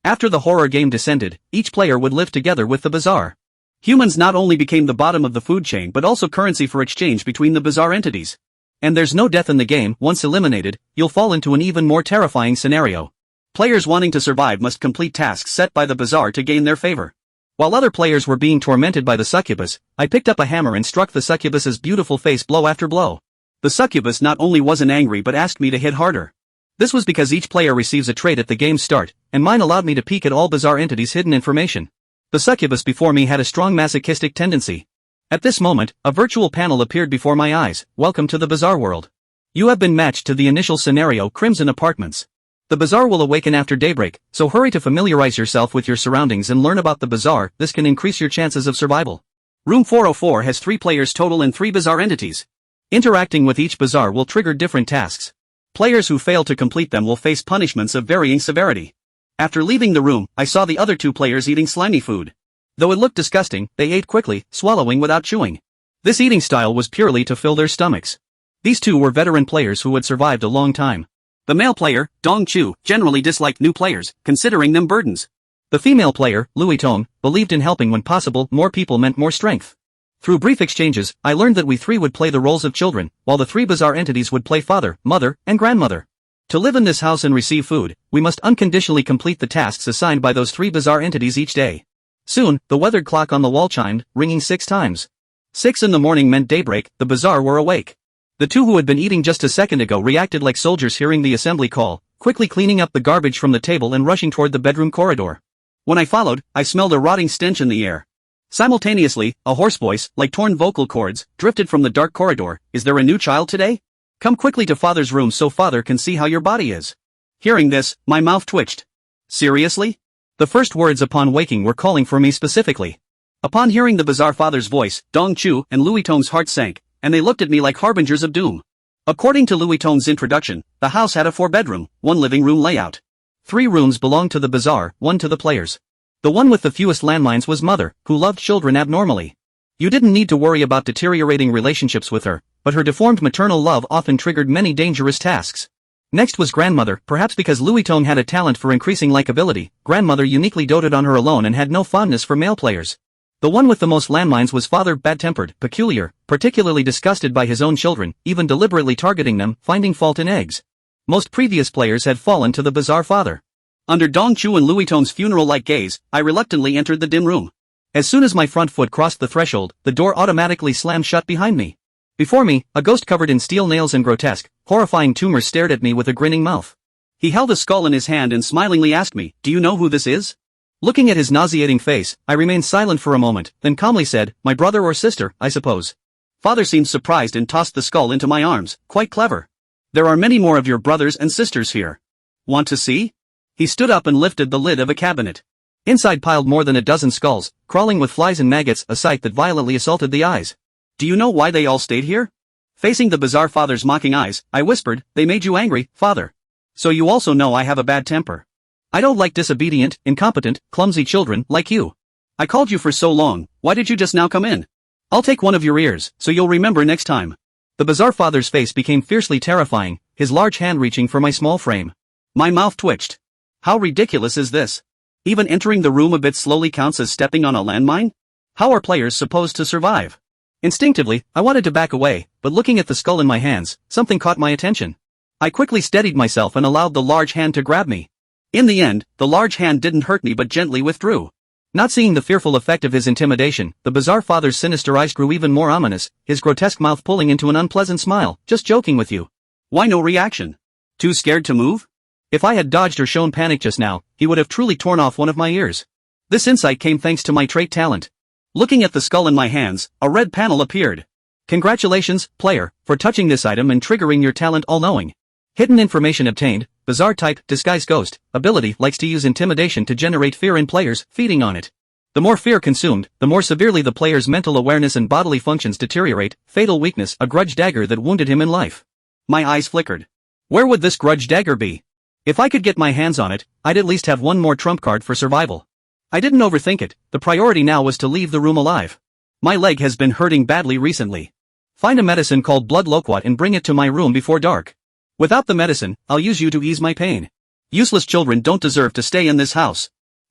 After the horror game descended, each player would live together with the bazaar. Humans not only became the bottom of the food chain but also currency for exchange between the bazaar entities. And there's no death in the game. Once eliminated, you'll fall into an even more terrifying scenario. Players wanting to survive must complete tasks set by the bazaar to gain their favor. While other players were being tormented by the succubus, I picked up a hammer and struck the succubus's beautiful face blow after blow. The succubus not only wasn't angry but asked me to hit harder. This was because each player receives a trait at the game's start, and mine allowed me to peek at all bazaar entities' hidden information. The succubus before me had a strong masochistic tendency. At this moment, a virtual panel appeared before my eyes. Welcome to the bazaar world. You have been matched to the initial scenario, Crimson Apartments. The bazaar will awaken after daybreak, so hurry to familiarize yourself with your surroundings and learn about the bazaar. This can increase your chances of survival. Room 404 has 3 players total and 3 bazaar entities. Interacting with each bazaar will trigger different tasks. Players who fail to complete them will face punishments of varying severity. After leaving the room, I saw the other 2 players eating slimy food. Though it looked disgusting, they ate quickly, swallowing without chewing. This eating style was purely to fill their stomachs. These 2 were veteran players who had survived a long time. The male player, Dong Chu, generally disliked new players, considering them burdens. The female player, Louis Tong, believed in helping when possible. More people meant more strength. Through brief exchanges, I learned that we 3 would play the roles of children, while the 3 bazaar entities would play father, mother, and grandmother. To live in this house and receive food, we must unconditionally complete the tasks assigned by those 3 bazaar entities each day. Soon, the weathered clock on the wall chimed, ringing 6 times. 6 in the morning meant daybreak. The bazaar were awake. The 2 who had been eating just a second ago reacted like soldiers hearing the assembly call, quickly cleaning up the garbage from the table and rushing toward the bedroom corridor. When I followed, I smelled a rotting stench in the air. Simultaneously, a hoarse voice, like torn vocal cords, drifted from the dark corridor. Is there a new child today? Come quickly to father's room so father can see how your body is. Hearing this, my mouth twitched. Seriously? The first words upon waking were calling for me specifically. Upon hearing the bazaar father's voice, Dong Chu and Louis Tong's heart sank, and they looked at me like harbingers of doom. According to Louis Tong's introduction, the house had a 4-bedroom, 1 living room layout. 3 rooms belonged to the bazaar, 1 to the players. The one with the fewest landmines was Mother, who loved children abnormally. You didn't need to worry about deteriorating relationships with her, but her deformed maternal love often triggered many dangerous tasks. Next was Grandmother. Perhaps because Louis Tong had a talent for increasing likability, Grandmother uniquely doted on her alone and had no fondness for male players. The one with the most landmines was Father, bad-tempered, peculiar, particularly disgusted by his own children, even deliberately targeting them, finding fault in eggs. Most previous players had fallen to the bazaar father. Under Dong Chu and Louis Tong's funeral-like gaze, I reluctantly entered the dim room. As soon as my front foot crossed the threshold, the door automatically slammed shut behind me. Before me, a ghost covered in steel nails and grotesque, horrifying tumor stared at me with a grinning mouth. He held a skull in his hand and smilingly asked me, "Do you know who this is?" Looking at his nauseating face, I remained silent for a moment, then calmly said, "My brother or sister, I suppose." Father seemed surprised and tossed the skull into my arms. "Quite clever. There are many more of your brothers and sisters here. Want to see?" He stood up and lifted the lid of a cabinet. Inside piled more than a dozen skulls, crawling with flies and maggots, a sight that violently assaulted the eyes. "Do you know why they all stayed here?" Facing the bazaar father's mocking eyes, I whispered, "They made you angry, father. So you also know I have a bad temper. I don't like disobedient, incompetent, clumsy children like you. I called you for so long, why did you just now come in? I'll take one of your ears, so you'll remember next time." The bazaar father's face became fiercely terrifying, his large hand reaching for my small frame. My mouth twitched. How ridiculous is this? Even entering the room a bit slowly counts as stepping on a landmine? How are players supposed to survive? Instinctively, I wanted to back away, but looking at the skull in my hands, something caught my attention. I quickly steadied myself and allowed the large hand to grab me. In the end, the large hand didn't hurt me but gently withdrew. Not seeing the fearful effect of his intimidation, the bazaar father's sinister eyes grew even more ominous, his grotesque mouth pulling into an unpleasant smile. "Just joking with you." Why no reaction? Too scared to move? If I had dodged or shown panic just now, he would have truly torn off one of my ears. This insight came thanks to my trait talent. Looking at the skull in my hands, a red panel appeared. "Congratulations, player, for touching this item and triggering your talent all-knowing. Hidden information obtained, bazaar type, disguise ghost, ability likes to use intimidation to generate fear in players, feeding on it. The more fear consumed, the more severely the player's mental awareness and bodily functions deteriorate. Fatal weakness, a grudge dagger that wounded him in life." My eyes flickered. Where would this grudge dagger be? If I could get my hands on it, I'd at least have one more trump card for survival. I didn't overthink it, the priority now was to leave the room alive. My leg has been hurting badly recently. Find a medicine called blood loquat and bring it to my room before dark. Without the medicine, I'll use you to ease my pain. Useless children don't deserve to stay in this house.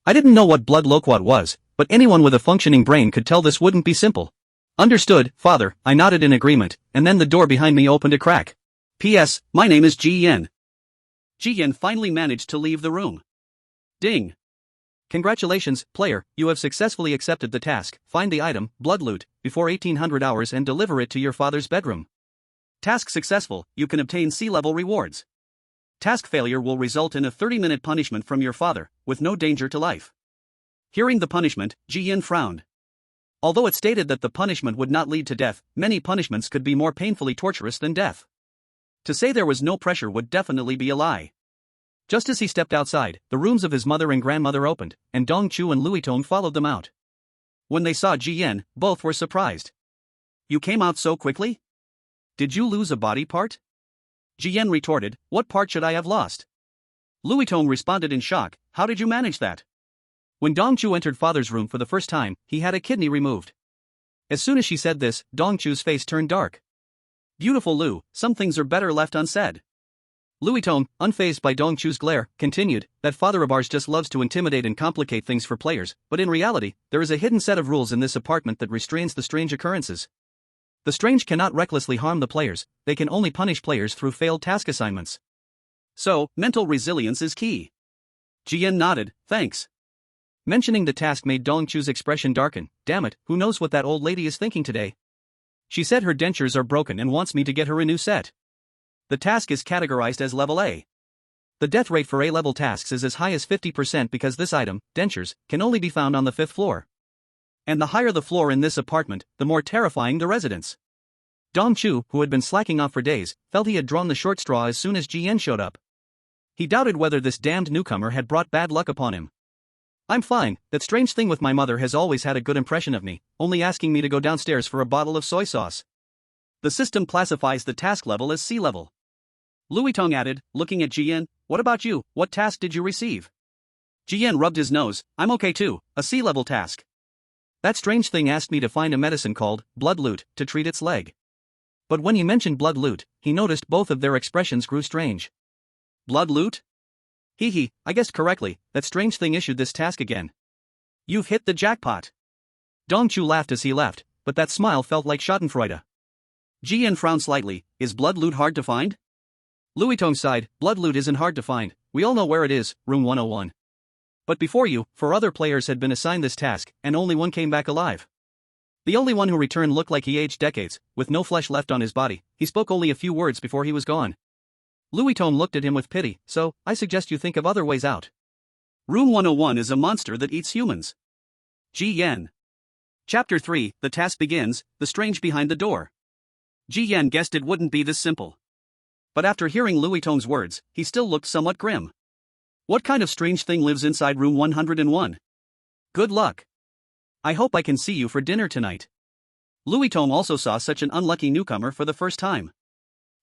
I didn't know what blood loquat was, but anyone with a functioning brain could tell this wouldn't be simple. Understood, father, I nodded in agreement, and then the door behind me opened a crack. P.S. My name is Ji Yen. Ji Yen finally managed to leave the room. Ding. Congratulations, player, you have successfully accepted the task, find the item, blood loot, before 1800 hours and deliver it to your father's bedroom. Task successful, you can obtain C-level rewards. Task failure will result in a 30-minute punishment from your father, with no danger to life. Hearing the punishment, Ji Yen frowned. Although it stated that the punishment would not lead to death, many punishments could be more painfully torturous than death. To say there was no pressure would definitely be a lie. Just as he stepped outside, the rooms of his mother and grandmother opened, and Dong Chu and Louis Tong followed them out. When they saw Ji Yen, both were surprised. You came out so quickly? Did you lose a body part? Ji Yen retorted, what part should I have lost? Louis Tong responded in shock, how did you manage that? When Dong Chu entered father's room for the first time, he had a kidney removed. As soon as she said this, Dong Chu's face turned dark. Beautiful Lu, some things are better left unsaid. Louis Tong, unfazed by Dong Chu's glare, continued, that father of ours just loves to intimidate and complicate things for players, but in reality, there is a hidden set of rules in this apartment that restrains the strange occurrences. The strange cannot recklessly harm the players, they can only punish players through failed task assignments. So, mental resilience is key. Ji Yen nodded, thanks. Mentioning the task made Dong Chu's expression darken, damn it, who knows what that old lady is thinking today? She said her dentures are broken and wants me to get her a new set. The task is categorized as level A. The death rate for A-level tasks is as high as 50% because this item, dentures, can only be found on the 5th floor. And the higher the floor in this apartment, the more terrifying the residents. Dong Chu, who had been slacking off for days, felt he had drawn the short straw as soon as Ji Yen showed up. He doubted whether this damned newcomer had brought bad luck upon him. I'm fine, that strange thing with my mother has always had a good impression of me, only asking me to go downstairs for a bottle of soy sauce. The system classifies the task level as C-level. Louis Tong added, looking at Ji Yen, what about you, what task did you receive? Ji Yen rubbed his nose, I'm okay too, a C-level task. That strange thing asked me to find a medicine called blood loot to treat its leg. But when he mentioned blood loot, he noticed both of their expressions grew strange. Blood loot? Hee hee, I guessed correctly, that strange thing issued this task again. You've hit the jackpot. Dong Chu laughed as he left, but that smile felt like schadenfreude. Ji Yen frowned slightly, is blood loot hard to find? Louis Tong sighed, blood loot isn't hard to find, we all know where it is, room 101. But before you, 4 other players had been assigned this task, and only one came back alive. The only one who returned looked like he aged decades, with no flesh left on his body, he spoke only a few words before he was gone. Louis Tong looked at him with pity, so, I suggest you think of other ways out. Room 101 is a monster that eats humans. Ji Yen. Chapter 3, the task begins, the strange behind the door. Ji Yen guessed it wouldn't be this simple. But after hearing Louis Tong's words, he still looked somewhat grim. What kind of strange thing lives inside room 101? Good luck. I hope I can see you for dinner tonight. Louis Tong also saw such an unlucky newcomer for the first time.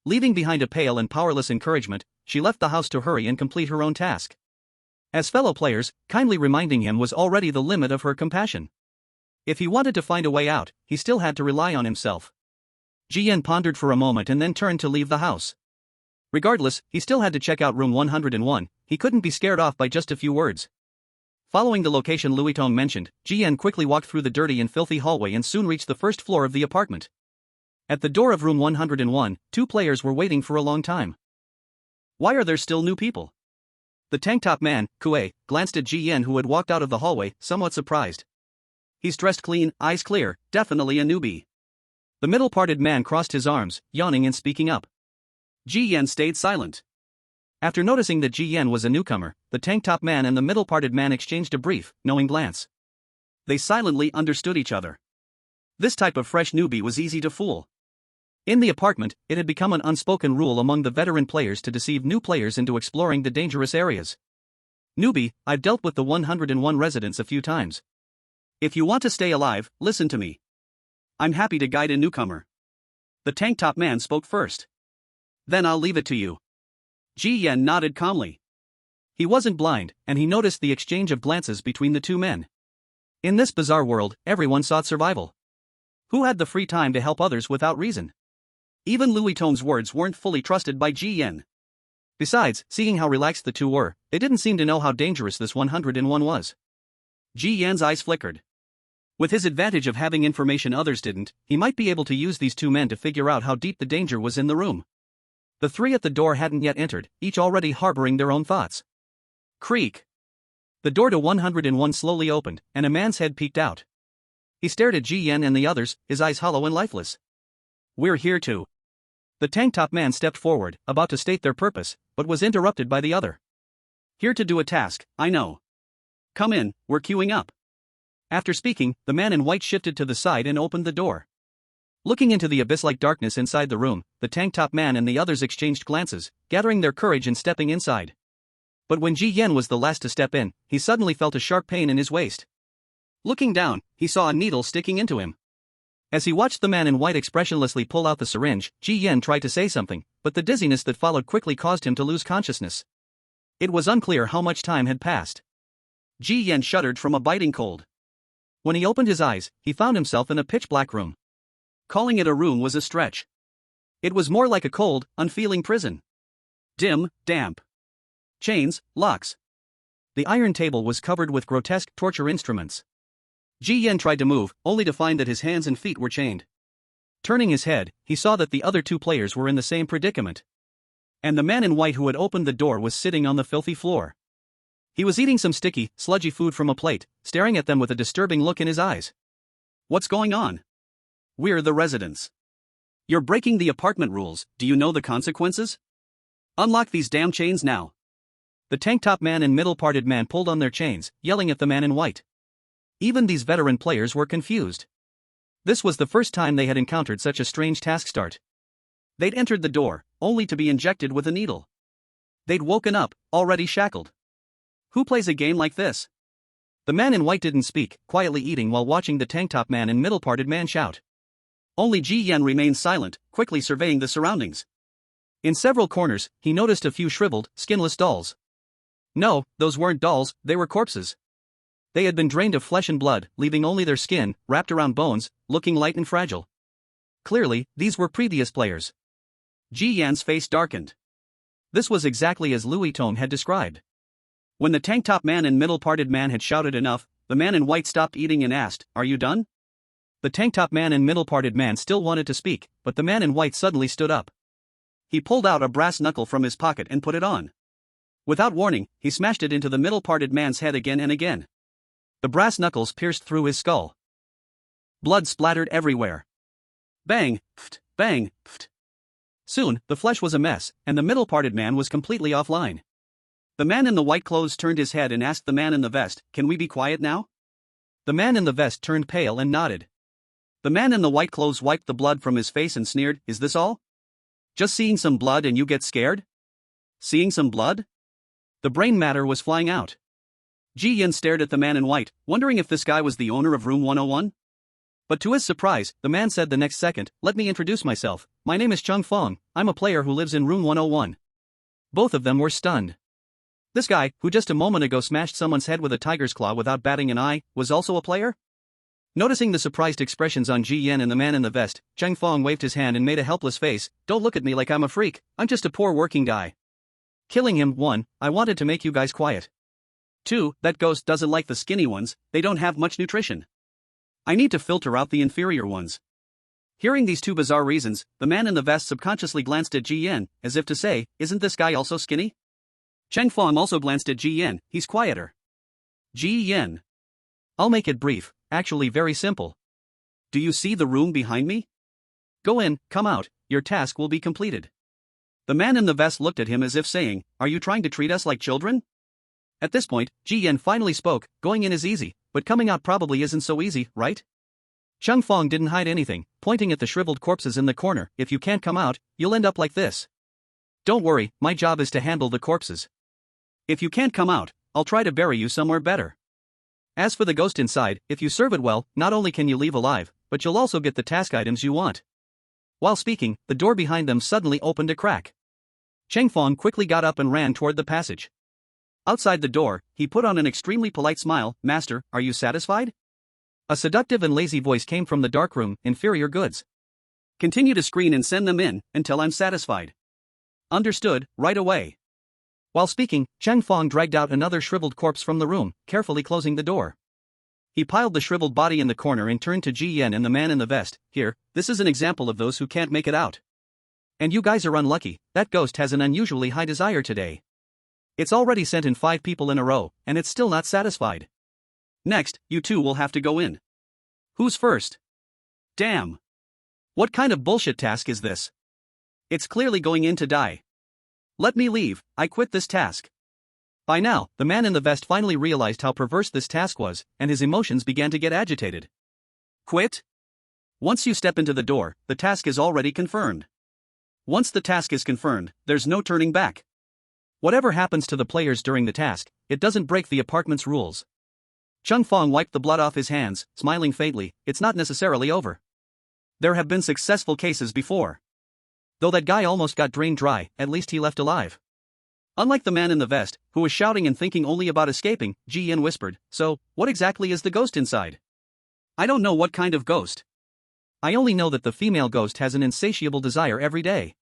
Leaving behind a pale and powerless encouragement, she left the house to hurry and complete her own task. As fellow players, kindly reminding him was already the limit of her compassion. If he wanted to find a way out, he still had to rely on himself. Ji Yen pondered for a moment and then turned to leave the house. Regardless, he still had to check out room 101, he couldn't be scared off by just a few words. Following the location Louis Tong mentioned, Ji Yen quickly walked through the dirty and filthy hallway and soon reached the first floor of the apartment. At the door of room 101, 2 players were waiting for a long time. Why are there still new people? The tank-top man, Kue, glanced at Ji Yen who had walked out of the hallway, somewhat surprised. He's dressed clean, eyes clear, definitely a newbie. The middle-parted man crossed his arms, yawning and speaking up. Ji Yen stayed silent. After noticing that Ji Yen was a newcomer, the tank-top man and the middle-parted man exchanged a brief, knowing glance. They silently understood each other. This type of fresh newbie was easy to fool. In the apartment, it had become an unspoken rule among the veteran players to deceive new players into exploring the dangerous areas. Newbie, I've dealt with the 101 residents a few times. If you want to stay alive, listen to me. I'm happy to guide a newcomer. The tank-top man spoke first. Then I'll leave it to you. Ji Yen nodded calmly. He wasn't blind, and he noticed the exchange of glances between the 2 men. In this bizarre world, everyone sought survival. Who had the free time to help others without reason? Even Louis Tong's words weren't fully trusted by Ji Yen. Besides, seeing how relaxed the 2 were, they didn't seem to know how dangerous this 101 was. Ji Yan's eyes flickered. With his advantage of having information others didn't, he might be able to use these two men to figure out how deep the danger was in the room. The three at the door hadn't yet entered, each already harboring their own thoughts. Creak. The door to 101 slowly opened, and a man's head peeked out. He stared at Ji Yan and the others, his eyes hollow and lifeless. We're here to. The tank-top man stepped forward, about to state their purpose, but was interrupted by the other. Here to do a task, I know. Come in, we're queuing up. After speaking, the man in white shifted to the side and opened the door. Looking into the abyss-like darkness inside the room, the tank-top man and the others exchanged glances, gathering their courage and stepping inside. But when Ji Yan was the last to step in, he suddenly felt a sharp pain in his waist. Looking down, he saw a needle sticking into him. As he watched the man in white expressionlessly pull out the syringe, Ji Yan tried to say something, but the dizziness that followed quickly caused him to lose consciousness. It was unclear how much time had passed. Ji Yan shuddered from a biting cold. When he opened his eyes, he found himself in a pitch-black room. Calling it a room was a stretch. It was more like a cold, unfeeling prison. Dim, damp. Chains, locks. The iron table was covered with grotesque torture instruments. Ji Yan tried to move, only to find that his hands and feet were chained. Turning his head, he saw that the other two players were in the same predicament. And the man in white who had opened the door was sitting on the filthy floor. He was eating some sticky, sludgy food from a plate, staring at them with a disturbing look in his eyes. What's going on? We're the residents. You're breaking the apartment rules, do you know the consequences? Unlock these damn chains now. The tank-top man and middle-parted man pulled on their chains, yelling at the man in white. Even these veteran players were confused. This was the first time they had encountered such a strange task start. They'd entered the door, only to be injected with a needle. They'd woken up, already shackled. Who plays a game like this? The man in white didn't speak, quietly eating while watching the tank-top man and middle-parted man shout. Only Ji Yan remained silent, quickly surveying the surroundings. In several corners, he noticed a few shriveled, skinless dolls. No, those weren't dolls, they were corpses. They had been drained of flesh and blood, leaving only their skin, wrapped around bones, looking light and fragile. Clearly, these were previous players. Ji Yan's face darkened. This was exactly as Louis Tong had described. When the tank-top man and middle-parted man had shouted enough, the man in white stopped eating and asked, "Are you done?" The tank-top man and middle-parted man still wanted to speak, but the man in white suddenly stood up. He pulled out a brass knuckle from his pocket and put it on. Without warning, he smashed it into the middle-parted man's head again and again. The brass knuckles pierced through his skull. Blood splattered everywhere. Bang, pft, bang, pft. Soon, the flesh was a mess, and the middle-parted man was completely offline. The man in the white clothes turned his head and asked the man in the vest, "Can we be quiet now?" The man in the vest turned pale and nodded. The man in the white clothes wiped the blood from his face and sneered, "Is this all? Just seeing some blood and you get scared? Seeing some blood?" The brain matter was flying out. Ji Yan stared at the man in white, wondering if this guy was the owner of room 101. But to his surprise, the man said the next second, "Let me introduce myself. My name is Cheng Fang, I'm a player who lives in room 101. Both of them were stunned. This guy, who just a moment ago smashed someone's head with a tiger's claw without batting an eye, was also a player? Noticing the surprised expressions on Ji Yan and the man in the vest, Cheng Fang waved his hand and made a helpless face. "Don't look at me like I'm a freak, I'm just a poor working guy. Killing him, 1, I wanted to make you guys quiet. 2, that ghost doesn't like the skinny ones, they don't have much nutrition. I need to filter out the inferior ones." Hearing these two bizarre reasons, the man in the vest subconsciously glanced at Ji Yan, as if to say, "Isn't this guy also skinny?" Cheng Fang also glanced at Ji Yan, "He's quieter." Ji Yan. "I'll make it brief, actually very simple. Do you see the room behind me? Go in, come out, your task will be completed." The man in the vest looked at him as if saying, "Are you trying to treat us like children?" At this point, Ji Yan finally spoke, "Going in is easy, but coming out probably isn't so easy, right?" Cheng Fang didn't hide anything, pointing at the shriveled corpses in the corner. "If you can't come out, you'll end up like this. Don't worry, my job is to handle the corpses. If you can't come out, I'll try to bury you somewhere better. As for the ghost inside, if you serve it well, not only can you leave alive, but you'll also get the task items you want." While speaking, the door behind them suddenly opened a crack. Cheng Fang quickly got up and ran toward the passage. Outside the door, he put on an extremely polite smile. "Master, are you satisfied?" A seductive and lazy voice came from the dark room. "Inferior goods. Continue to screen and send them in, until I'm satisfied." "Understood, right away." While speaking, Cheng Fang dragged out another shriveled corpse from the room, carefully closing the door. He piled the shriveled body in the corner and turned to Ji Yan and the man in the vest. Here, this is an example of those who can't make it out. And you guys are unlucky, that ghost has an unusually high desire today. It's already sent in 5 people in a row, and it's still not satisfied. Next, you two will have to go in. Who's first? Damn. What kind of bullshit task is this? It's clearly going in to die. Let me leave, I quit this task. By now, the man in the vest finally realized how perverse this task was, and his emotions began to get agitated. Quit? Once you step into the door, the task is already confirmed. Once the task is confirmed, there's no turning back. Whatever happens to the players during the task, it doesn't break the apartment's rules. Cheng Fang wiped the blood off his hands, smiling faintly. It's not necessarily over. There have been successful cases before. Though that guy almost got drained dry, at least he left alive. Unlike the man in the vest, who was shouting and thinking only about escaping, Ji Yan whispered, "So, what exactly is the ghost inside?" "I don't know what kind of ghost. I only know that the female ghost has an insatiable desire every day.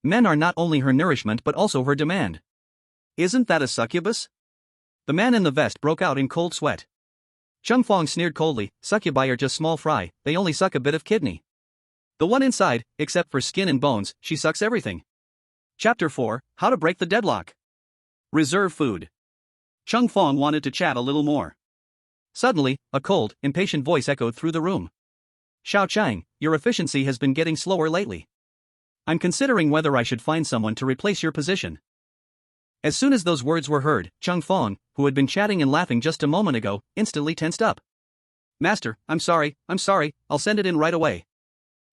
Men are not only her nourishment but also her demand." "Isn't that a succubus?" The man in the vest broke out in cold sweat. Cheng Fang sneered coldly, "Succubi are just small fry, they only suck a bit of kidney. The one inside, except for skin and bones, she sucks everything." Chapter 4, How to Break the Deadlock. Reserve food. Cheng Fang wanted to chat a little more. Suddenly, a cold, impatient voice echoed through the room. "Xiao Chang, your efficiency has been getting slower lately. I'm considering whether I should find someone to replace your position." As soon as those words were heard, Cheng Fang, who had been chatting and laughing just a moment ago, instantly tensed up. "Master, I'm sorry, I'll send it in right away."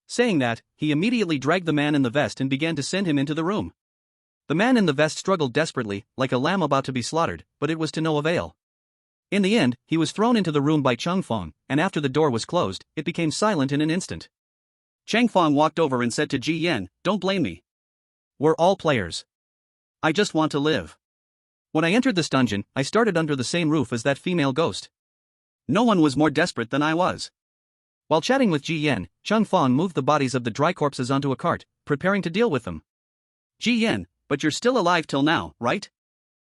Saying that, he immediately dragged the man in the vest and began to send him into the room. The man in the vest struggled desperately, like a lamb about to be slaughtered, but it was to no avail. In the end, he was thrown into the room by Cheng Fang, and after the door was closed, it became silent in an instant. Cheng Fang walked over and said to Ji Yan, "Don't blame me. We're all players. I just want to live. When I entered this dungeon, I started under the same roof as that female ghost. No one was more desperate than I was." While chatting with Ji Yan, Cheng Fang moved the bodies of the dry corpses onto a cart, preparing to deal with them. "Ji Yan, but you're still alive till now, right?"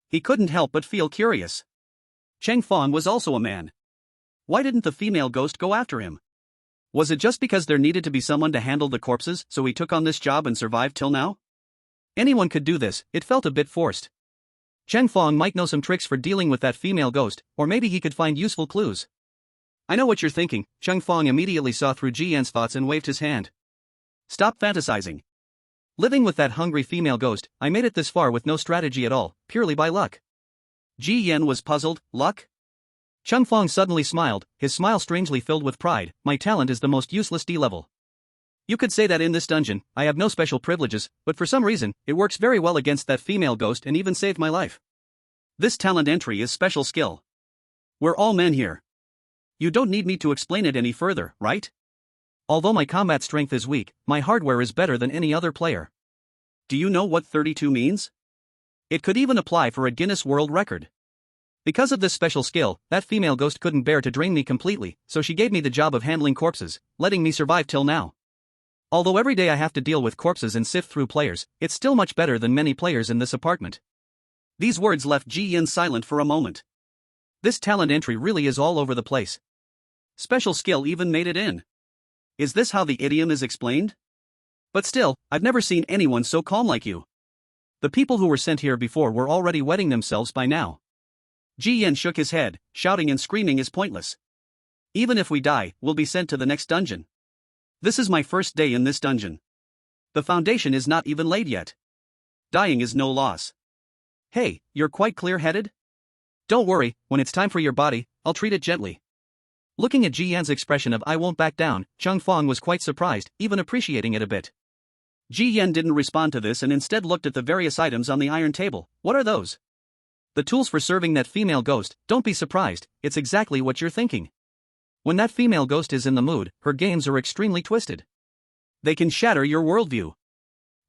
He couldn't help but feel curious. Cheng Fang was also a man. Why didn't the female ghost go after him? Was it just because there needed to be someone to handle the corpses, so he took on this job and survived till now? Anyone could do this, it felt a bit forced. Cheng Fang might know some tricks for dealing with that female ghost, or maybe he could find useful clues. "I know what you're thinking." Cheng Fang immediately saw through Ji Yan's thoughts and waved his hand. "Stop fantasizing. Living with that hungry female ghost, I made it this far with no strategy at all, purely by luck." Ji Yan was puzzled. "Luck?" Cheng Fang suddenly smiled, his smile strangely filled with pride. "My talent is the most useless D-level. You could say that in this dungeon, I have no special privileges, but for some reason, it works very well against that female ghost and even saved my life. This talent entry is special skill. We're all men here. You don't need me to explain it any further, right? Although my combat strength is weak, my hardware is better than any other player. Do you know what 32 means? It could even apply for a Guinness World Record. Because of this special skill, that female ghost couldn't bear to drain me completely, so she gave me the job of handling corpses, letting me survive till now. Although every day I have to deal with corpses and sift through players, it's still much better than many players in this apartment." These words left Ji Yan silent for a moment. This talent entry really is all over the place. Special skill even made it in. Is this how the idiom is explained? But still, I've never seen anyone so calm like you. The people who were sent here before were already wetting themselves by now. Ji Yan shook his head, shouting and screaming is pointless. Even if we die, we'll be sent to the next dungeon. This is my first day in this dungeon. The foundation is not even laid yet. Dying is no loss. Hey, you're quite clear-headed? Don't worry, when it's time for your body, I'll treat it gently. Looking at Ji Yan's expression of "I won't back down," Cheng Fang was quite surprised, even appreciating it a bit. Ji Yan didn't respond to this and instead looked at the various items on the iron table. What are those? The tools for serving that female ghost. Don't be surprised, it's exactly what you're thinking. When that female ghost is in the mood, her games are extremely twisted. They can shatter your worldview.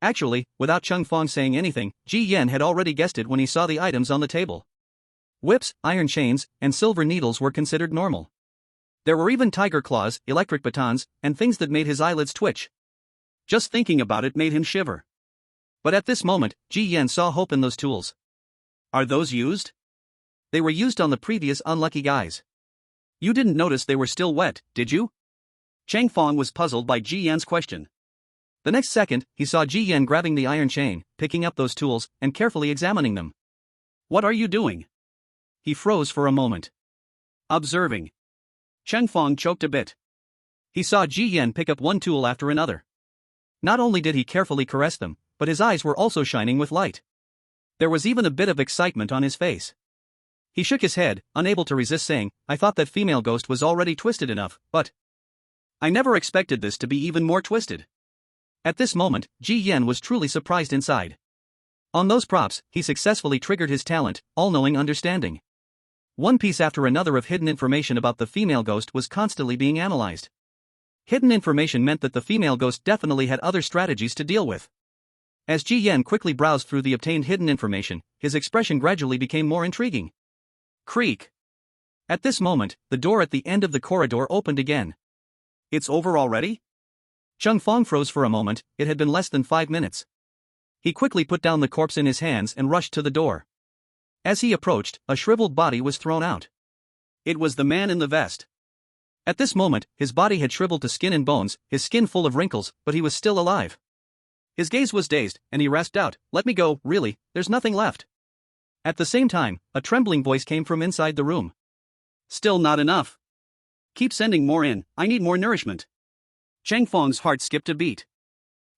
Actually, without Cheng Fang saying anything, Ji Yan had already guessed it when he saw the items on the table. Whips, iron chains, and silver needles were considered normal. There were even tiger claws, electric batons, and things that made his eyelids twitch. Just thinking about it made him shiver. But at this moment, Ji Yan saw hope in those tools. Are those used? They were used on the previous unlucky guys. You didn't notice they were still wet, did you? Cheng Fang was puzzled by Ji Yan's question. The next second, he saw Ji Yan grabbing the iron chain, picking up those tools, and carefully examining them. What are you doing? He froze for a moment. Observing. Cheng Fang choked a bit. He saw Ji Yan pick up one tool after another. Not only did he carefully caress them, but his eyes were also shining with light. There was even a bit of excitement on his face. He shook his head, unable to resist saying, I thought that female ghost was already twisted enough, but I never expected this to be even more twisted. At this moment, Ji Yan was truly surprised inside. On those props, he successfully triggered his talent, all-knowing understanding. One piece after another of hidden information about the female ghost was constantly being analyzed. Hidden information meant that the female ghost definitely had other strategies to deal with. As Ji Yan quickly browsed through the obtained hidden information, his expression gradually became more intriguing. Creak. At this moment, the door at the end of the corridor opened again. It's over already? Cheng Fang froze for a moment. It had been less than 5 minutes. He quickly put down the corpse in his hands and rushed to the door. As he approached, a shriveled body was thrown out. It was the man in the vest. At this moment, his body had shriveled to skin and bones, his skin full of wrinkles, but he was still alive. His gaze was dazed, and he rasped out, "Let me go, really, there's nothing left." At the same time, a trembling voice came from inside the room. "Still not enough. Keep sending more in, I need more nourishment." Cheng Fang's heart skipped a beat.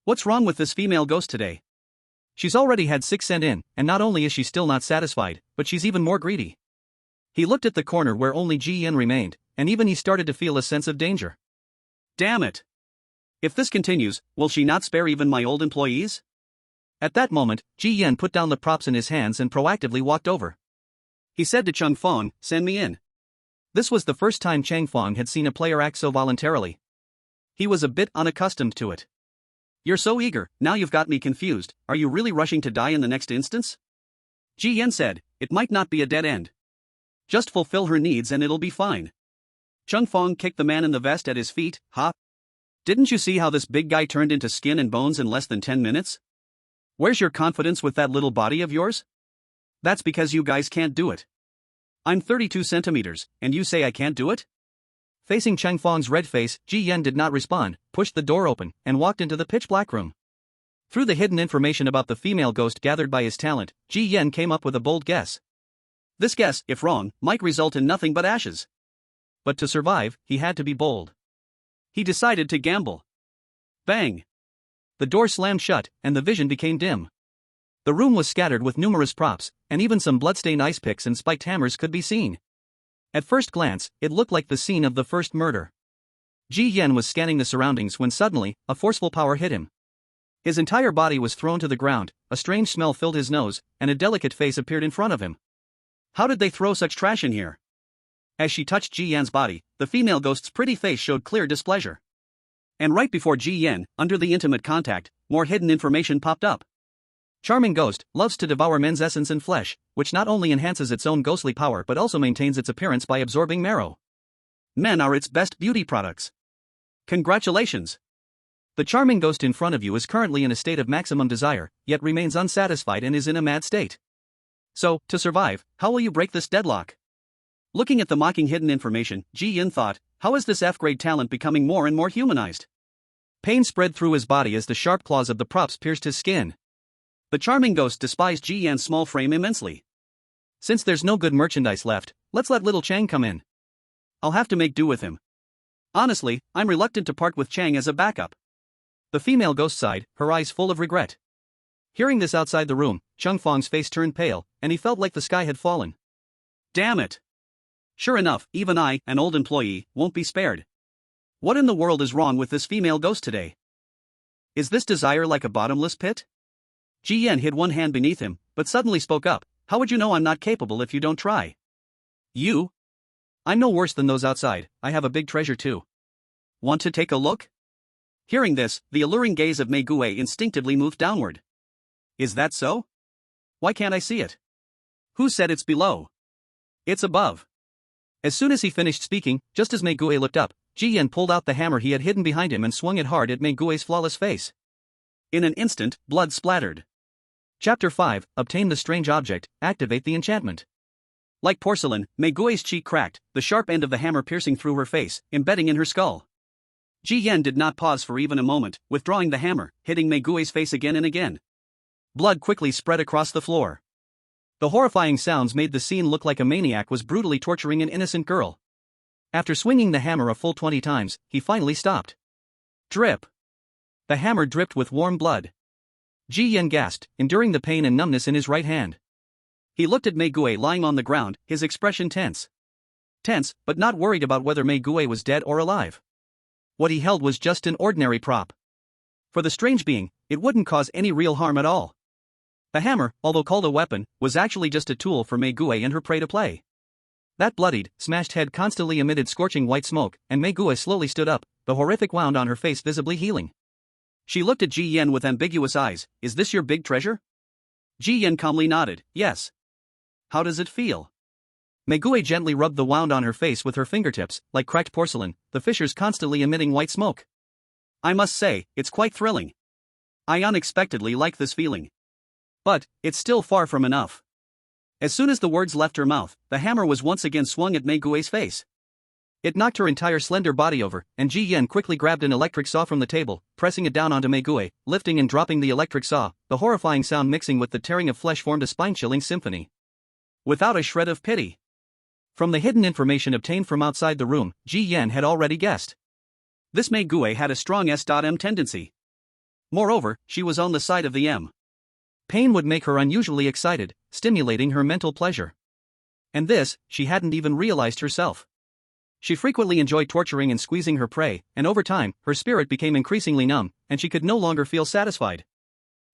What's wrong with this female ghost today? She's already had 6 sent in, and not only is she still not satisfied, but she's even more greedy. He looked at the corner where only Ji Yan remained, and even he started to feel a sense of danger. Damn it! If this continues, will she not spare even my old employees? At that moment, Ji Yan put down the props in his hands and proactively walked over. He said to Cheng Fang, "Send me in." This was the first time Cheng Fang had seen a player act so voluntarily. He was a bit unaccustomed to it. "You're so eager, now you've got me confused. Are you really rushing to die in the next instance?" Ji Yan said, "It might not be a dead end. Just fulfill her needs and it'll be fine." Cheng Fang kicked the man in the vest at his feet. "Ha? Didn't you see how this big guy turned into skin and bones in less than 10 minutes? Where's your confidence with that little body of yours? That's because you guys can't do it. I'm 32 centimeters, and you say I can't do it?" Facing Cheng Fang's red face, Ji Yan did not respond, pushed the door open, and walked into the pitch-black room. Through the hidden information about the female ghost gathered by his talent, Ji Yan came up with a bold guess. This guess, if wrong, might result in nothing but ashes. But to survive, he had to be bold. He decided to gamble. Bang! The door slammed shut, and the vision became dim. The room was scattered with numerous props, and even some bloodstained ice picks and spiked hammers could be seen. At first glance, it looked like the scene of the first murder. Ji Yan was scanning the surroundings when suddenly, a forceful power hit him. His entire body was thrown to the ground, a strange smell filled his nose, and a delicate face appeared in front of him. How did they throw such trash in here? As she touched Ji Yan's body, the female ghost's pretty face showed clear displeasure. And right before Ji Yan, under the intimate contact, more hidden information popped up. Charming ghost, loves to devour men's essence and flesh, which not only enhances its own ghostly power but also maintains its appearance by absorbing marrow. Men are its best beauty products. Congratulations! The charming ghost in front of you is currently in a state of maximum desire, yet remains unsatisfied and is in a mad state. So, to survive, how will you break this deadlock? Looking at the mocking hidden information, Ji Yan thought, how is this F-grade talent becoming more and more humanized? Pain spread through his body as the sharp claws of the props pierced his skin. The charming ghost despised Ji Yan's small frame immensely. Since there's no good merchandise left, let's let little Chang come in. I'll have to make do with him. Honestly, I'm reluctant to part with Chang as a backup. The female ghost sighed, her eyes full of regret. Hearing this outside the room, Cheng Fang's face turned pale, and he felt like the sky had fallen. Damn it! Sure enough, even I, an old employee, won't be spared. What in the world is wrong with this female ghost today? Is this desire like a bottomless pit? Ji Yan hid one hand beneath him, but suddenly spoke up, how would you know I'm not capable if you don't try? You? I'm no worse than those outside, I have a big treasure too. Want to take a look? Hearing this, the alluring gaze of Mei Gui instinctively moved downward. Is that so? Why can't I see it? Who said it's below? It's above. As soon as he finished speaking, just as Mei Gui looked up, Ji Yan pulled out the hammer he had hidden behind him and swung it hard at Mei Gui's flawless face. In an instant, blood splattered. Chapter 5, Obtain the strange object, activate the enchantment. Like porcelain, Mei Gui's cheek cracked, the sharp end of the hammer piercing through her face, embedding in her skull. Ji Yan did not pause for even a moment, withdrawing the hammer, hitting Mei Gui's face again and again. Blood quickly spread across the floor. The horrifying sounds made the scene look like a maniac was brutally torturing an innocent girl. After swinging the hammer a full 20 times, he finally stopped. Drip. The hammer dripped with warm blood. Ji Yan gasped, enduring the pain and numbness in his right hand. He looked at Mei Gui lying on the ground, his expression tense. Tense, but not worried about whether Mei Gui was dead or alive. What he held was just an ordinary prop. For the strange being, it wouldn't cause any real harm at all. The hammer, although called a weapon, was actually just a tool for Mei Gui and her prey to play. That bloodied, smashed head constantly emitted scorching white smoke, and Mei Gui slowly stood up, the horrific wound on her face visibly healing. She looked at Ji Yan with ambiguous eyes. Is this your big treasure? Ji Yan calmly nodded, yes. How does it feel? Mei Gui gently rubbed the wound on her face with her fingertips, like cracked porcelain, the fissures constantly emitting white smoke. I must say, it's quite thrilling. I unexpectedly like this feeling. But, it's still far from enough. As soon as the words left her mouth, the hammer was once again swung at Mei Gui's face. It knocked her entire slender body over, and Ji Yan quickly grabbed an electric saw from the table, pressing it down onto Mei Gui, lifting and dropping the electric saw, the horrifying sound mixing with the tearing of flesh formed a spine-chilling symphony. Without a shred of pity. From the hidden information obtained from outside the room, Ji Yan had already guessed. This Mei Gui had a strong S.M tendency. Moreover, she was on the side of the M. Pain would make her unusually excited, stimulating her mental pleasure. And this, she hadn't even realized herself. She frequently enjoyed torturing and squeezing her prey, and over time, her spirit became increasingly numb, and she could no longer feel satisfied.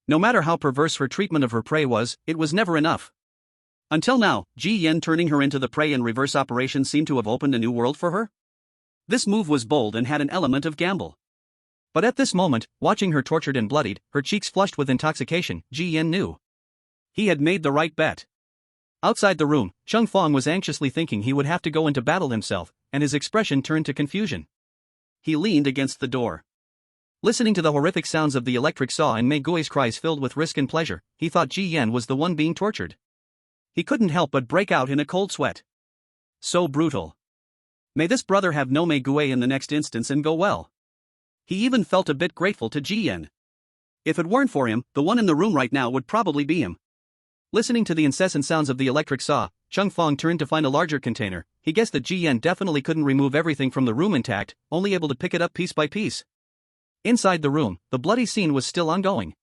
No matter how perverse her treatment of her prey was, it was never enough. Until now, Ji Yan turning her into the prey in reverse operation seemed to have opened a new world for her. This move was bold and had an element of gamble. But at this moment, watching her tortured and bloodied, her cheeks flushed with intoxication, Ji Yan knew. He had made the right bet. Outside the room, Cheng Fang was anxiously thinking he would have to go into battle himself, and his expression turned to confusion. He leaned against the door. Listening to the horrific sounds of the electric saw and Mei Gui's cries filled with risk and pleasure, he thought Ji Yan was the one being tortured. He couldn't help but break out in a cold sweat. So brutal. May this brother have no Mei Gui in the next instance and go well. He even felt a bit grateful to Ji Yan. If it weren't for him, the one in the room right now would probably be him. Listening to the incessant sounds of the electric saw, Cheng Fang turned to find a larger container. He guessed that Ji Yan definitely couldn't remove everything from the room intact, only able to pick it up piece by piece. Inside the room, the bloody scene was still ongoing.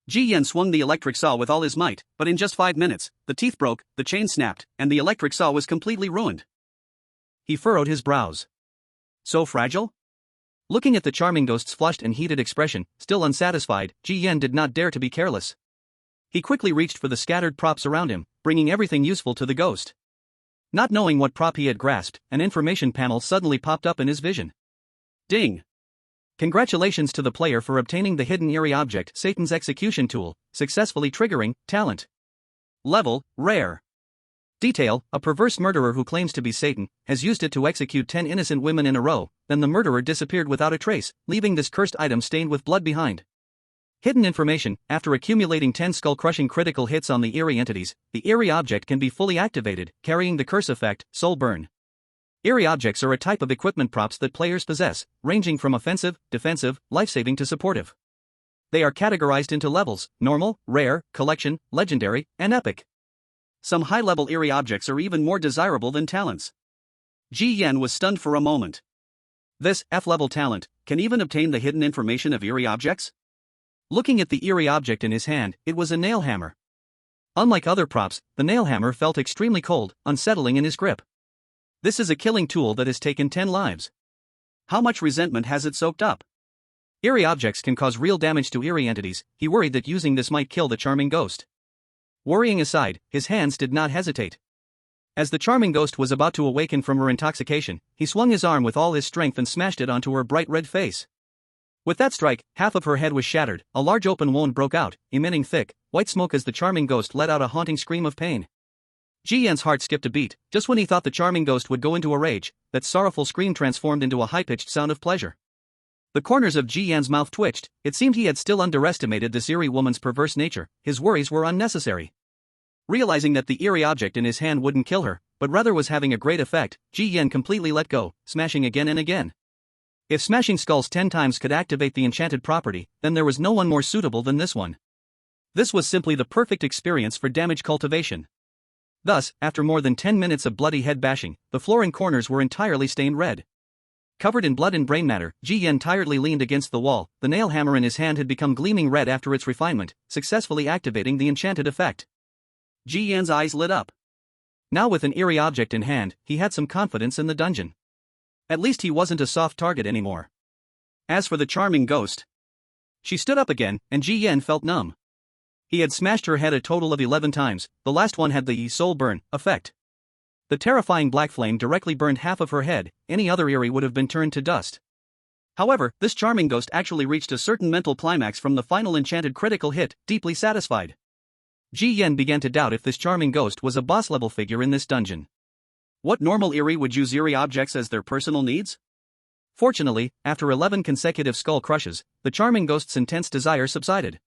Ji Yan swung the electric saw with all his might, but in just 5 minutes, the teeth broke, the chain snapped, and the electric saw was completely ruined. He furrowed his brows. So fragile? Looking at the charming ghost's flushed and heated expression, still unsatisfied, Ji Yan did not dare to be careless. He quickly reached for the scattered props around him, bringing everything useful to the ghost. Not knowing what prop he had grasped, an information panel suddenly popped up in his vision. Ding! Congratulations to the player for obtaining the hidden eerie object Satan's execution tool, successfully triggering talent. Level, rare. Detail, a perverse murderer who claims to be Satan, has used it to execute 10 innocent women in a row, then the murderer disappeared without a trace, leaving this cursed item stained with blood behind. Hidden information, after accumulating 10 skull-crushing critical hits on the eerie entities, the eerie object can be fully activated, carrying the curse effect, soul burn. Eerie objects are a type of equipment props that players possess, ranging from offensive, defensive, life-saving to supportive. They are categorized into levels: normal, rare, collection, legendary, and epic. Some high-level eerie objects are even more desirable than talents. Ji Yan was stunned for a moment. This F-level talent can even obtain the hidden information of eerie objects? Looking at the eerie object in his hand, it was a nail hammer. Unlike other props, the nail hammer felt extremely cold, unsettling in his grip. This is a killing tool that has taken 10 lives. How much resentment has it soaked up? Eerie objects can cause real damage to eerie entities. He worried that using this might kill the charming ghost. Worrying aside, his hands did not hesitate. As the charming ghost was about to awaken from her intoxication, he swung his arm with all his strength and smashed it onto her bright red face. With that strike, half of her head was shattered, a large open wound broke out, emitting thick, white smoke as the charming ghost let out a haunting scream of pain. Ji Yan's heart skipped a beat. Just when he thought the charming ghost would go into a rage, that sorrowful scream transformed into a high-pitched sound of pleasure. The corners of Ji Yan's mouth twitched. It seemed he had still underestimated this eerie woman's perverse nature. His worries were unnecessary. Realizing that the eerie object in his hand wouldn't kill her, but rather was having a great effect, Ji Yan completely let go, smashing again and again. If smashing skulls 10 times could activate the enchanted property, then there was no one more suitable than this one. This was simply the perfect experience for damage cultivation. Thus, after more than 10 minutes of bloody head bashing, the floor and corners were entirely stained red. Covered in blood and brain matter, Ji Yan tiredly leaned against the wall. The nail hammer in his hand had become gleaming red after its refinement, successfully activating the enchanted effect. Ji Yan's eyes lit up. Now with an eerie object in hand, he had some confidence in the dungeon. At least he wasn't a soft target anymore. As for the charming ghost, she stood up again, and Ji Yan felt numb. He had smashed her head a total of 11 times, the last one had the soul burn effect. The terrifying black flame directly burned half of her head, any other eerie would have been turned to dust. However, this charming ghost actually reached a certain mental climax from the final enchanted critical hit, deeply satisfied. Ji Yan began to doubt if this charming ghost was a boss-level figure in this dungeon. What normal eerie would use eerie objects as their personal needs? Fortunately, after 11 consecutive skull crushes, the charming ghost's intense desire subsided.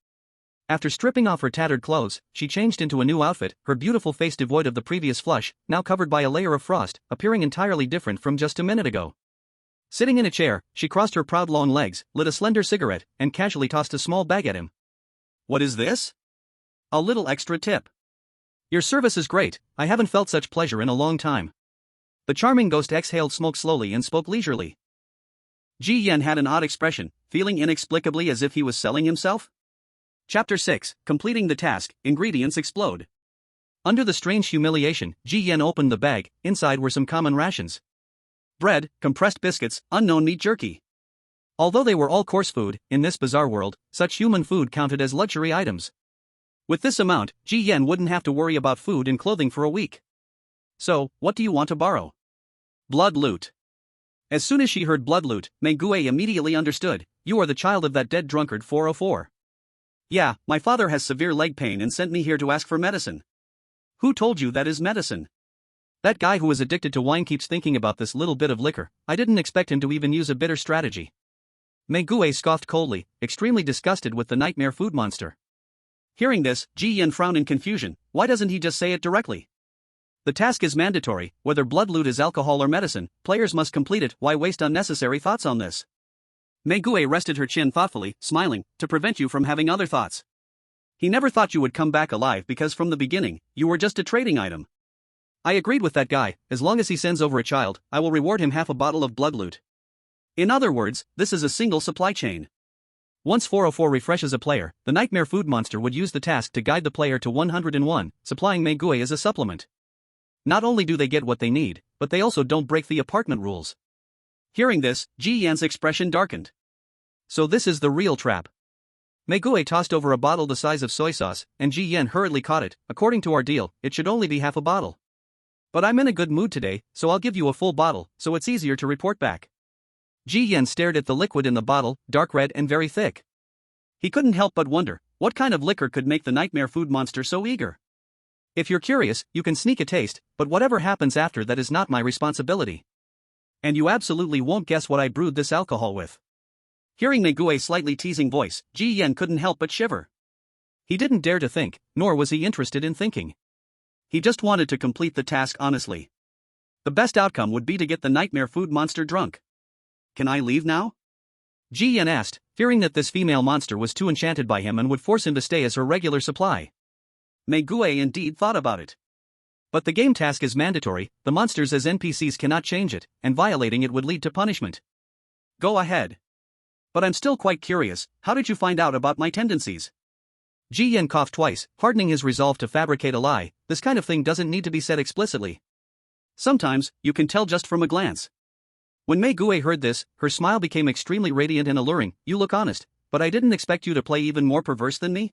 After stripping off her tattered clothes, she changed into a new outfit, her beautiful face devoid of the previous flush, now covered by a layer of frost, appearing entirely different from just a minute ago. Sitting in a chair, she crossed her proud long legs, lit a slender cigarette, and casually tossed a small bag at him. "What is this?" "A little extra tip." "Your service is great, I haven't felt such pleasure in a long time." The charming ghost exhaled smoke slowly and spoke leisurely. Ji Yan had an odd expression, feeling inexplicably as if he was selling himself. Chapter 6, Completing the Task, Ingredients Explode. Under the strange humiliation, Ji Yan opened the bag. Inside were some common rations. Bread, compressed biscuits, unknown meat jerky. Although they were all coarse food, in this bizarre world, such human food counted as luxury items. With this amount, Ji Yan wouldn't have to worry about food and clothing for a week. "So, what do you want to borrow?" "Blood loot." As soon as she heard blood loot, Mei Gui immediately understood. "You are the child of that dead drunkard 404. "Yeah, my father has severe leg pain and sent me here to ask for medicine." "Who told you that is medicine?" "That guy who is addicted to wine keeps thinking about this little bit of liquor. I didn't expect him to even use a bitter strategy." Mei Gui scoffed coldly, extremely disgusted with the nightmare food monster. Hearing this, Ji Yan frowned in confusion. Why doesn't he just say it directly? The task is mandatory, whether blood loot is alcohol or medicine, players must complete it. Why waste unnecessary thoughts on this? Mei Gui rested her chin thoughtfully, smiling, to prevent you from having other thoughts. He never thought you would come back alive because from the beginning, you were just a trading item. I agreed with that guy. As long as he sends over a child, I will reward him half a bottle of blood loot. In other words, this is a single supply chain. Once 404 refreshes a player, the nightmare food monster would use the task to guide the player to 101, supplying Mei Gui as a supplement. Not only do they get what they need, but they also don't break the apartment rules. Hearing this, Ji Yan's expression darkened. So this is the real trap. Mei Gui tossed over a bottle the size of soy sauce, and Ji Yan hurriedly caught it. According to our deal, it should only be half a bottle. But I'm in a good mood today, so I'll give you a full bottle, so it's easier to report back. Ji Yan stared at the liquid in the bottle, dark red and very thick. He couldn't help but wonder, what kind of liquor could make the nightmare food monster so eager? If you're curious, you can sneak a taste, but whatever happens after that is not my responsibility. And you absolutely won't guess what I brewed this alcohol with. Hearing Mei Gui's slightly teasing voice, Ji Yan couldn't help but shiver. He didn't dare to think, nor was he interested in thinking. He just wanted to complete the task honestly. The best outcome would be to get the nightmare food monster drunk. Can I leave now? Ji Yan asked, fearing that this female monster was too enchanted by him and would force him to stay as her regular supply. Mei Gui indeed thought about it. But the game task is mandatory, the monsters as NPCs cannot change it, and violating it would lead to punishment. Go ahead. But I'm still quite curious, how did you find out about my tendencies? Ji Yan coughed twice, hardening his resolve to fabricate a lie. This kind of thing doesn't need to be said explicitly. Sometimes, you can tell just from a glance. When Mei Gui heard this, her smile became extremely radiant and alluring. You look honest, but I didn't expect you to play even more perverse than me.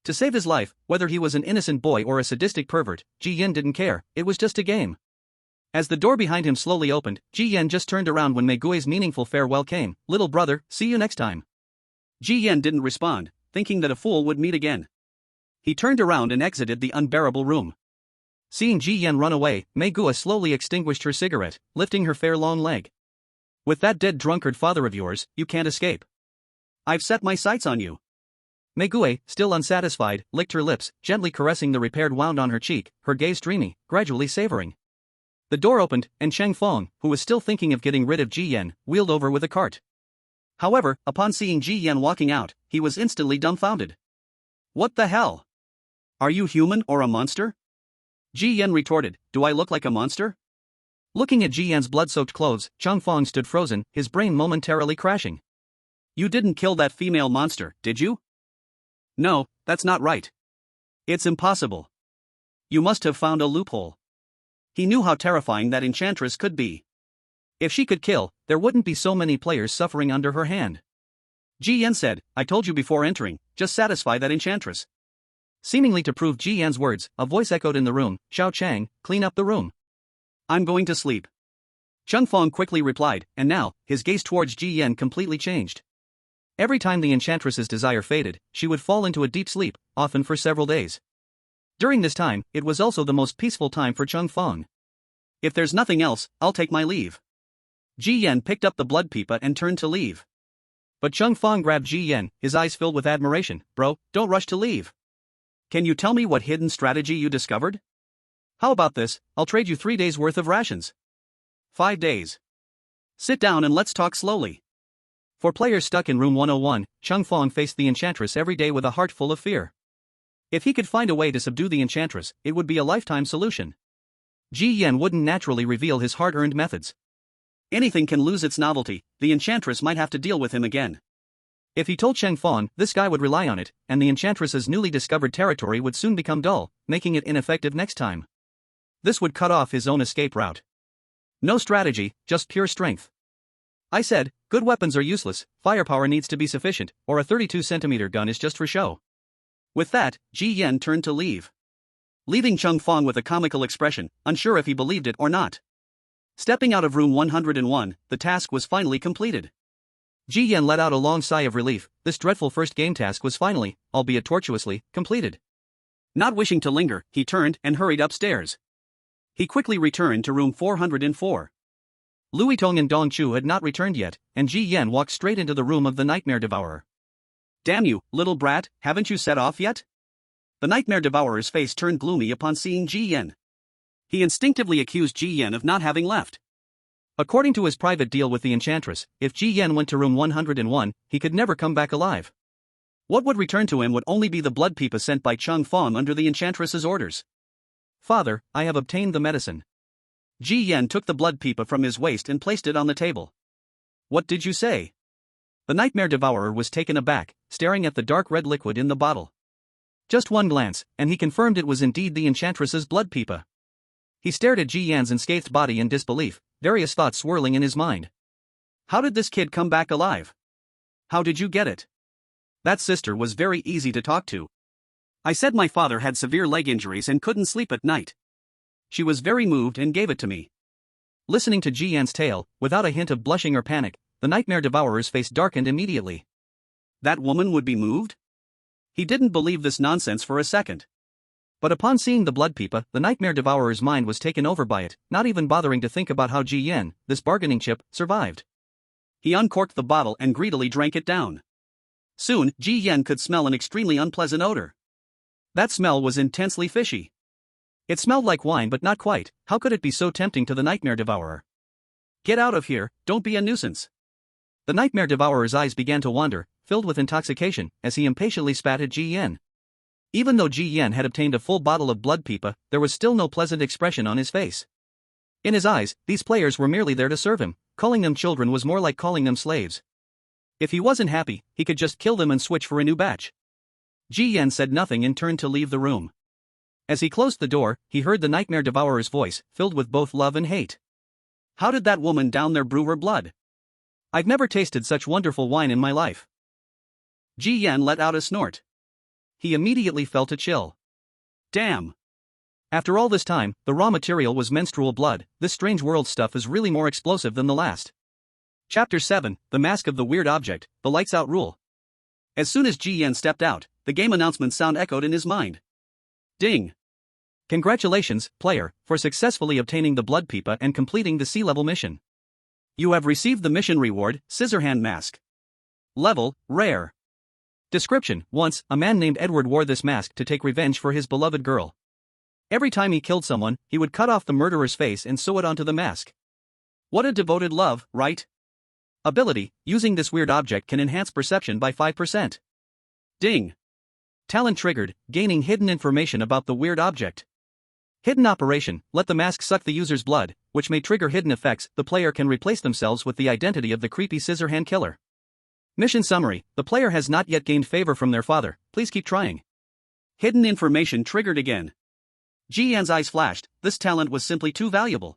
To save his life, whether he was an innocent boy or a sadistic pervert, Ji Yan didn't care, it was just a game. As the door behind him slowly opened, Ji Yan just turned around when Mei Gui's meaningful farewell came. Little brother, see you next time. Ji Yan didn't respond, thinking that a fool would meet again. He turned around and exited the unbearable room. Seeing Ji Yan run away, Mei Gui slowly extinguished her cigarette, lifting her fair long leg. With that dead drunkard father of yours, you can't escape. I've set my sights on you. Megue, still unsatisfied, licked her lips, gently caressing the repaired wound on her cheek, her gaze dreamy, gradually savoring. The door opened, and Cheng Fang, who was still thinking of getting rid of Ji Yan, wheeled over with a cart. However, upon seeing Ji Yan walking out, he was instantly dumbfounded. What the hell? Are you human or a monster? Ji Yan retorted, do I look like a monster? Looking at Ji Yan's blood-soaked clothes, Cheng Fang stood frozen, his brain momentarily crashing. You didn't kill that female monster, did you? No, that's not right. It's impossible. You must have found a loophole. He knew how terrifying that enchantress could be. If she could kill, there wouldn't be so many players suffering under her hand. Ji Yan said, I told you before entering, just satisfy that enchantress. Seemingly to prove Ji Yan's words, a voice echoed in the room, Xiao Chang, clean up the room. I'm going to sleep. Cheng Fang quickly replied, and now, his gaze towards Ji Yan completely changed. Every time the enchantress's desire faded, she would fall into a deep sleep, often for several days. During this time, it was also the most peaceful time for Cheng Fang. If there's nothing else, I'll take my leave. Ji Yan picked up the blood pipa and turned to leave. But Cheng Fang grabbed Ji Yan, his eyes filled with admiration. Bro, don't rush to leave. Can you tell me what hidden strategy you discovered? How about this, I'll trade you 3 days worth of rations. 5 days. Sit down and let's talk slowly. For players stuck in room 101, Cheng Fang faced the enchantress every day with a heart full of fear. If he could find a way to subdue the enchantress, it would be a lifetime solution. Ji Yan wouldn't naturally reveal his hard-earned methods. Anything can lose its novelty, the enchantress might have to deal with him again. If he told Cheng Fang, this guy would rely on it, and the enchantress's newly discovered territory would soon become dull, making it ineffective next time. This would cut off his own escape route. No strategy, just pure strength. I said, good weapons are useless, firepower needs to be sufficient, or a 32cm gun is just for show. With that, Ji Yan turned to leave. Leaving Cheng Fang with a comical expression, unsure if he believed it or not. Stepping out of room 101, the task was finally completed. Ji Yan let out a long sigh of relief, this dreadful first game task was finally, albeit tortuously, completed. Not wishing to linger, he turned and hurried upstairs. He quickly returned to room 404. Louis Tong and Dong Chu had not returned yet, and Ji Yan walked straight into the room of the Nightmare Devourer. Damn you, little brat, haven't you set off yet? The Nightmare Devourer's face turned gloomy upon seeing Ji Yan. He instinctively accused Ji Yan of not having left. According to his private deal with the enchantress, if Ji Yan went to room 101, he could never come back alive. What would return to him would only be the blood pipa sent by Cheng Fang under the enchantress's orders. Father, I have obtained the medicine. Ji Yan took the blood pipa from his waist and placed it on the table. What did you say? The Nightmare Devourer was taken aback, staring at the dark red liquid in the bottle. Just one glance, and he confirmed it was indeed the enchantress's blood pipa. He stared at Ji Yan's unscathed body in disbelief, various thoughts swirling in his mind. How did this kid come back alive? How did you get it? That sister was very easy to talk to. I said my father had severe leg injuries and couldn't sleep at night. She was very moved and gave it to me. Listening to Ji Yan's tale, without a hint of blushing or panic, the Nightmare Devourer's face darkened immediately. That woman would be moved? He didn't believe this nonsense for a second. But upon seeing the blood pipa, the Nightmare Devourer's mind was taken over by it, not even bothering to think about how Ji Yan, this bargaining chip, survived. He uncorked the bottle and greedily drank it down. Soon, Ji Yan could smell an extremely unpleasant odor. That smell was intensely fishy. It smelled like wine but not quite. How could it be so tempting to the Nightmare Devourer? Get out of here, don't be a nuisance. The Nightmare Devourer's eyes began to wander, filled with intoxication, as he impatiently spat at Ji Yan. Even though Ji Yan had obtained a full bottle of blood pipa, there was still no pleasant expression on his face. In his eyes, these players were merely there to serve him, calling them children was more like calling them slaves. If he wasn't happy, he could just kill them and switch for a new batch. Ji Yan said nothing and turned to leave the room. As he closed the door, he heard the Nightmare Devourer's voice, filled with both love and hate. How did that woman down there brew her blood? I've never tasted such wonderful wine in my life. Ji Yan let out a snort. He immediately felt a chill. Damn. After all this time, the raw material was menstrual blood. This strange world stuff is really more explosive than the last. Chapter 7, The Mask of the Weird Object, The Lights Out Rule. As soon as Ji Yan stepped out, the game announcement sound echoed in his mind. Ding. Congratulations, player, for successfully obtaining the blood pipa and completing the sea-level mission. You have received the mission reward, Scissorhand Mask. Level, Rare. Description: once, a man named Edward wore this mask to take revenge for his beloved girl. Every time he killed someone, he would cut off the murderer's face and sew it onto the mask. What a devoted love, right? Ability: using this weird object can enhance perception by 5%. Ding. Talent triggered: gaining hidden information about the weird object. Hidden operation: let the mask suck the user's blood, which may trigger hidden effects. The player can replace themselves with the identity of the creepy scissorhand killer. Mission summary: the player has not yet gained favor from their father, please keep trying. Hidden information triggered again. Ji Yan's eyes flashed, this talent was simply too valuable.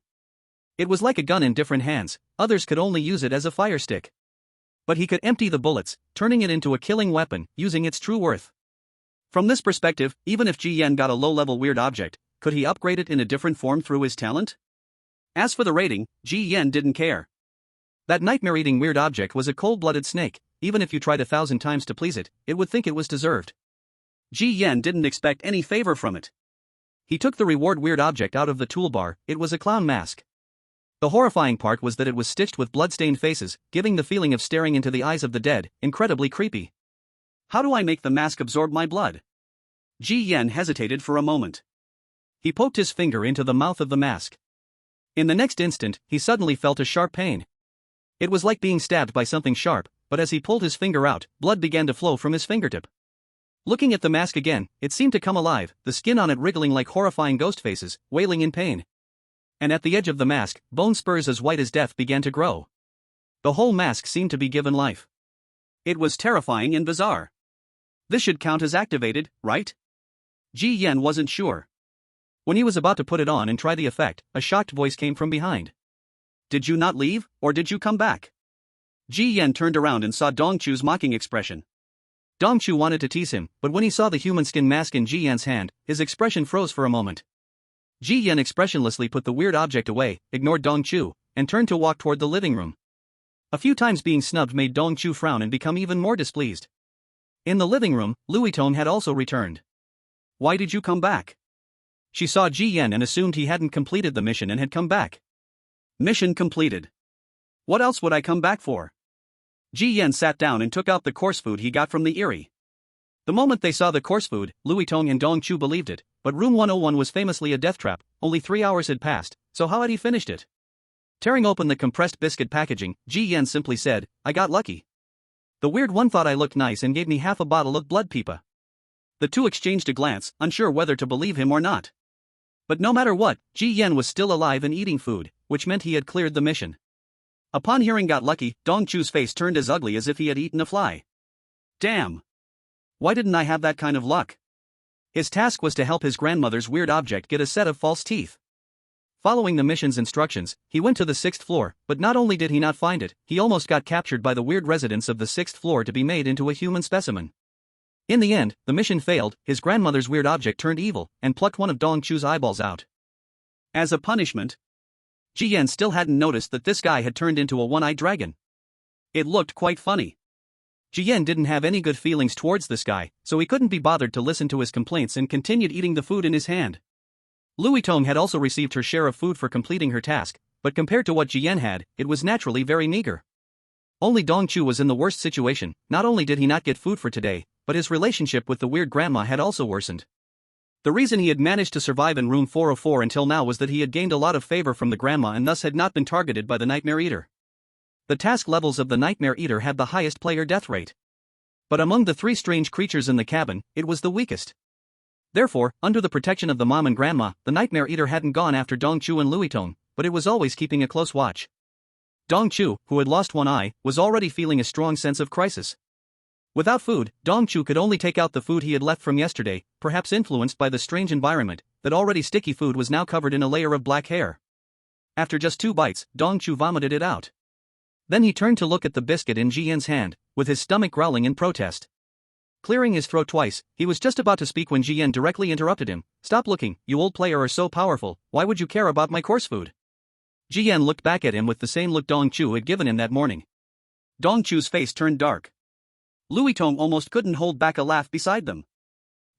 It was like a gun in different hands, others could only use it as a fire stick. But he could empty the bullets, turning it into a killing weapon, using its true worth. From this perspective, even if Ji Yan got a low-level weird object, could he upgrade it in a different form through his talent? As for the rating, Ji Yan didn't care. That nightmare-eating weird object was a cold-blooded snake, even if you tried 1,000 times to please it, it would think it was deserved. Ji Yan didn't expect any favor from it. He took the reward weird object out of the toolbar, it was a clown mask. The horrifying part was that it was stitched with blood-stained faces, giving the feeling of staring into the eyes of the dead, incredibly creepy. How do I make the mask absorb my blood? Ji Yan hesitated for a moment. He poked his finger into the mouth of the mask. In the next instant, he suddenly felt a sharp pain. It was like being stabbed by something sharp, but as he pulled his finger out, blood began to flow from his fingertip. Looking at the mask again, it seemed to come alive, the skin on it wriggling like horrifying ghost faces, wailing in pain. And at the edge of the mask, bone spurs as white as death began to grow. The whole mask seemed to be given life. It was terrifying and bizarre. This should count as activated, right? Ji Yan wasn't sure. When he was about to put it on and try the effect, a shocked voice came from behind. Did you not leave, or did you come back? Ji Yan turned around and saw Dongchu's mocking expression. Dongchu wanted to tease him, but when he saw the human skin mask in Ji Yan's hand, his expression froze for a moment. Ji Yan expressionlessly put the weird object away, ignored Dongchu, and turned to walk toward the living room. A few times being snubbed made Dongchu frown and become even more displeased. In the living room, Luitong had also returned. Why did you come back? She saw Ji Yan and assumed he hadn't completed the mission and had come back. Mission completed. What else would I come back for? Ji Yan sat down and took out the course food he got from the Eyrie. The moment they saw the course food, Luitong and Dongchu believed it, but room 101 was famously a death trap, only 3 hours had passed, so how had he finished it? Tearing open the compressed biscuit packaging, Ji Yan simply said, I got lucky. The weird one thought I looked nice and gave me half a bottle of blood pipa. The two exchanged a glance, unsure whether to believe him or not. But no matter what, Ji Yan was still alive and eating food, which meant he had cleared the mission. Upon hearing got lucky, Dongchu's face turned as ugly as if he had eaten a fly. Damn. Why didn't I have that kind of luck? His task was to help his grandmother's weird object get a set of false teeth. Following the mission's instructions, he went to the 6th floor, but not only did he not find it, he almost got captured by the weird residents of the 6th floor to be made into a human specimen. In the end, the mission failed, his grandmother's weird object turned evil, and plucked one of Dongchu's eyeballs out. As a punishment, Ji Yan still hadn't noticed that this guy had turned into a one-eyed dragon. It looked quite funny. Ji Yan didn't have any good feelings towards this guy, so he couldn't be bothered to listen to his complaints and continued eating the food in his hand. Luitong had also received her share of food for completing her task, but compared to what Ji Yan had, it was naturally very meager. Only Dongchu was in the worst situation, not only did he not get food for today, but his relationship with the weird grandma had also worsened. The reason he had managed to survive in room 404 until now was that he had gained a lot of favor from the grandma and thus had not been targeted by the Nightmare Eater. The task levels of the Nightmare Eater had the highest player death rate. But among the 3 strange creatures in the cabin, it was the weakest. Therefore, under the protection of the mom and grandma, the Nightmare Eater hadn't gone after Dongchu and Luitong, but it was always keeping a close watch. Dongchu, who had lost one eye, was already feeling a strong sense of crisis. Without food, Dongchu could only take out the food he had left from yesterday, perhaps influenced by the strange environment, that already sticky food was now covered in a layer of black hair. After just 2 bites, Dongchu vomited it out. Then he turned to look at the biscuit in Ji Yan's hand, with his stomach growling in protest. Clearing his throat twice, he was just about to speak when Ji Yan directly interrupted him. Stop looking, you old player are so powerful, why would you care about my course food? Ji Yan looked back at him with the same look Dongchu had given him that morning. Dongchu's face turned dark. Luitong almost couldn't hold back a laugh beside them.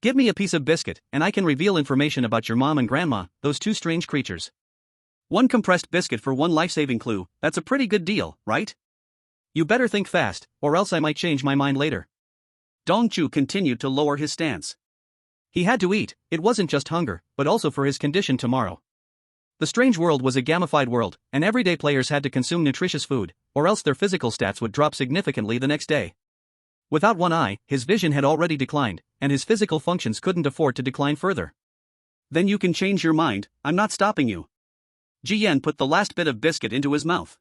Give me a piece of biscuit, and I can reveal information about your mom and grandma, those 2 strange creatures. 1 compressed biscuit for 1 life-saving clue, that's a pretty good deal, right? You better think fast, or else I might change my mind later. Dong Chu continued to lower his stance. He had to eat, it wasn't just hunger, but also for his condition tomorrow. The strange world was a gamified world, and everyday players had to consume nutritious food, or else their physical stats would drop significantly the next day. Without one eye, his vision had already declined, and his physical functions couldn't afford to decline further. Then you can change your mind, I'm not stopping you. Ji Yan put the last bit of biscuit into his mouth.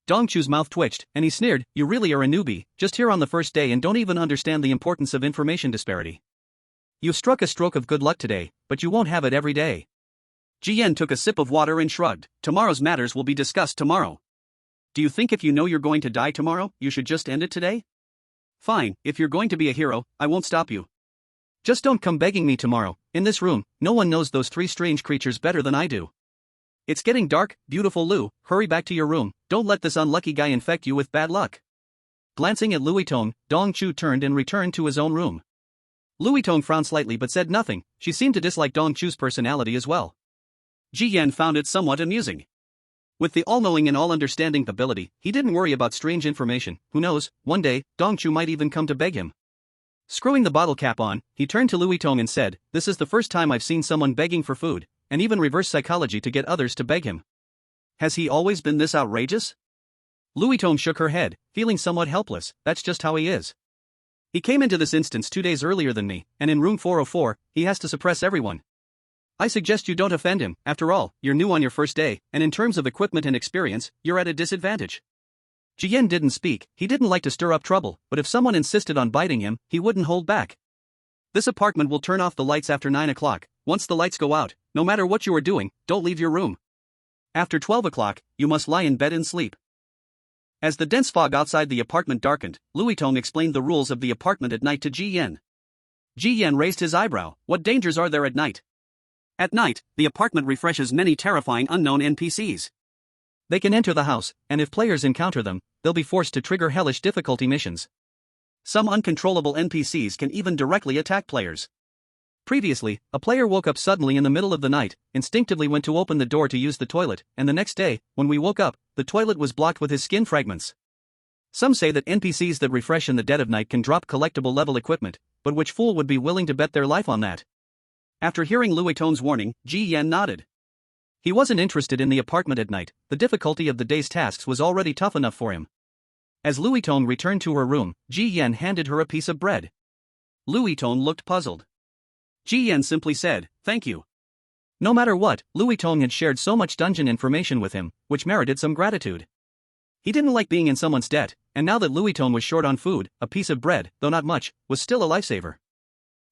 Dong Chu's mouth twitched, and he sneered, you really are a newbie, just here on the first day and don't even understand the importance of information disparity. You struck a stroke of good luck today, but you won't have it every day. Ji Yan took a sip of water and shrugged, tomorrow's matters will be discussed tomorrow. Do you think if you know you're going to die tomorrow, you should just end it today? Fine, if you're going to be a hero, I won't stop you. Just don't come begging me tomorrow, in this room, no one knows those three strange creatures better than I do. It's getting dark, beautiful Lu, hurry back to your room, don't let this unlucky guy infect you with bad luck. Glancing at Louis Tong, Dong Chu turned and returned to his own room. Louis Tong frowned slightly but said nothing, she seemed to dislike Dong Chu's personality as well. Ji Yan found it somewhat amusing. With the all-knowing and all-understanding ability, he didn't worry about strange information, who knows, one day, Dong Chu might even come to beg him. Screwing the bottle cap on, he turned to Louis Tong and said, this is the first time I've seen someone begging for food, and even reverse psychology to get others to beg him. Has he always been this outrageous? Louis Tong shook her head, feeling somewhat helpless, that's just how he is. He came into this instance 2 days earlier than me, and in room 404, he has to suppress everyone. I suggest you don't offend him, after all, you're new on your first day, and in terms of equipment and experience, you're at a disadvantage. Ji Yan didn't speak, he didn't like to stir up trouble, but if someone insisted on biting him, he wouldn't hold back. This apartment will turn off the lights after 9 o'clock, once the lights go out, no matter what you are doing, don't leave your room. After 12 o'clock, you must lie in bed and sleep. As the dense fog outside the apartment darkened, Louis Tong explained the rules of the apartment at night to Ji Yan. Ji Yan raised his eyebrow, what dangers are there at night? At night, the apartment refreshes many terrifying unknown NPCs. They can enter the house, and if players encounter them, they'll be forced to trigger hellish difficulty missions. Some uncontrollable NPCs can even directly attack players. Previously, a player woke up suddenly in the middle of the night, instinctively went to open the door to use the toilet, and the next day, when we woke up, the toilet was blocked with his skin fragments. Some say that NPCs that refresh in the dead of night can drop collectible level equipment, but which fool would be willing to bet their life on that? After hearing Louis Tong's warning, Ji Yan nodded. He wasn't interested in the apartment at night, the difficulty of the day's tasks was already tough enough for him. As Louis Tong returned to her room, Ji Yan handed her a piece of bread. Louis Tong looked puzzled. Ji Yan simply said, thank you. No matter what, Louis Tong had shared so much dungeon information with him, which merited some gratitude. He didn't like being in someone's debt, and now that Louis Tong was short on food, a piece of bread, though not much, was still a lifesaver.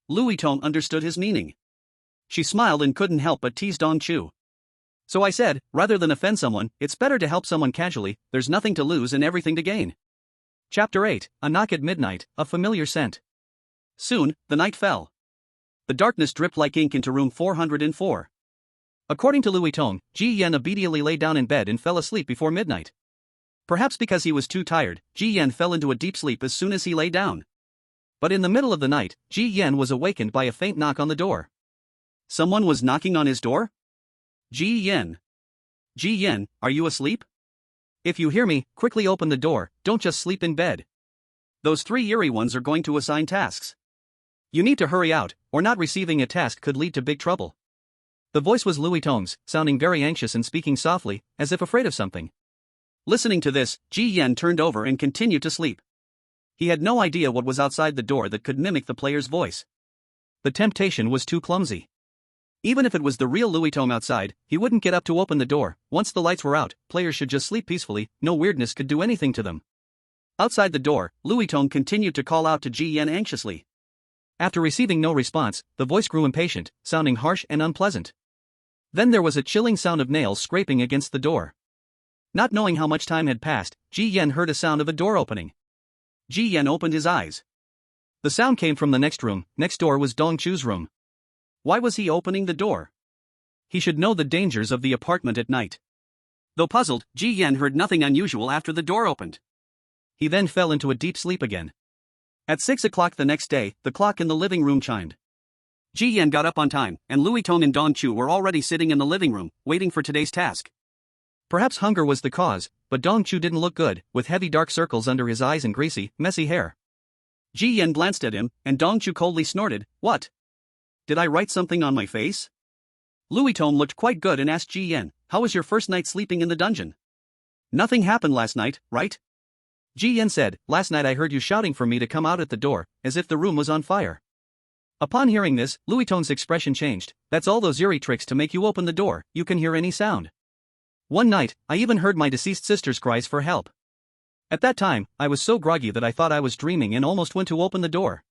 Louis Tong understood his meaning. She smiled and couldn't help but tease Dong Chu. So I said, rather than offend someone, it's better to help someone casually, there's nothing to lose and everything to gain. Chapter 8, A Knock at Midnight, a Familiar Scent. Soon, the night fell. The darkness dripped like ink into room 404. According to Louis Tong, Ji Yan obediently lay down in bed and fell asleep before midnight. Perhaps because he was too tired, Ji Yan fell into a deep sleep as soon as he lay down. But in the middle of the night, Ji Yan was awakened by a faint knock on the door. Someone was knocking on his door? Ji Yan. Ji Yan, are you asleep? If you hear me, quickly open the door, don't just sleep in bed. Those three eerie ones are going to assign tasks. You need to hurry out, or not receiving a task could lead to big trouble. The voice was Louis Tong's, sounding very anxious and speaking softly, as if afraid of something. Listening to this, Ji Yan turned over and continued to sleep. He had no idea what was outside the door that could mimic the player's voice. The temptation was too clumsy. Even if it was the real Louis Tong outside, he wouldn't get up to open the door. Once the lights were out, players should just sleep peacefully, no weirdness could do anything to them. Outside the door, Louis Tong continued to call out to Ji Yan anxiously. After receiving no response, the voice grew impatient, sounding harsh and unpleasant. Then there was a chilling sound of nails scraping against the door. Not knowing how much time had passed, Ji Yan heard a sound of a door opening. Ji Yan opened his eyes. The sound came from the next room. Next door was Dong Chu's room. Why was he opening the door? He should know the dangers of the apartment at night. Though puzzled, Ji Yan heard nothing unusual after the door opened. He then fell into a deep sleep again. At 6 o'clock the next day, the clock in the living room chimed. Ji Yan got up on time, and Louis Tong and Dong Chu were already sitting in the living room, waiting for today's task. Perhaps hunger was the cause, but Dong Chu didn't look good, with heavy dark circles under his eyes and greasy, messy hair. Ji Yan glanced at him, and Dong Chu coldly snorted, "What? Did I write something on my face?" Louis Tome looked quite good and asked Ji Yan, "How was your first night sleeping in the dungeon?" "Nothing happened last night, right?" Ji Yan said, "Last night I heard you shouting for me to come out at the door, as if the room was on fire." Upon hearing this, Louis Tone's expression changed. "That's all those eerie tricks to make you open the door, you can hear any sound. One night, I even heard my deceased sister's cries for help. At that time, I was so groggy that I thought I was dreaming and almost went to open the door."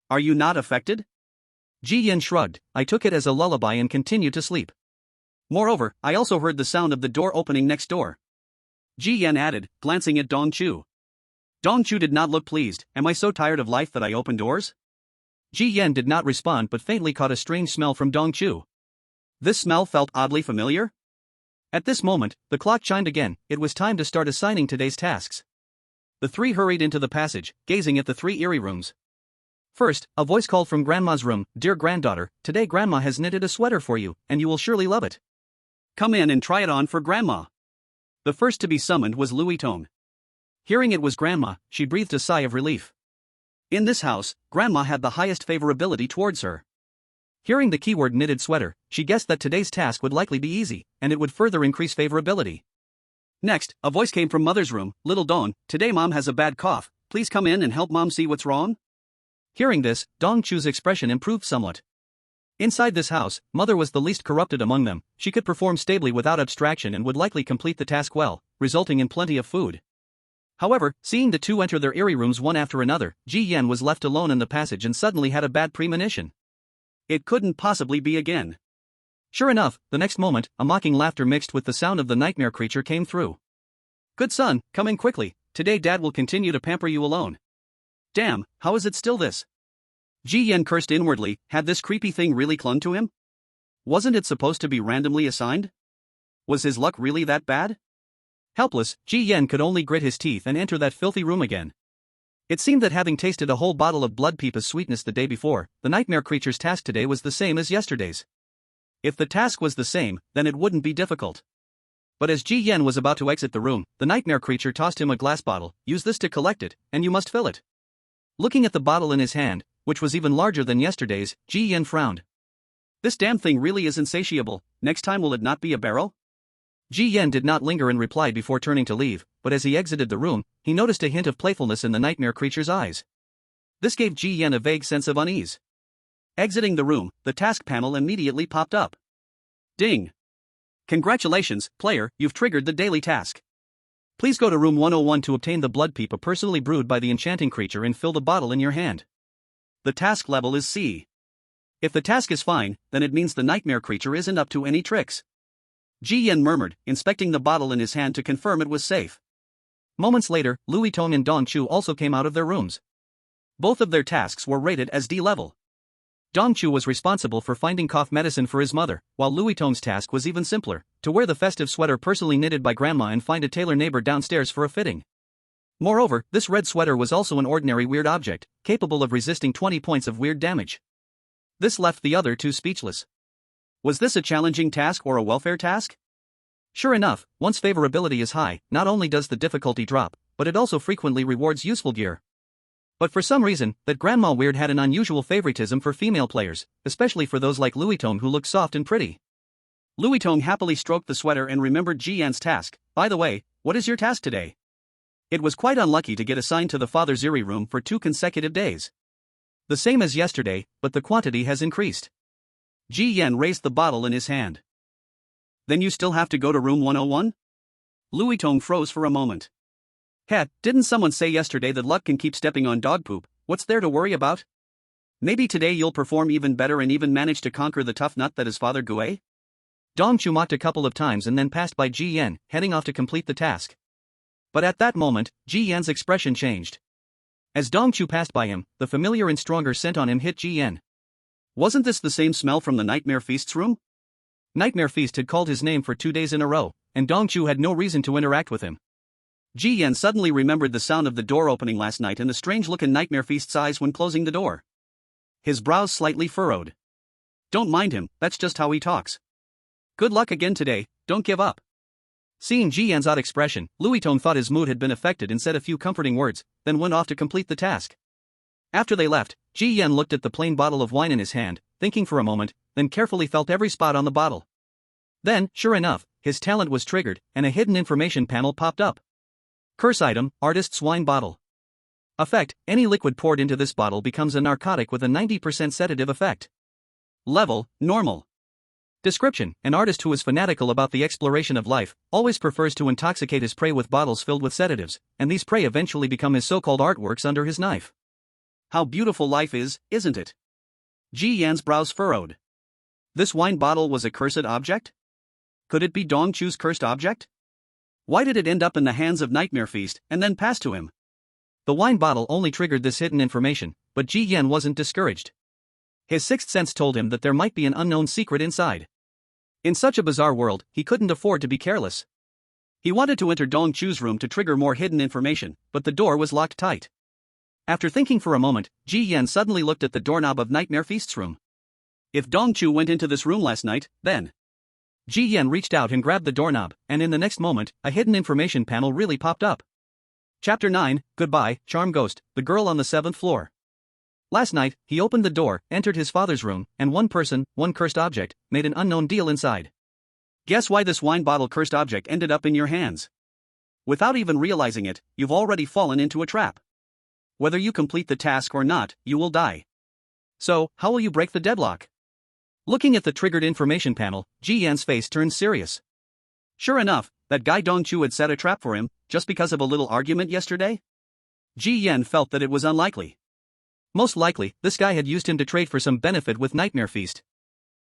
"Are you not affected?" Ji Yan shrugged. "I took it as a lullaby and continued to sleep. Moreover, I also heard the sound of the door opening next door." Ji Yan added, glancing at Dong Chu. Dong Chu did not look pleased. "Am I so tired of life that I open doors?" Ji Yan did not respond but faintly caught a strange smell from Dong Chu. This smell felt oddly familiar. At this moment, the clock chimed again. It was time to start assigning today's tasks. The three hurried into the passage, gazing at the three eerie rooms. First, a voice called from Grandma's room, "Dear granddaughter, today Grandma has knitted a sweater for you, and you will surely love it. Come in and try it on for Grandma." The first to be summoned was Louis Tong. Hearing it was Grandma, she breathed a sigh of relief. In this house, Grandma had the highest favorability towards her. Hearing the keyword knitted sweater, she guessed that today's task would likely be easy, and it would further increase favorability. Next, a voice came from Mother's room, "Little Dawn, today Mom has a bad cough, please come in and help Mom see what's wrong." Hearing this, Dong Chu's expression improved somewhat. Inside this house, Mother was the least corrupted among them. She could perform stably without abstraction and would likely complete the task well, resulting in plenty of food. However, seeing the two enter their eerie rooms one after another, Ji Yan was left alone in the passage and suddenly had a bad premonition. It couldn't possibly be again. Sure enough, the next moment, a mocking laughter mixed with the sound of the nightmare creature came through. "Good son, come in quickly. Today Dad will continue to pamper you alone." "Damn, how is it still this?" Ji Yan cursed inwardly. Had this creepy thing really clung to him? Wasn't it supposed to be randomly assigned? Was his luck really that bad? Helpless, Ji Yan could only grit his teeth and enter that filthy room again. It seemed that having tasted a whole bottle of blood peepa's sweetness the day before, the nightmare creature's task today was the same as yesterday's. If the task was the same, then it wouldn't be difficult. But as Ji Yan was about to exit the room, the nightmare creature tossed him a glass bottle. "Use this to collect it, and you must fill it." Looking at the bottle in his hand, which was even larger than yesterday's, Ji Yan frowned. "This damn thing really is insatiable. Next time will it not be a barrel?" Ji Yan did not linger and reply before turning to leave, but as he exited the room, he noticed a hint of playfulness in the nightmare creature's eyes. This gave Ji Yan a vague sense of unease. Exiting the room, the task panel immediately popped up. Ding! Congratulations, player, you've triggered the daily task. Please go to room 101 to obtain the blood peepa personally brewed by the enchanting creature and fill the bottle in your hand. The task level is C. If the task is fine, then it means the nightmare creature isn't up to any tricks. Ji Yan murmured, inspecting the bottle in his hand to confirm it was safe. Moments later, Louis Tong and Dong Chu also came out of their rooms. Both of their tasks were rated as D level. Dong Chu was responsible for finding cough medicine for his mother, while Louis Tong's task was even simpler, to wear the festive sweater personally knitted by Grandma and find a tailor neighbor downstairs for a fitting. Moreover, this red sweater was also an ordinary weird object, capable of resisting 20 points of weird damage. This left the other two speechless. Was this a challenging task or a welfare task? Sure enough, once favorability is high, not only does the difficulty drop, but it also frequently rewards useful gear. But for some reason, that Grandma Weird had an unusual favoritism for female players, especially for those like Louis Tong who looked soft and pretty. Louis Tong happily stroked the sweater and remembered Ji Yan's task. "By the way, what is your task today?" It was quite unlucky to get assigned to the Father Ziri room for 2 consecutive days. The same as yesterday, but the quantity has increased. Ji Yan raised the bottle in his hand. "Then you still have to go to room 101? Louis Tong froze for a moment. Didn't someone say yesterday that luck can keep stepping on dog poop? What's there to worry about? Maybe today you'll perform even better and even manage to conquer the tough nut that is Father Gue?" Dong Chu mocked a couple of times and then passed by Ji Yan, heading off to complete the task. But at that moment, Ji Yan's expression changed. As Dong Chu passed by him, the familiar and stronger scent on him hit Ji Yan. Wasn't this the same smell from the Nightmare Feast's room? Nightmare Feast had called his name for 2 days in a row, and Dong Chu had no reason to interact with him. Ji Yan suddenly remembered the sound of the door opening last night and the strange look in Nightmare Feast's eyes when closing the door. His brows slightly furrowed. "Don't mind him, that's just how he talks. Good luck again today, don't give up." Seeing Ji Yan's odd expression, Louis Tong thought his mood had been affected and said a few comforting words, then went off to complete the task. After they left, Ji Yan looked at the plain bottle of wine in his hand, thinking for a moment, then carefully felt every spot on the bottle. Then, sure enough, his talent was triggered, and a hidden information panel popped up. Curse item, artist's wine bottle. Effect, any liquid poured into this bottle becomes a narcotic with a 90% sedative effect. Level, normal. Description, an artist who is fanatical about the exploration of life, always prefers to intoxicate his prey with bottles filled with sedatives, and these prey eventually become his so-called artworks under his knife. How beautiful life is, isn't it? Ji Yan's brows furrowed. This wine bottle was a cursed object? Could it be Dong Chu's cursed object? Why did it end up in the hands of Nightmare Feast and then pass to him? The wine bottle only triggered this hidden information, but Ji Yan wasn't discouraged. His sixth sense told him that there might be an unknown secret inside. In such a bizarre world, he couldn't afford to be careless. He wanted to enter Dong Chu's room to trigger more hidden information, but the door was locked tight. After thinking for a moment, Ji Yan suddenly looked at the doorknob of Nightmare Feast's room. If Dong Chu went into this room last night, then... Ji Yan reached out and grabbed the doorknob, and in the next moment, a hidden information panel really popped up. Chapter 9, Goodbye, Charm Ghost, the girl on the 7th floor. Last night, he opened the door, entered his father's room, and one person, one cursed object, made an unknown deal inside. Guess why this wine bottle cursed object ended up in your hands? Without even realizing it, you've already fallen into a trap. Whether you complete the task or not, you will die. So, how will you break the deadlock? Looking at the triggered information panel, Ji Yan's face turned serious. Sure enough, that guy Dong Chu had set a trap for him, just because of a little argument yesterday? Ji Yan felt that it was unlikely. Most likely, this guy had used him to trade for some benefit with Nightmare Feast.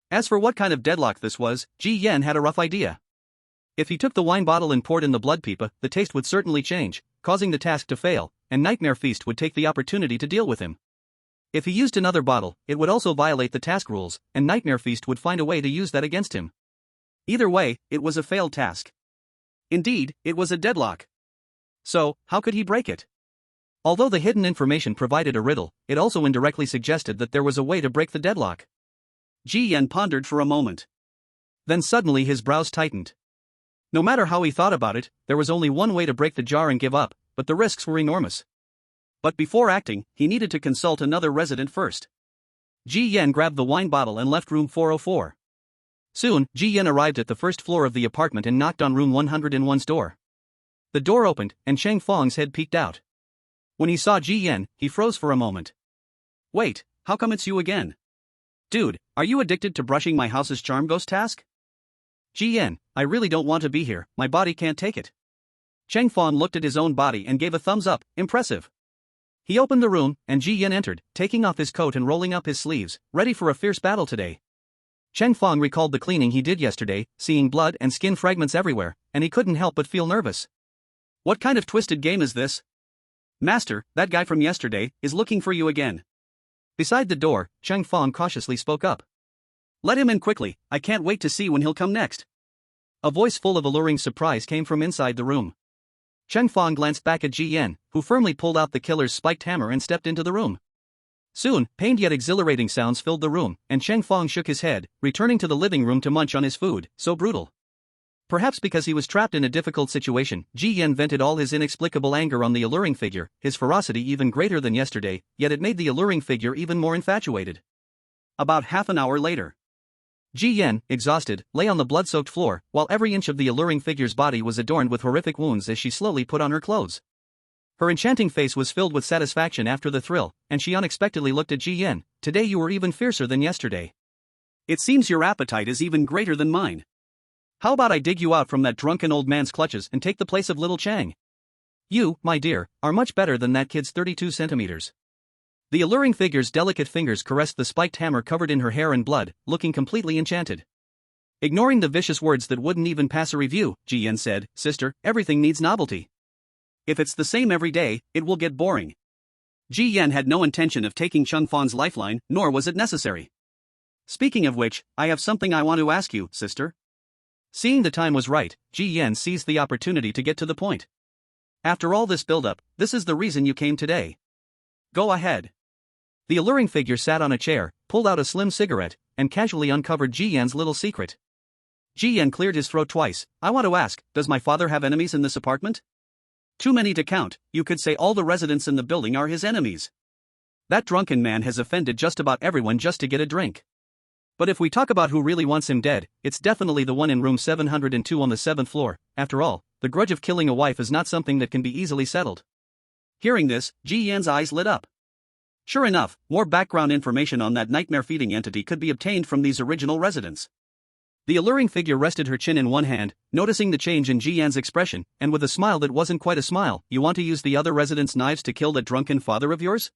As for what kind of deadlock this was, Ji Yan had a rough idea. If he took the wine bottle and poured in the blood pipa, the taste would certainly change, causing the task to fail, and Nightmare Feast would take the opportunity to deal with him. If he used another bottle, it would also violate the task rules, and Nightmare Feast would find a way to use that against him. Either way, it was a failed task. Indeed, it was a deadlock. So, how could he break it? Although the hidden information provided a riddle, it also indirectly suggested that there was a way to break the deadlock. Ji Yan pondered for a moment. Then suddenly his brows tightened. No matter how he thought about it, there was only one way to break the jar and give up, but the risks were enormous. But before acting, he needed to consult another resident first. Ji Yan grabbed the wine bottle and left room 404. Soon, Ji Yan arrived at the first floor of the apartment and knocked on room 101's door. The door opened, and Cheng Fang's head peeked out. When he saw Ji Yan, he froze for a moment. Wait, how come it's you again? Dude, are you addicted to brushing my house's charm ghost task? Ji Yan, I really don't want to be here, my body can't take it. Cheng Fang looked at his own body and gave a thumbs up, impressive. He opened the room, and Ji Yan entered, taking off his coat and rolling up his sleeves, ready for a fierce battle today. Cheng Fang recalled the cleaning he did yesterday, seeing blood and skin fragments everywhere, and he couldn't help but feel nervous. What kind of twisted game is this? Master, that guy from yesterday, is looking for you again. Beside the door, Cheng Fang cautiously spoke up. Let him in quickly, I can't wait to see when he'll come next. A voice full of alluring surprise came from inside the room. Cheng Fang glanced back at Ji Yan, who firmly pulled out the killer's spiked hammer and stepped into the room. Soon, pained yet exhilarating sounds filled the room, and Cheng Fang shook his head, returning to the living room to munch on his food, so brutal. Perhaps because he was trapped in a difficult situation, Ji Yan vented all his inexplicable anger on the alluring figure, his ferocity even greater than yesterday, yet it made the alluring figure even more infatuated. About half an hour later. Ji Yan, exhausted, lay on the blood-soaked floor, while every inch of the alluring figure's body was adorned with horrific wounds as she slowly put on her clothes. Her enchanting face was filled with satisfaction after the thrill, and she unexpectedly looked at Ji Yan. Today you were even fiercer than yesterday. It seems your appetite is even greater than mine. How about I dig you out from that drunken old man's clutches and take the place of little Chang? You, my dear, are much better than that kid's 32 centimeters. The alluring figure's delicate fingers caressed the spiked hammer covered in her hair and blood, looking completely enchanted. Ignoring the vicious words that wouldn't even pass a review, Ji Yan said, Sister, everything needs novelty. If it's the same every day, it will get boring. Ji Yan had no intention of taking Cheng Fang's lifeline, nor was it necessary. Speaking of which, I have something I want to ask you, sister. Seeing the time was right, Ji Yan seized the opportunity to get to the point. After all this build-up, this is the reason you came today. Go ahead. The alluring figure sat on a chair, pulled out a slim cigarette, and casually uncovered Ji Yan's little secret. Ji Yan cleared his throat twice. I want to ask, does my father have enemies in this apartment? Too many to count, you could say all the residents in the building are his enemies. That drunken man has offended just about everyone just to get a drink. But if we talk about who really wants him dead, it's definitely the one in room 702 on the 7th floor. After all, the grudge of killing a wife is not something that can be easily settled. Hearing this, Ji Yan's eyes lit up. Sure enough, more background information on that nightmare-feeding entity could be obtained from these original residents. The alluring figure rested her chin in one hand, noticing the change in Ji Yan's expression, and with a smile that wasn't quite a smile. You want to use the other residents' knives to kill that drunken father of yours?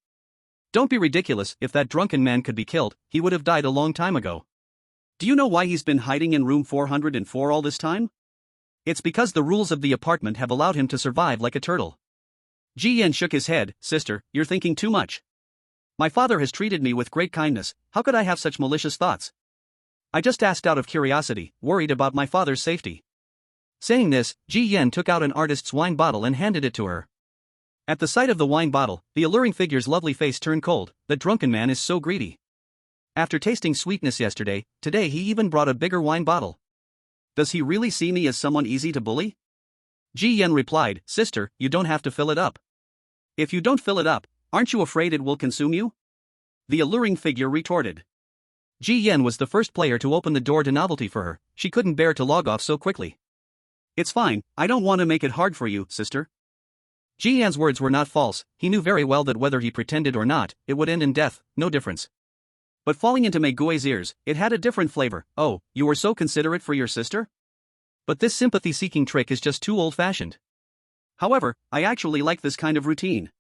Don't be ridiculous. If that drunken man could be killed, he would have died a long time ago. Do you know why he's been hiding in room 404 all this time? It's because the rules of the apartment have allowed him to survive like a turtle. Ji Yan shook his head. Sister, you're thinking too much. My father has treated me with great kindness. How could I have such malicious thoughts? I just asked out of curiosity, worried about my father's safety. Saying this, Ji Yan took out an artist's wine bottle and handed it to her. At the sight of the wine bottle, the alluring figure's lovely face turned cold. The drunken man is so greedy. After tasting sweetness yesterday, today he even brought a bigger wine bottle. Does he really see me as someone easy to bully? Ji Yan replied, Sister, you don't have to fill it up. If you don't fill it up, aren't you afraid it will consume you? The alluring figure retorted. Ji Yan was the first player to open the door to novelty for her. She couldn't bear to log off so quickly. It's fine, I don't want to make it hard for you, sister. Ji Yan's words were not false. He knew very well that whether he pretended or not, it would end in death, no difference. But falling into Mei Gui's ears, it had a different flavor. Oh, you were so considerate for your sister? But this sympathy-seeking trick is just too old-fashioned. However, I actually like this kind of routine.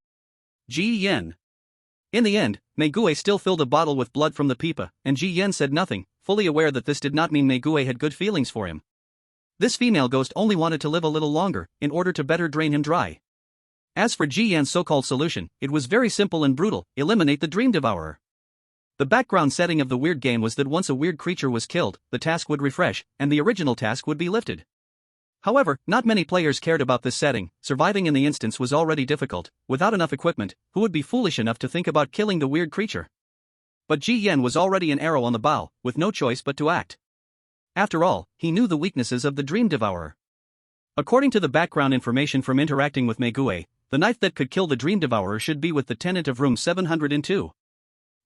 Ji Yan. In the end, Mei Gui still filled a bottle with blood from the pipa, and Ji Yan said nothing, fully aware that this did not mean Mei Gui had good feelings for him. This female ghost only wanted to live a little longer, in order to better drain him dry. As for Ji Yan's so-called solution, it was very simple and brutal: eliminate the Dream Devourer. The background setting of the weird game was that once a weird creature was killed, the task would refresh, and the original task would be lifted. However, not many players cared about this setting. Surviving in the instance was already difficult. Without enough equipment, who would be foolish enough to think about killing the weird creature? But Ji Yan was already an arrow on the bow, with no choice but to act. After all, he knew the weaknesses of the Dream Devourer. According to the background information from interacting with Mei Gui, the knife that could kill the Dream Devourer should be with the tenant of room 702.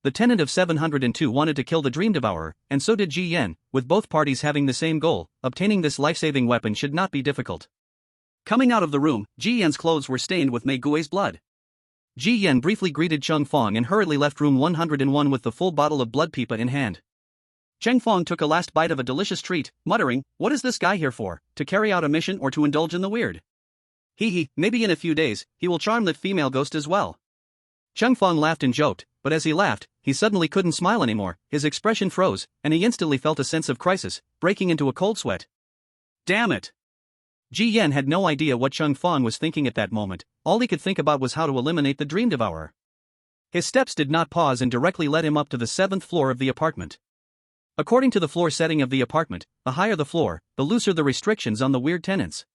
The tenant of 702 wanted to kill the Dream Devourer, and so did Ji Yan, with both parties having the same goal. Obtaining this life-saving weapon should not be difficult. Coming out of the room, Ji Yan's clothes were stained with Mei Gui's blood. Ji Yan briefly greeted Cheng Fang and hurriedly left room 101 with the full bottle of blood pipa in hand. Cheng Fang took a last bite of a delicious treat, muttering, "What is this guy here for? To carry out a mission or to indulge in the weird? Maybe in a few days, he will charm that female ghost as well." Cheng Fang laughed and joked, but as he laughed, he suddenly couldn't smile anymore. His expression froze, and he instantly felt a sense of crisis, breaking into a cold sweat. Damn it! Ji Yan had no idea what Cheng Fang was thinking at that moment. All he could think about was how to eliminate the Dream Devourer. His steps did not pause and directly led him up to the 7th floor of the apartment. According to the floor setting of the apartment, the higher the floor, the looser the restrictions on the weird tenants.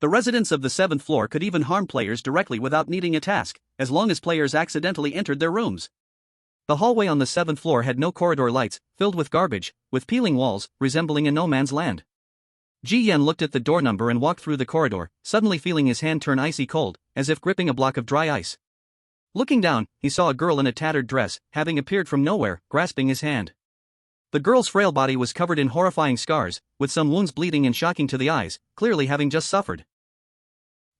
The residents of the 7th floor could even harm players directly without needing a task, as long as players accidentally entered their rooms. The hallway on the 7th floor had no corridor lights, filled with garbage, with peeling walls, resembling a no man's land. Ji Yan looked at the door number and walked through the corridor, suddenly feeling his hand turn icy cold, as if gripping a block of dry ice. Looking down, he saw a girl in a tattered dress, having appeared from nowhere, grasping his hand. The girl's frail body was covered in horrifying scars, with some wounds bleeding and shocking to the eyes, clearly having just suffered.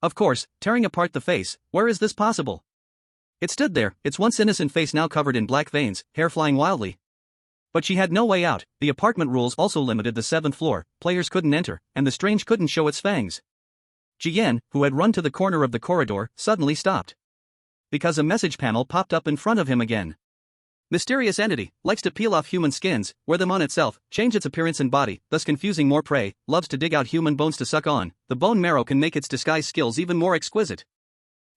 Of course, tearing apart the face. Where is this possible? It stood there, its once innocent face now covered in black veins, hair flying wildly. But she had no way out. The apartment rules also limited the 7th floor, players couldn't enter, and the strange couldn't show its fangs. Ji Yan, who had run to the corner of the corridor, suddenly stopped. Because a message panel popped up in front of him again. Mysterious entity, likes to peel off human skins, wear them on itself, change its appearance and body, thus confusing more prey, loves to dig out human bones to suck on. The bone marrow can make its disguise skills even more exquisite.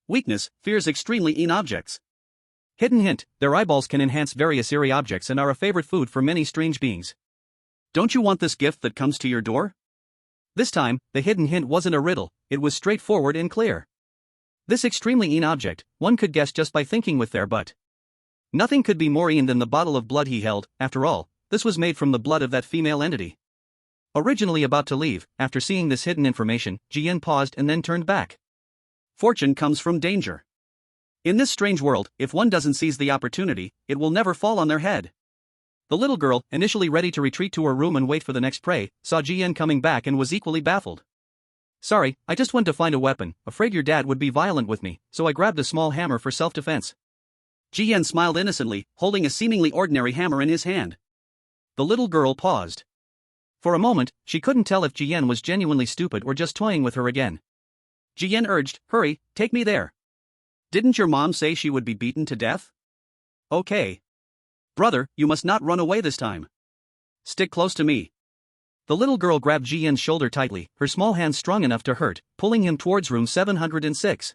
Weakness, fears extremely keen objects. Hidden hint, their eyeballs can enhance various eerie objects and are a favorite food for many strange beings. Don't you want this gift that comes to your door? This time, the hidden hint wasn't a riddle, it was straightforward and clear. This extremely keen object, one could guess just by thinking with their butt. Nothing could be more keen than the bottle of blood he held. After all, this was made from the blood of that female entity. Originally about to leave, after seeing this hidden information, Ji Yan paused and then turned back. Fortune comes from danger. In this strange world, if one doesn't seize the opportunity, it will never fall on their head. The little girl, initially ready to retreat to her room and wait for the next prey, saw Jian coming back and was equally baffled. Sorry, I just went to find a weapon, afraid your dad would be violent with me, so I grabbed a small hammer for self-defense. Jian smiled innocently, holding a seemingly ordinary hammer in his hand. The little girl paused. For a moment, she couldn't tell if Jian was genuinely stupid or just toying with her again. Jian urged, hurry, take me there. Didn't your mom say she would be beaten to death? Okay. Brother, you must not run away this time. Stick close to me. The little girl grabbed Jian's shoulder tightly, her small hands strong enough to hurt, pulling him towards room 706.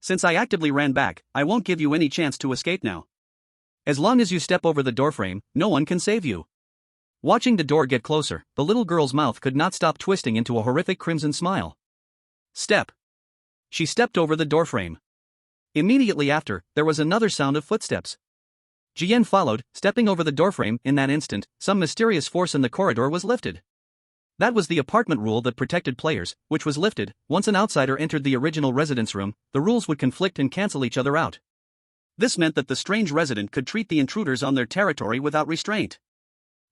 Since I actively ran back, I won't give you any chance to escape now. As long as you step over the doorframe, no one can save you. Watching the door get closer, the little girl's mouth could not stop twisting into a horrific crimson smile. Step. She stepped over the doorframe. Immediately after, there was another sound of footsteps. Jian followed, stepping over the doorframe. In that instant, some mysterious force in the corridor was lifted. That was the apartment rule that protected players, which was lifted. Once an outsider entered the original residence room, the rules would conflict and cancel each other out. This meant that the strange resident could treat the intruders on their territory without restraint.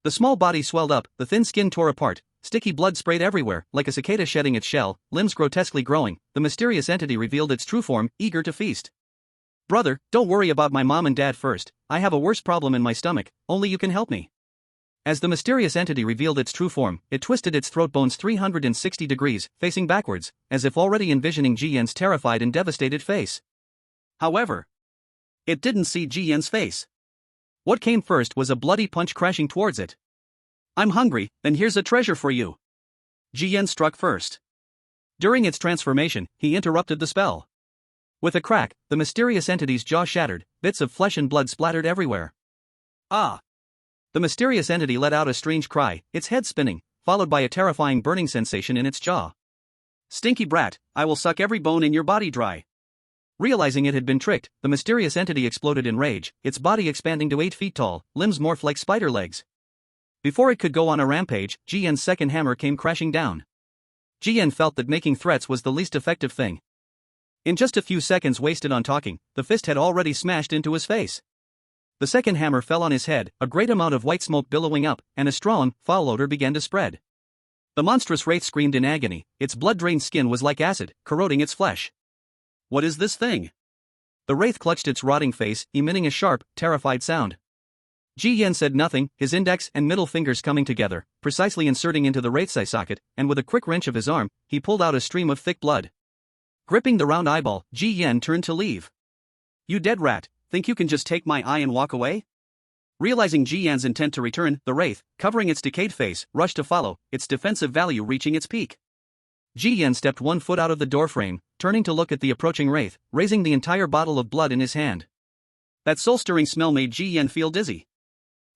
The small body swelled up, the thin skin tore apart, sticky blood sprayed everywhere, like a cicada shedding its shell, limbs grotesquely growing. The mysterious entity revealed its true form, eager to feast. Brother, don't worry about my mom and dad first, I have a worse problem in my stomach, only you can help me. As the mysterious entity revealed its true form, it twisted its throat bones 360 degrees, facing backwards, as if already envisioning Jian's terrified and devastated face. However, it didn't see Jian's face. What came first was a bloody punch crashing towards it. I'm hungry, then here's a treasure for you. Jian struck first. During its transformation, he interrupted the spell. With a crack, the mysterious entity's jaw shattered, bits of flesh and blood splattered everywhere. Ah! The mysterious entity let out a strange cry, its head spinning, followed by a terrifying burning sensation in its jaw. Stinky brat, I will suck every bone in your body dry. Realizing it had been tricked, the mysterious entity exploded in rage, its body expanding to 8 feet tall, limbs morphed like spider legs. Before it could go on a rampage, Jian's second hammer came crashing down. Jian felt that making threats was the least effective thing. In just a few seconds wasted on talking, the fist had already smashed into his face. The second hammer fell on his head, a great amount of white smoke billowing up, and a strong, foul odor began to spread. The monstrous wraith screamed in agony, its blood-drained skin was like acid, corroding its flesh. What is this thing? The wraith clutched its rotting face, emitting a sharp, terrified sound. Jian said nothing, his index and middle fingers coming together, precisely inserting into the wraith's eye socket, and with a quick wrench of his arm, he pulled out a stream of thick blood. Gripping the round eyeball, Jian turned to leave. You dead rat, think you can just take my eye and walk away? Realizing Jian's intent to return, the wraith, covering its decayed face, rushed to follow, its defensive value reaching its peak. Jian stepped 1 foot out of the doorframe, turning to look at the approaching wraith, raising the entire bottle of blood in his hand. That soul-stirring smell made Jian feel dizzy.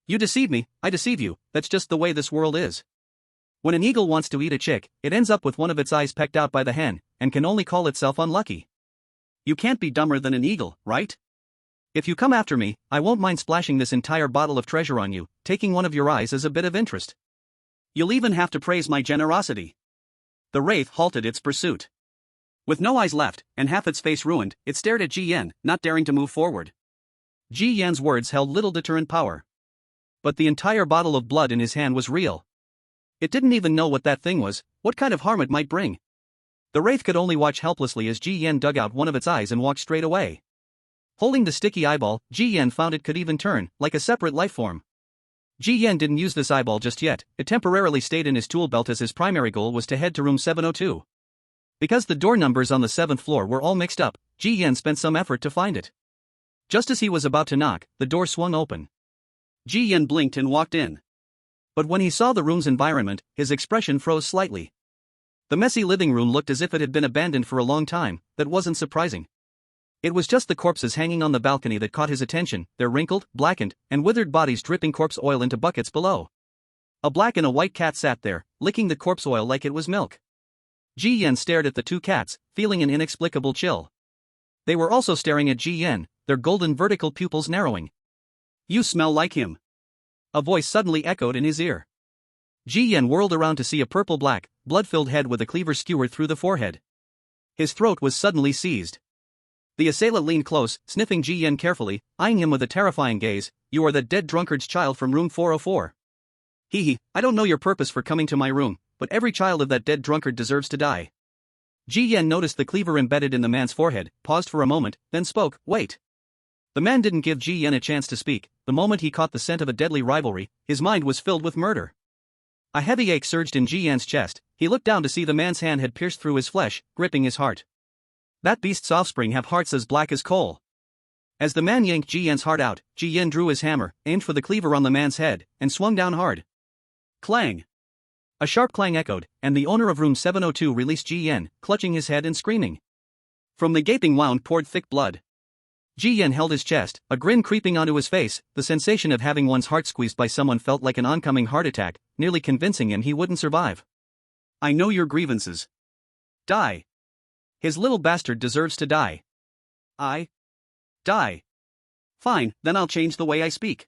You deceive me, I deceive you, that's just the way this world is. When an eagle wants to eat a chick, it ends up with one of its eyes pecked out by the hen, and can only call itself unlucky. You can't be dumber than an eagle, right? If you come after me, I won't mind splashing this entire bottle of treasure on you, taking one of your eyes as a bit of interest. You'll even have to praise my generosity. The wraith halted its pursuit. With no eyes left, and half its face ruined, it stared at Jian, not daring to move forward. Jian's words held little deterrent power. But the entire bottle of blood in his hand was real. It didn't even know what that thing was, what kind of harm it might bring. The wraith could only watch helplessly as Jian dug out one of its eyes and walked straight away. Holding the sticky eyeball, Jian found it could even turn, like a separate life form. Jian didn't use this eyeball just yet, it temporarily stayed in his tool belt as his primary goal was to head to room 702. Because the door numbers on the 7th floor were all mixed up, Jian spent some effort to find it. Just as he was about to knock, the door swung open. Jian blinked and walked in. But when he saw the room's environment, his expression froze slightly. The messy living room looked as if it had been abandoned for a long time. That wasn't surprising. It was just the corpses hanging on the balcony that caught his attention, their wrinkled, blackened, and withered bodies dripping corpse oil into buckets below. A black and a white cat sat there, licking the corpse oil like it was milk. Jian stared at the two cats, feeling an inexplicable chill. They were also staring at Jian, their golden vertical pupils narrowing. You smell like him. A voice suddenly echoed in his ear. Jian whirled around to see a purple-black, blood-filled head with a cleaver skewered through the forehead. His throat was suddenly seized. The assailant leaned close, sniffing Ji Yan carefully, eyeing him with a terrifying gaze. You are that dead drunkard's child from room 404. Hee hee, I don't know your purpose for coming to my room, but every child of that dead drunkard deserves to die. Ji Yan noticed the cleaver embedded in the man's forehead, paused for a moment, then spoke, wait. The man didn't give Ji Yan a chance to speak. The moment he caught the scent of a deadly rivalry, his mind was filled with murder. A heavy ache surged in Ji Yan's chest. He looked down to see the man's hand had pierced through his flesh, gripping his heart. That beast's offspring have hearts as black as coal. As the man yanked Ji Yan's heart out, Ji Yan drew his hammer, aimed for the cleaver on the man's head, and swung down hard. Clang! A sharp clang echoed, and the owner of room 702 released Ji Yan, clutching his head and screaming. From the gaping wound poured thick blood. Ji Yan held his chest, a grin creeping onto his face. The sensation of having one's heart squeezed by someone felt like an oncoming heart attack, nearly convincing him he wouldn't survive. I know your grievances. Die. His little bastard deserves to die. Die. Fine, then I'll change the way I speak.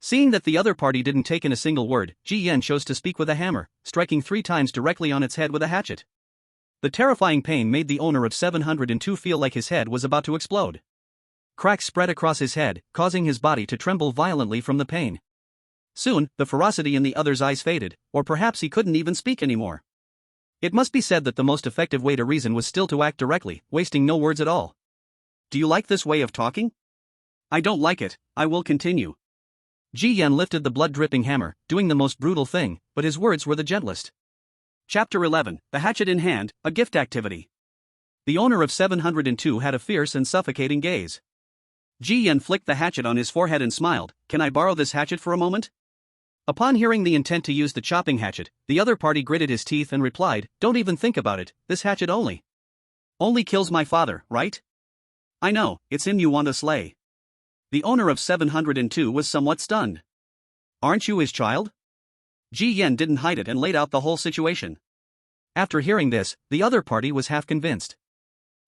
Seeing that the other party didn't take in a single word, Ji Yan chose to speak with a hammer, striking 3 times directly on its head with a hatchet. The terrifying pain made the owner of 702 feel like his head was about to explode. Cracks spread across his head, causing his body to tremble violently from the pain. Soon, the ferocity in the other's eyes faded, or perhaps he couldn't even speak anymore. It must be said that the most effective way to reason was still to act directly, wasting no words at all. Do you like this way of talking? I don't like it, I will continue. Ji Yan lifted the blood-dripping hammer, doing the most brutal thing, but his words were the gentlest. Chapter 11, The Hatchet in Hand, a Gift Activity. The owner of 702 had a fierce and suffocating gaze. Ji Yan flicked the hatchet on his forehead and smiled. Can I borrow this hatchet for a moment? Upon hearing the intent to use the chopping hatchet, the other party gritted his teeth and replied, don't even think about it, this hatchet only kills my father, right? I know, it's him you want to slay. The owner of 702 was somewhat stunned. Aren't you his child? Ji Yan didn't hide it and laid out the whole situation. After hearing this, the other party was half convinced.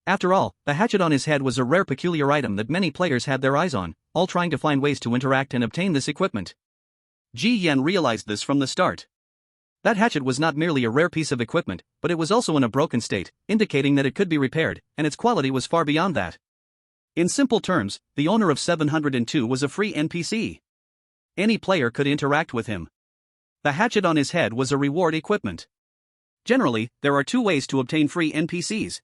After all, the hatchet on his head was a rare peculiar item that many players had their eyes on, all trying to find ways to interact and obtain this equipment. Ji Yan realized this from the start. That hatchet was not merely a rare piece of equipment, but it was also in a broken state, indicating that it could be repaired, and its quality was far beyond that. In simple terms, the owner of 702 was a free NPC. Any player could interact with him. The hatchet on his head was a reward equipment. Generally, there are 2 ways to obtain free NPCs.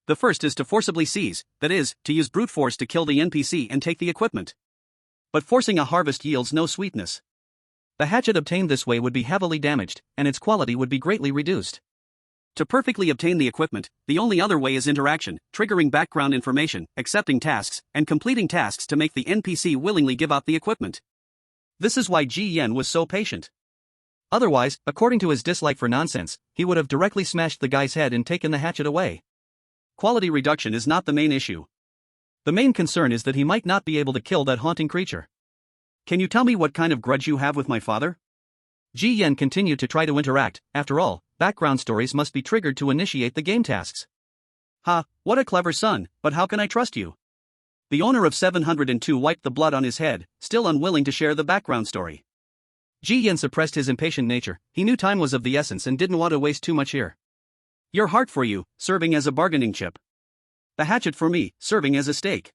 The first is to forcibly seize, that is, to use brute force to kill the NPC and take the equipment. But forcing a harvest yields no sweetness. The hatchet obtained this way would be heavily damaged, and its quality would be greatly reduced. To perfectly obtain the equipment, the only other way is interaction, triggering background information, accepting tasks, and completing tasks to make the NPC willingly give up the equipment. This is why Ji Yan was so patient. Otherwise, according to his dislike for nonsense, he would have directly smashed the guy's head and taken the hatchet away. Quality reduction is not the main issue. The main concern is that he might not be able to kill that haunting creature. Can you tell me what kind of grudge you have with my father? Ji Yan continued to try to interact. After all, background stories must be triggered to initiate the game tasks. Ha, what a clever son, but how can I trust you? The owner of 702 wiped the blood on his head, still unwilling to share the background story. Ji Yan suppressed his impatient nature. He knew time was of the essence and didn't want to waste too much here. Your heart for you, serving as a bargaining chip. The hatchet for me, serving as a stake.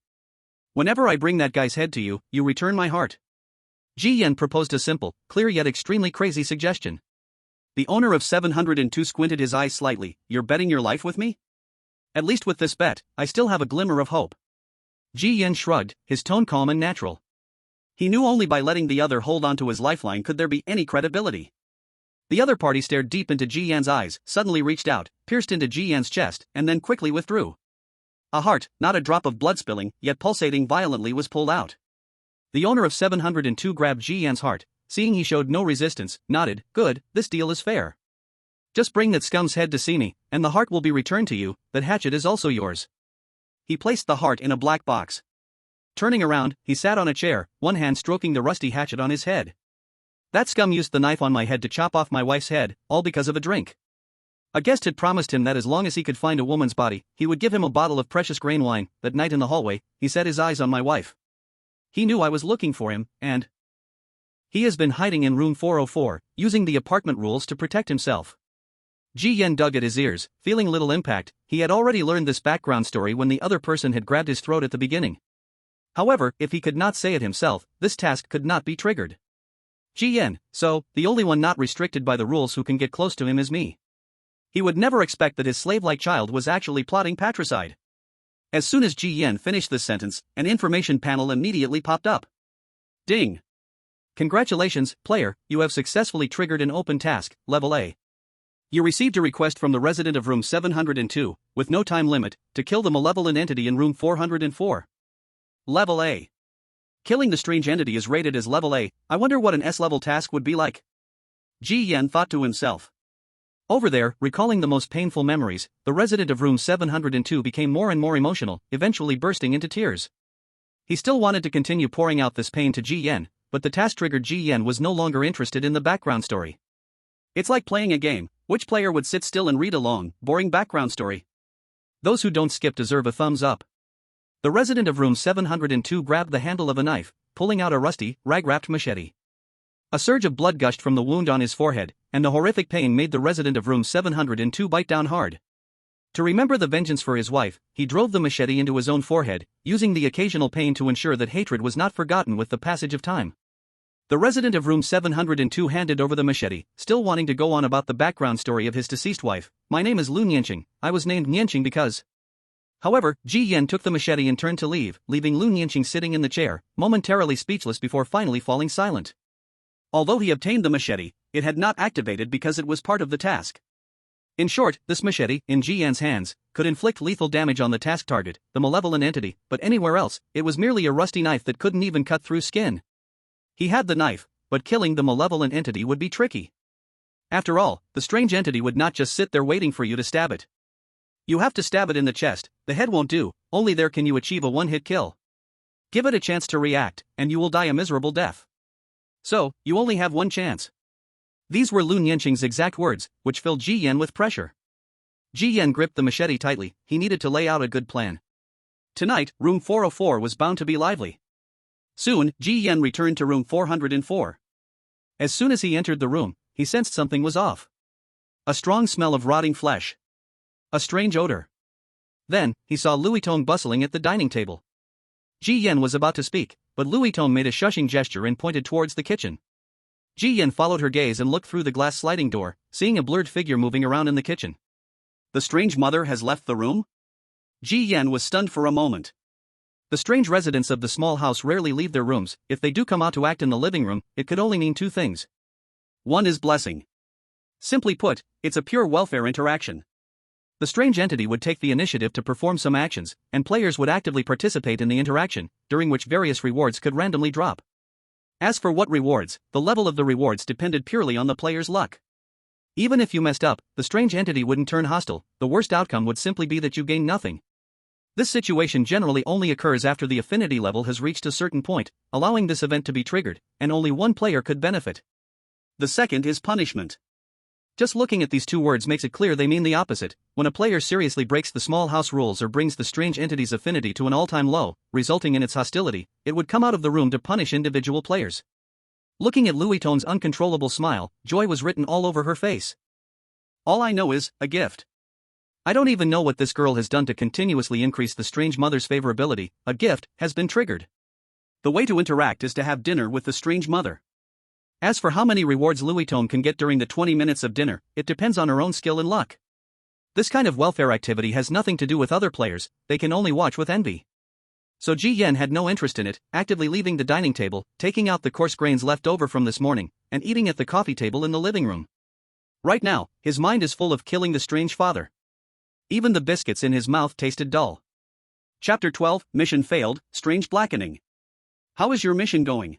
Whenever I bring that guy's head to you, you return my heart. Ji Yan proposed a simple, clear yet extremely crazy suggestion. The owner of 702 squinted his eyes slightly. You're betting your life with me? At least with this bet, I still have a glimmer of hope. Ji Yan shrugged, his tone calm and natural. He knew only by letting the other hold on to his lifeline could there be any credibility. The other party stared deep into Ji Yan's eyes, suddenly reached out, pierced into Ji Yan's chest, and then quickly withdrew. A heart, not a drop of blood spilling, yet pulsating violently, was pulled out. The owner of 702 grabbed Ji Yan's heart, seeing he showed no resistance, nodded. Good, this deal is fair. Just bring that scum's head to see me, and the heart will be returned to you. That hatchet is also yours. He placed the heart in a black box. Turning around, he sat on a chair, one hand stroking the rusty hatchet on his head. That scum used the knife on my head to chop off my wife's head, all because of a drink. A guest had promised him that as long as he could find a woman's body, he would give him a bottle of precious grain wine. That night in the hallway, he set his eyes on my wife. He knew I was looking for him, and he has been hiding in room 404, using the apartment rules to protect himself. Ji Yan dug at his ears, feeling little impact. He had already learned this background story when the other person had grabbed his throat at the beginning. However, if he could not say it himself, this task could not be triggered. Ji Yan, so, the only one not restricted by the rules who can get close to him is me. He would never expect that his slave-like child was actually plotting patricide. As soon as Ji Yan finished this sentence, an information panel immediately popped up. Ding! Congratulations, player, you have successfully triggered an open task, level A. You received a request from the resident of room 702, with no time limit, to kill the malevolent entity in room 404. Level A. Killing the strange entity is rated as level A. I wonder what an S-level task would be like. Ji Yan thought to himself. Over there, recalling the most painful memories, the resident of room 702 became more and more emotional, eventually bursting into tears. He still wanted to continue pouring out this pain to Ji Yan, but the task triggered Ji Yan was no longer interested in the background story. It's like playing a game. Which player would sit still and read a long, boring background story? Those who don't skip deserve a thumbs up. The resident of room 702 grabbed the handle of a knife, pulling out a rusty, rag-wrapped machete. A surge of blood gushed from the wound on his forehead, and the horrific pain made the resident of room 702 bite down hard. To remember the vengeance for his wife, he drove the machete into his own forehead, using the occasional pain to ensure that hatred was not forgotten with the passage of time. The resident of room 702 handed over the machete, still wanting to go on about the background story of his deceased wife. My name is Lu Nianqing. I was named Nianqing because... However, Ji Yan took the machete and turned to leave, leaving Lu Nianqing sitting in the chair, momentarily speechless before finally falling silent. Although he obtained the machete, it had not activated because it was part of the task. In short, this machete, in Ji Yan's hands, could inflict lethal damage on the task target, the malevolent entity, but anywhere else, it was merely a rusty knife that couldn't even cut through skin. He had the knife, but killing the malevolent entity would be tricky. After all, the strange entity would not just sit there waiting for you to stab it. You have to stab it in the chest, the head won't do, only there can you achieve a one-hit kill. Give it a chance to react, and you will die a miserable death. So, you only have one chance. These were Lu Nianqing's exact words, which filled Ji Yan with pressure. Ji Yan gripped the machete tightly. He needed to lay out a good plan. Tonight, room 404 was bound to be lively. Soon, Ji Yan returned to room 404. As soon as he entered the room, he sensed something was off. A strong smell of rotting flesh. A strange odor. Then, he saw Louis Tong bustling at the dining table. Ji Yan was about to speak, but Louis Tong made a shushing gesture and pointed towards the kitchen. Ji Yan followed her gaze and looked through the glass sliding door, seeing a blurred figure moving around in the kitchen. The strange mother has left the room? Ji Yan was stunned for a moment. The strange residents of the small house rarely leave their rooms. If they do come out to act in the living room, it could only mean two things. One is blessing. Simply put, it's a pure welfare interaction. The strange entity would take the initiative to perform some actions, and players would actively participate in the interaction, during which various rewards could randomly drop. As for what rewards, the level of the rewards depended purely on the player's luck. Even if you messed up, the strange entity wouldn't turn hostile. The worst outcome would simply be that you gain nothing. This situation generally only occurs after the affinity level has reached a certain point, allowing this event to be triggered, and only one player could benefit. The second is punishment. Just looking at these two words makes it clear they mean the opposite. When a player seriously breaks the small house rules or brings the strange entity's affinity to an all-time low, resulting in its hostility, it would come out of the room to punish individual players. Looking at Louis Ton's uncontrollable smile, joy was written all over her face. All I know is, a gift. I don't even know what this girl has done to continuously increase the strange mother's favorability. A gift has been triggered. The way to interact is to have dinner with the strange mother. As for how many rewards Louis Tone can get during the 20 minutes of dinner, it depends on her own skill and luck. This kind of welfare activity has nothing to do with other players, they can only watch with envy. So Ji Yan had no interest in it, actively leaving the dining table, taking out the coarse grains left over from this morning, and eating at the coffee table in the living room. Right now, his mind is full of killing the strange father. Even the biscuits in his mouth tasted dull. Chapter 12, Mission Failed, Strange Blackening. How is your mission going?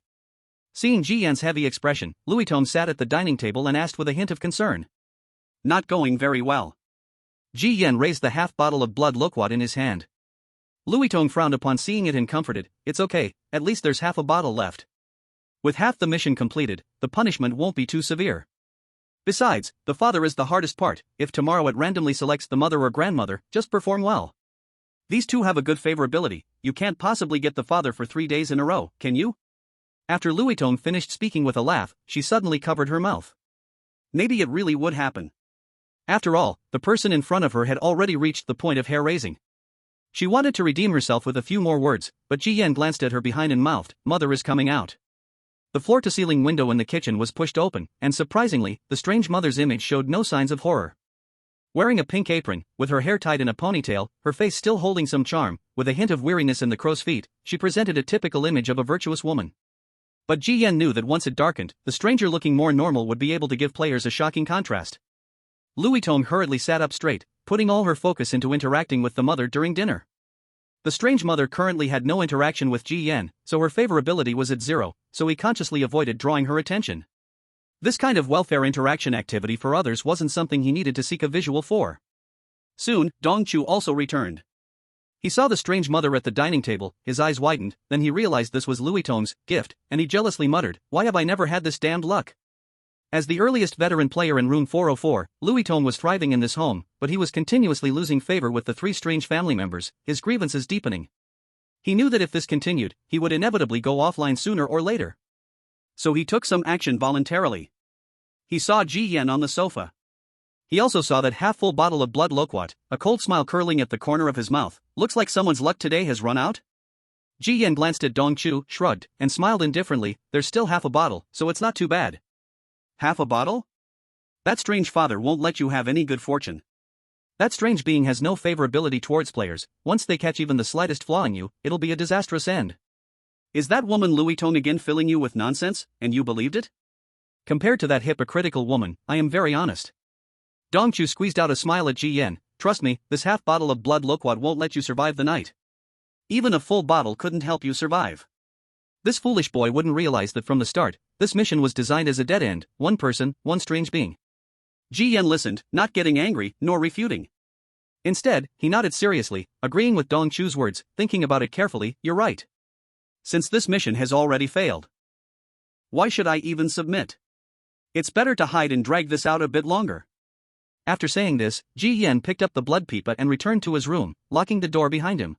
Seeing Ji Yan's heavy expression, Louis Tone sat at the dining table and asked with a hint of concern. Not going very well. Ji Yan raised the half bottle of blood loquat in his hand. Louis Tone frowned upon seeing it and comforted, it's okay, at least there's half a bottle left. With half the mission completed, the punishment won't be too severe. Besides, the father is the hardest part. If tomorrow it randomly selects the mother or grandmother, just perform well. These two have a good favorability, you can't possibly get the father for 3 days in a row, can you? After Louis Tone finished speaking with a laugh, she suddenly covered her mouth. Maybe it really would happen. After all, the person in front of her had already reached the point of hair-raising. She wanted to redeem herself with a few more words, but Ji Yan glanced at her behind and mouthed, "Mother is coming out." The floor-to-ceiling window in the kitchen was pushed open, and surprisingly, the strange mother's image showed no signs of horror. Wearing a pink apron, with her hair tied in a ponytail, her face still holding some charm, with a hint of weariness in the crow's feet, she presented a typical image of a virtuous woman. But Ji Yan knew that once it darkened, the stranger looking more normal would be able to give players a shocking contrast. Louis Tong hurriedly sat up straight, putting all her focus into interacting with the mother during dinner. The strange mother currently had no interaction with Ji Yan, so her favorability was at zero, so he consciously avoided drawing her attention. This kind of welfare interaction activity for others wasn't something he needed to seek a visual for. Soon, Dong Chu also returned. He saw the strange mother at the dining table, his eyes widened, then he realized this was Louis Tong's gift, and he jealously muttered, "Why have I never had this damned luck?" As the earliest veteran player in room 404, Louis Tong was thriving in this home, but he was continuously losing favor with the three strange family members, his grievances deepening. He knew that if this continued, he would inevitably go offline sooner or later. So he took some action voluntarily. He saw Ji Yan on the sofa. He also saw that half-full bottle of blood loquat, a cold smile curling at the corner of his mouth. "Looks like someone's luck today has run out?" Ji Yan glanced at Dong Chu, shrugged, and smiled indifferently. "There's still half a bottle, so it's not too bad." "Half a bottle? That strange father won't let you have any good fortune. That strange being has no favorability towards players. Once they catch even the slightest flaw in you, it'll be a disastrous end." "Is that woman Louis Tong again filling you with nonsense, and you believed it?" "Compared to that hypocritical woman, I am very honest." Dong Chu squeezed out a smile at Ji Yan. "Trust me, this half bottle of blood loquat won't let you survive the night. Even a full bottle couldn't help you survive." This foolish boy wouldn't realize that from the start, this mission was designed as a dead end, one person, one strange being. Ji Yan listened, not getting angry, nor refuting. Instead, he nodded seriously, agreeing with Dong Chu's words, thinking about it carefully. "You're right. Since this mission has already failed, why should I even submit? It's better to hide and drag this out a bit longer." After saying this, Ji Yan picked up the blood pipa and returned to his room, locking the door behind him.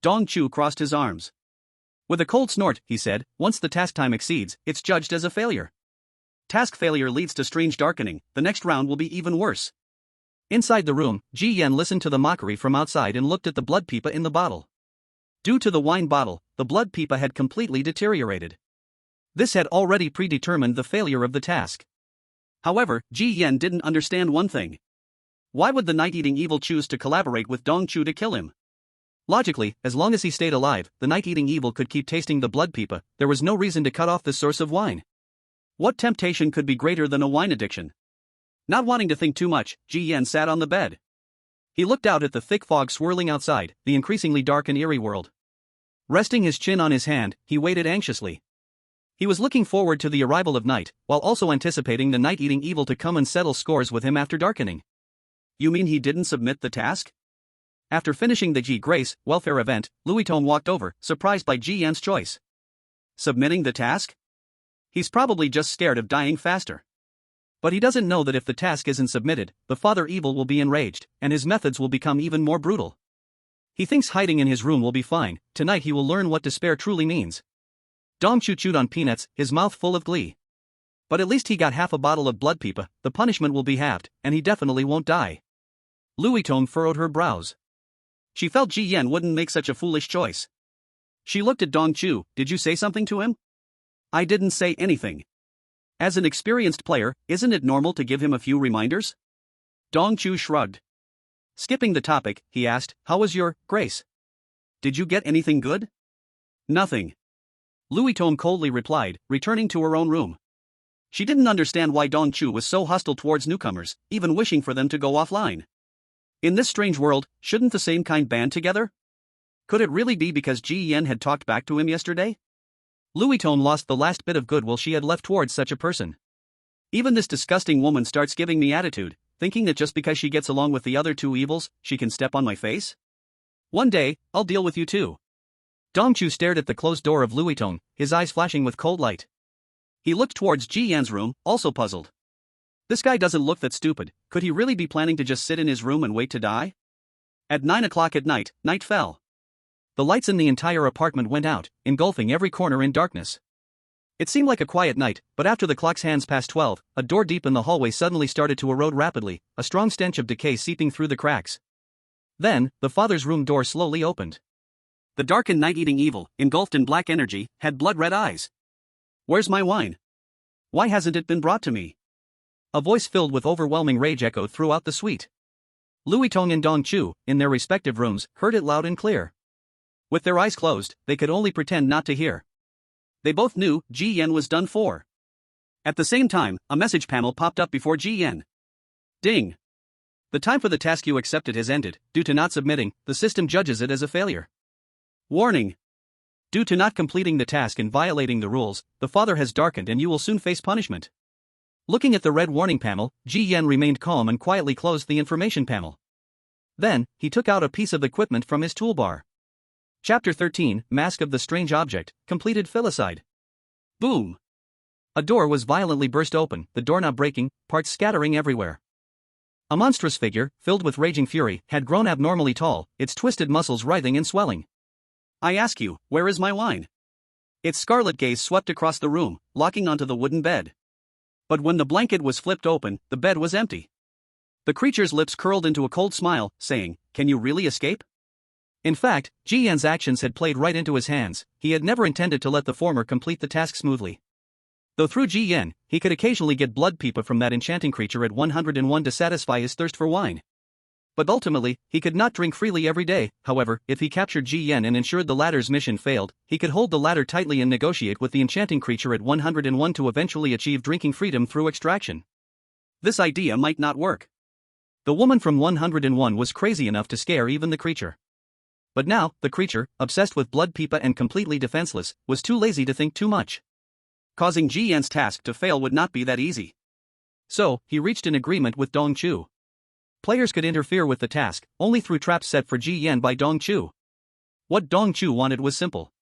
Dong Chu crossed his arms. With a cold snort, he said, "Once the task time exceeds, it's judged as a failure. Task failure leads to strange darkening, the next round will be even worse." Inside the room, Ji Yan listened to the mockery from outside and looked at the blood pipa in the bottle. Due to the wine bottle, the blood pipa had completely deteriorated. This had already predetermined the failure of the task. However, Ji Yan didn't understand one thing. Why would the night-eating evil choose to collaborate with Dong Chu to kill him? Logically, as long as he stayed alive, the night-eating evil could keep tasting the blood pipa. There was no reason to cut off this source of wine. What temptation could be greater than a wine addiction? Not wanting to think too much, Ji Yan sat on the bed. He looked out at the thick fog swirling outside, the increasingly dark and eerie world. Resting his chin on his hand, he waited anxiously. He was looking forward to the arrival of night, while also anticipating the night-eating evil to come and settle scores with him after darkening. "You mean he didn't submit the task?" After finishing the Ji Grace welfare event, Louis Tong walked over, surprised by Ji Yan's choice. Submitting the task? He's probably just scared of dying faster. But he doesn't know that if the task isn't submitted, the Father Evil will be enraged, and his methods will become even more brutal. He thinks hiding in his room will be fine. Tonight he will learn what despair truly means. Dong Chu chewed on peanuts, his mouth full of glee. But at least he got half a bottle of blood pipa, the punishment will be halved, and he definitely won't die. Louis Tong furrowed her brows. She felt Ji Yan wouldn't make such a foolish choice. She looked at Dong Chu. "Did you say something to him?" "I didn't say anything. As an experienced player, isn't it normal to give him a few reminders?" Dong Chu shrugged. Skipping the topic, he asked, "How was your Grace? Did you get anything good?" "Nothing," Louis Tong coldly replied, returning to her own room. She didn't understand why Dong Chu was so hostile towards newcomers, even wishing for them to go offline. In this strange world, shouldn't the same kind band together? Could it really be because Ji Yan had talked back to him yesterday? Louis Tong lost the last bit of goodwill she had left towards such a person. Even this disgusting woman starts giving me attitude, thinking that just because she gets along with the other two evils, she can step on my face? One day, I'll deal with you too. Dong Chu stared at the closed door of Louis Tong, his eyes flashing with cold light. He looked towards Ji Yan's room, also puzzled. This guy doesn't look that stupid. Could he really be planning to just sit in his room and wait to die? At 9 o'clock at night, night fell. The lights in the entire apartment went out, engulfing every corner in darkness. It seemed like a quiet night, but after the clock's hands past 12, a door deep in the hallway suddenly started to erode rapidly, a strong stench of decay seeping through the cracks. Then, the father's room door slowly opened. The darkened night-eating evil, engulfed in black energy, had blood-red eyes. "Where's my wine? Why hasn't it been brought to me?" A voice filled with overwhelming rage echoed throughout the suite. Louis Tong and Dong Chu, in their respective rooms, heard it loud and clear. With their eyes closed, they could only pretend not to hear. They both knew Ji Yan was done for. At the same time, a message panel popped up before Ji Yan. Ding! The time for the task you accepted has ended. Due to not submitting, the system judges it as a failure. Warning! Due to not completing the task and violating the rules, the father has darkened and you will soon face punishment. Looking at the red warning panel, Ji Yan remained calm and quietly closed the information panel. Then, he took out a piece of equipment from his toolbar. Chapter 13, Mask of the Strange Object, completed filicide. Boom! A door was violently burst open, the doorknob breaking, parts scattering everywhere. A monstrous figure, filled with raging fury, had grown abnormally tall, its twisted muscles writhing and swelling. "I ask you, where is my wine?" Its scarlet gaze swept across the room, locking onto the wooden bed. But when the blanket was flipped open, the bed was empty. The creature's lips curled into a cold smile, saying, "Can you really escape?" In fact, Ji Yan's actions had played right into his hands. He had never intended to let the former complete the task smoothly. Though through Ji Yan, he could occasionally get blood pipa from that enchanting creature at 101 to satisfy his thirst for wine. But ultimately, he could not drink freely every day. However, if he captured Ji Yan and ensured the latter's mission failed, he could hold the latter tightly and negotiate with the enchanting creature at 101 to eventually achieve drinking freedom through extraction. This idea might not work. The woman from 101 was crazy enough to scare even the creature. But now, the creature, obsessed with blood pipa and completely defenseless, was too lazy to think too much. Causing Ji Yan's task to fail would not be that easy. So, he reached an agreement with Dong Chu. Players could interfere with the task, only through traps set for Ji Yan by Dong Chu. What Dong Chu wanted was simple.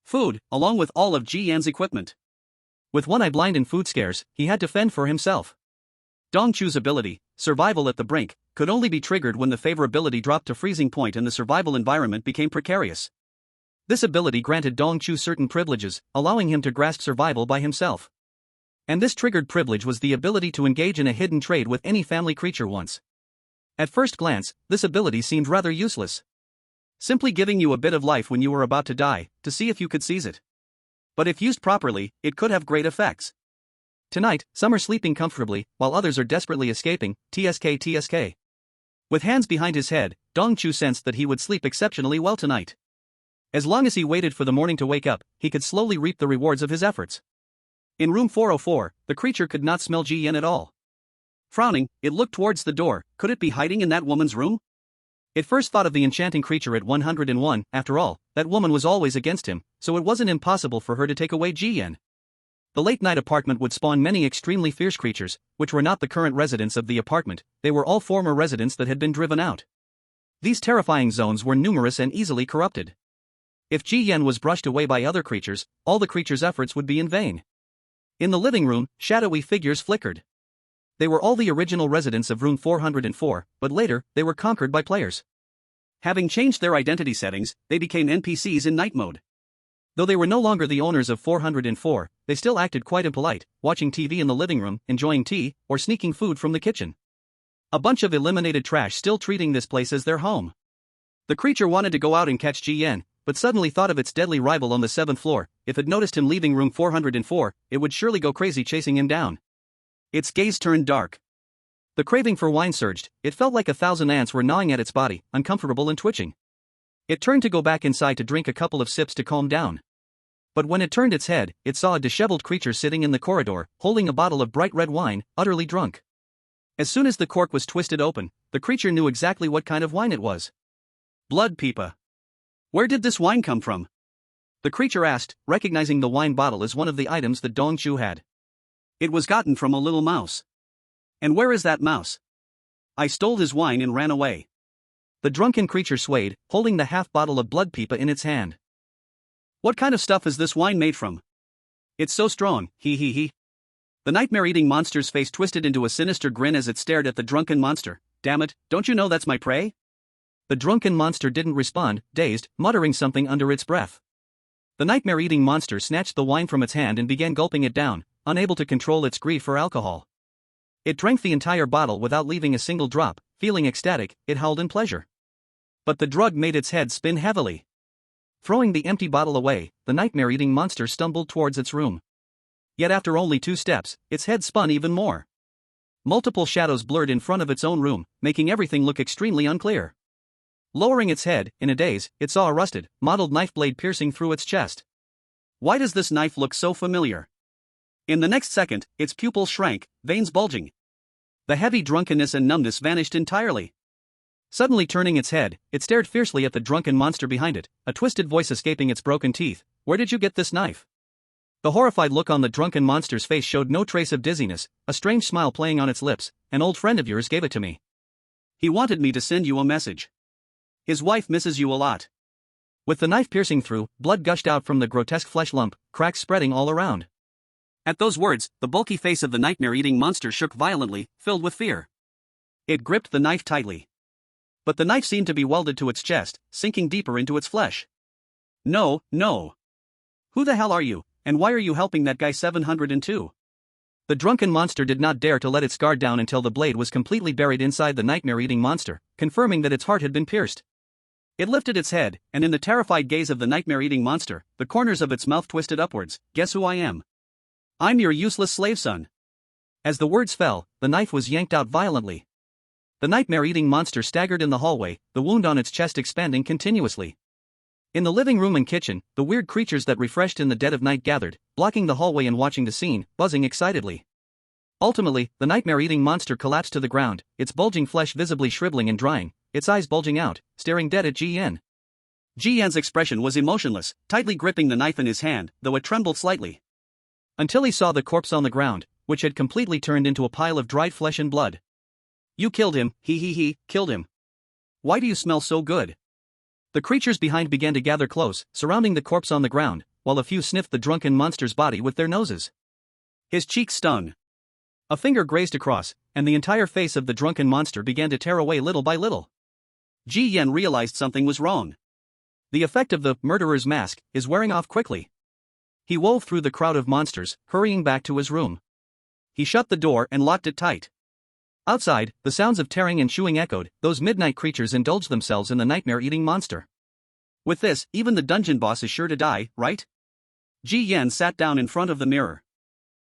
Food, along with all of Ji Yan's equipment. With one eye blind and food scarce, he had to fend for himself. Dong Chu's ability, Survival at the Brink, could only be triggered when the favorability dropped to freezing point and the survival environment became precarious. This ability granted Dong Chu certain privileges, allowing him to grasp survival by himself. And this triggered privilege was the ability to engage in a hidden trade with any family creature once. At first glance, this ability seemed rather useless. Simply giving you a bit of life when you were about to die, to see if you could seize it. But if used properly, it could have great effects. Tonight, some are sleeping comfortably, while others are desperately escaping. TSK. With hands behind his head, Dong Chu sensed that he would sleep exceptionally well tonight. As long as he waited for the morning to wake up, he could slowly reap the rewards of his efforts. In room 404, the creature could not smell Ji Yan at all. Frowning, it looked towards the door. Could it be hiding in that woman's room? It first thought of the enchanting creature at 101, after all, that woman was always against him, so it wasn't impossible for her to take away Ji Yan. The late-night apartment would spawn many extremely fierce creatures, which were not the current residents of the apartment, they were all former residents that had been driven out. These terrifying zones were numerous and easily corrupted. If Ji Yan was brushed away by other creatures, all the creatures' efforts would be in vain. In the living room, shadowy figures flickered. They were all the original residents of room 404, but later, they were conquered by players. Having changed their identity settings, they became NPCs in night mode. Though they were no longer the owners of 404, they still acted quite impolite, watching TV in the living room, enjoying tea, or sneaking food from the kitchen. A bunch of eliminated trash still treating this place as their home. The creature wanted to go out and catch Ji Yan, but suddenly thought of its deadly rival on the 7th floor. If it noticed him leaving room 404, it would surely go crazy chasing him down. Its gaze turned dark. The craving for wine surged. It felt like 1,000 ants were gnawing at its body, uncomfortable and twitching. It turned to go back inside to drink a couple of sips to calm down. But when it turned its head, it saw a disheveled creature sitting in the corridor, holding a bottle of bright red wine, utterly drunk. As soon as the cork was twisted open, the creature knew exactly what kind of wine it was. Blood pipa. Where did this wine come from? The creature asked, recognizing the wine bottle as one of the items that Dong Chu had. It was gotten from a little mouse. And where is that mouse? I stole his wine and ran away. The drunken creature swayed, holding the half bottle of blood pipa in its hand. What kind of stuff is this wine made from? It's so strong, he. The nightmare-eating monster's face twisted into a sinister grin as it stared at the drunken monster. Damn it, don't you know that's my prey? The drunken monster didn't respond, dazed, muttering something under its breath. The nightmare-eating monster snatched the wine from its hand and began gulping it down, unable to control its greed for alcohol. It drank the entire bottle without leaving a single drop. Feeling ecstatic, it howled in pleasure. But the drug made its head spin heavily. Throwing the empty bottle away, the nightmare-eating monster stumbled towards its room. Yet after only 2 steps, its head spun even more. Multiple shadows blurred in front of its own room, making everything look extremely unclear. Lowering its head, in a daze, it saw a rusted, mottled knife blade piercing through its chest. Why does this knife look so familiar? In the next second, its pupils shrank, veins bulging. The heavy drunkenness and numbness vanished entirely. Suddenly turning its head, it stared fiercely at the drunken monster behind it, a twisted voice escaping its broken teeth. "Where did you get this knife?" The horrified look on the drunken monster's face showed no trace of dizziness, a strange smile playing on its lips. "An old friend of yours gave it to me. He wanted me to send you a message. His wife misses you a lot." With the knife piercing through, blood gushed out from the grotesque flesh lump, cracks spreading all around. At those words, the bulky face of the nightmare-eating monster shook violently, filled with fear. It gripped the knife tightly. But the knife seemed to be welded to its chest, sinking deeper into its flesh. "No, no. Who the hell are you, and why are you helping that guy 702? The drunken monster did not dare to let its guard down until the blade was completely buried inside the nightmare-eating monster, confirming that its heart had been pierced. It lifted its head, and in the terrified gaze of the nightmare-eating monster, the corners of its mouth twisted upwards. "Guess who I am? I'm your useless slave son." As the words fell, the knife was yanked out violently. The nightmare-eating monster staggered in the hallway, the wound on its chest expanding continuously. In the living room and kitchen, the weird creatures that refreshed in the dead of night gathered, blocking the hallway and watching the scene, buzzing excitedly. Ultimately, the nightmare-eating monster collapsed to the ground, its bulging flesh visibly shriveling and drying, its eyes bulging out, staring dead at Ji Yan. Ji Yan's expression was emotionless, tightly gripping the knife in his hand, though it trembled slightly. Until he saw the corpse on the ground, which had completely turned into a pile of dried flesh and blood. "You killed him, he, killed him. Why do you smell so good?" The creatures behind began to gather close, surrounding the corpse on the ground, while a few sniffed the drunken monster's body with their noses. His cheeks stung. A finger grazed across, and the entire face of the drunken monster began to tear away little by little. Ji Yan realized something was wrong. The effect of the murderer's mask is wearing off quickly. He wove through the crowd of monsters, hurrying back to his room. He shut the door and locked it tight. Outside, the sounds of tearing and chewing echoed. Those midnight creatures indulged themselves in the nightmare-eating monster. With this, even the dungeon boss is sure to die, right? Ji Yan sat down in front of the mirror.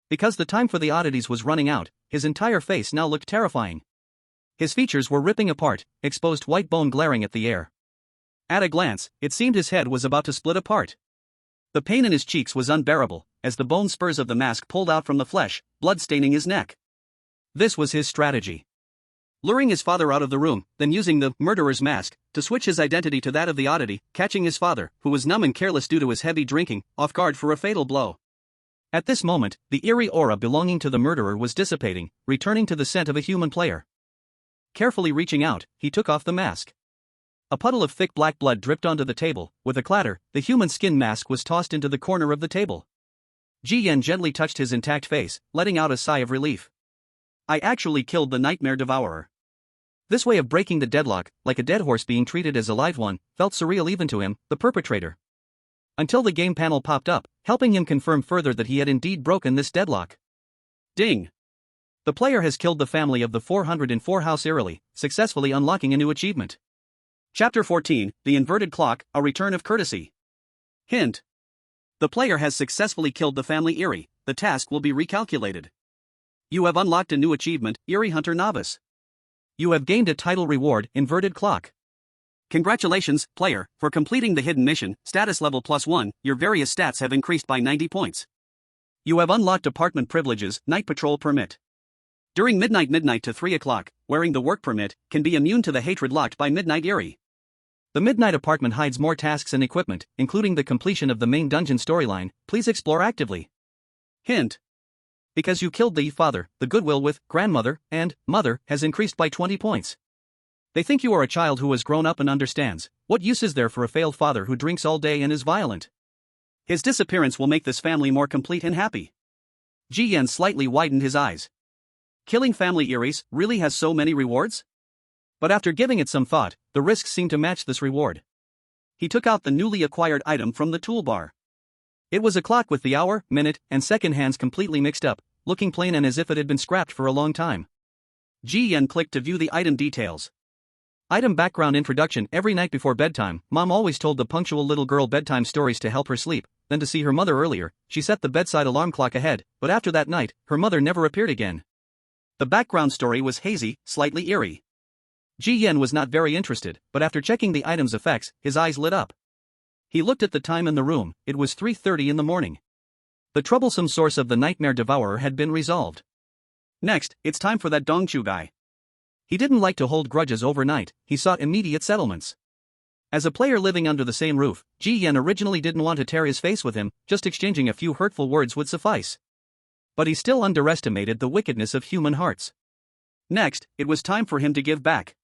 Because the time for the oddities was running out, his entire face now looked terrifying. His features were ripping apart, exposed white bone glaring at the air. At a glance, it seemed his head was about to split apart. The pain in his cheeks was unbearable, as the bone spurs of the mask pulled out from the flesh, blood staining his neck. This was his strategy. Luring his father out of the room, then using the murderer's mask to switch his identity to that of the oddity, catching his father, who was numb and careless due to his heavy drinking, off guard for a fatal blow. At this moment, the eerie aura belonging to the murderer was dissipating, returning to the scent of a human player. Carefully reaching out, he took off the mask. A puddle of thick black blood dripped onto the table. With a clatter, the human skin mask was tossed into the corner of the table. Ji Yan gently touched his intact face, letting out a sigh of relief. "I actually killed the nightmare devourer." This way of breaking the deadlock, like a dead horse being treated as a live one, felt surreal even to him, the perpetrator. Until the game panel popped up, helping him confirm further that he had indeed broken this deadlock. Ding! The player has killed the family of the 404 house eerily, successfully unlocking a new achievement. Chapter 14, The Inverted Clock, A Return of Courtesy. Hint. The player has successfully killed the family Eerie. The task will be recalculated. You have unlocked a new achievement, Eerie Hunter Novice. You have gained a title reward, Inverted Clock. Congratulations, player, for completing the hidden mission, status level +1, your various stats have increased by 90 points. You have unlocked apartment privileges, night patrol permit. During midnight to 3 o'clock, wearing the work permit, can be immune to the hatred locked by Midnight Eerie. The Midnight apartment hides more tasks and equipment, including the completion of the main dungeon storyline. Please explore actively. Hint. Because you killed the father, the goodwill with grandmother and mother has increased by 20 points. They think you are a child who has grown up and understands. What use is there for a failed father who drinks all day and is violent? His disappearance will make this family more complete and happy. Ji Yan slightly widened his eyes. Killing family Eries really has so many rewards? But after giving it some thought, the risks seemed to match this reward. He took out the newly acquired item from the toolbar. It was a clock with the hour, minute, and second hands completely mixed up, looking plain and as if it had been scrapped for a long time. Ji Yan clicked to view the item details. Item background introduction. Every night before bedtime, Mom always told the punctual little girl bedtime stories to help her sleep. Then to see her mother earlier, she set the bedside alarm clock ahead, but after that night, her mother never appeared again. The background story was hazy, slightly eerie. Ji Yan was not very interested, but after checking the item's effects, his eyes lit up. He looked at the time in the room. It was 3:30 in the morning. The troublesome source of the nightmare devourer had been resolved. Next, it's time for that Dongchu guy. He didn't like to hold grudges overnight, he sought immediate settlements. As a player living under the same roof, Ji Yan originally didn't want to tear his face with him, just exchanging a few hurtful words would suffice. But he still underestimated the wickedness of human hearts. Next, it was time for him to give back.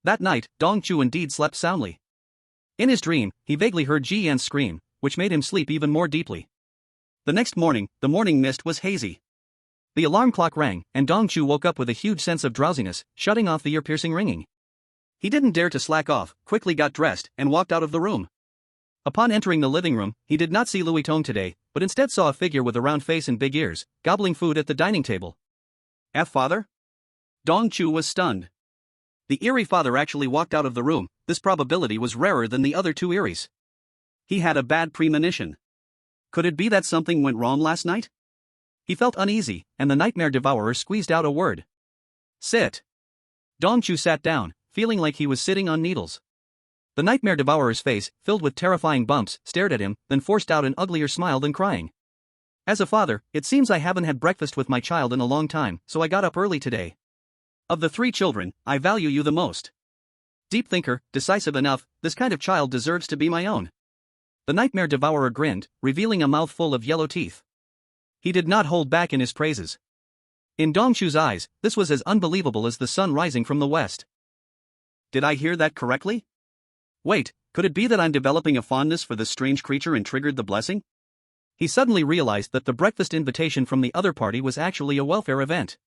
That night, Dongchu indeed slept soundly. In his dream, he vaguely heard Ji Yan scream, which made him sleep even more deeply. The next morning, the morning mist was hazy. The alarm clock rang, and Dongchu woke up with a huge sense of drowsiness, shutting off the ear-piercing ringing. He didn't dare to slack off, quickly got dressed, and walked out of the room. Upon entering the living room, he did not see Louis Tong today, but instead saw a figure with a round face and big ears, gobbling food at the dining table. Father? Dongchu was stunned. The eerie father actually walked out of the room. This probability was rarer than the other two eerie's. He had a bad premonition. Could it be that something went wrong last night? He felt uneasy, and the nightmare devourer squeezed out a word. Sit. Dongchu sat down, feeling like he was sitting on needles. The nightmare devourer's face, filled with terrifying bumps, stared at him, then forced out an uglier smile than crying. As a father, it seems I haven't had breakfast with my child in a long time, so I got up early today. Of the 3 children, I value you the most. Deep thinker, decisive enough, this kind of child deserves to be my own. The nightmare devourer grinned, revealing a mouthful of yellow teeth. He did not hold back in his praises. In Dongchu's eyes, this was as unbelievable as the sun rising from the west. Did I hear that correctly? Wait, could it be that I'm developing a fondness for this strange creature and triggered the blessing? He suddenly realized that the breakfast invitation from the other party was actually a welfare event.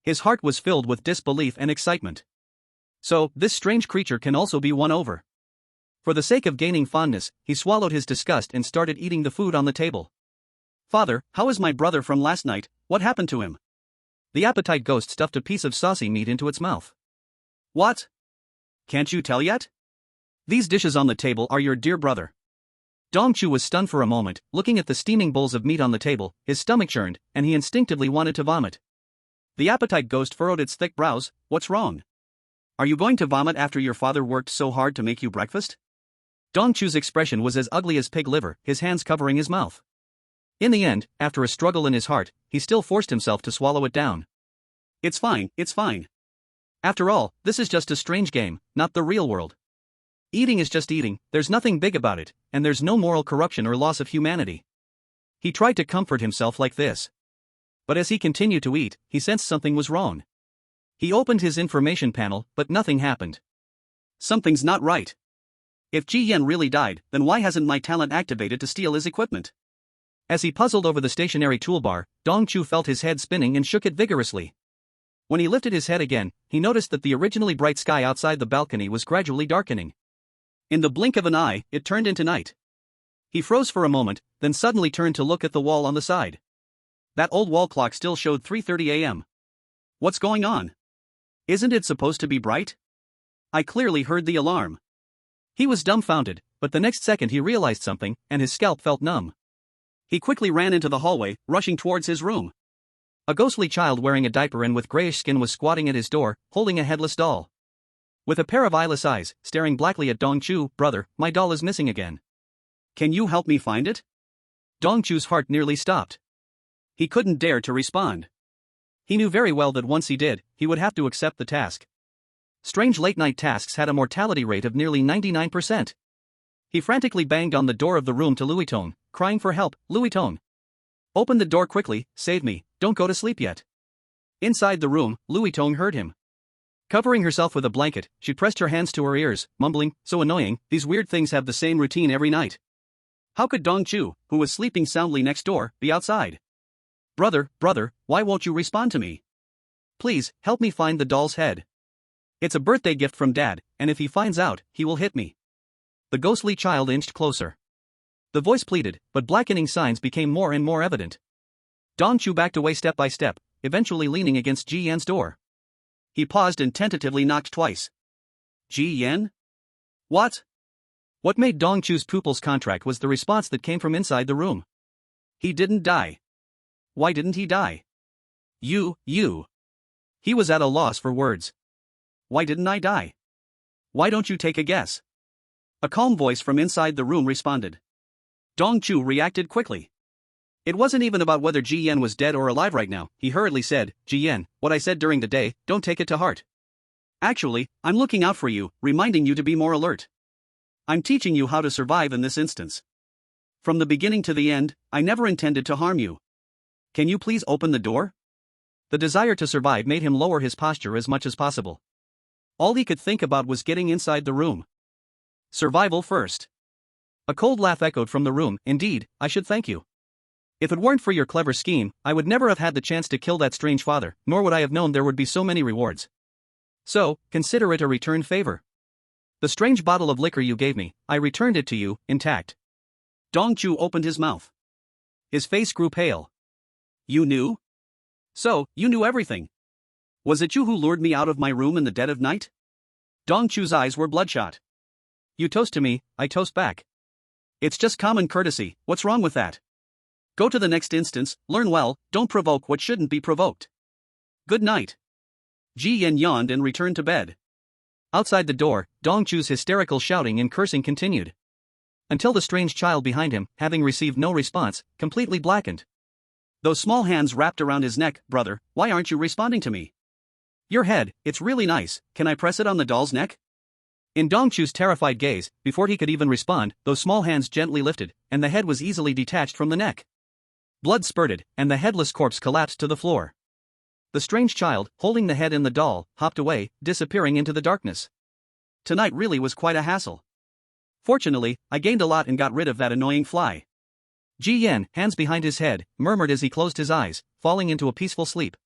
His heart was filled with disbelief and excitement. So, this strange creature can also be won over. For the sake of gaining fondness, he swallowed his disgust and started eating the food on the table. Father, how is my brother from last night? What happened to him? The appetite ghost stuffed a piece of saucy meat into its mouth. What? Can't you tell yet? These dishes on the table are your dear brother. Dongchu was stunned for a moment, looking at the steaming bowls of meat on the table. His stomach churned, and he instinctively wanted to vomit. The appetite ghost furrowed its thick brows. What's wrong? Are you going to vomit after your father worked so hard to make you breakfast? Dongchu's expression was as ugly as pig liver, his hands covering his mouth. In the end, after a struggle in his heart, he still forced himself to swallow it down. It's fine, it's fine. After all, this is just a strange game, not the real world. Eating is just eating, there's nothing big about it, and there's no moral corruption or loss of humanity. He tried to comfort himself like this. But as he continued to eat, he sensed something was wrong. He opened his information panel, but nothing happened. Something's not right. If Ji Yan really died, then why hasn't my talent activated to steal his equipment? As he puzzled over the stationary toolbar, Dongchu felt his head spinning and shook it vigorously. When he lifted his head again, he noticed that the originally bright sky outside the balcony was gradually darkening. In the blink of an eye, it turned into night. He froze for a moment, then suddenly turned to look at the wall on the side. That old wall clock still showed 3:30 a.m. What's going on? Isn't it supposed to be bright? I clearly heard the alarm. He was dumbfounded, but the next second he realized something, and his scalp felt numb. He quickly ran into the hallway, rushing towards his room. A ghostly child wearing a diaper and with grayish skin was squatting at his door, holding a headless doll. With a pair of eyeless eyes, staring blackly at Dongchu, brother, my doll is missing again. Can you help me find it? Dongchu's heart nearly stopped. He couldn't dare to respond. He knew very well that once he did, he would have to accept the task. Strange late-night tasks had a mortality rate of nearly 99%. He frantically banged on the door of the room to Louis Tong, crying for help. Louis Tong, open the door quickly, save me, don't go to sleep yet. Inside the room, Louis Tong heard him. Covering herself with a blanket, she pressed her hands to her ears, mumbling, so annoying, these weird things have the same routine every night. How could Dongchu, who was sleeping soundly next door, be outside? Brother, why won't you respond to me? Please, help me find the doll's head. It's a birthday gift from Dad, and if he finds out, he will hit me. The ghostly child inched closer. The voice pleaded, but blackening signs became more and more evident. Dong Chu backed away step by step, eventually leaning against Ji Yan's door. He paused and tentatively knocked twice. Ji Yan? What? What made Dong Chu's pupils contract was the response that came from inside the room. He didn't die. Why didn't he die? You. He was at a loss for words. Why didn't I die? Why don't you take a guess? A calm voice from inside the room responded. Dong Chu reacted quickly. It wasn't even about whether Ji Yan was dead or alive right now. He hurriedly said, Ji Yan, what I said during the day, don't take it to heart. Actually, I'm looking out for you, reminding you to be more alert. I'm teaching you how to survive in this instance. From the beginning to the end, I never intended to harm you. Can you please open the door? The desire to survive made him lower his posture as much as possible. All he could think about was getting inside the room. Survival first. A cold laugh echoed from the room. Indeed, I should thank you. If it weren't for your clever scheme, I would never have had the chance to kill that strange father, nor would I have known there would be so many rewards. So, consider it a return favor. The strange bottle of liquor you gave me, I returned it to you, intact. Dong Chu opened his mouth. His face grew pale. You knew? So, you knew everything. Was it you who lured me out of my room in the dead of night? Dong Chu's eyes were bloodshot. You toast to me, I toast back. It's just common courtesy, what's wrong with that? Go to the next instance, learn well, don't provoke what shouldn't be provoked. Good night. Ji Yan yawned and returned to bed. Outside the door, Dong Chu's hysterical shouting and cursing continued. Until the strange child behind him, having received no response, completely blackened. Those small hands wrapped around his neck. Brother, why aren't you responding to me? Your head, it's really nice, can I press it on the doll's neck? In Dong Chu's terrified gaze, before he could even respond, those small hands gently lifted, and the head was easily detached from the neck. Blood spurted, and the headless corpse collapsed to the floor. The strange child, holding the head and the doll, hopped away, disappearing into the darkness. Tonight really was quite a hassle. Fortunately, I gained a lot and got rid of that annoying fly. Ji Yan, hands behind his head, murmured as he closed his eyes, falling into a peaceful sleep.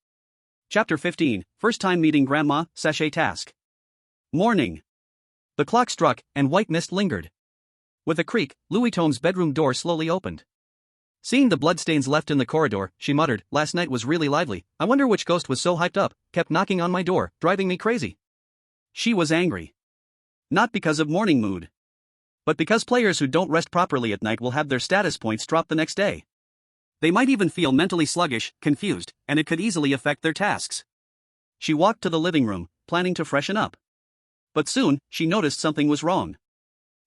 Chapter 15, First Time Meeting Grandma, Sachet Task. Morning. The clock struck, and white mist lingered. With a creak, Louis Tong's bedroom door slowly opened. Seeing the bloodstains left in the corridor, she muttered, last night was really lively, I wonder which ghost was so hyped up, kept knocking on my door, driving me crazy. She was angry. Not because of morning mood. But because players who don't rest properly at night will have their status points drop the next day. They might even feel mentally sluggish, confused, and it could easily affect their tasks. She walked to the living room, planning to freshen up. But soon, she noticed something was wrong.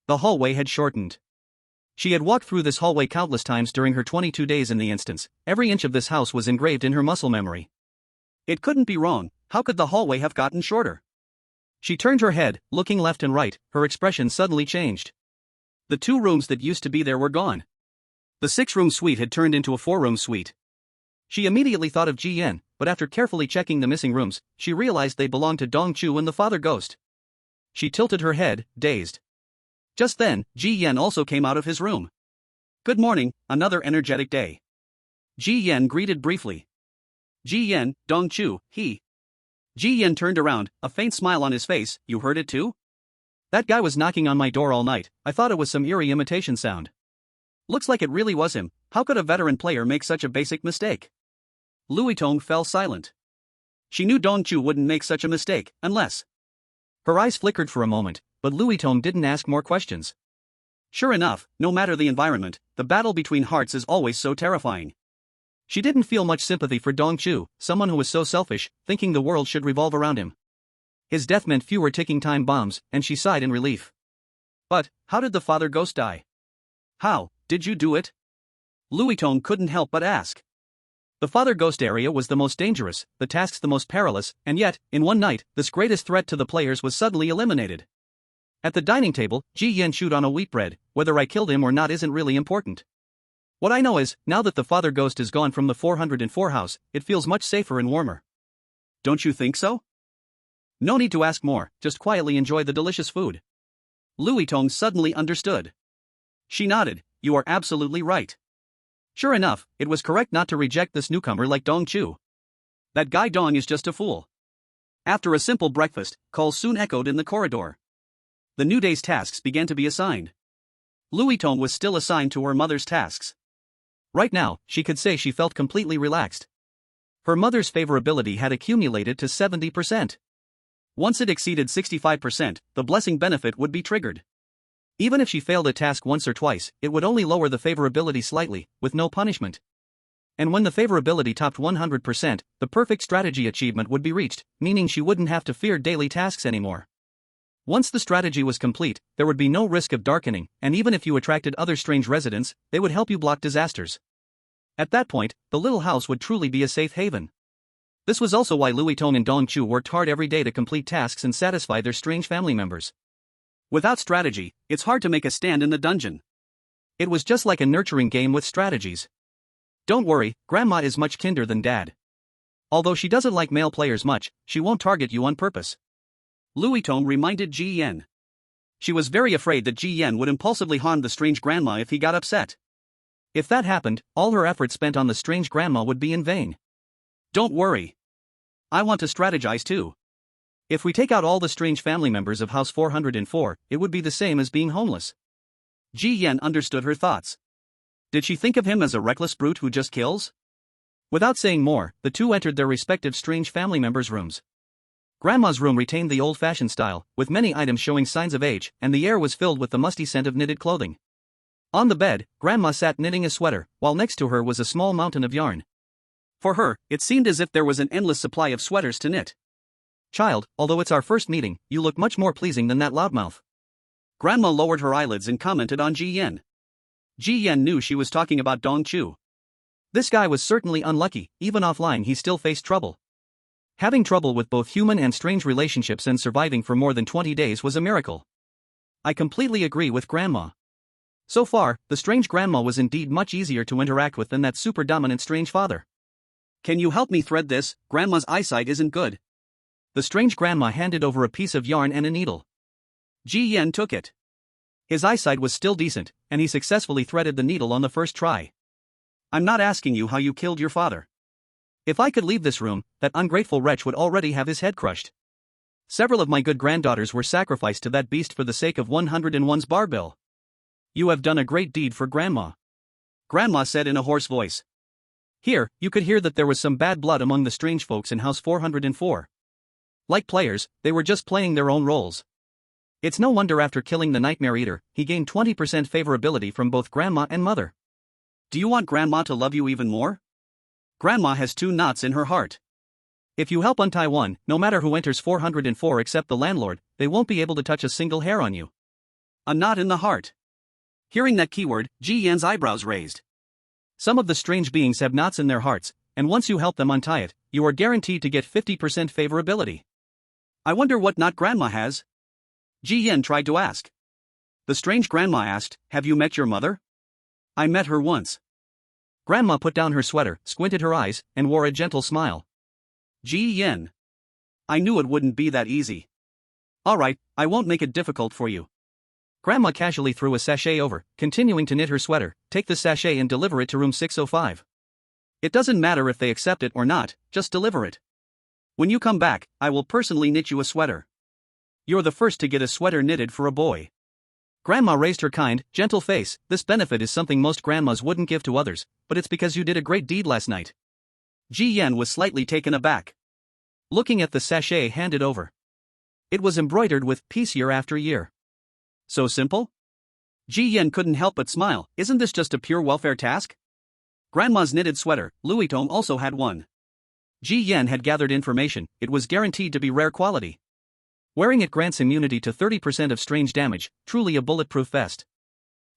The hallway had shortened. She had walked through this hallway countless times during her 22 days in the instance. Every inch of this house was engraved in her muscle memory. It couldn't be wrong. How could the hallway have gotten shorter? She turned her head, looking left and right, her expression suddenly changed. The 2 rooms that used to be there were gone. The 6-room suite had turned into a 4-room suite. She immediately thought of Ji Yan, but after carefully checking the missing rooms, she realized they belonged to Dong Chu and the father ghost. She tilted her head, dazed. Just then, Ji Yan also came out of his room. Good morning, another energetic day. Ji Yan greeted briefly. Ji Yan, Dong Chu, he. Ji Yan turned around, a faint smile on his face. You heard it too? That guy was knocking on my door all night. I thought it was some eerie imitation sound. Looks like it really was him. How could a veteran player make such a basic mistake? Louis Tong fell silent. She knew Dong Chu wouldn't make such a mistake, unless... Her eyes flickered for a moment, but Louis Tong didn't ask more questions. Sure enough, no matter the environment, the battle between hearts is always so terrifying. She didn't feel much sympathy for Dong Chu, someone who was so selfish, thinking the world should revolve around him. His death meant fewer ticking time bombs, and she sighed in relief. But, how did the father ghost die? How, did you do it? Louis Tong couldn't help but ask. The father ghost area was the most dangerous, the tasks the most perilous, and yet, in one night, this greatest threat to the players was suddenly eliminated. At the dining table, Ji Yan chewed on a wheat bread. Whether I killed him or not isn't really important. What I know is, now that the father ghost is gone from the 404 house, it feels much safer and warmer. Don't you think so? No need to ask more, just quietly enjoy the delicious food. Louis Tong suddenly understood. She nodded, you are absolutely right. Sure enough, it was correct not to reject this newcomer like Dong Chu. That guy Dong is just a fool. After a simple breakfast, calls soon echoed in the corridor. The new day's tasks began to be assigned. Louis Tong was still assigned to her mother's tasks. Right now, she could say she felt completely relaxed. Her mother's favorability had accumulated to 70%. Once it exceeded 65%, the blessing benefit would be triggered. Even if she failed a task once or twice, it would only lower the favorability slightly, with no punishment. And when the favorability topped 100%, the perfect strategy achievement would be reached, meaning she wouldn't have to fear daily tasks anymore. Once the strategy was complete, there would be no risk of darkening, and even if you attracted other strange residents, they would help you block disasters. At that point, the little house would truly be a safe haven. This was also why Louis Tong and Dong Chu worked hard every day to complete tasks and satisfy their strange family members. Without strategy, it's hard to make a stand in the dungeon. It was just like a nurturing game with strategies. Don't worry, Grandma is much kinder than Dad. Although she doesn't like male players much, she won't target you on purpose. Louis Tong reminded Ji Yan. She was very afraid that Ji Yan would impulsively harm the strange grandma if he got upset. If that happened, all her efforts spent on the strange grandma would be in vain. Don't worry. I want to strategize too. If we take out all the strange family members of House 404, it would be the same as being homeless. Ji Yan understood her thoughts. Did she think of him as a reckless brute who just kills? Without saying more, the two entered their respective strange family members' rooms. Grandma's room retained the old-fashioned style, with many items showing signs of age, and the air was filled with the musty scent of knitted clothing. On the bed, Grandma sat knitting a sweater, while next to her was a small mountain of yarn. For her, it seemed as if there was an endless supply of sweaters to knit. Child, although it's our first meeting, you look much more pleasing than that loudmouth. Grandma lowered her eyelids and commented on Ji Yan. Ji Yan knew she was talking about Dong Chu. This guy was certainly unlucky, even offline he still faced trouble. Having trouble with both human and strange relationships and surviving for more than 20 days was a miracle. I completely agree with Grandma. So far, the strange grandma was indeed much easier to interact with than that super dominant strange father. Can you help me thread this? Grandma's eyesight isn't good. The strange grandma handed over a piece of yarn and a needle. Ji Yan took it. His eyesight was still decent, and he successfully threaded the needle on the first try. I'm not asking you how you killed your father. If I could leave this room, that ungrateful wretch would already have his head crushed. Several of my good granddaughters were sacrificed to that beast for the sake of 101's bar bill. You have done a great deed for Grandma. Grandma said in a hoarse voice. Here, you could hear that there was some bad blood among the strange folks in House 404. Like players, they were just playing their own roles. It's no wonder after killing the Nightmare Eater, he gained 20% favorability from both Grandma and Mother. Do you want Grandma to love you even more? Grandma has 2 knots in her heart. If you help untie one, no matter who enters 404 except the landlord, they won't be able to touch a single hair on you. A knot in the heart. Hearing that keyword, Ji Yan's eyebrows raised. Some of the strange beings have knots in their hearts, and once you help them untie it, you are guaranteed to get 50% favorability. I wonder what knot Grandma has? Ji Yan tried to ask. The strange grandma asked, have you met your mother? I met her once. Grandma put down her sweater, squinted her eyes, and wore a gentle smile. Ji Yan. I knew it wouldn't be that easy. Alright, I won't make it difficult for you. Grandma casually threw a sachet over, continuing to knit her sweater. Take the sachet and deliver it to room 605. It doesn't matter if they accept it or not, just deliver it. When you come back, I will personally knit you a sweater. You're the first to get a sweater knitted for a boy. Grandma raised her kind, gentle face. This benefit is something most grandmas wouldn't give to others, but it's because you did a great deed last night. Ji Yan was slightly taken aback. Looking at the sachet handed over. It was embroidered with peace year after year. So simple? Ji Yan couldn't help but smile. Isn't this just a pure welfare task? Grandma's knitted sweater, Louis Tong also had one. Ji Yan had gathered information, it was guaranteed to be rare quality. Wearing it grants immunity to 30% of strange damage, truly a bulletproof vest.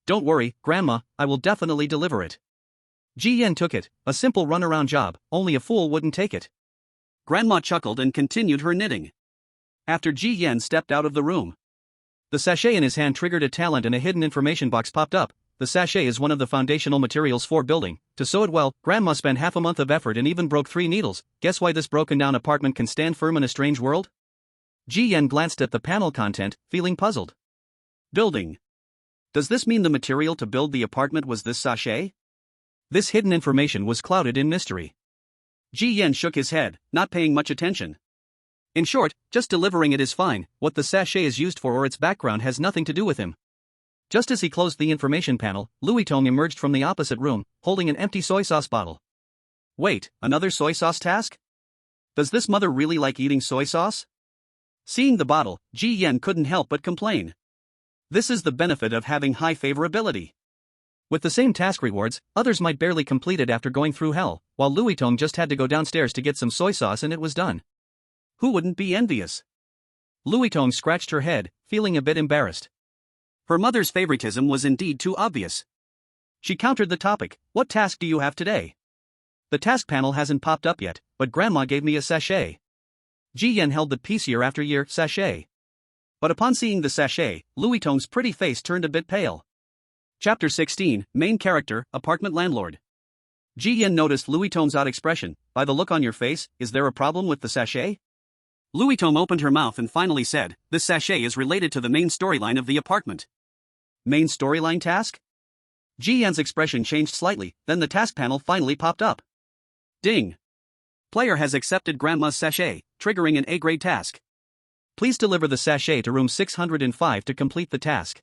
Don't worry, Grandma, I will definitely deliver it. Ji Yan took it, a simple runaround job, only a fool wouldn't take it. Grandma chuckled and continued her knitting. After Ji Yan stepped out of the room, the sachet in his hand triggered a talent and a hidden information box popped up. The sachet is one of the foundational materials for building. To sew it well, Grandma spent half a month of effort and even broke 3 needles. Guess why this broken down apartment can stand firm in a strange world? Ji Yan glanced at the panel content, feeling puzzled. Building. Does this mean the material to build the apartment was this sachet? This hidden information was clouded in mystery. Ji Yan shook his head, not paying much attention. In short, just delivering it is fine, what the sachet is used for or its background has nothing to do with him. Just as he closed the information panel, Louis Tong emerged from the opposite room, holding an empty soy sauce bottle. Wait, another soy sauce task? Does this mother really like eating soy sauce? Seeing the bottle, Ji Yan couldn't help but complain. This is the benefit of having high favorability. With the same task rewards, others might barely complete it after going through hell, while Louis Tong just had to go downstairs to get some soy sauce and it was done. Who wouldn't be envious? Louis Tong scratched her head, feeling a bit embarrassed. Her mother's favoritism was indeed too obvious. She countered the topic, "What task do you have today?" The task panel hasn't popped up yet, but Grandma gave me a sachet. Ji Yan held the piece year after year sachet. But upon seeing the sachet, Louis Tong's pretty face turned a bit pale. Chapter 16, Main Character, Apartment Landlord. Ji Yan noticed Louis Tong's odd expression. By the look on your face, is there a problem with the sachet? Louis Tong opened her mouth and finally said, "This sachet is related to the main storyline of the apartment." Main storyline task? Ji Yan's expression changed slightly, then the task panel finally popped up. Ding! Player has accepted Grandma's sachet, triggering an A-grade task. Please deliver the sachet to room 605 to complete the task.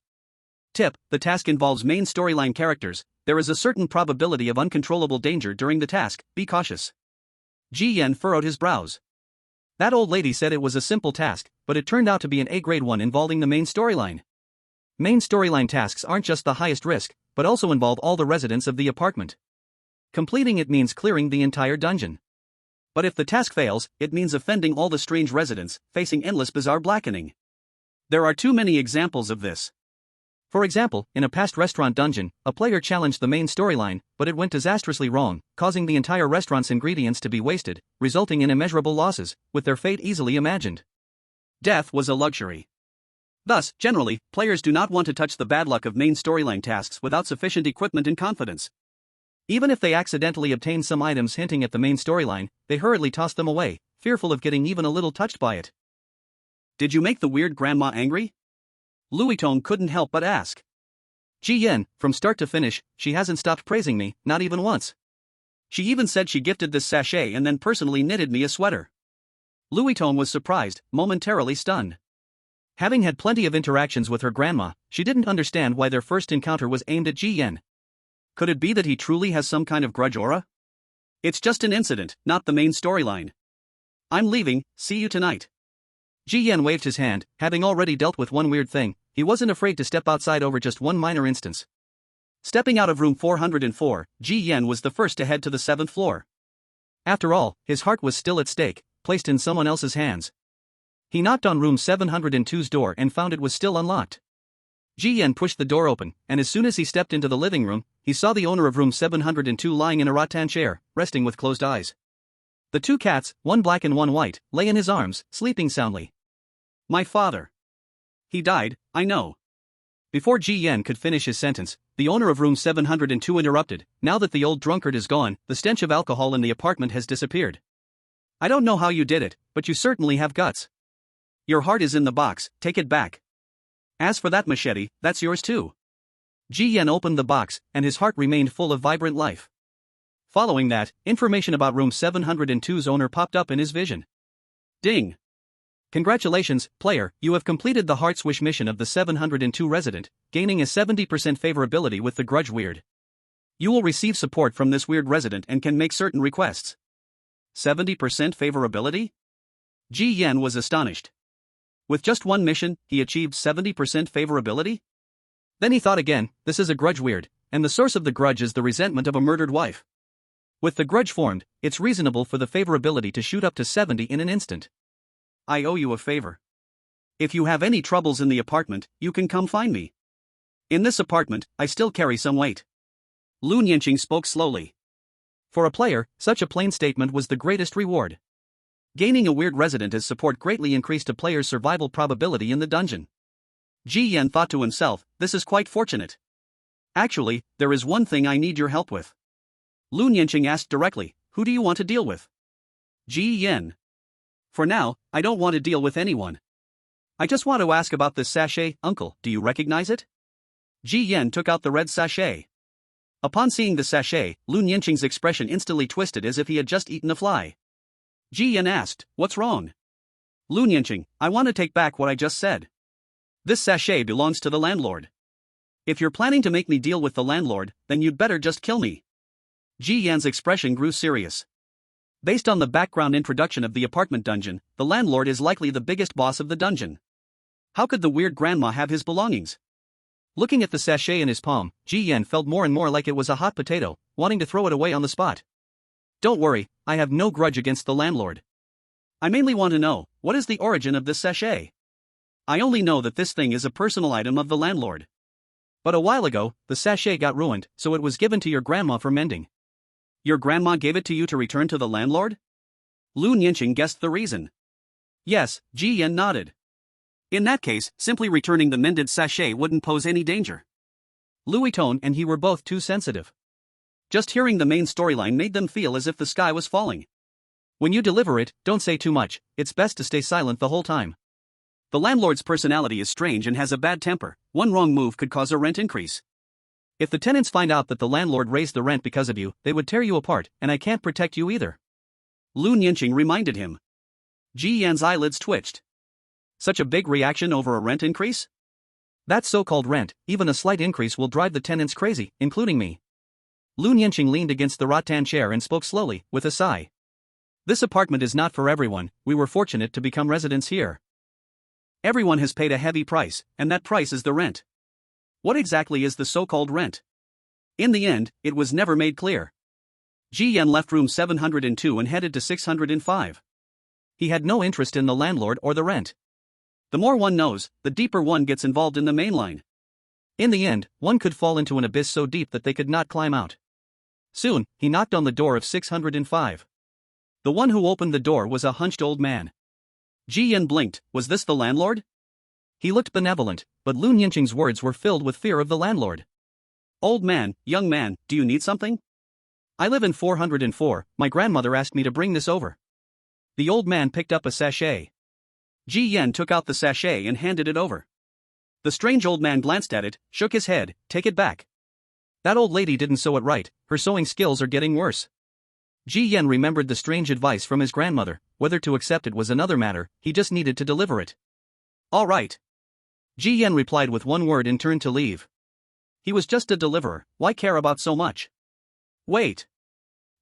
Tip: the task involves main storyline characters. There is a certain probability of uncontrollable danger during the task, be cautious. Ji Yan furrowed his brows. That old lady said it was a simple task, but it turned out to be an A-grade one involving the main storyline. Main storyline tasks aren't just the highest risk, but also involve all the residents of the apartment. Completing it means clearing the entire dungeon. But if the task fails, it means offending all the strange residents, facing endless bizarre blackening. There are too many examples of this. For example, in a past restaurant dungeon, a player challenged the main storyline, but it went disastrously wrong, causing the entire restaurant's ingredients to be wasted, resulting in immeasurable losses, with their fate easily imagined. Death was a luxury. Thus, generally, players do not want to touch the bad luck of main storyline tasks without sufficient equipment and confidence. Even if they accidentally obtain some items hinting at the main storyline, they hurriedly toss them away, fearful of getting even a little touched by it. Did you make the weird grandma angry? Louis Tong couldn't help but ask. Ji Yan, from start to finish, she hasn't stopped praising me, not even once. She even said she gifted this sachet and then personally knitted me a sweater. Louis Tong was surprised, momentarily stunned. Having had plenty of interactions with her grandma, she didn't understand why their first encounter was aimed at Ji Yan. Could it be that he truly has some kind of grudge aura? It's just an incident, not the main storyline. I'm leaving, see you tonight. Ji Yan waved his hand, having already dealt with one weird thing. He wasn't afraid to step outside over just one minor instance. Stepping out of room 404, Ji Yan was the first to head to the 7th floor. After all, his heart was still at stake, placed in someone else's hands. He knocked on room 702's door and found it was still unlocked. Ji Yan pushed the door open, and as soon as he stepped into the living room, he saw the owner of room 702 lying in a rattan chair, resting with closed eyes. The two cats, one black and one white, lay in his arms, sleeping soundly. My father. He died, I know. Before Ji Yan could finish his sentence, the owner of room 702 interrupted. Now that the old drunkard is gone, the stench of alcohol in the apartment has disappeared. I don't know how you did it, but you certainly have guts. Your heart is in the box, take it back. As for that machete, that's yours too. Ji Yan opened the box, and his heart remained full of vibrant life. Following that, information about room 702's owner popped up in his vision. Ding! Congratulations, player, you have completed the Heart's Wish mission of the 702 resident, gaining a 70% favorability with the grudge weird. You will receive support from this weird resident and can make certain requests. 70% favorability? Ji Yan was astonished. With just one mission, he achieved 70% favorability? Then he thought again, this is a grudge weird, and the source of the grudge is the resentment of a murdered wife. With the grudge formed, it's reasonable for the favorability to shoot up to 70 in an instant. I owe you a favor. If you have any troubles in the apartment, you can come find me. In this apartment, I still carry some weight. Lu Nianqing spoke slowly. For a player, such a plain statement was the greatest reward. Gaining a weird resident as support greatly increased a player's survival probability in the dungeon. Ji Yan thought to himself, this is quite fortunate. Actually, there is one thing I need your help with. Lu Nianqing asked directly, who do you want to deal with? Ji Yan. For now, I don't want to deal with anyone. I just want to ask about this sachet, uncle, do you recognize it? Ji Yan took out the red sachet. Upon seeing the sachet, Lu Nianqing's expression instantly twisted as if he had just eaten a fly. Ji Yan asked, what's wrong? Lu Nianqing, I want to take back what I just said. This sachet belongs to the landlord. If you're planning to make me deal with the landlord, then you'd better just kill me. Ji Yan's expression grew serious. Based on the background introduction of the apartment dungeon, the landlord is likely the biggest boss of the dungeon. How could the weird grandma have his belongings? Looking at the sachet in his palm, Ji Yan felt more and more like it was a hot potato, wanting to throw it away on the spot. Don't worry, I have no grudge against the landlord. I mainly want to know, what is the origin of this sachet? I only know that this thing is a personal item of the landlord. But a while ago, the sachet got ruined, so it was given to your grandma for mending. Your grandma gave it to you to return to the landlord? Lu Nianqing guessed the reason. Yes, Ji Yan nodded. In that case, simply returning the mended sachet wouldn't pose any danger. Lu Yiton and he were both too sensitive. Just hearing the main storyline made them feel as if the sky was falling. When you deliver it, don't say too much, it's best to stay silent the whole time. The landlord's personality is strange and has a bad temper. One wrong move could cause a rent increase. If the tenants find out that the landlord raised the rent because of you, they would tear you apart, and I can't protect you either. Lu Nianqing reminded him. Ji Yan's eyelids twitched. Such a big reaction over a rent increase? That so-called rent, even a slight increase will drive the tenants crazy, including me. Lu Nianqing leaned against the rattan chair and spoke slowly, with a sigh. This apartment is not for everyone, we were fortunate to become residents here. Everyone has paid a heavy price, and that price is the rent. What exactly is the so-called rent? In the end, it was never made clear. Ji Yan left room 702 and headed to 605. He had no interest in the landlord or the rent. The more one knows, the deeper one gets involved in the main line. In the end, one could fall into an abyss so deep that they could not climb out. Soon, he knocked on the door of 605. The one who opened the door was a hunched old man. Ji Yan blinked. Was this the landlord? He looked benevolent, but Lu Nianqing's words were filled with fear of the landlord. Old man, young man, do you need something? I live in 404, my grandmother asked me to bring this over. The old man picked up a sachet. Ji Yan took out the sachet and handed it over. The strange old man glanced at it, shook his head. Take it back. That old lady didn't sew it right, her sewing skills are getting worse. Ji Yan remembered the strange advice from his grandmother. Whether to accept it was another matter, he just needed to deliver it. All right. Ji Yan replied with one word and turned to leave. He was just a deliverer, why care about so much? Wait.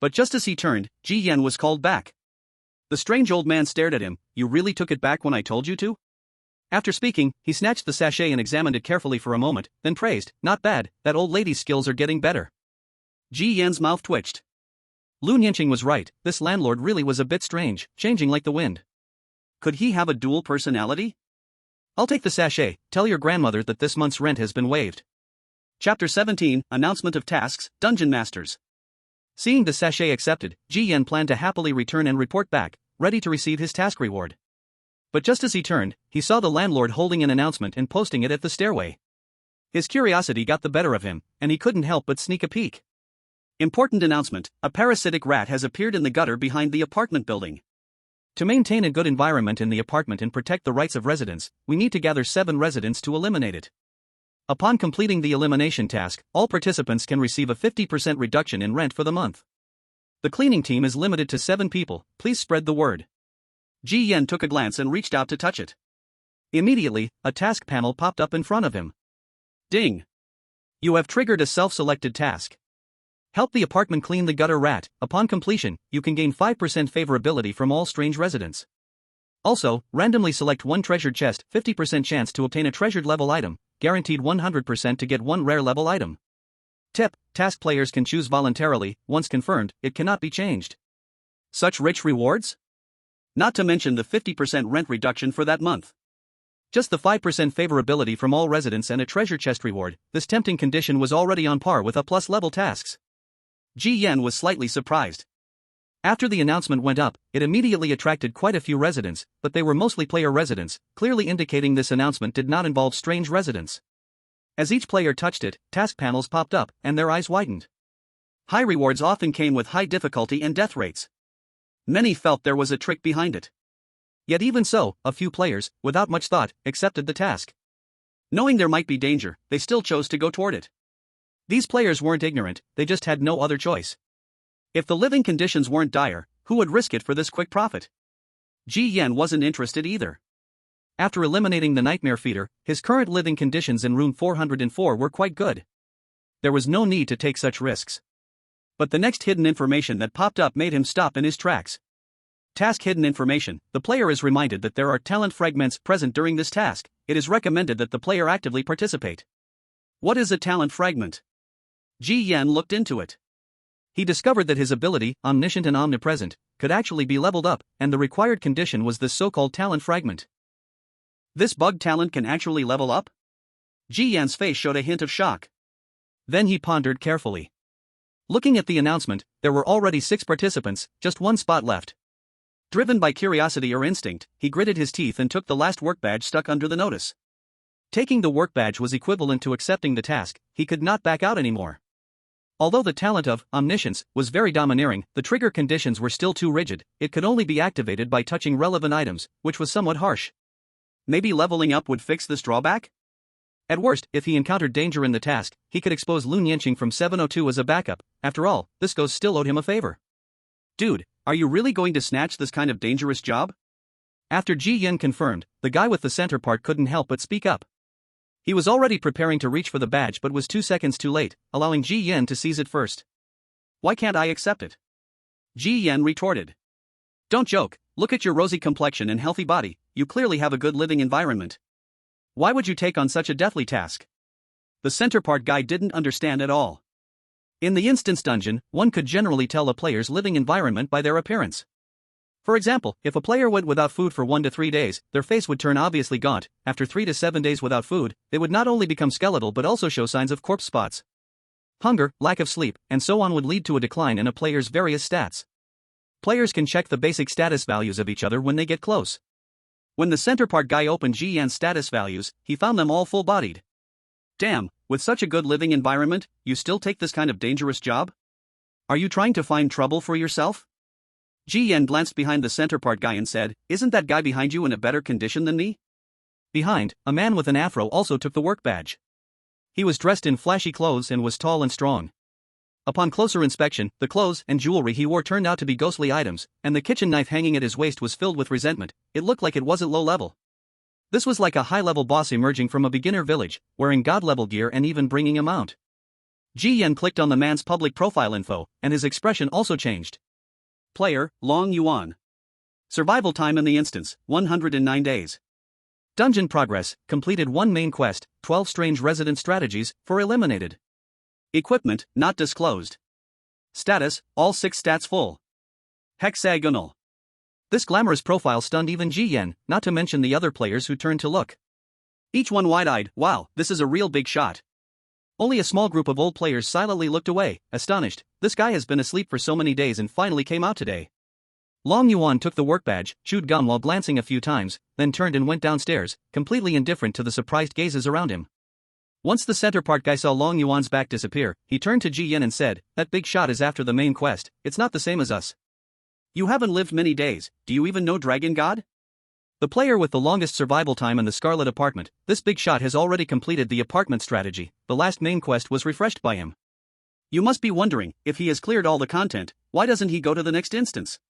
But just as he turned, Ji Yan was called back. The strange old man stared at him. You really took it back when I told you to? After speaking, he snatched the sachet and examined it carefully for a moment, then praised, not bad, that old lady's skills are getting better. Ji Yan's mouth twitched. Lu Nianqing was right, this landlord really was a bit strange, changing like the wind. Could he have a dual personality? I'll take the sachet, tell your grandmother that this month's rent has been waived. Chapter 17, Announcement of Tasks, Dungeon Masters. Seeing the sachet accepted, Ji Yan planned to happily return and report back, ready to receive his task reward. But just as he turned, he saw the landlord holding an announcement and posting it at the stairway. His curiosity got the better of him, and he couldn't help but sneak a peek. Important announcement, a parasitic rat has appeared in the gutter behind the apartment building. To maintain a good environment in the apartment and protect the rights of residents, we need to gather 7 residents to eliminate it. Upon completing the elimination task, all participants can receive a 50% reduction in rent for the month. The cleaning team is limited to 7 people, please spread the word. Ji Yan took a glance and reached out to touch it. Immediately, a task panel popped up in front of him. Ding! You have triggered a self-selected task. Help the apartment clean the gutter rat. Upon completion, you can gain 5% favorability from all strange residents. Also, randomly select 1 treasured chest, 50% chance to obtain a treasured level item, guaranteed 100% to get 1 rare level item. Tip, task players can choose voluntarily, once confirmed, it cannot be changed. Such rich rewards? Not to mention the 50% rent reduction for that month. Just the 5% favorability from all residents and a treasure chest reward, this tempting condition was already on par with A+ level tasks. Ji Yan was slightly surprised. After the announcement went up, it immediately attracted quite a few residents, but they were mostly player residents, clearly indicating this announcement did not involve strange residents. As each player touched it, task panels popped up, and their eyes widened. High rewards often came with high difficulty and death rates. Many felt there was a trick behind it. Yet even so, a few players, without much thought, accepted the task. Knowing there might be danger, they still chose to go toward it. These players weren't ignorant, they just had no other choice. If the living conditions weren't dire, who would risk it for this quick profit? Ji Yan wasn't interested either. After eliminating the nightmare feeder, his current living conditions in room 404 were quite good. There was no need to take such risks. But the next hidden information that popped up made him stop in his tracks. Task hidden information. The player is reminded that there are talent fragments present during this task. It is recommended that the player actively participate. What is a talent fragment? Ji Yan looked into it. He discovered that his ability, omniscient and omnipresent, could actually be leveled up, and the required condition was this so-called talent fragment. This bug talent can actually level up? Ji Yan's face showed a hint of shock. Then he pondered carefully. Looking at the announcement, there were already 6 participants, just 1 spot left. Driven by curiosity or instinct, he gritted his teeth and took the last work badge stuck under the notice. Taking the work badge was equivalent to accepting the task. He could not back out anymore. Although the talent of omniscience was very domineering, the trigger conditions were still too rigid. It could only be activated by touching relevant items, which was somewhat harsh. Maybe leveling up would fix this drawback? At worst, if he encountered danger in the task, he could expose Lun Yanqing from 702 as a backup. After all, this ghost still owed him a favor. Dude, are you really going to snatch this kind of dangerous job? After Ji Yan confirmed, the guy with the center part couldn't help but speak up. He was already preparing to reach for the badge but was 2 seconds too late, allowing Ji Yan to seize it first. Why can't I accept it? Ji Yan retorted. Don't joke, look at your rosy complexion and healthy body, you clearly have a good living environment. Why would you take on such a deathly task? The center part guy didn't understand at all. In the instance dungeon, one could generally tell a player's living environment by their appearance. For example, if a player went without food for 1 to 3 days, their face would turn obviously gaunt. After 3 to 7 days without food, they would not only become skeletal but also show signs of corpse spots. Hunger, lack of sleep, and so on would lead to a decline in a player's various stats. Players can check the basic status values of each other when they get close. When the center part guy opened Ji Yan's status values, he found them all full-bodied. Damn, with such a good living environment, you still take this kind of dangerous job? Are you trying to find trouble for yourself? Ji Yan glanced behind the center part guy and said, isn't that guy behind you in a better condition than me? Behind, a man with an afro also took the work badge. He was dressed in flashy clothes and was tall and strong. Upon closer inspection, the clothes and jewelry he wore turned out to be ghostly items, and the kitchen knife hanging at his waist was filled with resentment. It looked like it wasn't low level. This was like a high-level boss emerging from a beginner village, wearing god-level gear and even bringing a mount. Ji Yan clicked on the man's public profile info, and his expression also changed. Player, Long Yuan. Survival time in the instance, 109 days. Dungeon progress, completed 1 main quest, 12 strange resident strategies, for eliminated. Equipment, not disclosed. Status, all 6 stats full. Hexagonal. This glamorous profile stunned even Ji Yan, not to mention the other players who turned to look. Each one wide-eyed, wow, this is a real big shot. Only a small group of old players silently looked away, astonished. This guy has been asleep for so many days and finally came out today. Long Yuan took the work badge, chewed gum while glancing a few times, then turned and went downstairs, completely indifferent to the surprised gazes around him. Once the center part guy saw Long Yuan's back disappear, he turned to Ji Yan and said, that big shot is after the main quest, it's not the same as us. You haven't lived many days, do you even know Dragon God? The player with the longest survival time in the Scarlet Apartment, this big shot has already completed the apartment strategy, the last main quest was refreshed by him. You must be wondering, if he has cleared all the content, why doesn't he go to the next instance?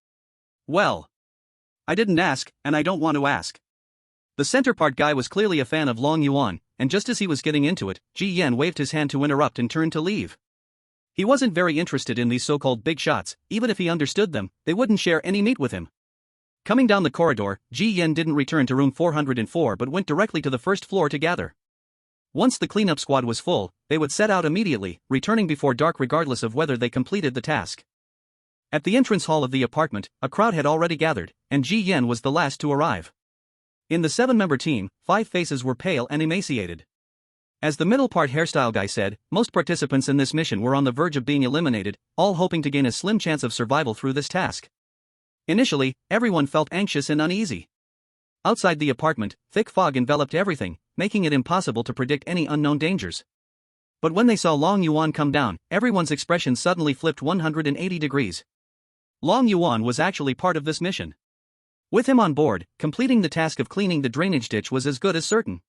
Well, I didn't ask, and I don't want to ask. The center part guy was clearly a fan of Long Yuan, and just as he was getting into it, Ji Yan waved his hand to interrupt and turned to leave. He wasn't very interested in these so-called big shots. Even if he understood them, they wouldn't share any meat with him. Coming down the corridor, Ji Yan didn't return to room 404 but went directly to the first floor to gather. Once the cleanup squad was full, they would set out immediately, returning before dark regardless of whether they completed the task. At the entrance hall of the apartment, a crowd had already gathered, and Ji Yan was the last to arrive. In the 7-member team, 5 faces were pale and emaciated. As the middle part hairstyle guy said, most participants in this mission were on the verge of being eliminated, all hoping to gain a slim chance of survival through this task. Initially, everyone felt anxious and uneasy. Outside the apartment, thick fog enveloped everything, making it impossible to predict any unknown dangers. But when they saw Long Yuan come down, everyone's expression suddenly flipped 180 degrees. Long Yuan was actually part of this mission. With him on board, completing the task of cleaning the drainage ditch was as good as certain.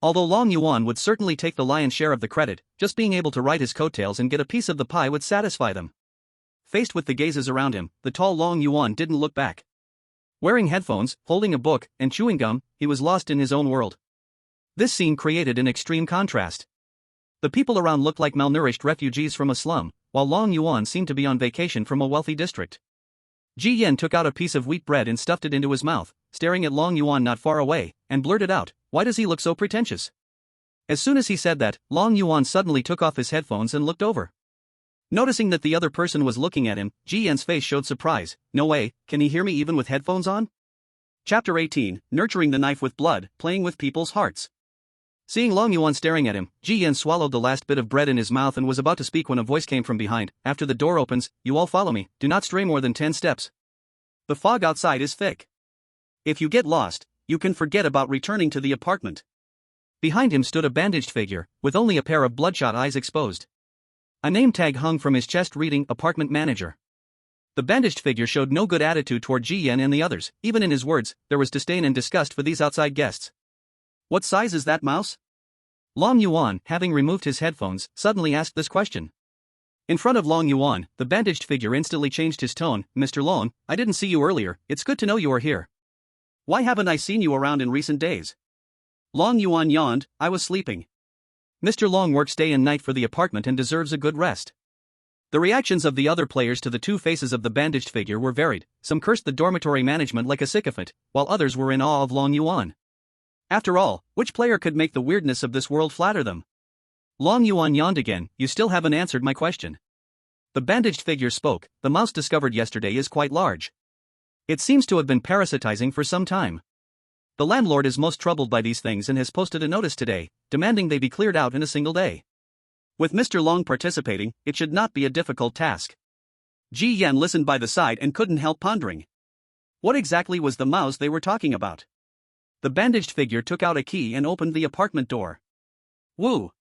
Although Long Yuan would certainly take the lion's share of the credit, just being able to ride his coattails and get a piece of the pie would satisfy them. Faced with the gazes around him, the tall Long Yuan didn't look back. Wearing headphones, holding a book, and chewing gum, he was lost in his own world. This scene created an extreme contrast. The people around looked like malnourished refugees from a slum, while Long Yuan seemed to be on vacation from a wealthy district. Ji Yan took out a piece of wheat bread and stuffed it into his mouth, staring at Long Yuan not far away, and blurted out, "Why does he look so pretentious?" As soon as he said that, Long Yuan suddenly took off his headphones and looked over. Noticing that the other person was looking at him, Ji Yan's face showed surprise. "No way, can he hear me even with headphones on?" Chapter 18, Nurturing the Knife with Blood, Playing with People's Hearts. Seeing Long Yuan staring at him, Ji Yan swallowed the last bit of bread in his mouth and was about to speak when a voice came from behind. "After the door opens, you all follow me, do not stray more than 10 steps. The fog outside is thick. If you get lost, you can forget about returning to the apartment." Behind him stood a bandaged figure, with only a pair of bloodshot eyes exposed. A name tag hung from his chest reading "Apartment Manager." The bandaged figure showed no good attitude toward Ji Yan and the others. Even in his words, there was disdain and disgust for these outside guests. "What size is that mouse?" Long Yuan, having removed his headphones, suddenly asked this question. In front of Long Yuan, the bandaged figure instantly changed his tone. "Mr. Long, I didn't see you earlier, it's good to know you are here. Why haven't I seen you around in recent days?" Long Yuan yawned. "I was sleeping. Mr. Long works day and night for the apartment and deserves a good rest." The reactions of the other players to the two faces of the bandaged figure were varied. Some cursed the dormitory management like a sycophant, while others were in awe of Long Yuan. After all, which player could make the weirdness of this world flatter them? Long Yuan yawned again. "You still haven't answered my question." The bandaged figure spoke. "The mouse discovered yesterday is quite large. It seems to have been parasitizing for some time. The landlord is most troubled by these things and has posted a notice today, demanding they be cleared out in a single day. With Mr. Long participating, it should not be a difficult task." Ji Yan listened by the side and couldn't help pondering. What exactly was the mouse they were talking about? The bandaged figure took out a key and opened the apartment door. Woo!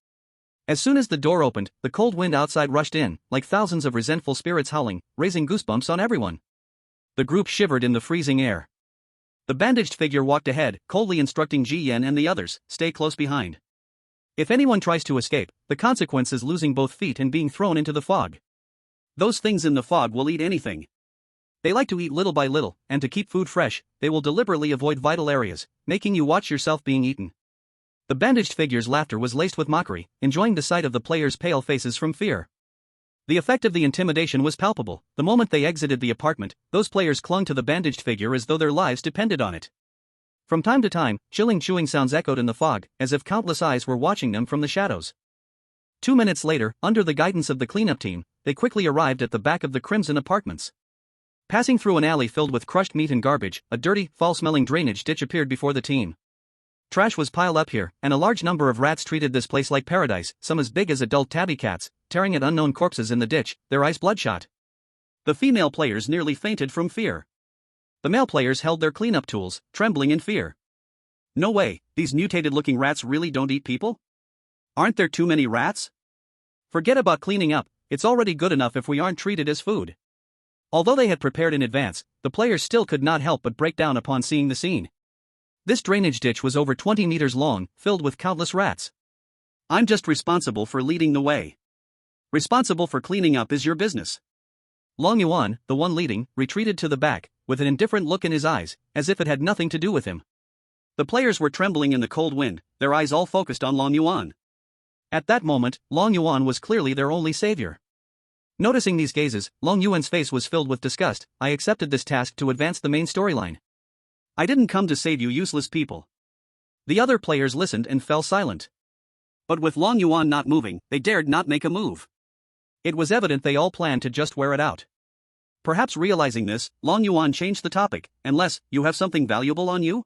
As soon as the door opened, the cold wind outside rushed in, like thousands of resentful spirits howling, raising goosebumps on everyone. The group shivered in the freezing air. The bandaged figure walked ahead, coldly instructing Ji Yan and the others, "Stay close behind. If anyone tries to escape, the consequence is losing both feet and being thrown into the fog. Those things in the fog will eat anything. They like to eat little by little, and to keep food fresh, they will deliberately avoid vital areas, making you watch yourself being eaten." The bandaged figure's laughter was laced with mockery, enjoying the sight of the players' pale faces from fear. The effect of the intimidation was palpable. The moment they exited the apartment, those players clung to the bandaged figure as though their lives depended on it. From time to time, chilling chewing sounds echoed in the fog, as if countless eyes were watching them from the shadows. 2 minutes later, under the guidance of the cleanup team, they quickly arrived at the back of the Crimson Apartments. Passing through an alley filled with crushed meat and garbage, a dirty, foul-smelling drainage ditch appeared before the team. Trash was piled up here, and a large number of rats treated this place like paradise, some as big as adult tabby cats, tearing at unknown corpses in the ditch, their eyes bloodshot. The female players nearly fainted from fear. The male players held their cleanup tools, trembling in fear. No way, these mutated-looking rats really don't eat people? Aren't there too many rats? Forget about cleaning up, it's already good enough if we aren't treated as food. Although they had prepared in advance, the players still could not help but break down upon seeing the scene. This drainage ditch was over 20 meters long, filled with countless rats. "I'm just responsible for leading the way. Responsible for cleaning up is your business." Long Yuan, the one leading, retreated to the back, with an indifferent look in his eyes, as if it had nothing to do with him. The players were trembling in the cold wind, their eyes all focused on Long Yuan. At that moment, Long Yuan was clearly their only savior. Noticing these gazes, Long Yuan's face was filled with disgust. "I accepted this task to advance the main storyline. I didn't come to save you useless people." The other players listened and fell silent. But with Long Yuan not moving, they dared not make a move. It was evident they all planned to just wear it out. Perhaps realizing this, Long Yuan changed the topic. "Unless you have something valuable on you?"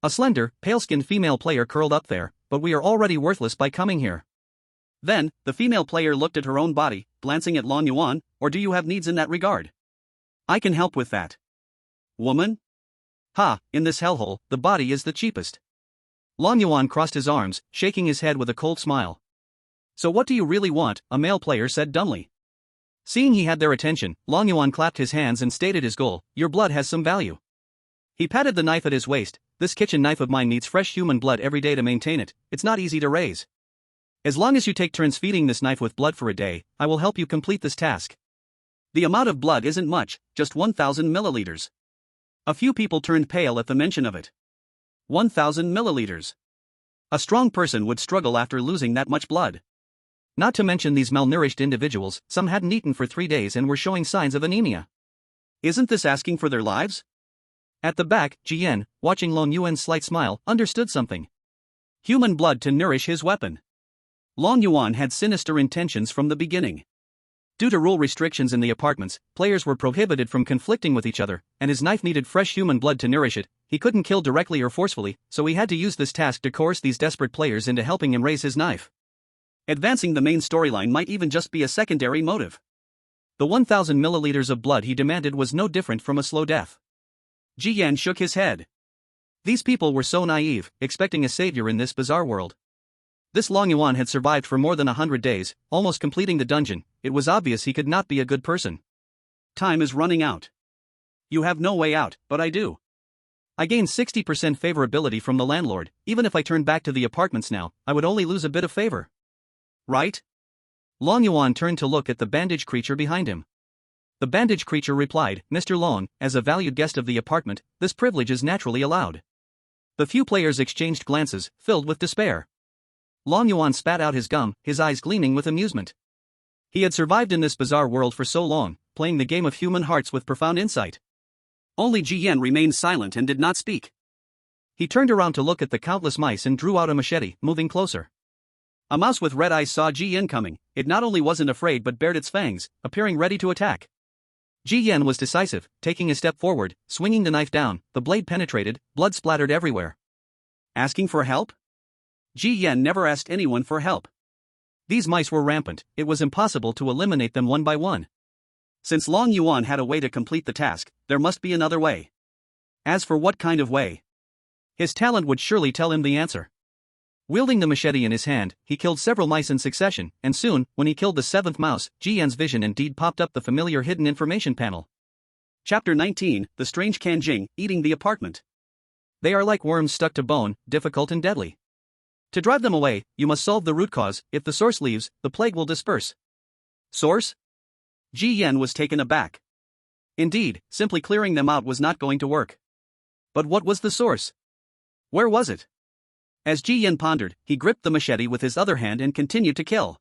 A slender, pale-skinned female player curled up there. "But we are already worthless by coming here." Then, the female player looked at her own body, glancing at Long Yuan. "Or do you have needs in that regard? I can help with that." "Woman? Ha, in this hellhole, the body is the cheapest." Long Yuan crossed his arms, shaking his head with a cold smile. "So what do you really want?" a male player said dumbly. Seeing he had their attention, Long Yuan clapped his hands and stated his goal. "Your blood has some value." He patted the knife at his waist. "This kitchen knife of mine needs fresh human blood every day to maintain it. It's not easy to raise. As long as you take turns feeding this knife with blood for a day, I will help you complete this task. The amount of blood isn't much, just 1,000 milliliters. A few people turned pale at the mention of it. 1,000 milliliters. A strong person would struggle after losing that much blood. Not to mention these malnourished individuals, some hadn't eaten for 3 days and were showing signs of anemia. Isn't this asking for their lives? At the back, Jian, watching Long Yuan's slight smile, understood something. Human blood to nourish his weapon. Long Yuan had sinister intentions from the beginning. Due to rule restrictions in the apartments, players were prohibited from conflicting with each other, and his knife needed fresh human blood to nourish it. He couldn't kill directly or forcefully, so he had to use this task to coerce these desperate players into helping him raise his knife. Advancing the main storyline might even just be a secondary motive. The 1,000 milliliters of blood he demanded was no different from a slow death. Ji Yan shook his head. These people were so naive, expecting a savior in this bizarre world. This Long Yuan had survived for more than 100 days, almost completing the dungeon. It was obvious he could not be a good person. Time is running out. You have no way out, but I do. I gain 60% favorability from the landlord. Even if I turn back to the apartments now, I would only lose a bit of favor. Right? Long Yuan turned to look at the bandaged creature behind him. The bandaged creature replied, Mr. Long, as a valued guest of the apartment, this privilege is naturally allowed. The few players exchanged glances, filled with despair. Long Yuan spat out his gum, his eyes gleaming with amusement. He had survived in this bizarre world for so long, playing the game of human hearts with profound insight. Only Ji Yan remained silent and did not speak. He turned around to look at the countless mice and drew out a machete, moving closer. A mouse with red eyes saw Ji Yan coming. It not only wasn't afraid but bared its fangs, appearing ready to attack. Ji Yan was decisive, taking a step forward, swinging the knife down. The blade penetrated, blood splattered everywhere. Asking for help? Ji Yan never asked anyone for help. These mice were rampant, it was impossible to eliminate them one by one. Since Long Yuan had a way to complete the task, there must be another way. As for what kind of way? His talent would surely tell him the answer. Wielding the machete in his hand, he killed several mice in succession, and soon, when he killed the 7th mouse, Ji Yan's vision indeed popped up the familiar hidden information panel. Chapter 19, The Strange Kanjing, Eating the Apartment. They are like worms stuck to bone, difficult and deadly. To drive them away, you must solve the root cause. If the source leaves, the plague will disperse. Source? Ji Yan was taken aback. Indeed, simply clearing them out was not going to work. But what was the source? Where was it? As Ji Yan pondered, he gripped the machete with his other hand and continued to kill.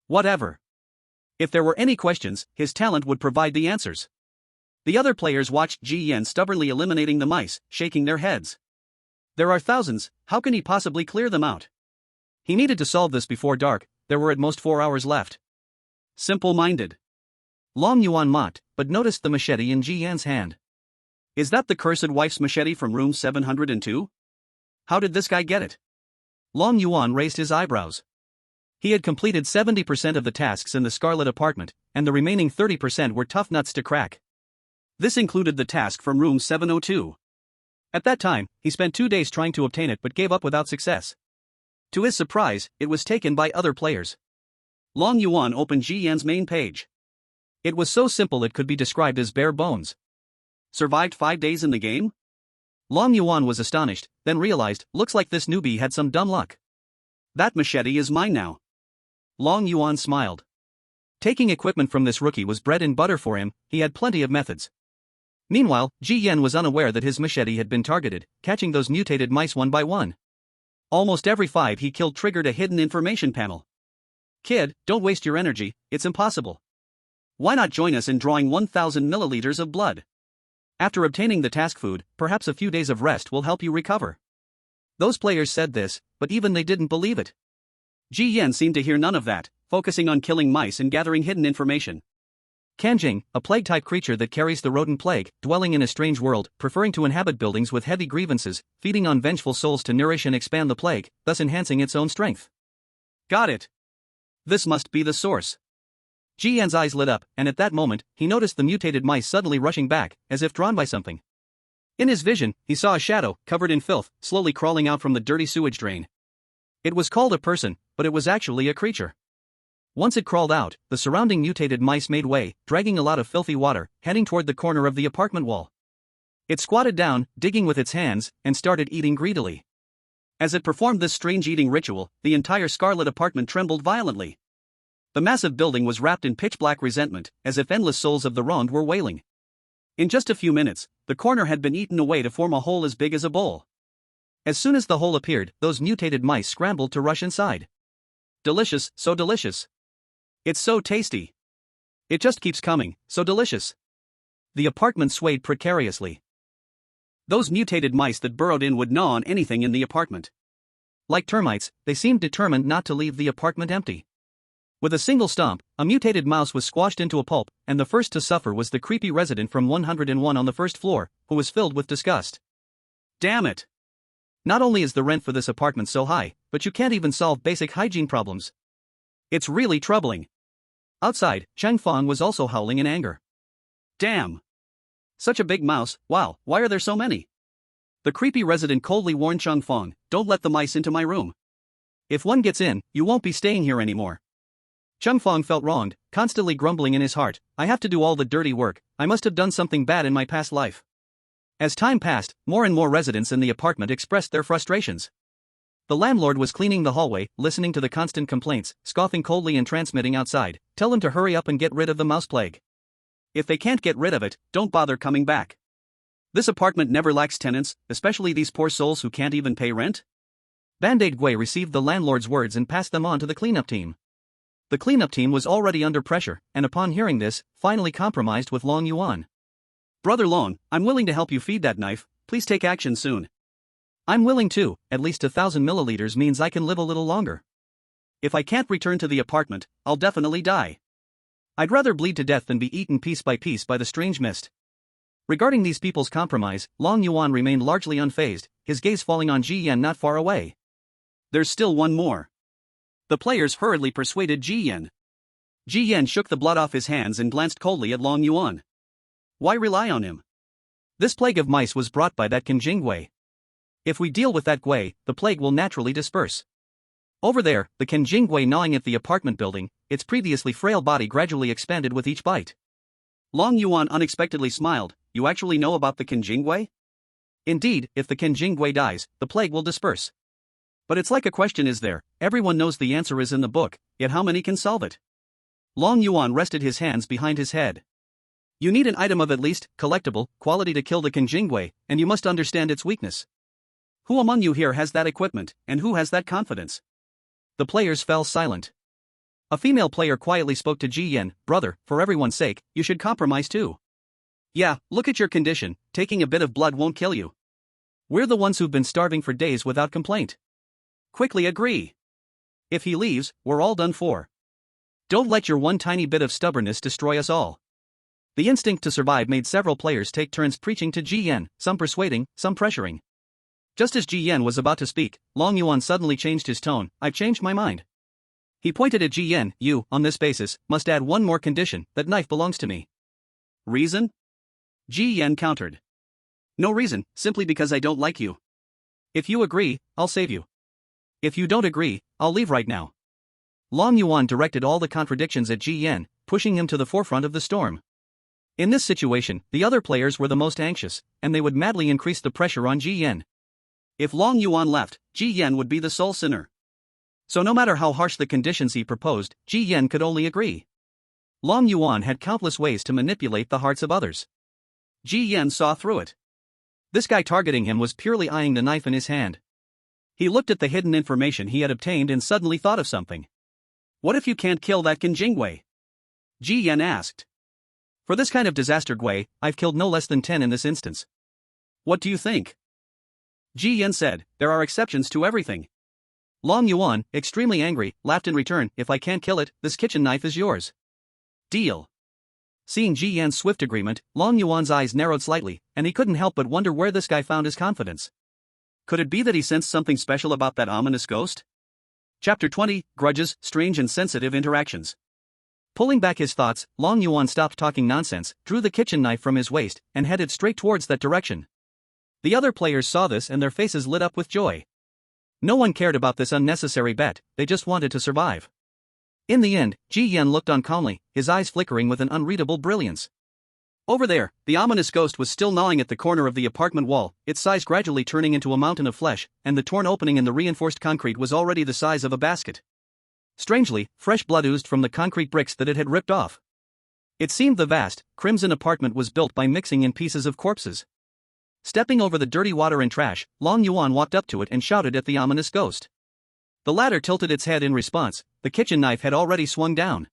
Whatever. If there were any questions, his talent would provide the answers. The other players watched Ji Yan stubbornly eliminating the mice, shaking their heads. There are thousands, how can he possibly clear them out? He needed to solve this before dark. There were at most 4 hours left. Simple-minded. Long Yuan mocked, but noticed the machete in Ji Yan's hand. Is that the cursed wife's machete from room 702? How did this guy get it? Long Yuan raised his eyebrows. He had completed 70% of the tasks in the Scarlet Apartment, and the remaining 30% were tough nuts to crack. This included the task from room 702. At that time, he spent 2 days trying to obtain it but gave up without success. To his surprise, it was taken by other players. Long Yuan opened Ji Yan's main page. It was so simple it could be described as bare bones. Survived 5 days in the game? Long Yuan was astonished, then realized, looks like this newbie had some dumb luck. That machete is mine now. Long Yuan smiled. Taking equipment from this rookie was bread and butter for him. He had plenty of methods. Meanwhile, Ji Yan was unaware that his machete had been targeted, catching those mutated mice one by one. Almost every 5 he killed triggered a hidden information panel. Kid, don't waste your energy, it's impossible. Why not join us in drawing 1,000 milliliters of blood? After obtaining the task food, perhaps a few days of rest will help you recover. Those players said this, but even they didn't believe it. Ji Yan seemed to hear none of that, focusing on killing mice and gathering hidden information. Kanjing, a plague-type creature that carries the rodent plague, dwelling in a strange world, preferring to inhabit buildings with heavy grievances, feeding on vengeful souls to nourish and expand the plague, thus enhancing its own strength. Got it. This must be the source. Ji Yan's eyes lit up, and at that moment, he noticed the mutated mice suddenly rushing back, as if drawn by something. In his vision, he saw a shadow, covered in filth, slowly crawling out from the dirty sewage drain. It was called a person, but it was actually a creature. Once it crawled out, the surrounding mutated mice made way, dragging a lot of filthy water, heading toward the corner of the apartment wall. It squatted down, digging with its hands, and started eating greedily. As it performed this strange eating ritual, the entire Scarlet Apartment trembled violently. The massive building was wrapped in pitch-black resentment, as if endless souls of the wronged were wailing. In just a few minutes, the corner had been eaten away to form a hole as big as a bowl. As soon as the hole appeared, those mutated mice scrambled to rush inside. Delicious, so delicious. It's so tasty. It just keeps coming, so delicious. The apartment swayed precariously. Those mutated mice that burrowed in would gnaw on anything in the apartment. Like termites, they seemed determined not to leave the apartment empty. With a single stomp, a mutated mouse was squashed into a pulp, and the first to suffer was the creepy resident from 101 on the first floor, who was filled with disgust. Damn it! Not only is the rent for this apartment so high, but you can't even solve basic hygiene problems. It's really troubling. Outside, Cheng Fang was also howling in anger. Damn! Such a big mouse, wow, why are there so many? The creepy resident coldly warned Cheng Fang, don't let the mice into my room. If one gets in, you won't be staying here anymore. Cheng Fang felt wronged, constantly grumbling in his heart, I have to do all the dirty work, I must have done something bad in my past life. As time passed, more and more residents in the apartment expressed their frustrations. The landlord was cleaning the hallway, listening to the constant complaints, scoffing coldly and transmitting outside, tell them to hurry up and get rid of the mouse plague. If they can't get rid of it, don't bother coming back. This apartment never lacks tenants, especially these poor souls who can't even pay rent. Band-Aid Gui received the landlord's words and passed them on to the cleanup team. The cleanup team was already under pressure, and upon hearing this, finally compromised with Long Yuan. Brother Long, I'm willing to help you feed that knife, please take action soon. I'm willing too, at least 1,000 milliliters means I can live a little longer. If I can't return to the apartment, I'll definitely die. I'd rather bleed to death than be eaten piece by the strange mist. Regarding these people's compromise, Long Yuan remained largely unfazed, his gaze falling on Ji Yan not far away. There's still one more. The players hurriedly persuaded Ji Yan. Ji Yan shook the blood off his hands and glanced coldly at Long Yuan. Why rely on him? This plague of mice was brought by that Kenjing Gui. If we deal with that Gui, the plague will naturally disperse. Over there, the Kenjing Gui gnawing at the apartment building, its previously frail body gradually expanded with each bite. Long Yuan unexpectedly smiled, you actually know about the Kenjing Gui? Indeed, if the Kenjing Gui dies, the plague will disperse. But it's like a question is there, everyone knows the answer is in the book, yet how many can solve it? Long Yuan rested his hands behind his head. You need an item of at least, collectible, quality to kill the Kenjing Gui, and you must understand its weakness. Who among you here has that equipment, and who has that confidence? The players fell silent. A female player quietly spoke to Ji Yan, brother, for everyone's sake, you should compromise too. Yeah, look at your condition, taking a bit of blood won't kill you. We're the ones who've been starving for days without complaint. Quickly agree. If he leaves, we're all done for. Don't let your one tiny bit of stubbornness destroy us all. The instinct to survive made several players take turns preaching to Ji Yan, some persuading, some pressuring. Just as Ji Yan was about to speak, Long Yuan suddenly changed his tone, I've changed my mind. He pointed at Ji Yan, you, on this basis, must add one more condition, that knife belongs to me. Reason? Ji Yan countered. No reason, simply because I don't like you. If you agree, I'll save you. If you don't agree, I'll leave right now. Long Yuan directed all the contradictions at Ji Yan, pushing him to the forefront of the storm. In this situation, the other players were the most anxious, and they would madly increase the pressure on Ji Yan. If Long Yuan left, Ji Yan would be the sole sinner. So no matter how harsh the conditions he proposed, Ji Yan could only agree. Long Yuan had countless ways to manipulate the hearts of others. Ji Yan saw through it. This guy targeting him was purely eyeing the knife in his hand. He looked at the hidden information he had obtained and suddenly thought of something. What if you can't kill that Kenjing Gui? Ji Yan asked. For this kind of disaster Gui, I've killed no less than 10 in this instance. What do you think? Ji Yan said, there are exceptions to everything. Long Yuan, extremely angry, laughed in return, if I can't kill it, this kitchen knife is yours. Deal. Seeing Ji Yan's swift agreement, Long Yuan's eyes narrowed slightly, and he couldn't help but wonder where this guy found his confidence. Could it be that he sensed something special about that ominous ghost? Chapter 20, Grudges, Strange and Sensitive Interactions. Pulling back his thoughts, Long Yuan stopped talking nonsense, drew the kitchen knife from his waist, and headed straight towards that direction. The other players saw this and their faces lit up with joy. No one cared about this unnecessary bet, they just wanted to survive. In the end, Ji Yan looked on calmly, his eyes flickering with an unreadable brilliance. Over there, the ominous ghost was still gnawing at the corner of the apartment wall, its size gradually turning into a mountain of flesh, and the torn opening in the reinforced concrete was already the size of a basket. Strangely, fresh blood oozed from the concrete bricks that it had ripped off. It seemed the vast, crimson apartment was built by mixing in pieces of corpses. Stepping over the dirty water and trash, Long Yuan walked up to it and shouted at the ominous ghost. The latter tilted its head in response. The kitchen knife had already swung down.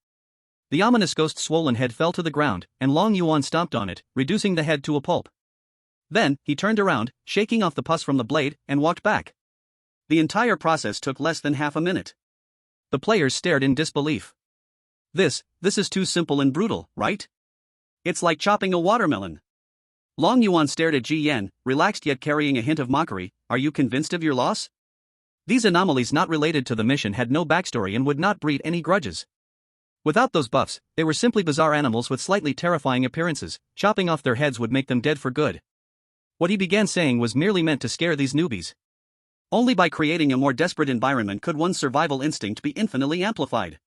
The ominous ghost's swollen head fell to the ground, and Long Yuan stomped on it, reducing the head to a pulp. Then, he turned around, shaking off the pus from the blade, and walked back. The entire process took less than half a minute. The players stared in disbelief. This is too simple and brutal, right? It's like chopping a watermelon. Long Yuan stared at Ji Yan, relaxed yet carrying a hint of mockery. Are you convinced of your loss? These anomalies not related to the mission had no backstory and would not breed any grudges. Without those buffs, they were simply bizarre animals with slightly terrifying appearances. Chopping off their heads would make them dead for good. What he began saying was merely meant to scare these newbies. Only by creating a more desperate environment could one's survival instinct be infinitely amplified.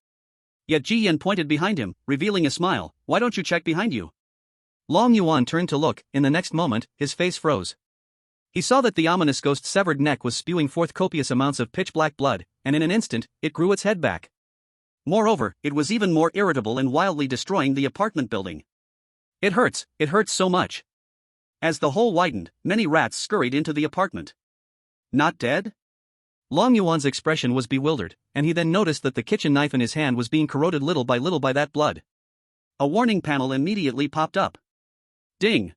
Yet Ji Yan pointed behind him, revealing a smile. Why don't you check behind you? Long Yuan turned to look. In the next moment, his face froze. He saw that the ominous ghost's severed neck was spewing forth copious amounts of pitch-black blood, and in an instant, it grew its head back. Moreover, it was even more irritable and wildly destroying the apartment building. It hurts so much. As the hole widened, many rats scurried into the apartment. Not dead? Long Yuan's expression was bewildered, and he then noticed that the kitchen knife in his hand was being corroded little by that blood. A warning panel immediately popped up. Ding!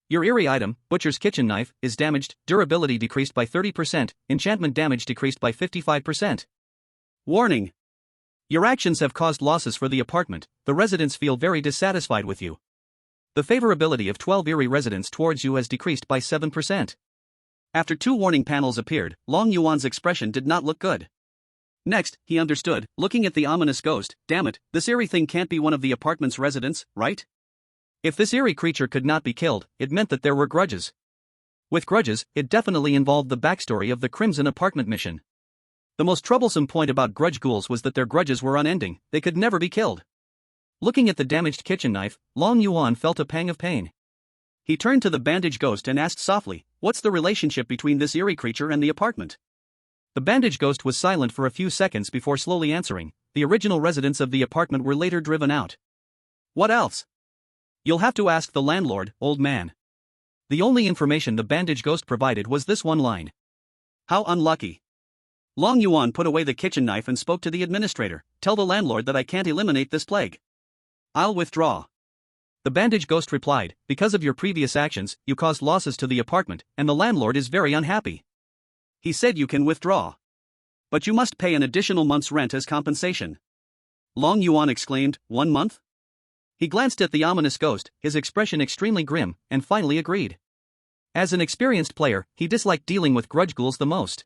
Your eerie item, Butcher's Kitchen Knife, is damaged, durability decreased by 30%, enchantment damage decreased by 55%. Warning! Your actions have caused losses for the apartment. The residents feel very dissatisfied with you. The favorability of 12 eerie residents towards you has decreased by 7%. After 2 warning panels appeared, Long Yuan's expression did not look good. Next, he understood, looking at the ominous ghost. Damn it, this eerie thing can't be one of the apartment's residents, right? If this eerie creature could not be killed, it meant that there were grudges. With grudges, it definitely involved the backstory of the Crimson Apartment mission. The most troublesome point about grudge ghouls was that their grudges were unending. They could never be killed. Looking at the damaged kitchen knife, Long Yuan felt a pang of pain. He turned to the bandaged ghost and asked softly, what's the relationship between this eerie creature and the apartment? The bandaged ghost was silent for a few seconds before slowly answering. The original residents of the apartment were later driven out. What else? You'll have to ask the landlord, old man. The only information the bandaged ghost provided was this one line. How unlucky. Long Yuan put away the kitchen knife and spoke to the administrator. Tell the landlord that I can't eliminate this plague. I'll withdraw. The bandaged ghost replied, because of your previous actions, you caused losses to the apartment, and the landlord is very unhappy. He said you can withdraw. But you must pay an additional month's rent as compensation. Long Yuan exclaimed, 1 month? He glanced at the ominous ghost, his expression extremely grim, and finally agreed. As an experienced player, he disliked dealing with grudge ghouls the most.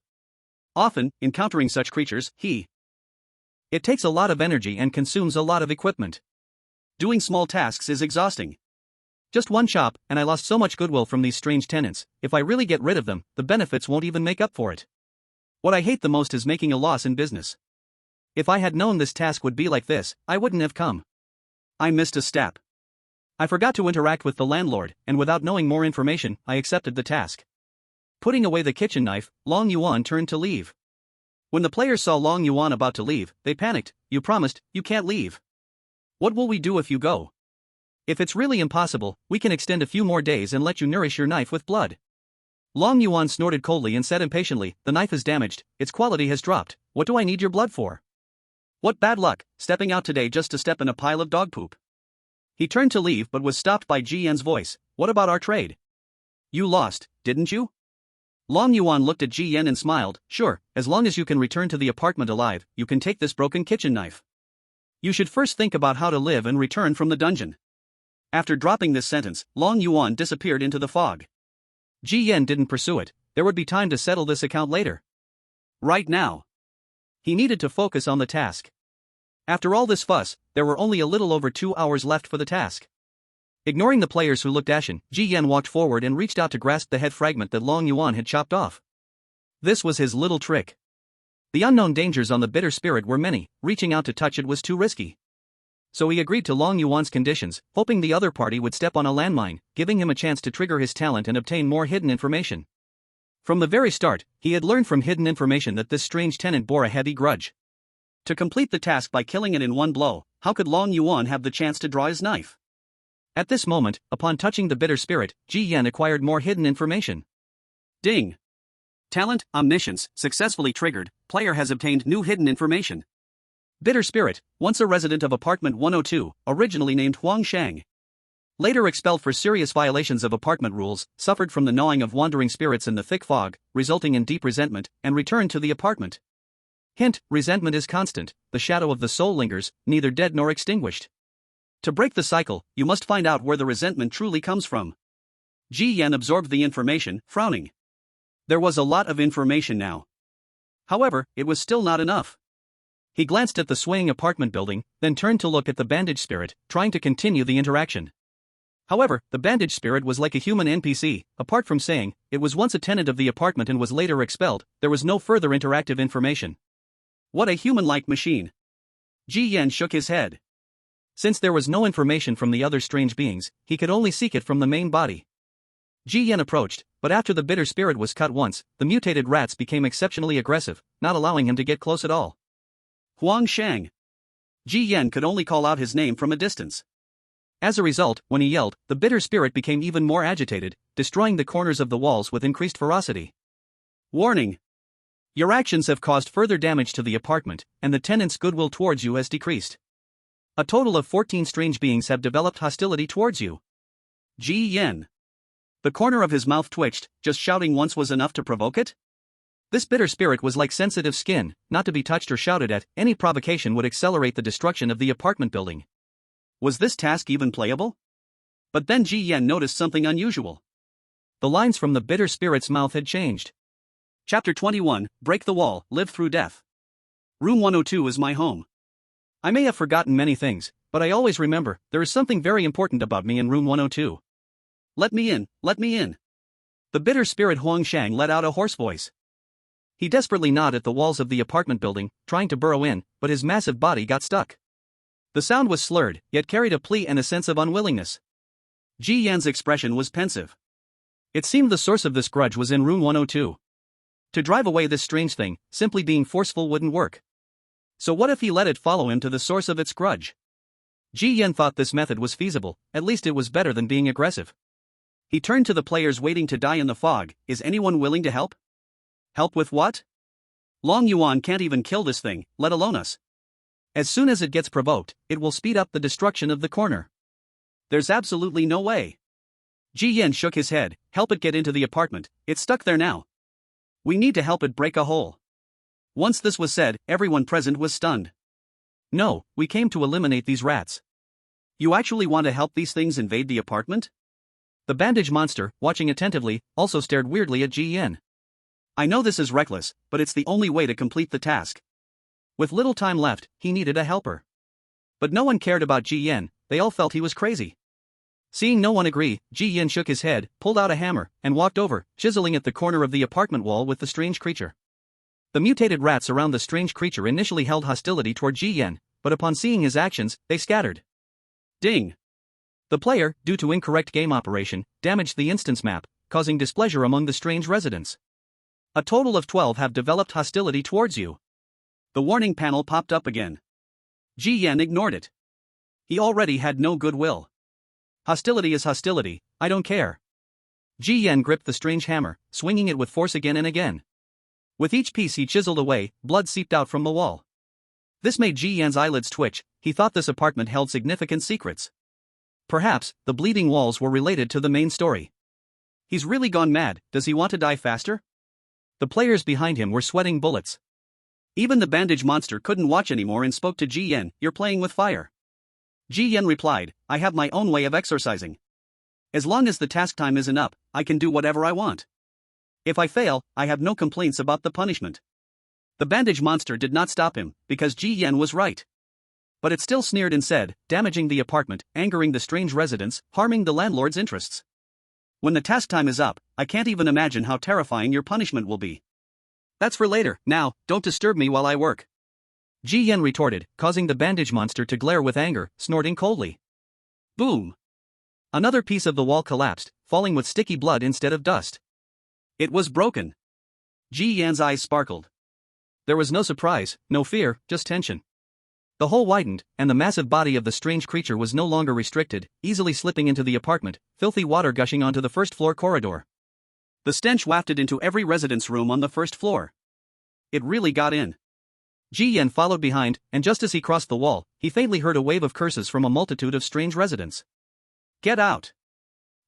Often, encountering such creatures, it takes a lot of energy and consumes a lot of equipment. Doing small tasks is exhausting. Just one chop, and I lost so much goodwill from these strange tenants. If I really get rid of them, the benefits won't even make up for it. What I hate the most is making a loss in business. If I had known this task would be like this, I wouldn't have come. I missed a step. I forgot to interact with the landlord, and without knowing more information, I accepted the task. Putting away the kitchen knife, Long Yuan turned to leave. When the players saw Long Yuan about to leave, they panicked. You promised, you can't leave. What will we do if you go? If it's really impossible, we can extend a few more days and let you nourish your knife with blood. Long Yuan snorted coldly and said impatiently, the knife is damaged, its quality has dropped. What do I need your blood for? What bad luck, stepping out today just to step in a pile of dog poop. He turned to leave but was stopped by Ji Yan's voice. What about our trade? You lost, didn't you? Long Yuan looked at Ji Yan and smiled. Sure, as long as you can return to the apartment alive, you can take this broken kitchen knife. You should first think about how to live and return from the dungeon. After dropping this sentence, Long Yuan disappeared into the fog. Ji Yan didn't pursue it. There would be time to settle this account later. Right now. He needed to focus on the task. After all this fuss, there were only a little over 2 hours left for the task. Ignoring the players who looked ashen, Ji Yan walked forward and reached out to grasp the head fragment that Long Yuan had chopped off. This was his little trick. The unknown dangers on the bitter spirit were many, reaching out to touch it was too risky. So he agreed to Long Yuan's conditions, hoping the other party would step on a landmine, giving him a chance to trigger his talent and obtain more hidden information. From the very start, he had learned from hidden information that this strange tenant bore a heavy grudge. To complete the task by killing it in one blow, How could Long Yuan have the chance to draw his knife? At this moment, upon touching the bitter spirit, Ji Yan acquired more hidden information. Ding! Talent, Omniscience, successfully triggered, player has obtained new hidden information. Bitter spirit, once a resident of apartment 102, originally named Huang Shang. Later expelled for serious violations of apartment rules, suffered from the gnawing of wandering spirits in the thick fog, resulting in deep resentment, and returned to the apartment. Hint, resentment is constant, the shadow of the soul lingers, neither dead nor extinguished. To break the cycle, you must find out where the resentment truly comes from. Ji Yan absorbed the information, frowning. There was a lot of information now. However, it was still not enough. He glanced at the swaying apartment building, then turned to look at the bandaged spirit, trying to continue the interaction. However, the bandaged spirit was like a human NPC, apart from saying, it was once a tenant of the apartment and was later expelled, there was no further interactive information. What a human-like machine. Ji Yan shook his head. Since there was no information from the other strange beings, he could only seek it from the main body. Ji Yan approached, but after the bitter spirit was cut once, the mutated rats became exceptionally aggressive, not allowing him to get close at all. Huang Shang. Ji Yan could only call out his name from a distance. As a result, when he yelled, the bitter spirit became even more agitated, destroying the corners of the walls with increased ferocity. Warning! Your actions have caused further damage to the apartment, and the tenant's goodwill towards you has decreased. A total of 14 strange beings have developed hostility towards you. Ji Yan. The corner of his mouth twitched, just shouting once was enough to provoke it? This bitter spirit was like sensitive skin, not to be touched or shouted at, any provocation would accelerate the destruction of the apartment building. Was this task even playable? But then Ji Yan noticed something unusual. The lines from the bitter spirit's mouth had changed. Chapter 21, Break the Wall, Live Through Death. Room 102 is my home. I may have forgotten many things, but I always remember, there is something very important about me in room 102. Let me in, let me in. The bitter spirit Huang Shang let out a hoarse voice. He desperately gnawed at the walls of the apartment building, trying to burrow in, but his massive body got stuck. The sound was slurred, yet carried a plea and a sense of unwillingness. Ji Yan's expression was pensive. It seemed the source of this grudge was in room 102. To drive away this strange thing, simply being forceful wouldn't work. So what if he let it follow him to the source of its grudge? Ji Yan thought this method was feasible, at least it was better than being aggressive. He turned to the players waiting to die in the fog. Is anyone willing to help? Help with what? Long Yuan can't even kill this thing, let alone us. As soon as it gets provoked, it will speed up the destruction of the corner. There's absolutely no way. Ji Yan shook his head. Help it get into the apartment, it's stuck there now. We need to help it break a hole. Once this was said, everyone present was stunned. No, we came to eliminate these rats. You actually want to help these things invade the apartment? The bandage monster, watching attentively, also stared weirdly at Ji Yan. I know this is reckless, but it's the only way to complete the task. With little time left, he needed a helper. But no one cared about Ji Yan, they all felt he was crazy. Seeing no one agree, Ji Yan shook his head, pulled out a hammer, and walked over, chiseling at the corner of the apartment wall with the strange creature. The mutated rats around the strange creature initially held hostility toward Ji Yan, but upon seeing his actions, they scattered. Ding! The player, due to incorrect game operation, damaged the instance map, causing displeasure among the strange residents. A total of 12 have developed hostility towards you. The warning panel popped up again. Ji Yan ignored it. He already had no goodwill. Hostility is hostility, I don't care. Ji Yan gripped the strange hammer, swinging it with force again and again. With each piece he chiseled away, blood seeped out from the wall. This made Ji Yan's eyelids twitch. He thought this apartment held significant secrets. Perhaps, the bleeding walls were related to the main story. He's really gone mad, does he want to die faster? The players behind him were sweating bullets. Even the bandage monster couldn't watch anymore and spoke to Ji Yan, you're playing with fire. Ji Yan replied, I have my own way of exercising. As long as the task time isn't up, I can do whatever I want. If I fail, I have no complaints about the punishment. The bandage monster did not stop him, because Ji Yan was right. But it still sneered and said, damaging the apartment, angering the strange residents, harming the landlord's interests. When the task time is up, I can't even imagine how terrifying your punishment will be. That's for later, now, don't disturb me while I work. Ji Yan retorted, causing the bandage monster to glare with anger, snorting coldly. Boom! Another piece of the wall collapsed, falling with sticky blood instead of dust. It was broken. Ji Yan's eyes sparkled. There was no surprise, no fear, just tension. The hole widened, and the massive body of the strange creature was no longer restricted, easily slipping into the apartment, filthy water gushing onto the first-floor corridor. The stench wafted into every residence room on the first floor. It really got in. Ji Yan followed behind, and just as he crossed the wall, he faintly heard a wave of curses from a multitude of strange residents. Get out!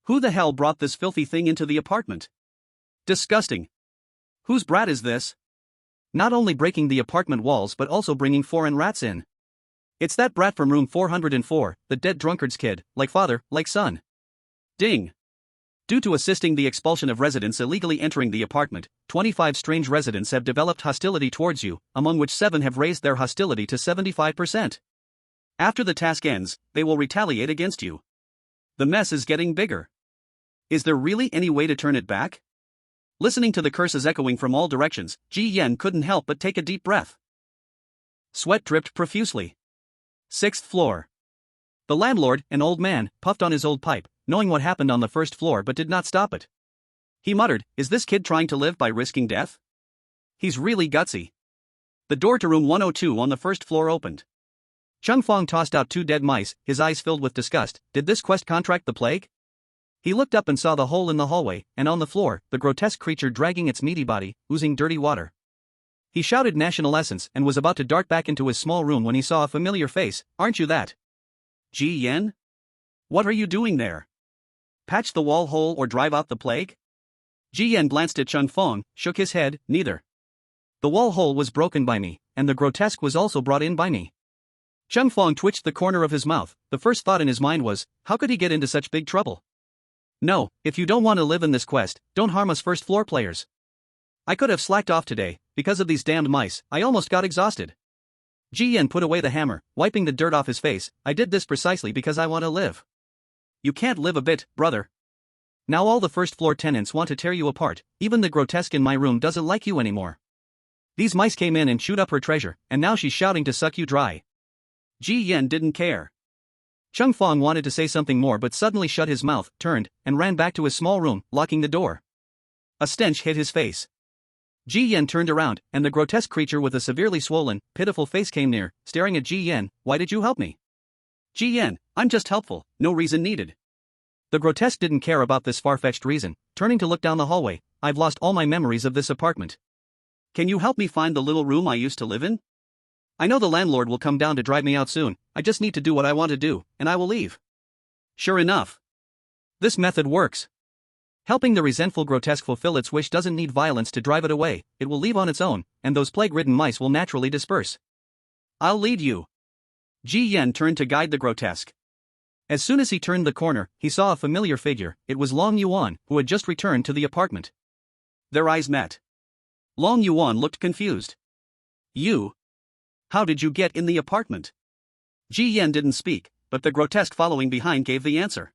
Who the hell brought this filthy thing into the apartment? Disgusting! Whose brat is this? Not only breaking the apartment walls but also bringing foreign rats in. It's that brat from room 404, the dead drunkard's kid, like father, like son. Ding! Due to assisting the expulsion of residents illegally entering the apartment, 25 strange residents have developed hostility towards you, among which 7 have raised their hostility to 75%. After the task ends, they will retaliate against you. The mess is getting bigger. Is there really any way to turn it back? Listening to the curses echoing from all directions, Ji Yan couldn't help but take a deep breath. Sweat dripped profusely. 6th floor. The landlord, an old man, puffed on his old pipe, knowing what happened on the first floor but did not stop it. He muttered, "Is this kid trying to live by risking death? He's really gutsy." The door to room 102 on the first floor opened. Cheng Fang tossed out 2 dead mice, his eyes filled with disgust. Did this quest contract the plague? He looked up and saw the hole in the hallway, and on the floor, the grotesque creature dragging its meaty body, oozing dirty water. He shouted national essence and was about to dart back into his small room when he saw a familiar face. "Aren't you that? Ji Yan? What are you doing there? Patch the wall hole or drive out the plague?" Ji Yan glanced at Cheng Fang, shook his head. "Neither. The wall hole was broken by me, and the grotesque was also brought in by me." Cheng Fang twitched the corner of his mouth. The first thought in his mind was, how could he get into such big trouble? "No, if you don't want to live in this quest, don't harm us first floor players. I could have slacked off today, because of these damned mice, I almost got exhausted." Ji Yan put away the hammer, wiping the dirt off his face. "I did this precisely because I want to live." "You can't live a bit, brother. Now all the first floor tenants want to tear you apart, even the grotesque in my room doesn't like you anymore. These mice came in and chewed up her treasure, and now she's shouting to suck you dry." Ji Yan didn't care. Cheng Fang wanted to say something more but suddenly shut his mouth, turned, and ran back to his small room, locking the door. A stench hit his face. Ji Yan turned around, and the grotesque creature with a severely swollen, pitiful face came near, staring at Ji Yan. "Why did you help me?" "Ji Yan, I'm just helpful, no reason needed." The grotesque didn't care about this far-fetched reason, turning to look down the hallway. "I've lost all my memories of this apartment. Can you help me find the little room I used to live in? I know the landlord will come down to drive me out soon, I just need to do what I want to do, and I will leave." Sure enough. This method works. Helping the resentful grotesque fulfill its wish doesn't need violence to drive it away, it will leave on its own, and those plague-ridden mice will naturally disperse. "I'll lead you." Ji Yan turned to guide the grotesque. As soon as he turned the corner, he saw a familiar figure. It was Long Yuan, who had just returned to the apartment. Their eyes met. Long Yuan looked confused. "You? How did you get in the apartment?" Ji Yan didn't speak, but the grotesque following behind gave the answer.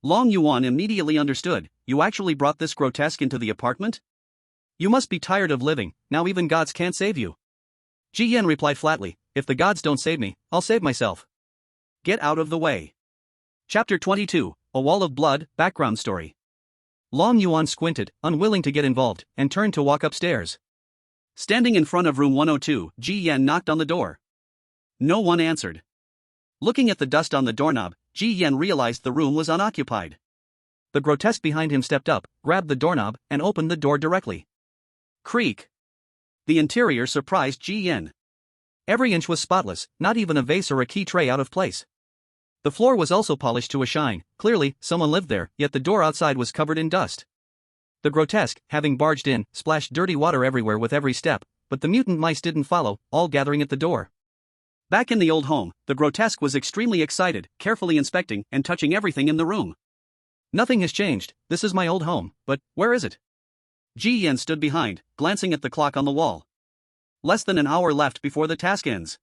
Long Yuan immediately understood. "You actually brought this grotesque into the apartment? You must be tired of living, now even gods can't save you." Ji Yan replied flatly, "If the gods don't save me, I'll save myself. Get out of the way." Chapter 22, A Wall of Blood, Background Story. Long Yuan squinted, unwilling to get involved, and turned to walk upstairs. Standing in front of room 102, Ji Yan knocked on the door. No one answered. Looking at the dust on the doorknob, Ji Yan realized the room was unoccupied. The grotesque behind him stepped up, grabbed the doorknob, and opened the door directly. Creak. The interior surprised Ji Yan. Every inch was spotless, not even a vase or a key tray out of place. The floor was also polished to a shine. Clearly, someone lived there, yet the door outside was covered in dust. The grotesque, having barged in, splashed dirty water everywhere with every step, but the mutant mice didn't follow, all gathering at the door. Back in the old home, the grotesque was extremely excited, carefully inspecting and touching everything in the room. "Nothing has changed, this is my old home, but where is it?" Ji Yan stood behind, glancing at the clock on the wall. Less than an hour left before the task ends.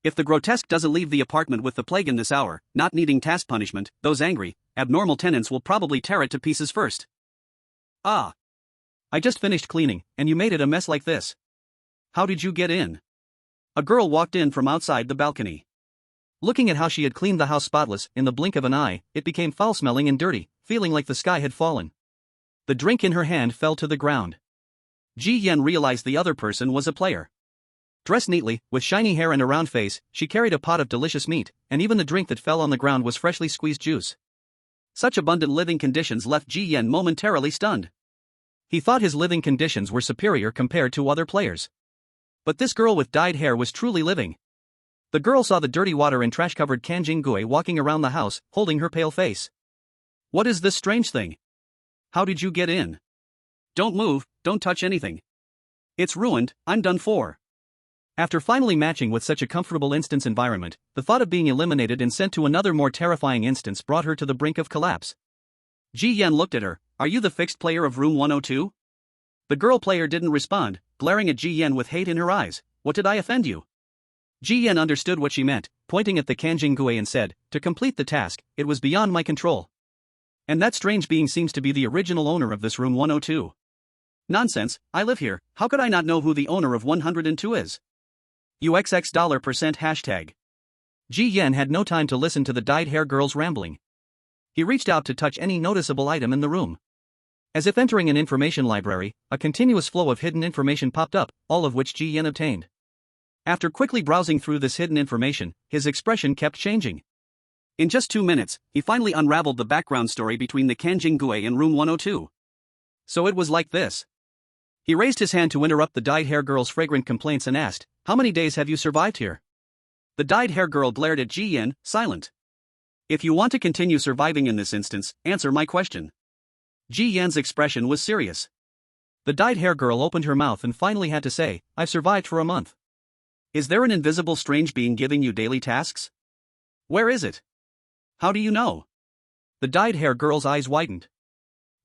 If the grotesque doesn't leave the apartment with the plague in this hour, not needing task punishment, those angry, abnormal tenants will probably tear it to pieces first. "Ah. I just finished cleaning, and you made it a mess like this. How did you get in?" A girl walked in from outside the balcony. Looking at how she had cleaned the house spotless, in the blink of an eye, it became foul-smelling and dirty, feeling like the sky had fallen. The drink in her hand fell to the ground. Ji Yan realized the other person was a player. Dressed neatly, with shiny hair and a round face, she carried a pot of delicious meat, and even the drink that fell on the ground was freshly squeezed juice. Such abundant living conditions left Ji Yan momentarily stunned. He thought his living conditions were superior compared to other players. But this girl with dyed hair was truly living. The girl saw the dirty water and trash-covered Kanjing Gui walking around the house, holding her pale face. What is this strange thing? How did you get in? Don't move, don't touch anything. It's ruined, I'm done for. After finally matching with such a comfortable instance environment, the thought of being eliminated and sent to another more terrifying instance brought her to the brink of collapse. Ji Yan looked at her. Are you the fixed player of room 102? The girl player didn't respond, glaring at Ji Yan with hate in her eyes. What did I offend you? Ji Yan understood what she meant, pointing at the Kanjing Gui and said, to complete the task, it was beyond my control. And that strange being seems to be the original owner of this room 102. Nonsense, I live here, how could I not know who the owner of 102 is? $% hashtag. Ji Yan had no time to listen to the dyed hair girl's rambling. He reached out to touch any noticeable item in the room. As if entering an information library, a continuous flow of hidden information popped up, all of which Ji Yan obtained. After quickly browsing through this hidden information, his expression kept changing. In just 2 minutes, he finally unraveled the background story between the Kanjing Gui and room 102. So it was like this. He raised his hand to interrupt the dyed hair girl's fragrant complaints and asked, how many days have you survived here? The dyed hair girl glared at Ji Yan, silent. If you want to continue surviving in this instance, answer my question. Ji Yan's expression was serious. The dyed hair girl opened her mouth and finally had to say, I've survived for a month. Is there an invisible strange being giving you daily tasks? Where is it? How do you know? The dyed hair girl's eyes widened.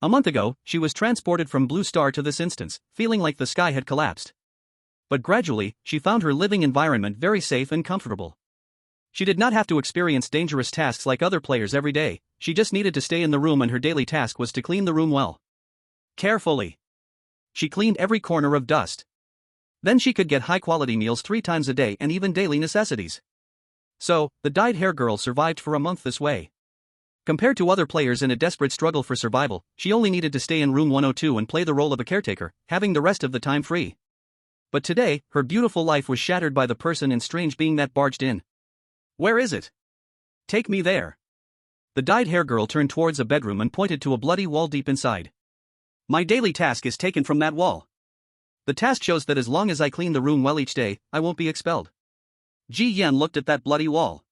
A month ago, she was transported from Blue Star to this instance, feeling like the sky had collapsed. But gradually, she found her living environment very safe and comfortable. She did not have to experience dangerous tasks like other players every day, she just needed to stay in the room and her daily task was to clean the room well. Carefully. She cleaned every corner of dust. Then she could get high-quality meals 3 times a day and even daily necessities. So, the dyed hair girl survived for a month this way. Compared to other players in a desperate struggle for survival, she only needed to stay in room 102 and play the role of a caretaker, having the rest of the time free. But today, her beautiful life was shattered by the person and strange being that barged in. Where is it? Take me there. The dyed hair girl turned towards a bedroom and pointed to a bloody wall deep inside. My daily task is taken from that wall. The task shows that as long as I clean the room well each day, I won't be expelled. Ji Yan looked at that bloody wall.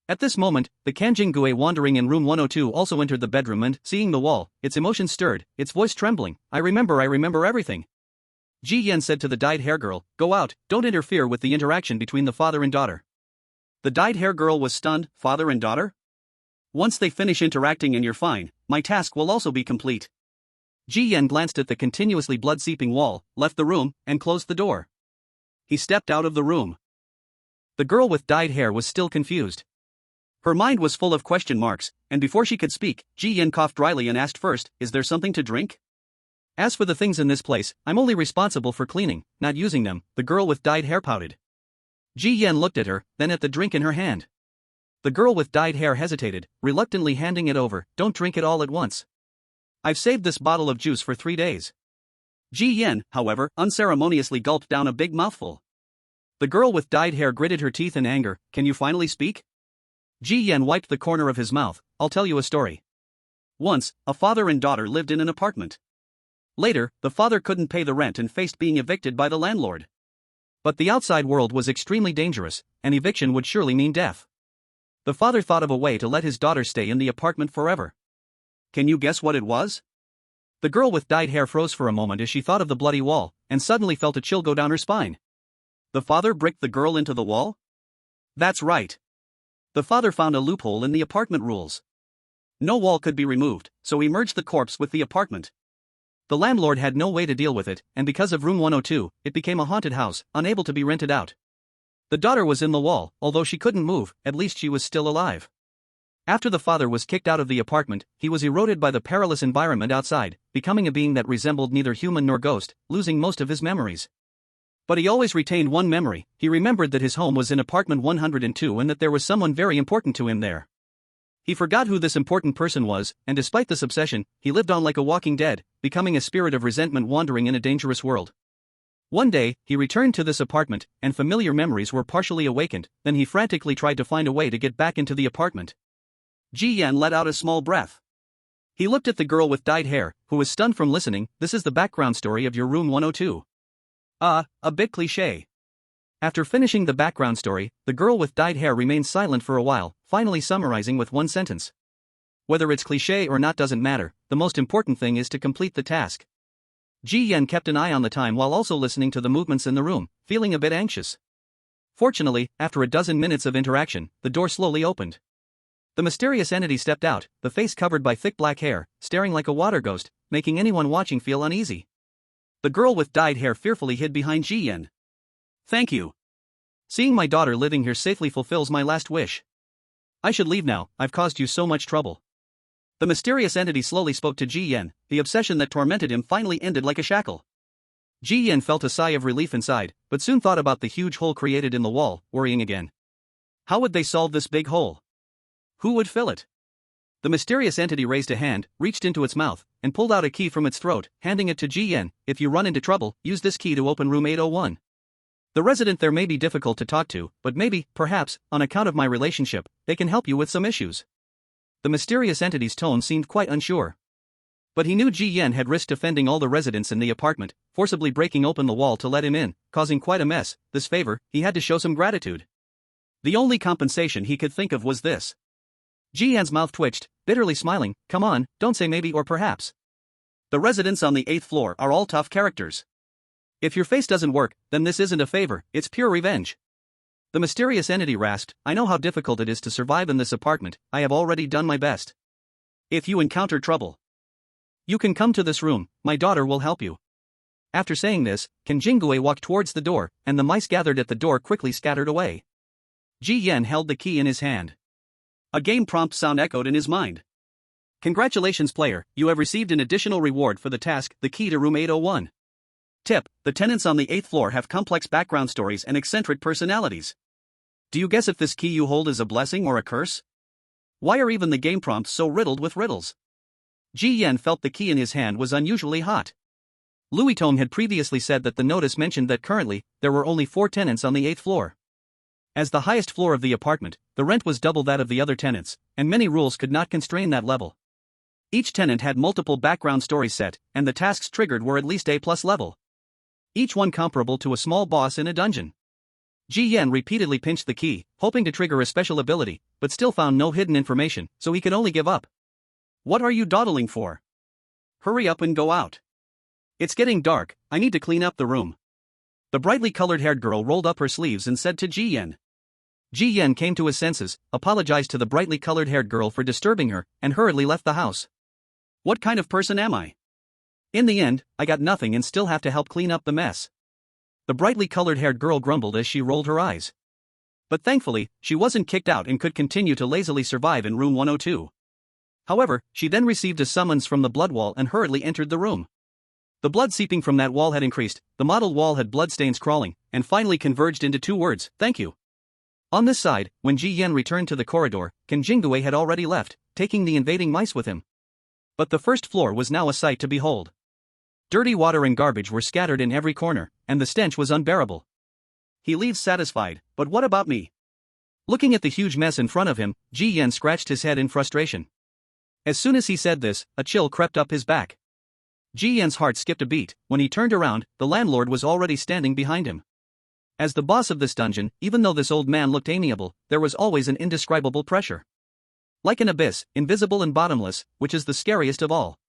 At this moment, the Kanjing Gui wandering in room 102 also entered the bedroom and, seeing the wall, its emotions stirred, its voice trembling. I remember everything. Ji Yan said to the dyed hair girl, go out, don't interfere with the interaction between the father and daughter. The dyed hair girl was stunned, father and daughter? Once they finish interacting and you're fine, my task will also be complete. Ji Yan glanced at the continuously blood-seeping wall, left the room, and closed the door. He stepped out of the room. The girl with dyed hair was still confused. Her mind was full of question marks, and before she could speak, Ji Yan coughed dryly and asked first, is there something to drink? As for the things in this place, I'm only responsible for cleaning, not using them, the girl with dyed hair pouted. Ji Yan looked at her, then at the drink in her hand. The girl with dyed hair hesitated, reluctantly handing it over, don't drink it all at once. I've saved this bottle of juice for 3 days. Ji Yan, however, unceremoniously gulped down a big mouthful. The girl with dyed hair gritted her teeth in anger, can you finally speak? Ji Yan wiped the corner of his mouth, I'll tell you a story. Once, a father and daughter lived in an apartment. Later, the father couldn't pay the rent and faced being evicted by the landlord. But the outside world was extremely dangerous, and eviction would surely mean death. The father thought of a way to let his daughter stay in the apartment forever. Can you guess what it was? The girl with dyed hair froze for a moment as she thought of the bloody wall, and suddenly felt a chill go down her spine. The father bricked the girl into the wall? That's right. The father found a loophole in the apartment rules. No wall could be removed, so he merged the corpse with the apartment. The landlord had no way to deal with it, and because of room 102, it became a haunted house, unable to be rented out. The daughter was in the wall, although she couldn't move, at least she was still alive. After the father was kicked out of the apartment, he was eroded by the perilous environment outside, becoming a being that resembled neither human nor ghost, losing most of his memories. But he always retained one memory, he remembered that his home was in apartment 102 and that there was someone very important to him there. He forgot who this important person was, and despite this obsession, he lived on like a walking dead, becoming a spirit of resentment wandering in a dangerous world. One day, he returned to this apartment, and familiar memories were partially awakened, then he frantically tried to find a way to get back into the apartment. Ji Yan let out a small breath. He looked at the girl with dyed hair, who was stunned from listening. This is the background story of your room 102. A bit cliché. After finishing the background story, the girl with dyed hair remained silent for a while, finally summarizing with one sentence. Whether it's cliché or not doesn't matter, the most important thing is to complete the task. Ji Yan kept an eye on the time while also listening to the movements in the room, feeling a bit anxious. Fortunately, after a dozen minutes of interaction, the door slowly opened. The mysterious entity stepped out, the face covered by thick black hair, staring like a water ghost, making anyone watching feel uneasy. The girl with dyed hair fearfully hid behind Ji Yan. Thank you. Seeing my daughter living here safely fulfills my last wish. I should leave now, I've caused you so much trouble. The mysterious entity slowly spoke to Ji Yan, the obsession that tormented him finally ended like a shackle. Ji Yan felt a sigh of relief inside, but soon thought about the huge hole created in the wall, worrying again. How would they solve this big hole? Who would fill it? The mysterious entity raised a hand, reached into its mouth, and pulled out a key from its throat, handing it to Ji Yan. If you run into trouble, use this key to open room 801. The resident there may be difficult to talk to, but maybe, perhaps, on account of my relationship, they can help you with some issues. The mysterious entity's tone seemed quite unsure. But he knew Ji Yan had risked offending all the residents in the apartment, forcibly breaking open the wall to let him in, causing quite a mess. This favor, he had to show some gratitude. The only compensation he could think of was this. Ji Yan's mouth twitched, bitterly smiling. Come on, don't say maybe or perhaps. The residents on the 8th floor are all tough characters. If your face doesn't work, then this isn't a favor, it's pure revenge. The mysterious entity rasped, I know how difficult it is to survive in this apartment, I have already done my best. If you encounter trouble, you can come to this room, my daughter will help you. After saying this, Ken Jinggui walked towards the door, and the mice gathered at the door quickly scattered away. Ji Yan held the key in his hand. A game prompt sound echoed in his mind. Congratulations player, you have received an additional reward for the task, the key to room 801. Tip, the tenants on the 8th floor have complex background stories and eccentric personalities. Do you guess if this key you hold is a blessing or a curse? Why are even the game prompts so riddled with riddles? Ji Yan felt the key in his hand was unusually hot. Louis Tong had previously said that the notice mentioned that currently, there were only 4 tenants on the 8th floor. As the highest floor of the apartment, the rent was double that of the other tenants, and many rules could not constrain that level. Each tenant had multiple background stories set, and the tasks triggered were at least A+ level. Each one comparable to a small boss in a dungeon. Ji Yan repeatedly pinched the key, hoping to trigger a special ability, but still found no hidden information, so he could only give up. What are you dawdling for? Hurry up and go out. It's getting dark, I need to clean up the room. The brightly colored-haired girl rolled up her sleeves and said to Ji Yan. Ji Yan came to his senses, apologized to the brightly colored-haired girl for disturbing her, and hurriedly left the house. What kind of person am I? In the end, I got nothing and still have to help clean up the mess. The brightly colored-haired girl grumbled as she rolled her eyes. But thankfully, she wasn't kicked out and could continue to lazily survive in room 102. However, she then received a summons from the blood wall and hurriedly entered the room. The blood seeping from that wall had increased, the model wall had bloodstains crawling, and finally converged into 2 words, thank you. On this side, when Ji Yan returned to the corridor, Ken Jinggui had already left, taking the invading mice with him. But the first floor was now a sight to behold. Dirty water and garbage were scattered in every corner, and the stench was unbearable. He leaves satisfied, but what about me? Looking at the huge mess in front of him, Ji Yan scratched his head in frustration. As soon as he said this, a chill crept up his back. Ji Yan's heart skipped a beat. When he turned around, the landlord was already standing behind him. As the boss of this dungeon, even though this old man looked amiable, there was always an indescribable pressure. Like an abyss, invisible and bottomless, which is the scariest of all.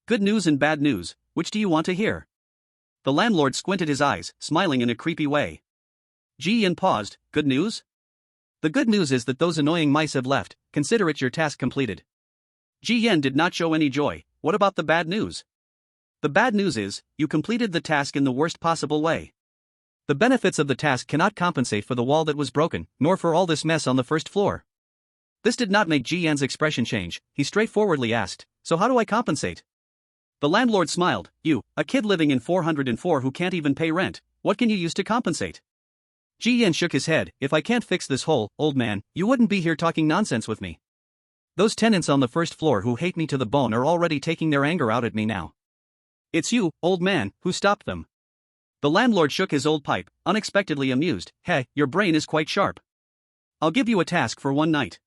Good news and bad news, which do you want to hear? The landlord squinted his eyes, smiling in a creepy way. Ji Yan paused, good news? The good news is that those annoying mice have left, consider it your task completed. Ji Yan did not show any joy. What about the bad news? The bad news is, you completed the task in the worst possible way. The benefits of the task cannot compensate for the wall that was broken, nor for all this mess on the first floor. This did not make Ji Yan's expression change. He straightforwardly asked, so how do I compensate? The landlord smiled, you, a kid living in 404 who can't even pay rent, what can you use to compensate? Ji Yan shook his head, if I can't fix this hole, old man, you wouldn't be here talking nonsense with me. Those tenants on the first floor who hate me to the bone are already taking their anger out at me now. It's you, old man, who stopped them. The landlord shook his old pipe, unexpectedly amused. Hey, your brain is quite sharp. I'll give you a task for one night.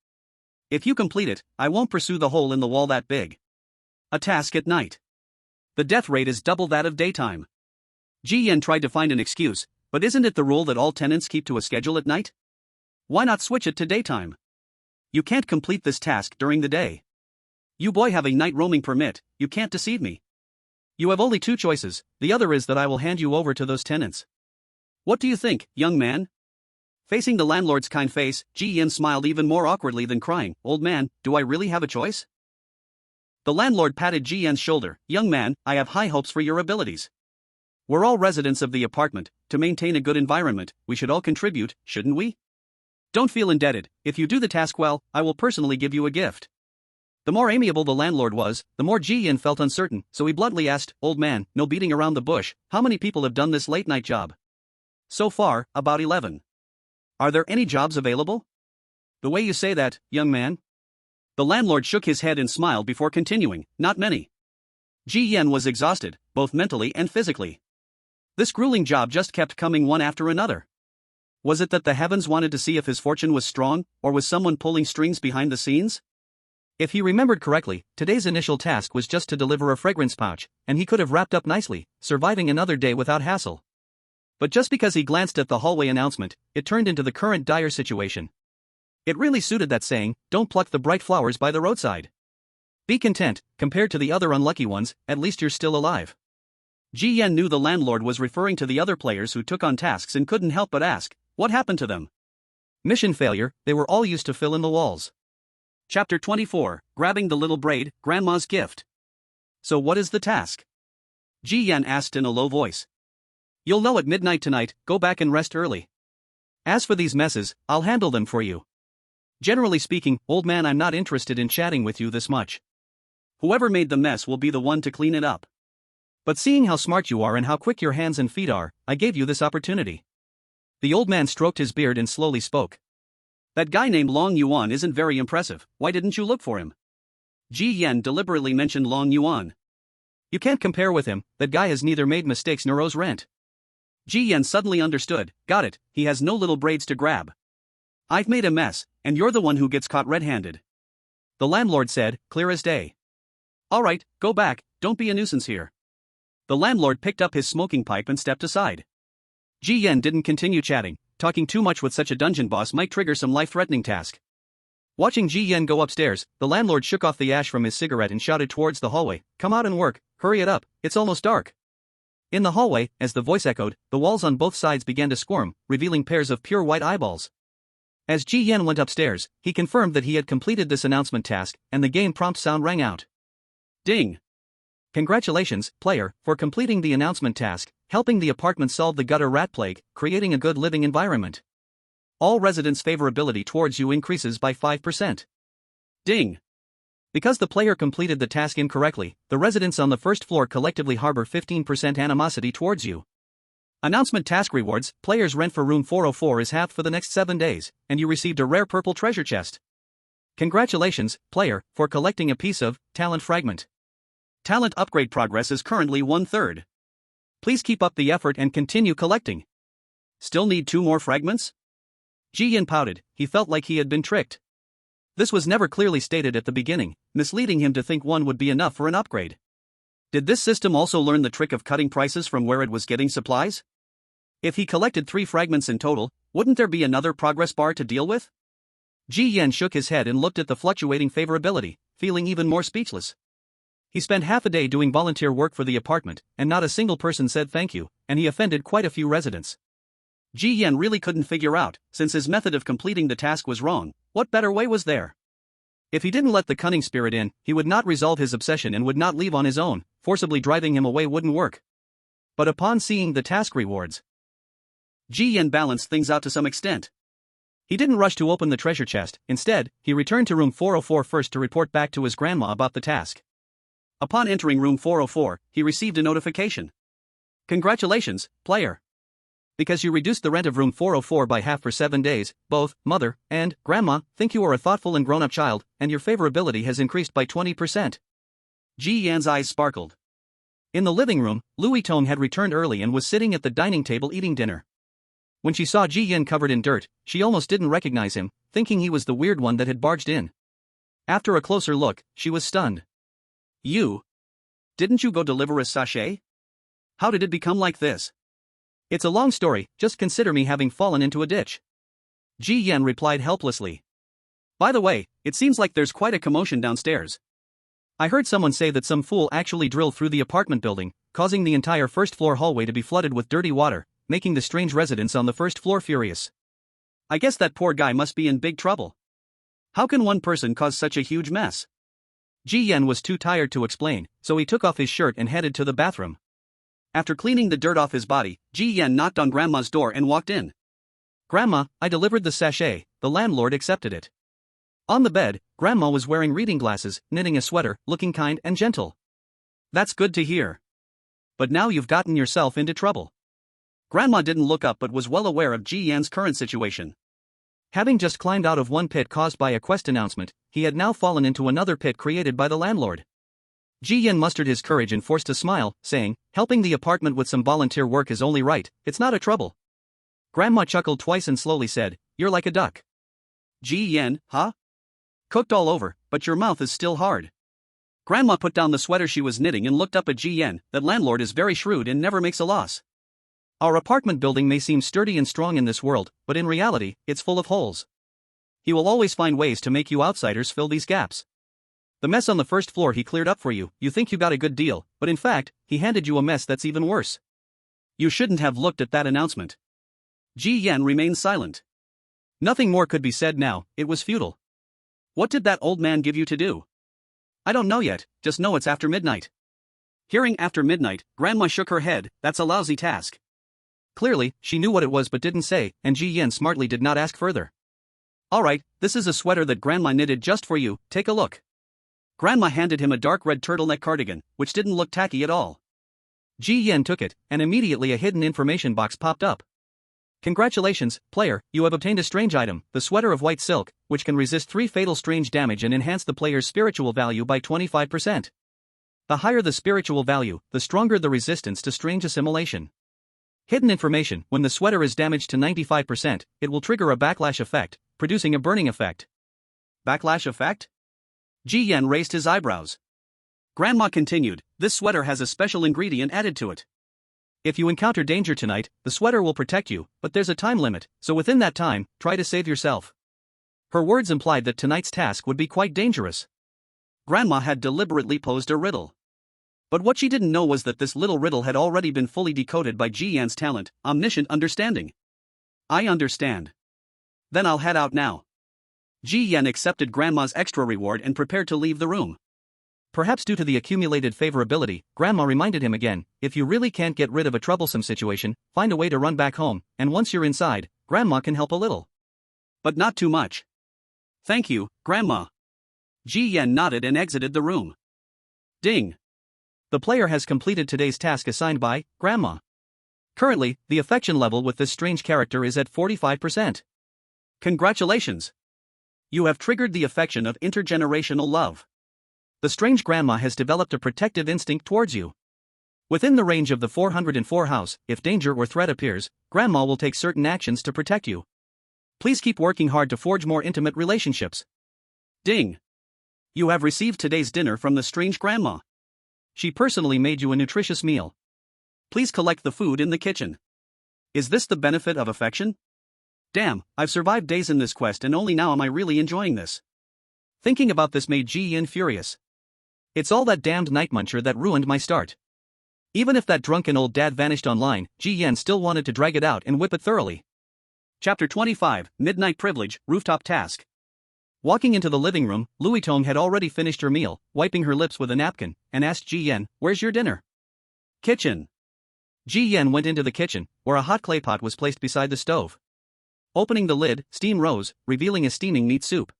If you complete it, I won't pursue the hole in the wall that big. A task at night. The death rate is double that of daytime. Ji Yan tried to find an excuse, but isn't it the rule that all tenants keep to a schedule at night? Why not switch it to daytime? You can't complete this task during the day. You boy have a night roaming permit, you can't deceive me. You have only two choices, the other is that I will hand you over to those tenants. What do you think, young man? Facing the landlord's kind face, Ji Yan smiled even more awkwardly than crying. Old man, do I really have a choice? The landlord patted Ji Yan's shoulder. Young man, I have high hopes for your abilities. We're all residents of the apartment. To maintain a good environment, we should all contribute, shouldn't we? Don't feel indebted. If you do the task well, I will personally give you a gift. The more amiable the landlord was, the more Ji Yan felt uncertain, so he bluntly asked, Old man, no beating around the bush, how many people have done this late-night job? So far, about 11. Are there any jobs available? The way you say that, young man? The landlord shook his head and smiled before continuing, not many. Ji Yan was exhausted, both mentally and physically. This grueling job just kept coming one after another. Was it that the heavens wanted to see if his fortune was strong, or was someone pulling strings behind the scenes? If he remembered correctly, today's initial task was just to deliver a fragrance pouch, and he could have wrapped up nicely, surviving another day without hassle. But just because he glanced at the hallway announcement, it turned into the current dire situation. It really suited that saying, don't pluck the bright flowers by the roadside. Be content, compared to the other unlucky ones, at least you're still alive. Ji Yan knew the landlord was referring to the other players who took on tasks and couldn't help but ask, what happened to them? Mission failure, they were all used to fill in the walls. Chapter 24, Grabbing the Little Braid, Grandma's Gift. So what is the task? Ji Yan asked in a low voice. You'll know at midnight tonight, go back and rest early. As for these messes, I'll handle them for you. Generally speaking, old man, I'm not interested in chatting with you this much. Whoever made the mess will be the one to clean it up. But seeing how smart you are and how quick your hands and feet are, I gave you this opportunity. The old man stroked his beard and slowly spoke. That guy named Long Yuan isn't very impressive, why didn't you look for him? Ji Yan deliberately mentioned Long Yuan. You can't compare with him, that guy has neither made mistakes nor owes rent. Ji Yan suddenly understood, got it, he has no little braids to grab. I've made a mess, and you're the one who gets caught red-handed. The landlord said, clear as day. Alright, go back, don't be a nuisance here. The landlord picked up his smoking pipe and stepped aside. Ji Yan didn't continue chatting. Talking too much with such a dungeon boss might trigger some life-threatening task. Watching Ji Yan go upstairs, the landlord shook off the ash from his cigarette and shouted towards the hallway, come out and work, hurry it up, it's almost dark. In the hallway, as the voice echoed, the walls on both sides began to squirm, revealing pairs of pure white eyeballs. As Ji Yan went upstairs, he confirmed that he had completed this announcement task, and the game prompt sound rang out. Ding! Congratulations, player, for completing the announcement task, helping the apartment solve the gutter rat plague, creating a good living environment. All residents' favorability towards you increases by 5%. Ding! Because the player completed the task incorrectly, the residents on the first floor collectively harbor 15% animosity towards you. Announcement task rewards, players' rent for room 404 is halved for the next 7 days, and you received a rare purple treasure chest. Congratulations, player, for collecting a piece of talent fragment. Talent upgrade progress is currently 1/3. Please keep up the effort and continue collecting. Still need 2 more fragments? Ji Yan pouted, he felt like he had been tricked. This was never clearly stated at the beginning, misleading him to think 1 would be enough for an upgrade. Did this system also learn the trick of cutting prices from where it was getting supplies? If he collected 3 fragments in total, wouldn't there be another progress bar to deal with? Ji Yan shook his head and looked at the fluctuating favorability, feeling even more speechless. He spent half a day doing volunteer work for the apartment, and not a single person said thank you, and he offended quite a few residents. Ji Yan really couldn't figure out, since his method of completing the task was wrong, what better way was there? If he didn't let the cunning spirit in, he would not resolve his obsession and would not leave on his own, forcibly driving him away wouldn't work. But upon seeing the task rewards, Ji Yan balanced things out to some extent. He didn't rush to open the treasure chest, instead, he returned to room 404 first to report back to his grandma about the task. Upon entering room 404, he received a notification. Congratulations, player. Because you reduced the rent of room 404 by half for 7 days, both mother and grandma think you are a thoughtful and grown-up child, and your favorability has increased by 20%. Ji Yan's eyes sparkled. In the living room, Louis Tong had returned early and was sitting at the dining table eating dinner. When she saw Ji Yin covered in dirt, she almost didn't recognize him, thinking he was the weird one that had barged in. After a closer look, she was stunned. You? Didn't you go deliver a sachet? How did it become like this? It's a long story, just consider me having fallen into a ditch. Ji Yin replied helplessly. By the way, it seems like there's quite a commotion downstairs. I heard someone say that some fool actually drilled through the apartment building, causing the entire first-floor hallway to be flooded with dirty water, making the strange residents on the first floor furious. I guess that poor guy must be in big trouble. How can one person cause such a huge mess? Ji Yin was too tired to explain, so he took off his shirt and headed to the bathroom. After cleaning the dirt off his body, Ji Yin knocked on Grandma's door and walked in. Grandma, I delivered the sachet. The landlord accepted it. On the bed, Grandma was wearing reading glasses, knitting a sweater, looking kind and gentle. That's good to hear. But now you've gotten yourself into trouble. Grandma didn't look up but was well aware of Ji Yan's current situation. Having just climbed out of one pit caused by a quest announcement, he had now fallen into another pit created by the landlord. Ji Yan mustered his courage and forced a smile, saying, helping the apartment with some volunteer work is only right, it's not a trouble. Grandma chuckled twice and slowly said, you're like a duck. Ji Yan, huh? Cooked all over, but your mouth is still hard. Grandma put down the sweater she was knitting and looked up at Ji Yan. That landlord is very shrewd and never makes a loss. Our apartment building may seem sturdy and strong in this world, but in reality, it's full of holes. He will always find ways to make you outsiders fill these gaps. The mess on the first floor he cleared up for you, you think you got a good deal, but in fact, he handed you a mess that's even worse. You shouldn't have looked at that announcement. Ji Yan remained silent. Nothing more could be said now, it was futile. What did that old man give you to do? I don't know yet, just know it's after midnight. Hearing after midnight, Grandma shook her head, that's a lousy task. Clearly, she knew what it was but didn't say, and Ji Yan smartly did not ask further. Alright, this is a sweater that Grandma knitted just for you, take a look. Grandma handed him a dark red turtleneck cardigan, which didn't look tacky at all. Ji Yan took it, and immediately a hidden information box popped up. Congratulations, player, you have obtained a strange item, the sweater of white silk, which can resist 3 fatal strange damage and enhance the player's spiritual value by 25%. The higher the spiritual value, the stronger the resistance to strange assimilation. Hidden information, when the sweater is damaged to 95%, it will trigger a backlash effect, producing a burning effect. Backlash effect? Ji Yan raised his eyebrows. Grandma continued, this sweater has a special ingredient added to it. If you encounter danger tonight, the sweater will protect you, but there's a time limit, so within that time, try to save yourself. Her words implied that tonight's task would be quite dangerous. Grandma had deliberately posed a riddle. But what she didn't know was that this little riddle had already been fully decoded by Ji Yan's talent, omniscient understanding. I understand. Then I'll head out now. Ji Yan accepted Grandma's extra reward and prepared to leave the room. Perhaps due to the accumulated favorability, Grandma reminded him again, if you really can't get rid of a troublesome situation, find a way to run back home, and once you're inside, Grandma can help a little. But not too much. Thank you, Grandma. Ji Yan nodded and exited the room. Ding. The player has completed today's task assigned by Grandma. Currently, the affection level with this strange character is at 45%. Congratulations! You have triggered the affection of intergenerational love. The strange Grandma has developed a protective instinct towards you. Within the range of the 404 house, if danger or threat appears, Grandma will take certain actions to protect you. Please keep working hard to forge more intimate relationships. Ding! You have received today's dinner from the strange Grandma. She personally made you a nutritious meal. Please collect the food in the kitchen. Is this the benefit of affection? Damn, I've survived days in this quest and only now am I really enjoying this. Thinking about this made Ji Yin furious. It's all that damned night muncher that ruined my start. Even if that drunken old dad vanished online, Ji Yin still wanted to drag it out and whip it thoroughly. Chapter 25, Midnight Privilege, Rooftop Task. Walking into the living room, Louis Tong had already finished her meal, wiping her lips with a napkin, and asked Ji Yin, where's your dinner? Kitchen. Ji Yin went into the kitchen, where a hot clay pot was placed beside the stove. Opening the lid, steam rose, revealing a steaming meat soup.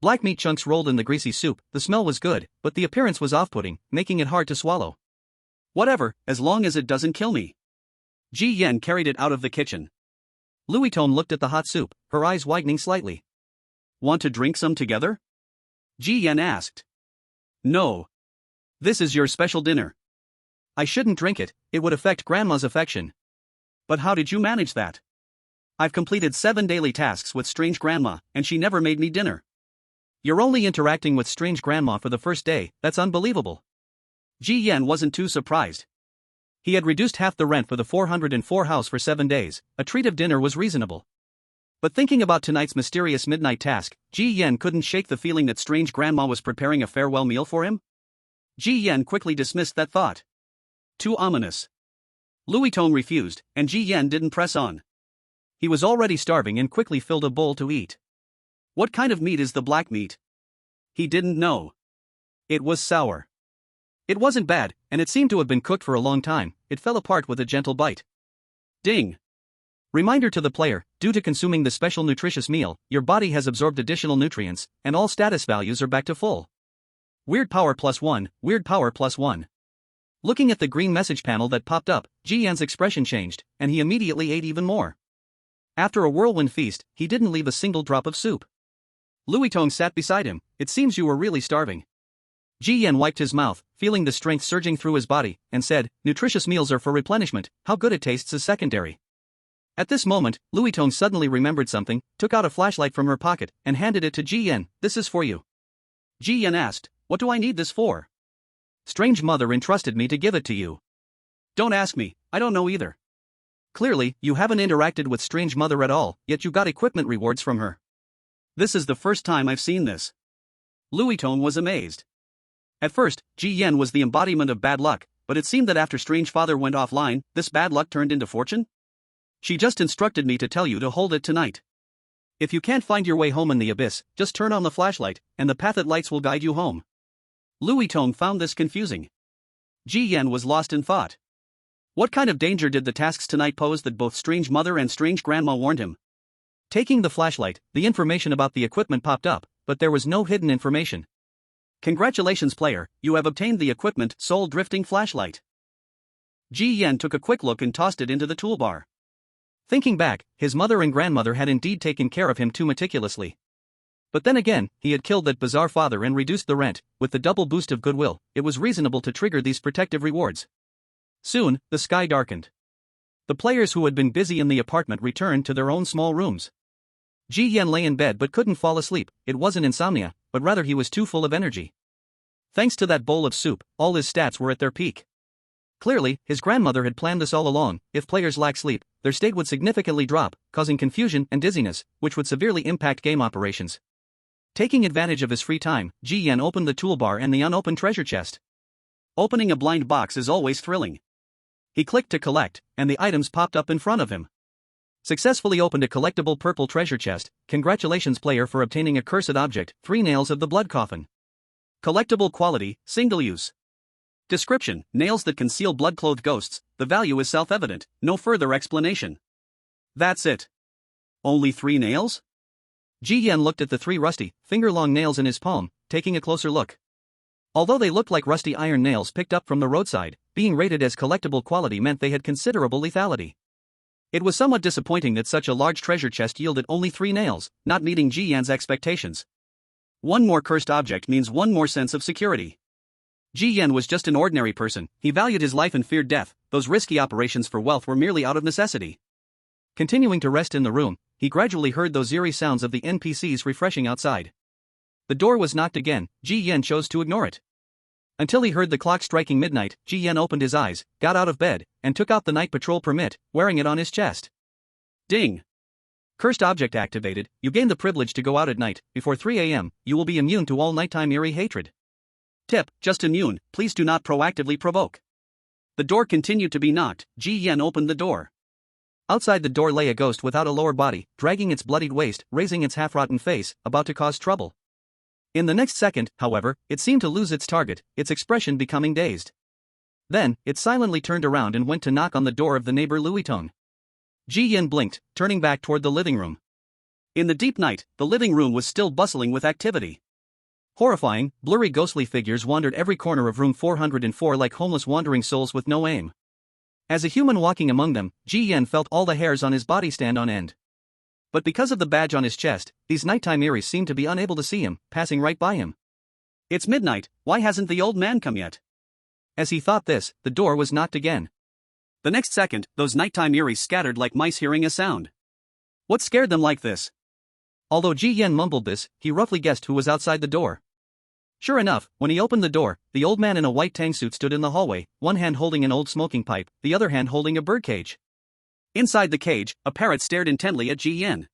Black meat chunks rolled in the greasy soup. The smell was good, but the appearance was off-putting, making it hard to swallow. Whatever, as long as it doesn't kill me. Ji Yin carried it out of the kitchen. Louis Tong looked at the hot soup, her eyes widening slightly. Want to drink some together? Ji Yin asked. No. This is your special dinner. I shouldn't drink it, it would affect Grandma's affection. But how did you manage that? I've completed 7 daily tasks with strange Grandma, and she never made me dinner. You're only interacting with strange Grandma for the first day, that's unbelievable. Ji Yan wasn't too surprised. He had reduced half the rent for the 404 house for 7 days, a treat of dinner was reasonable. But thinking about tonight's mysterious midnight task, Ji Yan couldn't shake the feeling that strange Grandma was preparing a farewell meal for him. Ji Yan quickly dismissed that thought. Too ominous. Louis Tong refused, and Ji Yan didn't press on. He was already starving and quickly filled a bowl to eat. What kind of meat is the black meat? He didn't know. It was sour. It wasn't bad, and it seemed to have been cooked for a long time. It fell apart with a gentle bite. Ding! Reminder to the player, due to consuming the special nutritious meal, your body has absorbed additional nutrients, and all status values are back to full. Weird power +1, weird power +1. Looking at the green message panel that popped up, Ji Yan's expression changed, and he immediately ate even more. After a whirlwind feast, he didn't leave a single drop of soup. Louis Tong sat beside him. It seems you were really starving. Ji Yan wiped his mouth, feeling the strength surging through his body, and said, nutritious meals are for replenishment, how good it tastes is secondary. At this moment, Louis Tong suddenly remembered something, took out a flashlight from her pocket, and handed it to Ji Yan. This is for you. Ji Yan asked, what do I need this for? Strange mother entrusted me to give it to you. Don't ask me, I don't know either. Clearly, you haven't interacted with strange mother at all, yet you got equipment rewards from her. This is the first time I've seen this. Louis Tong was amazed. At first, Ji Yan was the embodiment of bad luck, but it seemed that after strange father went offline, this bad luck turned into fortune? She just instructed me to tell you to hold it tonight. If you can't find your way home in the abyss, just turn on the flashlight, and the path it lights will guide you home. Louis Tong found this confusing. Ji Yan was lost in thought. What kind of danger did the tasks tonight pose that both strange mother and strange grandma warned him? Taking the flashlight, the information about the equipment popped up, but there was no hidden information. Congratulations player, you have obtained the equipment Soul Drifting Flashlight. Ji Yan took a quick look and tossed it into the toolbar. Thinking back, his mother and grandmother had indeed taken care of him too meticulously. But then again, he had killed that bizarre father and reduced the rent. With the double boost of goodwill, it was reasonable to trigger these protective rewards. Soon, the sky darkened. The players who had been busy in the apartment returned to their own small rooms. Ji Yan lay in bed but couldn't fall asleep. It wasn't insomnia, but rather he was too full of energy. Thanks to that bowl of soup, all his stats were at their peak. Clearly, his grandmother had planned this all along. If players lack sleep, their state would significantly drop, causing confusion and dizziness, which would severely impact game operations. Taking advantage of his free time, Ji Yan opened the toolbar and the unopened treasure chest. Opening a blind box is always thrilling. He clicked to collect, and the items popped up in front of him. Successfully opened a collectible purple treasure chest. Congratulations player for obtaining a cursed object, 3 nails of the blood coffin. Collectible quality, single use. Description, nails that conceal blood-clothed ghosts. The value is self-evident, no further explanation. That's it. Only 3 nails? Ji Yan looked at the 3 rusty, finger-long nails in his palm, taking a closer look. Although they looked like rusty iron nails picked up from the roadside, being rated as collectible quality meant they had considerable lethality. It was somewhat disappointing that such a large treasure chest yielded only 3 nails, not meeting Ji Yan's expectations. One more cursed object means one more sense of security. Ji Yan was just an ordinary person. He valued his life and feared death. Those risky operations for wealth were merely out of necessity. Continuing to rest in the room, he gradually heard those eerie sounds of the NPCs refreshing outside. The door was knocked again. Ji Yan chose to ignore it. Until he heard the clock striking midnight, Ji Yan opened his eyes, got out of bed, and took out the night patrol permit, wearing it on his chest. Ding! Cursed object activated. You gain the privilege to go out at night. Before 3 a.m., you will be immune to all nighttime eerie hatred. Tip, just immune, please do not proactively provoke. The door continued to be knocked. Ji Yan opened the door. Outside the door lay a ghost without a lower body, dragging its bloodied waist, raising its half-rotten face, about to cause trouble. In the next second, however, it seemed to lose its target, its expression becoming dazed. Then, it silently turned around and went to knock on the door of the neighbor Louis Tong. Ji Yan blinked, turning back toward the living room. In the deep night, the living room was still bustling with activity. Horrifying, blurry ghostly figures wandered every corner of room 404 like homeless wandering souls with no aim. As a human walking among them, Ji Yan felt all the hairs on his body stand on end. But because of the badge on his chest, these nighttime Eries seemed to be unable to see him, passing right by him. It's midnight, why hasn't the old man come yet? As he thought this, the door was knocked again. The next second, those nighttime eries scattered like mice hearing a sound. What scared them like this? Although Ji Yan mumbled this, he roughly guessed who was outside the door. Sure enough, when he opened the door, the old man in a white tang suit stood in the hallway, one hand holding an old smoking pipe, the other hand holding a birdcage. Inside the cage, a parrot stared intently at Ji Yan.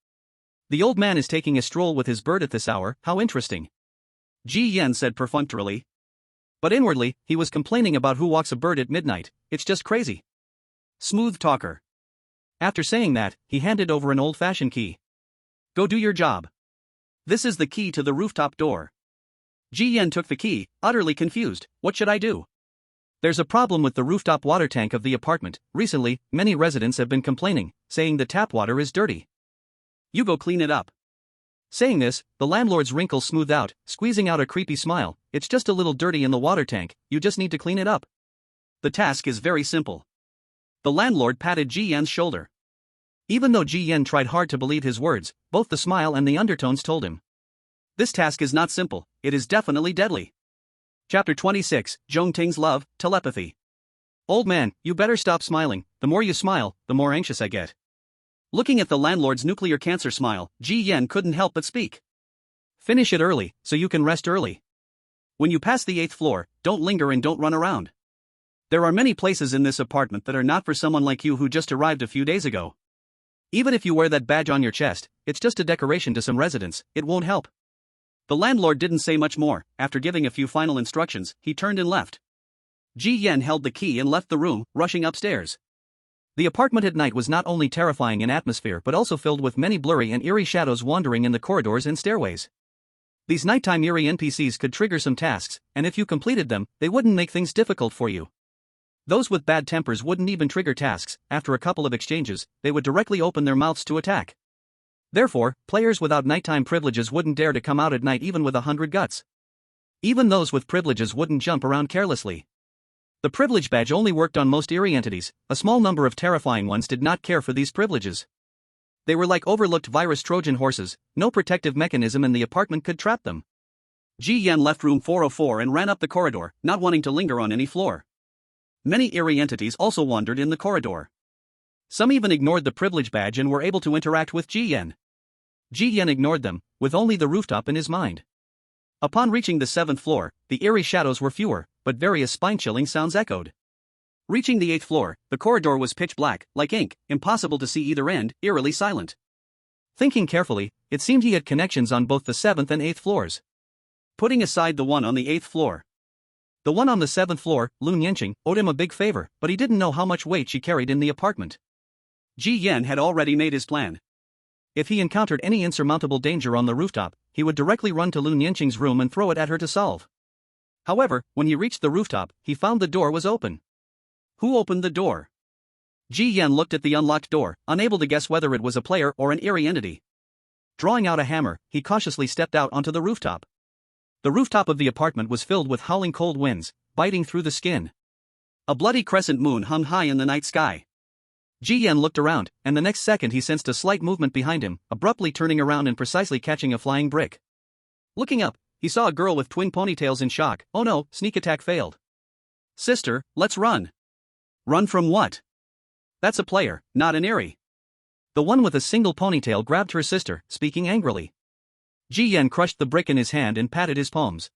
The old man is taking a stroll with his bird at this hour, how interesting. Ji Yan said perfunctorily. But inwardly, he was complaining about who walks a bird at midnight, it's just crazy. Smooth talker. After saying that, he handed over an old-fashioned key. Go do your job. This is the key to the rooftop door. Ji Yan took the key, utterly confused. What should I do? There's a problem with the rooftop water tank of the apartment. Recently, many residents have been complaining, saying the tap water is dirty. You go clean it up. Saying this, the landlord's wrinkles smoothed out, squeezing out a creepy smile. It's just a little dirty in the water tank, you just need to clean it up. The task is very simple. The landlord patted Ji Yan's shoulder. Even though Ji Yan tried hard to believe his words, both the smile and the undertones told him. This task is not simple, it is definitely deadly. Chapter 26, Zhong Ting's Love, Telepathy. Old man, you better stop smiling, the more you smile, the more anxious I get. Looking at the landlord's nuclear cancer smile, Ji Yan couldn't help but speak. Finish it early, so you can rest early. When you pass the 8th floor, don't linger and don't run around. There are many places in this apartment that are not for someone like you who just arrived a few days ago. Even if you wear that badge on your chest, it's just a decoration to some residents, it won't help. The landlord didn't say much more. After giving a few final instructions, he turned and left. Ji Yan held the key and left the room, rushing upstairs. The apartment at night was not only terrifying in atmosphere but also filled with many blurry and eerie shadows wandering in the corridors and stairways. These nighttime eerie NPCs could trigger some tasks, and if you completed them, they wouldn't make things difficult for you. Those with bad tempers wouldn't even trigger tasks. After a couple of exchanges, they would directly open their mouths to attack. Therefore, players without nighttime privileges wouldn't dare to come out at night even with 100 guts. Even those with privileges wouldn't jump around carelessly. The privilege badge only worked on most eerie entities. A small number of terrifying ones did not care for these privileges. They were like overlooked virus Trojan horses, no protective mechanism in the apartment could trap them. Ji Yan left room 404 and ran up the corridor, not wanting to linger on any floor. Many eerie entities also wandered in the corridor. Some even ignored the privilege badge and were able to interact with Ji Yan. Ji Yan ignored them, with only the rooftop in his mind. Upon reaching the 7th floor, the eerie shadows were fewer, but various spine-chilling sounds echoed. Reaching the 8th floor, the corridor was pitch black, like ink, impossible to see either end, eerily silent. Thinking carefully, it seemed he had connections on both the 7th and 8th floors. Putting aside the one on the 8th floor. The one on the 7th floor, Lun Yanqing, owed him a big favor, but he didn't know how much weight she carried in the apartment. Ji Yan had already made his plan. If he encountered any insurmountable danger on the rooftop, he would directly run to Lun Yanqing's room and throw it at her to solve. However, when he reached the rooftop, he found the door was open. Who opened the door? Ji Yan looked at the unlocked door, unable to guess whether it was a player or an eerie entity. Drawing out a hammer, he cautiously stepped out onto the rooftop. The rooftop of the apartment was filled with howling cold winds, biting through the skin. A bloody crescent moon hung high in the night sky. Ji Yan looked around, and the next second he sensed a slight movement behind him, abruptly turning around and precisely catching a flying brick. Looking up, he saw a girl with twin ponytails in shock. Oh no, sneak attack failed. Sister, let's run. Run from what? That's a player, not an eerie. The one with a single ponytail grabbed her sister, speaking angrily. Ji Yan crushed the brick in his hand and patted his palms.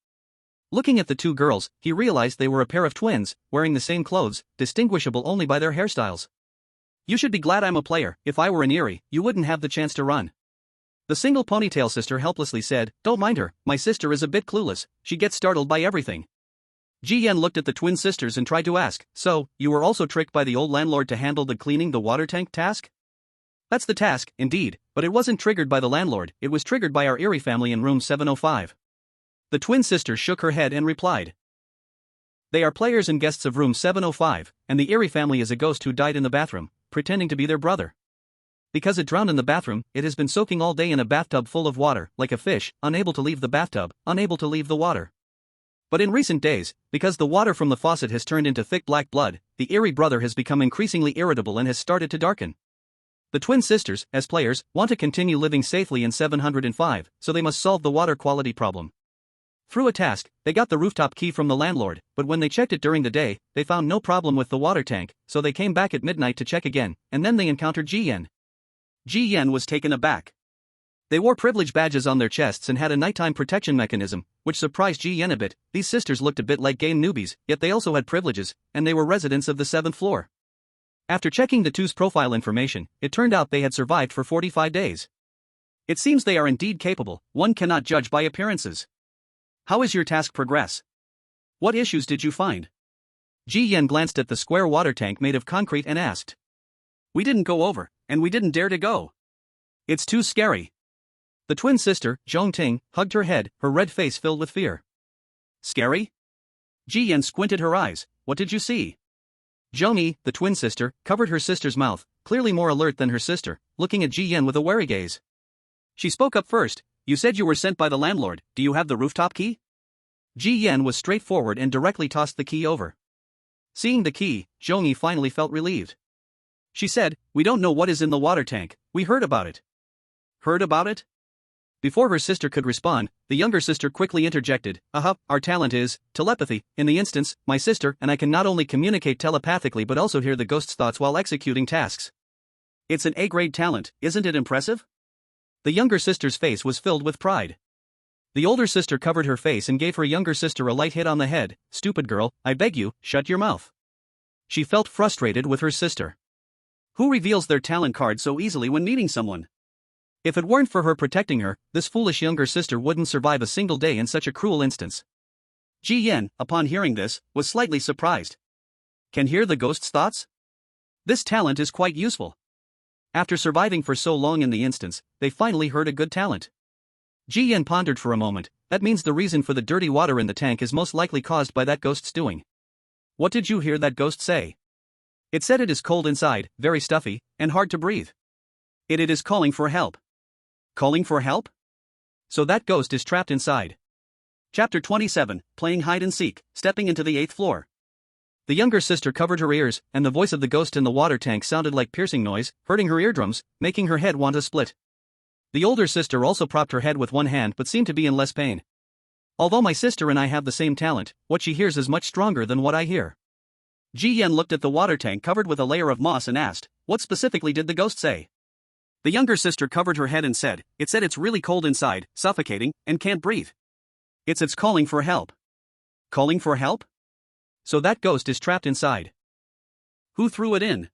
Looking at the two girls, he realized they were a pair of twins, wearing the same clothes, distinguishable only by their hairstyles. You should be glad I'm a player. If I were an eerie, you wouldn't have the chance to run. The single ponytail sister helplessly said, don't mind her, my sister is a bit clueless, she gets startled by everything. Ji Yan looked at the twin sisters and tried to ask, so, you were also tricked by the old landlord to handle the cleaning the water tank task? That's the task, indeed, but it wasn't triggered by the landlord, it was triggered by our eerie family in room 705. The twin sister shook her head and replied. They are players and guests of room 705, and the eerie family is a ghost who died in the bathroom, pretending to be their brother. Because it drowned in the bathroom, it has been soaking all day in a bathtub full of water, like a fish, unable to leave the bathtub, unable to leave the water. But in recent days, because the water from the faucet has turned into thick black blood, the eerie brother has become increasingly irritable and has started to darken. The twin sisters, as players, want to continue living safely in 705, so they must solve the water quality problem. Through a task, they got the rooftop key from the landlord, but when they checked it during the day, they found no problem with the water tank, so they came back at midnight to check again, and then they encountered Ji Yan. Ji Yan was taken aback. They wore privilege badges on their chests and had a nighttime protection mechanism, which surprised Ji Yan a bit. These sisters looked a bit like game newbies, yet they also had privileges, and they were residents of the 7th floor. After checking the two's profile information, it turned out they had survived for 45 days. It seems they are indeed capable. One cannot judge by appearances. How is your task progress? What issues did you find? Ji Yan glanced at the square water tank made of concrete and asked. We didn't go over, and we didn't dare to go. It's too scary. The twin sister, Zhong Ting, hugged her head, her red face filled with fear. Scary? Ji Yan squinted her eyes. What did you see? Zhong Yi, the twin sister, covered her sister's mouth, clearly more alert than her sister, looking at Ji Yan with a wary gaze. She spoke up first. You said you were sent by the landlord. Do you have the rooftop key? Ji Yan was straightforward and directly tossed the key over. Seeing the key, Zhong Yi finally felt relieved. She said, we don't know what is in the water tank. We heard about it. Heard about it? Before her sister could respond, the younger sister quickly interjected, our talent is telepathy. In the instance, my sister and I can not only communicate telepathically but also hear the ghost's thoughts while executing tasks. It's an A-grade talent, isn't it impressive? The younger sister's face was filled with pride. The older sister covered her face and gave her younger sister a light hit on the head. Stupid girl, I beg you, shut your mouth. She felt frustrated with her sister. Who reveals their talent card so easily when meeting someone? If it weren't for her protecting her, this foolish younger sister wouldn't survive a single day in such a cruel instance. Ji Yan, upon hearing this, was slightly surprised. Can hear the ghost's thoughts? This talent is quite useful. After surviving for so long in the instance, they finally heard a good talent. Ji Yan pondered for a moment. That means the reason for the dirty water in the tank is most likely caused by that ghost's doing. What did you hear that ghost say? It said it is cold inside, very stuffy, and hard to breathe. It is calling for help. Calling for help? So that ghost is trapped inside. Chapter 27, Playing Hide and Seek, Stepping into the 8th Floor. The younger sister covered her ears, and the voice of the ghost in the water tank sounded like piercing noise, hurting her eardrums, making her head want to split. The older sister also propped her head with one hand but seemed to be in less pain. Although my sister and I have the same talent, what she hears is much stronger than what I hear. Ji Yan looked at the water tank covered with a layer of moss and asked, what specifically did the ghost say? The younger sister covered her head and said, it said it's really cold inside, suffocating, and can't breathe. It's calling for help. Calling for help? So that ghost is trapped inside. Who threw it in?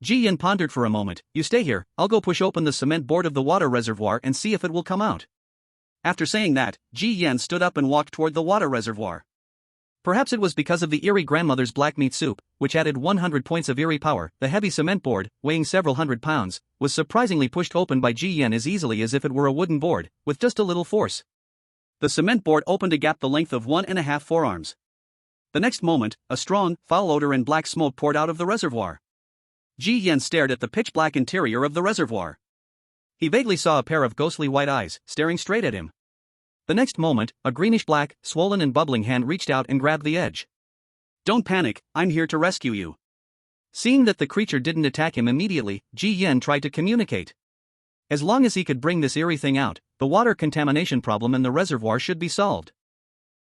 Ji Yan pondered for a moment. You stay here, I'll go push open the cement board of the water reservoir and see if it will come out. After saying that, Ji Yan stood up and walked toward the water reservoir. Perhaps it was because of the eerie grandmother's black meat soup, which added 100 points of eerie power. The heavy cement board, weighing several hundred pounds, was surprisingly pushed open by Ji Yan as easily as if it were a wooden board, with just a little force. The cement board opened a gap the length of 1.5 forearms. The next moment, a strong, foul odor and black smoke poured out of the reservoir. Ji Yan stared at the pitch-black interior of the reservoir. He vaguely saw a pair of ghostly white eyes, staring straight at him. The next moment, a greenish-black, swollen and bubbling hand reached out and grabbed the edge. Don't panic, I'm here to rescue you. Seeing that the creature didn't attack him immediately, Ji Yan tried to communicate. As long as he could bring this eerie thing out, the water contamination problem in the reservoir should be solved.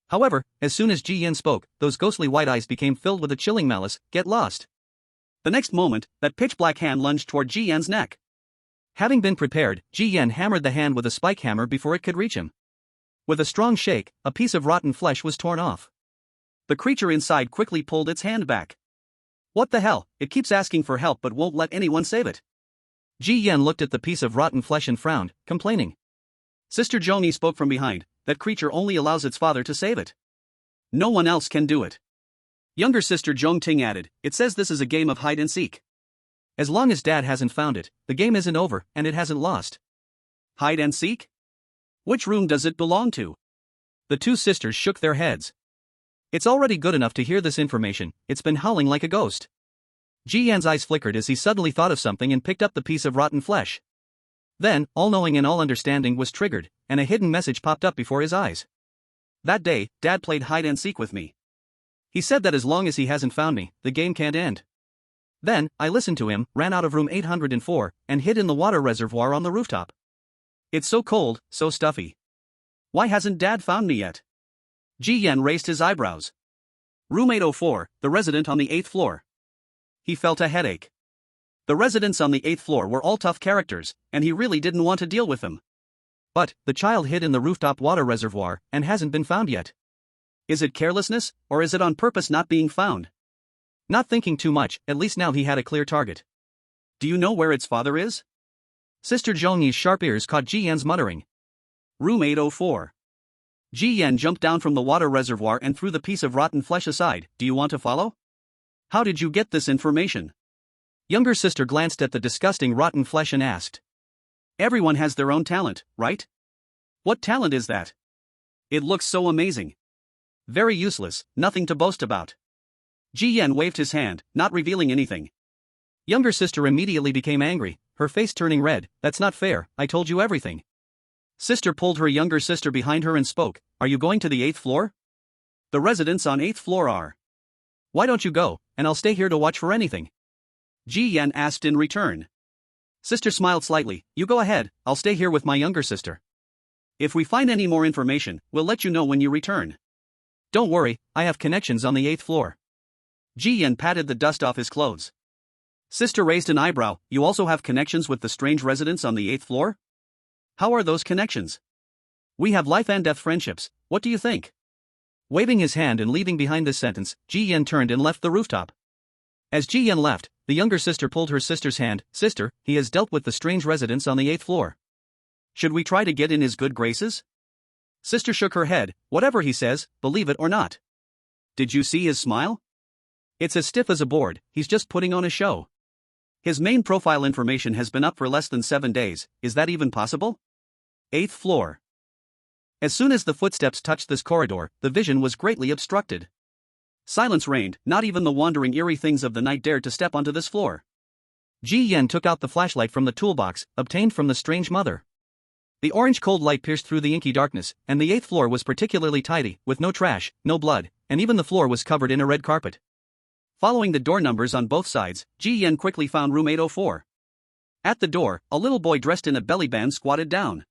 However, as soon as Ji Yan spoke, those ghostly white eyes became filled with a chilling malice. Get lost. The next moment, that pitch-black hand lunged toward Ji Yan's neck. Having been prepared, Ji Yan hammered the hand with a spike hammer before it could reach him. With a strong shake, a piece of rotten flesh was torn off. The creature inside quickly pulled its hand back. What the hell, it keeps asking for help but won't let anyone save it. Ji Yan looked at the piece of rotten flesh and frowned, complaining. Sister Zhong Yi spoke from behind, that creature only allows its father to save it. No one else can do it. Younger sister Zhong Ting added, it says this is a game of hide and seek. As long as dad hasn't found it, the game isn't over and it hasn't lost. Hide and seek? Which room does it belong to? The two sisters shook their heads. It's already good enough to hear this information, it's been howling like a ghost. Ji Yan's eyes flickered as he suddenly thought of something and picked up the piece of rotten flesh. Then, all-knowing and all-understanding was triggered, and a hidden message popped up before his eyes. That day, Dad played hide and seek with me. He said that as long as he hasn't found me, the game can't end. Then, I listened to him, ran out of room 804, and hid in the water reservoir on the rooftop. It's so cold, so stuffy. Why hasn't Dad found me yet? Ji Yan raised his eyebrows. Room 804, the resident on the 8th floor. He felt a headache. The residents on the 8th floor were all tough characters, and he really didn't want to deal with them. But, the child hid in the rooftop water reservoir and hasn't been found yet. Is it carelessness, or is it on purpose not being found? Not thinking too much, at least now he had a clear target. Do you know where its father is? Sister Zhongyi's sharp ears caught Ji Yan's muttering. Room 804. Ji Yan jumped down from the water reservoir and threw the piece of rotten flesh aside. Do you want to follow? How did you get this information? Younger sister glanced at the disgusting rotten flesh and asked. Everyone has their own talent, right? What talent is that? It looks so amazing. Very useless, nothing to boast about. Ji Yan waved his hand, not revealing anything. Younger sister immediately became angry, her face turning red. That's not fair, I told you everything. Sister pulled her younger sister behind her and spoke. Are you going to the 8th floor? The residents on 8th floor are. Why don't you go, and I'll stay here to watch for anything? Ji Yan asked in return. Sister smiled slightly. You go ahead, I'll stay here with my younger sister. If we find any more information, we'll let you know when you return. Don't worry, I have connections on the 8th floor. Ji Yan patted the dust off his clothes. Sister raised an eyebrow. You also have connections with the strange residents on the 8th floor? How are those connections? We have life and death friendships, what do you think? Waving his hand and leaving behind this sentence, Ji Yan turned and left the rooftop. As Ji Yan left, the younger sister pulled her sister's hand. Sister, he has dealt with the strange residents on the 8th floor. Should we try to get in his good graces? Sister shook her head. Whatever he says, believe it or not. Did you see his smile? It's as stiff as a board, he's just putting on a show. His main profile information has been up for less than 7 days, is that even possible? 8th floor. As soon as the footsteps touched this corridor, the vision was greatly obstructed. Silence reigned, not even the wandering eerie things of the night dared to step onto this floor. Ji Yan took out the flashlight from the toolbox, obtained from the strange mother. The orange cold light pierced through the inky darkness, and the 8th floor was particularly tidy, with no trash, no blood, and even the floor was covered in a red carpet. Following the door numbers on both sides, Ji Yan quickly found room 804. At the door, a little boy dressed in a belly band squatted down.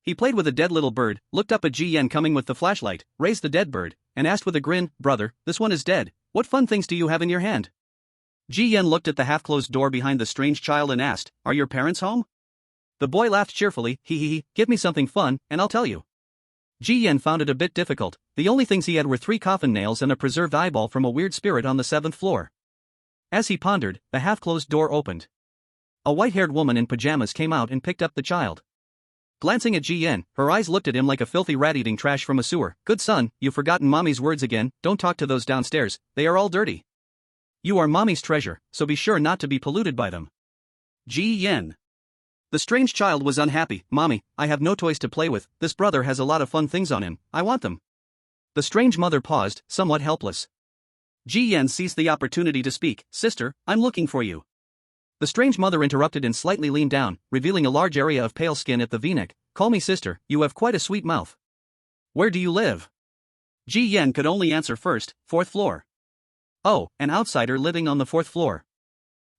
He played with a dead little bird, looked up at Ji Yan coming with the flashlight, raised the dead bird, and asked with a grin, Brother, this one is dead, what fun things do you have in your hand? Ji Yan looked at the half-closed door behind the strange child and asked, Are your parents home? The boy laughed cheerfully, He, give me something fun, and I'll tell you. Ji Yan found it a bit difficult. The only things he had were 3 coffin nails and a preserved eyeball from a weird spirit on the 7th floor. As he pondered, the half-closed door opened. A white-haired woman in pajamas came out and picked up the child. Glancing at Ji Yan, her eyes looked at him like a filthy rat eating trash from a sewer. Good son, you've forgotten mommy's words again, don't talk to those downstairs, they are all dirty. You are mommy's treasure, so be sure not to be polluted by them. Ji Yan. The strange child was unhappy. Mommy, I have no toys to play with, this brother has a lot of fun things on him, I want them. The strange mother paused, somewhat helpless. Ji Yan seized the opportunity to speak. Sister, I'm looking for you. The strange mother interrupted and slightly leaned down, revealing a large area of pale skin at the v-neck. Call me sister, you have quite a sweet mouth. Where do you live? Ji Yan could only answer first, 4th floor. Oh, an outsider living on the 4th floor.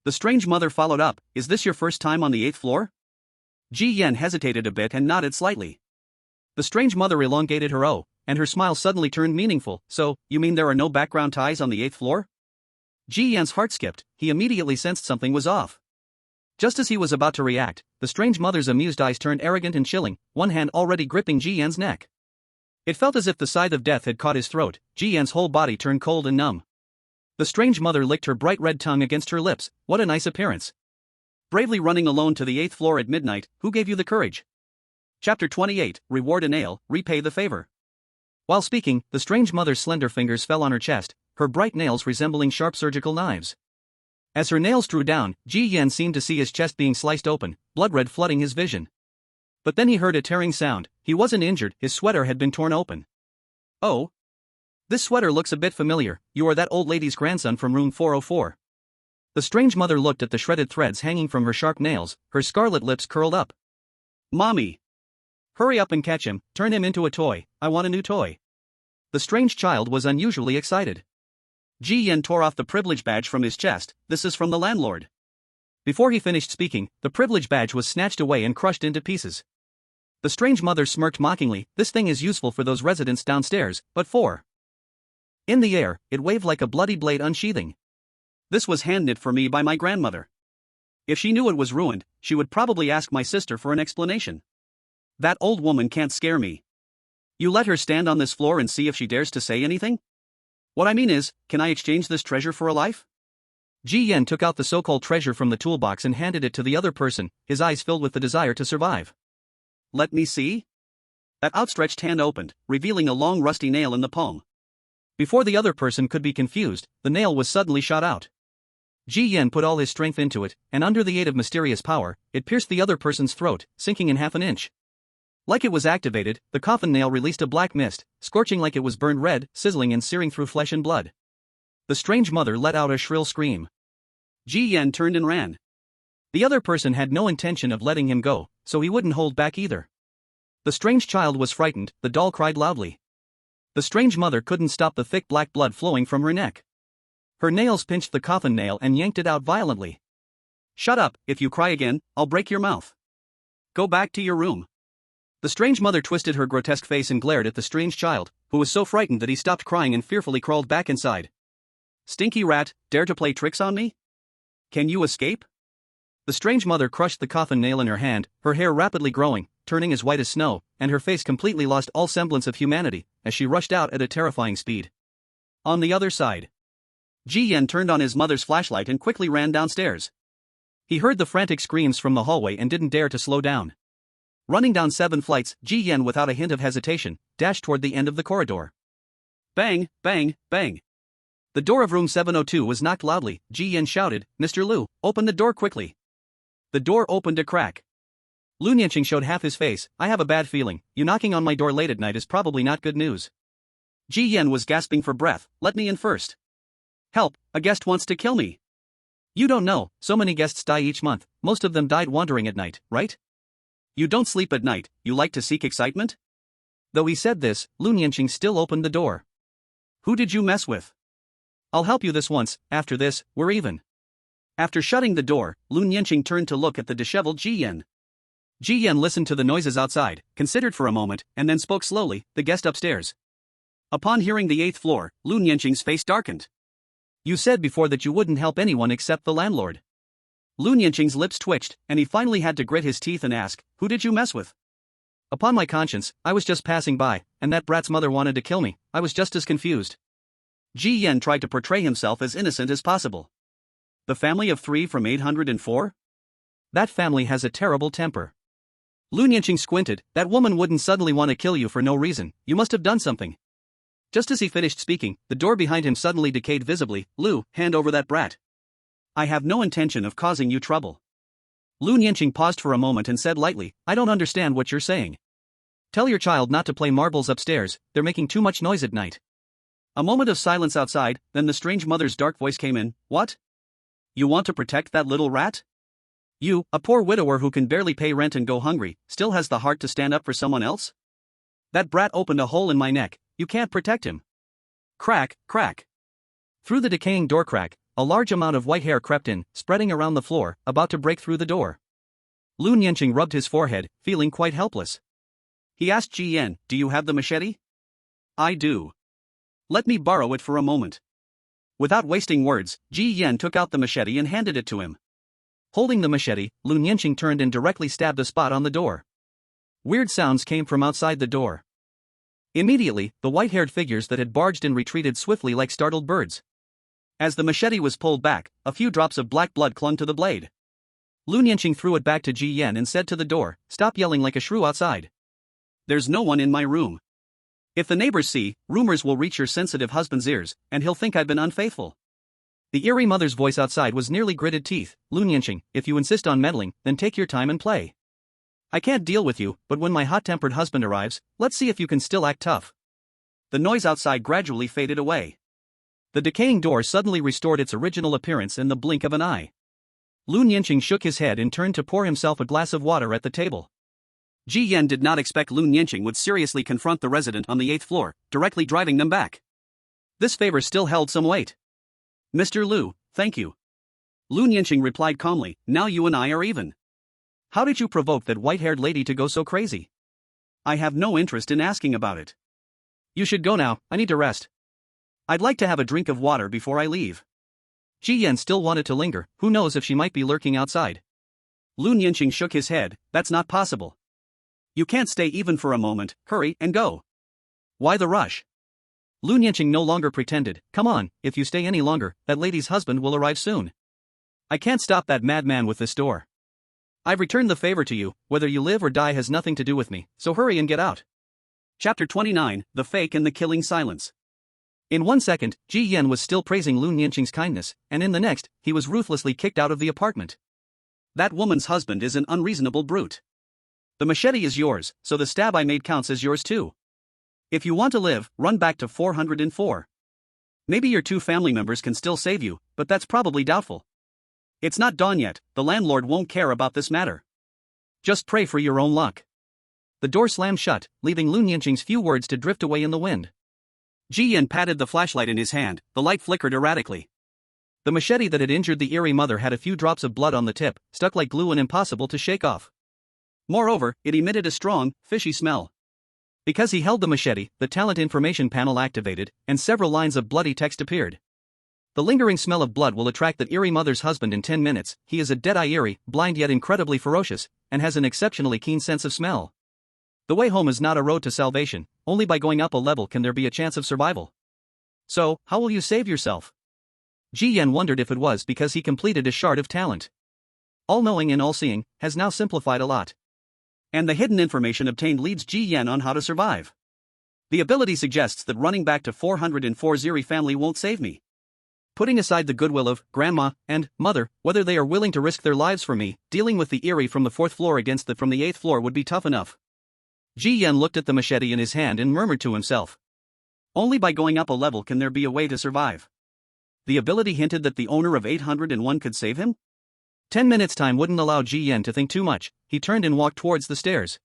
The strange mother followed up, is this your first time on the 8th floor? Ji Yan hesitated a bit and nodded slightly. The strange mother elongated her O, and her smile suddenly turned meaningful. So, you mean there are no background ties on the 8th floor? Ji Yan's heart skipped, he immediately sensed something was off. Just as he was about to react, the strange mother's amused eyes turned arrogant and chilling, one hand already gripping Ji Yan's neck. It felt as if the scythe of death had caught his throat. Ji Yan's whole body turned cold and numb. The strange mother licked her bright red tongue against her lips. What a nice appearance. Bravely running alone to the 8th floor at midnight, who gave you the courage? Chapter 28, Reward an ale, repay the favor. While speaking, the strange mother's slender fingers fell on her chest, her bright nails resembling sharp surgical knives. As her nails drew down, Ji Yan seemed to see his chest being sliced open, blood red flooding his vision. But then he heard a tearing sound. He wasn't injured, his sweater had been torn open. Oh? This sweater looks a bit familiar, you are that old lady's grandson from room 404. The strange mother looked at the shredded threads hanging from her sharp nails, her scarlet lips curled up. Mommy! Hurry up and catch him, turn him into a toy, I want a new toy. The strange child was unusually excited. Ji Yan tore off the privilege badge from his chest. This is from the landlord. Before he finished speaking, the privilege badge was snatched away and crushed into pieces. The strange mother smirked mockingly. This thing is useful for those residents downstairs, but for... In the air, it waved like a bloody blade unsheathing. This was hand-knit for me by my grandmother. If she knew it was ruined, she would probably ask my sister for an explanation. That old woman can't scare me. You let her stand on this floor and see if she dares to say anything? What I mean is, can I exchange this treasure for a life? Ji Yan took out the so-called treasure from the toolbox and handed it to the other person, his eyes filled with the desire to survive. Let me see? That outstretched hand opened, revealing a long rusty nail in the palm. Before the other person could be confused, the nail was suddenly shot out. Ji Yan put all his strength into it, and under the aid of mysterious power, it pierced the other person's throat, sinking in half an inch. Like it was activated, the coffin nail released a black mist, scorching like it was burned red, sizzling and searing through flesh and blood. The strange mother let out a shrill scream. Ji Yan turned and ran. The other person had no intention of letting him go, so he wouldn't hold back either. The strange child was frightened, the doll cried loudly. The strange mother couldn't stop the thick black blood flowing from her neck. Her nails pinched the coffin nail and yanked it out violently. Shut up, if you cry again, I'll break your mouth. Go back to your room. The strange mother twisted her grotesque face and glared at the strange child, who was so frightened that he stopped crying and fearfully crawled back inside. Stinky rat, dare to play tricks on me? Can you escape? The strange mother crushed the coffin nail in her hand, her hair rapidly growing, turning as white as snow, and her face completely lost all semblance of humanity, as she rushed out at a terrifying speed. On the other side, Ji Yan turned on his mother's flashlight and quickly ran downstairs. He heard the frantic screams from the hallway and didn't dare to slow down. Running down 7 flights, Ji Yan without a hint of hesitation, dashed toward the end of the corridor. Bang, bang, bang. The door of room 702 was knocked loudly. Ji Yan shouted, "Mr. Liu, open the door quickly." The door opened a crack. Lu Nianqing showed half his face. I have a bad feeling, you knocking on my door late at night is probably not good news. Ji Yan was gasping for breath. Let me in first. Help, a guest wants to kill me. You don't know, so many guests die each month, most of them died wandering at night, right? You don't sleep at night, you like to seek excitement? Though he said this, Lu Nianqing still opened the door. Who did you mess with? I'll help you this once, after this, we're even. After shutting the door, Lu Nianqing turned to look at the disheveled Ji Yan. Ji Yan listened to the noises outside, considered for a moment, and then spoke slowly, the guest upstairs. Upon hearing the 8th floor, Lu Nianqing's face darkened. You said before that you wouldn't help anyone except the landlord. Lu Nianqing's lips twitched, and he finally had to grit his teeth and ask, who did you mess with? Upon my conscience, I was just passing by, and that brat's mother wanted to kill me, I was just as confused. Ji Yan tried to portray himself as innocent as possible. The family of 3 from 804? That family has a terrible temper. Lu Nianqing squinted, that woman wouldn't suddenly want to kill you for no reason, you must have done something. Just as he finished speaking, the door behind him suddenly decayed visibly. Lu, hand over that brat. I have no intention of causing you trouble. Lu Nianqing paused for a moment and said lightly, I don't understand what you're saying. Tell your child not to play marbles upstairs, they're making too much noise at night. A moment of silence outside, then the strange mother's dark voice came in, what? You want to protect that little rat? You, a poor widower who can barely pay rent and go hungry, still has the heart to stand up for someone else? That brat opened a hole in my neck, you can't protect him. Crack, crack. Through the decaying door crack, a large amount of white hair crept in, spreading around the floor, about to break through the door. Lu Nianqing rubbed his forehead, feeling quite helpless. He asked Ji Yan, do you have the machete? I do. Let me borrow it for a moment. Without wasting words, Ji Yan took out the machete and handed it to him. Holding the machete, Lu Nianqing turned and directly stabbed a spot on the door. Weird sounds came from outside the door. Immediately, the white-haired figures that had barged in retreated swiftly like startled birds. As the machete was pulled back, a few drops of black blood clung to the blade. Lu Nianqing threw it back to Ji Yan and said to the door, stop yelling like a shrew outside. There's no one in my room. If the neighbors see, rumors will reach your sensitive husband's ears, and he'll think I've been unfaithful. The eerie mother's voice outside was nearly gritted teeth. Lu Nianqing, if you insist on meddling, then take your time and play. I can't deal with you, but when my hot-tempered husband arrives, let's see if you can still act tough. The noise outside gradually faded away. The decaying door suddenly restored its original appearance in the blink of an eye. Lu Nianqing shook his head and turned to pour himself a glass of water at the table. Ji Yan did not expect Lu Nianqing would seriously confront the resident on the 8th floor, directly driving them back. This favor still held some weight. Mr. Liu, thank you. Lu Nianqing replied calmly, now you and I are even. How did you provoke that white-haired lady to go so crazy? I have no interest in asking about it. You should go now, I need to rest. I'd like to have a drink of water before I leave. Ji Yan still wanted to linger, who knows if she might be lurking outside. Lun Yinqing shook his head, that's not possible. You can't stay even for a moment, hurry and go. Why the rush? Lun Yinqing no longer pretended, come on, if you stay any longer, that lady's husband will arrive soon. I can't stop that madman with this door. I've returned the favor to you, whether you live or die has nothing to do with me, so hurry and get out. Chapter 29, The Fake and the Killing Silence. In 1 second, Ji Yan was still praising Lun Yinqing's kindness, and in the next, he was ruthlessly kicked out of the apartment. That woman's husband is an unreasonable brute. The machete is yours, so the stab I made counts as yours too. If you want to live, run back to 404. Maybe your 2 family members can still save you, but that's probably doubtful. It's not dawn yet, the landlord won't care about this matter. Just pray for your own luck. The door slammed shut, leaving Lun Yinqing's few words to drift away in the wind. Ji Yan patted the flashlight in his hand, the light flickered erratically. The machete that had injured the eerie mother had a few drops of blood on the tip, stuck like glue and impossible to shake off. Moreover, it emitted a strong, fishy smell. Because he held the machete, the talent information panel activated, and several lines of bloody text appeared. The lingering smell of blood will attract that eerie mother's husband in 10 minutes, he is a dead-eye eerie, blind yet incredibly ferocious, and has an exceptionally keen sense of smell. The way home is not a road to salvation, only by going up a level can there be a chance of survival. So, how will you save yourself? Ji Yan wondered if it was because he completed a shard of talent. All-knowing and all-seeing has now simplified a lot. And the hidden information obtained leads Ji Yan on how to survive. The ability suggests that running back to 404 Ziri family won't save me. Putting aside the goodwill of grandma and mother, whether they are willing to risk their lives for me, dealing with the eerie from the 4th floor against the from the 8th floor would be tough enough. Ji Yan looked at the machete in his hand and murmured to himself. Only by going up a level can there be a way to survive. The ability hinted that the owner of 801 could save him? 10 minutes time wouldn't allow Ji Yan to think too much, he turned and walked towards the stairs.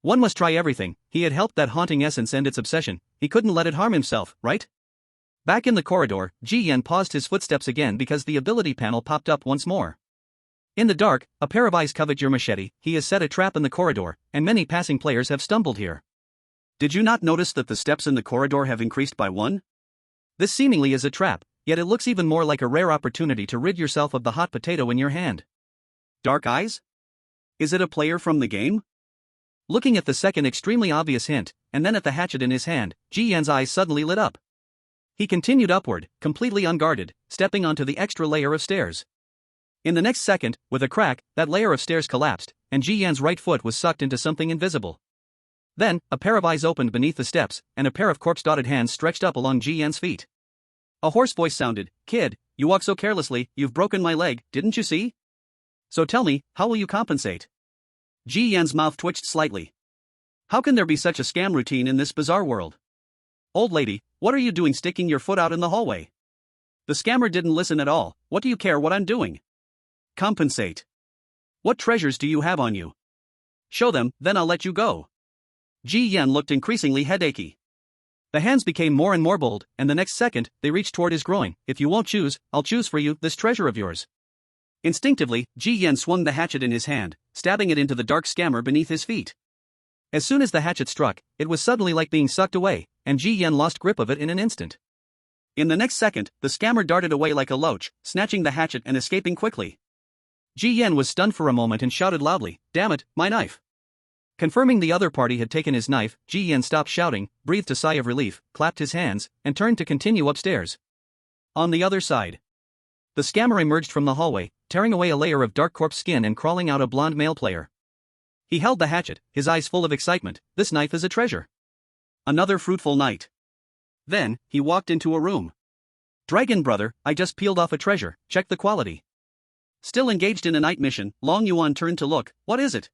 One must try everything, he had helped that haunting essence end its obsession, he couldn't let it harm himself, right? Back in the corridor, Ji Yan paused his footsteps again because the ability panel popped up once more. In the dark, a pair of eyes covet your machete, he has set a trap in the corridor, and many passing players have stumbled here. Did you not notice that the steps in the corridor have increased by 1? This seemingly is a trap, yet it looks even more like a rare opportunity to rid yourself of the hot potato in your hand. Dark eyes? Is it a player from the game? Looking at the second extremely obvious hint, and then at the hatchet in his hand, Ji Yan's eyes suddenly lit up. He continued upward, completely unguarded, stepping onto the extra layer of stairs. In the next second, with a crack, that layer of stairs collapsed, and Ji Yan's right foot was sucked into something invisible. Then, a pair of eyes opened beneath the steps, and a pair of corpse-dotted hands stretched up along Ji Yan's feet. A hoarse voice sounded, "Kid, you walk so carelessly, you've broken my leg, didn't you see? So tell me, how will you compensate?" Ji Yan's mouth twitched slightly. How can there be such a scam routine in this bizarre world? Old lady, what are you doing sticking your foot out in the hallway? The scammer didn't listen at all, what do you care what I'm doing? Compensate. What treasures do you have on you? Show them, then I'll let you go. Ji Yan looked increasingly headachy. The hands became more and more bold, and the next second, they reached toward his groin. If you won't choose, I'll choose for you this treasure of yours. Instinctively, Ji Yan swung the hatchet in his hand, stabbing it into the dark scammer beneath his feet. As soon as the hatchet struck, it was suddenly like being sucked away, and Ji Yan lost grip of it in an instant. In the next second, the scammer darted away like a loach, snatching the hatchet and escaping quickly. Ji Yan was stunned for a moment and shouted loudly, "Damn it, my knife!" Confirming the other party had taken his knife, Ji Yan stopped shouting, breathed a sigh of relief, clapped his hands, and turned to continue upstairs. On the other side, the scammer emerged from the hallway, tearing away a layer of dark corpse skin and crawling out a blonde male player. He held the hatchet, his eyes full of excitement. This knife is a treasure. Another fruitful night. Then, he walked into a room. Dragon brother, I just peeled off a treasure, check the quality. Still engaged in a night mission, Long Yuan turned to look, what is it?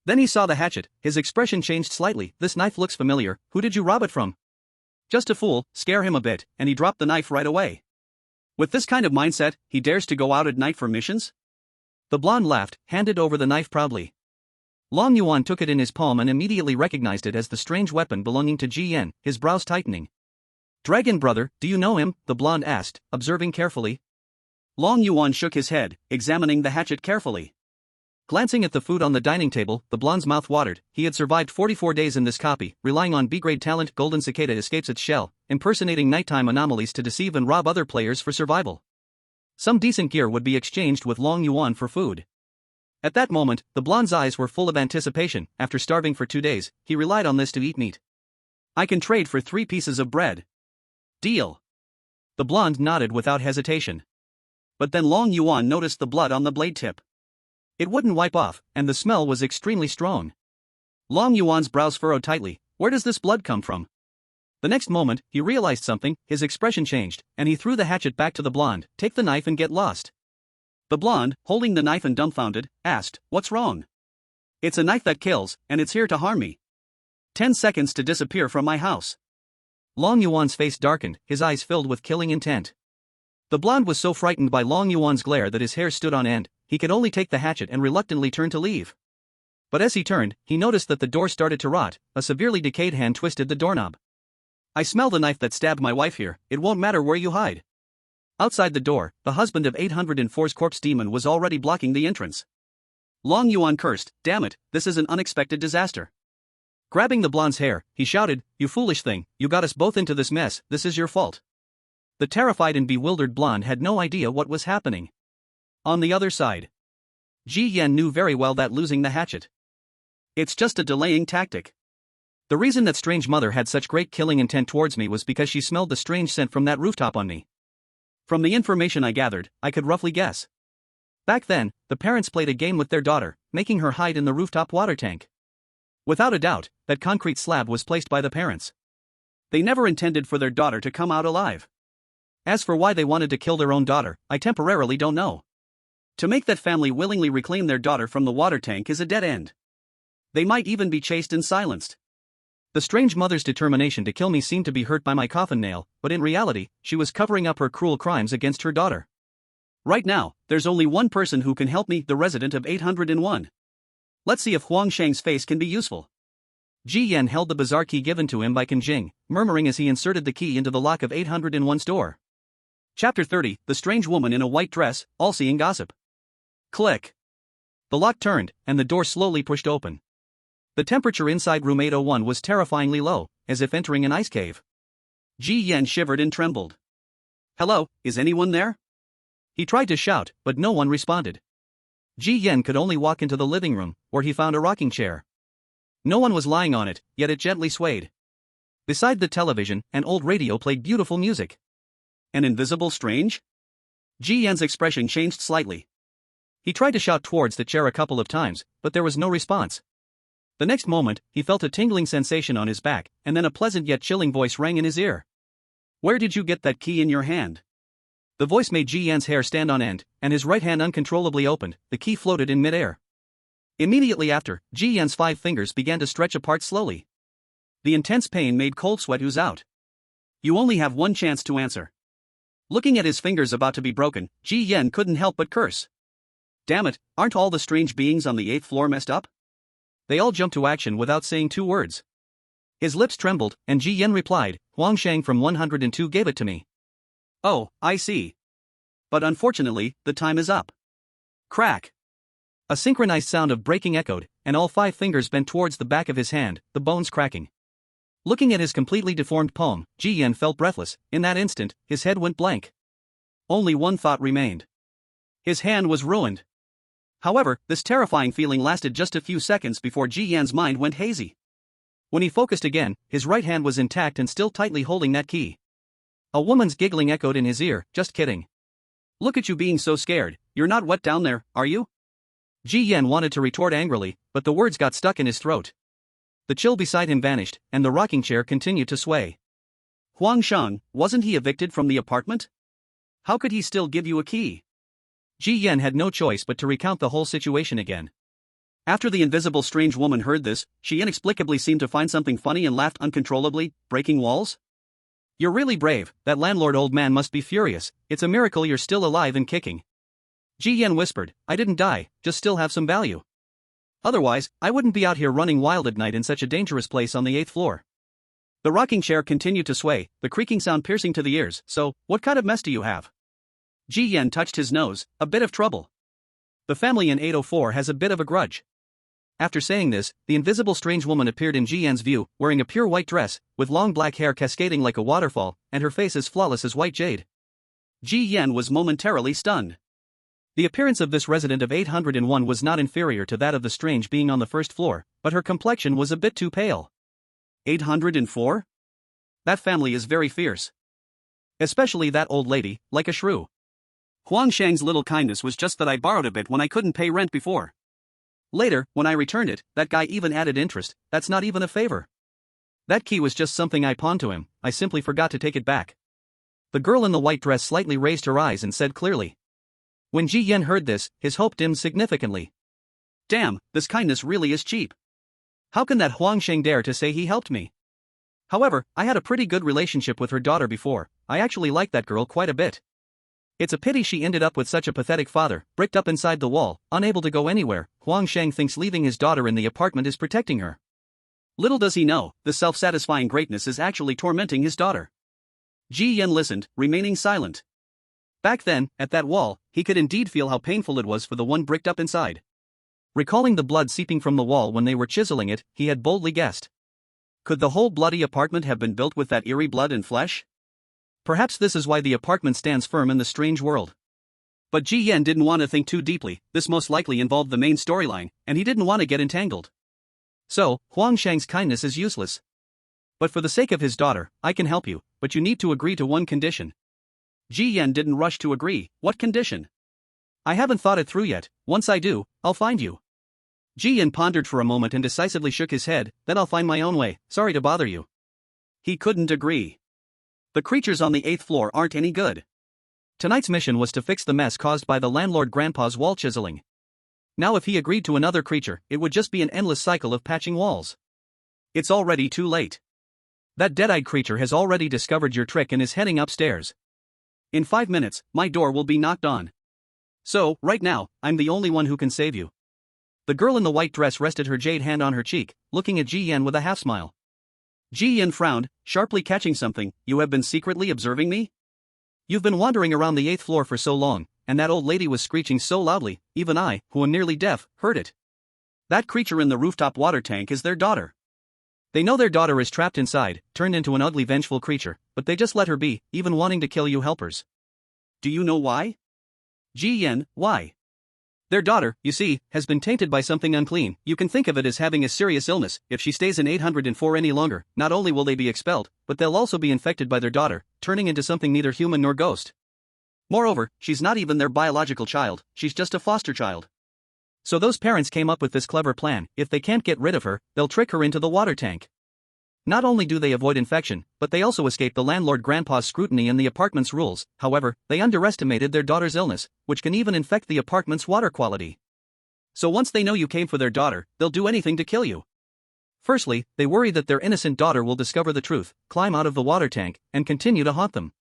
Then he saw the hatchet, his expression changed slightly, this knife looks familiar, who did you rob it from? Just a fool, scare him a bit, and he dropped the knife right away. With this kind of mindset, he dares to go out at night for missions? The blonde laughed, handed over the knife proudly. Long Yuan took it in his palm and immediately recognized it as the strange weapon belonging to Ji Yan, his brows tightening. Dragon brother, do you know him? The blonde asked, observing carefully. Long Yuan shook his head, examining the hatchet carefully. Glancing at the food on the dining table, the blonde's mouth watered. He had survived 44 days in this copy, relying on B-grade talent. Golden cicada escapes its shell, impersonating nighttime anomalies to deceive and rob other players for survival. Some decent gear would be exchanged with long yuan for food. At that moment, the blonde's eyes were full of anticipation. After starving for 2 days, he relied on this to eat meat. I can trade for 3 pieces of bread. Deal. The blonde nodded without hesitation. But then Long Yuan noticed the blood on the blade tip. It wouldn't wipe off, and the smell was extremely strong. Long Yuan's brows furrowed tightly. Where does this blood come from? The next moment, he realized something. His expression changed, and he threw the hatchet back to the blonde. Take the knife and get lost. The blonde, holding the knife and dumbfounded, asked, what's wrong? It's a knife that kills, and it's here to harm me. 10 seconds to disappear from my house. Long Yuan's face darkened, his eyes filled with killing intent. The blonde was so frightened by Long Yuan's glare that his hair stood on end. He could only take the hatchet and reluctantly turn to leave. But as he turned, he noticed that the door started to rot. A severely decayed hand twisted the doorknob. I smell the knife that stabbed my wife here. It won't matter where you hide. Outside the door, the husband of 804's corpse demon was already blocking the entrance. Long Yuan cursed, damn it, this is an unexpected disaster. Grabbing the blonde's hair, he shouted, you foolish thing, you got us both into this mess, this is your fault. The terrified and bewildered blonde had no idea what was happening. On the other side, Ji Yan knew very well that losing the hatchet. It's just a delaying tactic. The reason that strange mother had such great killing intent towards me was because she smelled the strange scent from that rooftop on me. From the information I gathered, I could roughly guess. Back then, the parents played a game with their daughter, making her hide in the rooftop water tank. Without a doubt, that concrete slab was placed by the parents. They never intended for their daughter to come out alive. As for why they wanted to kill their own daughter, I temporarily don't know. To make that family willingly reclaim their daughter from the water tank is a dead end. They might even be chased and silenced. The strange mother's determination to kill me seemed to be hurt by my coffin nail, but in reality, she was covering up her cruel crimes against her daughter. Right now, there's only one person who can help me, the resident of 801. Let's see if Huang Shang's face can be useful. Ji Yan held the bizarre key given to him by Qin Jing, murmuring as he inserted the key into the lock of 801's door. Chapter 30, The Strange Woman in a White Dress, All-Seeing Gossip. Click. The lock turned, and the door slowly pushed open. The temperature inside room 801 was terrifyingly low, as if entering an ice cave. Ji Yan shivered and trembled. Hello, is anyone there? He tried to shout, but no one responded. Ji Yan could only walk into the living room, where he found a rocking chair. No one was lying on it, yet it gently swayed. Beside the television, an old radio played beautiful music. An invisible strange? Ji Yan's expression changed slightly. He tried to shout towards the chair a couple of times, but there was no response. The next moment, he felt a tingling sensation on his back, and then a pleasant yet chilling voice rang in his ear. Where did you get that key in your hand? The voice made Ji Yan's hair stand on end, and his right hand uncontrollably opened. The key floated in midair. Immediately after, Ji Yan's 5 fingers began to stretch apart slowly. The intense pain made cold sweat ooze out. You only have one chance to answer. Looking at his fingers about to be broken, Ji Yan couldn't help but curse. Damn it, aren't all the strange beings on the 8th floor messed up? They all jumped to action without saying 2 words. His lips trembled, and Ji Yan replied, Huang Shang from 102 gave it to me. Oh, I see. But unfortunately, the time is up. Crack. A synchronized sound of breaking echoed, and all 5 fingers bent towards the back of his hand, the bones cracking. Looking at his completely deformed palm, Ji Yan felt breathless. In that instant, his head went blank. Only one thought remained. His hand was ruined. However, this terrifying feeling lasted just a few seconds before Ji Yan's mind went hazy. When he focused again, his right hand was intact and still tightly holding that key. A woman's giggling echoed in his ear, just kidding. Look at you being so scared, you're not wet down there, are you? Ji Yan wanted to retort angrily, but the words got stuck in his throat. The chill beside him vanished, and the rocking chair continued to sway. Huang Shang, wasn't he evicted from the apartment? How could he still give you a key? Ji Yan had no choice but to recount the whole situation again. After the invisible strange woman heard this, she inexplicably seemed to find something funny and laughed uncontrollably, breaking walls. You're really brave, that landlord old man must be furious, it's a miracle you're still alive and kicking. Ji Yan whispered, I didn't die, just still have some value. Otherwise, I wouldn't be out here running wild at night in such a dangerous place on the 8th floor. The rocking chair continued to sway, the creaking sound piercing to the ears. So, what kind of mess do you have? Ji Yan touched his nose, a bit of trouble. The family in 804 has a bit of a grudge. After saying this, the invisible strange woman appeared in Ji Yan's view, wearing a pure white dress, with long black hair cascading like a waterfall, and her face as flawless as white jade. Ji Yan was momentarily stunned. The appearance of this resident of 801 was not inferior to that of the strange being on the first floor, but her complexion was a bit too pale. 804? That family is very fierce. Especially that old lady, like a shrew. Huang Shang's little kindness was just that I borrowed a bit when I couldn't pay rent before. Later, when I returned it, that guy even added interest. That's not even a favor. That key was just something I pawned to him, I simply forgot to take it back. The girl in the white dress slightly raised her eyes and said clearly. When Ji Yan heard this, his hope dimmed significantly. Damn, this kindness really is cheap. How can that Huang Sheng dare to say he helped me? However, I had a pretty good relationship with her daughter before. I actually liked that girl quite a bit. It's a pity she ended up with such a pathetic father, bricked up inside the wall, unable to go anywhere. Huang Sheng thinks leaving his daughter in the apartment is protecting her. Little does he know, the self-satisfying greatness is actually tormenting his daughter. Ji Yan listened, remaining silent. Back then, at that wall, he could indeed feel how painful it was for the one bricked up inside. Recalling the blood seeping from the wall when they were chiseling it, he had boldly guessed. Could the whole bloody apartment have been built with that eerie blood and flesh? Perhaps this is why the apartment stands firm in the strange world. But Ji Yan didn't want to think too deeply, this most likely involved the main storyline, and he didn't want to get entangled. So, Huang Shang's kindness is useless. But for the sake of his daughter, I can help you, but you need to agree to one condition. Ji Yan didn't rush to agree. What condition? I haven't thought it through yet. Once I do, I'll find you. Ji Yan pondered for a moment and decisively shook his head. Then I'll find my own way, sorry to bother you. He couldn't agree. The creatures on the 8th floor aren't any good. Tonight's mission was to fix the mess caused by the landlord grandpa's wall chiseling. Now if he agreed to another creature, it would just be an endless cycle of patching walls. It's already too late. That dead-eyed creature has already discovered your trick and is heading upstairs. In 5 minutes, my door will be knocked on. So, right now, I'm the only one who can save you. The girl in the white dress rested her jade hand on her cheek, looking at Ji Yan with a half-smile. Ji Yan frowned, sharply catching something. You have been secretly observing me? You've been wandering around the 8th floor for so long, and that old lady was screeching so loudly, even I, who am nearly deaf, heard it. That creature in the rooftop water tank is their daughter. They know their daughter is trapped inside, turned into an ugly vengeful creature, but they just let her be, even wanting to kill you helpers. Do you know why? Ji Yan, why? Their daughter, you see, has been tainted by something unclean. You can think of it as having a serious illness. If she stays in 804 any longer, not only will they be expelled, but they'll also be infected by their daughter, turning into something neither human nor ghost. Moreover, she's not even their biological child, she's just a foster child. So those parents came up with this clever plan. If they can't get rid of her, they'll trick her into the water tank. Not only do they avoid infection, but they also escape the landlord grandpa's scrutiny and the apartment's rules. However, they underestimated their daughter's illness, which can even infect the apartment's water quality. So once they know you came for their daughter, they'll do anything to kill you. Firstly, they worry that their innocent daughter will discover the truth, climb out of the water tank, and continue to haunt them.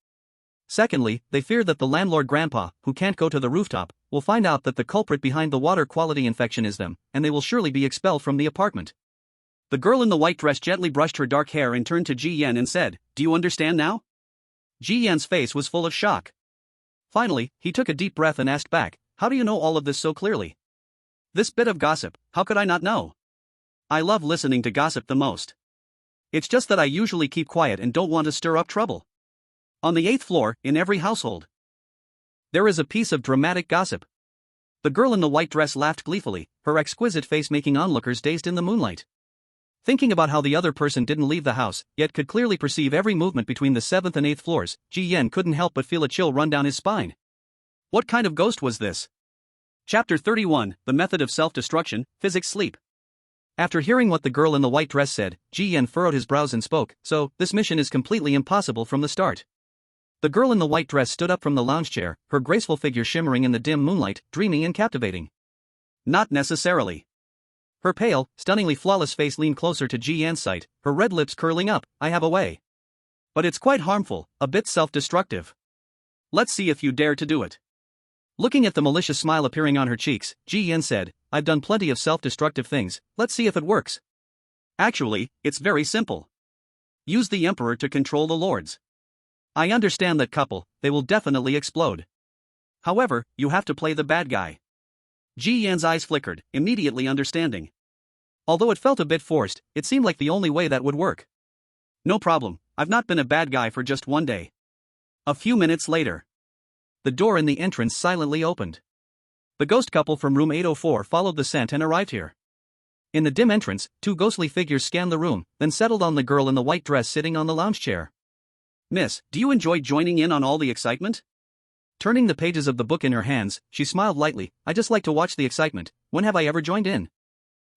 Secondly, they fear that the landlord grandpa, who can't go to the rooftop, will find out that the culprit behind the water quality infection is them, and they will surely be expelled from the apartment. The girl in the white dress gently brushed her dark hair and turned to Ji Yan and said, Do you understand now? Ji Yan's face was full of shock. Finally, he took a deep breath and asked back, How do you know all of this so clearly? This bit of gossip, how could I not know? I love listening to gossip the most. It's just that I usually keep quiet and don't want to stir up trouble. On the 8th floor, in every household, there is a piece of dramatic gossip. The girl in the white dress laughed gleefully, her exquisite face making onlookers dazed in the moonlight. Thinking about how the other person didn't leave the house, yet could clearly perceive every movement between the 7th and 8th floors, Ji Yan couldn't help but feel a chill run down his spine. What kind of ghost was this? Chapter 31, The Method of Self-Destruction, Physics Sleep. After hearing what the girl in the white dress said, Ji Yan furrowed his brows and spoke, So, this mission is completely impossible from the start. The girl in the white dress stood up from the lounge chair, her graceful figure shimmering in the dim moonlight, dreamy and captivating. Not necessarily. Her pale, stunningly flawless face leaned closer to Ji Yan's sight, her red lips curling up. I have a way. But it's quite harmful, a bit self-destructive. Let's see if you dare to do it. Looking at the malicious smile appearing on her cheeks, Ji Yan said, I've done plenty of self-destructive things, let's see if it works. Actually, it's very simple. Use the Emperor to control the Lords. I understand that couple, they will definitely explode. However, you have to play the bad guy. Ji Yan's eyes flickered, immediately understanding. Although it felt a bit forced, it seemed like the only way that would work. No problem, I've not been a bad guy for just one day. A few minutes later. The door in the entrance silently opened. The ghost couple from room 804 followed the scent and arrived here. In the dim entrance, two ghostly figures scanned the room, then settled on the girl in the white dress sitting on the lounge chair. Miss, do you enjoy joining in on all the excitement? Turning the pages of the book in her hands, she smiled lightly. I just like to watch the excitement. When have I ever joined in?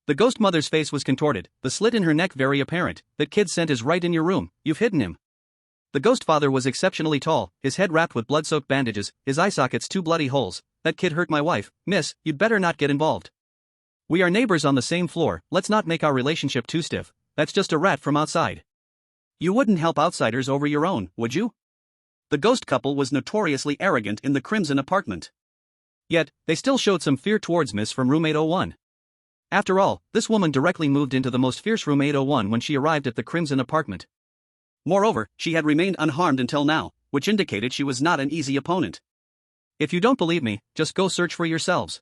The ghost mother's face was contorted, the slit in her neck very apparent. That kid's scent is right in your room, you've hidden him. The ghost father was exceptionally tall, his head wrapped with blood-soaked bandages, his eye sockets 2 bloody holes. That kid hurt my wife. Miss, you'd better not get involved. We are neighbors on the same floor, let's not make our relationship too stiff. That's just a rat from outside. You wouldn't help outsiders over your own, would you? The ghost couple was notoriously arrogant in the Crimson apartment. Yet, they still showed some fear towards Miss from room 801. After all, this woman directly moved into the most fierce room 801 when she arrived at the Crimson apartment. Moreover, she had remained unharmed until now, which indicated she was not an easy opponent. If you don't believe me, just go search for yourselves.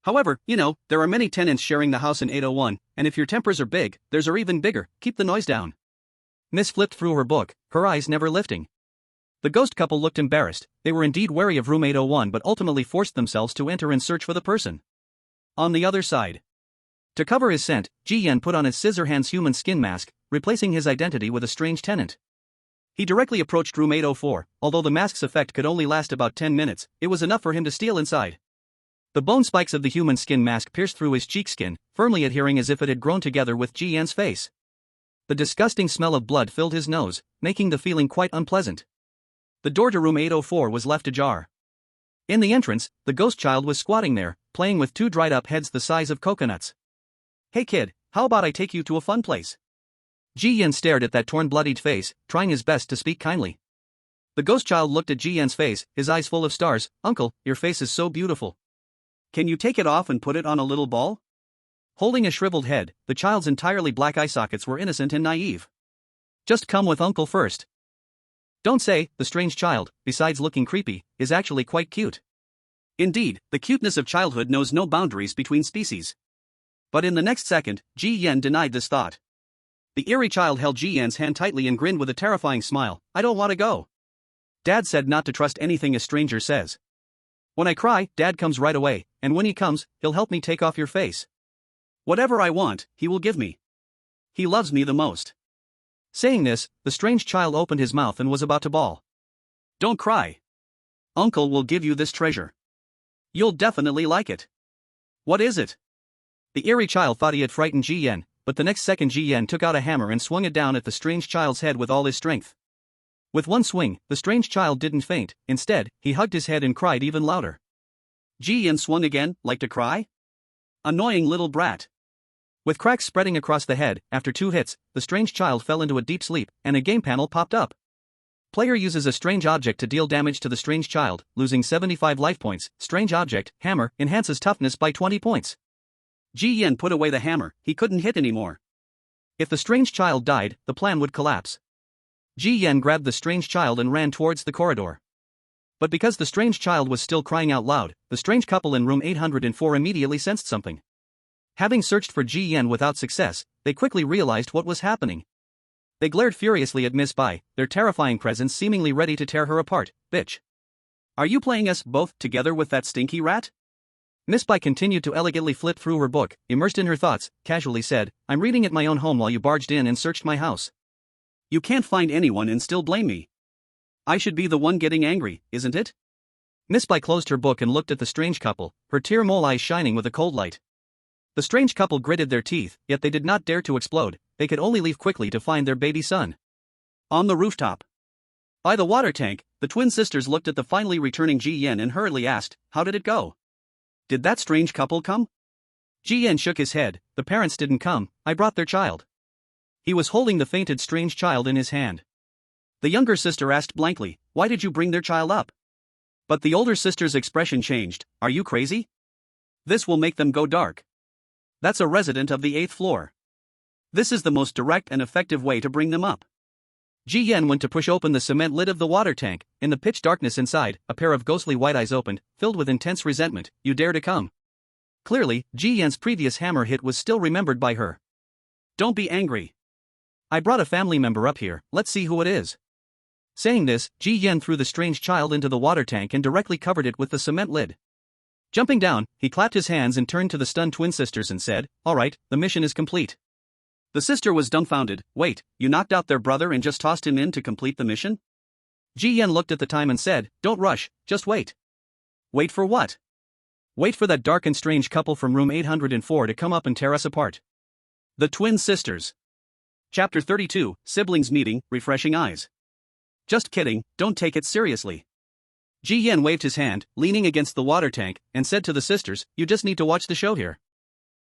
However, there are many tenants sharing the house in 801, and if your tempers are big, theirs are even bigger. Keep the noise down. Miss flipped through her book, her eyes never lifting. The ghost couple looked embarrassed. They were indeed wary of room 801 but ultimately forced themselves to enter and search for the person. On the other side. To cover his scent, Ji Yan put on his Scissorhands human skin mask, replacing his identity with a strange tenant. He directly approached room 804, although the mask's effect could only last about 10 minutes, it was enough for him to steal inside. The bone spikes of the human skin mask pierced through his cheek skin, firmly adhering as if it had grown together with Ji Yan's face. The disgusting smell of blood filled his nose, making the feeling quite unpleasant. The door to room 804 was left ajar. In the entrance, the ghost child was squatting there, playing with 2 dried-up heads the size of coconuts. Hey kid, how about I take you to a fun place? Ji Yan stared at that torn bloodied face, trying his best to speak kindly. The ghost child looked at Ji Yan's face, his eyes full of stars. Uncle, your face is so beautiful. Can you take it off and put it on a little ball? Holding a shriveled head, the child's entirely black eye sockets were innocent and naive. Just come with uncle first. Don't say, the strange child, besides looking creepy, is actually quite cute. Indeed, the cuteness of childhood knows no boundaries between species. But in the next second, Ji Yan denied this thought. The eerie child held Ji Yan's hand tightly and grinned with a terrifying smile. I don't want to go. Dad said not to trust anything a stranger says. When I cry, Dad comes right away, and when he comes, he'll help me take off your face. Whatever I want, he will give me. He loves me the most. Saying this, the strange child opened his mouth and was about to bawl. Don't cry. Uncle will give you this treasure. You'll definitely like it. What is it? The eerie child thought he had frightened Ji Yan, but the next second Ji Yan took out a hammer and swung it down at the strange child's head with all his strength. With one swing, the strange child didn't faint, instead, he hugged his head and cried even louder. Ji Yan swung again, like to cry? Annoying little brat. With cracks spreading across the head, after 2 hits, the strange child fell into a deep sleep, and a game panel popped up. Player uses a strange object to deal damage to the strange child, losing 75 life points. Strange object, hammer, enhances toughness by 20 points. Ji Yan put away the hammer, he couldn't hit anymore. If the strange child died, the plan would collapse. Ji Yan grabbed the strange child and ran towards the corridor. But because the strange child was still crying out loud, the strange couple in room 804 immediately sensed something. Having searched for Ji Yan without success, they quickly realized what was happening. They glared furiously at Miss Bai, their terrifying presence seemingly ready to tear her apart. Bitch. Are you playing us both together with that stinky rat? Miss Bai continued to elegantly flip through her book, immersed in her thoughts, casually said, I'm reading at my own home while you barged in and searched my house. You can't find anyone and still blame me. I should be the one getting angry, isn't it? Miss Bai closed her book and looked at the strange couple, her tear mole eyes shining with a cold light. The strange couple gritted their teeth, yet they did not dare to explode, they could only leave quickly to find their baby son. On the rooftop. By the water tank, the twin sisters looked at the finally returning Ji Yan and hurriedly asked, how did it go? Did that strange couple come? Ji Yan shook his head, the parents didn't come, I brought their child. He was holding the fainted strange child in his hand. The younger sister asked blankly, why did you bring their child up? But the older sister's expression changed, are you crazy? This will make them go dark. That's a resident of the 8th floor. This is the most direct and effective way to bring them up. Ji Yan went to push open the cement lid of the water tank. In the pitch darkness inside, a pair of ghostly white eyes opened, filled with intense resentment. You dare to come? Clearly, Ji Yan's previous hammer hit was still remembered by her. Don't be angry. I brought a family member up here, let's see who it is. Saying this, Ji Yan threw the strange child into the water tank and directly covered it with the cement lid. Jumping down, he clapped his hands and turned to the stunned twin sisters and said, "Alright, the mission is complete." The sister was dumbfounded. "Wait, you knocked out their brother and just tossed him in to complete the mission?" Ji Yan looked at the time and said, "Don't rush, just wait." Wait for what? Wait for that dark and strange couple from room 804 to come up and tear us apart. The twin sisters. Chapter 32, Siblings Meeting, Refreshing Eyes. Just kidding, don't take it seriously. Ji Yan waved his hand, leaning against the water tank, and said to the sisters, "You just need to watch the show here."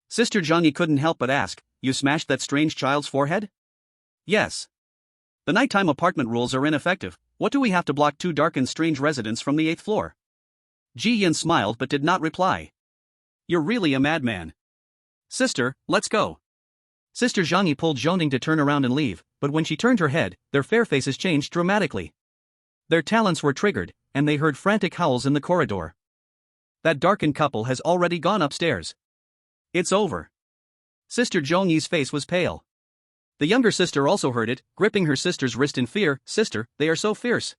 Sister Zhangyi couldn't help but ask, "You smashed that strange child's forehead?" "Yes. The nighttime apartment rules are ineffective. What do we have to block two dark and strange residents from the 8th floor? Ji Yan smiled but did not reply. "You're really a madman. Sister, let's go." Sister Zhangyi pulled Zhongning to turn around and leave, but when she turned her head, their fair faces changed dramatically. Their talents were triggered, and they heard frantic howls in the corridor. That darkened couple has already gone upstairs. It's over. Sister Zhongyi's face was pale. The younger sister also heard it, gripping her sister's wrist in fear. "Sister, they are so fierce."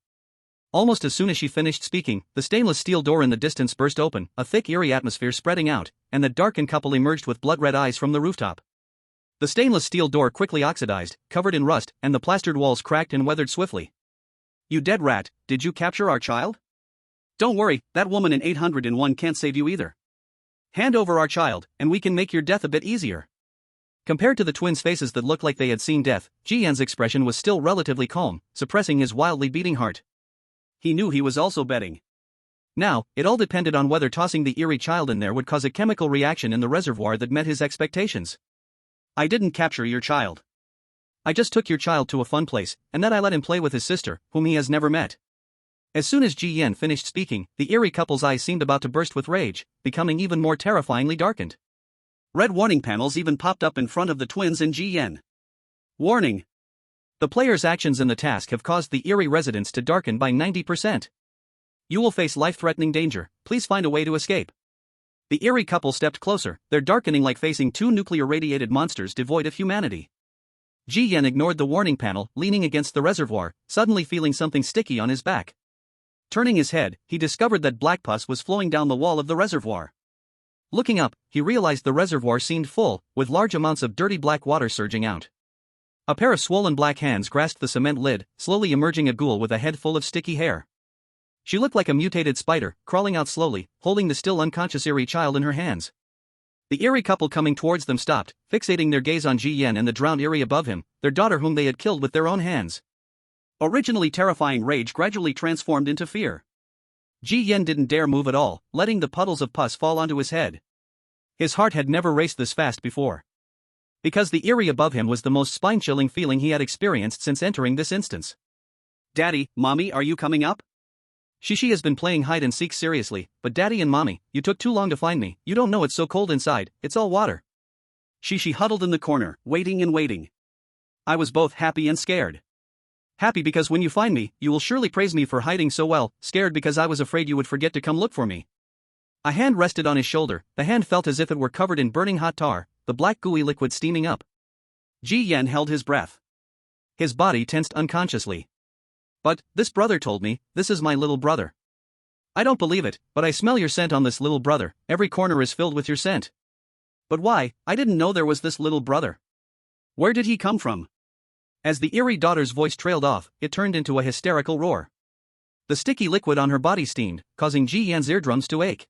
Almost as soon as she finished speaking, the stainless steel door in the distance burst open, a thick eerie atmosphere spreading out, and the darkened couple emerged with blood-red eyes from the rooftop. The stainless steel door quickly oxidized, covered in rust, and the plastered walls cracked and weathered swiftly. "You dead rat, did you capture our child? Don't worry, that woman in 801 can't save you either. Hand over our child, and we can make your death a bit easier." Compared to the twins' faces that looked like they had seen death, Ji Yan's expression was still relatively calm, suppressing his wildly beating heart. He knew he was also betting. Now, it all depended on whether tossing the eerie child in there would cause a chemical reaction in the reservoir that met his expectations. "I didn't capture your child. I just took your child to a fun place, and then I let him play with his sister, whom he has never met." As soon as Ji Yan finished speaking, the eerie couple's eyes seemed about to burst with rage, becoming even more terrifyingly darkened. Red warning panels even popped up in front of the twins and Ji Yan. Warning! The player's actions in the task have caused the eerie residence to darken by 90%. You will face life-threatening danger, please find a way to escape. The eerie couple stepped closer, their darkening like facing two nuclear-radiated monsters devoid of humanity. Ji Yan ignored the warning panel, leaning against the reservoir, suddenly feeling something sticky on his back. Turning his head, he discovered that black pus was flowing down the wall of the reservoir. Looking up, he realized the reservoir seemed full, with large amounts of dirty black water surging out. A pair of swollen black hands grasped the cement lid, slowly emerging a ghoul with a head full of sticky hair. She looked like a mutated spider, crawling out slowly, holding the still unconscious eerie child in her hands. The eerie couple coming towards them stopped, fixating their gaze on Ji Yan and the drowned eerie above him, their daughter whom they had killed with their own hands. Originally terrifying rage gradually transformed into fear. Ji Yan didn't dare move at all, letting the puddles of pus fall onto his head. His heart had never raced this fast before. Because the eerie above him was the most spine-chilling feeling he had experienced since entering this instance. "Daddy, Mommy, are you coming up?" Shishi has been playing hide-and-seek seriously, but Daddy and Mommy, you took too long to find me, you don't know it's so cold inside, it's all water. Shishi huddled in the corner, waiting and waiting. I was both happy and scared. Happy because when you find me, you will surely praise me for hiding so well, scared because I was afraid you would forget to come look for me. A hand rested on his shoulder, the hand felt as if it were covered in burning hot tar, the black gooey liquid steaming up. Ji Yan held his breath. His body tensed unconsciously. "But, this brother told me, this is my little brother." "I don't believe it, but I smell your scent on this little brother, every corner is filled with your scent." "But why, I didn't know there was this little brother. Where did he come from?" As the eerie daughter's voice trailed off, it turned into a hysterical roar. The sticky liquid on her body steamed, causing Ji Yan's eardrums to ache.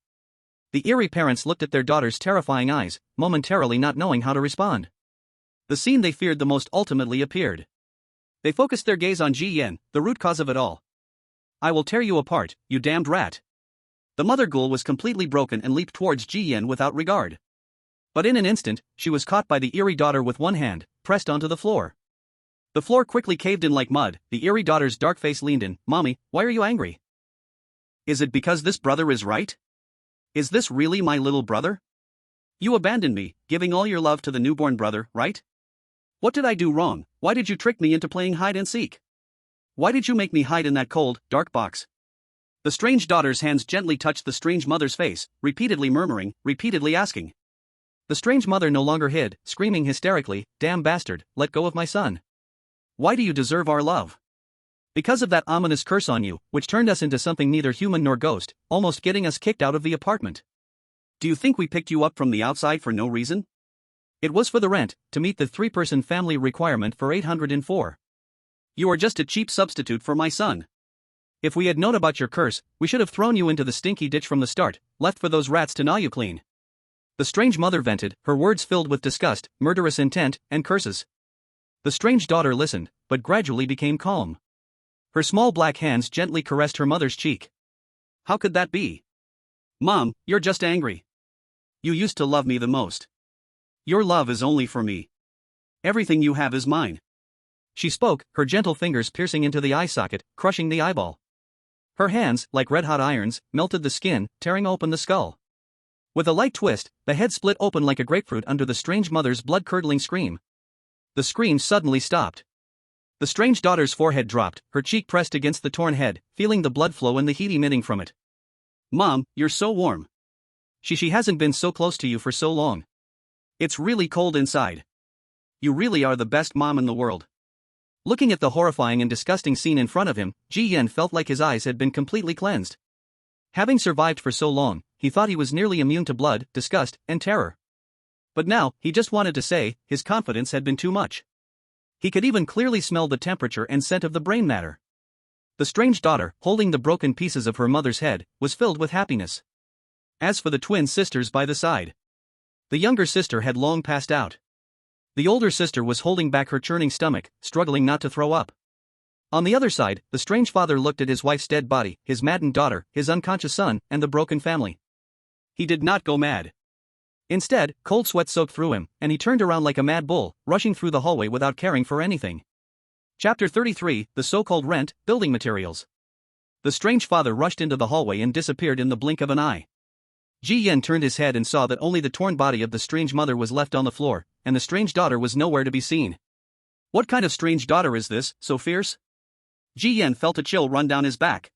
The eerie parents looked at their daughter's terrifying eyes, momentarily not knowing how to respond. The scene they feared the most ultimately appeared. They focused their gaze on Ji Yan, the root cause of it all. "I will tear you apart, you damned rat." The mother ghoul was completely broken and leaped towards Ji Yan without regard. But in an instant, she was caught by the eerie daughter with one hand, pressed onto the floor. The floor quickly caved in like mud, the eerie daughter's dark face leaned in. "Mommy, why are you angry? Is it because this brother is right? Is this really my little brother? You abandoned me, giving all your love to the newborn brother, right? What did I do wrong? Why did you trick me into playing hide and seek? Why did you make me hide in that cold, dark box? The strange daughter's hands gently touched the strange mother's face, repeatedly murmuring, repeatedly asking. The strange mother no longer hid, screaming hysterically, "Damn bastard, let go of my son. Why do you deserve our love? Because of that ominous curse on you, which turned us into something neither human nor ghost, almost getting us kicked out of the apartment. Do you think we picked you up from the outside for no reason? It was for the rent, to meet the 3-person family requirement for 804. You are just a cheap substitute for my son. If we had known about your curse, we should have thrown you into the stinky ditch from the start, left for those rats to gnaw you clean." The strange mother vented, her words filled with disgust, murderous intent, and curses. The strange daughter listened, but gradually became calm. Her small black hands gently caressed her mother's cheek. "How could that be? Mom, you're just angry. You used to love me the most. Your love is only for me. Everything you have is mine." She spoke, her gentle fingers piercing into the eye socket, crushing the eyeball. Her hands, like red-hot irons, melted the skin, tearing open the skull. With a light twist, the head split open like a grapefruit under the strange mother's blood-curdling scream. The scream suddenly stopped. The strange daughter's forehead dropped, her cheek pressed against the torn head, feeling the blood flow and the heat emitting from it. "Mom, you're so warm. She hasn't been so close to you for so long. It's really cold inside. You really are the best mom in the world." Looking at the horrifying and disgusting scene in front of him, Ji Yan felt like his eyes had been completely cleansed. Having survived for so long, he thought he was nearly immune to blood, disgust, and terror. But now, he just wanted to say, his confidence had been too much. He could even clearly smell the temperature and scent of the brain matter. The strange daughter, holding the broken pieces of her mother's head, was filled with happiness. As for the twin sisters by the side, the younger sister had long passed out. The older sister was holding back her churning stomach, struggling not to throw up. On the other side, the strange father looked at his wife's dead body, his maddened daughter, his unconscious son, and the broken family. He did not go mad. Instead, cold sweat soaked through him, and he turned around like a mad bull, rushing through the hallway without caring for anything. Chapter 33, The So-Called Rent, Building Materials. The strange father rushed into the hallway and disappeared in the blink of an eye. Ji Yan turned his head and saw that only the torn body of the strange mother was left on the floor, and the strange daughter was nowhere to be seen. What kind of strange daughter is this, so fierce? Ji Yan felt a chill run down his back.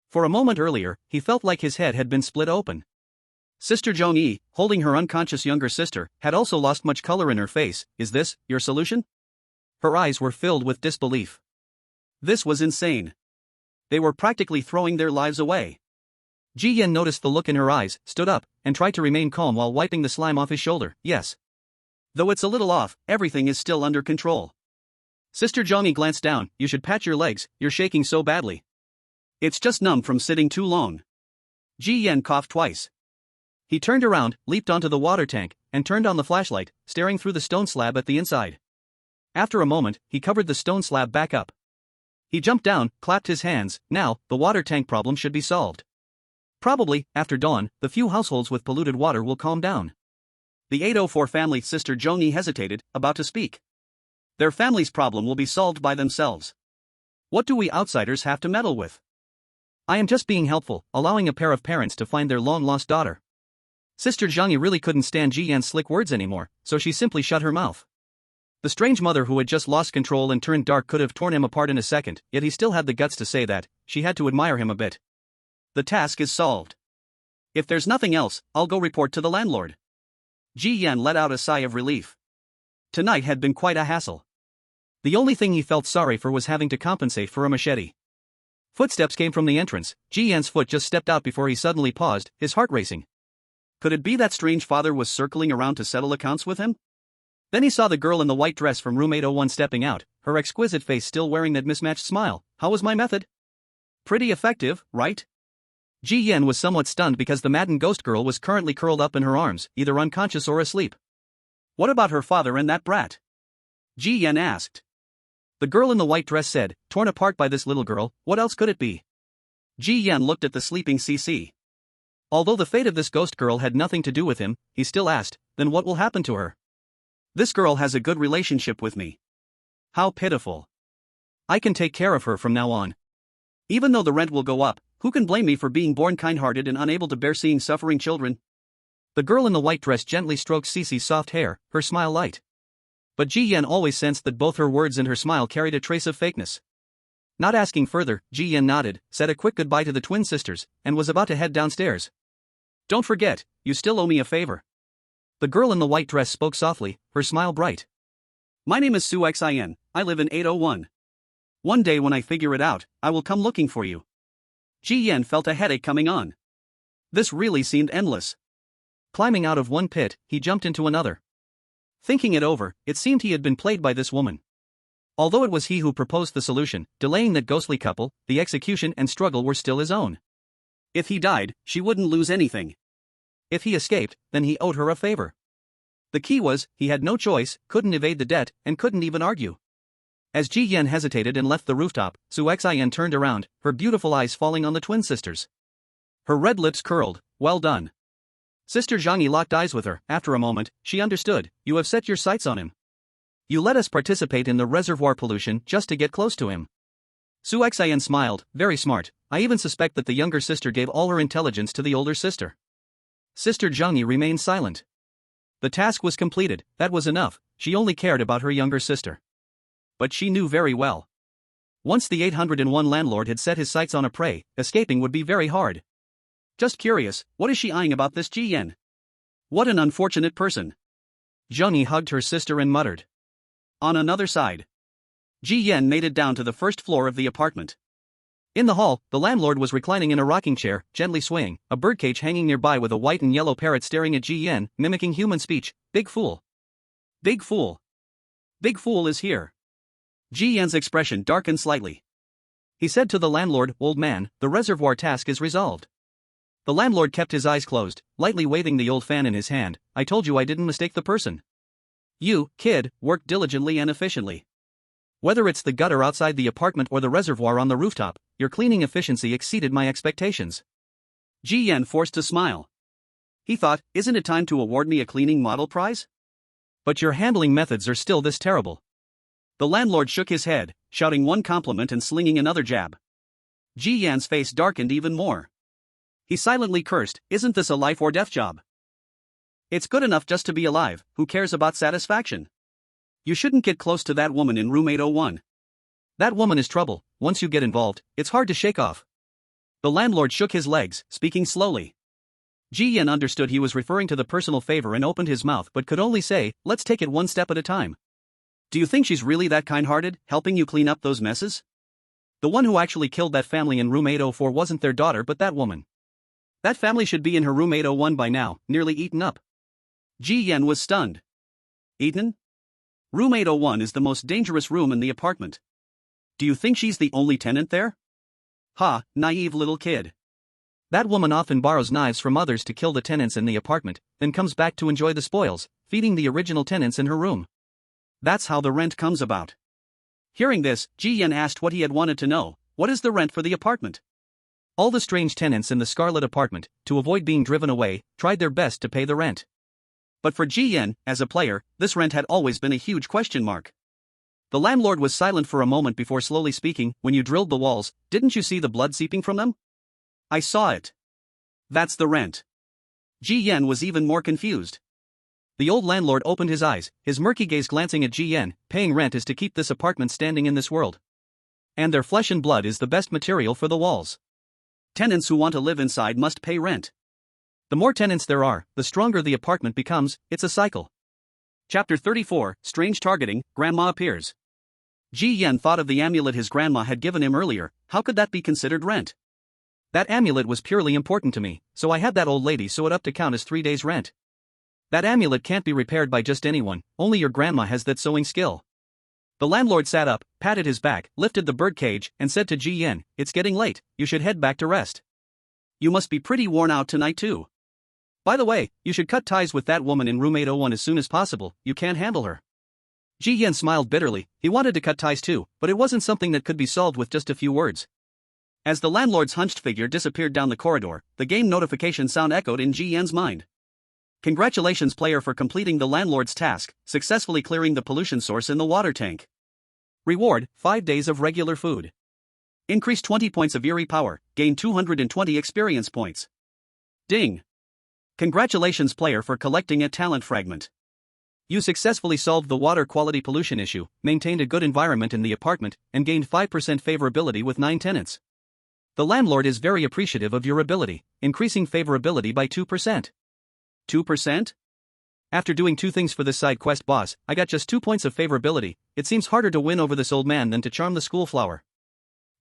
For a moment earlier, he felt like his head had been split open. Sister Zhong-yi, holding her unconscious younger sister, had also lost much color in her face. "Is this your solution?" Her eyes were filled with disbelief. This was insane. They were practically throwing their lives away. Ji Yan noticed the look in her eyes, stood up, and tried to remain calm while wiping the slime off his shoulder. "Yes. Though it's a little off, everything is still under control." Sister Zhong-yi glanced down. "You should pat your legs, you're shaking so badly." "It's just numb from sitting too long." Ji Yan coughed twice. He turned around, leaped onto the water tank, and turned on the flashlight, staring through the stone slab at the inside. After a moment, he covered the stone slab back up. He jumped down, clapped his hands. Now, the water tank problem should be solved. Probably, after dawn, the few households with polluted water will calm down. The 804 family. Sister Zhong-yi hesitated, about to speak. Their family's problem will be solved by themselves. What do we outsiders have to meddle with? I am just being helpful, allowing a pair of parents to find their long-lost daughter. Sister Zhong-yi really couldn't stand Ji Yan's slick words anymore, so she simply shut her mouth. The strange mother who had just lost control and turned dark could have torn him apart in a second, yet he still had the guts to say that. She had to admire him a bit. The task is solved. If there's nothing else, I'll go report to the landlord. Ji Yan let out a sigh of relief. Tonight had been quite a hassle. The only thing he felt sorry for was having to compensate for a machete. Footsteps came from the entrance. Ji Yan's foot just stepped out before he suddenly paused, his heart racing. Could it be that strange father was circling around to settle accounts with him? Then he saw the girl in the white dress from room 801 stepping out, her exquisite face still wearing that mismatched smile. How was my method? Pretty effective, right? Ji Yan was somewhat stunned because the maddened ghost girl was currently curled up in her arms, either unconscious or asleep. What about her father and that brat? Ji Yan asked. The girl in the white dress said, torn apart by this little girl, what else could it be? Ji Yan looked at the sleeping CC. Although the fate of this ghost girl had nothing to do with him, he still asked, then what will happen to her? This girl has a good relationship with me. How pitiful. I can take care of her from now on. Even though the rent will go up, who can blame me for being born kind-hearted and unable to bear seeing suffering children? The girl in the white dress gently stroked Cece's soft hair, her smile light. But Ji Yan always sensed that both her words and her smile carried a trace of fakeness. Not asking further, Ji Yan nodded, said a quick goodbye to the twin sisters, and was about to head downstairs. Don't forget, you still owe me a favor. The girl in the white dress spoke softly, her smile bright. My name is Su Xin, I live in 801. One day when I figure it out, I will come looking for you. Ji Yan felt a headache coming on. This really seemed endless. Climbing out of one pit, he jumped into another. Thinking it over, it seemed he had been played by this woman. Although it was he who proposed the solution, delaying that ghostly couple, the execution and struggle were still his own. If he died, she wouldn't lose anything. If he escaped, then he owed her a favor. The key was, he had no choice, couldn't evade the debt, and couldn't even argue. As Ji Yan hesitated and left the rooftop, Su Xian turned around, her beautiful eyes falling on the twin sisters. Her red lips curled, well done. Sister Zhangyi locked eyes with her. After a moment, she understood, you have set your sights on him. You let us participate in the reservoir pollution just to get close to him. Su Xian smiled, very smart. I even suspect that the younger sister gave all her intelligence to the older sister. Sister Zhangyi remained silent. The task was completed, that was enough, she only cared about her younger sister. But she knew very well. Once the 801 landlord had set his sights on a prey, escaping would be very hard. Just curious, what is she eyeing about this Ji Yan? What an unfortunate person. Zhangyi hugged her sister and muttered. On another side. Ji Yan made it down to the first floor of the apartment. In the hall, the landlord was reclining in a rocking chair, gently swaying, a birdcage hanging nearby with a white and yellow parrot staring at Ji Yan, mimicking human speech. Big fool. Big fool. Big fool is here. Ji Yan's expression darkened slightly. He said to the landlord, old man, the reservoir task is resolved. The landlord kept his eyes closed, lightly waving the old fan in his hand. I told you I didn't mistake the person. You, kid, worked diligently and efficiently. Whether it's the gutter outside the apartment or the reservoir on the rooftop, your cleaning efficiency exceeded my expectations. Ji Yan forced a smile. He thought, isn't it time to award me a cleaning model prize? But your handling methods are still this terrible. The landlord shook his head, shouting one compliment and slinging another jab. Ji Yan's face darkened even more. He silently cursed, isn't this a life or death job? It's good enough just to be alive, who cares about satisfaction? You shouldn't get close to that woman in room 801. That woman is trouble, once you get involved, it's hard to shake off. The landlord shook his legs, speaking slowly. Ji Yan understood he was referring to the personal favor and opened his mouth but could only say, let's take it one step at a time. Do you think she's really that kind-hearted, helping you clean up those messes? The one who actually killed that family in room 804 wasn't their daughter but that woman. That family should be in her room 801 by now, nearly eaten up. Ji Yan was stunned. Eaten? Room 801 is the most dangerous room in the apartment. Do you think she's the only tenant there? Ha, naive little kid. That woman often borrows knives from others to kill the tenants in the apartment, then comes back to enjoy the spoils, feeding the original tenants in her room. That's how the rent comes about. Hearing this, Ji Yan asked what he had wanted to know, what is the rent for the apartment? All the strange tenants in the Scarlet apartment, to avoid being driven away, tried their best to pay the rent. But for Ji Yan, as a player, this rent had always been a huge question mark. The landlord was silent for a moment before slowly speaking, when you drilled the walls, didn't you see the blood seeping from them? I saw it. That's the rent. Ji Yan was even more confused. The old landlord opened his eyes, his murky gaze glancing at Ji Yan. Paying rent is to keep this apartment standing in this world. And their flesh and blood is the best material for the walls. Tenants who want to live inside must pay rent. The more tenants there are, the stronger the apartment becomes, it's a cycle. Chapter 34, Strange Targeting, Grandma Appears. Ji Yan thought of the amulet his grandma had given him earlier. How could that be considered rent? That amulet was purely important to me, so I had that old lady sew it up to count as 3 days' rent. That amulet can't be repaired by just anyone, only your grandma has that sewing skill. The landlord sat up, patted his back, lifted the bird cage, and said to Ji Yan, it's getting late, you should head back to rest. You must be pretty worn out tonight too. By the way, you should cut ties with that woman in room 801 as soon as possible, you can't handle her. Ji Yan smiled bitterly, he wanted to cut ties too, but it wasn't something that could be solved with just a few words. As the landlord's hunched figure disappeared down the corridor, the game notification sound echoed in Ji Yan's mind. Congratulations player for completing the landlord's task, successfully clearing the pollution source in the water tank. Reward, 5 days of regular food. Increase 20 points of eerie power, gain 220 experience points. Ding. Congratulations player for collecting a talent fragment. You successfully solved the water quality pollution issue, maintained a good environment in the apartment, and gained 5% favorability with 9 tenants. The landlord is very appreciative of your ability, increasing favorability by 2%. 2%? After doing 2 things for this side quest boss, I got just 2 points of favorability. It seems harder to win over this old man than to charm the school flower.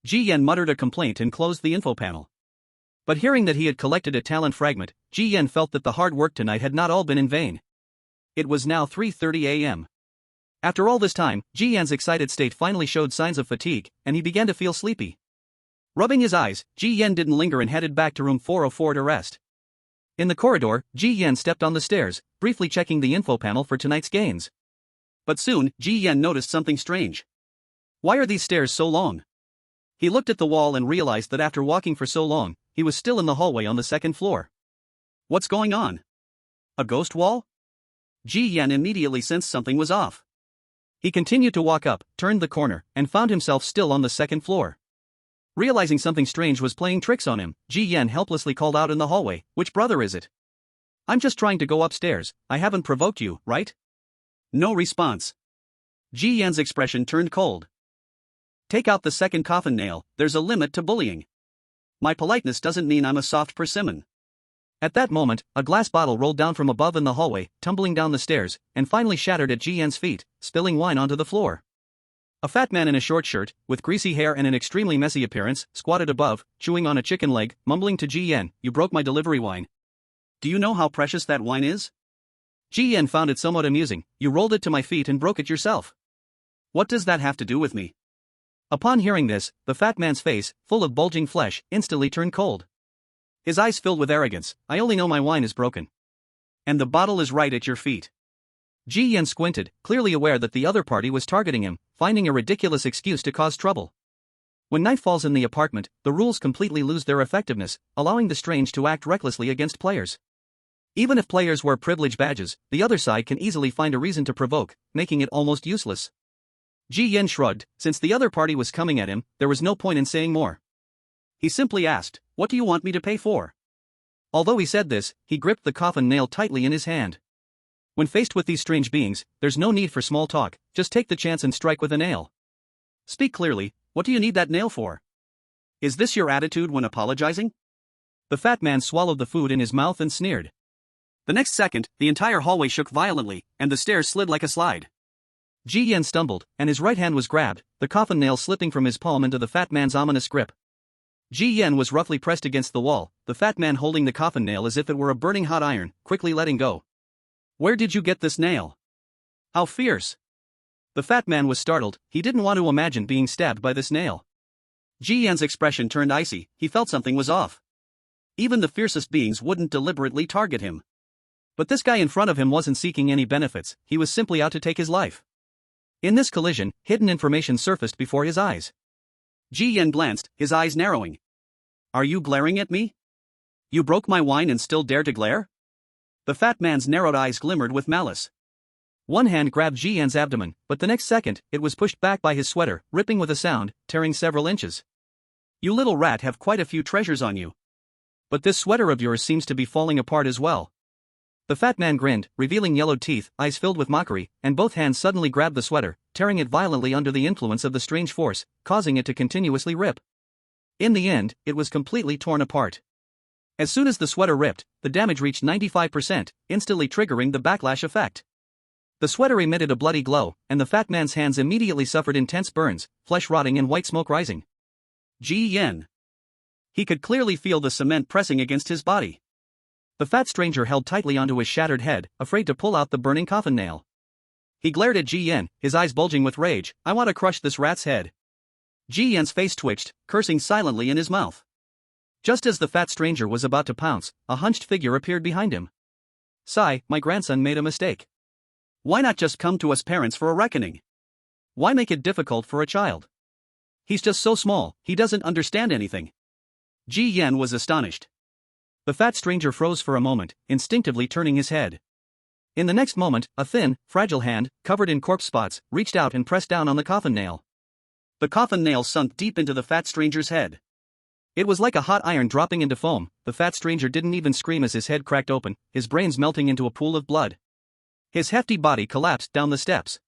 Ji Yan muttered a complaint and closed the info panel. But hearing that he had collected a talent fragment, Ji Yan felt that the hard work tonight had not all been in vain. It was now 3:30 a.m. After all this time, Ji Yan's excited state finally showed signs of fatigue, and he began to feel sleepy. Rubbing his eyes, Ji Yan didn't linger and headed back to room 404 to rest. In the corridor, Ji Yan stepped on the stairs, briefly checking the info panel for tonight's gains. But soon, Ji Yan noticed something strange. Why are these stairs so long? He looked at the wall and realized that after walking for so long, he was still in the hallway on the 2nd floor. What's going on? A ghost wall? Ji Yan immediately sensed something was off. He continued to walk up, turned the corner, and found himself still on the 2nd floor. Realizing something strange was playing tricks on him, Ji Yan helplessly called out in the hallway, "Which brother is it? I'm just trying to go upstairs, I haven't provoked you, right?" No response. Ji Yan's expression turned cold. "Take out the 2nd coffin nail, there's a limit to bullying. My politeness doesn't mean I'm a soft persimmon." At that moment, a glass bottle rolled down from above in the hallway, tumbling down the stairs, and finally shattered at Ji Yan's feet, spilling wine onto the floor. A fat man in a short shirt, with greasy hair and an extremely messy appearance, squatted above, chewing on a chicken leg, mumbling to Ji Yan, "You broke my delivery wine. Do you know how precious that wine is?" Ji Yan found it somewhat amusing. "You rolled it to my feet and broke it yourself. What does that have to do with me?" Upon hearing this, the fat man's face, full of bulging flesh, instantly turned cold. His eyes filled with arrogance. "I only know my wine is broken. And the bottle is right at your feet." Ji Yan squinted, clearly aware that the other party was targeting him, finding a ridiculous excuse to cause trouble. When night falls in the apartment, the rules completely lose their effectiveness, allowing the strange to act recklessly against players. Even if players wear privilege badges, the other side can easily find a reason to provoke, making it almost useless. Ji Yan shrugged. Since the other party was coming at him, there was no point in saying more. He simply asked, "What do you want me to pay for?" Although he said this, he gripped the coffin nail tightly in his hand. When faced with these strange beings, there's no need for small talk, just take the chance and strike with a nail. Speak clearly, what do you need that nail for? Is this your attitude when apologizing? The fat man swallowed the food in his mouth and sneered. The next second, the entire hallway shook violently, and the stairs slid like a slide. Ji Yan stumbled, and his right hand was grabbed, the coffin nail slipping from his palm into the fat man's ominous grip. Ji Yan was roughly pressed against the wall, the fat man holding the coffin nail as if it were a burning hot iron, quickly letting go. "Where did you get this nail? How fierce!" The fat man was startled. He didn't want to imagine being stabbed by this nail. Ji Yan's expression turned icy. He felt something was off. Even the fiercest beings wouldn't deliberately target him. But this guy in front of him wasn't seeking any benefits, he was simply out to take his life. In this collision, hidden information surfaced before his eyes. Ji Yan glanced, his eyes narrowing. "Are you glaring at me? You broke my wine and still dare to glare?" The fat man's narrowed eyes glimmered with malice. One hand grabbed Ji Yan's abdomen, but the next second, it was pushed back by his sweater, ripping with a sound, tearing several inches. "You little rat have quite a few treasures on you. But this sweater of yours seems to be falling apart as well." The fat man grinned, revealing yellowed teeth, eyes filled with mockery, and both hands suddenly grabbed the sweater, tearing it violently under the influence of the strange force, causing it to continuously rip. In the end, it was completely torn apart. As soon as the sweater ripped, the damage reached 95%, instantly triggering the backlash effect. The sweater emitted a bloody glow, and the fat man's hands immediately suffered intense burns, flesh rotting and white smoke rising. Ji Yan. He could clearly feel the cement pressing against his body. The fat stranger held tightly onto his shattered head, afraid to pull out the burning coffin nail. He glared at Ji Yan, his eyes bulging with rage. "I want to crush this rat's head." Ji Yan's face twitched, cursing silently in his mouth. Just as the fat stranger was about to pounce, a hunched figure appeared behind him. "Sai, my grandson made a mistake. Why not just come to us parents for a reckoning? Why make it difficult for a child? He's just so small, he doesn't understand anything." Ji Yan was astonished. The fat stranger froze for a moment, instinctively turning his head. In the next moment, a thin, fragile hand, covered in corpse spots, reached out and pressed down on the coffin nail. The coffin nail sunk deep into the fat stranger's head. It was like a hot iron dropping into foam. The fat stranger didn't even scream as his head cracked open, his brains melting into a pool of blood. His hefty body collapsed down the steps.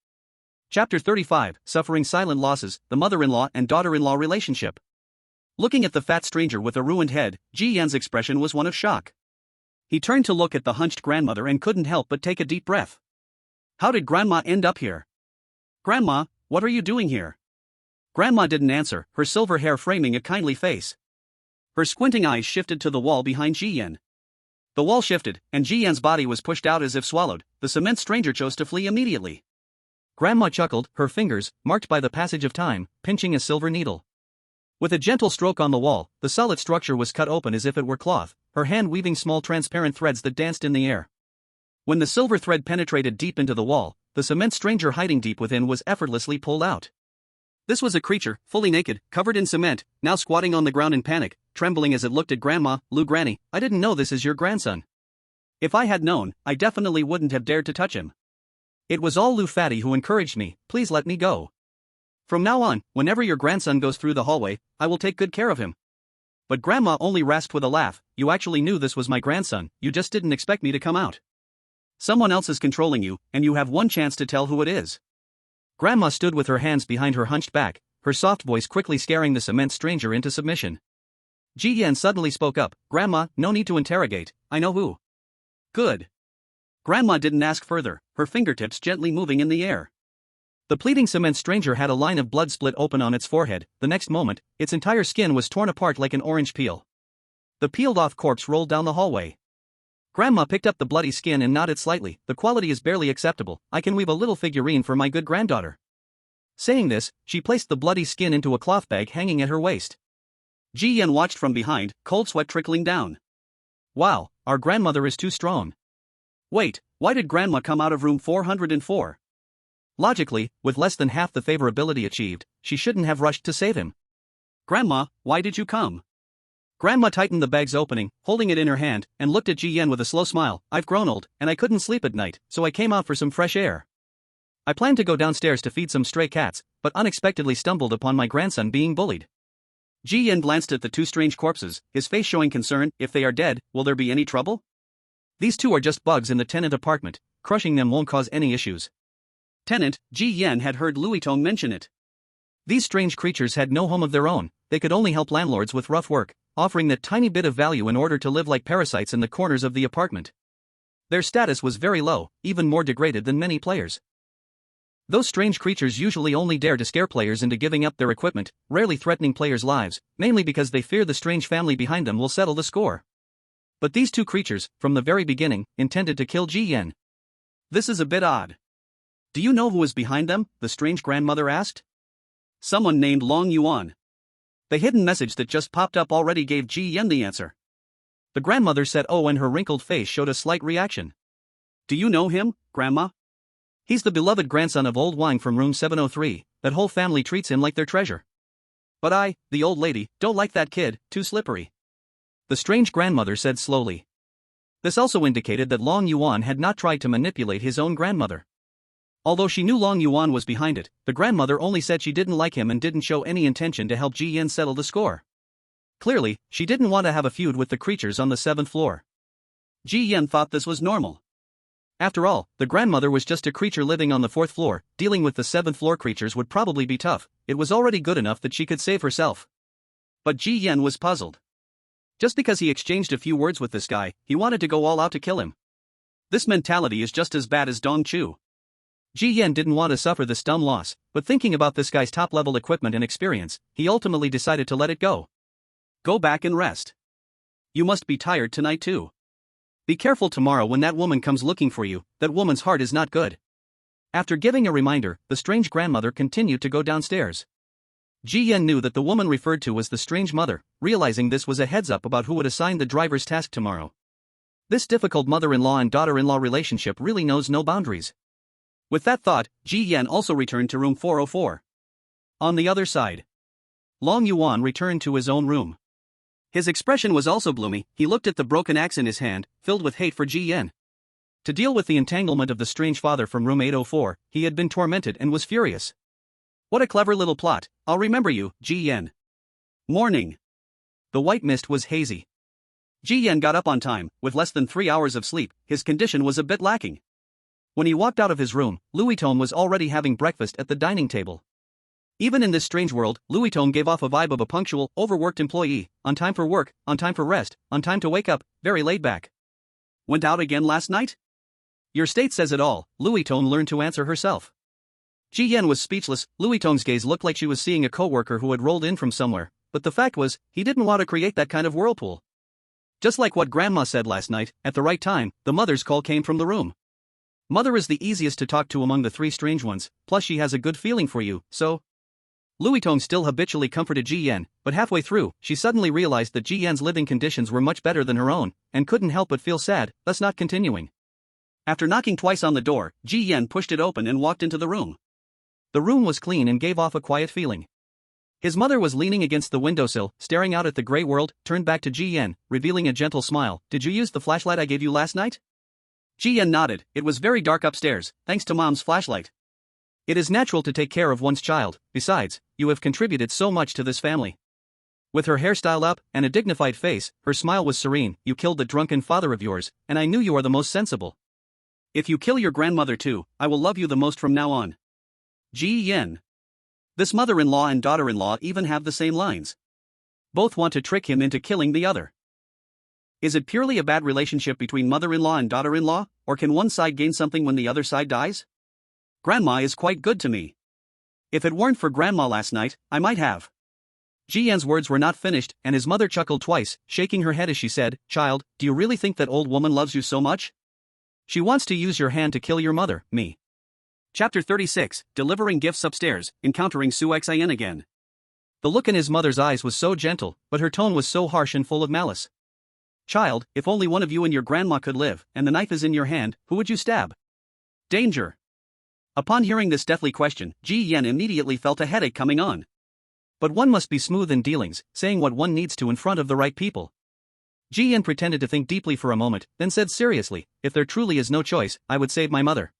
Chapter 35, Suffering Silent Losses, the Mother-in-Law and Daughter-in-Law Relationship. Looking at the fat stranger with a ruined head, Ji Yan's expression was one of shock. He turned to look at the hunched grandmother and couldn't help but take a deep breath. How did Grandma end up here? Grandma, what are you doing here? Grandma didn't answer, her silver hair framing a kindly face. Her squinting eyes shifted to the wall behind Ji Yan. The wall shifted, and Ji Yan's body was pushed out as if swallowed. The cement stranger chose to flee immediately. Grandma chuckled, her fingers, marked by the passage of time, pinching a silver needle. With a gentle stroke on the wall, the solid structure was cut open as if it were cloth, her hand weaving small transparent threads that danced in the air. When the silver thread penetrated deep into the wall, the cement stranger hiding deep within was effortlessly pulled out. This was a creature, fully naked, covered in cement, now squatting on the ground in panic, trembling as it looked at Grandma. Lou, Granny, I didn't know this is your grandson. If I had known, I definitely wouldn't have dared to touch him. It was all Lou Fatty who encouraged me. Please let me go. From now on, whenever your grandson goes through the hallway, I will take good care of him. But Grandma only rasped with a laugh, you actually knew this was my grandson, you just didn't expect me to come out. Someone else is controlling you, and you have one chance to tell who it is. Grandma stood with her hands behind her hunched back, her soft voice quickly scaring the cement stranger into submission. Ji Yan suddenly spoke up, Grandma, no need to interrogate, I know who. Good. Grandma didn't ask further, her fingertips gently moving in the air. The pleading cement stranger had a line of blood split open on its forehead. The next moment, its entire skin was torn apart like an orange peel. The peeled-off corpse rolled down the hallway. Grandma picked up the bloody skin and nodded slightly, the quality is barely acceptable, I can weave a little figurine for my good granddaughter. Saying this, she placed the bloody skin into a cloth bag hanging at her waist. Ji Yan watched from behind, cold sweat trickling down. Wow, our grandmother is too strong. Wait, why did Grandma come out of room 404? Logically, with less than half the favorability achieved, she shouldn't have rushed to save him. Grandma, why did you come? Grandma tightened the bag's opening, holding it in her hand, and looked at Ji Yan with a slow smile. I've grown old, and I couldn't sleep at night, so I came out for some fresh air. I planned to go downstairs to feed some stray cats, but unexpectedly stumbled upon my grandson being bullied. Ji Yan glanced at the two strange corpses, his face showing concern. If they are dead, will there be any trouble? These two are just bugs in the tenant apartment, crushing them won't cause any issues. Tenant, Ji Yan had heard Louis Tong mention it. These strange creatures had no home of their own, they could only help landlords with rough work, offering that tiny bit of value in order to live like parasites in the corners of the apartment. Their status was very low, even more degraded than many players. Those strange creatures usually only dare to scare players into giving up their equipment, rarely threatening players' lives, mainly because they fear the strange family behind them will settle the score. But these two creatures, from the very beginning, intended to kill Ji Yan. This is a bit odd. Do you know who is behind them? The strange grandmother asked. Someone named Long Yuan. The hidden message that just popped up already gave Ji Yan the answer. The grandmother said oh, and her wrinkled face showed a slight reaction. Do you know him, Grandma? He's the beloved grandson of old Wang from room 703, that whole family treats him like their treasure. But I, the old lady, don't like that kid, too slippery. The strange grandmother said slowly. This also indicated that Long Yuan had not tried to manipulate his own grandmother. Although she knew Long Yuan was behind it, the grandmother only said she didn't like him and didn't show any intention to help Ji Yan settle the score. Clearly, she didn't want to have a feud with the creatures on the 7th floor. Ji Yan thought this was normal. After all, the grandmother was just a creature living on the 4th floor, dealing with the 7th floor creatures would probably be tough, it was already good enough that she could save herself. But Ji Yan was puzzled. Just because he exchanged a few words with this guy, he wanted to go all out to kill him. This mentality is just as bad as Dong Chu. Ji Yan didn't want to suffer this dumb loss, but thinking about this guy's top-level equipment and experience, he ultimately decided to let it go. Go back and rest. You must be tired tonight too. Be careful tomorrow when that woman comes looking for you, that woman's heart is not good. After giving a reminder, the strange grandmother continued to go downstairs. Ji Yan knew that the woman referred to was the strange mother, realizing this was a heads-up about who would assign the driver's task tomorrow. This difficult mother-in-law and daughter-in-law relationship really knows no boundaries. With that thought, Ji Yan also returned to room 404. On the other side, Long Yuan returned to his own room. His expression was also gloomy. He looked at the broken axe in his hand, filled with hate for Ji Yan. To deal with the entanglement of the strange father from room 804, he had been tormented and was furious. What a clever little plot, I'll remember you, Ji Yan. Morning. The white mist was hazy. Ji Yan got up on time, with less than 3 hours of sleep, his condition was a bit lacking. When he walked out of his room, Louis Vuitton was already having breakfast at the dining table. Even in this strange world, Louis Vuitton gave off a vibe of a punctual, overworked employee, on time for work, on time for rest, on time to wake up, very laid back. Went out again last night? Your state says it all, Louis Vuitton learned to answer herself. Ji Yan was speechless. Louis Vuitton's gaze looked like she was seeing a coworker who had rolled in from somewhere, but the fact was, he didn't want to create that kind of whirlpool. Just like what Grandma said last night, at the right time, the mother's call came from the room. Mother is the easiest to talk to among the three strange ones, plus she has a good feeling for you, so... Louis Vuitton still habitually comforted Ji Yan, but halfway through, she suddenly realized that Ji Yan's living conditions were much better than her own, and couldn't help but feel sad, thus not continuing. After knocking twice on the door, Ji Yan pushed it open and walked into the room. The room was clean and gave off a quiet feeling. His mother was leaning against the windowsill, staring out at the gray world, turned back to Ji Yan, revealing a gentle smile. Did you use the flashlight I gave you last night? Ji Yan nodded. It was very dark upstairs, thanks to Mom's flashlight. It is natural to take care of one's child, besides, you have contributed so much to this family. With her hairstyle up, and a dignified face, her smile was serene. You killed the drunken father of yours, and I knew you are the most sensible. If you kill your grandmother too, I will love you the most from now on. Ji Yan. This mother-in-law and daughter-in-law even have the same lines. Both want to trick him into killing the other. Is it purely a bad relationship between mother-in-law and daughter-in-law, or can one side gain something when the other side dies? Grandma is quite good to me. If it weren't for Grandma last night, I might have. Ji Yan's words were not finished, and his mother chuckled twice, shaking her head as she said, Child, do you really think that old woman loves you so much? She wants to use your hand to kill your mother, me. Chapter 36, Delivering Gifts Upstairs, Encountering Succubus again. The look in his mother's eyes was so gentle, but her tone was so harsh and full of malice. Child, if only one of you and your grandma could live, and the knife is in your hand, who would you stab? Danger. Upon hearing this deathly question, Ji Yan immediately felt a headache coming on. But one must be smooth in dealings, saying what one needs to in front of the right people. Ji Yan pretended to think deeply for a moment, then said seriously, if there truly is no choice, I would save my mother.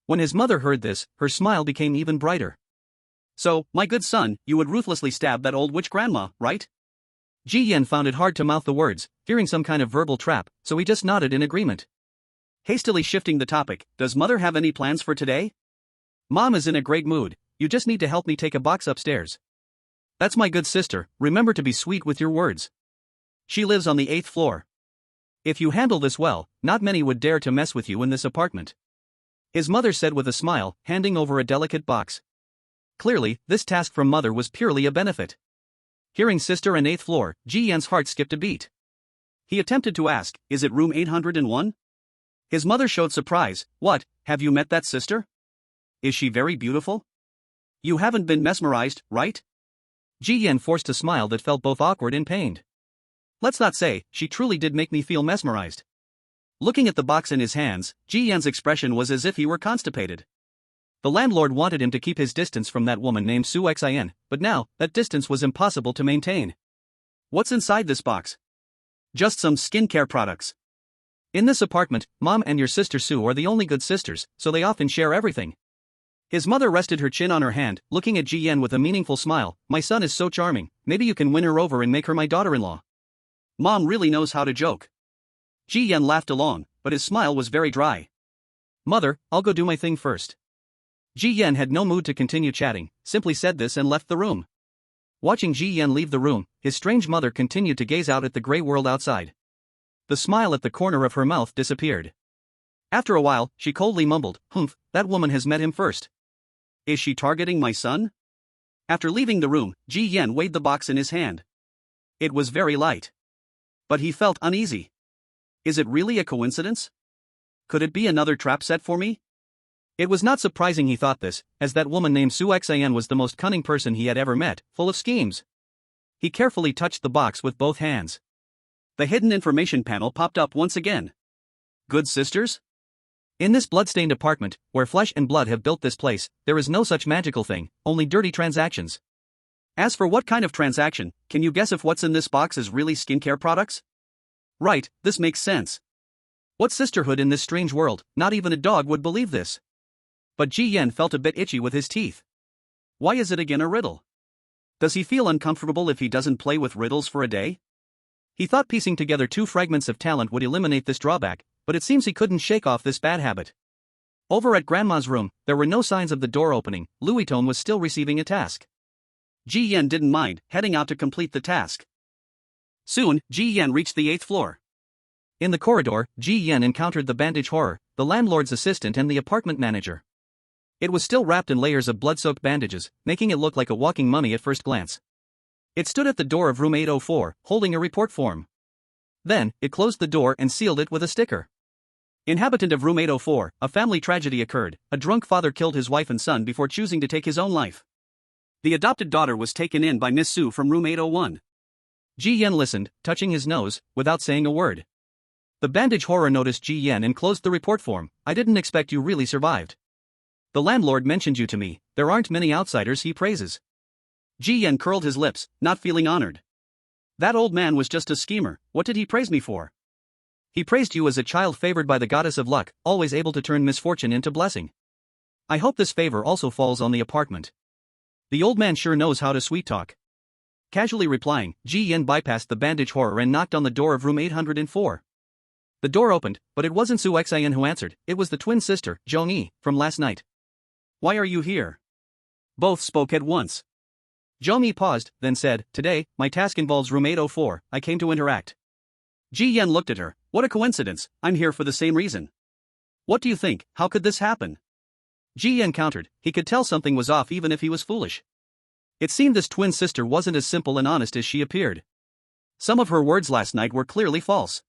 When his mother heard this, her smile became even brighter. So, my good son, you would ruthlessly stab that old witch grandma, right? Ji Yan found it hard to mouth the words, fearing some kind of verbal trap, so he just nodded in agreement. Hastily shifting the topic, does mother have any plans for today? Mom is in a great mood, you just need to help me take a box upstairs. That's my good sister, remember to be sweet with your words. She lives on the 8th floor. If you handle this well, not many would dare to mess with you in this apartment. His mother said with a smile, handing over a delicate box. Clearly, this task from mother was purely a benefit. Hearing sister and 8th floor, Ji Yan's heart skipped a beat. He attempted to ask, is it room 801? His mother showed surprise. What, have you met that sister? Is she very beautiful? You haven't been mesmerized, right? Ji Yan forced a smile that felt both awkward and pained. Let's not say, she truly did make me feel mesmerized. Looking at the box in his hands, Ji Yan's expression was as if he were constipated. The landlord wanted him to keep his distance from that woman named Succubus, but now, that distance was impossible to maintain. What's inside this box? Just some skincare products. In this apartment, Mom and your sister Sue are the only good sisters, so they often share everything. His mother rested her chin on her hand, looking at Ji Yan with a meaningful smile. My son is so charming, maybe you can win her over and make her my daughter-in-law. Mom really knows how to joke. Ji Yan laughed along, but his smile was very dry. Mother, I'll go do my thing first. Ji Yan had no mood to continue chatting, simply said this and left the room. Watching Ji Yan leave the room, his strange mother continued to gaze out at the gray world outside. The smile at the corner of her mouth disappeared. After a while, she coldly mumbled, Humph, that woman has met him first. Is she targeting my son? After leaving the room, Ji Yan weighed the box in his hand. It was very light. But he felt uneasy. Is it really a coincidence? Could it be another trap set for me? It was not surprising he thought this, as that woman named Succubus was the most cunning person he had ever met, full of schemes. He carefully touched the box with both hands. The hidden information panel popped up once again. Good sisters? In this blood-stained apartment, where flesh and blood have built this place, there is no such magical thing, only dirty transactions. As for what kind of transaction, can you guess if what's in this box is really skincare products? Right, this makes sense. What sisterhood in this strange world, not even a dog would believe this. But Ji Yan felt a bit itchy with his teeth. Why is it again a riddle? Does he feel uncomfortable if he doesn't play with riddles for a day? He thought piecing together two fragments of talent would eliminate this drawback, but it seems he couldn't shake off this bad habit. Over at Grandma's room, there were no signs of the door opening. Louis Tone was still receiving a task. Ji Yan didn't mind, heading out to complete the task. Soon, Ji Yan reached the 8th floor. In the corridor, Ji Yan encountered the bandage horror, the landlord's assistant and the apartment manager. It was still wrapped in layers of blood-soaked bandages, making it look like a walking mummy at first glance. It stood at the door of room 804, holding a report form. Then, it closed the door and sealed it with a sticker. Inhabitant of room 804, a family tragedy occurred. A drunk father killed his wife and son before choosing to take his own life. The adopted daughter was taken in by Miss Su from room 801. Ji Yan listened, touching his nose, without saying a word. The bandage horror noticed Ji Yan and closed the report form. I didn't expect you really survived. The landlord mentioned you to me. There aren't many outsiders he praises. Ji Yan curled his lips, not feeling honored. That old man was just a schemer. What did he praise me for? He praised you as a child favored by the goddess of luck, always able to turn misfortune into blessing. I hope this favor also falls on the apartment. The old man sure knows how to sweet-talk. Casually replying, Ji Yan bypassed the bandage horror and knocked on the door of room 804. The door opened, but it wasn't Su Xian who answered, it was the twin sister, Zhong Yi, from last night. Why are you here? Both spoke at once. Zhong Yi paused, then said, Today, my task involves room 804, I came to interact. Ji Yan looked at her, what a coincidence, I'm here for the same reason. What do you think, how could this happen? Ji Yan countered, he could tell something was off even if he was foolish. It seemed this twin sister wasn't as simple and honest as she appeared. Some of her words last night were clearly false.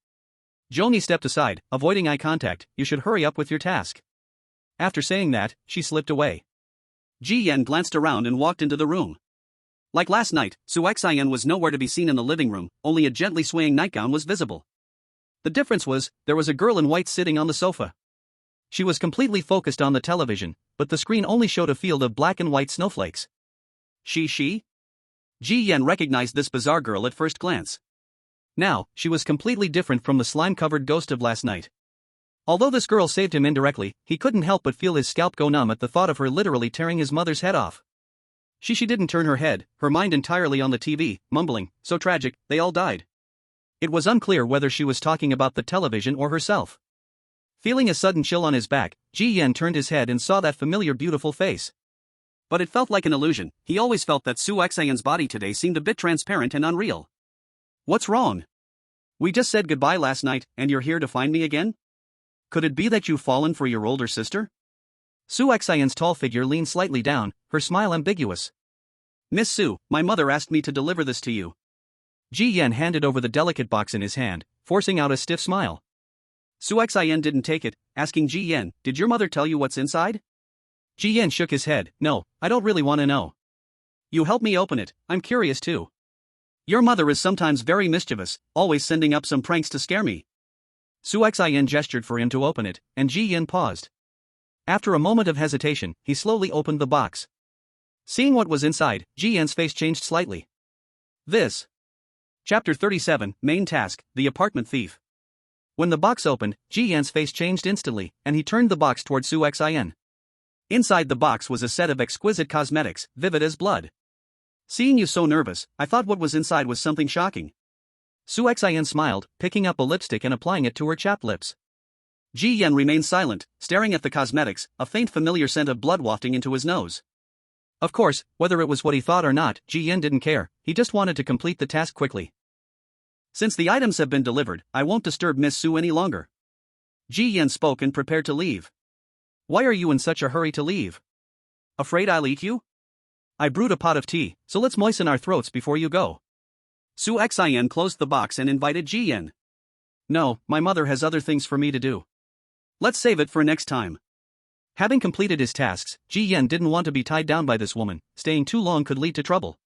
Zhong Yi stepped aside, avoiding eye contact, you should hurry up with your task. After saying that, she slipped away. Ji Yan glanced around and walked into the room. Like last night, Su Xian was nowhere to be seen in the living room, only a gently swaying nightgown was visible. The difference was, there was a girl in white sitting on the sofa. She was completely focused on the television, but the screen only showed a field of black and white snowflakes. She? Ji Yan recognized this bizarre girl at first glance. Now, she was completely different from the slime-covered ghost of last night. Although this girl saved him indirectly, he couldn't help but feel his scalp go numb at the thought of her literally tearing his mother's head off. She didn't turn her head, her mind entirely on the TV, mumbling, so tragic, they all died. It was unclear whether she was talking about the television or herself. Feeling a sudden chill on his back, Ji Yan turned his head and saw that familiar beautiful face. But it felt like an illusion. He always felt that Su Xian's body today seemed a bit transparent and unreal. What's wrong? We just said goodbye last night, and you're here to find me again? Could it be that you've fallen for your older sister? Su Xian's tall figure leaned slightly down, her smile ambiguous. Miss Su, my mother asked me to deliver this to you. Ji Yan handed over the delicate box in his hand, forcing out a stiff smile. Su Xian didn't take it, asking Ji Yan, did your mother tell you what's inside? Ji Yan shook his head, no, I don't really want to know. You help me open it, I'm curious too. Your mother is sometimes very mischievous, always sending up some pranks to scare me. Su Xian gestured for him to open it, and Ji Yan paused. After a moment of hesitation, he slowly opened the box. Seeing what was inside, Ji Yan's face changed slightly. This. Chapter 37, Main Task, The Apartment Thief. When the box opened, Ji Yan's face changed instantly, and he turned the box toward Su Xian. Inside the box was a set of exquisite cosmetics, vivid as blood. Seeing you so nervous, I thought what was inside was something shocking. Su Xian smiled, picking up a lipstick and applying it to her chapped lips. Ji Yan remained silent, staring at the cosmetics, a faint familiar scent of blood wafting into his nose. Of course, whether it was what he thought or not, Ji Yan didn't care, he just wanted to complete the task quickly. Since the items have been delivered, I won't disturb Miss Su any longer. Ji Yan spoke and prepared to leave. Why are you in such a hurry to leave? Afraid I'll eat you? I brewed a pot of tea, so let's moisten our throats before you go. Su Xian closed the box and invited Ji Yan. No, my mother has other things for me to do. Let's save it for next time. Having completed his tasks, Ji Yan didn't want to be tied down by this woman, staying too long could lead to trouble.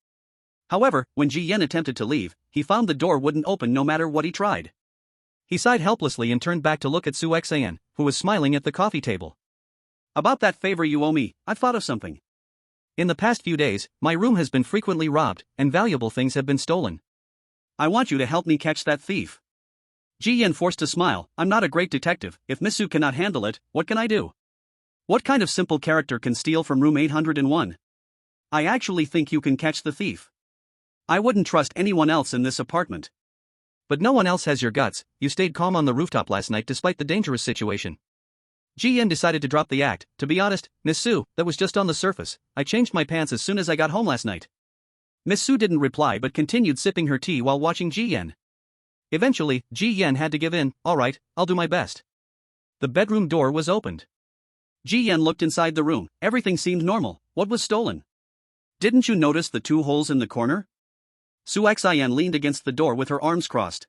However, when Ji Yan attempted to leave, he found the door wouldn't open no matter what he tried. He sighed helplessly and turned back to look at Su Xian, who was smiling at the coffee table. About that favor you owe me, I've thought of something. In the past few days, my room has been frequently robbed, and valuable things have been stolen. I want you to help me catch that thief. Ji Yan forced a smile, I'm not a great detective, if Miss Su cannot handle it, what can I do? What kind of simple character can steal from room 801? I actually think you can catch the thief. I wouldn't trust anyone else in this apartment. But no one else has your guts, you stayed calm on the rooftop last night despite the dangerous situation. Ji Yan decided to drop the act. To be honest, Miss Su, that was just on the surface. I changed my pants as soon as I got home last night. Miss Su didn't reply but continued sipping her tea while watching Ji Yan. Eventually, Ji Yan had to give in. Alright, I'll do my best. The bedroom door was opened. Ji Yan looked inside the room. Everything seemed normal. What was stolen? Didn't you notice the 2 holes in the corner? Su Xian leaned against the door with her arms crossed.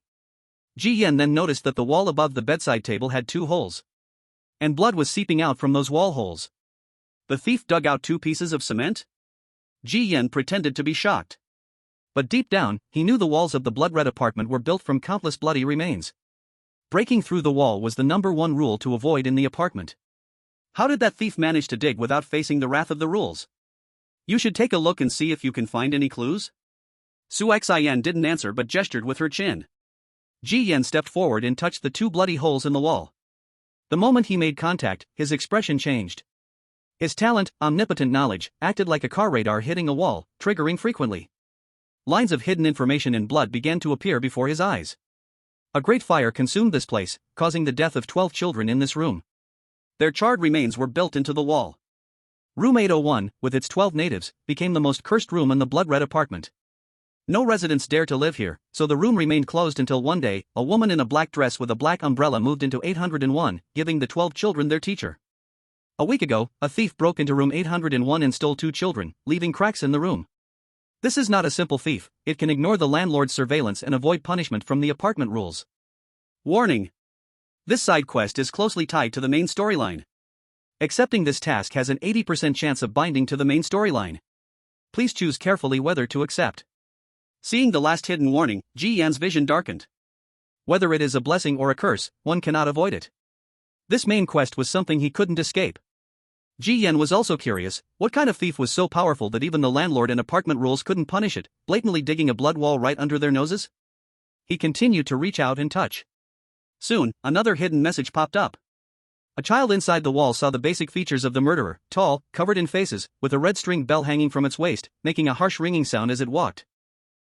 Ji Yan then noticed that the wall above the bedside table had 2 holes. And blood was seeping out from those wall holes. The thief dug out 2 pieces of cement? Ji Yan pretended to be shocked. But deep down, he knew the walls of the blood-red apartment were built from countless bloody remains. Breaking through the wall was the #1 rule to avoid in the apartment. How did that thief manage to dig without facing the wrath of the rules? You should take a look and see if you can find any clues. Su Xian didn't answer but gestured with her chin. Ji Yan stepped forward and touched the 2 bloody holes in the wall. The moment he made contact, his expression changed. His talent, omnipotent knowledge, acted like a car radar hitting a wall, triggering frequently. Lines of hidden information in blood began to appear before his eyes. A great fire consumed this place, causing the death of 12 children in this room. Their charred remains were built into the wall. Room 801, with its 12 natives, became the most cursed room in the blood-red apartment. No residents dared to live here, so the room remained closed until one day, a woman in a black dress with a black umbrella moved into 801, giving the 12 children their teacher. A week ago, a thief broke into room 801 and stole 2 children, leaving cracks in the room. This is not a simple thief, it can ignore the landlord's surveillance and avoid punishment from the apartment rules. Warning! This side quest is closely tied to the main storyline. Accepting this task has an 80% chance of binding to the main storyline. Please choose carefully whether to accept. Seeing the last hidden warning, Ji Yan's vision darkened. Whether it is a blessing or a curse, one cannot avoid it. This main quest was something he couldn't escape. Ji Yan was also curious, what kind of thief was so powerful that even the landlord and apartment rules couldn't punish it, blatantly digging a blood wall right under their noses? He continued to reach out and touch. Soon, another hidden message popped up. A child inside the wall saw the basic features of the murderer, tall, covered in faces, with a red string bell hanging from its waist, making a harsh ringing sound as it walked.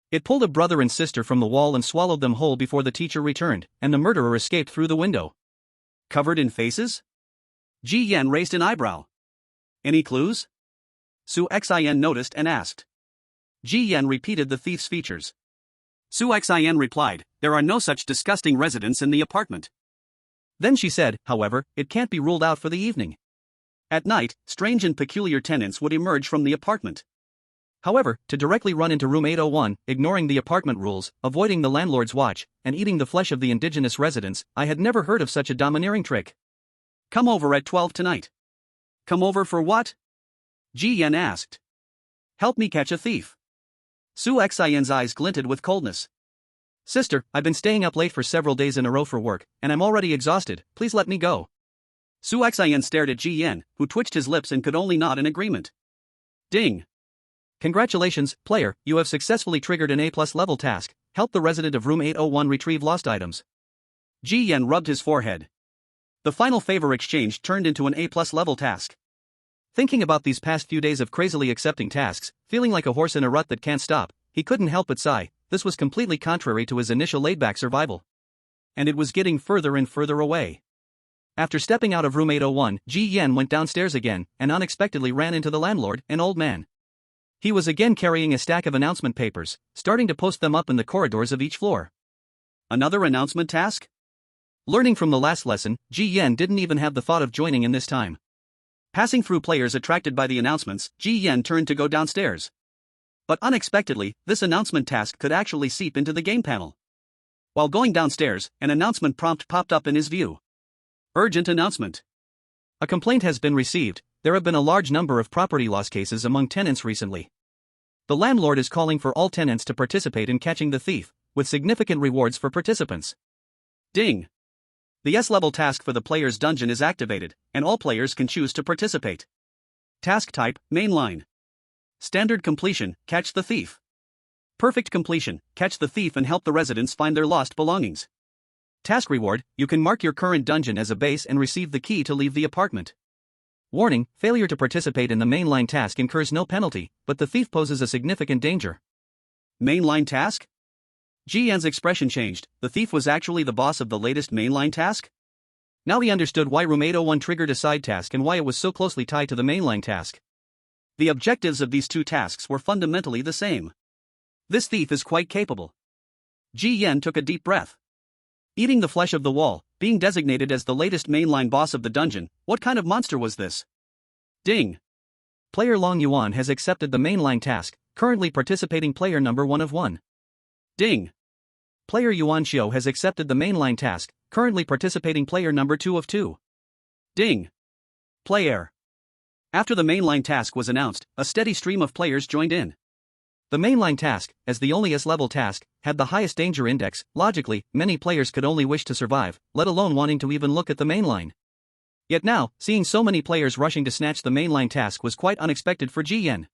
It pulled a brother and sister from the wall and swallowed them whole before the teacher returned, and the murderer escaped through the window. Covered in faces? Ji Yan raised an eyebrow. Any clues? Su Xian noticed and asked. Ji Yan repeated the thief's features. Su Xian replied, there are no such disgusting residents in the apartment. Then she said, however, it can't be ruled out for the evening. At night, strange and peculiar tenants would emerge from the apartment. However, to directly run into room 801, ignoring the apartment rules, avoiding the landlord's watch, and eating the flesh of the indigenous residents, I had never heard of such a domineering trick. Come over at 12 tonight. Come over for what? Ji Yan asked. Help me catch a thief. Su Xian's eyes glinted with coldness. Sister, I've been staying up late for several days in a row for work, and I'm already exhausted, please let me go. Su Xian stared at Ji Yan, who twitched his lips and could only nod in agreement. Ding. Congratulations, player, you have successfully triggered an A+ level task, help the resident of room 801 retrieve lost items. Ji Yan rubbed his forehead. The final favor exchange turned into an A+ level task. Thinking about these past few days of crazily accepting tasks, feeling like a horse in a rut that can't stop, he couldn't help but sigh. This was completely contrary to his initial laid-back survival. And it was getting further and further away. After stepping out of room 801, Ji Yan went downstairs again, and unexpectedly ran into the landlord, an old man. He was again carrying a stack of announcement papers, starting to post them up in the corridors of each floor. Another announcement task? Learning from the last lesson, Ji Yan didn't even have the thought of joining in this time. Passing through players attracted by the announcements, Ji Yan turned to go downstairs. But unexpectedly, this announcement task could actually seep into the game panel. While going downstairs, an announcement prompt popped up in his view. Urgent announcement. A complaint has been received. There have been a large number of property loss cases among tenants recently. The landlord is calling for all tenants to participate in catching the thief, with significant rewards for participants. Ding! The S-level task for the player's dungeon is activated, and all players can choose to participate. Task type, mainline. Standard completion, catch the thief. Perfect completion, catch the thief and help the residents find their lost belongings. Task reward, you can mark your current dungeon as a base and receive the key to leave the apartment. Warning, failure to participate in the mainline task incurs no penalty, but the thief poses a significant danger. Mainline task? Ji Yan's expression changed. The thief was actually the boss of the latest mainline task? Now he understood why Room 801 triggered a side task and why it was so closely tied to the mainline task. The objectives of these two tasks were fundamentally the same. This thief is quite capable. Ji Yan took a deep breath. Eating the flesh of the wall, being designated as the latest mainline boss of the dungeon, what kind of monster was this? Ding! Player Long Yuan has accepted the mainline task, currently participating player number 1 of 1. Ding! Player Yuan Xiu has accepted the mainline task, currently participating player number 2 of 2. Ding! Player. After the mainline task was announced, a steady stream of players joined in. The mainline task, as the only S-level task, had the highest danger index. Logically, many players could only wish to survive, let alone wanting to even look at the mainline. Yet now, seeing so many players rushing to snatch the mainline task was quite unexpected for Ji Yan.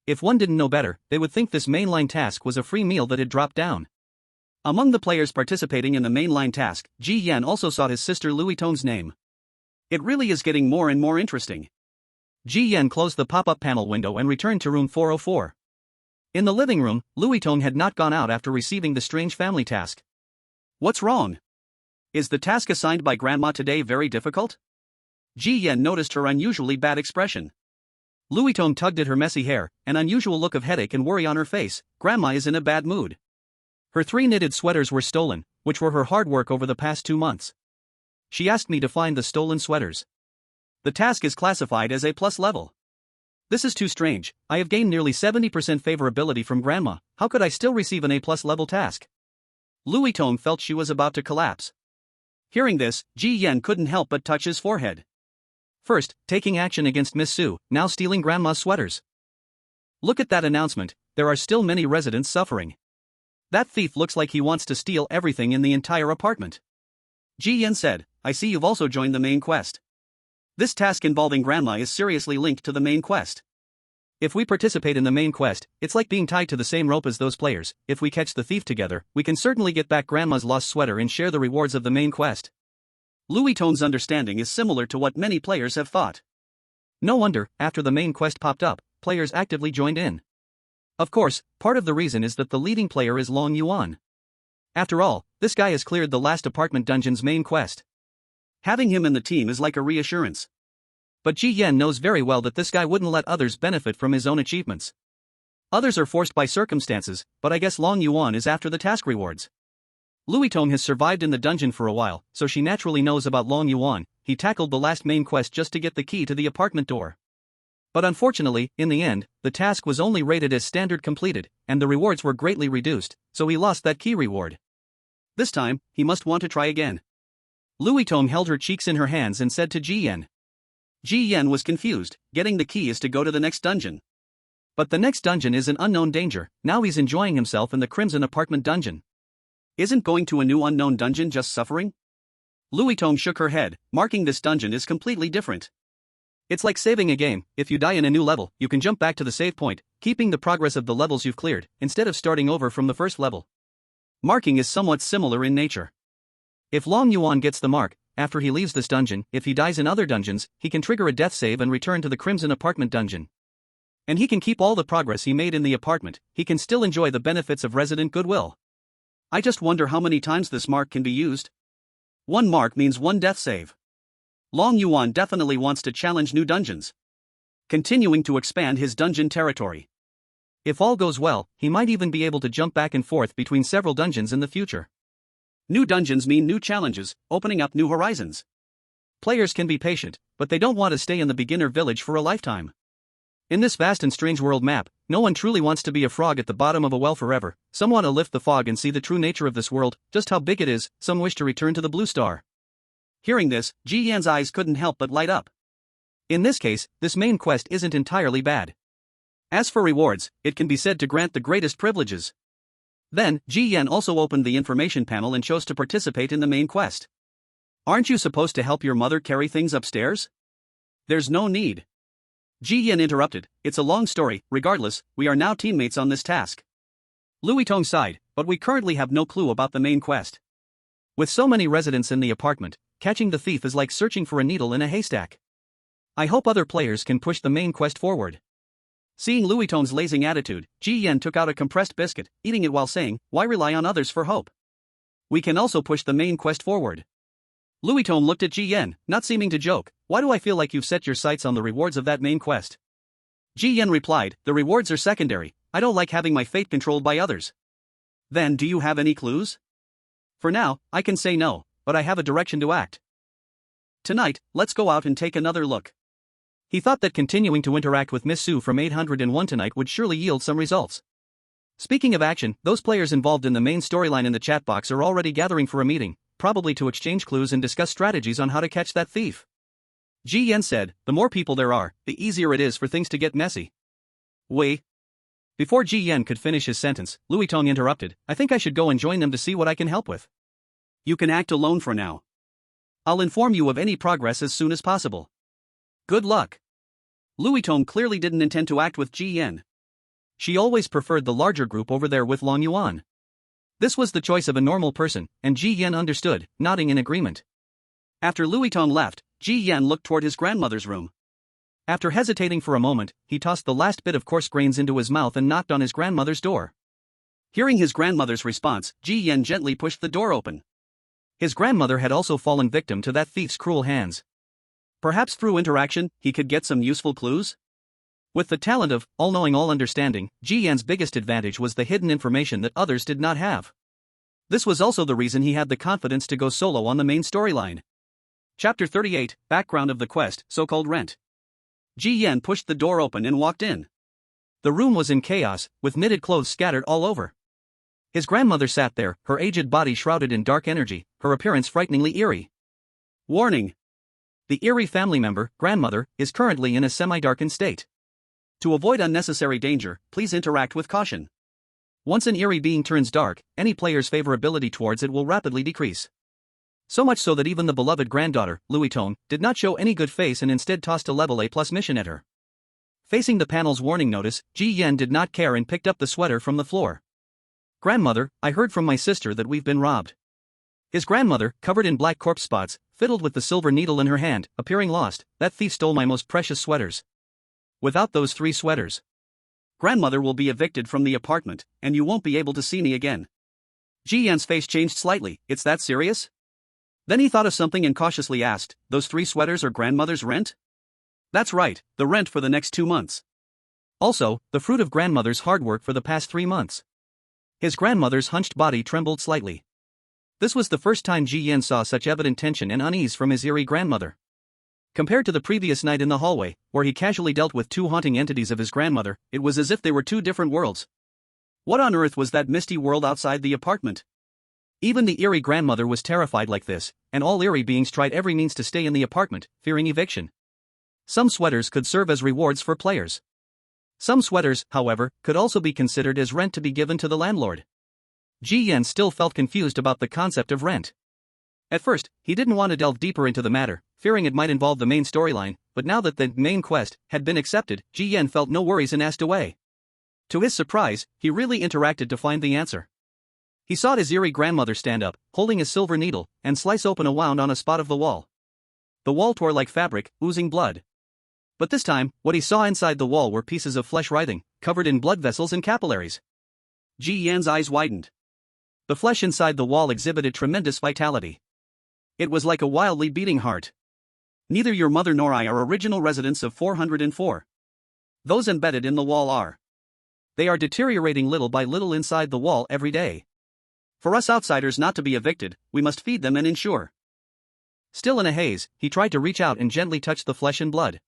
If one didn't know better, they would think this mainline task was a free meal that had dropped down. Among the players participating in the mainline task, Ji Yan also saw his sister Louis Tong's name. It really is getting more and more interesting. Ji Yan closed the pop-up panel window and returned to room 404. In the living room, Louis Tong had not gone out after receiving the strange family task. What's wrong? Is the task assigned by Grandma today very difficult? Ji Yan noticed her unusually bad expression. Louis Tong tugged at her messy hair, an unusual look of headache and worry on her face. Grandma is in a bad mood. Her 3 knitted sweaters were stolen, which were her hard work over the past 2 months. She asked me to find the stolen sweaters. The task is classified as A+ level. This is too strange. I have gained nearly 70% favorability from Grandma. How could I still receive an A+ level task? Louis Tong felt she was about to collapse. Hearing this, Ji Yan couldn't help but touch his forehead. First, taking action against Miss Su, now stealing Grandma's sweaters. Look at that announcement, there are still many residents suffering. That thief looks like he wants to steal everything in the entire apartment. Ji Yan said, I see you've also joined the main quest. This task involving Grandma is seriously linked to the main quest. If we participate in the main quest, it's like being tied to the same rope as those players. If we catch the thief together, we can certainly get back Grandma's lost sweater and share the rewards of the main quest. Louis Tong's understanding is similar to what many players have thought. No wonder, after the main quest popped up, players actively joined in. Of course, part of the reason is that the leading player is Long Yuan. After all, this guy has cleared the last apartment dungeon's main quest. Having him in the team is like a reassurance. But Ji Yan knows very well that this guy wouldn't let others benefit from his own achievements. Others are forced by circumstances, but I guess Long Yuan is after the task rewards. Louis Tong has survived in the dungeon for a while, so she naturally knows about Long Yuan. He tackled the last main quest just to get the key to the apartment door. But unfortunately, in the end, the task was only rated as standard completed, and the rewards were greatly reduced, so he lost that key reward. This time, he must want to try again. Louis Tong held her cheeks in her hands and said to Ji Yan. Ji Yan was confused. Getting the key is to go to the next dungeon. But the next dungeon is an unknown danger. Now he's enjoying himself in the Crimson Apartment dungeon. Isn't going to a new unknown dungeon just suffering? Louis Tong shook her head, marking this dungeon is completely different. It's like saving a game. If you die in a new level, you can jump back to the save point, keeping the progress of the levels you've cleared, instead of starting over from the first level. Marking is somewhat similar in nature. If Long Yuan gets the mark, after he leaves this dungeon, if he dies in other dungeons, he can trigger a death save and return to the Crimson Apartment dungeon. And he can keep all the progress he made in the apartment. He can still enjoy the benefits of resident goodwill. I just wonder how many times this mark can be used. 1 mark means 1 death save. Long Yuan definitely wants to challenge new dungeons, continuing to expand his dungeon territory. If all goes well, he might even be able to jump back and forth between several dungeons in the future. New dungeons mean new challenges, opening up new horizons. Players can be patient, but they don't want to stay in the beginner village for a lifetime. In this vast and strange world map, no one truly wants to be a frog at the bottom of a well forever. Some want to lift the fog and see the true nature of this world, just how big it is. Some wish to return to the blue star. Hearing this, Ji Yan's eyes couldn't help but light up. In this case, this main quest isn't entirely bad. As for rewards, it can be said to grant the greatest privileges. Then, Ji Yan also opened the information panel and chose to participate in the main quest. Aren't you supposed to help your mother carry things upstairs? There's no need. Ji Yan interrupted, it's a long story. Regardless, we are now teammates on this task. Louis Tong sighed, but we currently have no clue about the main quest. With so many residents in the apartment, catching the thief is like searching for a needle in a haystack. I hope other players can push the main quest forward. Seeing Louis Tong's lazing attitude, Ji Yan took out a compressed biscuit, eating it while saying, why rely on others for hope? We can also push the main quest forward. Louis Tome looked at Ji Yan, not seeming to joke. Why do I feel like you've set your sights on the rewards of that main quest? Ji Yan replied, the rewards are secondary, I don't like having my fate controlled by others. Then do you have any clues? For now, I can say no, but I have a direction to act. Tonight, let's go out and take another look. He thought that continuing to interact with Miss Sue from 801 tonight would surely yield some results. Speaking of action, those players involved in the main storyline in the chat box are already gathering for a meeting, probably to exchange clues and discuss strategies on how to catch that thief. Ji Yan said, the more people there are, the easier it is for things to get messy. Wait. Before Ji Yan could finish his sentence, Louis Tong interrupted, I think I should go and join them to see what I can help with. You can act alone for now. I'll inform you of any progress as soon as possible. Good luck. Louis Tong clearly didn't intend to act with Ji Yan. She always preferred the larger group over there with Long Yuan. This was the choice of a normal person, and Ji Yan understood, nodding in agreement. After Louis Tong left, Ji Yan looked toward his grandmother's room. After hesitating for a moment, he tossed the last bit of coarse grains into his mouth and knocked on his grandmother's door. Hearing his grandmother's response, Ji Yan gently pushed the door open. His grandmother had also fallen victim to that thief's cruel hands. Perhaps through interaction, he could get some useful clues? With the talent of all-knowing all-understanding, Ji Yan's biggest advantage was the hidden information that others did not have. This was also the reason he had the confidence to go solo on the main storyline. Chapter 38, Background of the Quest, so-called Rent. Ji Yan pushed the door open and walked in. The room was in chaos, with knitted clothes scattered all over. His grandmother sat there, her aged body shrouded in dark energy, her appearance frighteningly eerie. Warning! The eerie family member, grandmother, is currently in a semi-darkened state. To avoid unnecessary danger, please interact with caution. Once an eerie being turns dark, any player's favorability towards it will rapidly decrease. So much so that even the beloved granddaughter, Louis Tong, did not show any good face and instead tossed a level A+ mission at her. Facing the panel's warning notice, Ji Yan did not care and picked up the sweater from the floor. Grandmother, I heard from my sister that we've been robbed. His grandmother, covered in black corpse spots, fiddled with the silver needle in her hand, appearing lost. That thief stole my most precious sweaters. Without those 3 sweaters, grandmother will be evicted from the apartment, and you won't be able to see me again. Ji Yan's face changed slightly. It's that serious? Then he thought of something and cautiously asked, those 3 sweaters are grandmother's rent? That's right, the rent for the next 2 months. Also, the fruit of grandmother's hard work for the past 3 months. His grandmother's hunched body trembled slightly. This was the first time Ji Yan saw such evident tension and unease from his eerie grandmother. Compared to the previous night in the hallway, where he casually dealt with 2 haunting entities of his grandmother, it was as if they were 2 different worlds. What on earth was that misty world outside the apartment? Even the eerie grandmother was terrified like this, and all eerie beings tried every means to stay in the apartment, fearing eviction. Some sweaters could serve as rewards for players. Some sweaters, however, could also be considered as rent to be given to the landlord. Ji Yan still felt confused about the concept of rent. At first, he didn't want to delve deeper into the matter, fearing it might involve the main storyline, but now that the main quest had been accepted, Ji Yan felt no worries and asked away. To his surprise, he really interacted to find the answer. He saw his eerie grandmother stand up, holding a silver needle, and slice open a wound on a spot of the wall. The wall tore like fabric, oozing blood. But this time, what he saw inside the wall were pieces of flesh writhing, covered in blood vessels and capillaries. Ji Yan's eyes widened. The flesh inside the wall exhibited tremendous vitality. It was like a wildly beating heart. Neither your mother nor I are original residents of 404. Those embedded in the wall are. They are deteriorating little by little inside the wall every day. For us outsiders not to be evicted, we must feed them and ensure. Still in a haze, he tried to reach out and gently touch the flesh and blood.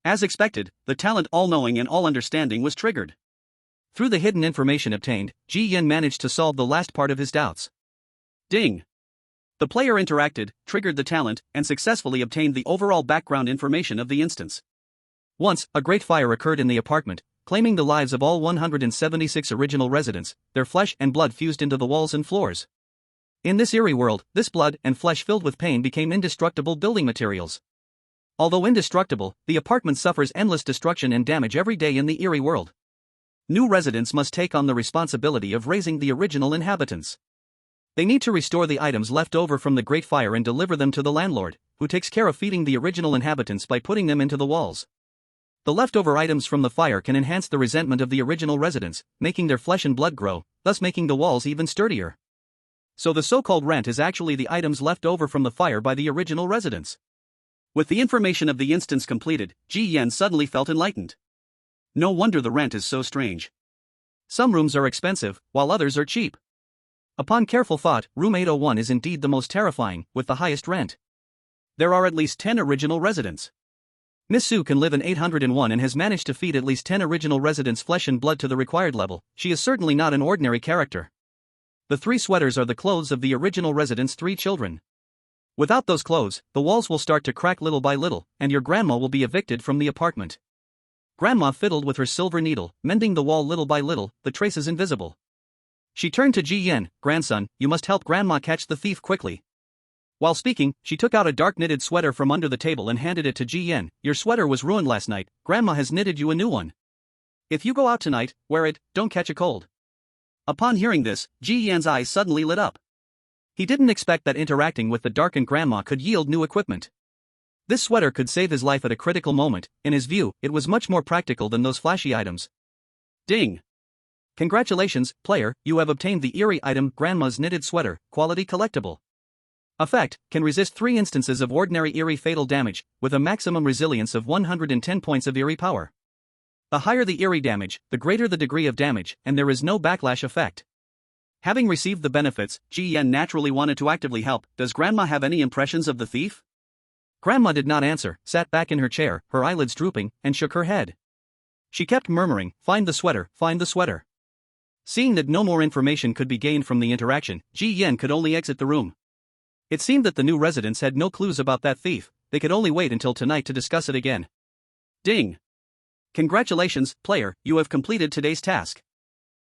As expected, the talent all-knowing and all-understanding was triggered. Through the hidden information obtained, Ji Yan managed to solve the last part of his doubts. Ding! The player interacted, triggered the talent, and successfully obtained the overall background information of the instance. Once, a great fire occurred in the apartment, claiming the lives of all 176 original residents, their flesh and blood fused into the walls and floors. In this eerie world, this blood and flesh filled with pain became indestructible building materials. Although indestructible, the apartment suffers endless destruction and damage every day in the eerie world. New residents must take on the responsibility of raising the original inhabitants. They need to restore the items left over from the Great Fire and deliver them to the landlord, who takes care of feeding the original inhabitants by putting them into the walls. The leftover items from the fire can enhance the resentment of the original residents, making their flesh and blood grow, thus making the walls even sturdier. So the so-called rent is actually the items left over from the fire by the original residents. With the information of the instance completed, Ji Yan suddenly felt enlightened. No wonder the rent is so strange. Some rooms are expensive, while others are cheap. Upon careful thought, room 801 is indeed the most terrifying, with the highest rent. There are at least 10 original residents. Miss Su can live in 801 and has managed to feed at least 10 original residents flesh and blood to the required level. She is certainly not an ordinary character. The 3 sweaters are the clothes of the original residents' 3 children. Without those clothes, the walls will start to crack little by little, and your grandma will be evicted from the apartment. Grandma fiddled with her silver needle, mending the wall little by little, the traces invisible. She turned to Ji Yan, "Grandson, you must help Grandma catch the thief quickly." While speaking, she took out a dark knitted sweater from under the table and handed it to Ji Yan. "Your sweater was ruined last night, Grandma has knitted you a new one. If you go out tonight, wear it, don't catch a cold." Upon hearing this, Ji Yan's eyes suddenly lit up. He didn't expect that interacting with the darkened grandma could yield new equipment. This sweater could save his life at a critical moment. In his view, it was much more practical than those flashy items. Ding! Congratulations, player, you have obtained the eerie item Grandma's Knitted Sweater, quality collectible. Effect, can resist 3 instances of ordinary eerie fatal damage, with a maximum resilience of 110 points of eerie power. The higher the eerie damage, the greater the degree of damage, and there is no backlash effect. Having received the benefits, Ji Yan naturally wanted to actively help. Does Grandma have any impressions of the thief? Grandma did not answer, sat back in her chair, her eyelids drooping, and shook her head. She kept murmuring, "Find the sweater, find the sweater." Seeing that no more information could be gained from the interaction, Ji Yan could only exit the room. It seemed that the new residents had no clues about that thief. They could only wait until tonight to discuss it again. Ding! Congratulations, player, you have completed today's task.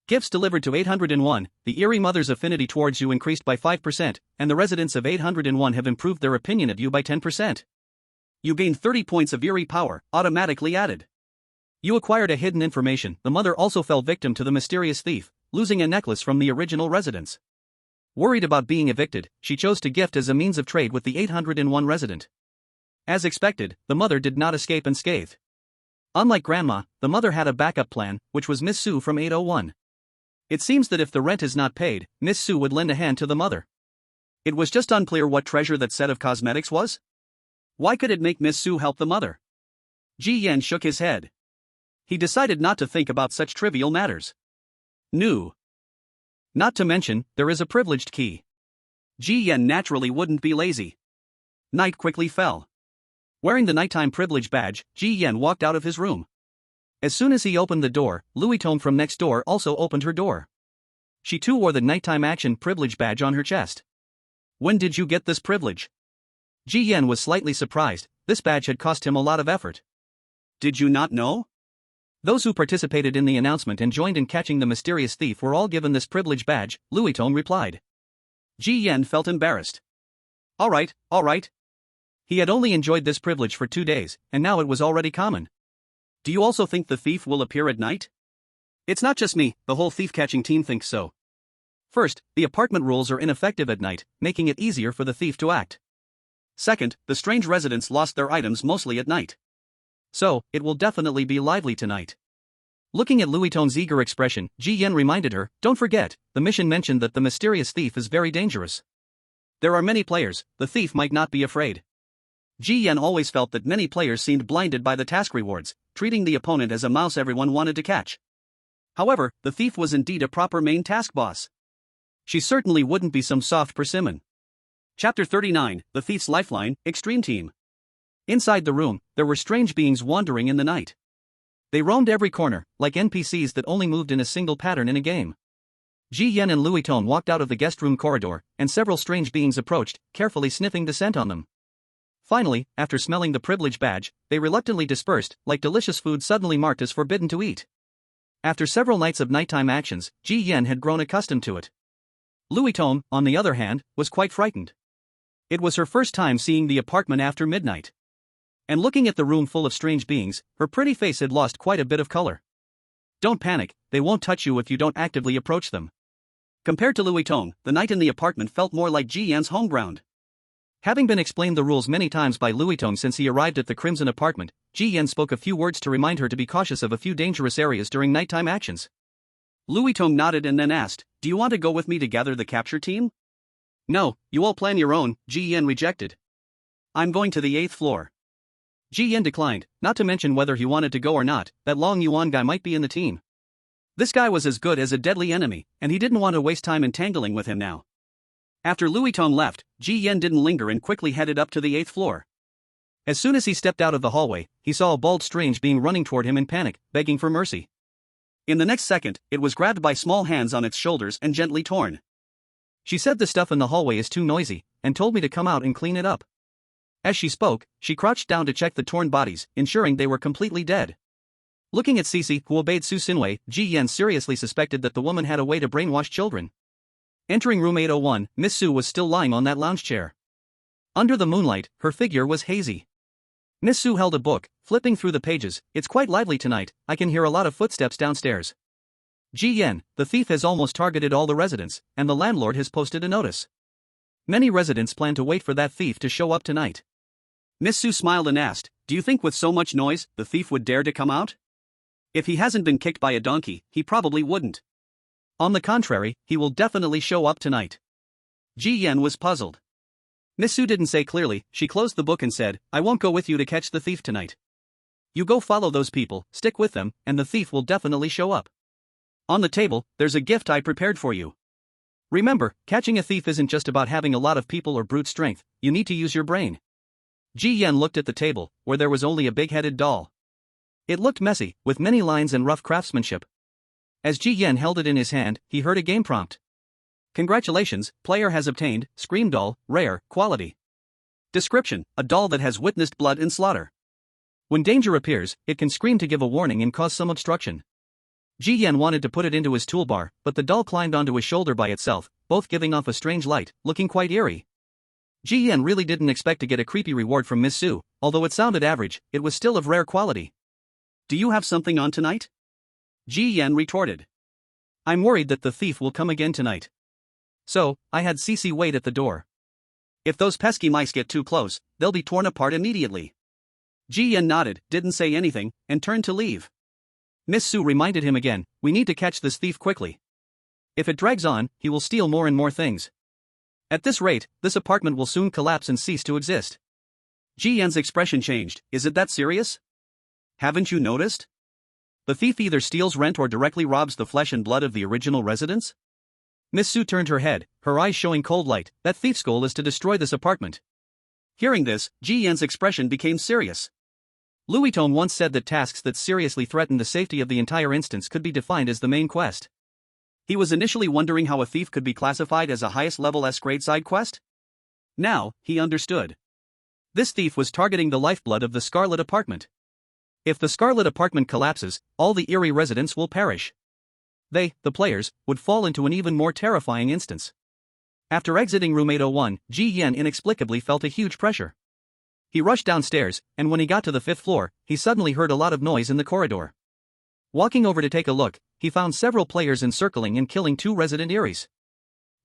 Gifts delivered to 801, the eerie mother's affinity towards you increased by 5%, and the residents of 801 have improved their opinion of you by 10%. You gained 30 points of eerie power, automatically added. You acquired a hidden information. The mother also fell victim to the mysterious thief, losing a necklace from the original residents. Worried about being evicted, she chose to gift as a means of trade with the 801 resident. As expected, the mother did not escape unscathed. Unlike Grandma, the mother had a backup plan, which was Miss Su from 801. It seems that if the rent is not paid, Miss Su would lend a hand to the mother. It was just unclear what treasure that set of cosmetics was. Why could it make Miss Su help the mother? Ji Yan shook his head. He decided not to think about such trivial matters. Not to mention, there is a privileged key. Ji Yan naturally wouldn't be lazy. Night quickly fell. Wearing the nighttime privilege badge, Ji Yan walked out of his room. As soon as he opened the door, Louis Tome from next door also opened her door. She too wore the nighttime action privilege badge on her chest. When did you get this privilege? Ji Yan was slightly surprised. This badge had cost him a lot of effort. Did you not know? Those who participated in the announcement and joined in catching the mysterious thief were all given this privilege badge, Louis Tome replied. Ji Yan felt embarrassed. All right. He had only enjoyed this privilege for 2 days, and now it was already common. Do you also think the thief will appear at night? It's not just me, the whole thief-catching team thinks so. First, the apartment rules are ineffective at night, making it easier for the thief to act. Second, the strange residents lost their items mostly at night. So, it will definitely be lively tonight. Looking at Louis Tone's eager expression, Ji Yan reminded her, don't forget, the mission mentioned that the mysterious thief is very dangerous. There are many players, the thief might not be afraid. Ji Yan always felt that many players seemed blinded by the task rewards, treating the opponent as a mouse everyone wanted to catch. However, the thief was indeed a proper main task boss. She certainly wouldn't be some soft persimmon. Chapter 39, The Thief's Lifeline, Extreme Team. Inside the room, there were strange beings wandering in the night. They roamed every corner, like NPCs that only moved in a single pattern in a game. Ji Yan and Louis Tone walked out of the guest room corridor, and several strange beings approached, carefully sniffing the scent on them. Finally, after smelling the privilege badge, they reluctantly dispersed, like delicious food suddenly marked as forbidden to eat. After several nights of nighttime actions, Ji Yan had grown accustomed to it. Louis Tome, on the other hand, was quite frightened. It was her first time seeing the apartment after midnight. And looking at the room full of strange beings, her pretty face had lost quite a bit of color. Don't panic, they won't touch you if you don't actively approach them. Compared to Louis Tome, the night in the apartment felt more like Ji Yan's home ground. Having been explained the rules many times by Louis Tome since he arrived at the Crimson apartment, Ji Yan spoke a few words to remind her to be cautious of a few dangerous areas during nighttime actions. Louis Tome nodded and then asked, do you want to go with me to gather the capture team? No, you all plan your own, Ji Yan rejected. I'm going to the 8th floor. Ji Yan declined, not to mention whether he wanted to go or not, that Long Yuan guy might be in the team. This guy was as good as a deadly enemy, and he didn't want to waste time entangling with him now. After Louis Tong left, Ji Yan didn't linger and quickly headed up to the 8th floor. As soon as he stepped out of the hallway, he saw a bald strange being running toward him in panic, begging for mercy. In the next second, it was grabbed by small hands on its shoulders and gently torn. She said the stuff in the hallway is too noisy, and told me to come out and clean it up. As she spoke, she crouched down to check the torn bodies, ensuring they were completely dead. Looking at Cece, who obeyed Su Xinwei, Ji Yan seriously suspected that the woman had a way to brainwash children. Entering room 801, Miss Su was still lying on that lounge chair. Under the moonlight, her figure was hazy. Miss Su held a book, flipping through the pages. It's quite lively tonight, I can hear a lot of footsteps downstairs. Ji Yan, the thief has almost targeted all the residents, and the landlord has posted a notice. Many residents plan to wait for that thief to show up tonight. Miss Su smiled and asked, do you think with so much noise, the thief would dare to come out? If he hasn't been kicked by a donkey, he probably wouldn't. On the contrary, he will definitely show up tonight. Ji Yan was puzzled. Miss Su didn't say clearly, she closed the book and said, I won't go with you to catch the thief tonight. You go follow those people, stick with them, and the thief will definitely show up. On the table, there's a gift I prepared for you. Remember, catching a thief isn't just about having a lot of people or brute strength, you need to use your brain. Ji Yan looked at the table, where there was only a big-headed doll. It looked messy, with many lines and rough craftsmanship. As Ji Yan held it in his hand, he heard a game prompt. Congratulations, player has obtained, Scream Doll, Rare, Quality. Description, a doll that has witnessed blood and slaughter. When danger appears, it can scream to give a warning and cause some obstruction. Ji Yan wanted to put it into his toolbar, but the doll climbed onto his shoulder by itself, both giving off a strange light, looking quite eerie. Ji Yan really didn't expect to get a creepy reward from Miss Su, although it sounded average, it was still of rare quality. Do you have something on tonight? Ji Yan retorted. I'm worried that the thief will come again tonight. So, I had Cece wait at the door. If those pesky mice get too close, they'll be torn apart immediately. Ji Yan nodded, didn't say anything, and turned to leave. Miss Su reminded him again, we need to catch this thief quickly. If it drags on, he will steal more and more things. At this rate, this apartment will soon collapse and cease to exist. Ji Yan's expression changed, is it that serious? Haven't you noticed? The thief either steals rent or directly robs the flesh and blood of the original residents? Miss Su turned her head, her eyes showing cold light, that thief's goal is to destroy this apartment. Hearing this, Ji Yan's expression became serious. Louis Tone once said that tasks that seriously threaten the safety of the entire instance could be defined as the main quest. He was initially wondering how a thief could be classified as a highest-level S-grade side quest. Now, he understood. This thief was targeting the lifeblood of the Scarlet Apartment. If the Scarlet Apartment collapses, all the eerie residents will perish. They, the players, would fall into an even more terrifying instance. After exiting room 801, Ji Yan inexplicably felt a huge pressure. He rushed downstairs, and when he got to the 5th floor, he suddenly heard a lot of noise in the corridor. Walking over to take a look, he found several players encircling and killing 2 resident Eries.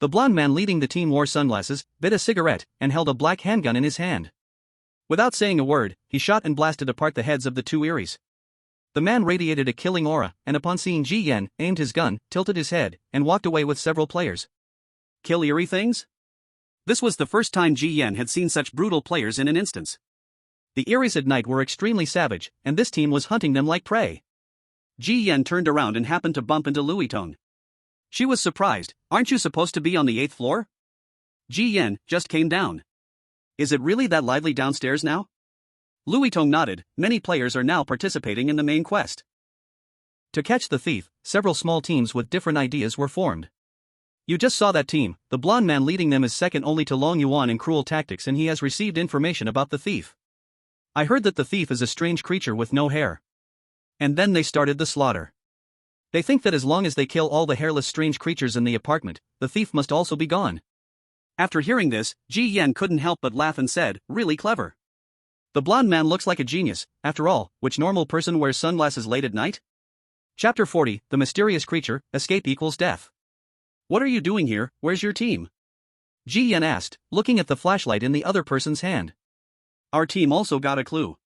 The blonde man leading the team wore sunglasses, lit a cigarette, and held a black handgun in his hand. Without saying a word, he shot and blasted apart the heads of the 2 Eries. The man radiated a killing aura, and upon seeing Ji Yan, aimed his gun, tilted his head, and walked away with several players. Kill eerie things? This was the first time Ji Yan had seen such brutal players in an instance. The Eries at night were extremely savage, and this team was hunting them like prey. Ji Yan turned around and happened to bump into Louis Tong. She was surprised, aren't you supposed to be on the 8th floor? Ji Yan just came down. Is it really that lively downstairs now? Louis Tong nodded, many players are now participating in the main quest. To catch the thief, several small teams with different ideas were formed. You just saw that team, the blonde man leading them is second only to Long Yuan in cruel tactics, and he has received information about the thief. I heard that the thief is a strange creature with no hair. And then they started the slaughter. They think that as long as they kill all the hairless strange creatures in the apartment, the thief must also be gone. After hearing this, Ji Yan couldn't help but laugh and said, really clever. The blonde man looks like a genius, after all, which normal person wears sunglasses late at night? Chapter 40, The Mysterious Creature, Escape Equals Death. What are you doing here, where's your team? Ji Yan asked, looking at the flashlight in the other person's hand. Our team also got a clue.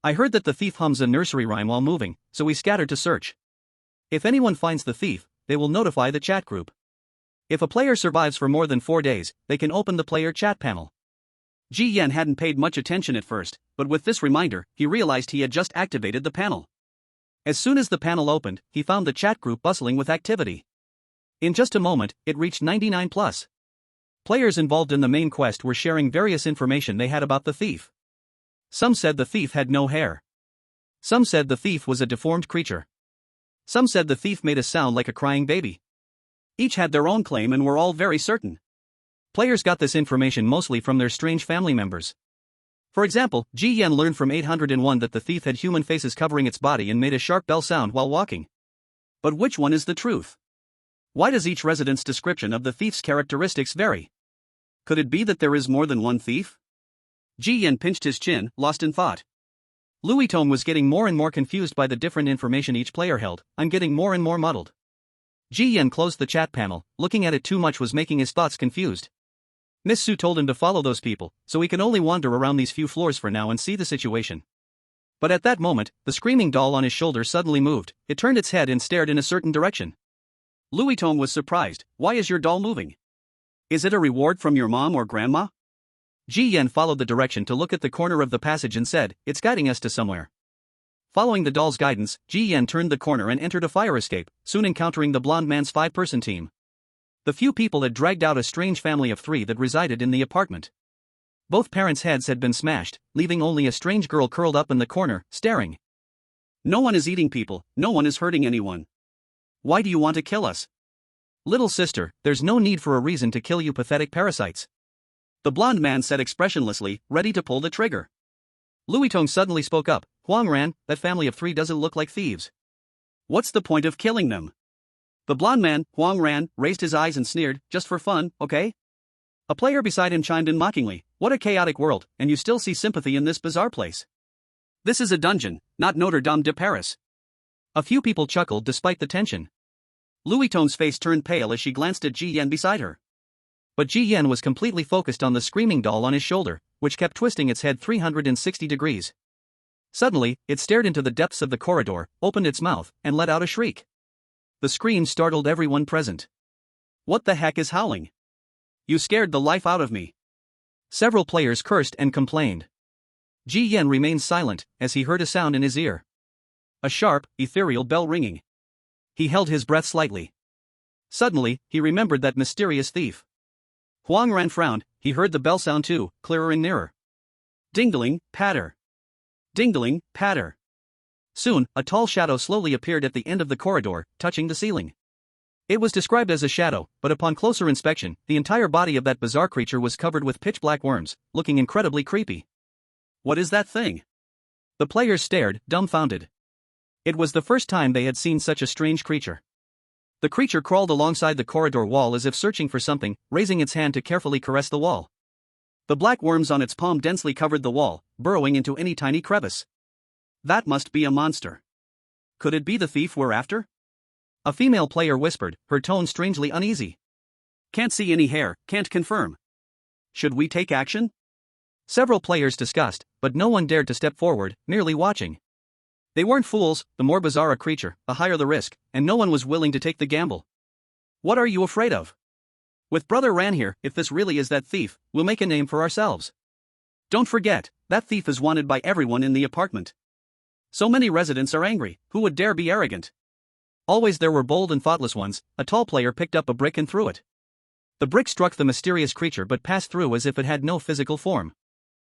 I heard that the thief hums a nursery rhyme while moving, so we scattered to search. If anyone finds the thief, they will notify the chat group. If a player survives for more than 4 days, they can open the player chat panel. Ji Yan hadn't paid much attention at first, but with this reminder, he realized he had just activated the panel. As soon as the panel opened, he found the chat group bustling with activity. In just a moment, it reached 99 plus. Players involved in the main quest were sharing various information they had about the thief. Some said the thief had no hair. Some said the thief was a deformed creature. Some said the thief made a sound like a crying baby. Each had their own claim and were all very certain. Players got this information mostly from their strange family members. For example, Ji Yan learned from 801 that the thief had human faces covering its body and made a sharp bell sound while walking. But which one is the truth? Why does each resident's description of the thief's characteristics vary? Could it be that there is more than one thief? Ji Yan pinched his chin, lost in thought. Louis Tong was getting more and more confused by the different information each player held. I'm getting more and more muddled. Ji Yan closed the chat panel. Looking at it too much was making his thoughts confused. Miss Su told him to follow those people, so he can only wander around these few floors for now and see the situation. But at that moment, the screaming doll on his shoulder suddenly moved. It turned its head and stared in a certain direction. Louis Tong was surprised. Why is your doll moving? Is it a reward from your mom or grandma? Ji Yan followed the direction to look at the corner of the passage and said, it's guiding us to somewhere. Following the doll's guidance, Ji Yan turned the corner and entered a fire escape, soon encountering the blonde man's 5-person team. The few people had dragged out a strange family of 3 that resided in the apartment. Both parents' heads had been smashed, leaving only a strange girl curled up in the corner, staring. No one is eating people, no one is hurting anyone. Why do you want to kill us? Little sister, there's no need for a reason to kill you pathetic parasites. The blonde man said expressionlessly, ready to pull the trigger. Louis Tong suddenly spoke up, Huang Ran, that family of 3 doesn't look like thieves. What's the point of killing them? The blonde man, Huang Ran, raised his eyes and sneered, just for fun, okay? A player beside him chimed in mockingly, what a chaotic world, and you still see sympathy in this bizarre place. This is a dungeon, not Notre Dame de Paris. A few people chuckled despite the tension. Louis Tong's face turned pale as she glanced at Ji Yan beside her. But Ji Yan was completely focused on the screaming doll on his shoulder, which kept twisting its head 360 degrees. Suddenly, it stared into the depths of the corridor, opened its mouth, and let out a shriek. The scream startled everyone present. What the heck is howling? You scared the life out of me. Several players cursed and complained. Ji Yan remained silent, as he heard a sound in his ear. A sharp, ethereal bell ringing. He held his breath slightly. Suddenly, he remembered that mysterious thief. Huang Ran frowned. He heard the bell sound too, clearer and nearer. Ding-a-ling, patter. Ding-a-ling, patter. Soon, a tall shadow slowly appeared at the end of the corridor, touching the ceiling. It was described as a shadow, but upon closer inspection, the entire body of that bizarre creature was covered with pitch-black worms, looking incredibly creepy. What is that thing? The players stared, dumbfounded. It was the first time they had seen such a strange creature. The creature crawled alongside the corridor wall as if searching for something, raising its hand to carefully caress the wall. The black worms on its palm densely covered the wall, burrowing into any tiny crevice. That must be a monster. Could it be the thief we're after? A female player whispered, her tone strangely uneasy. Can't see any hair, can't confirm. Should we take action? Several players discussed, but no one dared to step forward, merely watching. They weren't fools, the more bizarre a creature, the higher the risk, and no one was willing to take the gamble. What are you afraid of? With Brother Ran here, if this really is that thief, we'll make a name for ourselves. Don't forget, that thief is wanted by everyone in the apartment. So many residents are angry, who would dare be arrogant? Always there were bold and thoughtless ones. A tall player picked up a brick and threw it. The brick struck the mysterious creature but passed through as if it had no physical form.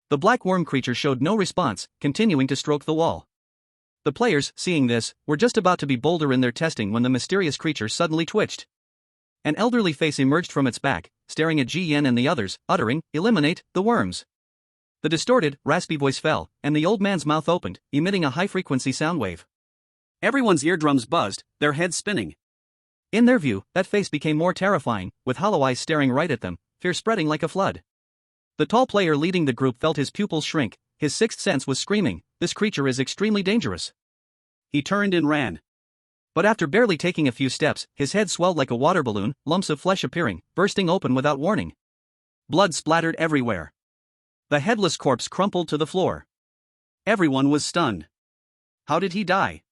The black worm creature showed no response, continuing to stroke the wall. The players, seeing this, were just about to be bolder in their testing when the mysterious creature suddenly twitched. An elderly face emerged from its back, staring at Ji Yan and the others, uttering, "Eliminate the worms." The distorted, raspy voice fell, and the old man's mouth opened, emitting a high-frequency sound wave. Everyone's eardrums buzzed, their heads spinning. In their view, that face became more terrifying, with hollow eyes staring right at them, fear spreading like a flood. The tall player leading the group felt his pupils shrink, his sixth sense was screaming, this creature is extremely dangerous. He turned and ran. But after barely taking a few steps, his head swelled like a water balloon, lumps of flesh appearing, bursting open without warning. Blood splattered everywhere. The headless corpse crumpled to the floor. Everyone was stunned. How did he die?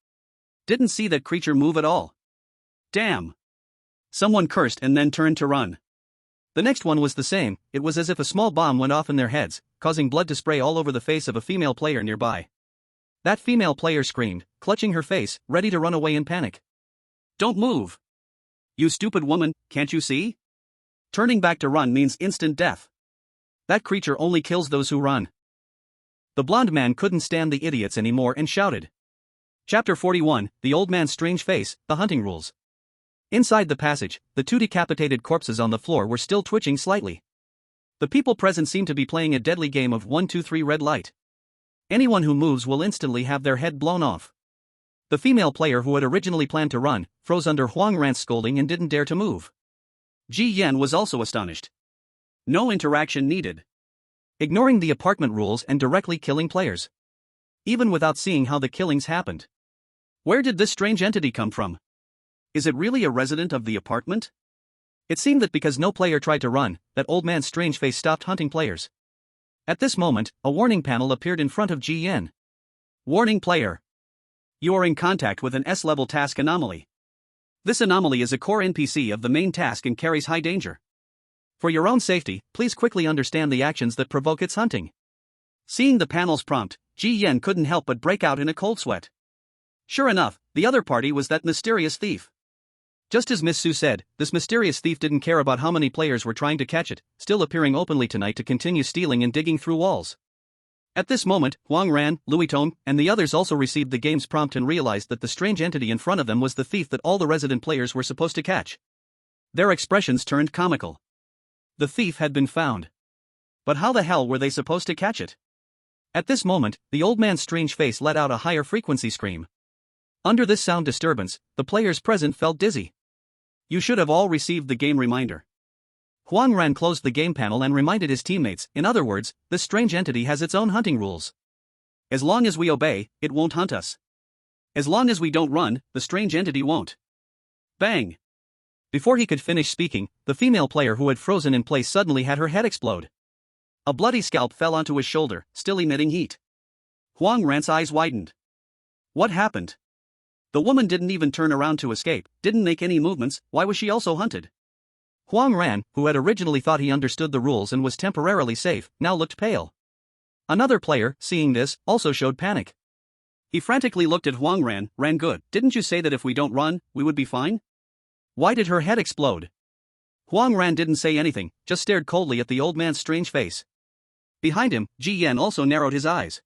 Didn't see that creature move at all. Damn. Someone cursed and then turned to run. The next one was the same. It was as if a small bomb went off in their heads, causing blood to spray all over the face of a female player nearby. That female player screamed, clutching her face, ready to run away in panic. "Don't move! You stupid woman, can't you see? Turning back to run means instant death. That creature only kills those who run." The blonde man couldn't stand the idiots anymore and shouted. Chapter 41, The Old Man's Strange Face, The Hunting Rules. Inside the passage, the two decapitated corpses on the floor were still twitching slightly. The people present seemed to be playing a deadly game of 1-2-3 red light. Anyone who moves will instantly have their head blown off. The female player who had originally planned to run, froze under Huang Ran's scolding and didn't dare to move. Ji Yan was also astonished. No interaction needed. Ignoring the apartment rules and directly killing players. Even without seeing how the killings happened. Where did this strange entity come from? Is it really a resident of the apartment? It seemed that because no player tried to run, that old man's strange face stopped hunting players. At this moment, a warning panel appeared in front of Ji Yan. Warning player. You are in contact with an S-level task anomaly. This anomaly is a core NPC of the main task and carries high danger. For your own safety, please quickly understand the actions that provoke its hunting. Seeing the panel's prompt, Ji Yan couldn't help but break out in a cold sweat. Sure enough, the other party was that mysterious thief. Just as Miss Su said, this mysterious thief didn't care about how many players were trying to catch it, still appearing openly tonight to continue stealing and digging through walls. At this moment, Huang Ran, Louis Tong, and the others also received the game's prompt and realized that the strange entity in front of them was the thief that all the resident players were supposed to catch. Their expressions turned comical. The thief had been found. But how the hell were they supposed to catch it? At this moment, the old man's strange face let out a higher frequency scream. Under this sound disturbance, the players present felt dizzy. You should have all received the game reminder. Huang Ran closed the game panel and reminded his teammates, in other words, this strange entity has its own hunting rules. As long as we obey, it won't hunt us. As long as we don't run, the strange entity won't. Bang! Before he could finish speaking, the female player who had frozen in place suddenly had her head explode. A bloody scalp fell onto his shoulder, still emitting heat. Huang Ran's eyes widened. What happened? The woman didn't even turn around to escape, didn't make any movements. Why was she also hunted? Huang Ran, who had originally thought he understood the rules and was temporarily safe, now looked pale. Another player, seeing this, also showed panic. He frantically looked at Huang Ran. Ran good, didn't you say that if we don't run, we would be fine? Why did her head explode? Huang Ran didn't say anything, just stared coldly at the old man's strange face. Behind him, Ji Yan also narrowed his eyes.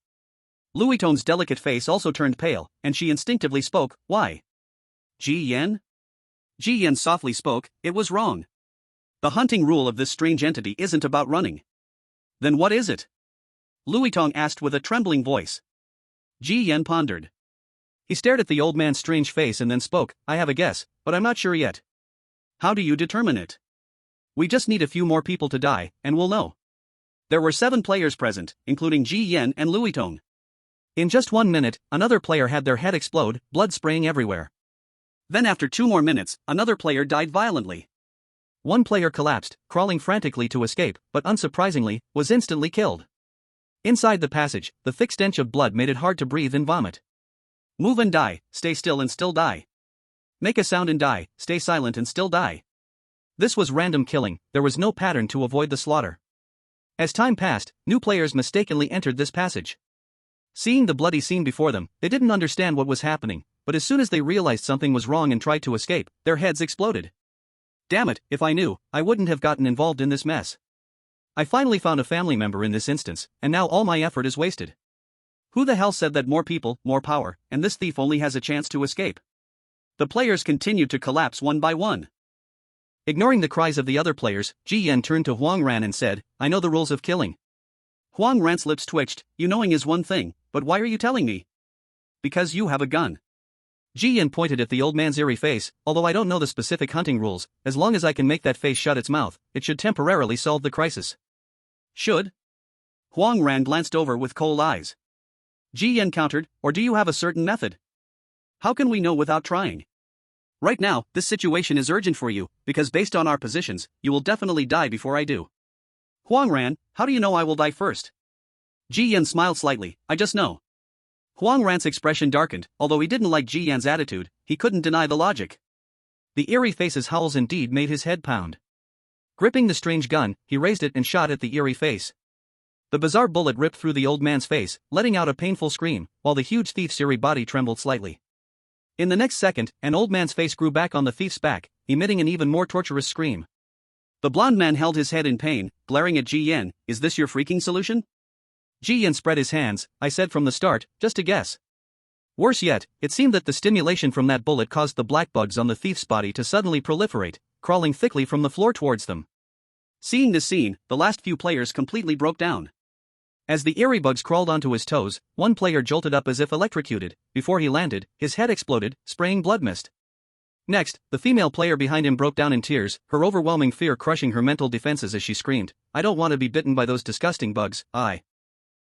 Louis Tong's delicate face also turned pale, and she instinctively spoke, why? Ji Yan? Ji Yan softly spoke, it was wrong. The hunting rule of this strange entity isn't about running. Then what is it? Louis Tong asked with a trembling voice. Ji Yan pondered. He stared at the old man's strange face and then spoke, I have a guess, but I'm not sure yet. How do you determine it? We just need a few more people to die, and we'll know. There were 7 players present, including Ji Yan and Louis Tong. In just 1 minute, another player had their head explode, blood spraying everywhere. Then after 2 more minutes, another player died violently. One player collapsed, crawling frantically to escape, but unsurprisingly, was instantly killed. Inside the passage, the thick stench of blood made it hard to breathe and vomit. Move and die, stay still and still die. Make a sound and die, stay silent and still die. This was random killing, there was no pattern to avoid the slaughter. As time passed, new players mistakenly entered this passage. Seeing the bloody scene before them, they didn't understand what was happening, but as soon as they realized something was wrong and tried to escape, their heads exploded. Damn it, if I knew, I wouldn't have gotten involved in this mess. I finally found a family member in this instance, and now all my effort is wasted. Who the hell said that more people, more power, and this thief only has a chance to escape? The players continued to collapse one by one. Ignoring the cries of the other players, Ji Yan turned to Huang Ran and said, I know the rules of killing. Huang Ran's lips twitched, you knowing is one thing, but why are you telling me? Because you have a gun. Ji Yan pointed at the old man's eerie face, although I don't know the specific hunting rules, as long as I can make that face shut its mouth, it should temporarily solve the crisis. Should? Huang Ran glanced over with cold eyes. Ji Yan countered, or do you have a certain method? How can we know without trying? Right now, this situation is urgent for you, because based on our positions, you will definitely die before I do. Huang Ran, how do you know I will die first? Ji Yan smiled slightly, I just know. Huang Ran's expression darkened, although he didn't like Ji Yan's attitude, he couldn't deny the logic. The eerie face's howls indeed made his head pound. Gripping the strange gun, he raised it and shot at the eerie face. The bizarre bullet ripped through the old man's face, letting out a painful scream, while the huge thief's eerie body trembled slightly. In the next second, an old man's face grew back on the thief's back, emitting an even more torturous scream. The blond man held his head in pain, glaring at Ji Yan. Is this your freaking solution? Ji Yan spread his hands. I said from the start, just a guess. Worse yet, it seemed that the stimulation from that bullet caused the black bugs on the thief's body to suddenly proliferate, crawling thickly from the floor towards them. Seeing this scene, the last few players completely broke down. As the eerie bugs crawled onto his toes, one player jolted up as if electrocuted. Before he landed, his head exploded, spraying blood mist. Next, the female player behind him broke down in tears, her overwhelming fear crushing her mental defenses as she screamed, I don't want to be bitten by those disgusting bugs,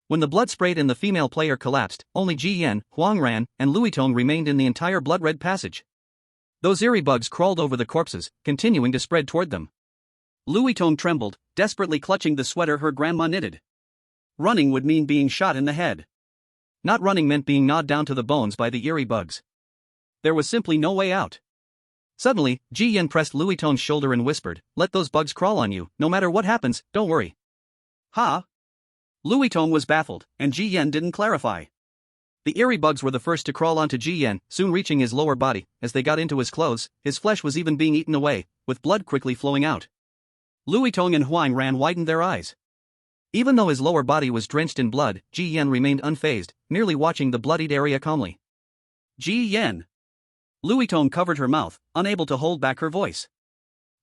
When the blood sprayed and the female player collapsed, only Ji Yan, Huang Ran, and Louis Tong remained in the entire blood-red passage. Those eerie bugs crawled over the corpses, continuing to spread toward them. Louis Tong trembled, desperately clutching the sweater her grandma knitted. Running would mean being shot in the head. Not running meant being gnawed down to the bones by the eerie bugs. There was simply no way out. Suddenly, Ji Yan pressed Louis Tong's shoulder and whispered, let those bugs crawl on you, no matter what happens, don't worry. Huh? Louis Tong was baffled, and Ji Yan didn't clarify. The eerie bugs were the first to crawl onto Ji Yan, soon reaching his lower body. As they got into his clothes, his flesh was even being eaten away, with blood quickly flowing out. Louis Tong and Huang Ran widened their eyes. Even though his lower body was drenched in blood, Ji Yan remained unfazed, merely watching the bloodied area calmly. Ji Yan. Louis Tong covered her mouth, unable to hold back her voice.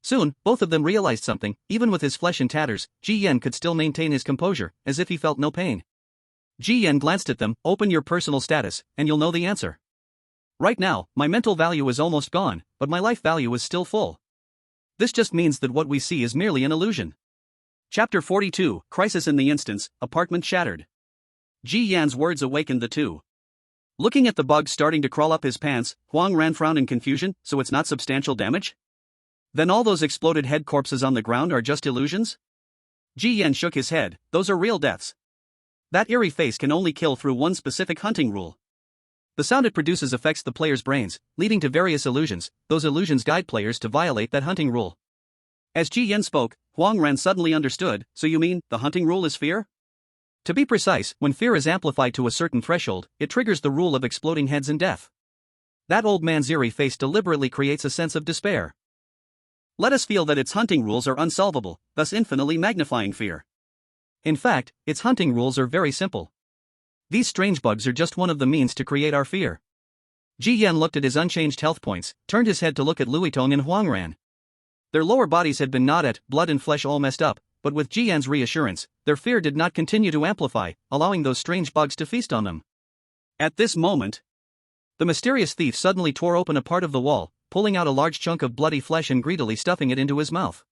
Soon, both of them realized something. Even with his flesh in tatters, Ji Yan could still maintain his composure, as if he felt no pain. Ji Yan glanced at them. Open your personal status, and you'll know the answer. Right now, my mental value is almost gone, but my life value is still full. This just means that what we see is merely an illusion. Chapter 42, Crisis in the Instance, Apartment Shattered. Ji Yan's words awakened the two. Looking at the bugs starting to crawl up his pants, Huang Ran frowned in confusion. So it's not substantial damage? Then all those exploded head corpses on the ground are just illusions? Ji Yan shook his head. Those are real deaths. That eerie face can only kill through one specific hunting rule. The sound it produces affects the player's brains, leading to various illusions. Those illusions guide players to violate that hunting rule. As Ji Yan spoke, Huang Ran suddenly understood. So you mean, the hunting rule is fear? To be precise, when fear is amplified to a certain threshold, it triggers the rule of exploding heads and death. That old man's eerie face deliberately creates a sense of despair. Let us feel that its hunting rules are unsolvable, thus infinitely magnifying fear. In fact, its hunting rules are very simple. These strange bugs are just one of the means to create our fear. Ji Yan looked at his unchanged health points, turned his head to look at Louis Tong and Huang Ran. Their lower bodies had been gnawed at, blood and flesh all messed up, but with Ji Yan's reassurance, their fear did not continue to amplify, allowing those strange bugs to feast on them. At this moment, the mysterious thief suddenly tore open a part of the wall, pulling out a large chunk of bloody flesh and greedily stuffing it into his mouth.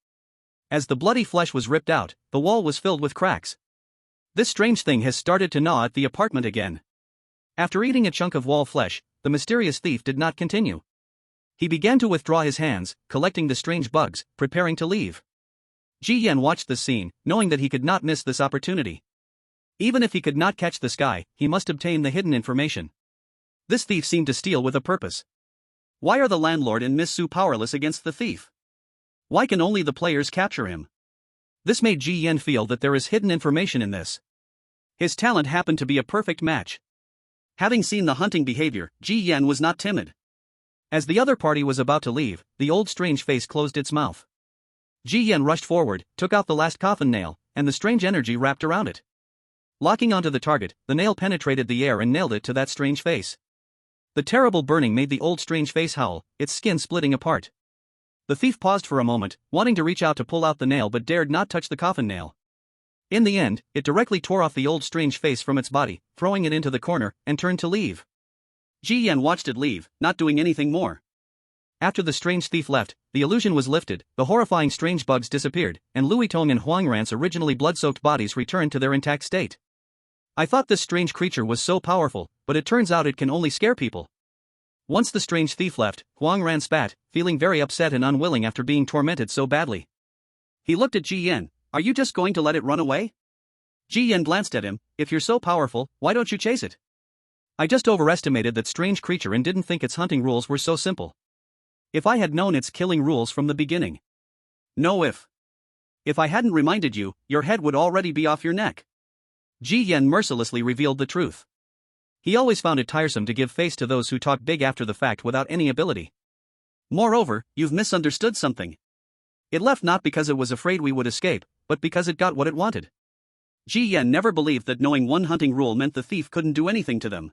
As the bloody flesh was ripped out, the wall was filled with cracks. This strange thing has started to gnaw at the apartment again. After eating a chunk of wall flesh, the mysterious thief did not continue. He began to withdraw his hands, collecting the strange bugs, preparing to leave. Ji Yan watched this scene, knowing that he could not miss this opportunity. Even if he could not catch this guy, he must obtain the hidden information. This thief seemed to steal with a purpose. Why are the landlord and Miss Su powerless against the thief? Why can only the players capture him? This made Ji Yan feel that there is hidden information in this. His talent happened to be a perfect match. Having seen the hunting behavior, Ji Yan was not timid. As the other party was about to leave, the old strange face closed its mouth. Ji Yan rushed forward, took out the last coffin nail, and the strange energy wrapped around it. Locking onto the target, the nail penetrated the air and nailed it to that strange face. The terrible burning made the old strange face howl, its skin splitting apart. The thief paused for a moment, wanting to reach out to pull out the nail but dared not touch the coffin nail. In the end, it directly tore off the old strange face from its body, throwing it into the corner, and turned to leave. Ji Yan watched it leave, not doing anything more. After the strange thief left, the illusion was lifted, the horrifying strange bugs disappeared, and Louis Tong and Huang Ran's originally blood-soaked bodies returned to their intact state. I thought this strange creature was so powerful, but it turns out it can only scare people. Once the strange thief left, Huang Ran spat, feeling very upset and unwilling after being tormented so badly. He looked at Ji Yan. Are you just going to let it run away? Ji Yan glanced at him. If you're so powerful, why don't you chase it? I just overestimated that strange creature and didn't think its hunting rules were so simple. If I had known its killing rules from the beginning. No if. If I hadn't reminded you, your head would already be off your neck. Ji Yan mercilessly revealed the truth. He always found it tiresome to give face to those who talk big after the fact without any ability. Moreover, you've misunderstood something. It left not because it was afraid we would escape, but because it got what it wanted. Ji Yan never believed that knowing one hunting rule meant the thief couldn't do anything to them.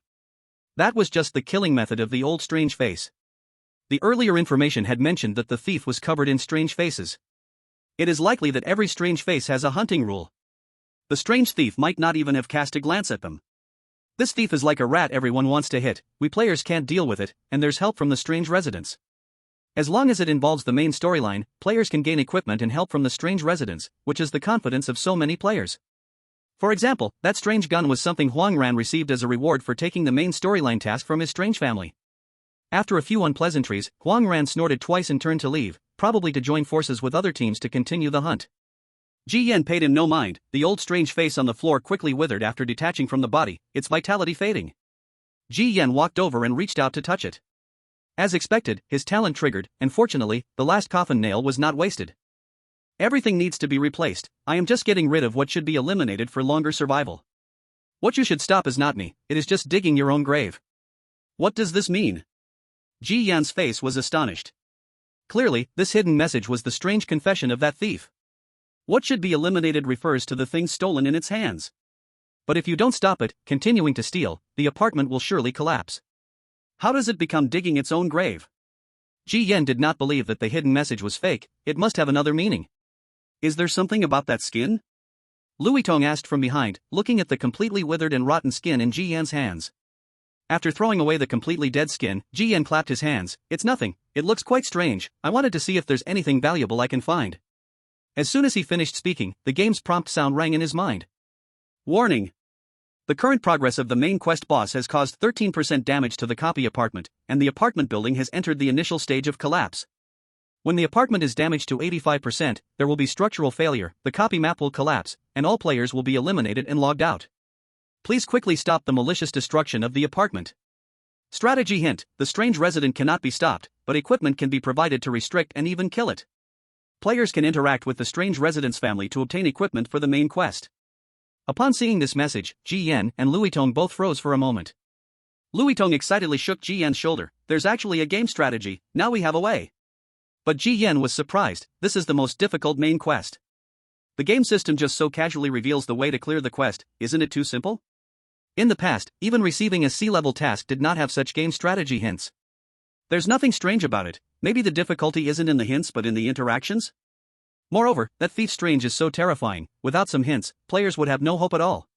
That was just the killing method of the old strange face. The earlier information had mentioned that the thief was covered in strange faces. It is likely that every strange face has a hunting rule. The strange thief might not even have cast a glance at them. This thief is like a rat everyone wants to hit, we players can't deal with it, and there's help from the strange residents. As long as it involves the main storyline, players can gain equipment and help from the strange residents, which is the confidence of so many players. For example, that strange gun was something Huang Ran received as a reward for taking the main storyline task from his strange family. After a few unpleasantries, Huang Ran snorted twice and turned to leave, probably to join forces with other teams to continue the hunt. Ji Yan paid him no mind, the old strange face on the floor quickly withered after detaching from the body, its vitality fading. Ji Yan walked over and reached out to touch it. As expected, his talent triggered, and fortunately, the last coffin nail was not wasted. Everything needs to be replaced, I am just getting rid of what should be eliminated for longer survival. What you should stop is not me, it is just digging your own grave. What does this mean? Ji Yan's face was astonished. Clearly, this hidden message was the strange confession of that thief. What should be eliminated refers to the things stolen in its hands. But if you don't stop it, continuing to steal, the apartment will surely collapse. How does it become digging its own grave? Ji Yan did not believe that the hidden message was fake, it must have another meaning. Is there something about that skin? Louis Tong asked from behind, looking at the completely withered and rotten skin in Ji Yan's hands. After throwing away the completely dead skin, Ji Yan clapped his hands. It's nothing, it looks quite strange, I wanted to see if there's anything valuable I can find. As soon as he finished speaking, the game's prompt sound rang in his mind. Warning! The current progress of the main quest boss has caused 13% damage to the copy apartment, and the apartment building has entered the initial stage of collapse. When the apartment is damaged to 85%, there will be structural failure, the copy map will collapse, and all players will be eliminated and logged out. Please quickly stop the malicious destruction of the apartment. Strategy hint, the strange resident cannot be stopped, but equipment can be provided to restrict and even kill it. Players can interact with the strange resident's family to obtain equipment for the main quest. Upon seeing this message, Ji Yan and Louis Tong both froze for a moment. Louis Tong excitedly shook Ji Yan's shoulder. There's actually a game strategy, now we have a way. But Ji Yan was surprised, this is the most difficult main quest. The game system just so casually reveals the way to clear the quest, isn't it too simple? In the past, even receiving a C-level task did not have such game strategy hints. There's nothing strange about it, maybe the difficulty isn't in the hints but in the interactions? Moreover, that thief strange is so terrifying, without some hints, players would have no hope at all.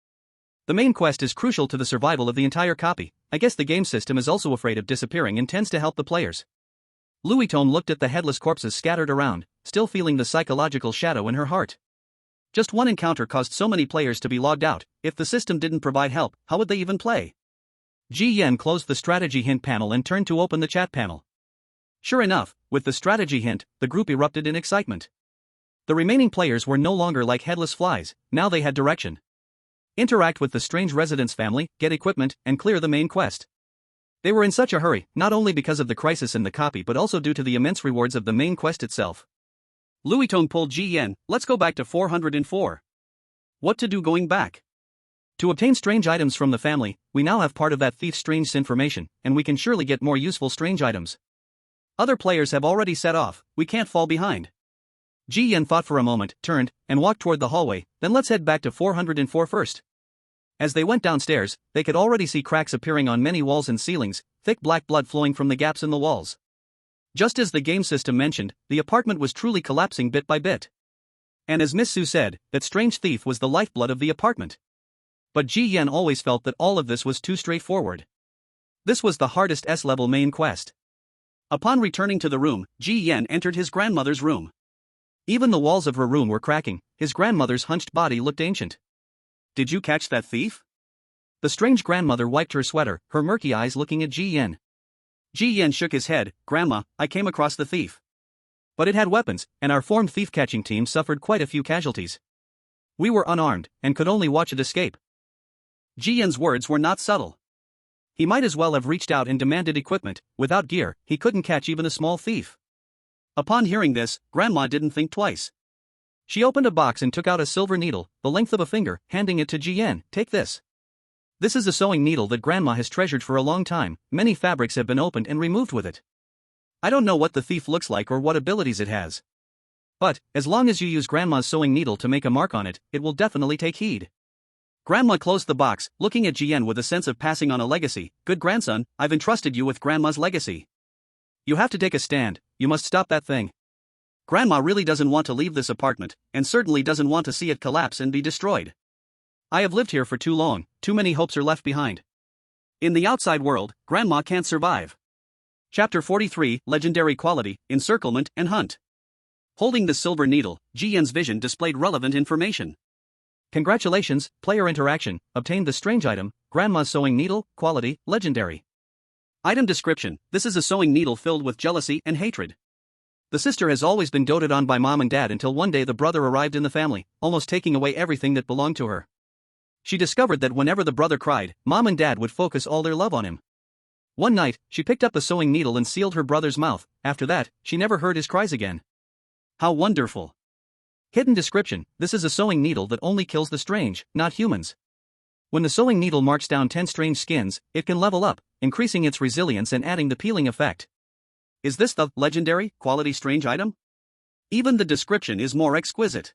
The main quest is crucial to the survival of the entire copy, I guess the game system is also afraid of disappearing and tends to help the players. Louis Tone looked at the headless corpses scattered around, still feeling the psychological shadow in her heart. Just one encounter caused so many players to be logged out, if the system didn't provide help, how would they even play? Ji Yan closed the strategy hint panel and turned to open the chat panel. Sure enough, with the strategy hint, the group erupted in excitement. The remaining players were no longer like headless flies, now they had direction. Interact with the strange resident's family, get equipment, and clear the main quest. They were in such a hurry, not only because of the crisis in the copy but also due to the immense rewards of the main quest itself. Louis Tong pulled Ji Yan, let's go back to 404. What to do going back? To obtain strange items from the family, we now have part of that thief's strange information, and we can surely get more useful strange items. Other players have already set off, we can't fall behind. Ji Yan thought for a moment, turned, and walked toward the hallway, then let's head back to 404 first. As they went downstairs, they could already see cracks appearing on many walls and ceilings, thick black blood flowing from the gaps in the walls. Just as the game system mentioned, the apartment was truly collapsing bit by bit. And as Miss Su said, that strange thief was the lifeblood of the apartment. But Ji Yan always felt that all of this was too straightforward. This was the hardest S-level main quest. Upon returning to the room, Ji Yan entered his grandmother's room. Even the walls of her room were cracking, his grandmother's hunched body looked ancient. Did you catch that thief? The strange grandmother wiped her sweater, her murky eyes looking at Ji Yan. Ji Yan shook his head, Grandma, I came across the thief. But it had weapons, and our formed thief-catching team suffered quite a few casualties. We were unarmed, and could only watch it escape. Ji Yan's words were not subtle. He might as well have reached out and demanded equipment. Without gear, he couldn't catch even a small thief. Upon hearing this, Grandma didn't think twice. She opened a box and took out a silver needle, the length of a finger, handing it to Jian. Take this. This is a sewing needle that Grandma has treasured for a long time. Many fabrics have been opened and removed with it. I don't know what the thief looks like or what abilities it has. But, as long as you use Grandma's sewing needle to make a mark on it, it will definitely take heed. Grandma closed the box, looking at Jian with a sense of passing on a legacy. Good grandson, I've entrusted you with Grandma's legacy. You have to take a stand, you must stop that thing. Grandma really doesn't want to leave this apartment, and certainly doesn't want to see it collapse and be destroyed. I have lived here for too long, too many hopes are left behind. In the outside world, Grandma can't survive. Chapter 43, Legendary Quality, Encirclement and Hunt. Holding the silver needle, Jian's vision displayed relevant information. Congratulations, player interaction, obtained the strange item, Grandma's sewing needle, quality, legendary. Item description, this is a sewing needle filled with jealousy and hatred. The sister has always been doted on by mom and dad until one day the brother arrived in the family, almost taking away everything that belonged to her. She discovered that whenever the brother cried, mom and dad would focus all their love on him. One night, she picked up the sewing needle and sealed her brother's mouth. After that, she never heard his cries again. How wonderful. Hidden description, this is a sewing needle that only kills the strange, not humans. When the sewing needle marks down 10 strange skins, it can level up, increasing its resilience and adding the peeling effect. Is this the legendary, quality strange item? Even the description is more exquisite.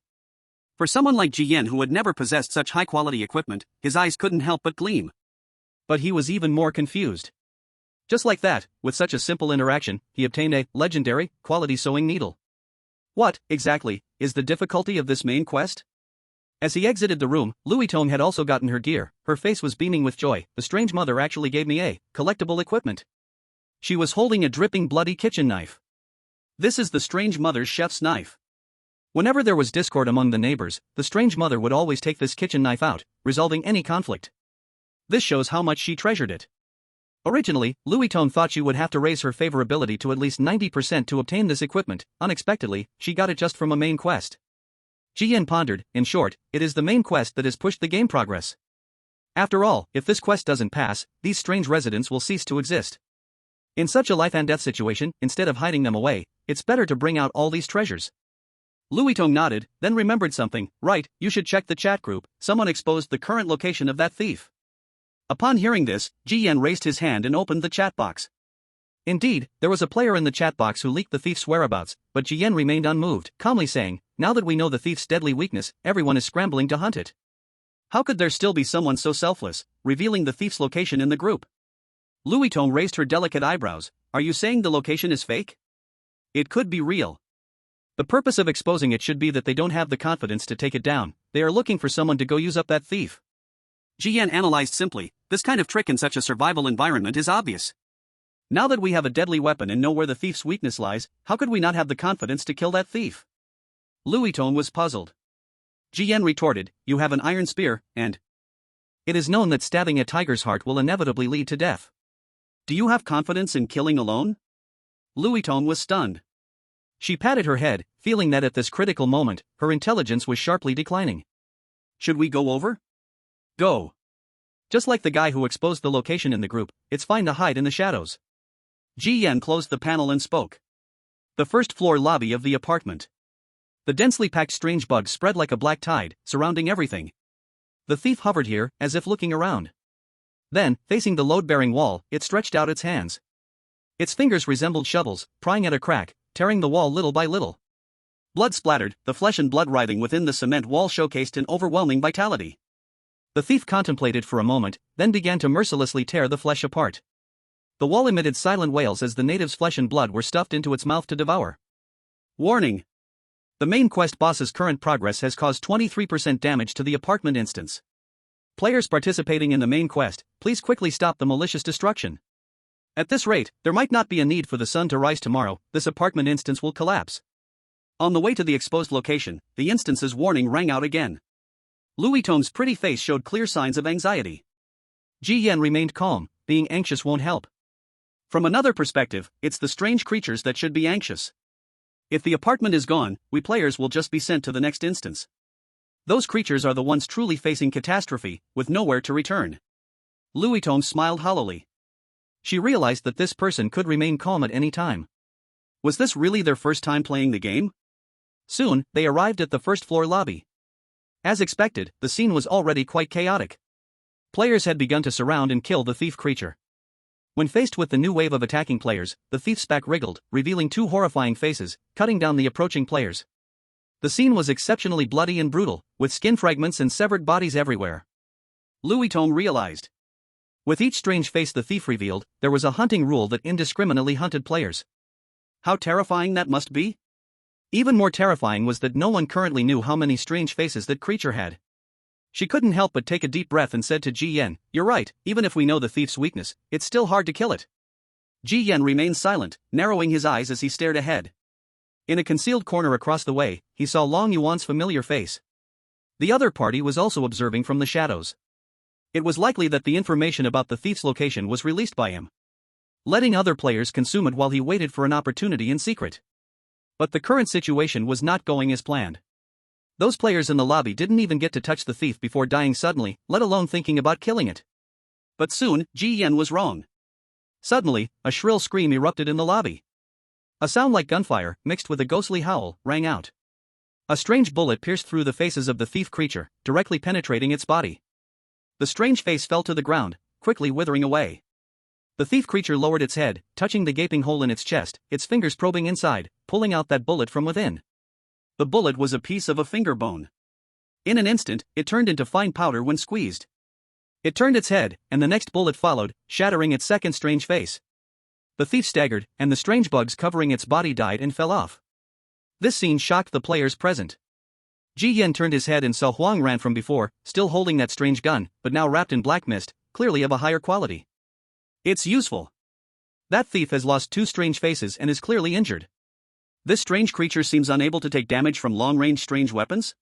For someone like Jian who had never possessed such high-quality equipment, his eyes couldn't help but gleam. But he was even more confused. Just like that, with such a simple interaction, he obtained a legendary, quality sewing needle. What, exactly, is the difficulty of this main quest? As he exited the room, Louis Tong had also gotten her gear. Her face was beaming with joy. The strange mother actually gave me a collectible equipment. She was holding a dripping bloody kitchen knife. This is the strange mother's chef's knife. Whenever there was discord among the neighbors, the strange mother would always take this kitchen knife out, resolving any conflict. This shows how much she treasured it. Originally, Louis Tong thought she would have to raise her favorability to at least 90% to obtain this equipment. Unexpectedly, she got it just from a main quest. Jian pondered, in short, it is the main quest that has pushed the game progress. After all, if this quest doesn't pass, these strange residents will cease to exist. In such a life and death situation, instead of hiding them away, it's better to bring out all these treasures. Louis Tong nodded, then remembered something. Right, you should check the chat group, someone exposed the current location of that thief. Upon hearing this, Jian raised his hand and opened the chat box. Indeed, there was a player in the chat box who leaked the thief's whereabouts, but Jian remained unmoved, calmly saying, now that we know the thief's deadly weakness, everyone is scrambling to hunt it. How could there still be someone so selfless, revealing the thief's location in the group? Louis Tong raised her delicate eyebrows. Are you saying the location is fake? It could be real. The purpose of exposing it should be that they don't have the confidence to take it down. They are looking for someone to go use up that thief. Jian analyzed simply, this kind of trick in such a survival environment is obvious. Now that we have a deadly weapon and know where the thief's weakness lies, how could we not have the confidence to kill that thief? Louis Tong was puzzled. Jian retorted, you have an iron spear, and it is known that stabbing a tiger's heart will inevitably lead to death. Do you have confidence in killing alone? Louis Tong was stunned. She patted her head, feeling that at this critical moment, her intelligence was sharply declining. Should we go over? Go. Just like the guy who exposed the location in the group, it's fine to hide in the shadows. Jian closed the panel and spoke. The first floor lobby of the apartment. The densely packed strange bugs spread like a black tide, surrounding everything. The thief hovered here, as if looking around. Then, facing the load-bearing wall, it stretched out its hands. Its fingers resembled shovels, prying at a crack, tearing the wall little by little. Blood splattered, the flesh and blood writhing within the cement wall showcased an overwhelming vitality. The thief contemplated for a moment, then began to mercilessly tear the flesh apart. The wall emitted silent wails as the native's flesh and blood were stuffed into its mouth to devour. Warning! The main quest boss's current progress has caused 23% damage to the apartment instance. Players participating in the main quest, please quickly stop the malicious destruction. At this rate, there might not be a need for the sun to rise tomorrow, this apartment instance will collapse. On the way to the exposed location, the instance's warning rang out again. Louis Tong's pretty face showed clear signs of anxiety. Jian remained calm, being anxious won't help. From another perspective, it's the strange creatures that should be anxious. If the apartment is gone, we players will just be sent to the next instance. Those creatures are the ones truly facing catastrophe, with nowhere to return. Louis Tong smiled hollowly. She realized that this person could remain calm at any time. Was this really their first time playing the game? Soon, they arrived at the first-floor lobby. As expected, the scene was already quite chaotic. Players had begun to surround and kill the thief creature. When faced with the new wave of attacking players, the thief's back wriggled, revealing two horrifying faces, cutting down the approaching players. The scene was exceptionally bloody and brutal, with skin fragments and severed bodies everywhere. Louis Tong realized. With each strange face the thief revealed, there was a hunting rule that indiscriminately hunted players. How terrifying that must be? Even more terrifying was that no one currently knew how many strange faces that creature had. She couldn't help but take a deep breath and said to Ji Yan, "You're right, even if we know the thief's weakness, it's still hard to kill it." Ji Yan remained silent, narrowing his eyes as he stared ahead. In a concealed corner across the way, he saw Long Yuan's familiar face. The other party was also observing from the shadows. It was likely that the information about the thief's location was released by him, letting other players consume it while he waited for an opportunity in secret. But the current situation was not going as planned. Those players in the lobby didn't even get to touch the thief before dying suddenly, let alone thinking about killing it. But soon, Ji Yan was wrong. Suddenly, a shrill scream erupted in the lobby. A sound like gunfire, mixed with a ghostly howl, rang out. A strange bullet pierced through the faces of the thief creature, directly penetrating its body. The strange face fell to the ground, quickly withering away. The thief creature lowered its head, touching the gaping hole in its chest, its fingers probing inside, pulling out that bullet from within. The bullet was a piece of a finger bone. In an instant, it turned into fine powder when squeezed. It turned its head, and the next bullet followed, shattering its second strange face. The thief staggered, and the strange bugs covering its body died and fell off. This scene shocked the players present. Ji Yan turned his head and saw Huang Ran from before, still holding that strange gun, but now wrapped in black mist, clearly of a higher quality. It's useful. That thief has lost two strange faces and is clearly injured. This strange creature seems unable to take damage from long-range strange weapons?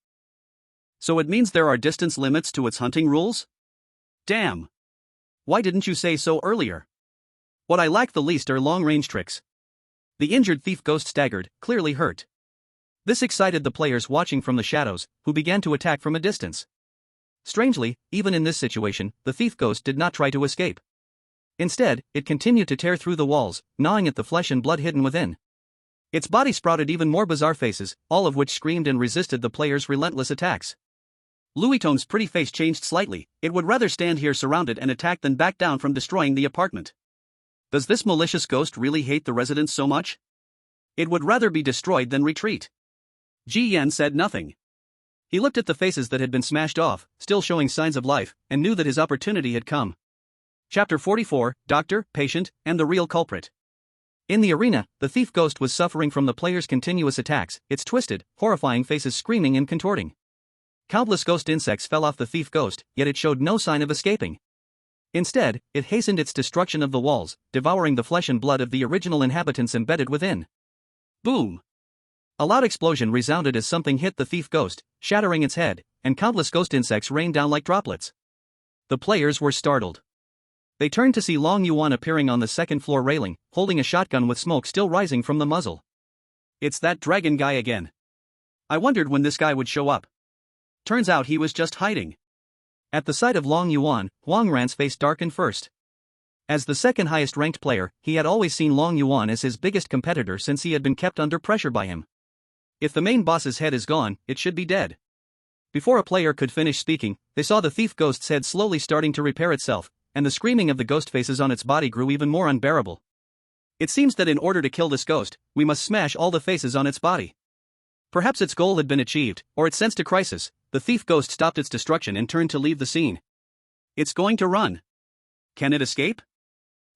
So it means there are distance limits to its hunting rules? Damn! Why didn't you say so earlier? What I lack the least are long-range tricks. The injured thief ghost staggered, clearly hurt. This excited the players watching from the shadows, who began to attack from a distance. Strangely, even in this situation, the thief ghost did not try to escape. Instead, it continued to tear through the walls, gnawing at the flesh and blood hidden within. Its body sprouted even more bizarre faces, all of which screamed and resisted the players' relentless attacks. Louis Tong's pretty face changed slightly. It would rather stand here surrounded and attack than back down from destroying the apartment. Does this malicious ghost really hate the residents so much? It would rather be destroyed than retreat. Ji Yan said nothing. He looked at the faces that had been smashed off, still showing signs of life, and knew that his opportunity had come. Chapter 44, Doctor, Patient, and the Real Culprit. In the arena, the thief ghost was suffering from the players' continuous attacks, its twisted, horrifying faces screaming and contorting. Countless ghost insects fell off the thief ghost, yet it showed no sign of escaping. Instead, it hastened its destruction of the walls, devouring the flesh and blood of the original inhabitants embedded within. Boom! A loud explosion resounded as something hit the thief ghost, shattering its head, and countless ghost insects rained down like droplets. The players were startled. They turned to see Long Yuan appearing on the second-floor railing, holding a shotgun with smoke still rising from the muzzle. It's that dragon guy again. I wondered when this guy would show up. Turns out he was just hiding. At the sight of Long Yuan, Huang Ran's face darkened first. As the second highest ranked player, he had always seen Long Yuan as his biggest competitor since he had been kept under pressure by him. If the main boss's head is gone, it should be dead. Before a player could finish speaking, they saw the thief ghost's head slowly starting to repair itself, and the screaming of the ghost faces on its body grew even more unbearable. It seems that in order to kill this ghost, we must smash all the faces on its body. Perhaps its goal had been achieved, or it sensed a crisis. The thief ghost stopped its destruction and turned to leave the scene. It's going to run. Can it escape?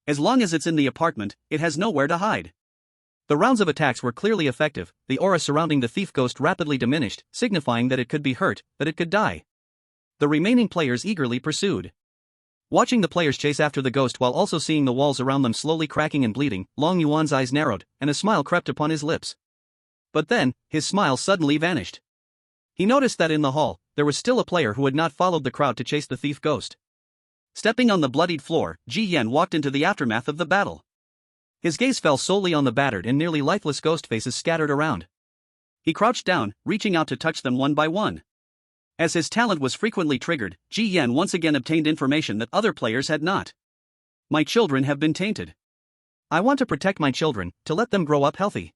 As long as it's in the apartment, it has nowhere to hide. The rounds of attacks were clearly effective. The aura surrounding the thief ghost rapidly diminished, signifying that it could be hurt, that it could die. The remaining players eagerly pursued. Watching the players chase after the ghost while also seeing the walls around them slowly cracking and bleeding, Long Yuan's eyes narrowed, and a smile crept upon his lips. But then, his smile suddenly vanished. He noticed that in the hall, there was still a player who had not followed the crowd to chase the thief ghost. Stepping on the bloodied floor, Ji Yan walked into the aftermath of the battle. His gaze fell solely on the battered and nearly lifeless ghost faces scattered around. He crouched down, reaching out to touch them one by one. As his talent was frequently triggered, Ji Yan once again obtained information that other players had not. My children have been tainted. I want to protect my children, to let them grow up healthy.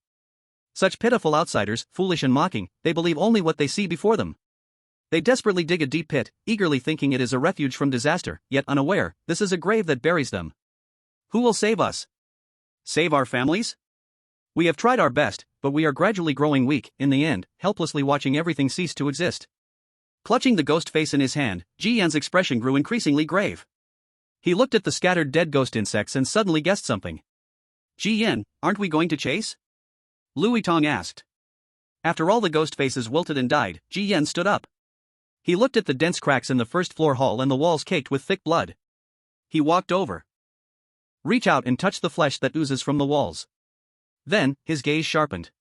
Such pitiful outsiders, foolish and mocking, they believe only what they see before them. They desperately dig a deep pit, eagerly thinking it is a refuge from disaster, yet unaware, this is a grave that buries them. Who will save us? Save our families? We have tried our best, but we are gradually growing weak, in the end, helplessly watching everything cease to exist. Clutching the ghost face in his hand, Ji Yan's expression grew increasingly grave. He looked at the scattered dead ghost insects and suddenly guessed something. Ji Yan, aren't we going to chase? Louis Tong asked. After all the ghost faces wilted and died, Ji Yan stood up. He looked at the dense cracks in the first-floor hall and the walls caked with thick blood. He walked over. Reach out and touch the flesh that oozes from the walls. Then, his gaze sharpened.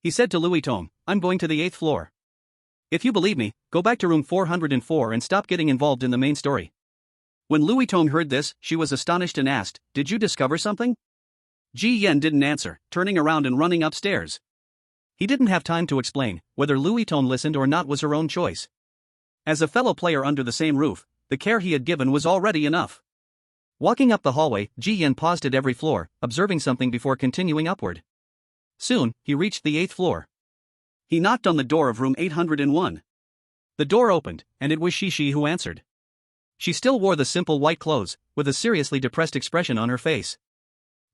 He said to Louis Tong, I'm going to the 8th floor. If you believe me, go back to room 404 and stop getting involved in the main story. When Louis Tong heard this, she was astonished and asked, Did you discover something? Ji Yan didn't answer, turning around and running upstairs. He didn't have time to explain, whether Louis Tong listened or not was her own choice. As a fellow player under the same roof, the care he had given was already enough. Walking up the hallway, Ji Yan paused at every floor, observing something before continuing upward. Soon, he reached the 8th floor. He knocked on the door of room 801. The door opened, and it was Shishi who answered. She still wore the simple white clothes, with a seriously depressed expression on her face.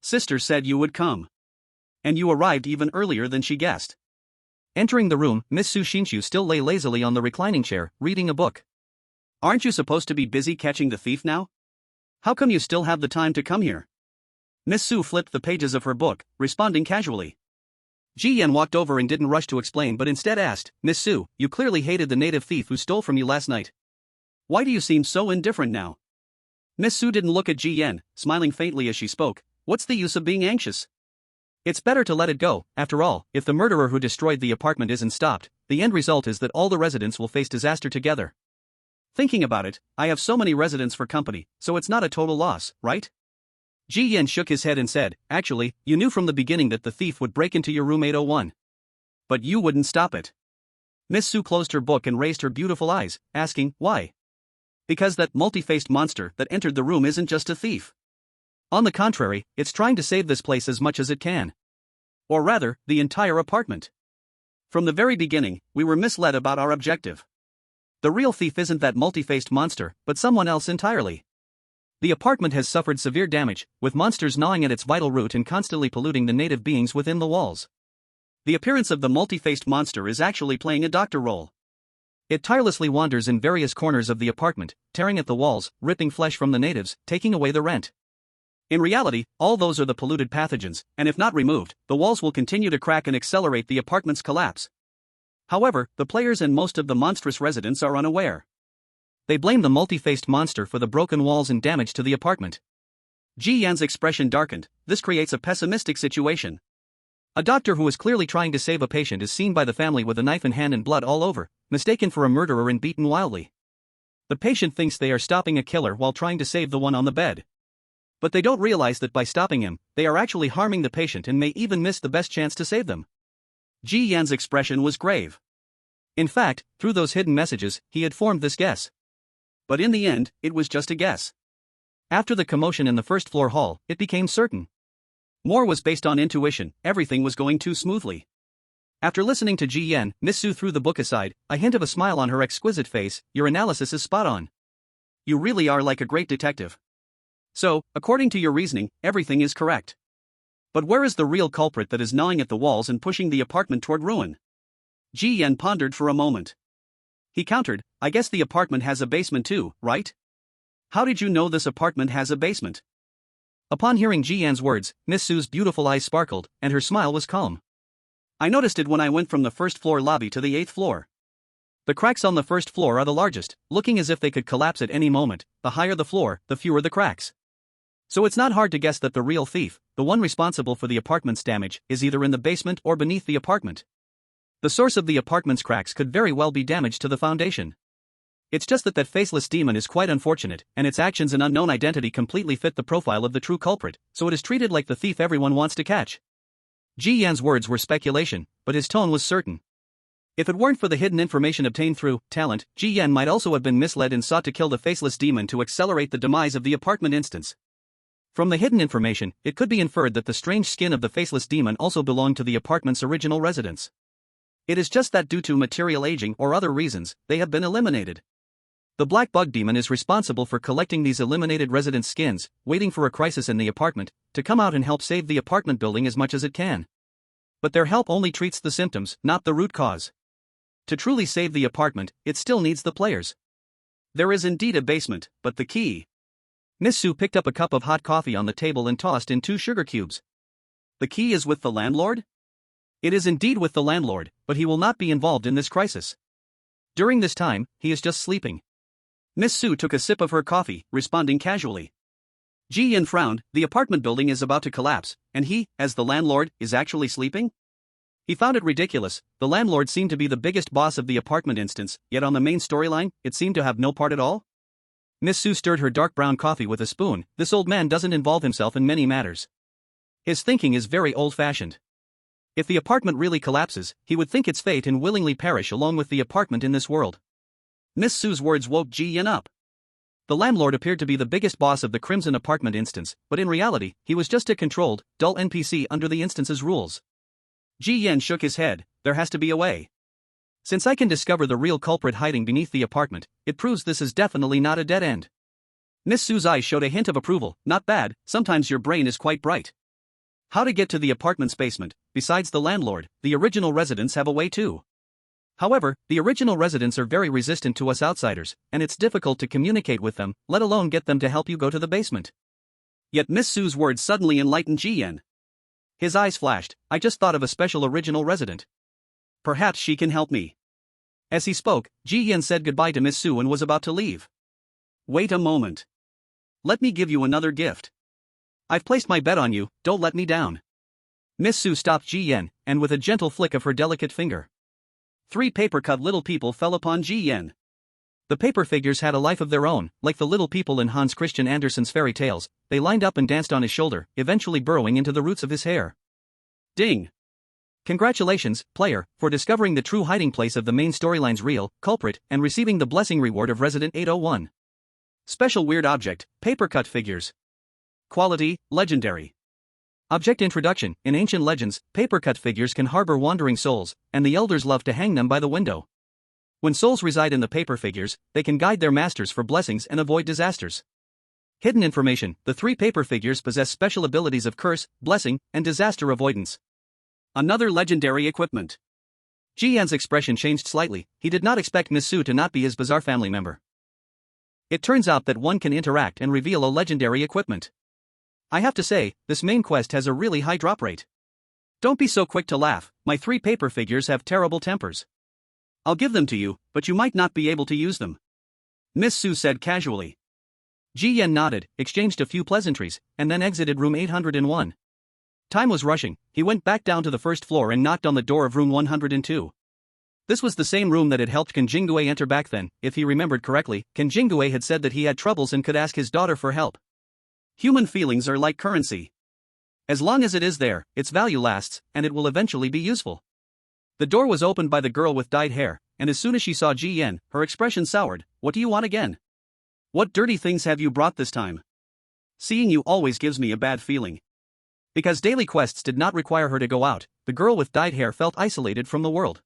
Sister said you would come. And you arrived even earlier than she guessed. Entering the room, Miss Su Shinshu still lay lazily on the reclining chair, reading a book. Aren't you supposed to be busy catching the thief now? How come you still have the time to come here? Miss Su flipped the pages of her book, responding casually. Ji Yan walked over and didn't rush to explain but instead asked, Miss Su, you clearly hated the native thief who stole from you last night. Why do you seem so indifferent now? Miss Su didn't look at Ji Yan, smiling faintly as she spoke. What's the use of being anxious? It's better to let it go. After all, if the murderer who destroyed the apartment isn't stopped, the end result is that all the residents will face disaster together. Thinking about it, I have so many residents for company, so it's not a total loss, right? Ji Yan shook his head and said, Actually, you knew from the beginning that the thief would break into your room 801. But you wouldn't stop it. Miss Su closed her book and raised her beautiful eyes, asking, Why? Because that multi-faced monster that entered the room isn't just a thief. On the contrary, it's trying to save this place as much as it can. Or rather, the entire apartment. From the very beginning, we were misled about our objective. The real thief isn't that multi-faced monster, but someone else entirely. The apartment has suffered severe damage, with monsters gnawing at its vital root and constantly polluting the native beings within the walls. The appearance of the multi-faced monster is actually playing a doctor role. It tirelessly wanders in various corners of the apartment, tearing at the walls, ripping flesh from the natives, taking away the rent. In reality, all those are the polluted pathogens, and if not removed, the walls will continue to crack and accelerate the apartment's collapse. However, the players and most of the monstrous residents are unaware. They blame the multi-faced monster for the broken walls and damage to the apartment. Ji Yan's expression darkened. This creates a pessimistic situation. A doctor who is clearly trying to save a patient is seen by the family with a knife in hand and blood all over, mistaken for a murderer and beaten wildly. The patient thinks they are stopping a killer while trying to save the one on the bed. But they don't realize that by stopping him, they are actually harming the patient and may even miss the best chance to save them. Ji Yan's expression was grave. In fact, through those hidden messages, he had formed this guess. But in the end, it was just a guess. After the commotion in the first-floor hall, it became certain. More was based on intuition, everything was going too smoothly. After listening to Ji Yan, Miss Su threw the book aside, a hint of a smile on her exquisite face. Your analysis is spot on. You really are like a great detective. So, according to your reasoning, everything is correct. But where is the real culprit that is gnawing at the walls and pushing the apartment toward ruin? Ji Yan pondered for a moment. He countered, I guess the apartment has a basement too, right? How did you know this apartment has a basement? Upon hearing Ji Yan's words, Miss Su's beautiful eyes sparkled, and her smile was calm. I noticed it when I went from the first-floor lobby to the 8th floor. The cracks on the first floor are the largest, looking as if they could collapse at any moment. The higher the floor, the fewer the cracks. So it's not hard to guess that the real thief, the one responsible for the apartment's damage, is either in the basement or beneath the apartment. The source of the apartment's cracks could very well be damage to the foundation. It's just that faceless demon is quite unfortunate, and its actions and unknown identity completely fit the profile of the true culprit, so it is treated like the thief everyone wants to catch. Ji Yan's words were speculation, but his tone was certain. If it weren't for the hidden information obtained through talent, Ji Yan might also have been misled and sought to kill the faceless demon to accelerate the demise of the apartment instance. From the hidden information, it could be inferred that the strange skin of the faceless demon also belonged to the apartment's original residents. It is just that due to material aging or other reasons, they have been eliminated. The black bug demon is responsible for collecting these eliminated residents' skins, waiting for a crisis in the apartment, to come out and help save the apartment building as much as it can. But their help only treats the symptoms, not the root cause. To truly save the apartment, it still needs the players. There is indeed a basement, but the key. Miss Sue picked up a cup of hot coffee on the table and tossed in 2 sugar cubes. The key is with the landlord? It is indeed with the landlord, but he will not be involved in this crisis. During this time, he is just sleeping. Miss Sue took a sip of her coffee, responding casually. Ji Yin frowned. The apartment building is about to collapse, and he, as the landlord, is actually sleeping? He found it ridiculous. The landlord seemed to be the biggest boss of the apartment instance, yet on the main storyline, it seemed to have no part at all. Miss Sue stirred her dark brown coffee with a spoon. This old man doesn't involve himself in many matters. His thinking is very old-fashioned. If the apartment really collapses, he would think its fate and willingly perish along with the apartment in this world. Miss Sue's words woke Ji Yin up. The landlord appeared to be the biggest boss of the Crimson apartment instance, but in reality, he was just a controlled, dull NPC under the instance's rules. Ji Yin shook his head. There has to be a way. Since I can discover the real culprit hiding beneath the apartment, it proves this is definitely not a dead end. Miss Sue's eyes showed a hint of approval. Not bad, sometimes your brain is quite bright. How to get to the apartment's basement? Besides the landlord, the original residents have a way too. However, the original residents are very resistant to us outsiders, and it's difficult to communicate with them, let alone get them to help you go to the basement. Yet Miss Sue's words suddenly enlightened Ji Yin. His eyes flashed. I just thought of a special original resident. Perhaps she can help me. As he spoke, Ji Yin said goodbye to Miss Sue and was about to leave. Wait a moment. Let me give you another gift. I've placed my bet on you, don't let me down. Miss Sue stopped Ji Yin, and with a gentle flick of her delicate finger, 3 paper-cut little people fell upon Ji Yin. The paper figures had a life of their own, like the little people in Hans Christian Andersen's fairy tales. They lined up and danced on his shoulder, eventually burrowing into the roots of his hair. Ding! Congratulations, player, for discovering the true hiding place of the main storyline's real culprit and receiving the blessing reward of Resident 801. Special weird object, paper-cut figures. Quality, legendary. Object introduction. In ancient legends, paper-cut figures can harbor wandering souls, and the elders love to hang them by the window. When souls reside in the paper figures, they can guide their masters for blessings and avoid disasters. Hidden information. The 3 paper figures possess special abilities of curse, blessing, and disaster avoidance. Another legendary equipment. Ji Yan's expression changed slightly. He did not expect Miss Sue to not be his bizarre family member. It turns out that one can interact and reveal a legendary equipment. I have to say, this main quest has a really high drop rate. Don't be so quick to laugh. My 3 paper figures have terrible tempers. I'll give them to you, but you might not be able to use them. Miss Sue said casually. Ji Yin nodded, exchanged a few pleasantries, and then exited room 801. Time was rushing. He went back down to the first floor and knocked on the door of room 102. This was the same room that had helped Ken Jinggui enter back then. If he remembered correctly, Ken Jinggui had said that he had troubles and could ask his daughter for help. Human feelings are like currency. As long as it is there, its value lasts, and it will eventually be useful. The door was opened by the girl with dyed hair, and as soon as she saw Ji Yin, her expression soured. What do you want again? What dirty things have you brought this time? Seeing you always gives me a bad feeling. Because daily quests did not require her to go out, the girl with dyed hair felt isolated from the world.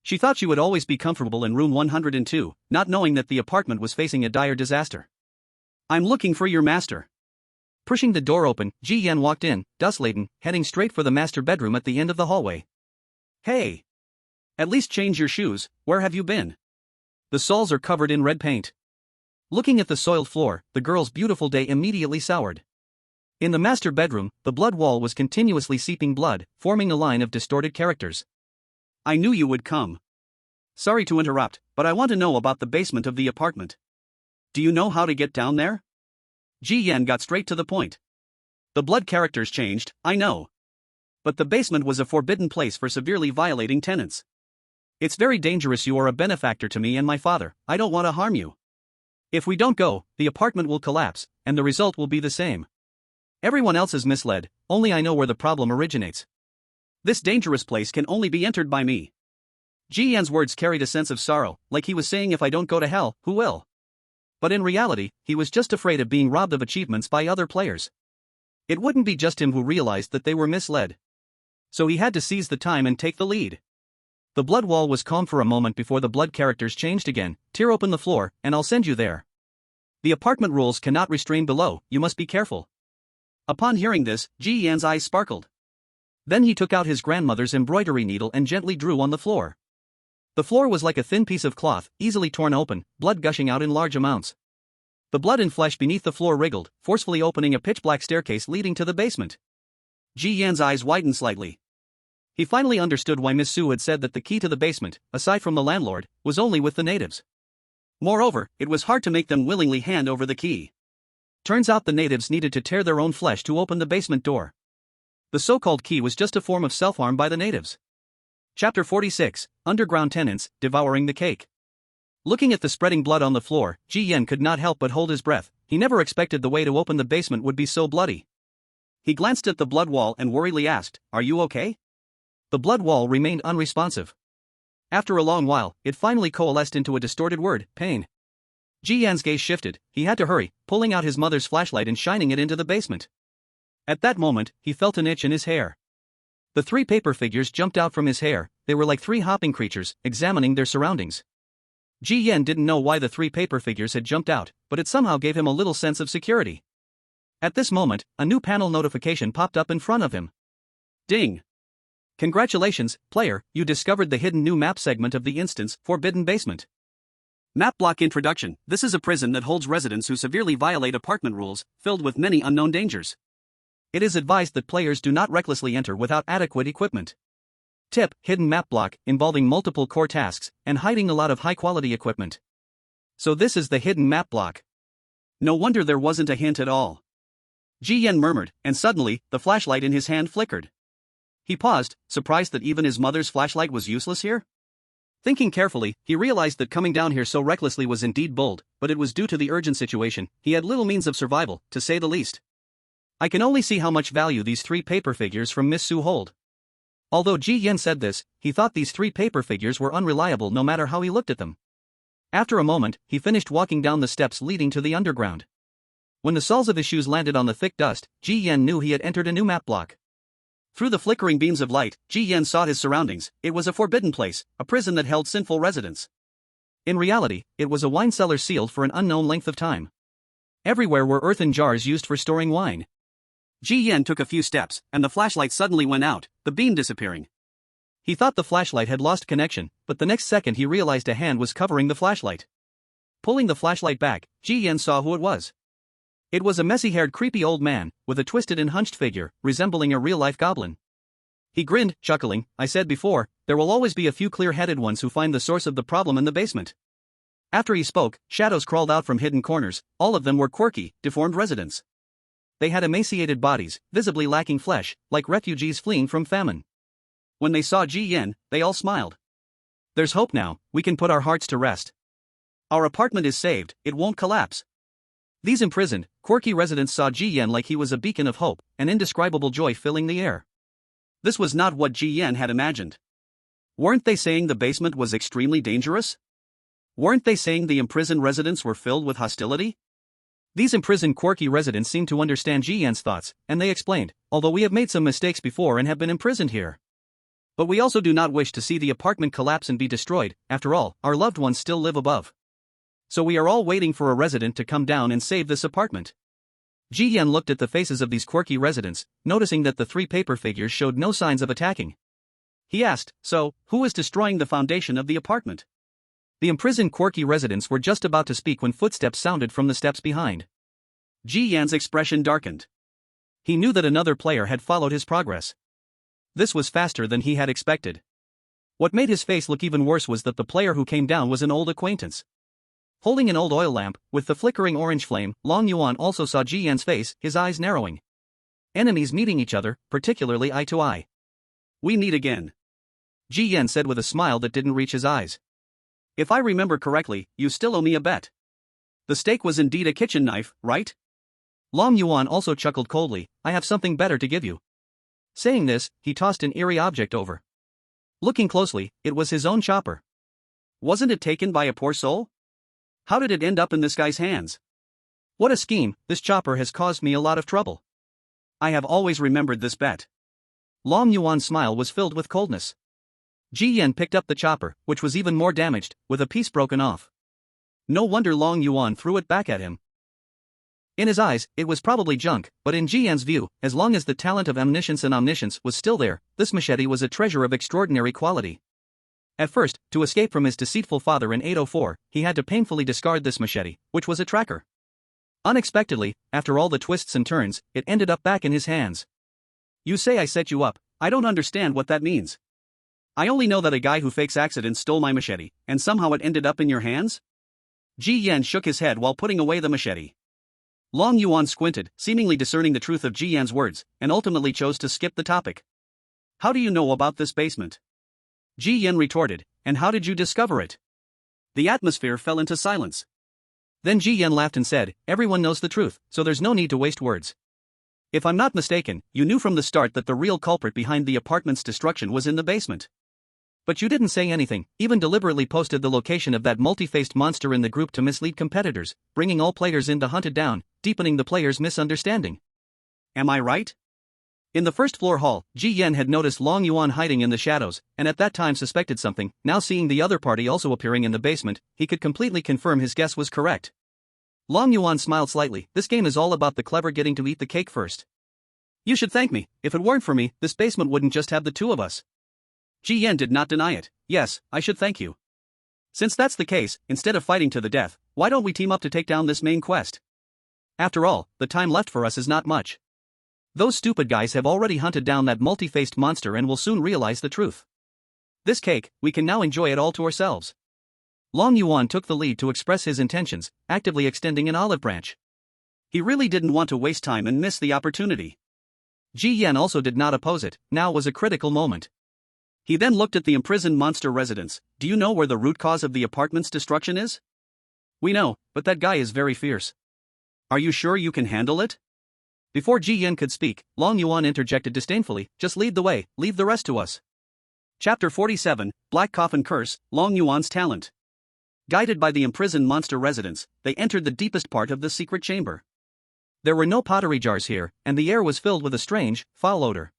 She thought she would always be comfortable in room 102, not knowing that the apartment was facing a dire disaster. I'm looking for your master. Pushing the door open, Ji Yin walked in, dust-laden, heading straight for the master bedroom at the end of the hallway. Hey! At least change your shoes, where have you been? The soles are covered in red paint. Looking at the soiled floor, the girl's beautiful day immediately soured. In the master bedroom, the blood wall was continuously seeping blood, forming a line of distorted characters. I knew you would come. Sorry to interrupt, but I want to know about the basement of the apartment. Do you know how to get down there? Ji Yin got straight to the point. The blood characters changed, I know. But the basement was a forbidden place for severely violating tenants. It's very dangerous. You are a benefactor to me and my father. I don't want to harm you. If we don't go, the apartment will collapse, and the result will be the same. Everyone else is misled, only I know where the problem originates. This dangerous place can only be entered by me. Ji Yan's words carried a sense of sorrow, like he was saying if I don't go to hell, who will? But in reality, he was just afraid of being robbed of achievements by other players. It wouldn't be just him who realized that they were misled. So he had to seize the time and take the lead. The blood wall was calm for a moment before the blood characters changed again. Tear open the floor, and I'll send you there. The apartment rules cannot restrain below, you must be careful. Upon hearing this, Ji Yan's eyes sparkled. Then he took out his grandmother's embroidery needle and gently drew on the floor. The floor was like a thin piece of cloth, easily torn open, blood gushing out in large amounts. The blood and flesh beneath the floor wriggled, forcefully opening a pitch-black staircase leading to the basement. Ji Yan's eyes widened slightly. He finally understood why Miss Su had said that the key to the basement, aside from the landlord, was only with the natives. Moreover, it was hard to make them willingly hand over the key. Turns out the natives needed to tear their own flesh to open the basement door. The so-called key was just a form of self-harm by the natives. Chapter 46, Underground Tenants, Devouring the Cake. Looking at the spreading blood on the floor, Ji Yan could not help but hold his breath. He never expected the way to open the basement would be so bloody. He glanced at the blood wall and worriedly asked, "Are you okay?" The blood wall remained unresponsive. After a long while, it finally coalesced into a distorted word, pain. Ji Yan's gaze shifted. He had to hurry, pulling out his mother's flashlight and shining it into the basement. At that moment, he felt an itch in his hair. The three paper figures jumped out from his hair. They were like three hopping creatures, examining their surroundings. Ji Yan didn't know why the three paper figures had jumped out, but it somehow gave him a little sense of security. At this moment, a new panel notification popped up in front of him. Ding! Congratulations, player, you discovered the hidden new map segment of the instance, Forbidden Basement. Map block introduction. This is a prison that holds residents who severely violate apartment rules, filled with many unknown dangers. It is advised that players do not recklessly enter without adequate equipment. Tip: hidden map block, involving multiple core tasks, and hiding a lot of high-quality equipment. So this is the hidden map block. No wonder there wasn't a hint at all. Ji Yan murmured, and suddenly, the flashlight in his hand flickered. He paused, surprised that even his mother's flashlight was useless here. Thinking carefully, he realized that coming down here so recklessly was indeed bold, but it was due to the urgent situation. He had little means of survival, to say the least. I can only see how much value these three paper figures from Miss Su hold. Although Ji Yan said this, he thought these three paper figures were unreliable no matter how he looked at them. After a moment, he finished walking down the steps leading to the underground. When the soles of his shoes landed on the thick dust, Ji Yan knew he had entered a new map block. Through the flickering beams of light, Ji Yan saw his surroundings. It was a forbidden place, a prison that held sinful residents. In reality, it was a wine cellar sealed for an unknown length of time. Everywhere were earthen jars used for storing wine. Ji Yan took a few steps, and the flashlight suddenly went out, the beam disappearing. He thought the flashlight had lost connection, but the next second he realized a hand was covering the flashlight. Pulling the flashlight back, Ji Yan saw who it was. It was a messy-haired creepy old man, with a twisted and hunched figure, resembling a real-life goblin. He grinned, chuckling. I said before, there will always be a few clear-headed ones who find the source of the problem in the basement. After he spoke, shadows crawled out from hidden corners. All of them were quirky, deformed residents. They had emaciated bodies, visibly lacking flesh, like refugees fleeing from famine. When they saw Ji Yan, they all smiled. There's hope now, we can put our hearts to rest. Our apartment is saved, it won't collapse. These imprisoned, quirky residents saw Ji Yan like he was a beacon of hope, an indescribable joy filling the air. This was not what Ji Yan had imagined. Weren't they saying the basement was extremely dangerous? Weren't they saying the imprisoned residents were filled with hostility? These imprisoned quirky residents seemed to understand Ji Yan's thoughts, and they explained, although we have made some mistakes before and have been imprisoned here. But we also do not wish to see the apartment collapse and be destroyed. After all, our loved ones still live above. So we are all waiting for a resident to come down and save this apartment. Ji Yan looked at the faces of these quirky residents, noticing that the three paper figures showed no signs of attacking. He asked, so, who is destroying the foundation of the apartment? The imprisoned quirky residents were just about to speak when footsteps sounded from the steps behind. Ji Yan's expression darkened. He knew that another player had followed his progress. This was faster than he had expected. What made his face look even worse was that the player who came down was an old acquaintance. Holding an old oil lamp, with the flickering orange flame, Long Yuan also saw Ji Yan's face, his eyes narrowing. Enemies meeting each other, particularly eye to eye. We meet again. Ji Yan said with a smile that didn't reach his eyes. If I remember correctly, you still owe me a bet. The stake was indeed a kitchen knife, right? Long Yuan also chuckled coldly. I have something better to give you. Saying this, he tossed an eerie object over. Looking closely, it was his own chopper. Wasn't it taken by a poor soul? How did it end up in this guy's hands? What a scheme, this chopper has caused me a lot of trouble. I have always remembered this bet. Long Yuan's smile was filled with coldness. Ji Yan picked up the chopper, which was even more damaged, with a piece broken off. No wonder Long Yuan threw it back at him. In his eyes, it was probably junk, but in Ji Yan's view, as long as the talent of omniscience and omniscience was still there, this machete was a treasure of extraordinary quality. At first, to escape from his deceitful father in 804, he had to painfully discard this machete, which was a tracker. Unexpectedly, after all the twists and turns, it ended up back in his hands. You say I set you up, I don't understand what that means. I only know that a guy who fakes accidents stole my machete, and somehow it ended up in your hands? Ji Yan shook his head while putting away the machete. Long Yuan squinted, seemingly discerning the truth of Ji Yan's words, and ultimately chose to skip the topic. How do you know about this basement? Ji Yan retorted, and how did you discover it? The atmosphere fell into silence. Then Ji Yan laughed and said, everyone knows the truth, so there's no need to waste words. If I'm not mistaken, you knew from the start that the real culprit behind the apartment's destruction was in the basement. But you didn't say anything, even deliberately posted the location of that multi-faced monster in the group to mislead competitors, bringing all players in to hunt it down, deepening the players' misunderstanding. Am I right? In the first floor hall, Ji Yan had noticed Long Yuan hiding in the shadows, and at that time suspected something. Now seeing the other party also appearing in the basement, he could completely confirm his guess was correct. Long Yuan smiled slightly. This game is all about the clever getting to eat the cake first. You should thank me. If it weren't for me, this basement wouldn't just have the two of us. Ji Yan did not deny it. Yes, I should thank you. Since that's the case, instead of fighting to the death, why don't we team up to take down this main quest? After all, the time left for us is not much. Those stupid guys have already hunted down that multi-faced monster and will soon realize the truth. This cake, we can now enjoy it all to ourselves. Long Yuan took the lead to express his intentions, actively extending an olive branch. He really didn't want to waste time and miss the opportunity. Ji Yan also did not oppose it. Now was a critical moment. He then looked at the imprisoned monster residence. Do you know where the root cause of the apartment's destruction is? We know, but that guy is very fierce. Are you sure you can handle it? Before Ji Yan could speak, Long Yuan interjected disdainfully, just lead the way, leave the rest to us. Chapter 47, Black Coffin Curse, Long Yuan's Talent. Guided by the imprisoned monster residence, they entered the deepest part of the secret chamber. There were no pottery jars here, and the air was filled with a strange, foul odor.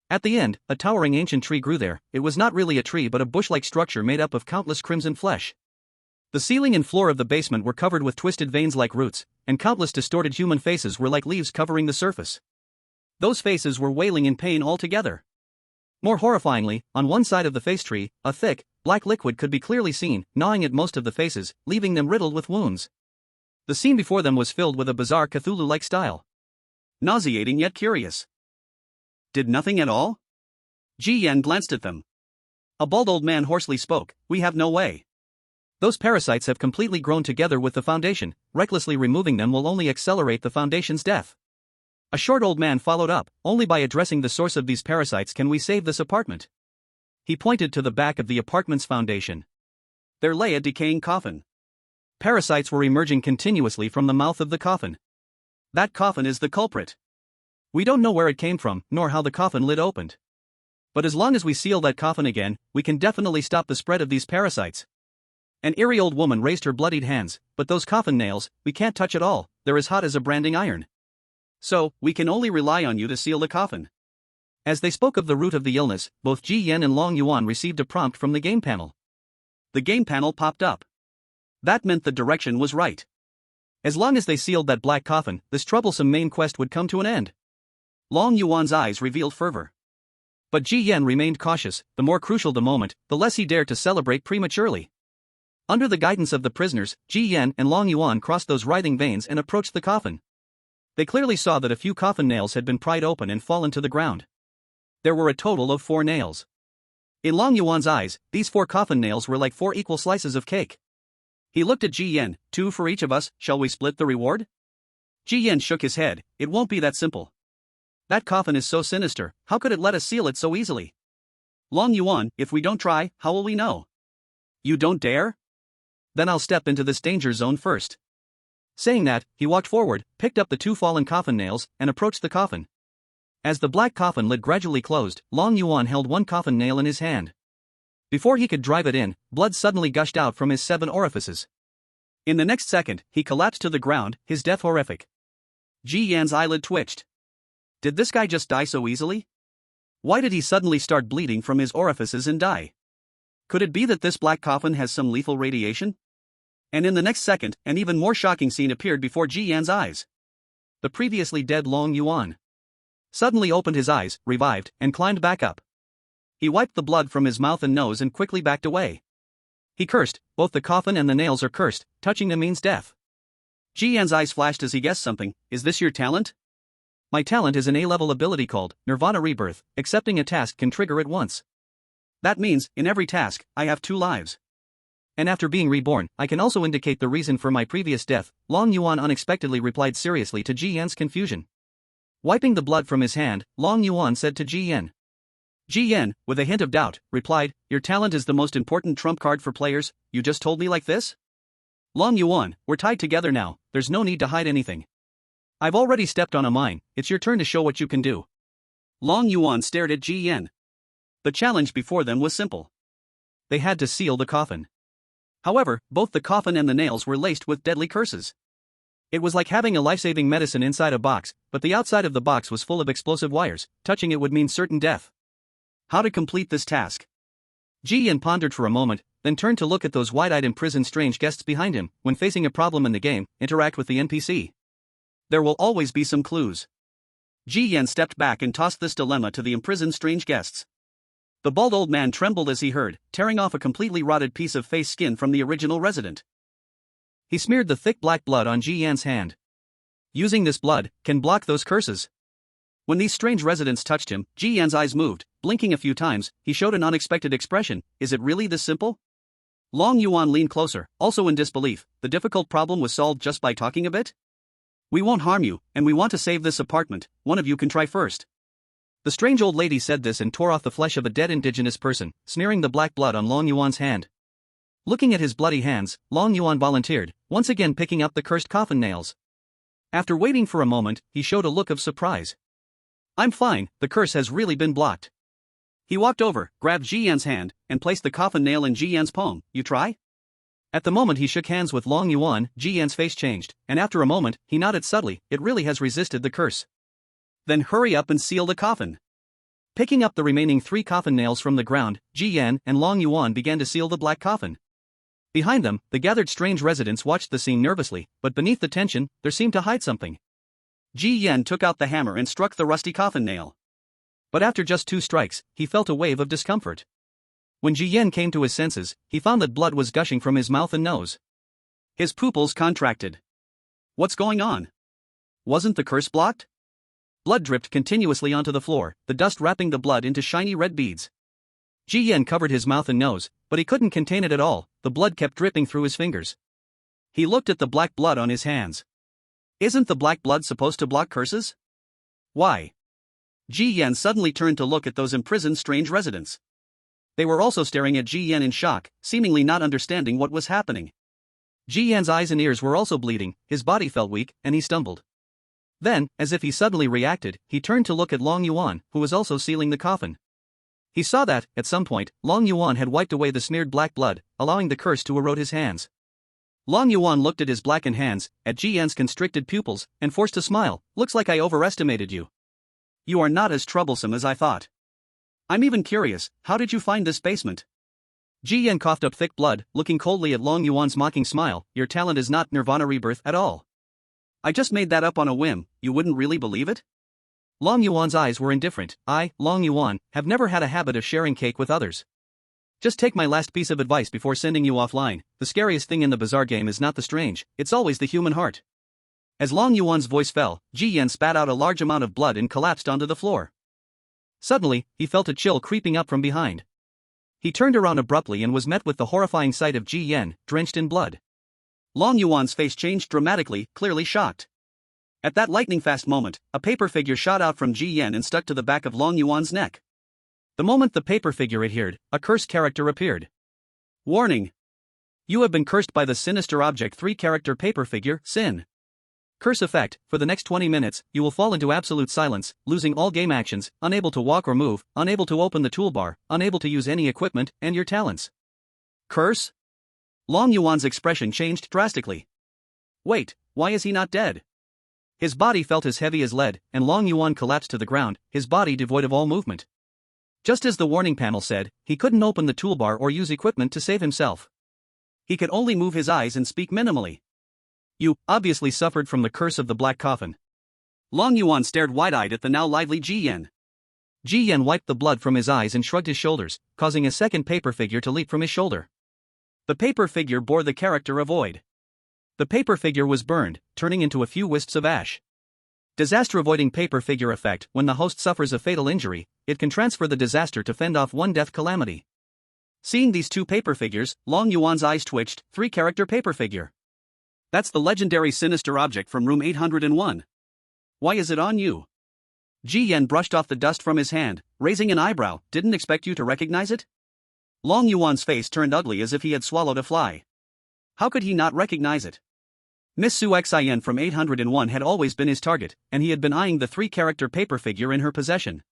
At the end, a towering ancient tree grew there. It was not really a tree but a bush-like structure made up of countless crimson flesh. The ceiling and floor of the basement were covered with twisted veins like roots, and countless distorted human faces were like leaves covering the surface. Those faces were wailing in pain altogether. More horrifyingly, on one side of the face tree, a thick, black liquid could be clearly seen, gnawing at most of the faces, leaving them riddled with wounds. The scene before them was filled with a bizarre Cthulhu-like style. Nauseating yet curious. Did nothing at all? Ji Yan glanced at them. A bald old man hoarsely spoke, we have no way. Those parasites have completely grown together with the foundation, recklessly removing them will only accelerate the foundation's death. A short old man followed up, only by addressing the source of these parasites can we save this apartment. He pointed to the back of the apartment's foundation. There lay a decaying coffin. Parasites were emerging continuously from the mouth of the coffin. That coffin is the culprit. We don't know where it came from, nor how the coffin lid opened. But as long as we seal that coffin again, we can definitely stop the spread of these parasites. An eerie old woman raised her bloodied hands, but those coffin nails, we can't touch at all, they're as hot as a branding iron. So, we can only rely on you to seal the coffin. As they spoke of the root of the illness, both Ji Yan and Long Yuan received a prompt from the game panel. The game panel popped up. That meant the direction was right. As long as they sealed that black coffin, this troublesome main quest would come to an end. Long Yuan's eyes revealed fervor. But Ji Yan remained cautious. The more crucial the moment, the less he dared to celebrate prematurely. Under the guidance of the prisoners, Ji Yan and Long Yuan crossed those writhing veins and approached the coffin. They clearly saw that a few coffin nails had been pried open and fallen to the ground. There were a total of 4 nails. In Long Yuan's eyes, these 4 coffin nails were like 4 equal slices of cake. He looked at Ji Yan, 2 for each of us, shall we split the reward? Ji Yan shook his head, it won't be that simple. That coffin is so sinister, how could it let us seal it so easily? Long Yuan, if we don't try, how will we know? You don't dare? Then I'll step into this danger zone first. Saying that, he walked forward, picked up the 2 fallen coffin nails, and approached the coffin. As the black coffin lid gradually closed, Long Yuan held 1 coffin nail in his hand. Before he could drive it in, blood suddenly gushed out from his 7 orifices. In the next second, he collapsed to the ground, his death horrific. Ji Yan's eyelid twitched. Did this guy just die so easily? Why did he suddenly start bleeding from his orifices and die? Could it be that this black coffin has some lethal radiation? And in the next second, an even more shocking scene appeared before Ji Yan's eyes. The previously dead Long Yuan suddenly opened his eyes, revived, and climbed back up. He wiped the blood from his mouth and nose and quickly backed away. He cursed, both the coffin and the nails are cursed, touching them means death. Ji Yan's eyes flashed as he guessed something. Is this your talent? My talent is an A-level ability called Nirvana Rebirth. Accepting a task can trigger it once. That means, in every task, I have 2 lives. And after being reborn, I can also indicate the reason for my previous death. Long Yuan unexpectedly replied seriously to Ji Yan's confusion. Wiping the blood from his hand, Long Yuan said to Ji Yan. Ji Yan, with a hint of doubt, replied, your talent is the most important trump card for players. You just told me like this? Long Yuan, we're tied together now, there's no need to hide anything. I've already stepped on a mine, it's your turn to show what you can do. Long Yuan stared at Ji Yan. The challenge before them was simple. They had to seal the coffin. However, both the coffin and the nails were laced with deadly curses. It was like having a life-saving medicine inside a box, but the outside of the box was full of explosive wires. Touching it would mean certain death. How to complete this task? Ji Yan pondered for a moment, then turned to look at those wide-eyed imprisoned strange guests behind him. When facing a problem in the game, interact with the NPC. There will always be some clues. Ji Yan stepped back and tossed this dilemma to the imprisoned strange guests. The bald old man trembled as he heard, tearing off a completely rotted piece of face skin from the original resident. He smeared the thick black blood on Ji Yan's hand. Using this blood can block those curses. When these strange residents touched him, Ji Yan's eyes moved. Blinking a few times, he showed an unexpected expression. Is it really this simple? Long Yuan leaned closer, also in disbelief. The difficult problem was solved just by talking a bit? We won't harm you, and we want to save this apartment. One of you can try first. The strange old lady said this and tore off the flesh of a dead indigenous person, smearing the black blood on Long Yuan's hand. Looking at his bloody hands, Long Yuan volunteered, once again picking up the cursed coffin nails. After waiting for a moment, he showed a look of surprise. I'm fine, the curse has really been blocked. He walked over, grabbed Ji Yan's hand, and placed the coffin nail in Ji Yan's palm. You try? At the moment he shook hands with Long Yuan, Ji Yan's face changed, and after a moment, he nodded subtly. It really has resisted the curse. Then hurry up and seal the coffin. Picking up the remaining 3 coffin nails from the ground, Ji Yan and Long Yuan began to seal the black coffin. Behind them, the gathered strange residents watched the scene nervously, but beneath the tension, there seemed to hide something. Ji Yan took out the hammer and struck the rusty coffin nail. But after just 2 strikes, he felt a wave of discomfort. When Ji Yan came to his senses, he found that blood was gushing from his mouth and nose. His pupils contracted. What's going on? Wasn't the curse blocked? Blood dripped continuously onto the floor, the dust wrapping the blood into shiny red beads. Ji Yan covered his mouth and nose, but he couldn't contain it at all. The blood kept dripping through his fingers. He looked at the black blood on his hands. Isn't the black blood supposed to block curses? Why? Ji Yan suddenly turned to look at those imprisoned strange residents. They were also staring at Ji Yan in shock, seemingly not understanding what was happening. Ji Yan's eyes and ears were also bleeding, his body felt weak, and he stumbled. Then, as if he suddenly reacted, he turned to look at Long Yuan, who was also sealing the coffin. He saw that, at some point, Long Yuan had wiped away the smeared black blood, allowing the curse to erode his hands. Long Yuan looked at his blackened hands, at Ji Yan's constricted pupils, and forced a smile. Looks like I overestimated you. You are not as troublesome as I thought. I'm even curious, how did you find this basement? Ji Yan coughed up thick blood, looking coldly at Long Yuan's mocking smile. Your talent is not Nirvana Rebirth at all. I just made that up on a whim, you wouldn't really believe it? Long Yuan's eyes were indifferent. I, Long Yuan, have never had a habit of sharing cake with others. Just take my last piece of advice before sending you offline. The scariest thing in the bizarre game is not the strange, it's always the human heart. As Long Yuan's voice fell, Ji Yan spat out a large amount of blood and collapsed onto the floor. Suddenly, he felt a chill creeping up from behind. He turned around abruptly and was met with the horrifying sight of Ji Yan, drenched in blood. Long Yuan's face changed dramatically, clearly shocked. At that lightning-fast moment, a paper figure shot out from Ji Yan and stuck to the back of Long Yuan's neck. The moment the paper figure adhered, a cursed character appeared. Warning! You have been cursed by the sinister object 3-character paper figure, Sin. Curse effect, for the next 20 minutes, you will fall into absolute silence, losing all game actions, unable to walk or move, unable to open the toolbar, unable to use any equipment, and your talents. Curse? Long Yuan's expression changed drastically. Wait, why is he not dead? His body felt as heavy as lead, and Long Yuan collapsed to the ground, his body devoid of all movement. Just as the warning panel said, he couldn't open the toolbar or use equipment to save himself. He could only move his eyes and speak minimally. You obviously suffered from the curse of the black coffin. Long Yuan stared wide-eyed at the now lively Ji Yan. Ji Yan wiped the blood from his eyes and shrugged his shoulders, causing a second paper figure to leap from his shoulder. The paper figure bore the character of Void. The paper figure was burned, turning into a few wisps of ash. Disaster-avoiding paper figure effect: when the host suffers a fatal injury, it can transfer the disaster to fend off one death calamity. Seeing these two paper figures, Long Yuan's eyes twitched. Three-character paper figure. That's the legendary sinister object from room 801. Why is it on you? Ji Yan brushed off the dust from his hand, raising an eyebrow. Didn't expect you to recognize it? Long Yuan's face turned ugly as if he had swallowed a fly. How could he not recognize it? Miss Su Xin from 801 had always been his target, and he had been eyeing the three-character paper figure in her possession.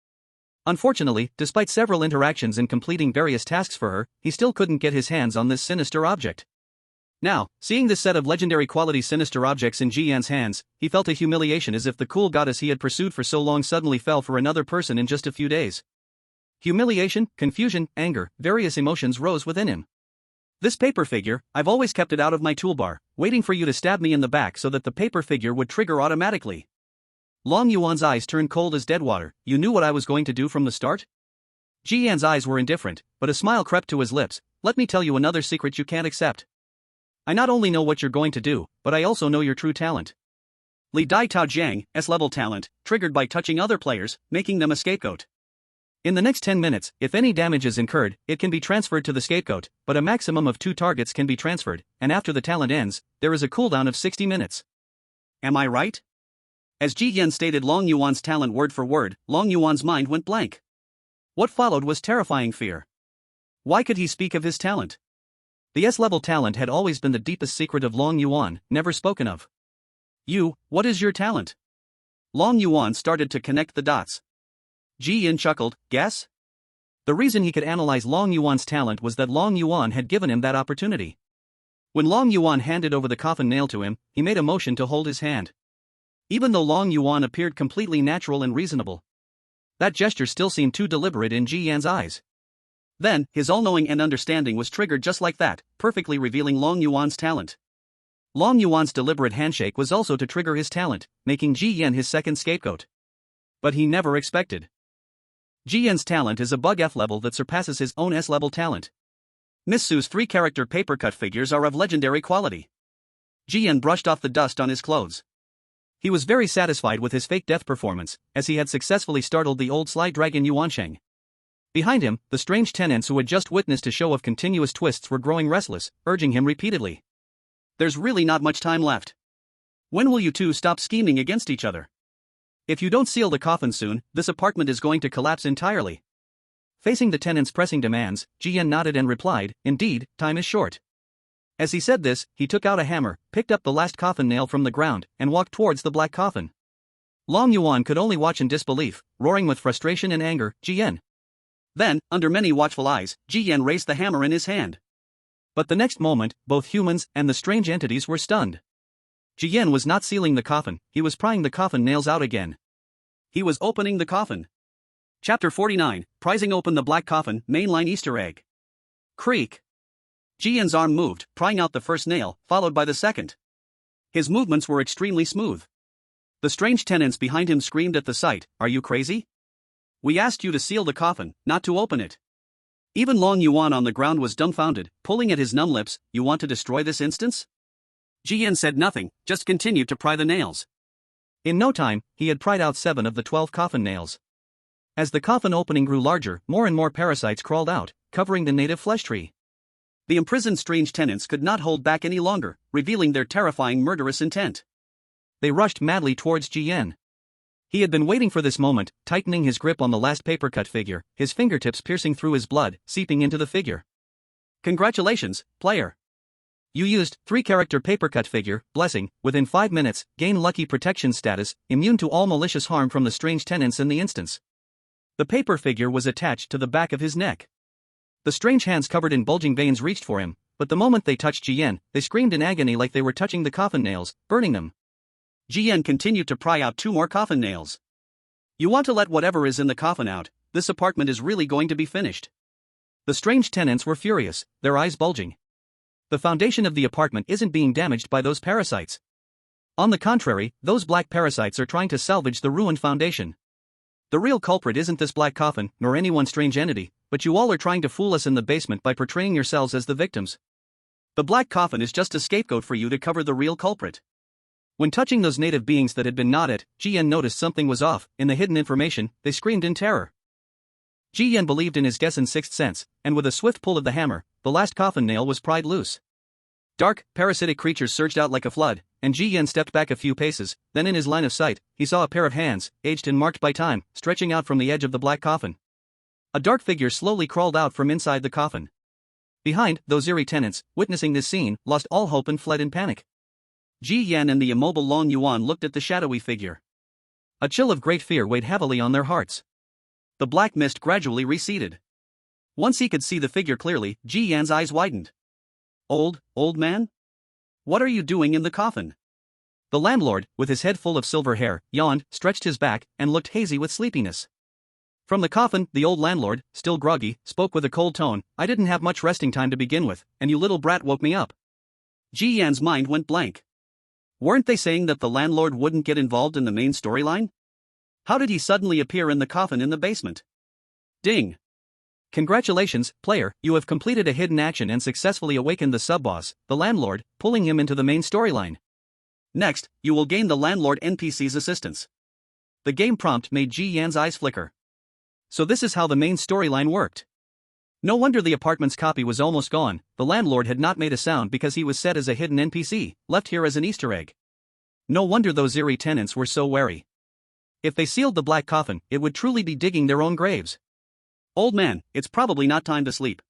Unfortunately, despite several interactions and completing various tasks for her, he still couldn't get his hands on this sinister object. Now, seeing this set of legendary quality sinister objects in Ji Yan's hands, he felt a humiliation as if the cool goddess he had pursued for so long suddenly fell for another person in just a few days. Humiliation, confusion, anger, various emotions rose within him. This paper figure, I've always kept it out of my toolbar, waiting for you to stab me in the back so that the paper figure would trigger automatically. Long Yuan's eyes turned cold as dead water. You knew what I was going to do from the start? Ji Yan's eyes were indifferent, but a smile crept to his lips. Let me tell you another secret you can't accept. I not only know what you're going to do, but I also know your true talent. Li Dai Tao Jiang, S-level talent, triggered by touching other players, making them a scapegoat. In the next 10 minutes, if any damage is incurred, it can be transferred to the scapegoat, but a maximum of 2 targets can be transferred, and after the talent ends, there is a cooldown of 60 minutes. Am I right? As Ji Yan stated Long Yuan's talent word for word, Long Yuan's mind went blank. What followed was terrifying fear. Why could he speak of his talent? The S-level talent had always been the deepest secret of Long Yuan, never spoken of. What is your talent? Long Yuan started to connect the dots. Ji Yan chuckled. Guess? The reason he could analyze Long Yuan's talent was that Long Yuan had given him that opportunity. When Long Yuan handed over the coffin nail to him, he made a motion to hold his hand. Even though Long Yuan appeared completely natural and reasonable, that gesture still seemed too deliberate in Ji Yan's eyes. Then, his all-knowing and understanding was triggered just like that, perfectly revealing Long Yuan's talent. Long Yuan's deliberate handshake was also to trigger his talent, making Ji Yan his second scapegoat. But he never expected. Ji Yan's talent is a bug F level that surpasses his own S-level talent. Miss Su's 3-character paper cut figures are of legendary quality. Ji Yan brushed off the dust on his clothes. He was very satisfied with his fake death performance, as he had successfully startled the old sly dragon Yuansheng. Behind him, the strange tenants who had just witnessed a show of continuous twists were growing restless, urging him repeatedly. There's really not much time left. When will you two stop scheming against each other? If you don't seal the coffin soon, this apartment is going to collapse entirely. Facing the tenants' pressing demands, Ji Yan nodded and replied, Indeed, time is short. As he said this, he took out a hammer, picked up the last coffin nail from the ground, and walked towards the black coffin. Long Yuan could only watch in disbelief, roaring with frustration and anger. Ji Yan. Then, under many watchful eyes, Ji Yan raised the hammer in his hand. But the next moment, both humans and the strange entities were stunned. Ji Yan was not sealing the coffin, he was prying the coffin nails out again. He was opening the coffin. Chapter 49, Prizing Open the Black Coffin, Mainline Easter Egg. Creak. Ji Yan's arm moved, prying out the first nail, followed by the second. His movements were extremely smooth. The strange tenants behind him screamed at the sight, Are you crazy? We asked you to seal the coffin, not to open it. Even Long Yuan on the ground was dumbfounded, pulling at his numb lips. You want to destroy this instance? Ji Yan said nothing, just continued to pry the nails. In no time, he had pried out 7 of the 12 coffin nails. As the coffin opening grew larger, more and more parasites crawled out, covering the native flesh tree. The imprisoned strange tenants could not hold back any longer, revealing their terrifying murderous intent. They rushed madly towards Ji Yan. He had been waiting for this moment, tightening his grip on the last paper cut figure, his fingertips piercing through his blood, seeping into the figure. Congratulations, player. You used 3-character paper cut figure, blessing, within 5 minutes, gain lucky protection status, immune to all malicious harm from the strange tenants in the instance. The paper figure was attached to the back of his neck. The strange hands covered in bulging veins reached for him, but the moment they touched Ji Yan, they screamed in agony like they were touching the coffin nails, burning them. Jian continued to pry out 2 more coffin nails. You want to let whatever is in the coffin out, this apartment is really going to be finished. The strange tenants were furious, their eyes bulging. The foundation of the apartment isn't being damaged by those parasites. On the contrary, those black parasites are trying to salvage the ruined foundation. The real culprit isn't this black coffin, nor any one strange entity, but you all are trying to fool us in the basement by portraying yourselves as the victims. The black coffin is just a scapegoat for you to cover the real culprit. When touching those native beings that had been gnawed at, Jian noticed something was off. In the hidden information, they screamed in terror. Jian believed in his guess and sixth sense, and with a swift pull of the hammer, the last coffin nail was pried loose. Dark, parasitic creatures surged out like a flood, and Jian stepped back a few paces. Then in his line of sight, he saw a pair of hands, aged and marked by time, stretching out from the edge of the black coffin. A dark figure slowly crawled out from inside the coffin. Behind, those eerie tenants, witnessing this scene, lost all hope and fled in panic. Ji Yan and the immobile Long Yuan looked at the shadowy figure. A chill of great fear weighed heavily on their hearts. The black mist gradually receded. Once he could see the figure clearly, Ji Yan's eyes widened. Old man? What are you doing in the coffin? The landlord, with his head full of silver hair, yawned, stretched his back, and looked hazy with sleepiness. From the coffin, the old landlord, still groggy, spoke with a cold tone. I didn't have much resting time to begin with, and you little brat woke me up. Ji Yan's mind went blank. Weren't they saying that the landlord wouldn't get involved in the main storyline? How did he suddenly appear in the coffin in the basement? Ding! Congratulations, player, you have completed a hidden action and successfully awakened the sub-boss, the landlord, pulling him into the main storyline. Next, you will gain the landlord NPC's assistance. The game prompt made Ji Yan's eyes flicker. So this is how the main storyline worked. No wonder the apartment's copy was almost gone. The landlord had not made a sound because he was set as a hidden NPC, left here as an Easter egg. No wonder those eerie tenants were so wary. If they sealed the black coffin, it would truly be digging their own graves. Old man, it's probably not time to sleep.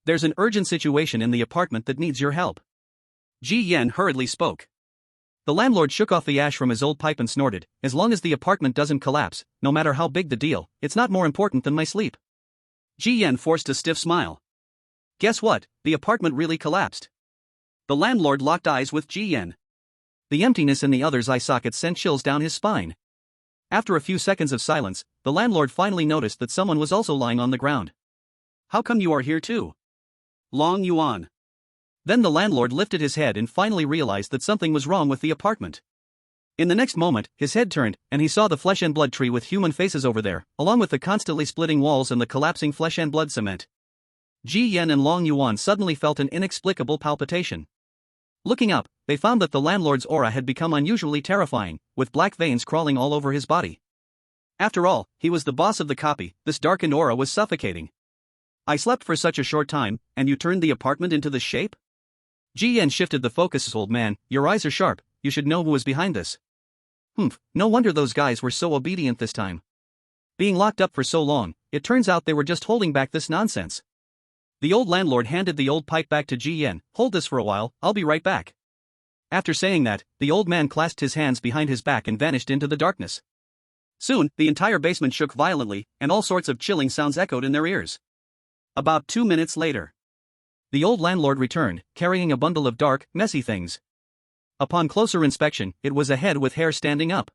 There's an urgent situation in the apartment that needs your help. Ji Yan hurriedly spoke. The landlord shook off the ash from his old pipe and snorted, as long as the apartment doesn't collapse, no matter how big the deal, it's not more important than my sleep. Ji Yan forced a stiff smile. Guess what, the apartment really collapsed. The landlord locked eyes with Ji Yan. The emptiness in the other's eye sockets sent chills down his spine. After a few seconds of silence, the landlord finally noticed that someone was also lying on the ground. How come you are here too? Long Yuan. Then the landlord lifted his head and finally realized that something was wrong with the apartment. In the next moment, his head turned, and he saw the flesh and blood tree with human faces over there, along with the constantly splitting walls and the collapsing flesh and blood cement. Ji Yan and Long Yuan suddenly felt an inexplicable palpitation. Looking up, they found that the landlord's aura had become unusually terrifying, with black veins crawling all over his body. After all, he was the boss of the copy. This darkened aura was suffocating. I slept for such a short time, and you turned the apartment into this shape? Ji Yan shifted the focus. Old man, your eyes are sharp, you should know who was behind this. No wonder those guys were so obedient this time. Being locked up for so long, it turns out they were just holding back this nonsense. The old landlord handed the old pipe back to Ji Yan. Hold this for a while, I'll be right back. After saying that, the old man clasped his hands behind his back and vanished into the darkness. Soon, the entire basement shook violently, and all sorts of chilling sounds echoed in their ears. About 2 minutes later, the old landlord returned, carrying a bundle of dark, messy things. Upon closer inspection, it was a head with hair standing up.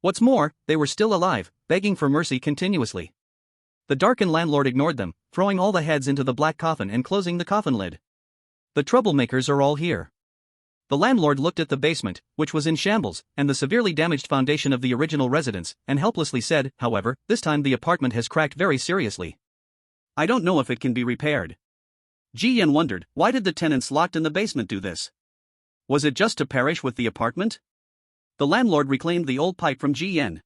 What's more, they were still alive, begging for mercy continuously. The darkened landlord ignored them, throwing all the heads into the black coffin and closing the coffin lid. The troublemakers are all here. The landlord looked at the basement, which was in shambles, and the severely damaged foundation of the original residence, and helplessly said, however, this time the apartment has cracked very seriously. I don't know if it can be repaired. Ji Yan wondered, why did the tenants locked in the basement do this? Was it just to perish with the apartment? The landlord reclaimed the old pipe from Ji Yan.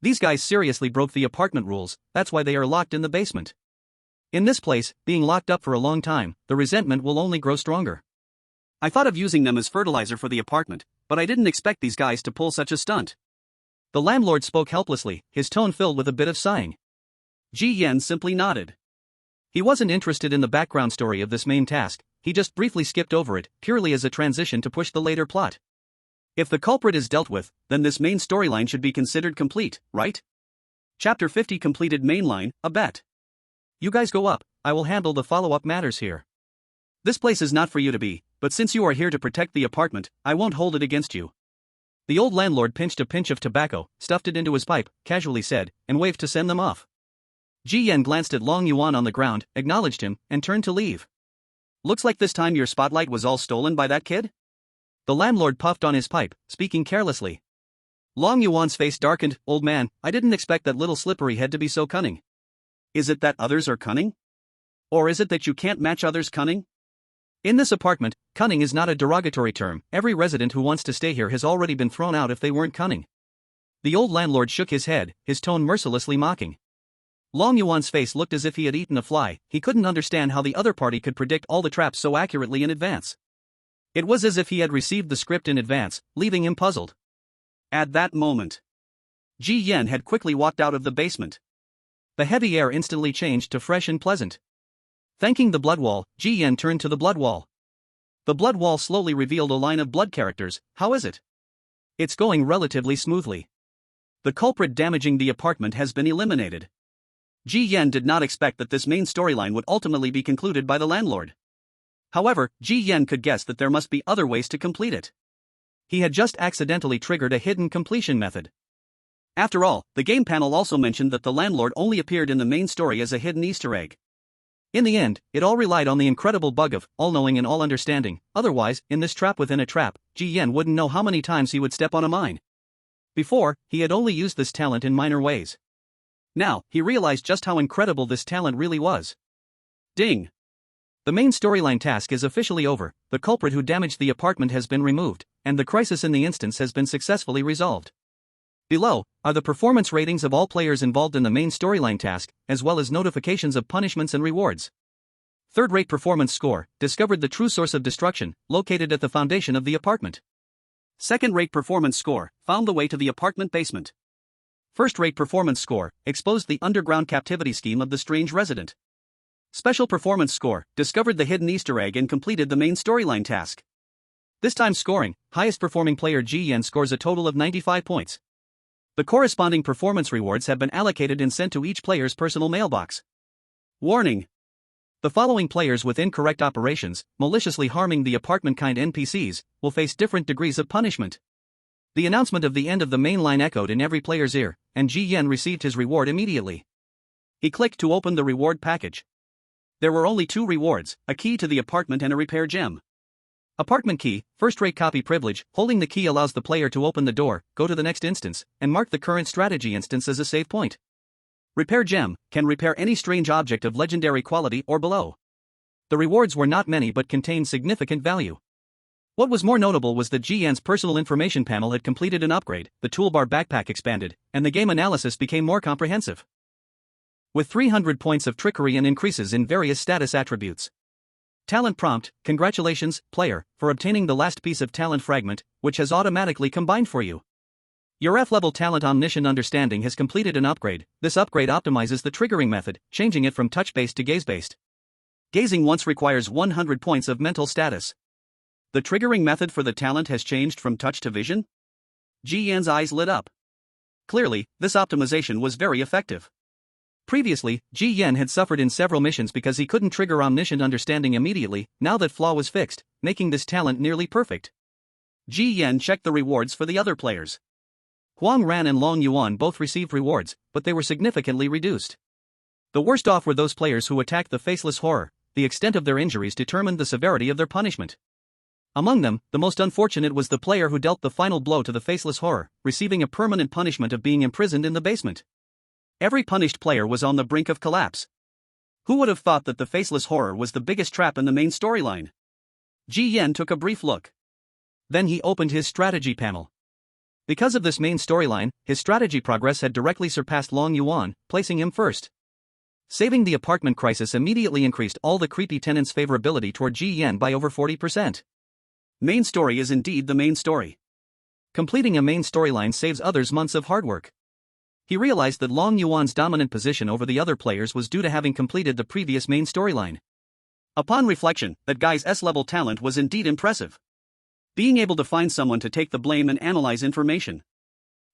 These guys seriously broke the apartment rules, that's why they are locked in the basement. In this place, being locked up for a long time, the resentment will only grow stronger. I thought of using them as fertilizer for the apartment, but I didn't expect these guys to pull such a stunt. The landlord spoke helplessly, his tone filled with a bit of sighing. Ji Yan simply nodded. He wasn't interested in the background story of this main task, he just briefly skipped over it, purely as a transition to push the later plot. If the culprit is dealt with, then this main storyline should be considered complete, right? Chapter 50 completed. Mainline, a bet. You guys go up, I will handle the follow-up matters here. This place is not for you to be, but since you are here to protect the apartment, I won't hold it against you. The old landlord pinched a pinch of tobacco, stuffed it into his pipe, casually said, and waved to send them off. Ji Yan glanced at Long Yuan on the ground, acknowledged him, and turned to leave. Looks like this time your spotlight was all stolen by that kid? The landlord puffed on his pipe, speaking carelessly. Long Yuan's face darkened. Old man, I didn't expect that little slippery head to be so cunning. Is it that others are cunning? Or is it that you can't match others' cunning? In this apartment, cunning is not a derogatory term. Every resident who wants to stay here has already been thrown out if they weren't cunning. The old landlord shook his head, his tone mercilessly mocking. Long Yuan's face looked as if he had eaten a fly. He couldn't understand how the other party could predict all the traps so accurately in advance. It was as if he had received the script in advance, leaving him puzzled. At that moment, Ji Yan had quickly walked out of the basement. The heavy air instantly changed to fresh and pleasant. Thanking the blood wall, Ji Yan turned to the blood wall. The blood wall slowly revealed a line of blood characters. How is it? It's going relatively smoothly. The culprit damaging the apartment has been eliminated. Ji Yan did not expect that this main storyline would ultimately be concluded by the landlord. However, Ji Yan could guess that there must be other ways to complete it. He had just accidentally triggered a hidden completion method. After all, the game panel also mentioned that the landlord only appeared in the main story as a hidden Easter egg. In the end, it all relied on the incredible bug of all-knowing and all-understanding. Otherwise, in this trap within a trap, Ji Yan wouldn't know how many times he would step on a mine. Before, he had only used this talent in minor ways. Now, he realized just how incredible this talent really was. Ding! The main storyline task is officially over. The culprit who damaged the apartment has been removed, and the crisis in the instance has been successfully resolved. Below are the performance ratings of all players involved in the main storyline task, as well as notifications of punishments and rewards. Third-rate performance score, discovered the true source of destruction, located at the foundation of the apartment. Second-rate performance score, found the way to the apartment basement. First-rate performance score, exposed the underground captivity scheme of the strange resident. Special performance score, discovered the hidden Easter egg and completed the main storyline task. This time scoring, highest performing player Ji Yan scores a total of 95 points. The corresponding performance rewards have been allocated and sent to each player's personal mailbox. Warning! The following players with incorrect operations, maliciously harming the apartment-kind NPCs, will face different degrees of punishment. The announcement of the end of the main line echoed in every player's ear, and Ji Yan received his reward immediately. He clicked to open the reward package. There were only 2 rewards, a key to the apartment and a repair gem. Apartment key, first-rate copy privilege. Holding the key allows the player to open the door, go to the next instance, and mark the current strategy instance as a save point. Repair gem, can repair any strange object of legendary quality or below. The rewards were not many but contained significant value. What was more notable was that Ji Yan's personal information panel had completed an upgrade, the toolbar backpack expanded, and the game analysis became more comprehensive. With 300 points of trickery and increases in various status attributes. Talent prompt, congratulations, player, for obtaining the last piece of talent fragment, which has automatically combined for you. Your F-level talent omniscient understanding has completed an upgrade. This upgrade optimizes the triggering method, changing it from touch-based to gaze-based. Gazing once requires 100 points of mental status. The triggering method for the talent has changed from touch to vision? Ji Yan's eyes lit up. Clearly, this optimization was very effective. Previously, Ji Yan had suffered in several missions because he couldn't trigger omniscient understanding immediately. Now that flaw was fixed, making this talent nearly perfect. Ji Yan checked the rewards for the other players. Huang Ran and Long Yuan both received rewards, but they were significantly reduced. The worst off were those players who attacked the faceless horror. The extent of their injuries determined the severity of their punishment. Among them, the most unfortunate was the player who dealt the final blow to the faceless horror, receiving a permanent punishment of being imprisoned in the basement. Every punished player was on the brink of collapse. Who would have thought that the faceless horror was the biggest trap in the main storyline? Ji Yan took a brief look. Then he opened his strategy panel. Because of this main storyline, his strategy progress had directly surpassed Long Yuan, placing him first. Saving the apartment crisis immediately increased all the creepy tenants' favorability toward Ji Yan by over 40%. Main story is indeed the main story. Completing a main storyline saves others months of hard work. He realized that Long Yuan's dominant position over the other players was due to having completed the previous main storyline. Upon reflection, that guy's S-level talent was indeed impressive. Being able to find someone to take the blame and analyze information.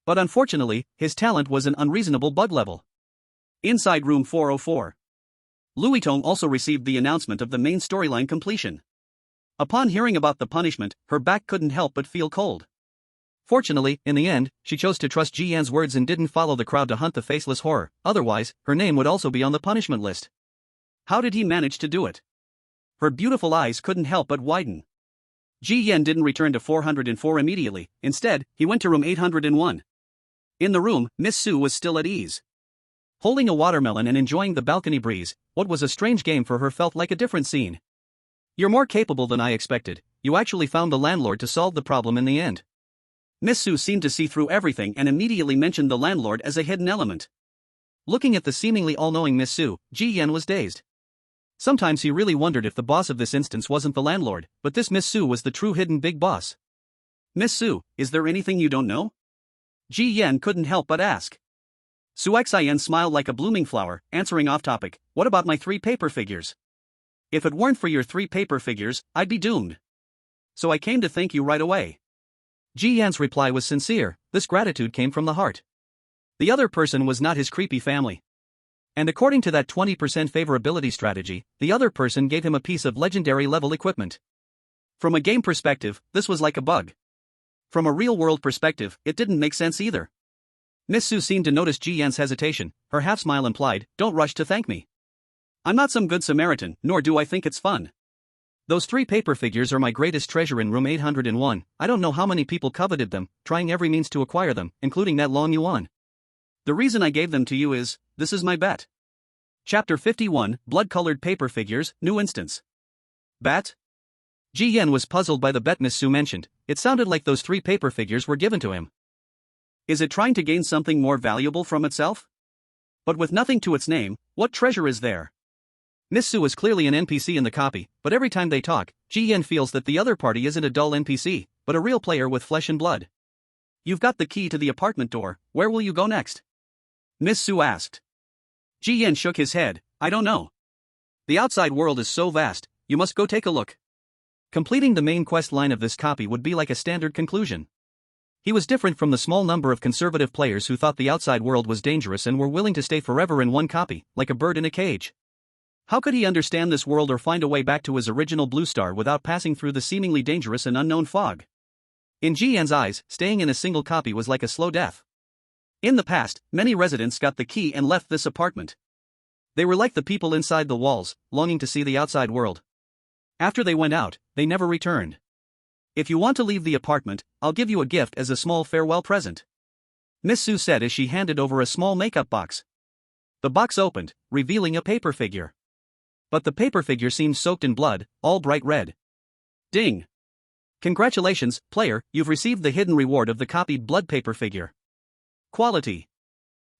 But unfortunately, his talent was an unreasonable bug level. Inside room 404. Louis Tong also received the announcement of the main storyline completion. Upon hearing about the punishment, her back couldn't help but feel cold. Fortunately, in the end, she chose to trust Ji Yan's words and didn't follow the crowd to hunt the faceless horror, otherwise, her name would also be on the punishment list. How did he manage to do it? Her beautiful eyes couldn't help but widen. Ji Yan didn't return to 404 immediately, instead, he went to room 801. In the room, Miss Su was still at ease. Holding a watermelon and enjoying the balcony breeze, what was a strange game for her felt like a different scene. You're more capable than I expected, you actually found the landlord to solve the problem in the end. Miss Su seemed to see through everything and immediately mentioned the landlord as a hidden element. Looking at the seemingly all-knowing Miss Su, Ji Yan was dazed. Sometimes he really wondered if the boss of this instance wasn't the landlord, but this Miss Su was the true hidden big boss. Miss Su, is there anything you don't know? Ji Yan couldn't help but ask. Succubus smiled like a blooming flower, answering off-topic, what about my 3 paper figures? If it weren't for your 3 paper figures, I'd be doomed. So I came to thank you right away. Ji Yan's reply was sincere, this gratitude came from the heart. The other person was not his creepy family. And according to that 20% favorability strategy, the other person gave him a piece of legendary level equipment. From a game perspective, this was like a bug. From a real-world perspective, it didn't make sense either. Miss Su seemed to notice Ji Yan's hesitation, her half-smile implied, don't rush to thank me. I'm not some good Samaritan, nor do I think it's fun. Those 3 paper figures are my greatest treasure in room 801, I don't know how many people coveted them, trying every means to acquire them, including that Long Yuan. The reason I gave them to you is, this is my bet. Chapter 51, Blood-Colored Paper Figures, New Instance. Bet? Ji Yan was puzzled by the bet Miss Su mentioned, it sounded like those 3 paper figures were given to him. Is it trying to gain something more valuable from itself? But with nothing to its name, what treasure is there? Miss Su is clearly an NPC in the copy, but every time they talk, Ji Yan feels that the other party isn't a dull NPC, but a real player with flesh and blood. You've got the key to the apartment door, where will you go next? Miss Su asked. Ji Yan shook his head, I don't know. The outside world is so vast, you must go take a look. Completing the main quest line of this copy would be like a standard conclusion. He was different from the small number of conservative players who thought the outside world was dangerous and were willing to stay forever in one copy, like a bird in a cage. How could he understand this world or find a way back to his original Blue Star without passing through the seemingly dangerous and unknown fog? In Ji Yan's eyes, staying in a single copy was like a slow death. In the past, many residents got the key and left this apartment. They were like the people inside the walls, longing to see the outside world. After they went out, they never returned. If you want to leave the apartment, I'll give you a gift as a small farewell present. Miss Su said as she handed over a small makeup box. The box opened, revealing a paper figure. But the paper figure seemed soaked in blood, all bright red. Ding! Congratulations, player, you've received the hidden reward of the copied blood paper figure. Quality.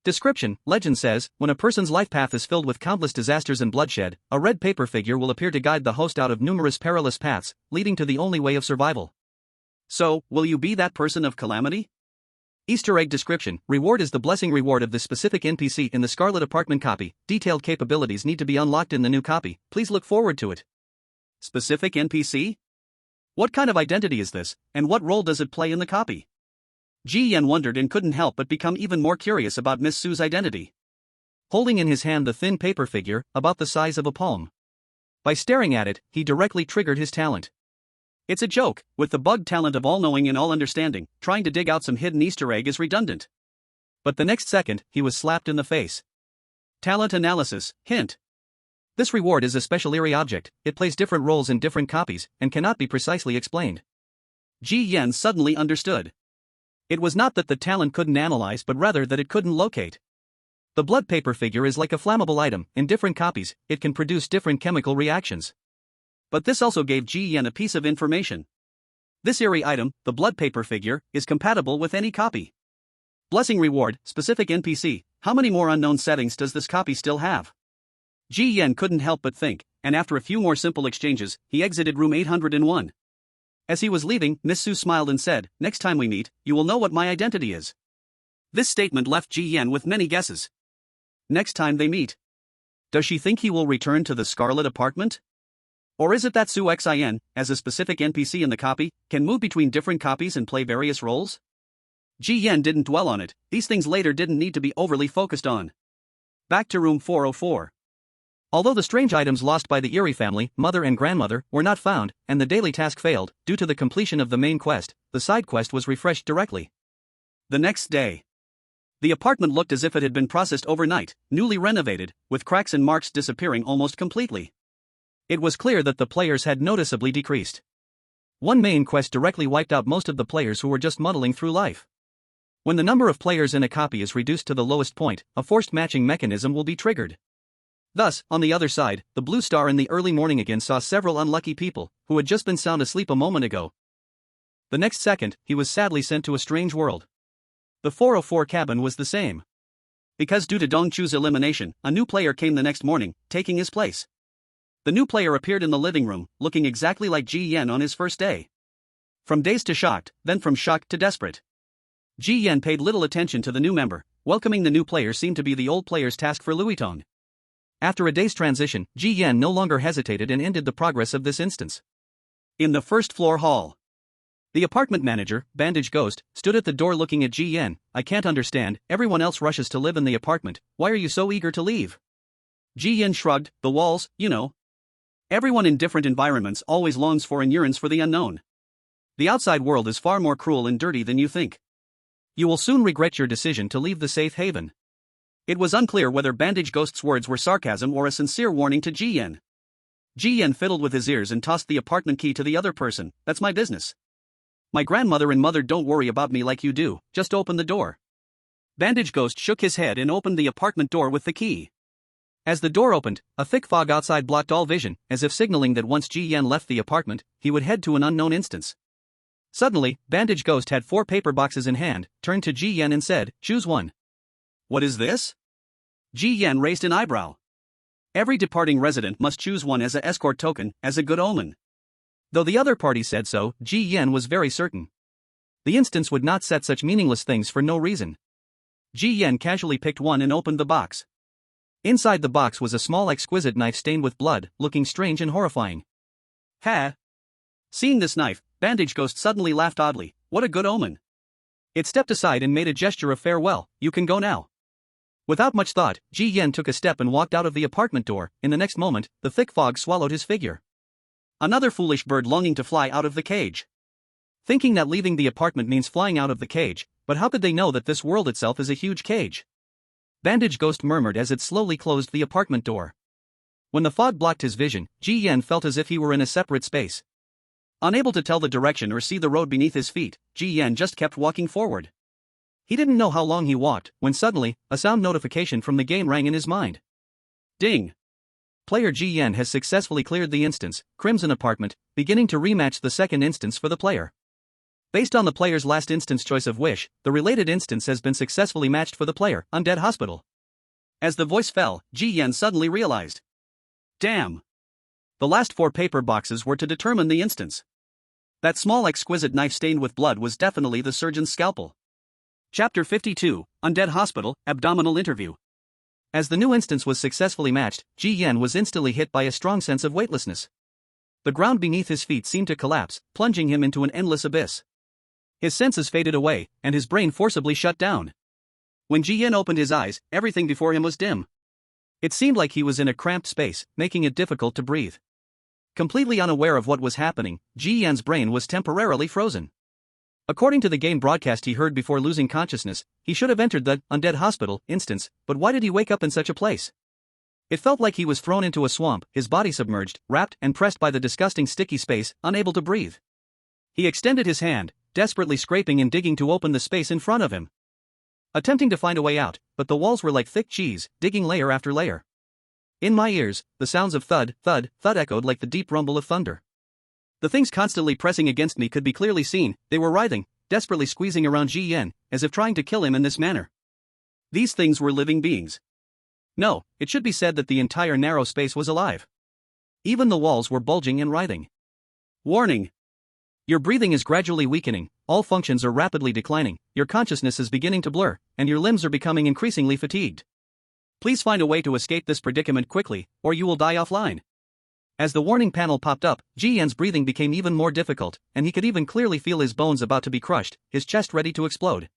Description, legend says, when a person's life path is filled with countless disasters and bloodshed, a red paper figure will appear to guide the host out of numerous perilous paths, leading to the only way of survival. So, will you be that person of calamity? Easter egg description, reward is the blessing reward of this specific NPC in the Scarlet Apartment copy, detailed capabilities need to be unlocked in the new copy, please look forward to it. Specific NPC? What kind of identity is this, and what role does it play in the copy? Ji Yan wondered and couldn't help but become even more curious about Miss Su's identity. Holding in his hand the thin paper figure, about the size of a palm. By staring at it, he directly triggered his talent. It's a joke, with the bug talent of all-knowing and all-understanding, trying to dig out some hidden Easter egg is redundant. But the next second, he was slapped in the face. Talent analysis, hint. This reward is a special eerie object, it plays different roles in different copies, and cannot be precisely explained. Ji Yan suddenly understood. It was not that the talent couldn't analyze but rather that it couldn't locate. The blood paper figure is like a flammable item, in different copies, it can produce different chemical reactions. But this also gave Ji Yan a piece of information. This eerie item, the blood paper figure, is compatible with any copy. Blessing reward, specific NPC, how many more unknown settings does this copy still have? Ji Yan couldn't help but think, and after a few more simple exchanges, he exited room 801. As he was leaving, Miss Su smiled and said, next time we meet, you will know what my identity is. This statement left Ji Yan with many guesses. Next time they meet. Does she think he will return to the Scarlet Apartment? Or is it that Succubus, as a specific NPC in the copy, can move between different copies and play various roles? Ji Yan didn't dwell on it, these things later didn't need to be overly focused on. Back to room 404. Although the strange items lost by the Erie family, mother and grandmother, were not found, and the daily task failed, due to the completion of the main quest, the side quest was refreshed directly. The next day. The apartment looked as if it had been processed overnight, newly renovated, with cracks and marks disappearing almost completely. It was clear that the players had noticeably decreased. One main quest directly wiped out most of the players who were just muddling through life. When the number of players in a copy is reduced to the lowest point, a forced matching mechanism will be triggered. Thus, on the other side, the blue star in the early morning again saw several unlucky people, who had just been sound asleep a moment ago. The next second, he was sadly sent to a strange world. The 404 cabin was the same. Because due to Dong Chu's elimination, a new player came the next morning, taking his place. The new player appeared in the living room, looking exactly like Ji Yan on his first day. From dazed to shocked, then from shocked to desperate. Ji Yan paid little attention to the new member. Welcoming the new player seemed to be the old player's task for Luitong. After a day's transition, Ji Yan no longer hesitated and ended the progress of this instance. In the first floor hall. The apartment manager, Bandage Ghost, stood at the door looking at Ji Yan. I can't understand, everyone else rushes to live in the apartment, why are you so eager to leave? Ji Yan shrugged, the walls, you know. Everyone in different environments always longs for and yearns for the unknown. The outside world is far more cruel and dirty than you think. You will soon regret your decision to leave the safe haven. It was unclear whether Bandage Ghost's words were sarcasm or a sincere warning to Ji Yan. Ji Yan fiddled with his ears and tossed the apartment key to the other person. That's my business. My grandmother and mother don't worry about me like you do, just open the door. Bandage Ghost shook his head and opened the apartment door with the key. As the door opened, a thick fog outside blocked all vision, as if signaling that once Ji Yan left the apartment, he would head to an unknown instance. Suddenly, Bandage Ghost had 4 paper boxes in hand, turned to Ji Yan and said, choose one. What is this? Ji Yan raised an eyebrow. Every departing resident must choose one as an escort token, as a good omen. Though the other party said so, Ji Yan was very certain. The instance would not set such meaningless things for no reason. Ji Yan casually picked one and opened the box. Inside the box was a small exquisite knife stained with blood, looking strange and horrifying. Ha! Seeing this knife, Bandage Ghost suddenly laughed oddly. What a good omen. It stepped aside and made a gesture of farewell. You can go now. Without much thought, Ji Yan took a step and walked out of the apartment door. In the next moment, the thick fog swallowed his figure. Another foolish bird longing to fly out of the cage. Thinking that leaving the apartment means flying out of the cage, but how could they know that this world itself is a huge cage? Bandage Ghost murmured as it slowly closed the apartment door. When the fog blocked his vision, Ji Yan felt as if he were in a separate space. Unable to tell the direction or see the road beneath his feet, Ji Yan just kept walking forward. He didn't know how long he walked, when suddenly, a sound notification from the game rang in his mind. Ding! Player Ji Yan has successfully cleared the instance, Crimson Apartment, beginning to rematch the second instance for the player. Based on the player's last instance choice of wish, the related instance has been successfully matched for the player, Undead Hospital. As the voice fell, Ji Yan suddenly realized. Damn! The last 4 paper boxes were to determine the instance. That small exquisite knife stained with blood was definitely the surgeon's scalpel. Chapter 52, Undead Hospital, Abdominal Interview. As the new instance was successfully matched, Ji Yan was instantly hit by a strong sense of weightlessness. The ground beneath his feet seemed to collapse, plunging him into an endless abyss. His senses faded away, and his brain forcibly shut down. When Ji Yan opened his eyes, everything before him was dim. It seemed like he was in a cramped space, making it difficult to breathe. Completely unaware of what was happening, Ji Yan's brain was temporarily frozen. According to the game broadcast he heard before losing consciousness, he should have entered the Undead Hospital instance, but why did he wake up in such a place? It felt like he was thrown into a swamp, his body submerged, wrapped and pressed by the disgusting sticky space, unable to breathe. He extended his hand, desperately scraping and digging to open the space in front of him. Attempting to find a way out, but the walls were like thick cheese, digging layer after layer. In my ears, the sounds of thud, thud, thud echoed like the deep rumble of thunder. The things constantly pressing against me could be clearly seen. They were writhing, desperately squeezing around Ji Yan, as if trying to kill him in this manner. These things were living beings. No, it should be said that the entire narrow space was alive. Even the walls were bulging and writhing. Warning! Your breathing is gradually weakening, all functions are rapidly declining, your consciousness is beginning to blur, and your limbs are becoming increasingly fatigued. Please find a way to escape this predicament quickly, or you will die offline. As the warning panel popped up, Ji Yan's breathing became even more difficult, and he could even clearly feel his bones about to be crushed, his chest ready to explode.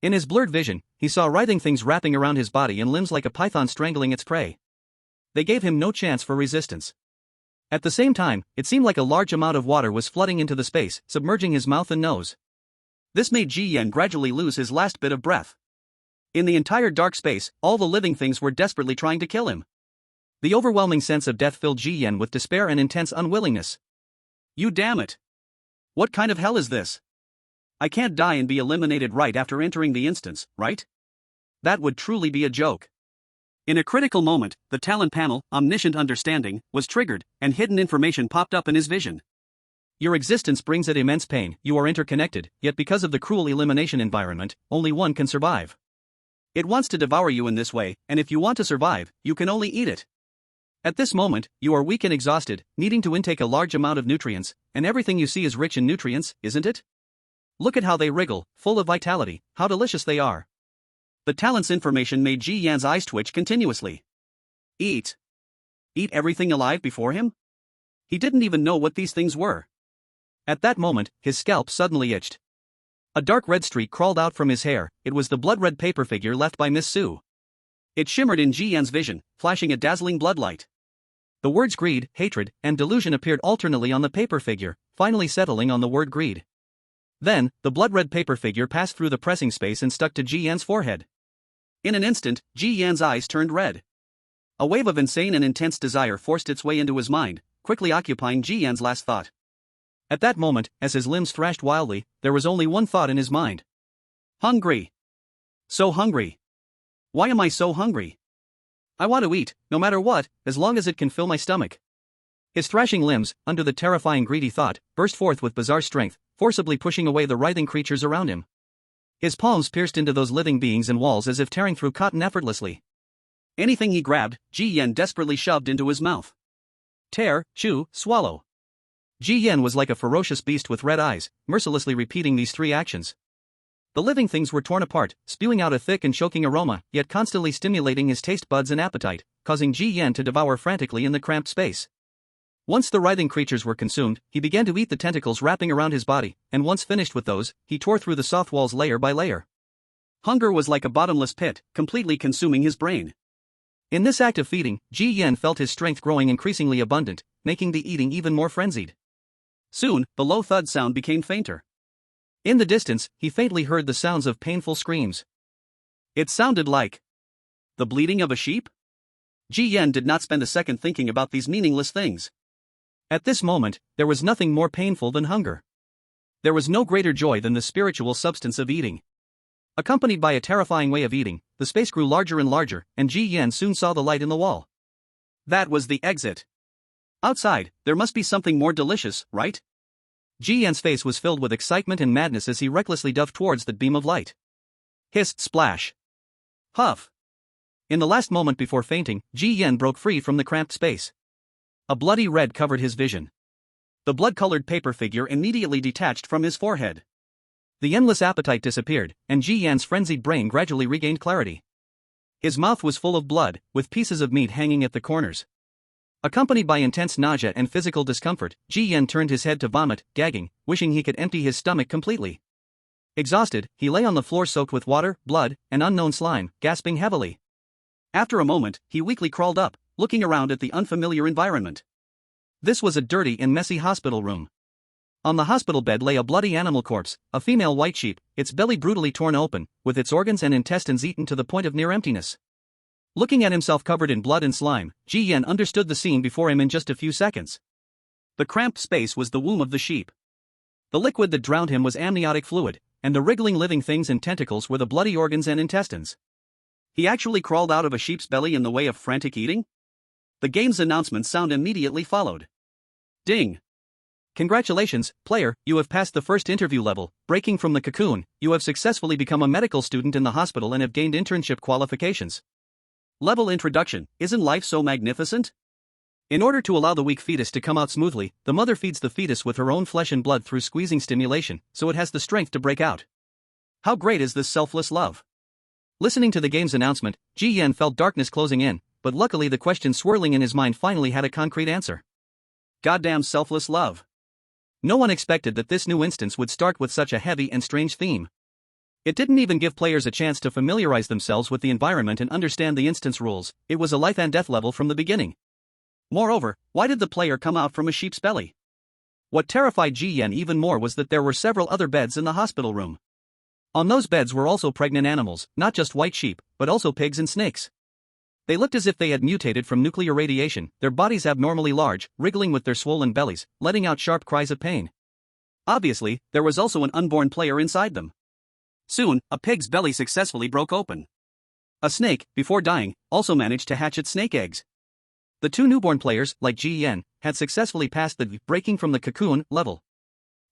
In his blurred vision, he saw writhing things wrapping around his body and limbs like a python strangling its prey. they gave him no chance for resistance. At the same time, it seemed like a large amount of water was flooding into the space, submerging his mouth and nose. This made Ji Yan gradually lose his last bit of breath. In the entire dark space, all the living things were desperately trying to kill him. The overwhelming sense of death filled Ji Yan with despair and intense unwillingness. You damn it! What kind of hell is this? I can't die and be eliminated right after entering the instance, right? That would truly be a joke. In a critical moment, the talent panel, Omniscient Understanding, was triggered, and hidden information popped up in his vision. Your existence brings it immense pain, you are interconnected, yet because of the cruel elimination environment, only one can survive. It wants to devour you in this way, and if you want to survive, you can only eat it. At this moment, you are weak and exhausted, needing to intake a large amount of nutrients, and everything you see is rich in nutrients, isn't it? Look at how they wriggle, full of vitality, how delicious they are. The talent's information made Ji Yan's eyes twitch continuously. Eat. Eat everything alive before him? He didn't even know what these things were. At that moment, his scalp suddenly itched. A dark red streak crawled out from his hair, it was the blood-red paper figure left by Miss Sue. It shimmered in Ji Yan's vision, flashing a dazzling bloodlight. The words greed, hatred, and delusion appeared alternately on the paper figure, finally settling on the word greed. Then, the blood-red paper figure passed through the pressing space and stuck to Ji Yan's forehead. In an instant, Ji Yan's eyes turned red. A wave of insane and intense desire forced its way into his mind, quickly occupying Ji Yan's last thought. At that moment, as his limbs thrashed wildly, there was only one thought in his mind. Hungry. So hungry. Why am I so hungry? I want to eat, no matter what, as long as it can fill my stomach. His thrashing limbs, under the terrifying greedy thought, burst forth with bizarre strength, forcibly pushing away the writhing creatures around him. His palms pierced into those living beings and walls as if tearing through cotton effortlessly. Anything he grabbed, Ji Yan desperately shoved into his mouth. Tear, chew, swallow. Ji Yan was like a ferocious beast with red eyes, mercilessly repeating these three actions. The living things were torn apart, spewing out a thick and choking aroma, yet constantly stimulating his taste buds and appetite, causing Ji Yan to devour frantically in the cramped space. Once the writhing creatures were consumed, he began to eat the tentacles wrapping around his body, and once finished with those, he tore through the soft walls layer by layer. Hunger was like a bottomless pit, completely consuming his brain. In this act of feeding, Ji Yan felt his strength growing increasingly abundant, making the eating even more frenzied. Soon, the low thud sound became fainter. In the distance, he faintly heard the sounds of painful screams. It sounded like the bleating of a sheep? Ji Yan did not spend a second thinking about these meaningless things. At this moment, there was nothing more painful than hunger. There was no greater joy than the spiritual substance of eating. Accompanied by a terrifying way of eating, the space grew larger and larger, and Ji Yan soon saw the light in the wall. That was the exit. Outside, there must be something more delicious, right? Ji Yan's face was filled with excitement and madness as he recklessly dove towards the beam of light. Hiss, splash. Huff. In the last moment before fainting, Ji Yan broke free from the cramped space. A bloody red covered his vision. The blood-colored paper figure immediately detached from his forehead. The endless appetite disappeared, and Ji Yan's frenzied brain gradually regained clarity. His mouth was full of blood, with pieces of meat hanging at the corners. Accompanied by intense nausea and physical discomfort, Ji Yan turned his head to vomit, gagging, wishing he could empty his stomach completely. Exhausted, he lay on the floor soaked with water, blood, and unknown slime, gasping heavily. After a moment, he weakly crawled up, looking around at the unfamiliar environment. This was a dirty and messy hospital room. On the hospital bed lay a bloody animal corpse, a female white sheep, its belly brutally torn open, with its organs and intestines eaten to the point of near emptiness. Looking at himself covered in blood and slime, Ji Yan understood the scene before him in just a few seconds. The cramped space was the womb of the sheep. The liquid that drowned him was amniotic fluid, and the wriggling living things and tentacles were the bloody organs and intestines. He actually crawled out of a sheep's belly in the way of frantic eating? The game's announcement sound immediately followed. Ding! Congratulations, player, you have passed the first interview level. Breaking from the cocoon, you have successfully become a medical student in the hospital and have gained internship qualifications. Level introduction, isn't life so magnificent? In order to allow the weak fetus to come out smoothly, the mother feeds the fetus with her own flesh and blood through squeezing stimulation, so it has the strength to break out. How great is this selfless love? Listening to the game's announcement, Ji Yan felt darkness closing in, but luckily the question swirling in his mind finally had a concrete answer. Goddamn selfless love. No one expected that this new instance would start with such a heavy and strange theme. It didn't even give players a chance to familiarize themselves with the environment and understand the instance rules. It was a life and death level from the beginning. Moreover, why did the player come out from a sheep's belly? What terrified Ji Yan even more was that there were several other beds in the hospital room. On those beds were also pregnant animals, not just white sheep, but also pigs and snakes. They looked as if they had mutated from nuclear radiation, their bodies abnormally large, wriggling with their swollen bellies, letting out sharp cries of pain. Obviously, there was also an unborn player inside them. Soon, a pig's belly successfully broke open. A snake, before dying, also managed to hatch its snake eggs. The two newborn players, like Ji Yan, had successfully passed the breaking from the cocoon level.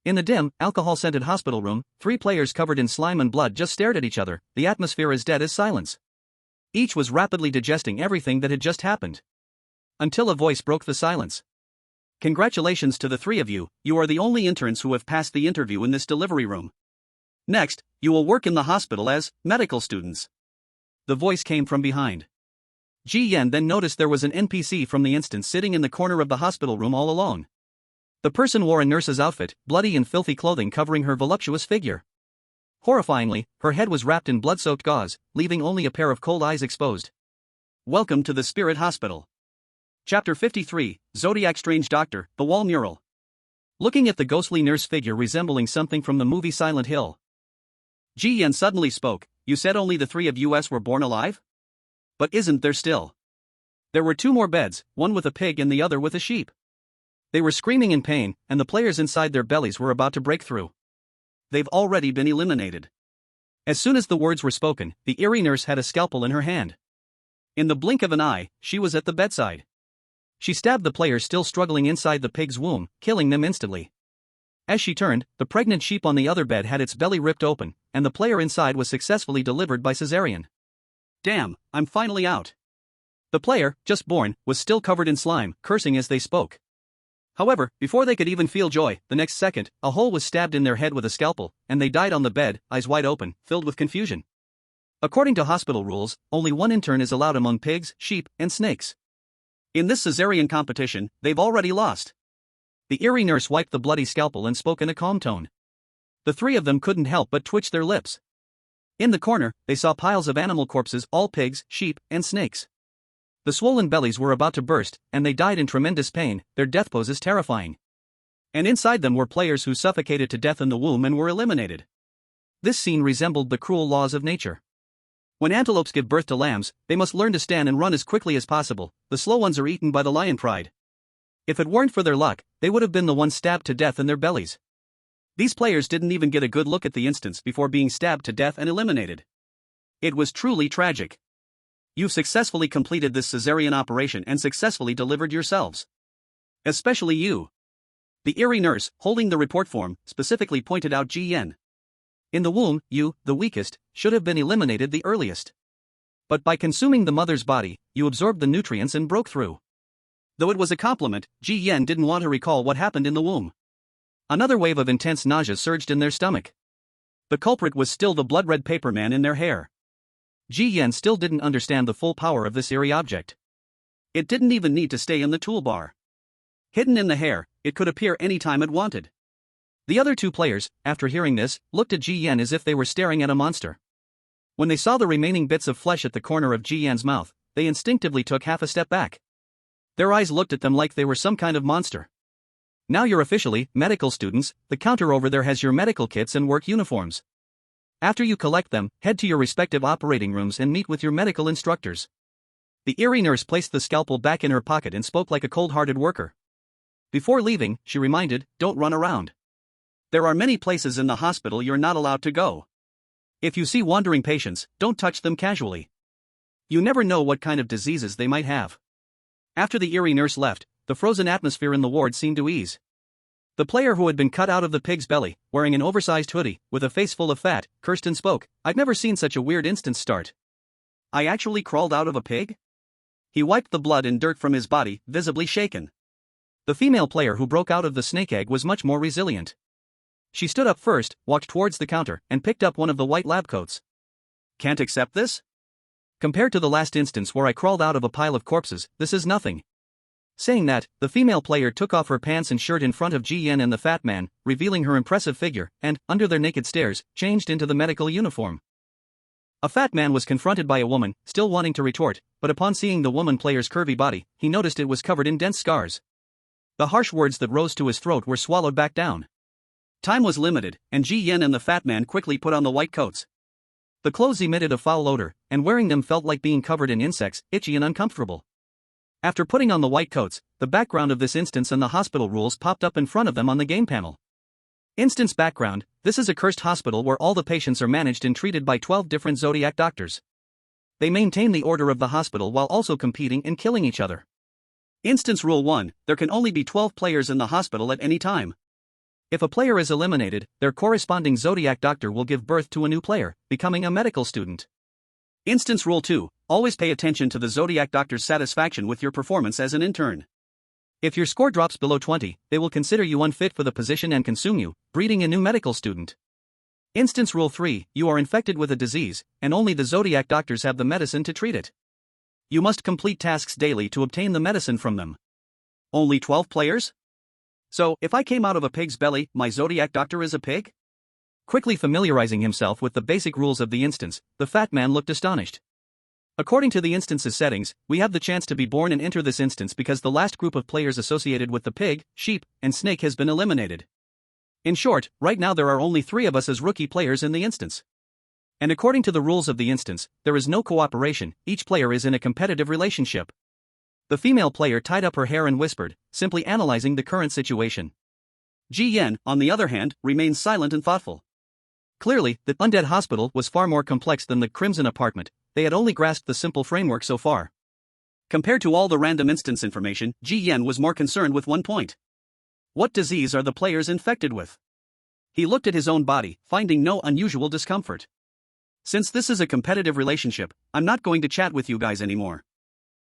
In the dim, alcohol-scented hospital room, 3 players covered in slime and blood just stared at each other, the atmosphere as dead as silence. Each was rapidly digesting everything that had just happened. Until a voice broke the silence. Congratulations to the 3 of you, you are the only interns who have passed the interview in this delivery room. Next, you will work in the hospital as medical students. The voice came from behind. Ji Yan then noticed there was an NPC from the instance sitting in the corner of the hospital room all alone. The person wore a nurse's outfit, bloody and filthy clothing covering her voluptuous figure. Horrifyingly, her head was wrapped in blood-soaked gauze, leaving only a pair of cold eyes exposed. Welcome to the Spirit Hospital. Chapter 53, Zodiac Strange Doctor, The Wall Mural. Looking at the ghostly nurse figure resembling something from the movie Silent Hill, Ji Yan suddenly spoke, "You said only the 3 of us were born alive? But isn't there still?" There were 2 more beds, one with a pig and the other with a sheep. They were screaming in pain, and the players inside their bellies were about to break through. They've already been eliminated. As soon as the words were spoken, the eerie nurse had a scalpel in her hand. In the blink of an eye, she was at the bedside. She stabbed the players still struggling inside the pig's womb, killing them instantly. As she turned, the pregnant sheep on the other bed had its belly ripped open, and the player inside was successfully delivered by cesarean. Damn, I'm finally out. The player, just born, was still covered in slime, cursing as they spoke. However, before they could even feel joy, the next second, a hole was stabbed in their head with a scalpel, and they died on the bed, eyes wide open, filled with confusion. According to hospital rules, only 1 intern is allowed among pigs, sheep, and snakes. In this cesarean competition, they've already lost. The eerie nurse wiped the bloody scalpel and spoke in a calm tone. The 3 of them couldn't help but twitch their lips. In the corner, they saw piles of animal corpses, all pigs, sheep, and snakes. The swollen bellies were about to burst, and they died in tremendous pain, their death poses terrifying. And inside them were players who suffocated to death in the womb and were eliminated. This scene resembled the cruel laws of nature. When antelopes give birth to lambs, they must learn to stand and run as quickly as possible. The slow ones are eaten by the lion pride. If it weren't for their luck, they would have been the ones stabbed to death in their bellies. These players didn't even get a good look at the instance before being stabbed to death and eliminated. It was truly tragic. You've successfully completed this cesarean operation and successfully delivered yourselves. Especially you. The eerie nurse, holding the report form, specifically pointed out Ji Yan. In the womb, you, the weakest, should have been eliminated the earliest. But by consuming the mother's body, you absorbed the nutrients and broke through. Though it was a compliment, Ji Yan didn't want to recall what happened in the womb. Another wave of intense nausea surged in their stomach. The culprit was still the blood-red paper man in their hair. Ji Yan still didn't understand the full power of this eerie object. It didn't even need to stay in the toolbar. Hidden in the hair, it could appear any time it wanted. The other 2 players, after hearing this, looked at Ji Yan as if they were staring at a monster. When they saw the remaining bits of flesh at the corner of Ji Yan's mouth, they instinctively took half a step back. Their eyes looked at them like they were some kind of monster. Now you're officially medical students. The counter over there has your medical kits and work uniforms. After you collect them, head to your respective operating rooms and meet with your medical instructors. The eerie nurse placed the scalpel back in her pocket and spoke like a cold-hearted worker. Before leaving, she reminded, don't run around. There are many places in the hospital you're not allowed to go. If you see wandering patients, don't touch them casually. You never know what kind of diseases they might have. After the eerie nurse left, the frozen atmosphere in the ward seemed to ease. The player who had been cut out of the pig's belly, wearing an oversized hoodie, with a face full of fat, cursed and spoke, I've never seen such a weird instance start. I actually crawled out of a pig? He wiped the blood and dirt from his body, visibly shaken. The female player who broke out of the snake egg was much more resilient. She stood up first, walked towards the counter, and picked up one of the white lab coats. Can't accept this? Compared to the last instance where I crawled out of a pile of corpses, this is nothing. Saying that, the female player took off her pants and shirt in front of Ji Yan and the fat man, revealing her impressive figure, and, under their naked stares, changed into the medical uniform. A fat man was confronted by a woman, still wanting to retort, but upon seeing the woman player's curvy body, he noticed it was covered in dense scars. The harsh words that rose to his throat were swallowed back down. Time was limited, and Ji Yan and the fat man quickly put on the white coats. The clothes emitted a foul odor, and wearing them felt like being covered in insects, itchy and uncomfortable. After putting on the white coats, the background of this instance and the hospital rules popped up in front of them on the game panel. Instance background: this is a cursed hospital where all the patients are managed and treated by 12 different Zodiac doctors. They maintain the order of the hospital while also competing and killing each other. Instance Rule 1: there can only be 12 players in the hospital at any time. If a player is eliminated, their corresponding Zodiac doctor will give birth to a new player, becoming a medical student. Instance Rule 2: always pay attention to the Zodiac doctor's satisfaction with your performance as an intern. If your score drops below 20, they will consider you unfit for the position and consume you, breeding a new medical student. Instance Rule 3: you are infected with a disease, and only the Zodiac doctors have the medicine to treat it. You must complete tasks daily to obtain the medicine from them. Only 12 players? So, if I came out of a pig's belly, my Zodiac doctor is a pig? Quickly familiarizing himself with the basic rules of the instance, the fat man looked astonished. According to the instance's settings, we have the chance to be born and enter this instance because the last group of players associated with the pig, sheep, and snake has been eliminated. In short, right now there are only 3 of us as rookie players in the instance. And according to the rules of the instance, there is no cooperation, each player is in a competitive relationship. The female player tied up her hair and whispered, simply analyzing the current situation. Ji Yan, on the other hand, remained silent and thoughtful. Clearly, the undead hospital was far more complex than the Crimson apartment. They had only grasped the simple framework so far. Compared to all the random instance information, Ji Yan was more concerned with one point. What disease are the players infected with? He looked at his own body, finding no unusual discomfort. Since this is a competitive relationship, I'm not going to chat with you guys anymore.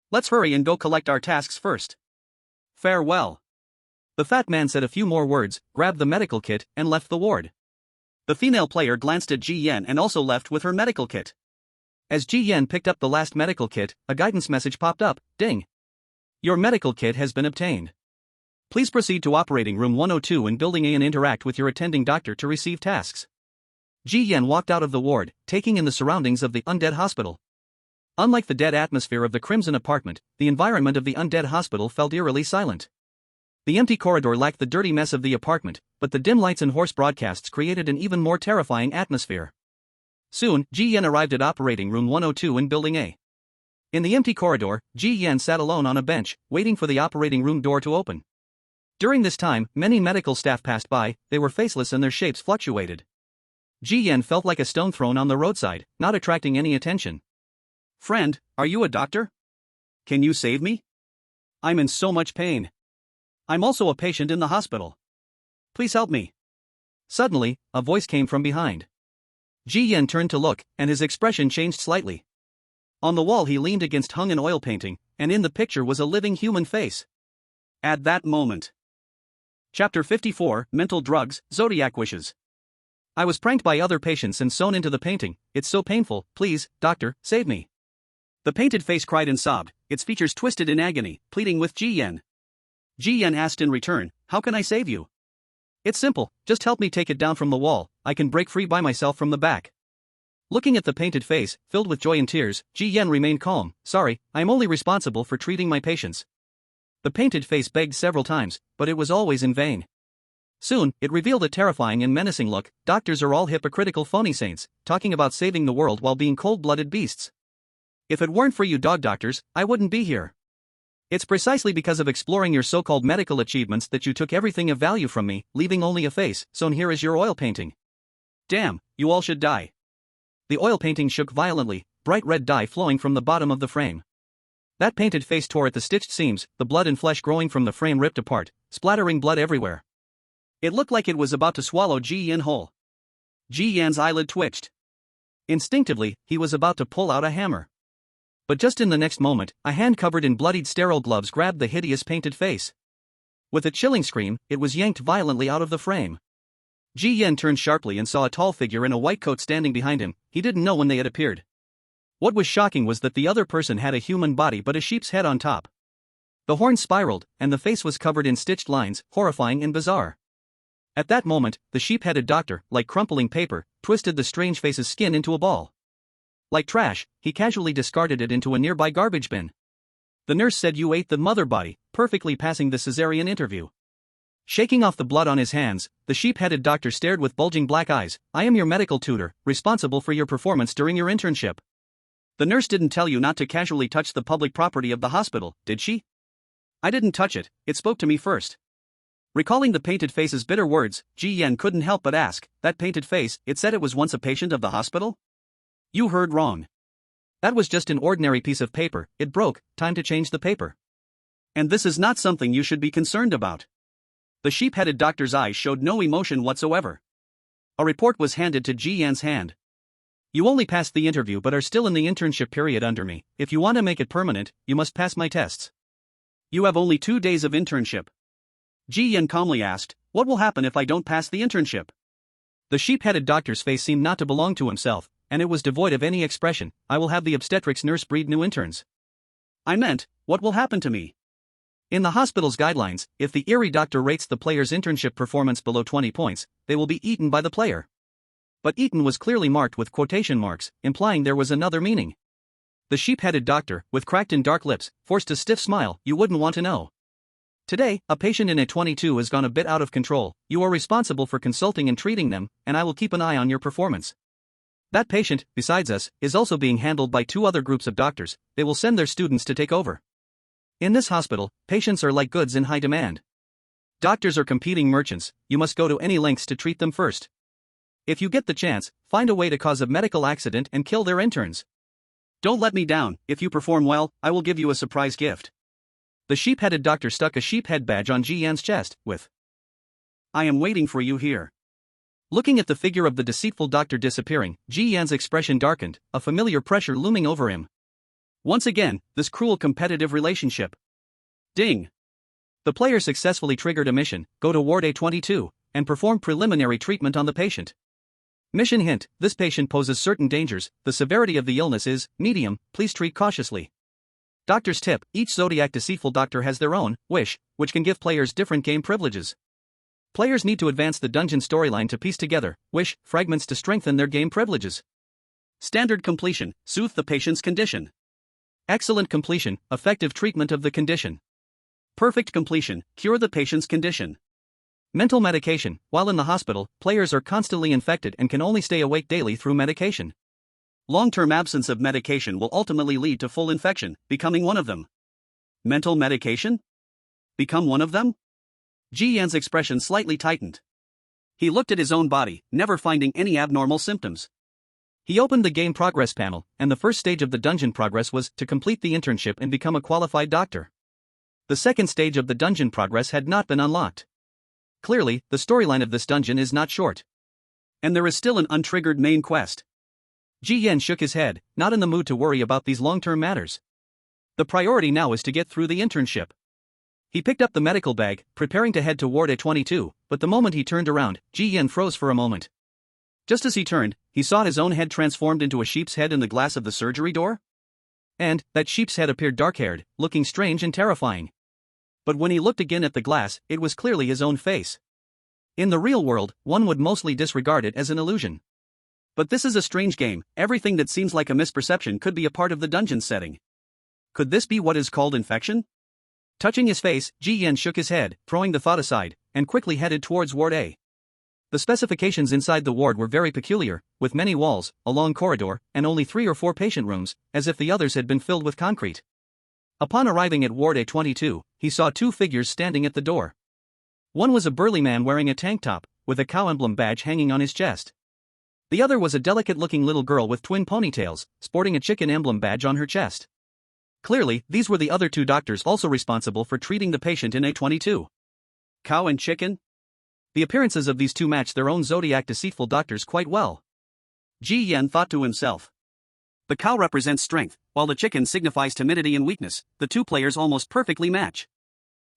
Let's hurry and go collect our tasks first. Farewell. The fat man said a few more words, grabbed the medical kit, and left the ward. The female player glanced at Ji Yan and also left with her medical kit. As Ji Yan picked up the last medical kit, a guidance message popped up, ding. Your medical kit has been obtained. Please proceed to operating room 102 in building A and interact with your attending doctor to receive tasks. Ji Yan walked out of the ward, taking in the surroundings of the undead hospital. Unlike the dead atmosphere of the Crimson apartment, the environment of the undead hospital felt eerily silent. The empty corridor lacked the dirty mess of the apartment, but the dim lights and hoarse broadcasts created an even more terrifying atmosphere. Soon, Ji Yan arrived at operating room 102 in building A. In the empty corridor, Ji Yan sat alone on a bench, waiting for the operating room door to open. During this time, many medical staff passed by. They were faceless and their shapes fluctuated. Ji Yan felt like a stone thrown on the roadside, not attracting any attention. Friend, are you a doctor? Can you save me? I'm in so much pain. I'm also a patient in the hospital. Please help me. Suddenly, a voice came from behind. Ji Yan turned to look, and his expression changed slightly. On the wall he leaned against hung an oil painting, and in the picture was a living human face. At that moment. Chapter 54, Mental Drugs, Zodiac Wishes. I was pranked by other patients and sewn into the painting. It's so painful, please, doctor, save me. The painted face cried and sobbed, its features twisted in agony, pleading with Ji Yan. Ji Yan asked in return, how can I save you? It's simple, just help me take it down from the wall, I can break free by myself from the back. Looking at the painted face, filled with joy and tears, Ji Yan remained calm. Sorry, I am only responsible for treating my patients. The painted face begged several times, but it was always in vain. Soon, it revealed a terrifying and menacing look. Doctors are all hypocritical phony saints, talking about saving the world while being cold-blooded beasts. If it weren't for you dog doctors, I wouldn't be here. It's precisely because of exploring your so-called medical achievements that you took everything of value from me, leaving only a face, so here is your oil painting. Damn, you all should die. The oil painting shook violently, bright red dye flowing from the bottom of the frame. That painted face tore at the stitched seams, the blood and flesh growing from the frame ripped apart, splattering blood everywhere. It looked like it was about to swallow Ji Yan whole. Ji Yan's eyelid twitched. Instinctively, he was about to pull out a hammer. But just in the next moment, a hand covered in bloodied sterile gloves grabbed the hideous painted face. With a chilling scream, it was yanked violently out of the frame. Ji Yan turned sharply and saw a tall figure in a white coat standing behind him. He didn't know when they had appeared. What was shocking was that the other person had a human body but a sheep's head on top. The horn spiraled, and the face was covered in stitched lines, horrifying and bizarre. At that moment, the sheep-headed doctor, like crumpling paper, twisted the strange face's skin into a ball. Like trash, he casually discarded it into a nearby garbage bin. The nurse said you ate the mother body, perfectly passing the cesarean interview. Shaking off the blood on his hands, the sheep-headed doctor stared with bulging black eyes. I am your medical tutor, responsible for your performance during your internship. The nurse didn't tell you not to casually touch the public property of the hospital, did she? I didn't touch it, it spoke to me first. Recalling the painted face's bitter words, Ji Yan couldn't help but ask, that painted face, it said it was once a patient of the hospital? You heard wrong. That was just an ordinary piece of paper, it broke, time to change the paper. And this is not something you should be concerned about. The sheep-headed doctor's eyes showed no emotion whatsoever. A report was handed to Ji Yan's hand. You only passed the interview but are still in the internship period under me. If you want to make it permanent, you must pass my tests. You have only 2 days of internship. Ji Yan calmly asked, what will happen if I don't pass the internship? The sheep-headed doctor's face seemed not to belong to himself, and it was devoid of any expression. I will have the obstetrics nurse breed new interns. I meant, what will happen to me? In the hospital's guidelines, if the eerie doctor rates the player's internship performance below 20 points, they will be eaten by the player. But eaten was clearly marked with quotation marks, implying there was another meaning. The sheep-headed doctor, with cracked and dark lips, forced a stiff smile. You wouldn't want to know. Today, a patient in A22 has gone a bit out of control. You are responsible for consulting and treating them, and I will keep an eye on your performance. That patient, besides us, is also being handled by 2 other groups of doctors. They will send their students to take over. In this hospital, patients are like goods in high demand. Doctors are competing merchants, you must go to any lengths to treat them first. If you get the chance, find a way to cause a medical accident and kill their interns. Don't let me down. If you perform well, I will give you a surprise gift. The sheep-headed doctor stuck a sheep head badge on Ji Yan's chest, with I am waiting for you here. Looking at the figure of the deceitful doctor disappearing, Ji Yan's expression darkened, a familiar pressure looming over him. Once again, this cruel competitive relationship. Ding! The player successfully triggered a mission, go to Ward A22, and perform preliminary treatment on the patient. Mission hint, this patient poses certain dangers, the severity of the illness is medium, please treat cautiously. Doctor's tip, each Zodiac deceitful doctor has their own wish, which can give players different game privileges. Players need to advance the dungeon storyline to piece together wish fragments to strengthen their game privileges. Standard completion, soothe the patient's condition. Excellent completion, effective treatment of the condition. Perfect completion, cure the patient's condition. Mental medication, while in the hospital, players are constantly infected and can only stay awake daily through medication. Long-term absence of medication will ultimately lead to full infection, becoming one of them. Mental medication? Become one of them? Ji Yan's expression slightly tightened. He looked at his own body, never finding any abnormal symptoms. He opened the game progress panel, and the first stage of the dungeon progress was to complete the internship and become a qualified doctor. The second stage of the dungeon progress had not been unlocked. Clearly, the storyline of this dungeon is not short. And there is still an untriggered main quest. Ji Yan shook his head, not in the mood to worry about these long-term matters. The priority now is to get through the internship. He picked up the medical bag, preparing to head toward A22, but the moment he turned around, Ji Yan froze for a moment. Just as he turned, he saw his own head transformed into a sheep's head in the glass of the surgery door. And that sheep's head appeared dark-haired, looking strange and terrifying. But when he looked again at the glass, it was clearly his own face. In the real world, one would mostly disregard it as an illusion. But this is a strange game, everything that seems like a misperception could be a part of the dungeon setting. Could this be what is called infection? Touching his face, Ji Yan shook his head, throwing the thought aside, and quickly headed towards Ward A. The specifications inside the ward were very peculiar, with many walls, a long corridor, and only 3 or 4 patient rooms, as if the others had been filled with concrete. Upon arriving at Ward A22, he saw 2 figures standing at the door. One was a burly man wearing a tank top, with a cow emblem badge hanging on his chest. The other was a delicate-looking little girl with twin ponytails, sporting a chicken emblem badge on her chest. Clearly, these were the other 2 doctors also responsible for treating the patient in A22. Cow and chicken? The appearances of these 2 matched their own Zodiac deceitful doctors quite well. Ji Yan thought to himself. The cow represents strength, while the chicken signifies timidity and weakness. The 2 players almost perfectly match.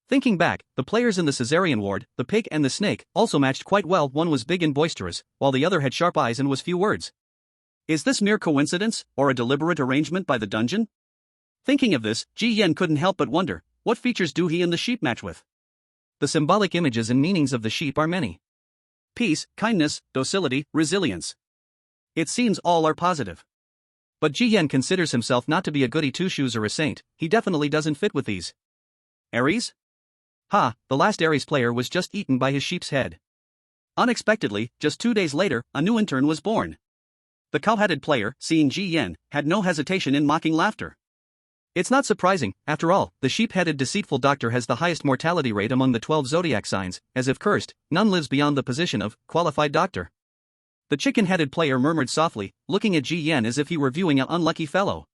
Thinking back, the players in the cesarean ward, the pig and the snake, also matched quite well. One was big and boisterous, while the other had sharp eyes and was few words. Is this mere coincidence, or a deliberate arrangement by the dungeon? Thinking of this, Ji Yan couldn't help but wonder, What features do he and the sheep match with? The symbolic images and meanings of the sheep are many. Peace, kindness, docility, resilience. It seems all are positive. But Ji Yan considers himself not to be a goody two-shoes or a saint, he definitely doesn't fit with these. Aries? Ha, the last Aries player was just eaten by his sheep's head. Unexpectedly, just 2 days later, a new intern was born. The cow-headed player, seeing Ji Yan, had no hesitation in mocking laughter. It's not surprising, after all, the sheep-headed deceitful doctor has the highest mortality rate among the 12 zodiac signs, as if cursed, none lives beyond the position of qualified doctor. The chicken-headed player murmured softly, looking at Ji Yan as if he were viewing an unlucky fellow.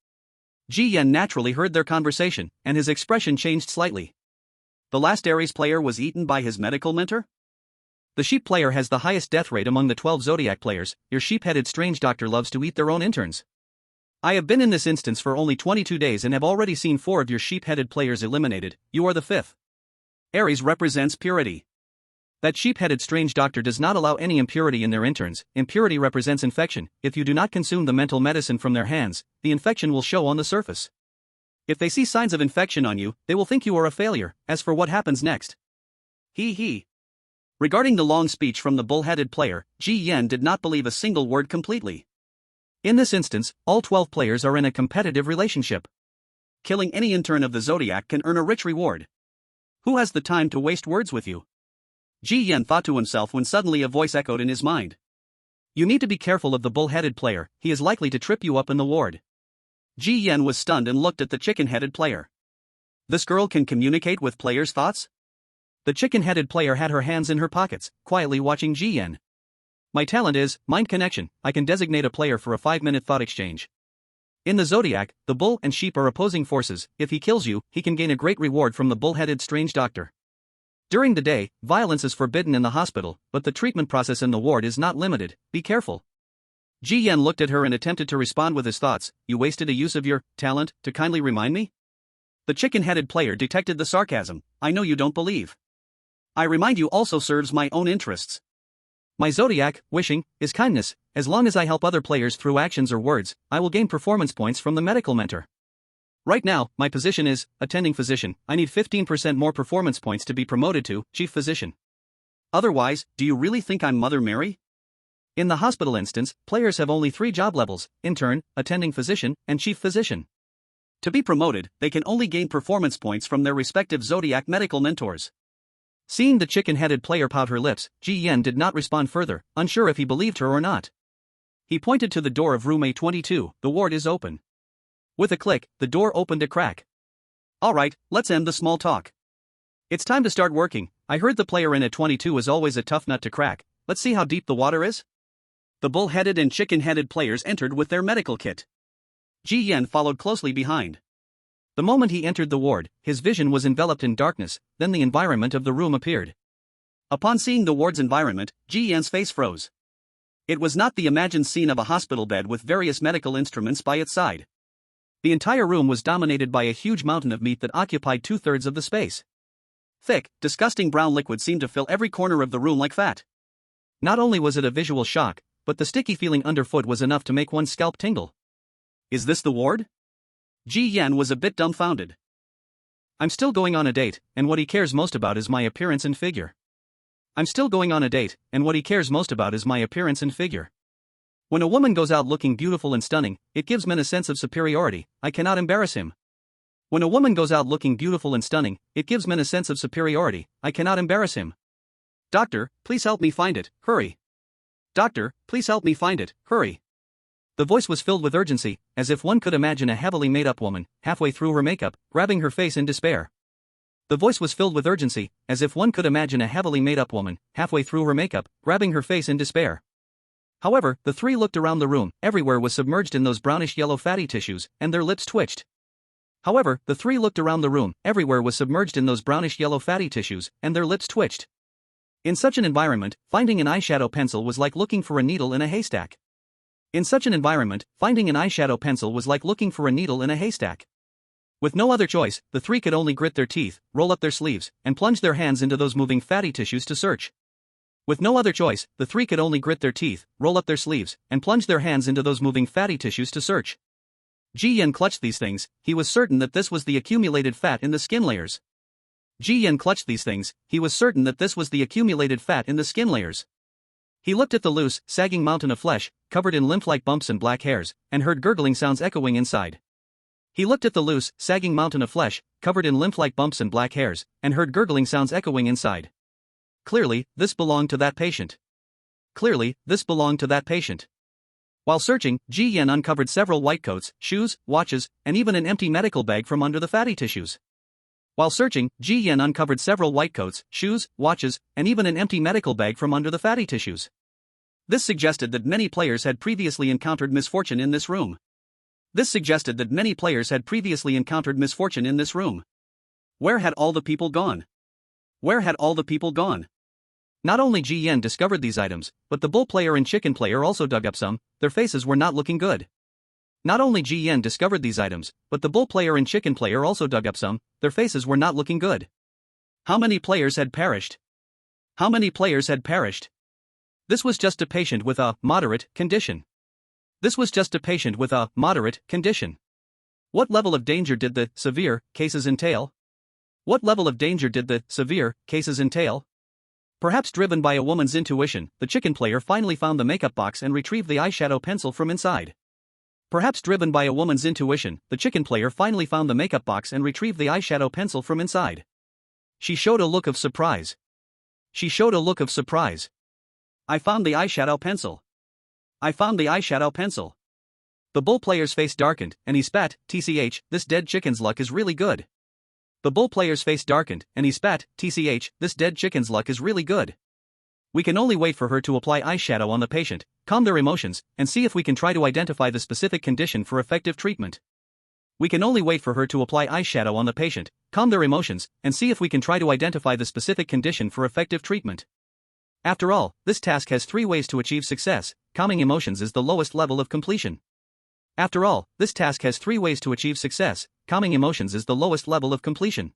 Ji Yan naturally heard their conversation, and his expression changed slightly. The last Aries player was eaten by his medical mentor? The sheep player has the highest death rate among the 12 zodiac players. Your sheep-headed strange doctor loves to eat their own interns. I have been in this instance for only 22 days and have already seen 4 of your sheep-headed players eliminated, you are the 5th. Aries represents purity. That sheep-headed strange doctor does not allow any impurity in their interns. Impurity represents infection. If you do not consume the mental medicine from their hands, the infection will show on the surface. If they see signs of infection on you, they will think you are a failure. As for what happens next. He. Regarding the long speech from the bull-headed player, Ji Yan did not believe a single word completely. In this instance, all 12 players are in a competitive relationship. Killing any intern of the Zodiac can earn a rich reward. Who has the time to waste words with you? Ji Yan thought to himself when suddenly a voice echoed in his mind. You need to be careful of the bull-headed player, he is likely to trip you up in the ward. Ji Yan was stunned and looked at the chicken-headed player. This girl can communicate with players' thoughts? The chicken-headed player had her hands in her pockets, quietly watching Ji Yan. My talent is mind connection. I can designate a player for a 5-minute thought exchange. In the Zodiac, the bull and sheep are opposing forces. If he kills you, he can gain a great reward from the bull-headed strange doctor. During the day, violence is forbidden in the hospital, but the treatment process in the ward is not limited. Be careful. Ji Yan looked at her and attempted to respond with his thoughts. You wasted a use of your talent to kindly remind me? The chicken-headed player detected the sarcasm. I know you don't believe. I remind you also serves my own interests. My Zodiac, wishing, is kindness. As long as I help other players through actions or words, I will gain performance points from the medical mentor. Right now, my position is attending physician. I need 15% more performance points to be promoted to chief physician. Otherwise, do you really think I'm Mother Mary? In the hospital instance, players have only 3 job levels: intern, attending physician, and chief physician. To be promoted, they can only gain performance points from their respective Zodiac medical mentors. Seeing the chicken-headed player pout her lips, Ji Yan did not respond further, unsure if he believed her or not. He pointed to the door of room A22, the ward is open. With a click, the door opened a crack. Alright, let's end the small talk. It's time to start working. I heard the player in A22 is always a tough nut to crack. Let's see how deep the water is. The bull-headed and chicken-headed players entered with their medical kit. Ji Yan followed closely behind. The moment he entered the ward, his vision was enveloped in darkness, then the environment of the room appeared. Upon seeing the ward's environment, Ji Yan's face froze. It was not the imagined scene of a hospital bed with various medical instruments by its side. The entire room was dominated by a huge mountain of meat that occupied 2/3 of the space. Thick, disgusting brown liquid seemed to fill every corner of the room like fat. Not only was it a visual shock, but the sticky feeling underfoot was enough to make one's scalp tingle. Is this the ward? Ji Yan was a bit dumbfounded. I'm still going on a date, and what he cares most about is my appearance and figure. I'm still going on a date, and what he cares most about is my appearance and figure. When a woman goes out looking beautiful and stunning, it gives men a sense of superiority. I cannot embarrass him. When a woman goes out looking beautiful and stunning, it gives men a sense of superiority. I cannot embarrass him. Doctor, please help me find it, hurry. Doctor, please help me find it, hurry. The voice was filled with urgency, as if one could imagine a heavily made-up woman, halfway through her makeup, grabbing her face in despair. The voice was filled with urgency, as if one could imagine a heavily made-up woman, halfway through her makeup, grabbing her face in despair. However, the 3 looked around the room. Everywhere was submerged in those brownish-yellow fatty tissues, and their lips twitched. However, the 3 looked around the room. Everywhere was submerged in those brownish-yellow fatty tissues, and their lips twitched. In such an environment, finding an eyeshadow pencil was like looking for a needle in a haystack. In such an environment, finding an eyeshadow pencil was like looking for a needle in a haystack. With no other choice, the 3 could only grit their teeth, roll up their sleeves, and plunge their hands into those moving fatty tissues to search. With no other choice, the 3 could only grit their teeth, roll up their sleeves, and plunge their hands into those moving fatty tissues to search. Ji Yan clutched these things, he was certain that this was the accumulated fat in the skin layers. Ji Yan clutched these things, he was certain that this was the accumulated fat in the skin layers. He looked at the loose, sagging mountain of flesh, covered in lymph-like bumps and black hairs, and heard gurgling sounds echoing inside. He looked at the loose, sagging mountain of flesh, covered in lymph-like bumps and black hairs, and heard gurgling sounds echoing inside. Clearly, this belonged to that patient. Clearly, this belonged to that patient. While searching, Ji Yan uncovered several white coats, shoes, watches, and even an empty medical bag from under the fatty tissues. While searching, Ji Yan uncovered several white coats, shoes, watches, and even an empty medical bag from under the fatty tissues. This suggested that many players had previously encountered misfortune in this room. This suggested that many players had previously encountered misfortune in this room. Where had all the people gone? Where had all the people gone? Not only Ji Yan discovered these items, but the bull player and chicken player also dug up some. Their faces were not looking good. Not only Ji Yan discovered these items, but the bull player and chicken player also dug up some. Their faces were not looking good. How many players had perished? How many players had perished? This was just a patient with a moderate condition. This was just a patient with a moderate condition. What level of danger did the severe cases entail? What level of danger did the severe cases entail? Perhaps driven by a woman's intuition, the chicken player finally found the makeup box and retrieved the eyeshadow pencil from inside. Perhaps driven by a woman's intuition, the chicken player finally found the makeup box and retrieved the eyeshadow pencil from inside. She showed a look of surprise. She showed a look of surprise. I found the eyeshadow pencil. I found the eyeshadow pencil. The bull player's face darkened, and he spat, "TCH, this dead chicken's luck is really good." The bull player's face darkened, and he spat, "TCH, this dead chicken's luck is really good." We can only wait for her to apply eyeshadow on the patient, calm their emotions, and see if we can try to identify the specific condition for effective treatment. We can only wait for her to apply eyeshadow on the patient, calm their emotions, and see if we can try to identify the specific condition for effective treatment. After all, this task has 3 ways to achieve success. Calming emotions is the lowest level of completion. After all, this task has 3 ways to achieve success. Calming emotions is the lowest level of completion.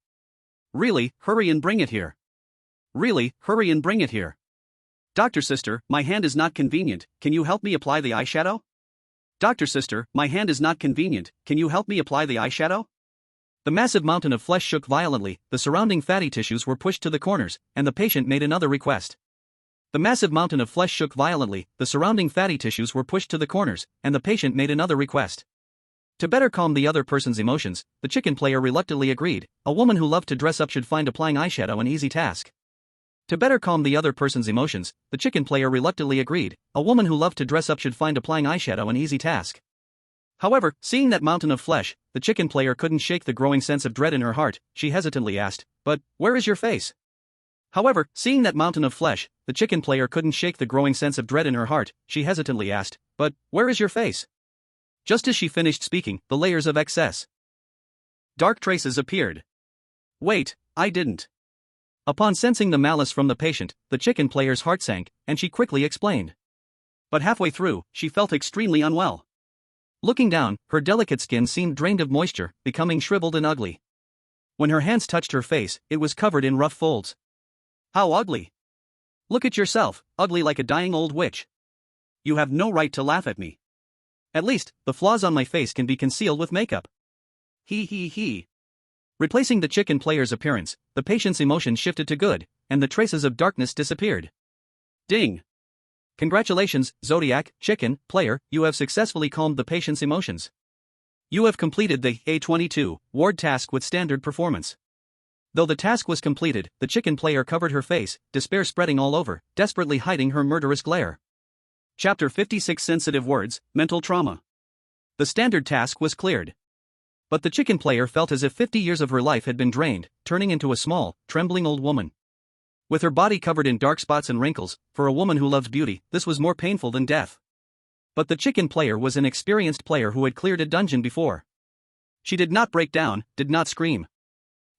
Really, hurry and bring it here. Really, hurry and bring it here. Doctor sister, my hand is not convenient, can you help me apply the eyeshadow? Doctor sister, my hand is not convenient, can you help me apply the eyeshadow? The massive mountain of flesh shook violently, the surrounding fatty tissues were pushed to the corners, and the patient made another request. The massive mountain of flesh shook violently, the surrounding fatty tissues were pushed to the corners, and the patient made another request. To better calm the other person's emotions, the chicken player reluctantly agreed. A woman who loved to dress up should find applying eyeshadow an easy task. To better calm the other person's emotions, the chicken player reluctantly agreed. A woman who loved to dress up should find applying eyeshadow an easy task. However, seeing that mountain of flesh, the chicken player couldn't shake the growing sense of dread in her heart. She hesitantly asked, "But where is your face?" However, seeing that mountain of flesh, the chicken player couldn't shake the growing sense of dread in her heart. She hesitantly asked, "But where is your face?" Just as she finished speaking, the layers of excess dark traces appeared. Wait, I didn't. Upon sensing the malice from the patient, the chicken player's heart sank, and she quickly explained. But halfway through, she felt extremely unwell. Looking down, her delicate skin seemed drained of moisture, becoming shriveled and ugly. When her hands touched her face, it was covered in rough folds. How ugly! Look at yourself, ugly like a dying old witch. You have no right to laugh at me. At least, the flaws on my face can be concealed with makeup. He. Replacing the chicken player's appearance, the patient's emotions shifted to good, and the traces of darkness disappeared. Ding! Congratulations, Zodiac, chicken player, you have successfully calmed the patient's emotions. You have completed the A22 ward task with standard performance. Though the task was completed, the chicken player covered her face, despair spreading all over, desperately hiding her murderous glare. Chapter 56 Sensitive Words, Mental Trauma. The standard task was cleared. But the chicken player felt as if 50 years of her life had been drained, turning into a small, trembling old woman. With her body covered in dark spots and wrinkles, for a woman who loves beauty, this was more painful than death. But the chicken player was an experienced player who had cleared a dungeon before. She did not break down, did not scream.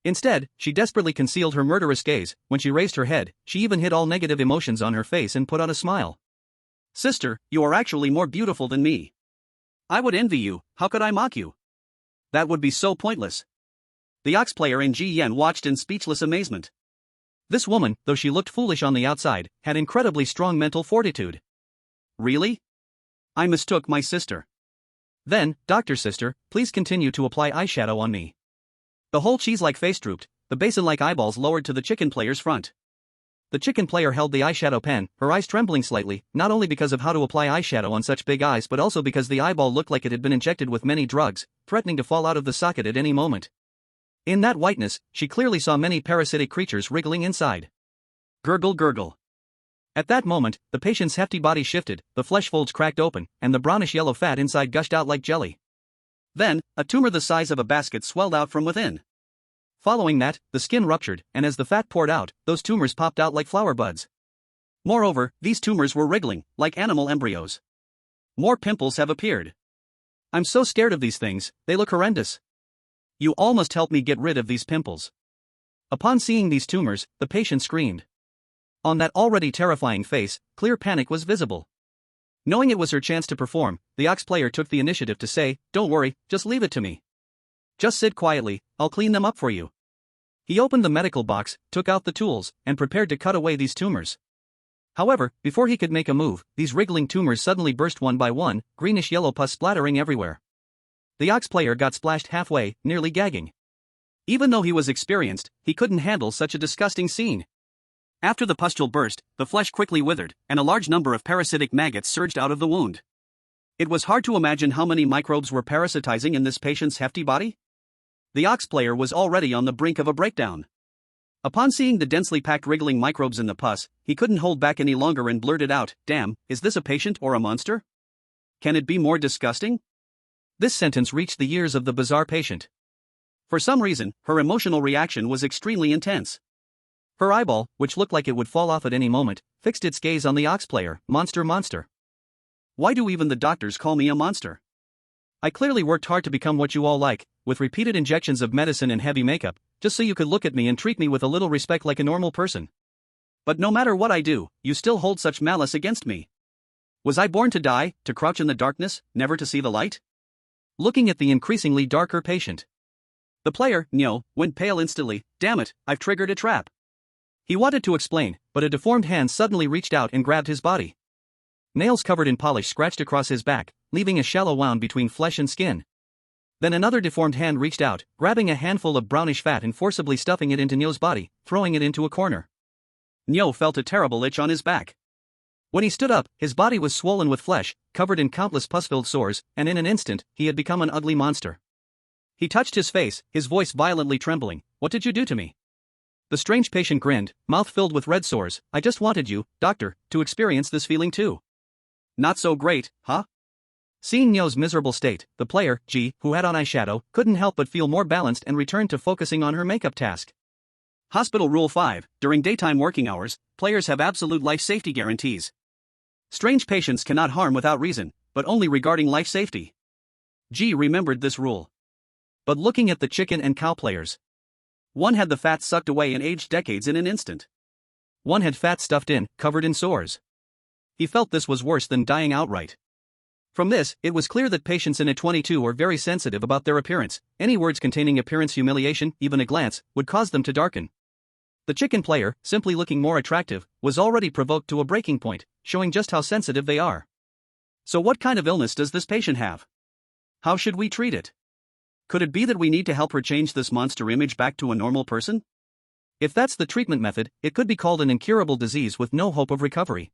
Instead, she desperately concealed her murderous gaze. When she raised her head, she even hid all negative emotions on her face and put on a smile. Sister, you are actually more beautiful than me. I would envy you, how could I mock you? That would be so pointless. The ox player and Ji Yan watched in speechless amazement. This woman, though she looked foolish on the outside, had incredibly strong mental fortitude. Really? I mistook my sister. Then, Doctor Sister, please continue to apply eyeshadow on me. The whole cheese-like face drooped, the basin-like eyeballs lowered to the chicken player's front. The chicken player held the eyeshadow pen, her eyes trembling slightly, not only because of how to apply eyeshadow on such big eyes but also because the eyeball looked like it had been injected with many drugs, threatening to fall out of the socket at any moment. In that whiteness, she clearly saw many parasitic creatures wriggling inside. Gurgle gurgle. At that moment, the patient's hefty body shifted, the flesh folds cracked open, and the brownish-yellow fat inside gushed out like jelly. Then, a tumor the size of a basket swelled out from within. Following that, the skin ruptured, and as the fat poured out, those tumors popped out like flower buds. Moreover, these tumors were wriggling, like animal embryos. More pimples have appeared. I'm so scared of these things, they look horrendous. You all must help me get rid of these pimples. Upon seeing these tumors, the patient screamed. On that already terrifying face, clear panic was visible. Knowing it was her chance to perform, the ox player took the initiative to say, "Don't worry, just leave it to me. Just sit quietly, I'll clean them up for you." He opened the medical box, took out the tools, and prepared to cut away these tumors. However, before he could make a move, these wriggling tumors suddenly burst one by one, greenish-yellow pus splattering everywhere. The ox player got splashed halfway, nearly gagging. Even though he was experienced, he couldn't handle such a disgusting scene. After the pustule burst, the flesh quickly withered, and a large number of parasitic maggots surged out of the wound. It was hard to imagine how many microbes were parasitizing in this patient's hefty body. The ox player was already on the brink of a breakdown. Upon seeing the densely packed wriggling microbes in the pus, he couldn't hold back any longer and blurted out, "Damn, is this a patient or a monster? Can it be more disgusting?" This sentence reached the ears of the bizarre patient. For some reason, her emotional reaction was extremely intense. Her eyeball, which looked like it would fall off at any moment, fixed its gaze on the ox player. Monster, monster. Why do even the doctors call me a monster? I clearly worked hard to become what you all like, with repeated injections of medicine and heavy makeup, just so you could look at me and treat me with a little respect like a normal person. But no matter what I do, you still hold such malice against me. Was I born to die, to crouch in the darkness, never to see the light? Looking at the increasingly darker patient, the player, Nyo, went pale instantly. Damn it, I've triggered a trap. He wanted to explain, but a deformed hand suddenly reached out and grabbed his body. Nails covered in polish scratched across his back, leaving a shallow wound between flesh and skin. Then another deformed hand reached out, grabbing a handful of brownish fat and forcibly stuffing it into Nyo's body, throwing it into a corner. Nyo felt a terrible itch on his back. When he stood up, his body was swollen with flesh, covered in countless pus-filled sores, and in an instant, he had become an ugly monster. He touched his face, his voice violently trembling. "What did you do to me?" The strange patient grinned, mouth filled with red sores. "I just wanted you, doctor, to experience this feeling too." "Not so great, huh?" Seeing Nyo's miserable state, the player, G, who had on eyeshadow, couldn't help but feel more balanced and returned to focusing on her makeup task. Hospital Rule 5, during daytime working hours, players have absolute life safety guarantees. Strange patients cannot harm without reason, but only regarding life safety. G remembered this rule. But looking at the chicken and cow players, one had the fat sucked away and aged decades in an instant. One had fat stuffed in, covered in sores. He felt this was worse than dying outright. From this, it was clear that patients in A22 are very sensitive about their appearance. Any words containing appearance humiliation, even a glance, would cause them to darken. The chicken player, simply looking more attractive, was already provoked to a breaking point, showing just how sensitive they are. So what kind of illness does this patient have? How should we treat it? Could it be that we need to help her change this monster image back to a normal person? If that's the treatment method, it could be called an incurable disease with no hope of recovery.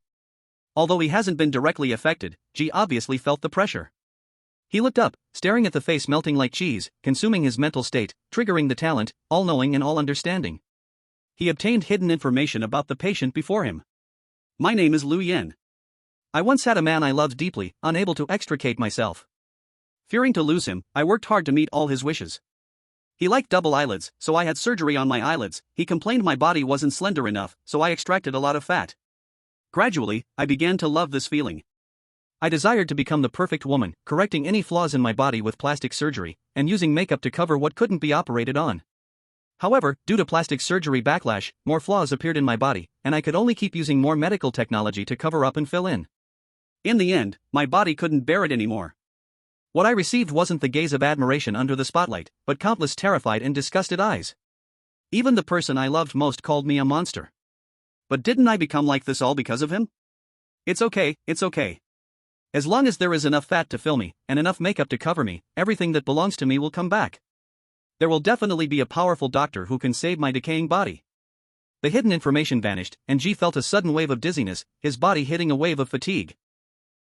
Although he hasn't been directly affected, G obviously felt the pressure. He looked up, staring at the face melting like cheese, consuming his mental state, triggering the talent, all-knowing and all-understanding. He obtained hidden information about the patient before him. "My name is Lu Yen. I once had a man I loved deeply, unable to extricate myself. Fearing to lose him, I worked hard to meet all his wishes. He liked double eyelids, so I had surgery on my eyelids. He complained my body wasn't slender enough, so I extracted a lot of fat. Gradually, I began to love this feeling. I desired to become the perfect woman, correcting any flaws in my body with plastic surgery, and using makeup to cover what couldn't be operated on. However, due to plastic surgery backlash, more flaws appeared in my body, and I could only keep using more medical technology to cover up and fill in. In the end, my body couldn't bear it anymore. What I received wasn't the gaze of admiration under the spotlight, but countless terrified and disgusted eyes. Even the person I loved most called me a monster. But didn't I become like this all because of him? It's okay, it's okay. As long as there is enough fat to fill me, and enough makeup to cover me, everything that belongs to me will come back. There will definitely be a powerful doctor who can save my decaying body. The hidden information vanished, and Ji felt a sudden wave of dizziness, his body hitting a wave of fatigue.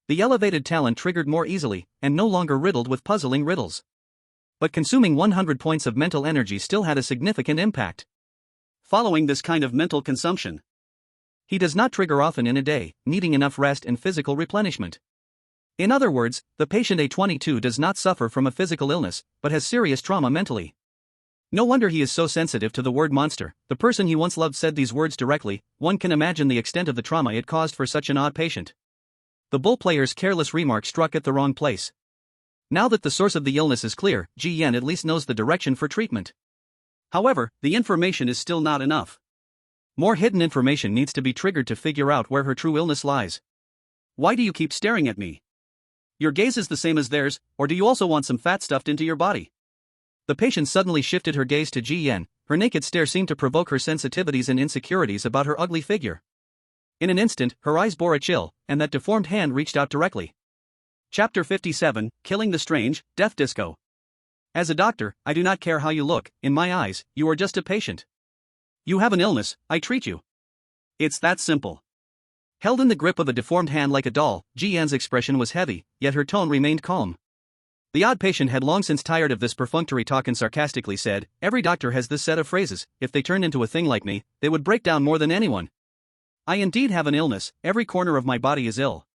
The elevated talent triggered more easily, and no longer riddled with puzzling riddles. But consuming 100 points of mental energy still had a significant impact. Following this kind of mental consumption, he does not trigger often in a day, needing enough rest and physical replenishment. In other words, the patient A22 does not suffer from a physical illness, but has serious trauma mentally. No wonder he is so sensitive to the word monster. The person he once loved said these words directly. One can imagine the extent of the trauma it caused for such an odd patient. The bull player's careless remark struck at the wrong place. Now that the source of the illness is clear, Ji Yan at least knows the direction for treatment. However, the information is still not enough. More hidden information needs to be triggered to figure out where her true illness lies. Why do you keep staring at me? Your gaze is the same as theirs, or do you also want some fat stuffed into your body? The patient suddenly shifted her gaze to Ji Yan. Her naked stare seemed to provoke her sensitivities and insecurities about her ugly figure. In an instant, her eyes bore a chill, and that deformed hand reached out directly. Chapter 57, Killing the Strange, Death Disco. As a doctor, I do not care how you look. In my eyes, you are just a patient. You have an illness, I treat you. It's that simple. Held in the grip of a deformed hand like a doll, Ji Yan's expression was heavy, yet her tone remained calm. The odd patient had long since tired of this perfunctory talk and sarcastically said, "Every doctor has this set of phrases. If they turned into a thing like me, they would break down more than anyone. I indeed have an illness, every corner of my body is ill."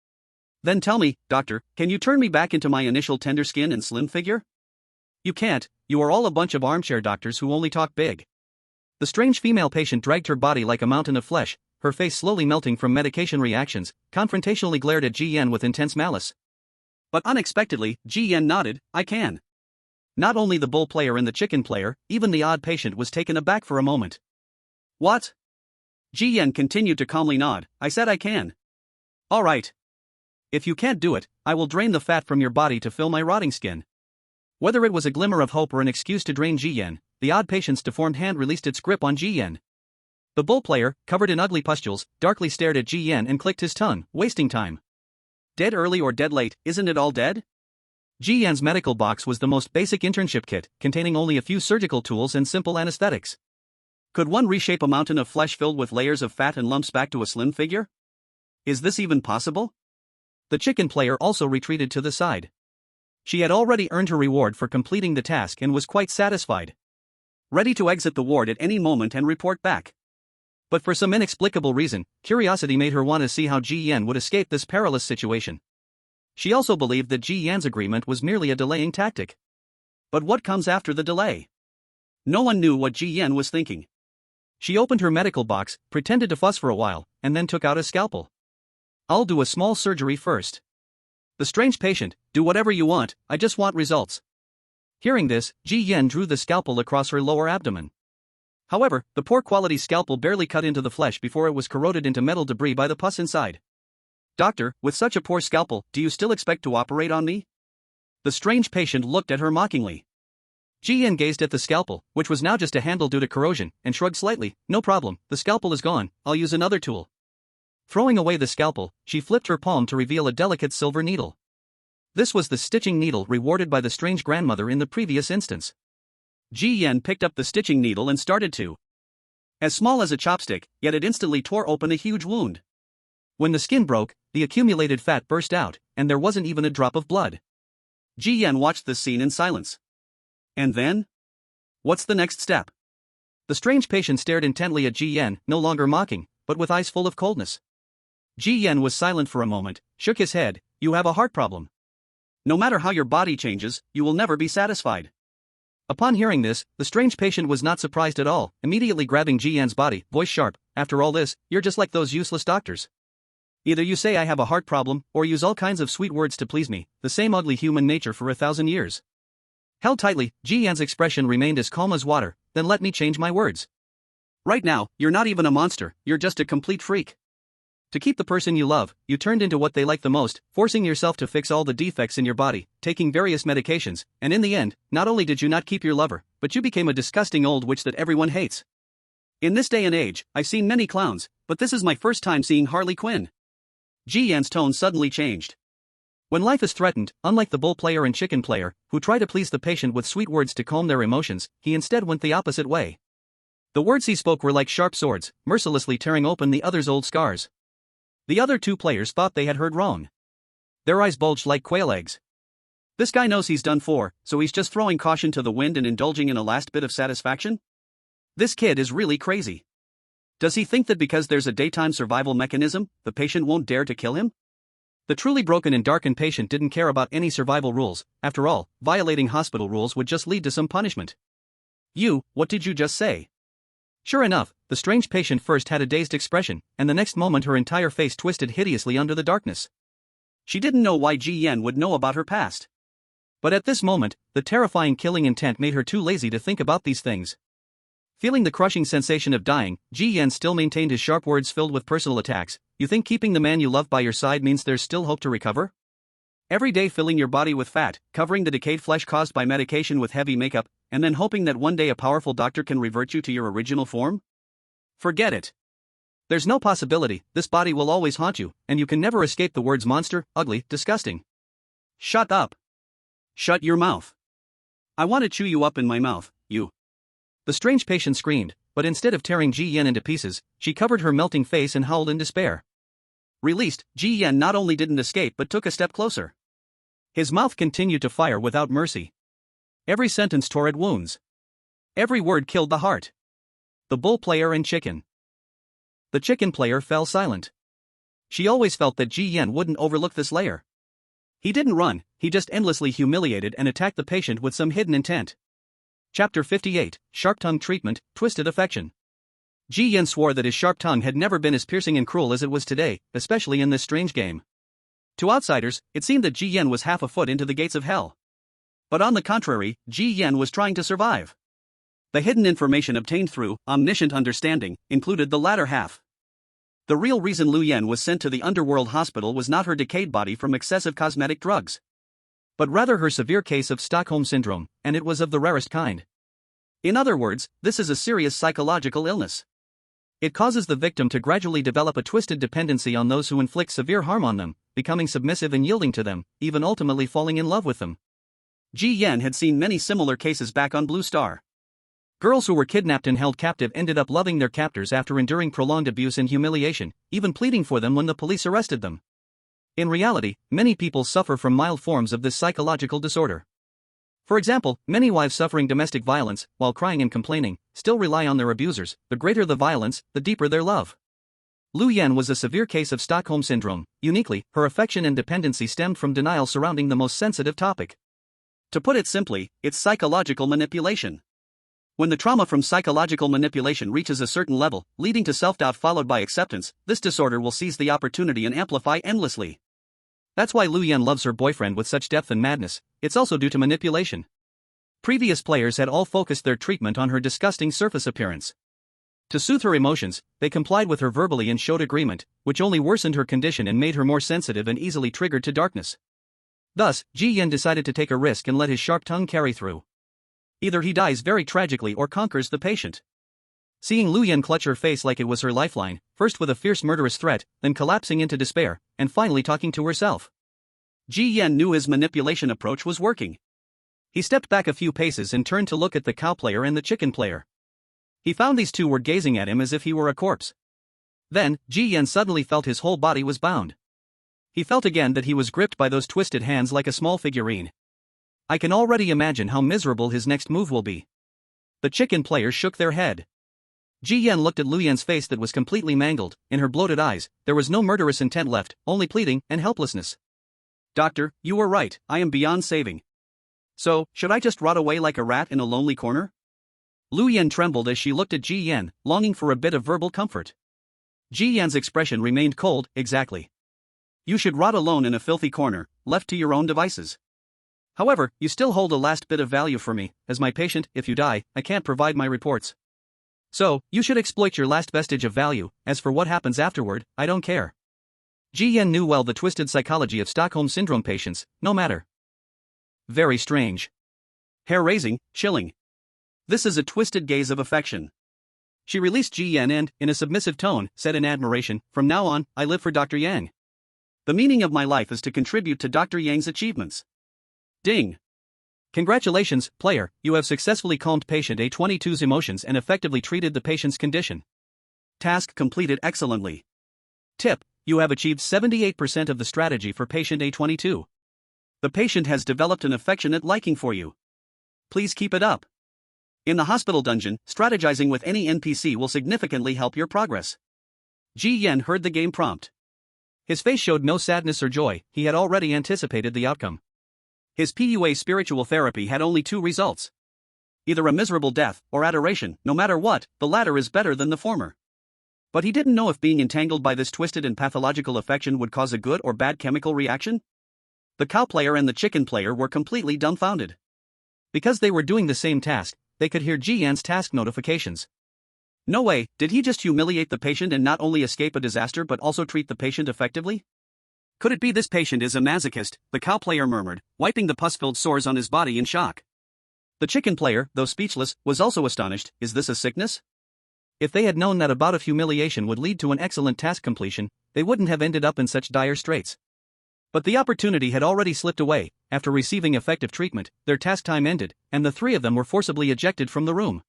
Then tell me, doctor, can you turn me back into my initial tender skin and slim figure? You can't, you are all a bunch of armchair doctors who only talk big. The strange female patient dragged her body like a mountain of flesh, her face slowly melting from medication reactions, confrontationally glared at Ji Yan with intense malice. But unexpectedly, Ji Yan nodded, "I can." Not only the bull player and the chicken player, even the odd patient was taken aback for a moment. What? Ji Yan continued to calmly nod, "I said I can." All right. If you can't do it, I will drain the fat from your body to fill my rotting skin. Whether it was a glimmer of hope or an excuse to drain Ji Yan, the odd patient's deformed hand released its grip on Ji Yan. The bull player, covered in ugly pustules, darkly stared at Ji Yan and clicked his tongue, wasting time. Dead early or dead late, isn't it all dead? Ji Yan's medical box was the most basic internship kit, containing only a few surgical tools and simple anesthetics. Could one reshape a mountain of flesh filled with layers of fat and lumps back to a slim figure? Is this even possible? The chicken player also retreated to the side. She had already earned her reward for completing the task and was quite satisfied. Ready to exit the ward at any moment and report back. But for some inexplicable reason, curiosity made her want to see how Ji Yan would escape this perilous situation. She also believed that Ji Yan's agreement was merely a delaying tactic. But what comes after the delay? No one knew what Ji Yan was thinking. She opened her medical box, pretended to fuss for a while, and then took out a scalpel. "I'll do a small surgery first." The strange patient, "Do whatever you want, I just want results." Hearing this, Ji Yan drew the scalpel across her lower abdomen. However, the poor quality scalpel barely cut into the flesh before it was corroded into metal debris by the pus inside. "Doctor, with such a poor scalpel, do you still expect to operate on me?" The strange patient looked at her mockingly. Ji Yan gazed at the scalpel, which was now just a handle due to corrosion, and shrugged slightly. "No problem, the scalpel is gone, I'll use another tool." Throwing away the scalpel, she flipped her palm to reveal a delicate silver needle. This was the stitching needle rewarded by the strange grandmother in the previous instance. Ji Yan picked up the stitching needle and started to. As small as a chopstick, yet it instantly tore open a huge wound. When the skin broke, the accumulated fat burst out, and there wasn't even a drop of blood. Ji Yan watched this scene in silence. And then? What's the next step? The strange patient stared intently at Ji Yan, no longer mocking, but with eyes full of coldness. Ji Yan was silent for a moment, shook his head. "You have a heart problem. No matter how your body changes, you will never be satisfied." Upon hearing this, the strange patient was not surprised at all, immediately grabbing Ji Yan's body, voice sharp. "After all this, you're just like those useless doctors. Either you say I have a heart problem, or use all kinds of sweet words to please me, the same ugly human nature for 1,000 years. Held tightly, Ji Yan's expression remained as calm as water. "Then let me change my words. Right now, you're not even a monster, you're just a complete freak. To keep the person you love, you turned into what they like the most, forcing yourself to fix all the defects in your body, taking various medications, and in the end, not only did you not keep your lover, but you became a disgusting old witch that everyone hates. In this day and age, I've seen many clowns, but this is my first time seeing Harley Quinn." Ji Yan's tone suddenly changed. When life is threatened, unlike the bull player and chicken player, who try to please the patient with sweet words to calm their emotions, he instead went the opposite way. The words he spoke were like sharp swords, mercilessly tearing open the other's old scars. The other two players thought they had heard wrong. Their eyes bulged like quail eggs. This guy knows he's done for, so he's just throwing caution to the wind and indulging in a last bit of satisfaction? This kid is really crazy. Does he think that because there's a daytime survival mechanism, the patient won't dare to kill him? The truly broken and darkened patient didn't care about any survival rules. After all, violating hospital rules would just lead to some punishment. What did you just say? Sure enough, the strange patient first had a dazed expression, and the next moment her entire face twisted hideously under the darkness. She didn't know why Ji Yan would know about her past. But at this moment, the terrifying killing intent made her too lazy to think about these things. Feeling the crushing sensation of dying, Ji Yan still maintained his sharp words filled with personal attacks. You think keeping the man you love by your side means there's still hope to recover? Every day filling your body with fat, covering the decayed flesh caused by medication with heavy makeup, and then hoping that one day a powerful doctor can revert you to your original form? Forget it. There's no possibility. This body will always haunt you, and you can never escape the words monster, ugly, disgusting. Shut up. Shut your mouth. I want to chew you up in my mouth, you. The strange patient screamed, but instead of tearing Ji Yan into pieces, she covered her melting face and howled in despair. Released, Ji Yan not only didn't escape but took a step closer. His mouth continued to fire without mercy. Every sentence tore at wounds. Every word killed the heart. The bull player and chicken. The chicken player fell silent. She always felt that Ji Yan wouldn't overlook this layer. He didn't run, he just endlessly humiliated and attacked the patient with some hidden intent. Chapter 58, Sharp Tongue Treatment, Twisted Affection. Ji Yan swore that his sharp tongue had never been as piercing and cruel as it was today, especially in this strange game. To outsiders, it seemed that Ji Yan was half a foot into the gates of hell. But on the contrary, Ji Yan was trying to survive. The hidden information obtained through omniscient understanding included the latter half. The real reason Lu Yan was sent to the underworld hospital was not her decayed body from excessive cosmetic drugs, but rather her severe case of Stockholm Syndrome, and it was of the rarest kind. In other words, this is a serious psychological illness. It causes the victim to gradually develop a twisted dependency on those who inflict severe harm on them, becoming submissive and yielding to them, even ultimately falling in love with them. Ji Yan had seen many similar cases back on Blue Star. Girls who were kidnapped and held captive ended up loving their captors after enduring prolonged abuse and humiliation, even pleading for them when the police arrested them. In reality, many people suffer from mild forms of this psychological disorder. For example, many wives suffering domestic violence, while crying and complaining, still rely on their abusers. The greater the violence, the deeper their love. Lu Yan was a severe case of Stockholm Syndrome. Uniquely, her affection and dependency stemmed from denial surrounding the most sensitive topic. To put it simply, it's psychological manipulation. When the trauma from psychological manipulation reaches a certain level, leading to self-doubt followed by acceptance, this disorder will seize the opportunity and amplify endlessly. That's why Lu Yan loves her boyfriend with such depth and madness. It's also due to manipulation. Previous players had all focused their treatment on her disgusting surface appearance. To soothe her emotions, they complied with her verbally and showed agreement, which only worsened her condition and made her more sensitive and easily triggered to darkness. Thus, Ji Yan decided to take a risk and let his sharp tongue carry through. Either he dies very tragically or conquers the patient. Seeing Lu Yan clutch her face like it was her lifeline, first with a fierce murderous threat, then collapsing into despair, and finally talking to herself, Ji Yan knew his manipulation approach was working. He stepped back a few paces and turned to look at the cow player and the chicken player. He found these two were gazing at him as if he were a corpse. Then, Ji Yan suddenly felt his whole body was bound. He felt again that he was gripped by those twisted hands like a small figurine. I can already imagine how miserable his next move will be. The chicken players shook their head. Ji Yan looked at Lu Yan's face that was completely mangled. In her bloated eyes, there was no murderous intent left, only pleading and helplessness. Doctor, you were right, I am beyond saving. So, should I just rot away like a rat in a lonely corner? Lu Yan trembled as she looked at Ji Yan, longing for a bit of verbal comfort. Ji Yan's expression remained cold. Exactly. You should rot alone in a filthy corner, left to your own devices. However, you still hold a last bit of value for me. As my patient, if you die, I can't provide my reports. So, you should exploit your last vestige of value. As for what happens afterward, I don't care. Ji Yan knew well the twisted psychology of Stockholm Syndrome patients, no matter. Very strange. Hair-raising, chilling. This is a twisted gaze of affection. She released Ji Yan and, in a submissive tone, said in admiration, "From now on, I live for Dr. Yang." The meaning of my life is to contribute to Dr. Yang's achievements. Ding. Congratulations, player, you have successfully calmed patient A22's emotions and effectively treated the patient's condition. Task completed excellently. Tip, you have achieved 78% of the strategy for patient A22. The patient has developed an affectionate liking for you. Please keep it up. In the hospital dungeon, strategizing with any NPC will significantly help your progress. Ji Yan heard the game prompt. His face showed no sadness or joy, he had already anticipated the outcome. His PUA spiritual therapy had only two results. Either a miserable death, or adoration. No matter what, the latter is better than the former. But he didn't know if being entangled by this twisted and pathological affection would cause a good or bad chemical reaction. The cow player and the chicken player were completely dumbfounded. Because they were doing the same task, they could hear Ji Yan's task notifications. No way, did he just humiliate the patient and not only escape a disaster but also treat the patient effectively? Could it be this patient is a masochist, the cow player murmured, wiping the pus-filled sores on his body in shock. The chicken player, though speechless, was also astonished, is this a sickness? If they had known that a bout of humiliation would lead to an excellent task completion, they wouldn't have ended up in such dire straits. But the opportunity had already slipped away. After receiving effective treatment, their task time ended, and the three of them were forcibly ejected from the room.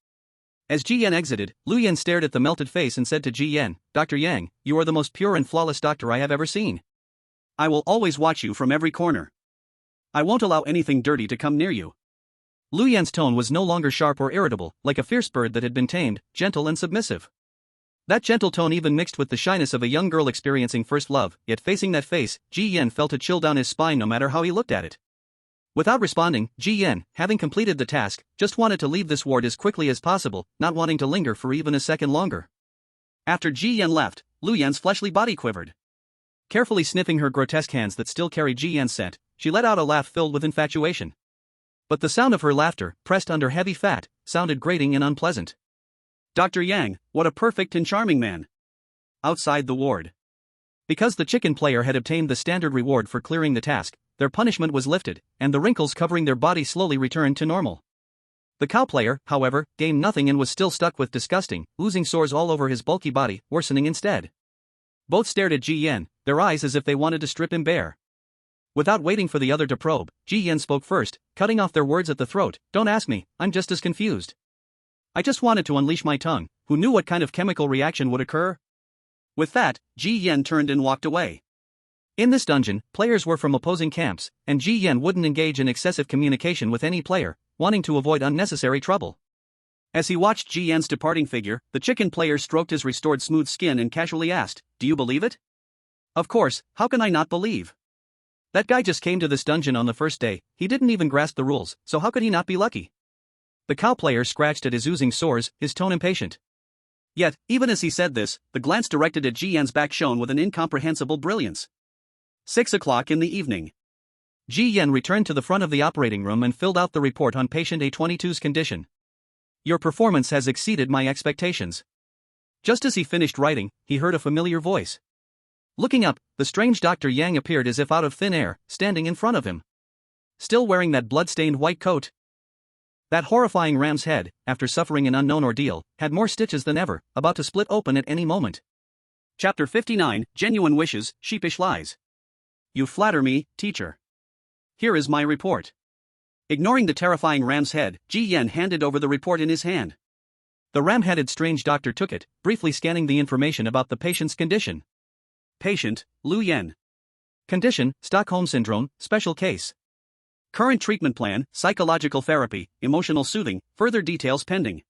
As Ji Yan exited, Lu Yan stared at the melted face and said to Ji Yan, Dr. Yang, you are the most pure and flawless doctor I have ever seen. I will always watch you from every corner. I won't allow anything dirty to come near you. Lu Yan's tone was no longer sharp or irritable, like a fierce bird that had been tamed, gentle and submissive. That gentle tone even mixed with the shyness of a young girl experiencing first love, yet facing that face, Ji Yan felt a chill down his spine no matter how he looked at it. Without responding, Ji Yan, having completed the task, just wanted to leave this ward as quickly as possible, not wanting to linger for even a second longer. After Ji Yan left, Lu Yan's fleshly body quivered. Carefully sniffing her grotesque hands that still carried Ji Yan's scent, she let out a laugh filled with infatuation. But the sound of her laughter, pressed under heavy fat, sounded grating and unpleasant. Dr. Yang, what a perfect and charming man. Outside the ward. Because the chicken player had obtained the standard reward for clearing the task, their punishment was lifted, and the wrinkles covering their body slowly returned to normal. The cow player, however, gained nothing and was still stuck with disgusting, oozing sores all over his bulky body, worsening instead. Both stared at Ji Yan, their eyes as if they wanted to strip him bare. Without waiting for the other to probe, Ji Yan spoke first, cutting off their words at the throat. Don't ask me, I'm just as confused. I just wanted to unleash my tongue. Who knew what kind of chemical reaction would occur? With that, Ji Yan turned and walked away. In this dungeon, players were from opposing camps, and Ji Yan wouldn't engage in excessive communication with any player, wanting to avoid unnecessary trouble. As he watched Ji Yan's departing figure, the chicken player stroked his restored smooth skin and casually asked, Do you believe it? Of course, how can I not believe? That guy just came to this dungeon on the first day, he didn't even grasp the rules, so how could he not be lucky? The cow player scratched at his oozing sores, his tone impatient. Yet, even as he said this, the glance directed at Ji Yan's back shone with an incomprehensible brilliance. 6 o'clock in the evening. Ji Yan returned to the front of the operating room and filled out the report on patient A22's condition. Your performance has exceeded my expectations. Just as he finished writing, he heard a familiar voice. Looking up, the strange Dr. Yang appeared as if out of thin air, standing in front of him. Still wearing that blood-stained white coat. That horrifying ram's head, after suffering an unknown ordeal, had more stitches than ever, about to split open at any moment. Chapter 59, Genuine Wishes, Sheepish Lies. You flatter me, teacher. Here is my report. Ignoring the terrifying ram's head, Ji Yan handed over the report in his hand. The ram-headed strange doctor took it, briefly scanning the information about the patient's condition. Patient, Lu Yan. Condition, Stockholm Syndrome, special case. Current treatment plan, psychological therapy, emotional soothing, further details pending.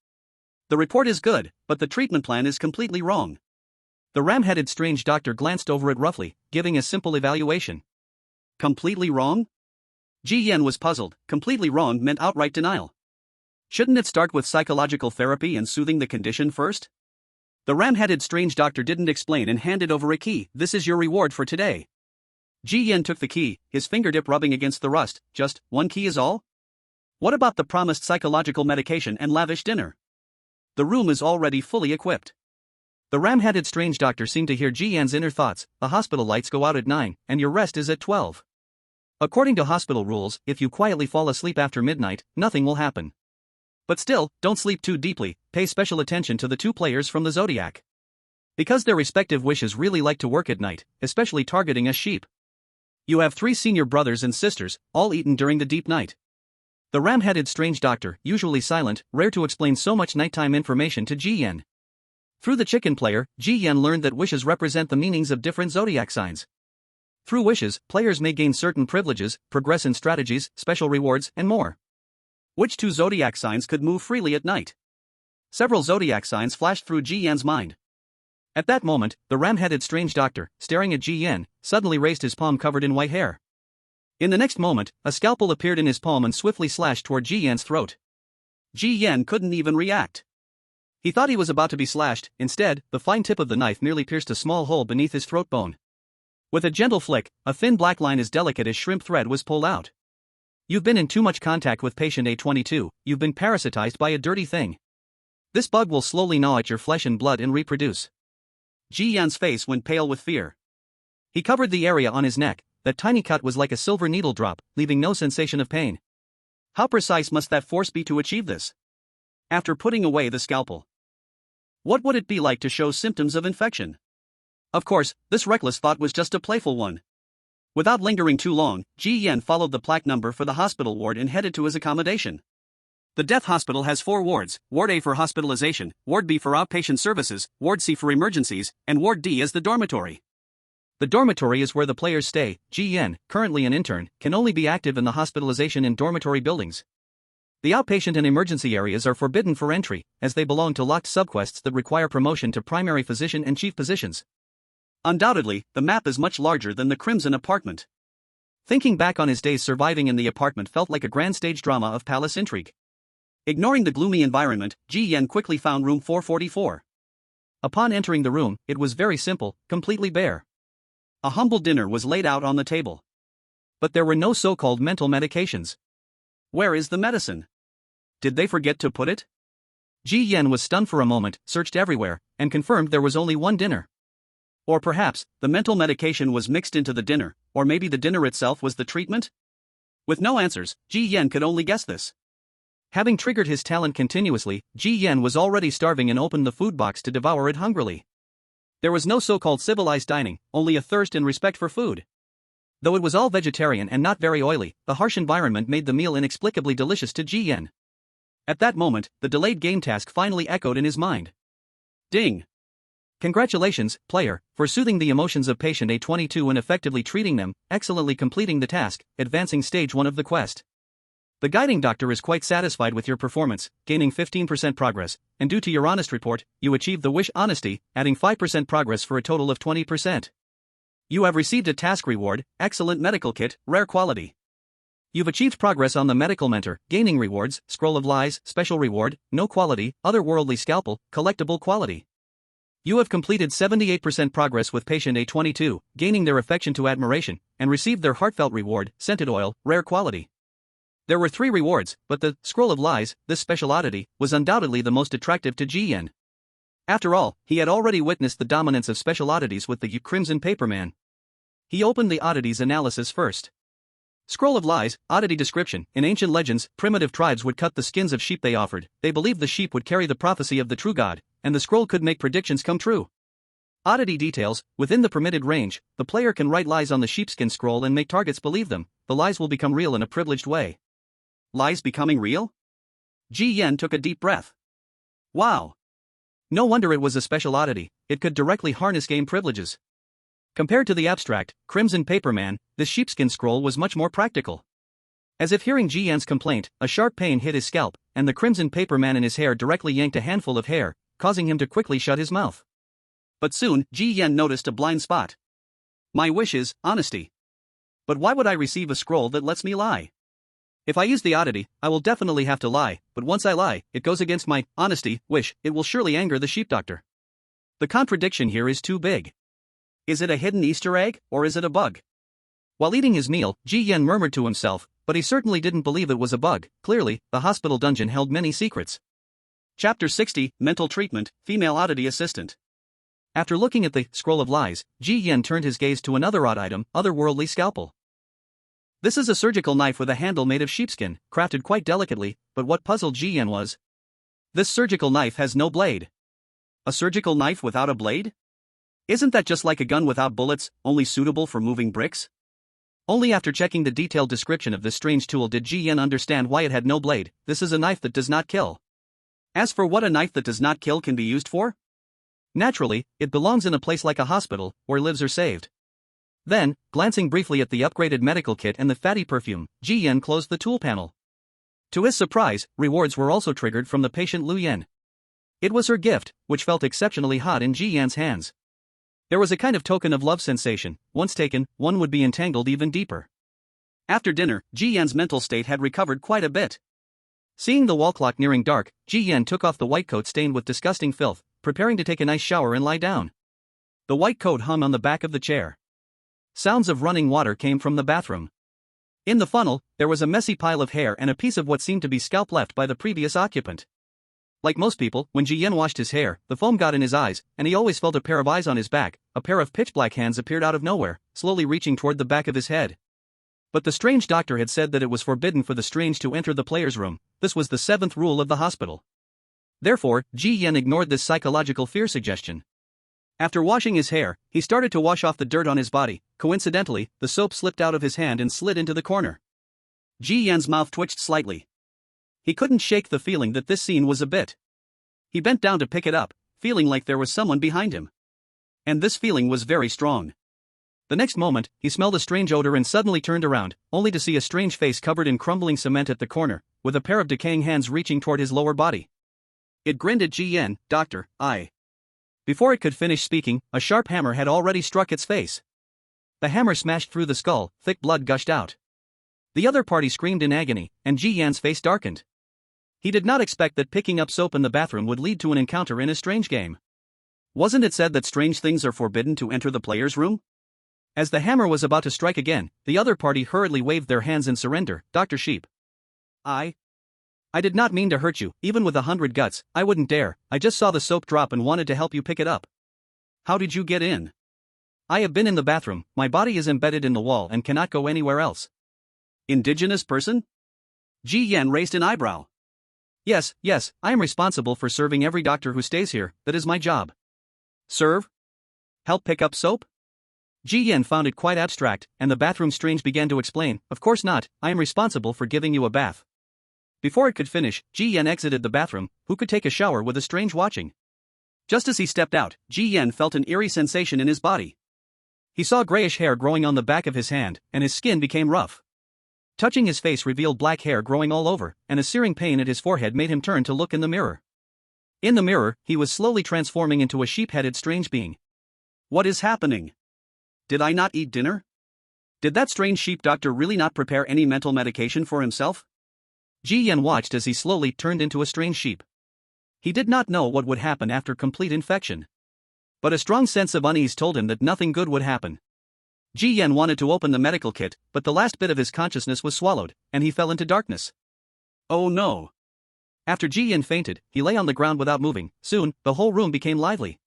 The report is good, but the treatment plan is completely wrong. The ram-headed strange doctor glanced over it roughly, giving a simple evaluation. Completely wrong? Ji Yan was puzzled. Completely wrong meant outright denial. Shouldn't it start with psychological therapy and soothing the condition first? The ram-headed strange doctor didn't explain and handed over a key. This is your reward for today. Ji Yan took the key, his fingertip rubbing against the rust. Just one key is all? What about the promised psychological medication and lavish dinner? The room is already fully equipped. The ram-headed strange doctor seemed to hear Ji Yan's inner thoughts. The hospital lights go out at 9, and your rest is at 12. According to hospital rules, if you quietly fall asleep after midnight, nothing will happen. But still, don't sleep too deeply, pay special attention to the two players from the Zodiac. Because their respective wishes really like to work at night, especially targeting a sheep. You have 3 senior brothers and sisters, all eaten during the deep night. The ram-headed strange doctor, usually silent, rare to explain so much nighttime information to Ji Yan. Through the chicken player, Ji Yan learned that wishes represent the meanings of different zodiac signs. Through wishes, players may gain certain privileges, progress in strategies, special rewards, and more. Which 2 zodiac signs could move freely at night? Several zodiac signs flashed through Ji Yan's mind. At that moment, the ram-headed strange doctor, staring at Ji Yan, suddenly raised his palm covered in white hair. In the next moment, a scalpel appeared in his palm and swiftly slashed toward Ji Yan's throat. Ji Yan couldn't even react. He thought he was about to be slashed. Instead, the fine tip of the knife merely pierced a small hole beneath his throat bone. With a gentle flick, a thin black line as delicate as shrimp thread was pulled out. You've been in too much contact with patient A22, you've been parasitized by a dirty thing. This bug will slowly gnaw at your flesh and blood and reproduce. Ji Yan's face went pale with fear. He covered the area on his neck. That tiny cut was like a silver needle drop, leaving no sensation of pain. How precise must that force be to achieve this? After putting away the scalpel, what would it be like to show symptoms of infection? Of course, this reckless thought was just a playful one. Without lingering too long, Ji Yan followed the plaque number for the hospital ward and headed to his accommodation. The Death Hospital has 4 wards, Ward A for hospitalization, Ward B for outpatient services, Ward C for emergencies, and Ward D as the dormitory. The dormitory is where the players stay. Ji Yan, currently an intern, can only be active in the hospitalization and dormitory buildings. The outpatient and emergency areas are forbidden for entry, as they belong to locked subquests that require promotion to primary physician and chief positions. Undoubtedly, the map is much larger than the Crimson apartment. Thinking back on his days surviving in the apartment felt like a grand stage drama of palace intrigue. Ignoring the gloomy environment, Ji Yan quickly found room 444. Upon entering the room, it was very simple, completely bare. A humble dinner was laid out on the table. But there were no so-called mental medications. Where is the medicine? Did they forget to put it? Ji Yan was stunned for a moment, searched everywhere, and confirmed there was only one dinner. Or perhaps, the mental medication was mixed into the dinner, or maybe the dinner itself was the treatment? With no answers, Ji Yan could only guess this. Having triggered his talent continuously, Ji Yan was already starving and opened the food box to devour it hungrily. There was no so-called civilized dining, only a thirst and respect for food. Though it was all vegetarian and not very oily, the harsh environment made the meal inexplicably delicious to Ji Yan. At that moment, the delayed game task finally echoed in his mind. Ding! Congratulations, player, for soothing the emotions of patient A22 and effectively treating them, excellently completing the task, advancing stage 1 of the quest. The guiding doctor is quite satisfied with your performance, gaining 15% progress, and due to your honest report, you achieved the wish honesty, adding 5% progress for a total of 20%. You have received a task reward, excellent medical kit, rare quality. You've achieved progress on the medical mentor, gaining rewards, scroll of lies, special reward, no quality, otherworldly scalpel, collectible quality. You have completed 78% progress with patient A22, gaining their affection to admiration, and received their heartfelt reward, scented oil, rare quality. There were 3 rewards, but the Scroll of Lies, this special oddity, was undoubtedly the most attractive to Ji Yan. After all, he had already witnessed the dominance of special oddities with the Crimson Paperman. He opened the oddities analysis first. Scroll of Lies, oddity description. In ancient legends, primitive tribes would cut the skins of sheep they offered. They believed the sheep would carry the prophecy of the true God, and the scroll could make predictions come true. Oddity details. Within the permitted range, the player can write lies on the sheepskin scroll and make targets believe them. The lies will become real in a privileged way. Lies becoming real? Ji Yan took a deep breath. Wow! No wonder it was a special oddity, it could directly harness game privileges. Compared to the abstract, Crimson Paperman, this sheepskin scroll was much more practical. As if hearing Ji Yan's complaint, a sharp pain hit his scalp, and the Crimson Paperman in his hair directly yanked a handful of hair, causing him to quickly shut his mouth. But soon, Ji Yan noticed a blind spot. My wish is honesty. But why would I receive a scroll that lets me lie? If I use the oddity, I will definitely have to lie, but once I lie, it goes against my honesty wish, it will surely anger the sheep doctor. The contradiction here is too big. Is it a hidden Easter egg, or is it a bug? While eating his meal, Ji Yan murmured to himself, but he certainly didn't believe it was a bug. Clearly, the hospital dungeon held many secrets. Chapter 60, Mental Treatment, Female Oddity Assistant. After looking at the Scroll of Lies, Ji Yan turned his gaze to another odd item, otherworldly scalpel. This is a surgical knife with a handle made of sheepskin, crafted quite delicately, but what puzzled Ji Yan was, this surgical knife has no blade. A surgical knife without a blade? Isn't that just like a gun without bullets, only suitable for moving bricks? Only after checking the detailed description of this strange tool did Ji Yan understand why it had no blade. This is a knife that does not kill. As for what a knife that does not kill can be used for? Naturally, it belongs in a place like a hospital, where lives are saved. Then, glancing briefly at the upgraded medical kit and the fatty perfume, Ji Yan closed the tool panel. To his surprise, rewards were also triggered from the patient Lu Yan. It was her gift, which felt exceptionally hot in Ji Yan's hands. There was a kind of token of love sensation. Once taken, one would be entangled even deeper. After dinner, Ji Yan's mental state had recovered quite a bit. Seeing the wall clock nearing dark, Ji Yan took off the white coat stained with disgusting filth, preparing to take a nice shower and lie down. The white coat hung on the back of the chair. Sounds of running water came from the bathroom. In the funnel, there was a messy pile of hair and a piece of what seemed to be scalp left by the previous occupant. Like most people, when Ji Yan washed his hair, the foam got in his eyes, and he always felt a pair of eyes on his back. A pair of pitch-black hands appeared out of nowhere, slowly reaching toward the back of his head. But the strange doctor had said that it was forbidden for the strange to enter the player's room. This was the 7th rule of the hospital. Therefore, Ji Yan ignored this psychological fear suggestion. After washing his hair, he started to wash off the dirt on his body. Coincidentally, the soap slipped out of his hand and slid into the corner. Ji Yan's mouth twitched slightly. He couldn't shake the feeling that this scene was a bit. He bent down to pick it up, feeling like there was someone behind him. And this feeling was very strong. The next moment, he smelled a strange odor and suddenly turned around, only to see a strange face covered in crumbling cement at the corner, with a pair of decaying hands reaching toward his lower body. It grinned at Ji Yan. "Doctor, I..." Before it could finish speaking, a sharp hammer had already struck its face. The hammer smashed through the skull, thick blood gushed out. The other party screamed in agony, and Ji Yan's face darkened. He did not expect that picking up soap in the bathroom would lead to an encounter in a strange game. Wasn't it said that strange things are forbidden to enter the player's room? As the hammer was about to strike again, the other party hurriedly waved their hands in surrender. "Dr. Sheep. I did not mean to hurt you, even with 100 guts, I wouldn't dare. I just saw the soap drop and wanted to help you pick it up." "How did you get in?" "I have been in the bathroom, my body is embedded in the wall and cannot go anywhere else." "Indigenous person?" Ji Yan raised an eyebrow. Yes, I am responsible for serving every doctor who stays here, that is my job." "Serve? Help pick up soap?" Ji Yan found it quite abstract, and the bathroom strange began to explain. "Of course not, I am responsible for giving you a bath." Before it could finish, Ji Yan exited the bathroom. Who could take a shower with a strange watching? Just as he stepped out, Ji Yan felt an eerie sensation in his body. He saw grayish hair growing on the back of his hand, and his skin became rough. Touching his face revealed black hair growing all over, and a searing pain at his forehead made him turn to look in the mirror. In the mirror, he was slowly transforming into a sheep-headed strange being. "What is happening? Did I not eat dinner? Did that strange sheep doctor really not prepare any mental medication for himself?" Ji Yan watched as he slowly turned into a strange sheep. He did not know what would happen after complete infection. But a strong sense of unease told him that nothing good would happen. Ji Yan wanted to open the medical kit, but the last bit of his consciousness was swallowed, and he fell into darkness. Oh no! After Ji Yan fainted, he lay on the ground without moving. Soon, the whole room became lively.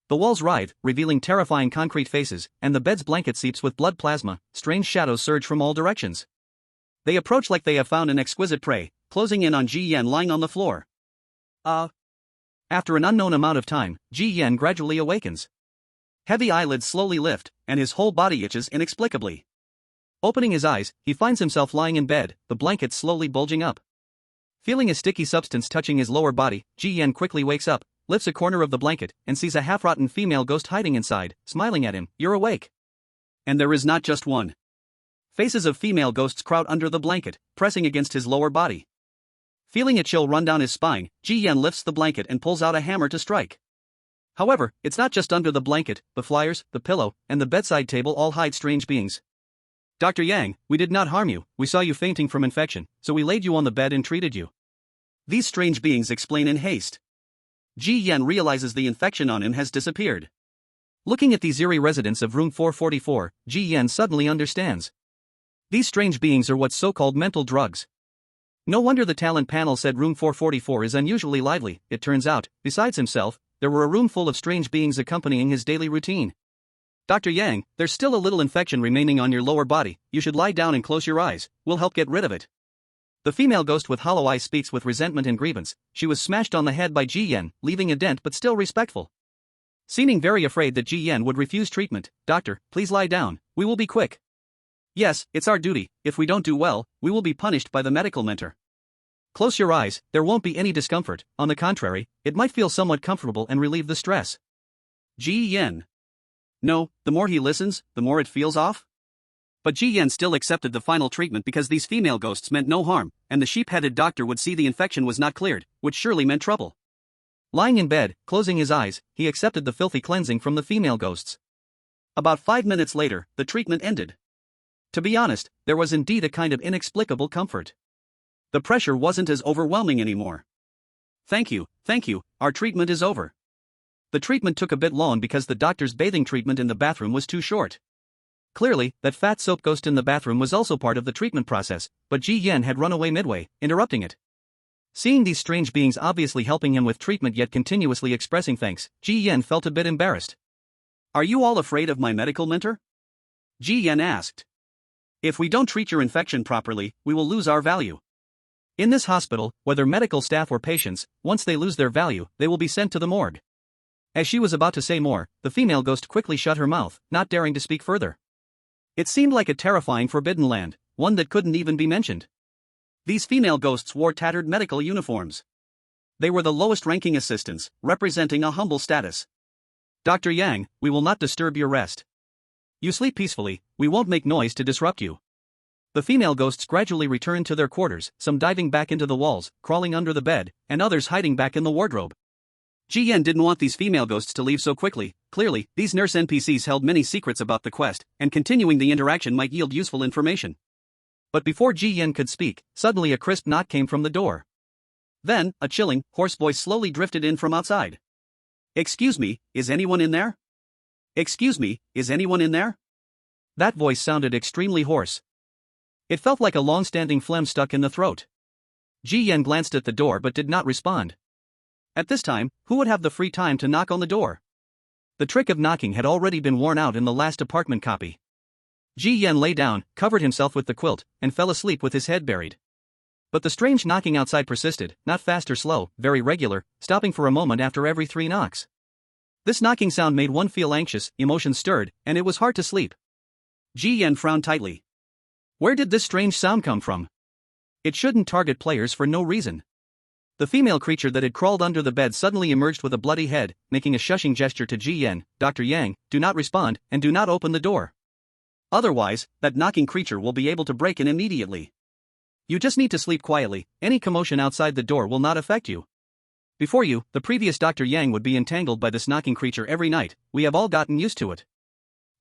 The walls writhed, revealing terrifying concrete faces, and the bed's blanket seeps with blood plasma. Strange shadows surged from all directions. They approach like they have found an exquisite prey, closing in on Ji Yan lying on the floor. After an unknown amount of time, Ji Yan gradually awakens. Heavy eyelids slowly lift, and his whole body itches inexplicably. Opening his eyes, he finds himself lying in bed, the blanket slowly bulging up. Feeling a sticky substance touching his lower body, Ji Yan quickly wakes up, lifts a corner of the blanket, and sees a half-rotten female ghost hiding inside, smiling at him. "You're awake." And there is not just one. Faces of female ghosts crowd under the blanket, pressing against his lower body. Feeling a chill run down his spine, Ji Yan lifts the blanket and pulls out a hammer to strike. However, it's not just under the blanket. The flyers, the pillow, and the bedside table all hide strange beings. "Dr. Yang, we did not harm you, we saw you fainting from infection, so we laid you on the bed and treated you." These strange beings explain in haste. Ji Yan realizes the infection on him has disappeared. Looking at these eerie residents of room 444, Ji Yan suddenly understands. These strange beings are what's so-called mental drugs. No wonder the talent panel said room 444 is unusually lively. It turns out, besides himself, there were a room full of strange beings accompanying his daily routine. "Dr. Yang, there's still a little infection remaining on your lower body, you should lie down and close your eyes, we'll help get rid of it." The female ghost with hollow eyes speaks with resentment and grievance. She was smashed on the head by Ji Yan, leaving a dent but still respectful. Seeming very afraid that Ji Yan would refuse treatment, "Doctor, please lie down, we will be quick." "Yes, it's our duty, if we don't do well, we will be punished by the medical mentor." "Close your eyes, there won't be any discomfort, on the contrary, it might feel somewhat comfortable and relieve the stress." Ji Yan. No, the more he listens, the more it feels off. But Ji Yan still accepted the final treatment because these female ghosts meant no harm, and the sheep-headed doctor would see the infection was not cleared, which surely meant trouble. Lying in bed, closing his eyes, he accepted the filthy cleansing from the female ghosts. About 5 minutes later, the treatment ended. To be honest, there was indeed a kind of inexplicable comfort. The pressure wasn't as overwhelming anymore. Thank you, our treatment is over." The treatment took a bit long because the doctor's bathing treatment in the bathroom was too short. Clearly, that fat soap ghost in the bathroom was also part of the treatment process, but Ji Yan had run away midway, interrupting it. Seeing these strange beings obviously helping him with treatment yet continuously expressing thanks, Ji Yan felt a bit embarrassed. "Are you all afraid of my medical mentor?" Ji Yan asked. "If we don't treat your infection properly, we will lose our value. In this hospital, whether medical staff or patients, once they lose their value, they will be sent to the morgue." As she was about to say more, the female ghost quickly shut her mouth, not daring to speak further. It seemed like a terrifying forbidden land, one that couldn't even be mentioned. These female ghosts wore tattered medical uniforms. They were the lowest-ranking assistants, representing a humble status. "Dr. Yang, we will not disturb your rest. You sleep peacefully, we won't make noise to disrupt you." The female ghosts gradually returned to their quarters, some diving back into the walls, crawling under the bed, and others hiding back in the wardrobe. Ji Yan didn't want these female ghosts to leave so quickly. Clearly, these nurse NPCs held many secrets about the quest, and continuing the interaction might yield useful information. But before Ji Yan could speak, suddenly a crisp knock came from the door. Then, a chilling, hoarse voice slowly drifted in from outside. "Excuse me, is anyone in there? Excuse me, is anyone in there?" That voice sounded extremely hoarse. It felt like a long-standing phlegm stuck in the throat. Ji Yan glanced at the door but did not respond. At this time, who would have the free time to knock on the door? The trick of knocking had already been worn out in the last apartment copy. Ji Yan lay down, covered himself with the quilt, and fell asleep with his head buried. But the strange knocking outside persisted, not fast or slow, very regular, stopping for a moment after every 3 knocks. This knocking sound made one feel anxious, emotions stirred, and it was hard to sleep. Ji Yan frowned tightly. Where did this strange sound come from? It shouldn't target players for no reason. The female creature that had crawled under the bed suddenly emerged with a bloody head, making a shushing gesture to Ji Yan. "Dr. Yang, do not respond, and do not open the door. Otherwise, that knocking creature will be able to break in immediately. You just need to sleep quietly, any commotion outside the door will not affect you. Before you, the previous Dr. Yang would be entangled by this knocking creature every night, we have all gotten used to it."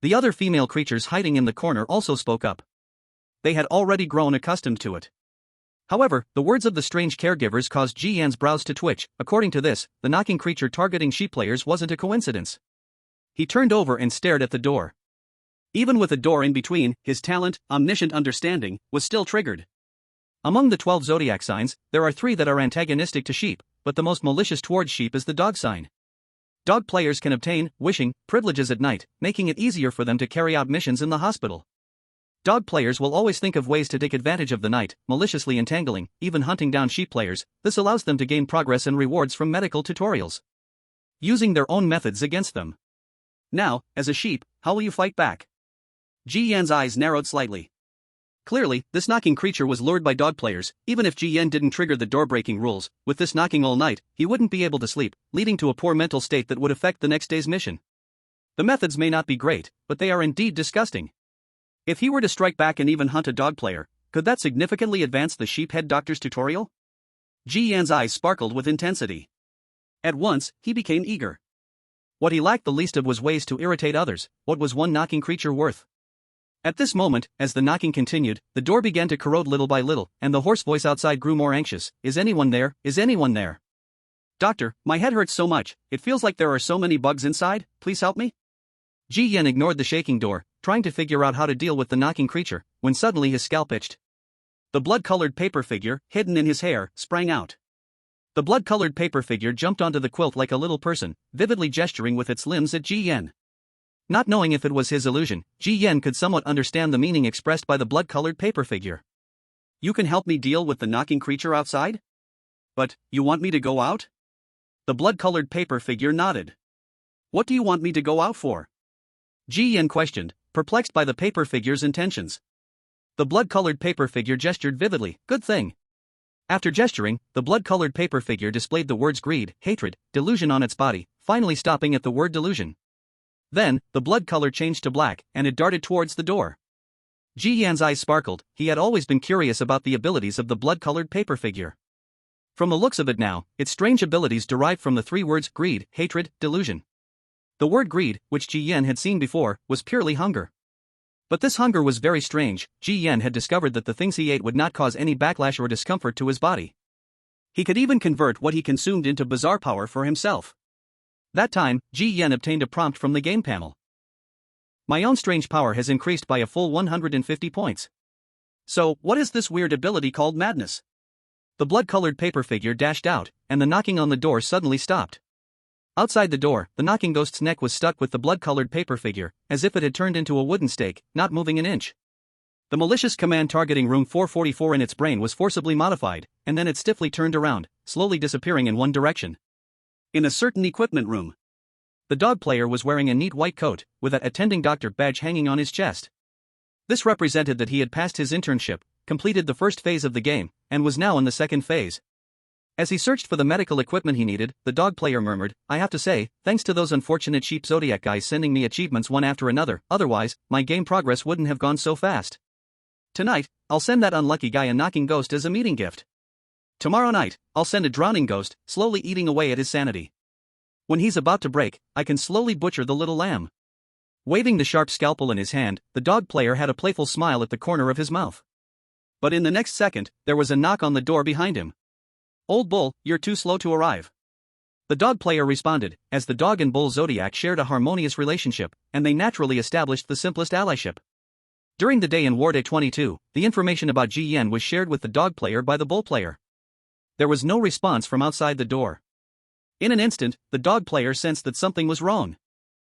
The other female creatures hiding in the corner also spoke up. They had already grown accustomed to it. However, the words of the strange caregivers caused Ji Yan's brows to twitch. According to this, the knocking creature targeting sheep players wasn't a coincidence. He turned over and stared at the door. Even with a door in between, his talent, omniscient understanding, was still triggered. Among the 12 zodiac signs, there are 3 that are antagonistic to sheep, but the most malicious towards sheep is the dog sign. Dog players can obtain wishing privileges at night, making it easier for them to carry out missions in the hospital. Dog players will always think of ways to take advantage of the night, maliciously entangling, even hunting down sheep players. This allows them to gain progress and rewards from medical tutorials, using their own methods against them. Now, as a sheep, how will you fight back? Ji Yan's eyes narrowed slightly. Clearly, this knocking creature was lured by dog players. Even if Ji Yan didn't trigger the door-breaking rules, with this knocking all night, he wouldn't be able to sleep, leading to a poor mental state that would affect the next day's mission. The methods may not be great, but they are indeed disgusting. If he were to strike back and even hunt a dog player, could that significantly advance the sheephead doctor's tutorial? Ji Yan's eyes sparkled with intensity. At once, he became eager. What he lacked the least of was ways to irritate others. What was one knocking creature worth? At this moment, as the knocking continued, the door began to corrode little by little, and the hoarse voice outside grew more anxious. Is anyone there? Is anyone there? Doctor, my head hurts so much, it feels like there are so many bugs inside, please help me? Ji Yan ignored the shaking door, trying to figure out how to deal with the knocking creature, when suddenly his scalp itched. The blood-colored paper figure, hidden in his hair, sprang out. The blood-colored paper figure jumped onto the quilt like a little person, vividly gesturing with its limbs at Ji Yan. Not knowing if it was his illusion, Ji Yan could somewhat understand the meaning expressed by the blood-colored paper figure. You can help me deal with the knocking creature outside? But, you want me to go out? The blood-colored paper figure nodded. What do you want me to go out for? Ji Yan questioned, perplexed by the paper figure's intentions. The blood-colored paper figure gestured vividly. Good thing. After gesturing, the blood-colored paper figure displayed the words greed, hatred, delusion on its body, finally stopping at the word delusion. Then, the blood color changed to black, and it darted towards the door. Ji Yan's eyes sparkled. He had always been curious about the abilities of the blood-colored paper figure. From the looks of it now, its strange abilities derived from the three words greed, hatred, delusion. The word greed, which Ji Yan had seen before, was purely hunger. But this hunger was very strange. Ji Yan had discovered that the things he ate would not cause any backlash or discomfort to his body. He could even convert what he consumed into bizarre power for himself. That time, Ji Yan obtained a prompt from the game panel. My own strange power has increased by a full 150 points. So, what is this weird ability called madness? The blood-colored paper figure dashed out, and the knocking on the door suddenly stopped. Outside the door, the knocking ghost's neck was stuck with the blood-colored paper figure, as if it had turned into a wooden stake, not moving an inch. The malicious command targeting room 444 in its brain was forcibly modified, and then it stiffly turned around, slowly disappearing in one direction. In a certain equipment room, the dog player was wearing a neat white coat, with an attending doctor badge hanging on his chest. This represented that he had passed his internship, completed the first phase of the game, and was now in the second phase. As he searched for the medical equipment he needed, the dog player murmured, I have to say, thanks to those unfortunate cheap Zodiac guys sending me achievements one after another, otherwise, my game progress wouldn't have gone so fast. Tonight, I'll send that unlucky guy a knocking ghost as a meeting gift. Tomorrow night, I'll send a drowning ghost, slowly eating away at his sanity. When he's about to break, I can slowly butcher the little lamb. Waving the sharp scalpel in his hand, the dog player had a playful smile at the corner of his mouth. But in the next second, there was a knock on the door behind him. Old bull, you're too slow to arrive. The dog player responded, as the dog and bull Zodiac shared a harmonious relationship, and they naturally established the simplest allyship. During the day in War Day 22, the information about Ji Yan was shared with the dog player by the bull player. There was no response from outside the door. In an instant, the dog player sensed that something was wrong.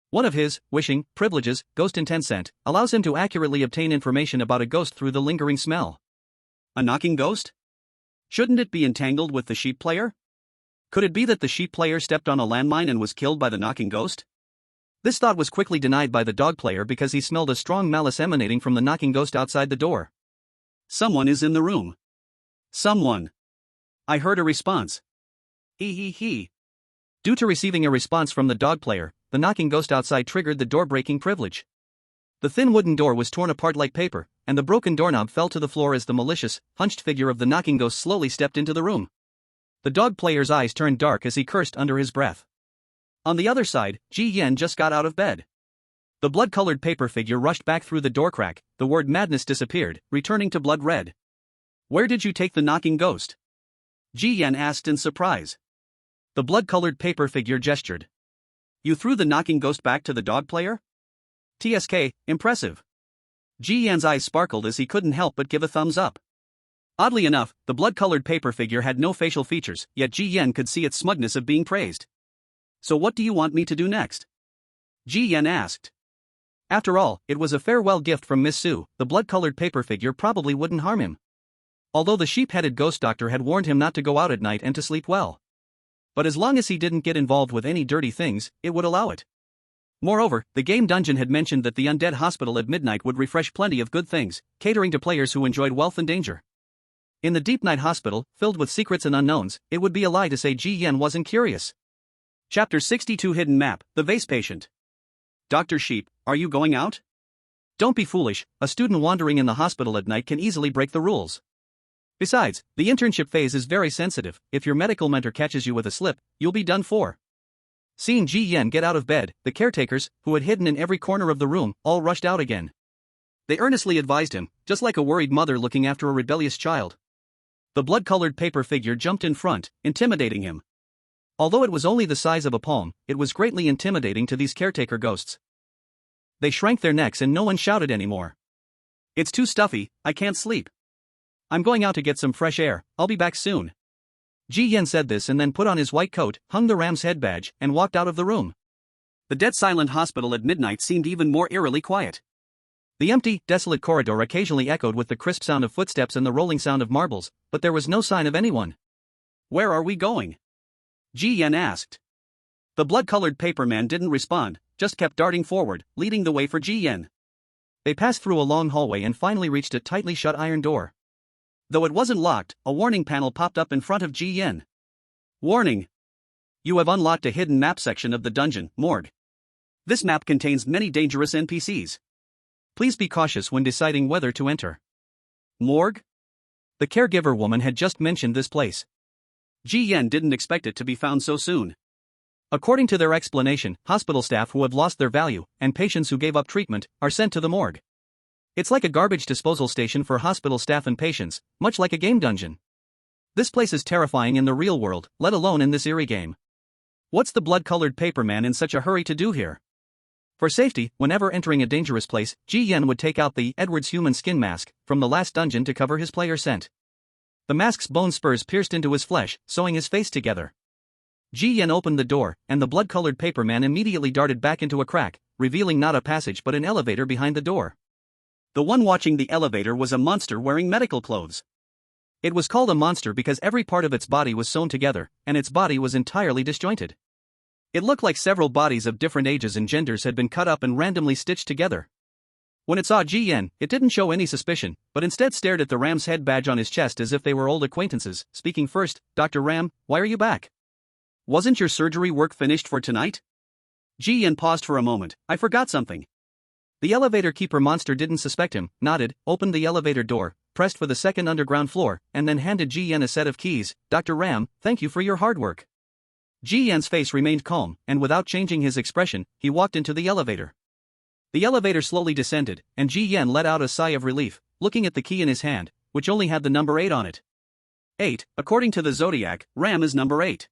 One of his wishing privileges, Ghost Intent Scent, allows him to accurately obtain information about a ghost through the lingering smell. A knocking ghost? Shouldn't it be entangled with the sheep player? Could it be that the sheep player stepped on a landmine and was killed by the knocking ghost? This thought was quickly denied by the dog player because he smelled a strong malice emanating from the knocking ghost outside the door. Someone is in the room. Someone. I heard a response. He. Due to receiving a response from the dog player, the knocking ghost outside triggered the door-breaking privilege. The thin wooden door was torn apart like paper, and the broken doorknob fell to the floor as the malicious, hunched figure of the knocking ghost slowly stepped into the room. The dog player's eyes turned dark as he cursed under his breath. On the other side, Ji Yan just got out of bed. The blood-colored paper figure rushed back through the door crack, the word madness disappeared, returning to blood red. Where did you take the knocking ghost? Ji Yan asked in surprise. The blood-colored paper figure gestured. You threw the knocking ghost back to the dog player? TSK, impressive. Ji Yan's eyes sparkled as he couldn't help but give a thumbs up. Oddly enough, the blood-colored paper figure had no facial features, yet Ji Yan could see its smugness of being praised. So what do you want me to do next? Ji Yan asked. After all, it was a farewell gift from Miss Su, the blood-colored paper figure probably wouldn't harm him. Although the sheep-headed ghost doctor had warned him not to go out at night and to sleep well. But as long as he didn't get involved with any dirty things, it would allow it. Moreover, the game dungeon had mentioned that the undead hospital at midnight would refresh plenty of good things, catering to players who enjoyed wealth and danger. In the deep night hospital, filled with secrets and unknowns, it would be a lie to say Ji Yan wasn't curious. Chapter 62 Hidden Map, The Vase Patient. Dr. Sheep, are you going out? Don't be foolish, a student wandering in the hospital at night can easily break the rules. Besides, the internship phase is very sensitive. If your medical mentor catches you with a slip, you'll be done for. Seeing Ji Yan get out of bed, the caretakers, who had hidden in every corner of the room, all rushed out again. They earnestly advised him, just like a worried mother looking after a rebellious child. The blood-colored paper figure jumped in front, intimidating him. Although it was only the size of a palm, it was greatly intimidating to these caretaker ghosts. They shrank their necks and no one shouted anymore. It's too stuffy, I can't sleep. I'm going out to get some fresh air, I'll be back soon. Ji Yan said this and then put on his white coat, hung the ram's head badge, and walked out of the room. The dead-silent hospital at midnight seemed even more eerily quiet. The empty, desolate corridor occasionally echoed with the crisp sound of footsteps and the rolling sound of marbles, but there was no sign of anyone. Where are we going? Ji Yan asked. The blood-colored paper man didn't respond, just kept darting forward, leading the way for Ji Yan. They passed through a long hallway and finally reached a tightly shut iron door. Though it wasn't locked, a warning panel popped up in front of Ji Yan. Warning! You have unlocked a hidden map section of the dungeon, Morgue. This map contains many dangerous NPCs. Please be cautious when deciding whether to enter. Morgue? The caregiver woman had just mentioned this place. Ji Yan didn't expect it to be found so soon. According to their explanation, hospital staff who have lost their value, and patients who gave up treatment, are sent to the morgue. It's like a garbage disposal station for hospital staff and patients, much like a game dungeon. This place is terrifying in the real world, let alone in this eerie game. What's the blood-colored paper man in such a hurry to do here? For safety, whenever entering a dangerous place, Ji Yan would take out the Edward's human skin mask from the last dungeon to cover his player scent. The mask's bone spurs pierced into his flesh, sewing his face together. Ji Yan opened the door, and the blood-colored paper man immediately darted back into a crack, revealing not a passage but an elevator behind the door. The one watching the elevator was a monster wearing medical clothes. It was called a monster because every part of its body was sewn together, and its body was entirely disjointed. It looked like several bodies of different ages and genders had been cut up and randomly stitched together. When it saw Ji Yan, it didn't show any suspicion, but instead stared at the Ram's head badge on his chest as if they were old acquaintances. Speaking first, Dr. Ram, why are you back? Wasn't your surgery work finished for tonight? Ji Yan paused for a moment. I forgot something. The elevator keeper monster didn't suspect him, nodded, opened the elevator door, pressed for the second underground floor, and then handed Ji Yan a set of keys. Dr. Ram, thank you for your hard work. Ji Yan's face remained calm, and without changing his expression, he walked into the elevator. The elevator slowly descended, and Ji Yan let out a sigh of relief, looking at the key in his hand, which only had the number 8 on it. 8, according to the Zodiac, Ram is number 8.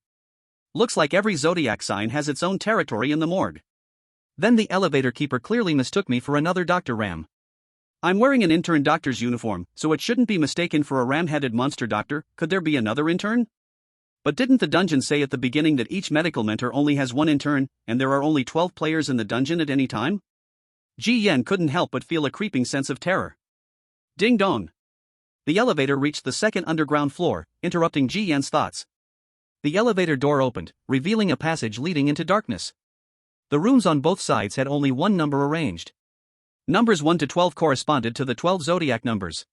Looks like every Zodiac sign has its own territory in the morgue. Then the elevator keeper clearly mistook me for another Dr. Ram. I'm wearing an intern doctor's uniform, so it shouldn't be mistaken for a ram-headed monster doctor. Could there be another intern? But didn't the dungeon say at the beginning that each medical mentor only has one intern, and there are only 12 players in the dungeon at any time? Ji Yan couldn't help but feel a creeping sense of terror. Ding dong! The elevator reached the second underground floor, interrupting Ji Yan's thoughts. The elevator door opened, revealing a passage leading into darkness. The rooms on both sides had only one number arranged. Numbers 1 to 12 corresponded to the 12 Zodiac numbers.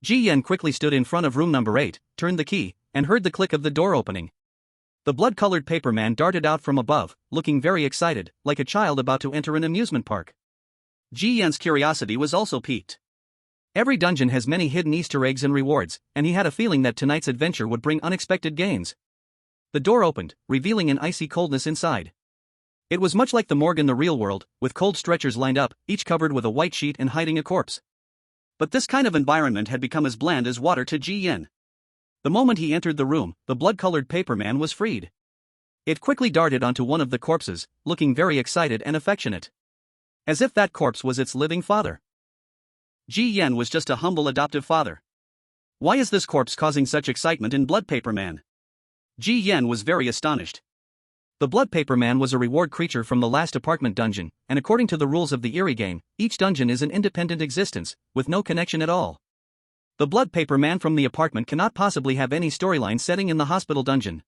Ji Yan quickly stood in front of room number 8, turned the key, and heard the click of the door opening. The blood-colored paper man darted out from above, looking very excited, like a child about to enter an amusement park. Ji Yan's curiosity was also piqued. Every dungeon has many hidden Easter eggs and rewards, and he had a feeling that tonight's adventure would bring unexpected gains. The door opened, revealing an icy coldness inside. It was much like the morgue in the real world, with cold stretchers lined up, each covered with a white sheet and hiding a corpse. But this kind of environment had become as bland as water to Ji Yan. The moment he entered the room, the blood-colored paper man was freed. It quickly darted onto one of the corpses, looking very excited and affectionate. As if that corpse was its living father. Ji Yan was just a humble adoptive father. Why is this corpse causing such excitement in Blood Paper Man? Ji Yan was very astonished. The Blood Paper Man was a reward creature from the last apartment dungeon, and according to the rules of the Eerie game, each dungeon is an independent existence, with no connection at all. The Blood Paper Man from the apartment cannot possibly have any storyline setting in the hospital dungeon.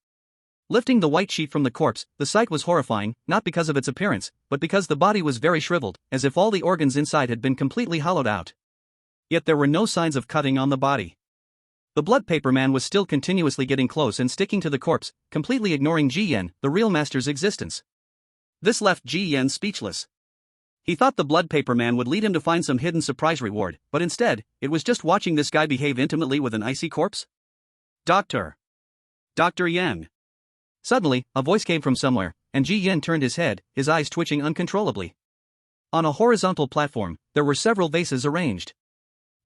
Lifting the white sheet from the corpse, the sight was horrifying, not because of its appearance, but because the body was very shriveled, as if all the organs inside had been completely hollowed out. Yet there were no signs of cutting on the body. The Blood Paper Man was still continuously getting close and sticking to the corpse, completely ignoring Ji Yan, the real master's existence. This left Ji Yan speechless. He thought the Blood Paper Man would lead him to find some hidden surprise reward, but instead, it was just watching this guy behave intimately with an icy corpse. Doctor Yang. Suddenly, a voice came from somewhere, and Ji Yan turned his head, his eyes twitching uncontrollably. On a horizontal platform, there were several vases arranged.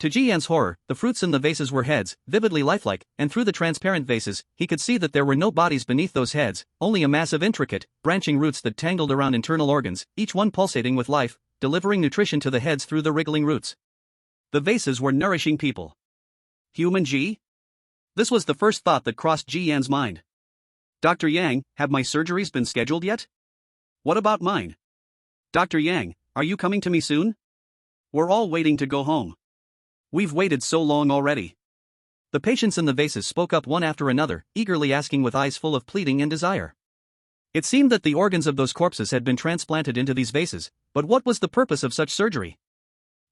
To Ji Yan's horror, the fruits in the vases were heads, vividly lifelike, and through the transparent vases, he could see that there were no bodies beneath those heads, only a mass of intricate, branching roots that tangled around internal organs, each one pulsating with life, delivering nutrition to the heads through the wriggling roots. The vases were nourishing people. Human Ji? This was the first thought that crossed Ji Yan's mind. Dr. Yang, have my surgeries been scheduled yet? What about mine? Dr. Yang, are you coming to me soon? We're all waiting to go home. We've waited so long already. The patients in the vases spoke up one after another, eagerly asking with eyes full of pleading and desire. It seemed that the organs of those corpses had been transplanted into these vases, but what was the purpose of such surgery?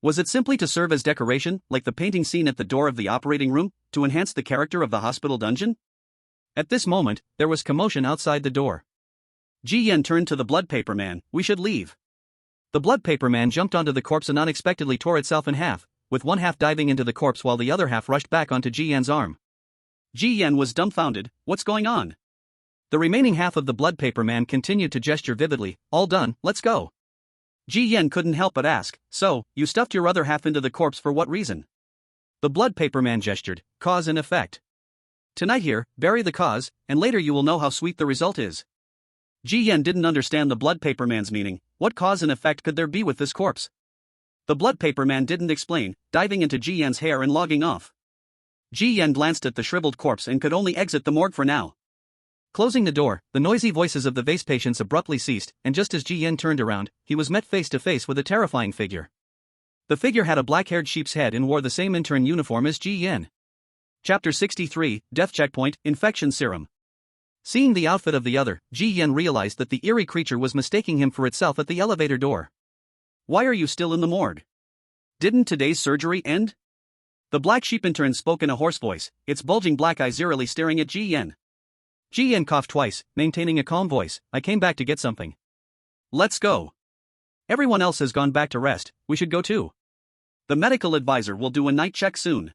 Was it simply to serve as decoration, like the painting seen at the door of the operating room, to enhance the character of the hospital dungeon? At this moment, there was commotion outside the door. Ji Yan turned to the blood paper man. "We should leave." The blood paper man jumped onto the corpse and unexpectedly tore itself in half, with one half diving into the corpse while the other half rushed back onto Ji Yan's arm. Ji Yan was dumbfounded. "What's going on?" The remaining half of the blood paper man continued to gesture vividly. "All done, let's go." Ji Yan couldn't help but ask, "So, you stuffed your other half into the corpse for what reason?" The blood paper man gestured. "Cause and effect. Tonight here, bury the cause, and later you will know how sweet the result is." Ji Yan didn't understand the blood paper man's meaning. What cause and effect could there be with this corpse? The blood paper man didn't explain, diving into Ji Yan's hair and logging off. Ji Yan glanced at the shriveled corpse and could only exit the morgue for now. Closing the door, the noisy voices of the vase patients abruptly ceased, and just as Ji Yan turned around, he was met face to face with a terrifying figure. The figure had a black-haired sheep's head and wore the same intern uniform as Ji Yan. Chapter 63, Death Checkpoint, Infection Serum. Seeing the outfit of the other, Ji Yan realized that the eerie creature was mistaking him for itself at the elevator door. "Why are you still in the morgue? Didn't today's surgery end?" The black sheep intern spoke in a hoarse voice, its bulging black eyes eerily staring at Ji Yan. Ji Yan coughed twice, maintaining a calm voice. "I came back to get something." "Let's go. Everyone else has gone back to rest, we should go too. The medical advisor will do a night check soon."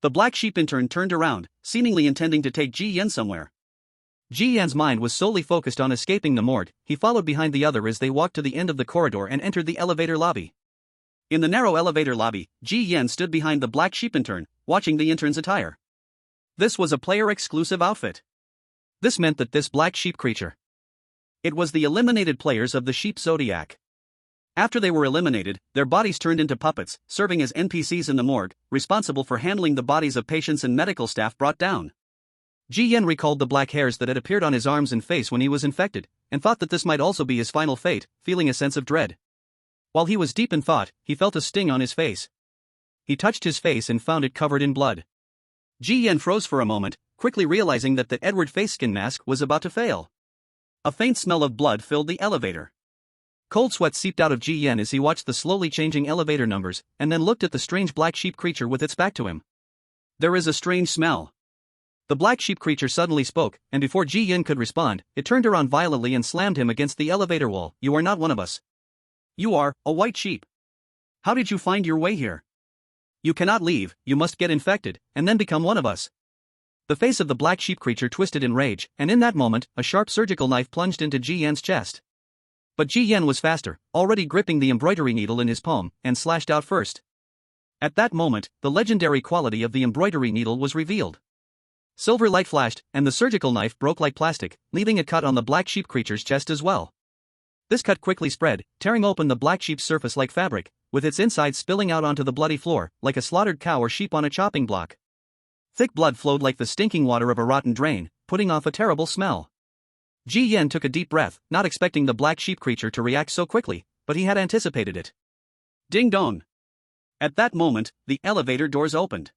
The black sheep intern turned around, seemingly intending to take Ji Yan somewhere. Ji Yan's mind was solely focused on escaping the morgue. He followed behind the other as they walked to the end of the corridor and entered the elevator lobby. In the narrow elevator lobby, Ji Yan stood behind the black sheep intern, watching the intern's attire. This was a player-exclusive outfit. This meant that this black sheep creature. It was the eliminated players of the sheep Zodiac. After they were eliminated, their bodies turned into puppets, serving as NPCs in the morgue, responsible for handling the bodies of patients and medical staff brought down. Ji Yan recalled the black hairs that had appeared on his arms and face when he was infected, and thought that this might also be his final fate, feeling a sense of dread. While he was deep in thought, he felt a sting on his face. He touched his face and found it covered in blood. Ji Yan froze for a moment, quickly realizing that the Edward face skin mask was about to fail. A faint smell of blood filled the elevator. Cold sweat seeped out of Ji Yan as he watched the slowly changing elevator numbers, and then looked at the strange black sheep creature with its back to him. "There is a strange smell." The black sheep creature suddenly spoke, and before Ji Yan could respond, it turned around violently and slammed him against the elevator wall. "You are not one of us. You are a white sheep. How did you find your way here? You cannot leave, you must get infected, and then become one of us." The face of the black sheep creature twisted in rage, and in that moment, a sharp surgical knife plunged into Ji Yan's chest. But Ji Yan was faster, already gripping the embroidery needle in his palm, and slashed out first. At that moment, the legendary quality of the embroidery needle was revealed. Silver light flashed, and the surgical knife broke like plastic, leaving a cut on the black sheep creature's chest as well. This cut quickly spread, tearing open the black sheep's surface like fabric, with its insides spilling out onto the bloody floor, like a slaughtered cow or sheep on a chopping block. Thick blood flowed like the stinking water of a rotten drain, putting off a terrible smell. Ji Yan took a deep breath, not expecting the black sheep creature to react so quickly, but he had anticipated it. Ding dong! At that moment, the elevator doors opened.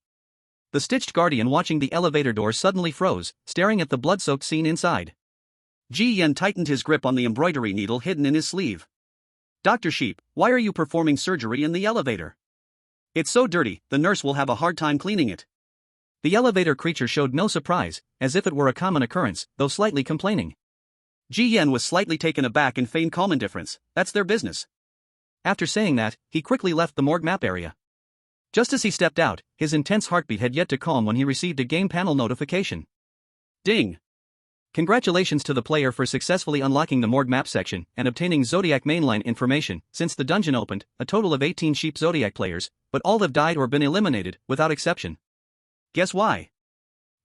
The stitched guardian watching the elevator door suddenly froze, staring at the blood-soaked scene inside. Ji Yan tightened his grip on the embroidery needle hidden in his sleeve. "Dr. Sheep, why are you performing surgery in the elevator? It's so dirty, the nurse will have a hard time cleaning it." The elevator creature showed no surprise, as if it were a common occurrence, though slightly complaining. Ji Yan was slightly taken aback and feigned calm indifference. "That's their business." After saying that, he quickly left the morgue map area. Just as he stepped out, his intense heartbeat had yet to calm when he received a game panel notification. Ding! Congratulations to the player for successfully unlocking the morgue map section and obtaining Zodiac mainline information. Since the dungeon opened, a total of 18 sheep Zodiac players, but all have died or been eliminated, without exception. Guess why?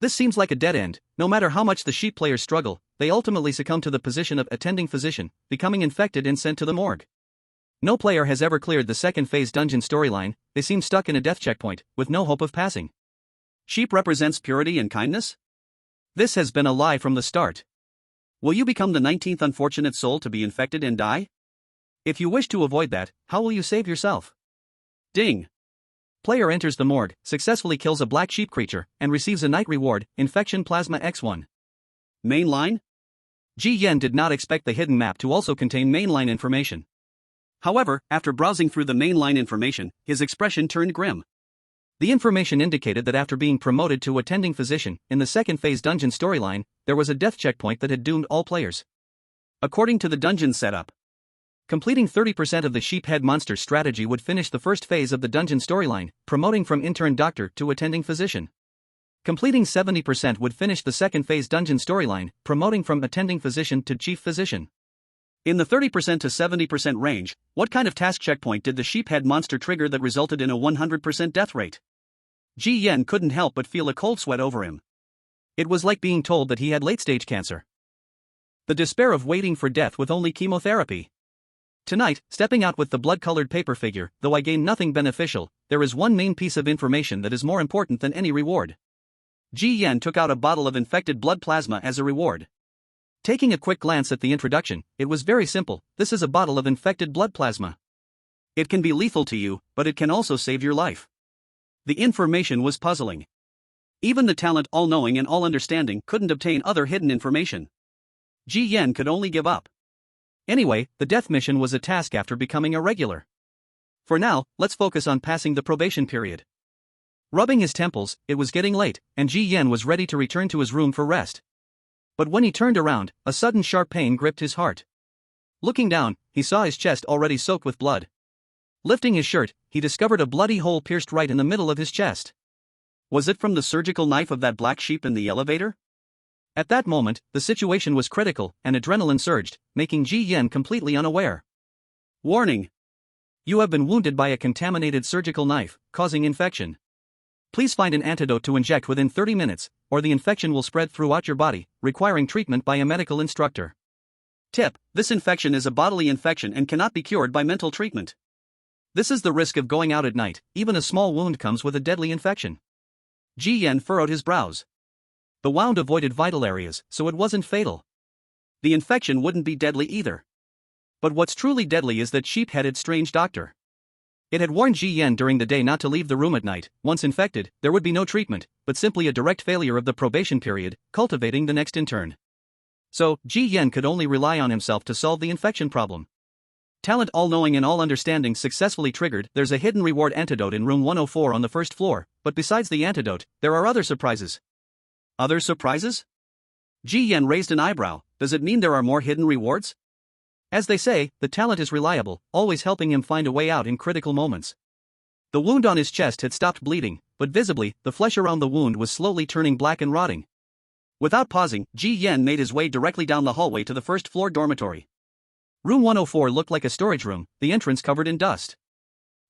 This seems like a dead end. No matter how much the sheep players struggle, they ultimately succumb to the position of attending physician, becoming infected and sent to the morgue. No player has ever cleared the second phase dungeon storyline. They seem stuck in a death checkpoint, with no hope of passing. Sheep represents purity and kindness? This has been a lie from the start. Will you become the 19th unfortunate soul to be infected and die? If you wish to avoid that, how will you save yourself? Ding! Player enters the morgue, successfully kills a black sheep creature, and receives a night reward, Infection Plasma X1. Main line? Ji Yan did not expect the hidden map to also contain mainline information. However, after browsing through the mainline information, his expression turned grim. The information indicated that after being promoted to attending physician in the second phase dungeon storyline, there was a death checkpoint that had doomed all players. According to the dungeon setup, completing 30% of the sheephead monster strategy would finish the first phase of the dungeon storyline, promoting from intern doctor to attending physician. Completing 70% would finish the second phase dungeon storyline, promoting from attending physician to chief physician. In the 30% to 70% range, what kind of task checkpoint did the sheephead monster trigger that resulted in a 100% death rate? Ji Yan couldn't help but feel a cold sweat over him. It was like being told that he had late-stage cancer. The despair of waiting for death with only chemotherapy. Tonight, stepping out with the blood-colored paper figure, though I gain nothing beneficial, there is one main piece of information that is more important than any reward. Ji Yan took out a bottle of infected blood plasma as a reward. Taking a quick glance at the introduction, it was very simple. This is a bottle of infected blood plasma. It can be lethal to you, but it can also save your life. The information was puzzling. Even the talent all-knowing and all-understanding couldn't obtain other hidden information. Ji Yan could only give up. Anyway, the death mission was a task after becoming a regular. For now, let's focus on passing the probation period. Rubbing his temples, it was getting late, and Ji Yan was ready to return to his room for rest. But when he turned around, a sudden sharp pain gripped his heart. Looking down, he saw his chest already soaked with blood. Lifting his shirt, he discovered a bloody hole pierced right in the middle of his chest. Was it from the surgical knife of that black sheep in the elevator? At that moment, the situation was critical, and adrenaline surged, making Ji Yan completely unaware. Warning! You have been wounded by a contaminated surgical knife, causing infection. Please find an antidote to inject within 30 minutes, or the infection will spread throughout your body, requiring treatment by a medical instructor. Tip: this infection is a bodily infection and cannot be cured by mental treatment. This is the risk of going out at night. Even a small wound comes with a deadly infection. Ji Yan furrowed his brows. The wound avoided vital areas, so it wasn't fatal. The infection wouldn't be deadly either. But what's truly deadly is that sheep-headed strange doctor. It had warned Ji Yan during the day not to leave the room at night. Once infected, there would be no treatment, but simply a direct failure of the probation period, cultivating the next intern. So, Ji Yan could only rely on himself to solve the infection problem. Talent all-knowing and all-understanding successfully triggered. There's a hidden reward antidote in room 104 on the first floor, but besides the antidote, there are other surprises. Other surprises? Ji Yan raised an eyebrow. Does it mean there are more hidden rewards? As they say, the talent is reliable, always helping him find a way out in critical moments. The wound on his chest had stopped bleeding, but visibly, the flesh around the wound was slowly turning black and rotting. Without pausing, Ji Yan made his way directly down the hallway to the first-floor dormitory. Room 104 looked like a storage room, the entrance covered in dust.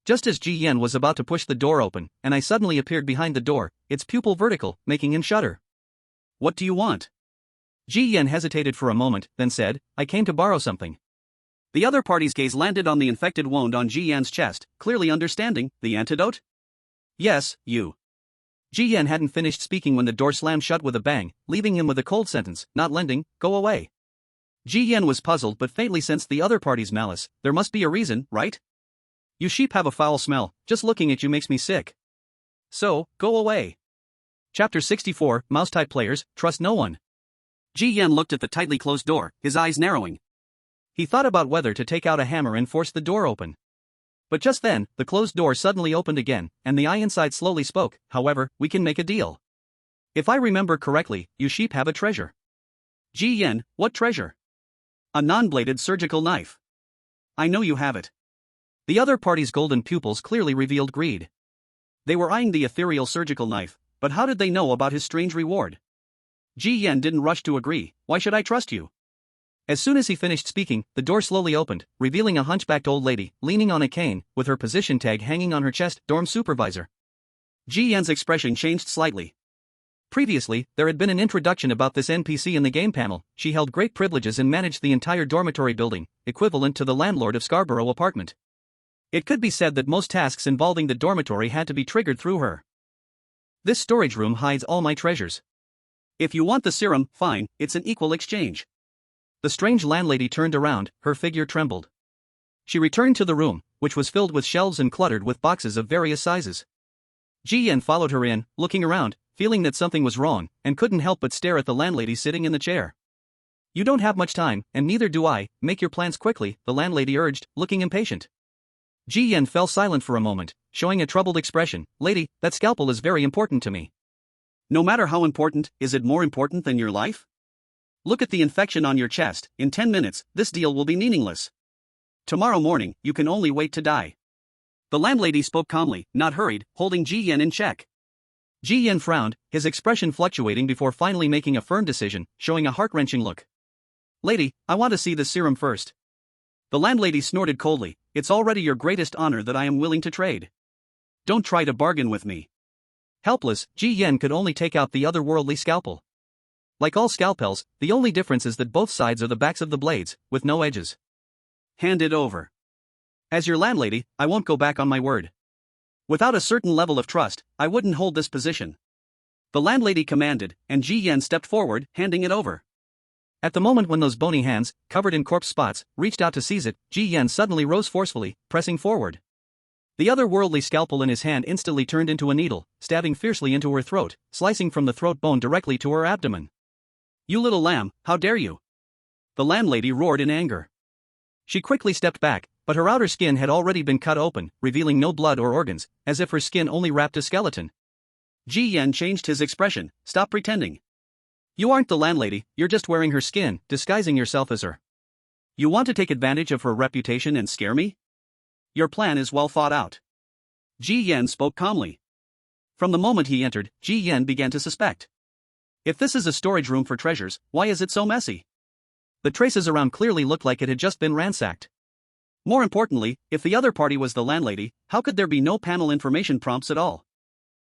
Just as Ji Yan was about to push the door open, an eye suddenly appeared behind the door, its pupil vertical, making him shudder. What do you want? Ji Yan hesitated for a moment, then said, I came to borrow something. The other party's gaze landed on the infected wound on Ji Yan's chest, clearly understanding. The antidote? Yes, you. Ji Yan hadn't finished speaking when the door slammed shut with a bang, leaving him with a cold sentence, not lending, go away. Ji Yan was puzzled but faintly sensed the other party's malice. There must be a reason, right? You sheep have a foul smell, just looking at you makes me sick. So, go away. Chapter 64, Mouse-type players, trust no one. Ji Yan looked at the tightly closed door, his eyes narrowing. He thought about whether to take out a hammer and force the door open. But just then, the closed door suddenly opened again, and the eye inside slowly spoke. However, we can make a deal. If I remember correctly, you sheep have a treasure. Ji Yan, what treasure? A non-bladed surgical knife. I know you have it. The other party's golden pupils clearly revealed greed. They were eyeing the ethereal surgical knife, but how did they know about his strange reward? Ji Yan didn't rush to agree. Why should I trust you? As soon as he finished speaking, the door slowly opened, revealing a hunchbacked old lady, leaning on a cane, with her position tag hanging on her chest, dorm supervisor. Ji Yan's expression changed slightly. Previously, there had been an introduction about this NPC in the game panel. She held great privileges and managed the entire dormitory building, equivalent to the landlord of Scarborough apartment. It could be said that most tasks involving the dormitory had to be triggered through her. This storage room hides all my treasures. If you want the serum, fine, it's an equal exchange. The strange landlady turned around, her figure trembled. She returned to the room, which was filled with shelves and cluttered with boxes of various sizes. Ji Yan followed her in, looking around, feeling that something was wrong, and couldn't help but stare at the landlady sitting in the chair. You don't have much time, and neither do I. Make your plans quickly, the landlady urged, looking impatient. Ji Yan fell silent for a moment, showing a troubled expression. Lady, that scalpel is very important to me. No matter how important, is it more important than your life? Look at the infection on your chest. In 10 minutes, this deal will be meaningless. Tomorrow morning, you can only wait to die. The landlady spoke calmly, not hurried, holding Ji Yan in check. Ji Yan frowned, his expression fluctuating before finally making a firm decision, showing a heart-wrenching look. Lady, I want to see the serum first. The landlady snorted coldly. It's already your greatest honor that I am willing to trade. Don't try to bargain with me. Helpless, Ji Yan could only take out the otherworldly scalpel. Like all scalpels, the only difference is that both sides are the backs of the blades, with no edges. Hand it over. As your landlady, I won't go back on my word. Without a certain level of trust, I wouldn't hold this position. The landlady commanded, and Ji Yan stepped forward, handing it over. At the moment when those bony hands, covered in corpse spots, reached out to seize it, Ji Yan suddenly rose forcefully, pressing forward. The otherworldly scalpel in his hand instantly turned into a needle, stabbing fiercely into her throat, slicing from the throat bone directly to her abdomen. You little lamb, how dare you? The landlady roared in anger. She quickly stepped back, but her outer skin had already been cut open, revealing no blood or organs, as if her skin only wrapped a skeleton. Ji Yan changed his expression. Stop pretending. You aren't the landlady, you're just wearing her skin, disguising yourself as her. You want to take advantage of her reputation and scare me? Your plan is well thought out. Ji Yan spoke calmly. From the moment he entered, Ji Yan began to suspect. If this is a storage room for treasures, why is it so messy? The traces around clearly looked like it had just been ransacked. More importantly, if the other party was the landlady, how could there be no panel information prompts at all?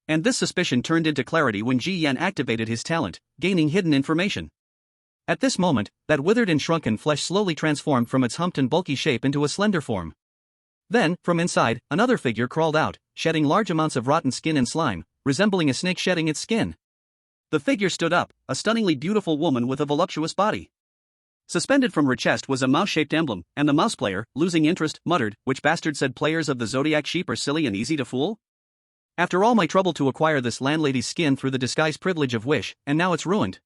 And this suspicion turned into clarity when Ji Yan activated his talent, gaining hidden information. At this moment, that withered and shrunken flesh slowly transformed from its humped and bulky shape into a slender form. Then, from inside, another figure crawled out, shedding large amounts of rotten skin and slime, resembling a snake shedding its skin. The figure stood up, a stunningly beautiful woman with a voluptuous body. Suspended from her chest was a mouse-shaped emblem, and the mouse player, losing interest, muttered, "Which bastard said players of the Zodiac sheep are silly and easy to fool? After all my trouble to acquire this landlady's skin through the disguised privilege of wish, and now it's ruined."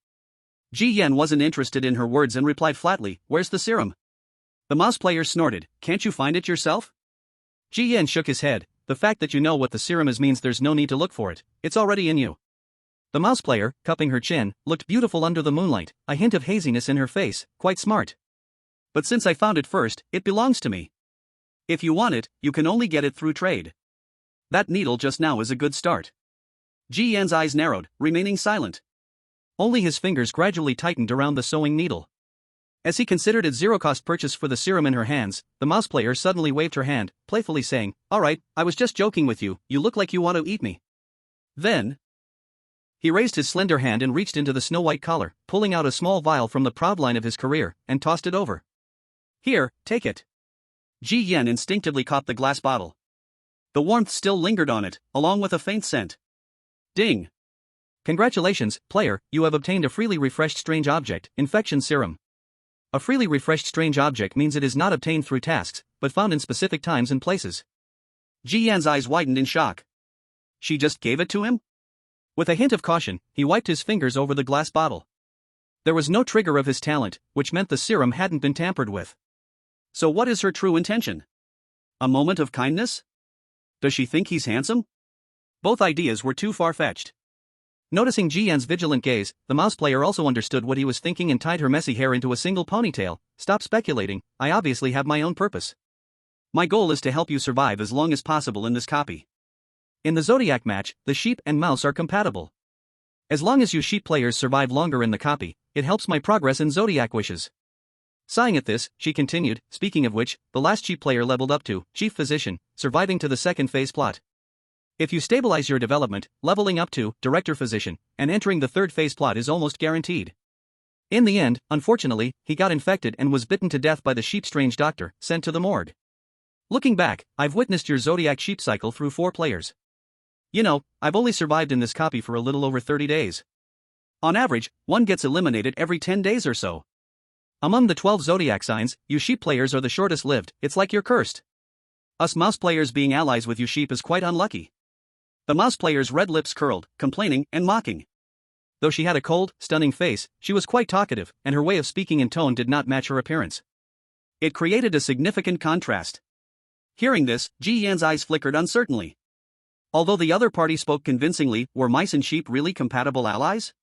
Ji Yan wasn't interested in her words and replied flatly, "Where's the serum?" The mouse player snorted, "Can't you find it yourself?" Ji Yan shook his head. "The fact that you know what the serum is means there's no need to look for it, it's already in you." The mouse player, cupping her chin, looked beautiful under the moonlight, a hint of haziness in her face, quite smart. "But since I found it first, it belongs to me. If you want it, you can only get it through trade. That needle just now is a good start." Ji Yan's eyes narrowed, remaining silent. Only his fingers gradually tightened around the sewing needle. As he considered its zero-cost purchase for the serum in her hands, the mouse player suddenly waved her hand, playfully saying, "All right, I was just joking with you, you look like you want to eat me." Then, he raised his slender hand and reached into the snow-white collar, pulling out a small vial from the proud line of his career, and tossed it over. "Here, take it." Ji Yan instinctively caught the glass bottle. The warmth still lingered on it, along with a faint scent. Ding! Congratulations, player, you have obtained a freely refreshed strange object, infection serum. A freely refreshed strange object means it is not obtained through tasks, but found in specific times and places. Ji Yan's eyes widened in shock. She just gave it to him? With a hint of caution, he wiped his fingers over the glass bottle. There was no trigger of his talent, which meant the serum hadn't been tampered with. So what is her true intention? A moment of kindness? Does she think he's handsome? Both ideas were too far-fetched. Noticing Ji Yan's vigilant gaze, the mouse player also understood what he was thinking and tied her messy hair into a single ponytail. "Stop speculating, I obviously have my own purpose. My goal is to help you survive as long as possible in this copy. In the Zodiac match, the sheep and mouse are compatible. As long as you sheep players survive longer in the copy, it helps my progress in Zodiac wishes." Sighing at this, she continued, "Speaking of which, the last sheep player leveled up to Chief Physician, surviving to the second phase plot. If you stabilize your development, leveling up to Director Physician, and entering the third phase plot is almost guaranteed." In the end, unfortunately, he got infected and was bitten to death by the sheep strange doctor, sent to the morgue. Looking back, I've witnessed your Zodiac sheep cycle through 4 players. You know, I've only survived in this copy for a little over 30 days. On average, one gets eliminated every 10 days or so. Among the 12 Zodiac signs, you sheep players are the shortest lived, it's like you're cursed. Us mouse players being allies with you sheep is quite unlucky. The mouse player's red lips curled, complaining and mocking. Though she had a cold, stunning face, she was quite talkative, and her way of speaking and tone did not match her appearance. It created a significant contrast. Hearing this, Ji Yan's eyes flickered uncertainly. Although the other party spoke convincingly, were mice and sheep really compatible allies?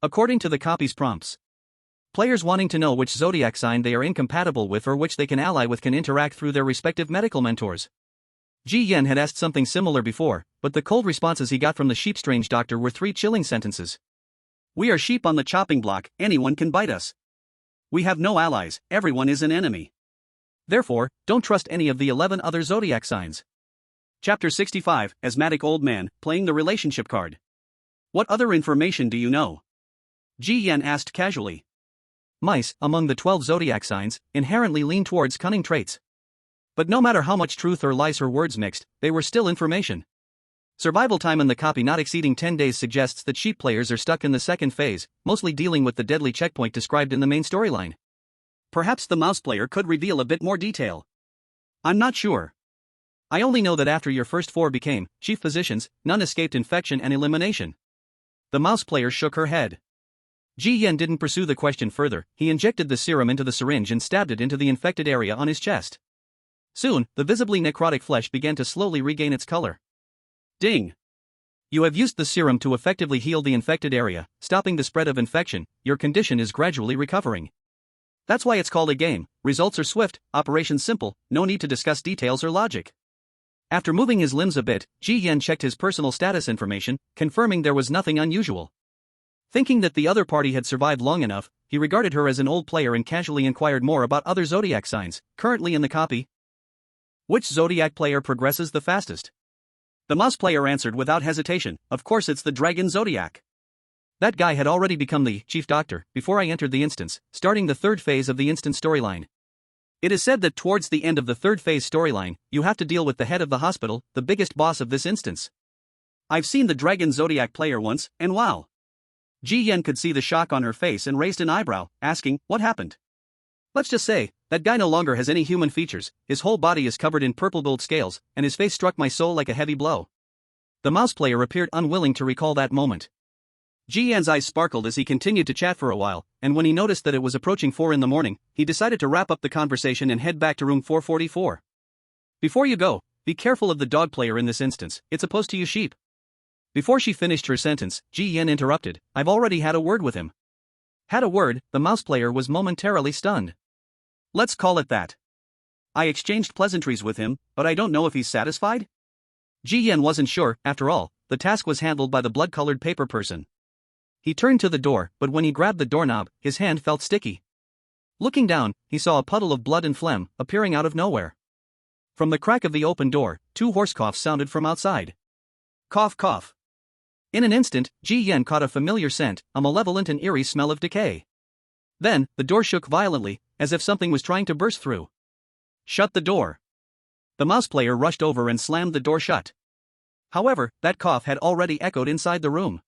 According to the copy's prompts, players wanting to know which zodiac sign they are incompatible with or which they can ally with can interact through their respective medical mentors. Ji Yan had asked something similar before, but the cold responses he got from the sheep strange doctor were 3 chilling sentences. We are sheep on the chopping block, anyone can bite us. We have no allies, everyone is an enemy. Therefore, don't trust any of the 11 other zodiac signs. Chapter 65, Asthmatic Old Man, playing the relationship card. What other information do you know? Ji Yan asked casually. Mice, among the 12 zodiac signs, inherently lean towards cunning traits. But no matter how much truth or lies her words mixed, they were still information. Survival time in the copy not exceeding 10 days suggests that sheep players are stuck in the second phase, mostly dealing with the deadly checkpoint described in the main storyline. Perhaps the mouse player could reveal a bit more detail. I'm not sure. I only know that after your first 4 became chief physicians, none escaped infection and elimination. The mouse player shook her head. Ji Yan didn't pursue the question further. He injected the serum into the syringe and stabbed it into the infected area on his chest. Soon, the visibly necrotic flesh began to slowly regain its color. Ding! You have used the serum to effectively heal the infected area, stopping the spread of infection. Your condition is gradually recovering. That's why it's called a game. Results are swift, operation simple, no need to discuss details or logic. After moving his limbs a bit, Ji Yan checked his personal status information, confirming there was nothing unusual. Thinking that the other party had survived long enough, he regarded her as an old player and casually inquired more about other zodiac signs, currently in the copy. Which zodiac player progresses the fastest? The mouse player answered without hesitation, of course it's the dragon zodiac. That guy had already become the chief doctor before I entered the instance, starting the 3rd phase of the instant storyline. It is said that towards the end of the 3rd phase storyline, you have to deal with the head of the hospital, the biggest boss of this instance. I've seen the dragon zodiac player once, and wow. Ji Yan could see the shock on her face and raised an eyebrow, asking, what happened? Let's just say, that guy no longer has any human features, his whole body is covered in purple gold scales, and his face struck my soul like a heavy blow. The mouse player appeared unwilling to recall that moment. Ji Yan's eyes sparkled as he continued to chat for a while, and when he noticed that it was approaching 4 in the morning, he decided to wrap up the conversation and head back to room 444. Before you go, be careful of the dog player in this instance, it's opposed to you sheep. Before she finished her sentence, Ji Yan interrupted, I've already had a word with him. Had a word? The mouse player was momentarily stunned. Let's call it that. I exchanged pleasantries with him, but I don't know if he's satisfied? Ji Yan wasn't sure, after all, the task was handled by the blood-colored paper person. He turned to the door, but when he grabbed the doorknob, his hand felt sticky. Looking down, he saw a puddle of blood and phlegm appearing out of nowhere. From the crack of the open door, 2 horse coughs sounded from outside. Cough, cough. In an instant, Ji Yan caught a familiar scent, a malevolent and eerie smell of decay. Then, the door shook violently, as if something was trying to burst through. Shut the door. The mouse player rushed over and slammed the door shut. However, that cough had already echoed inside the room.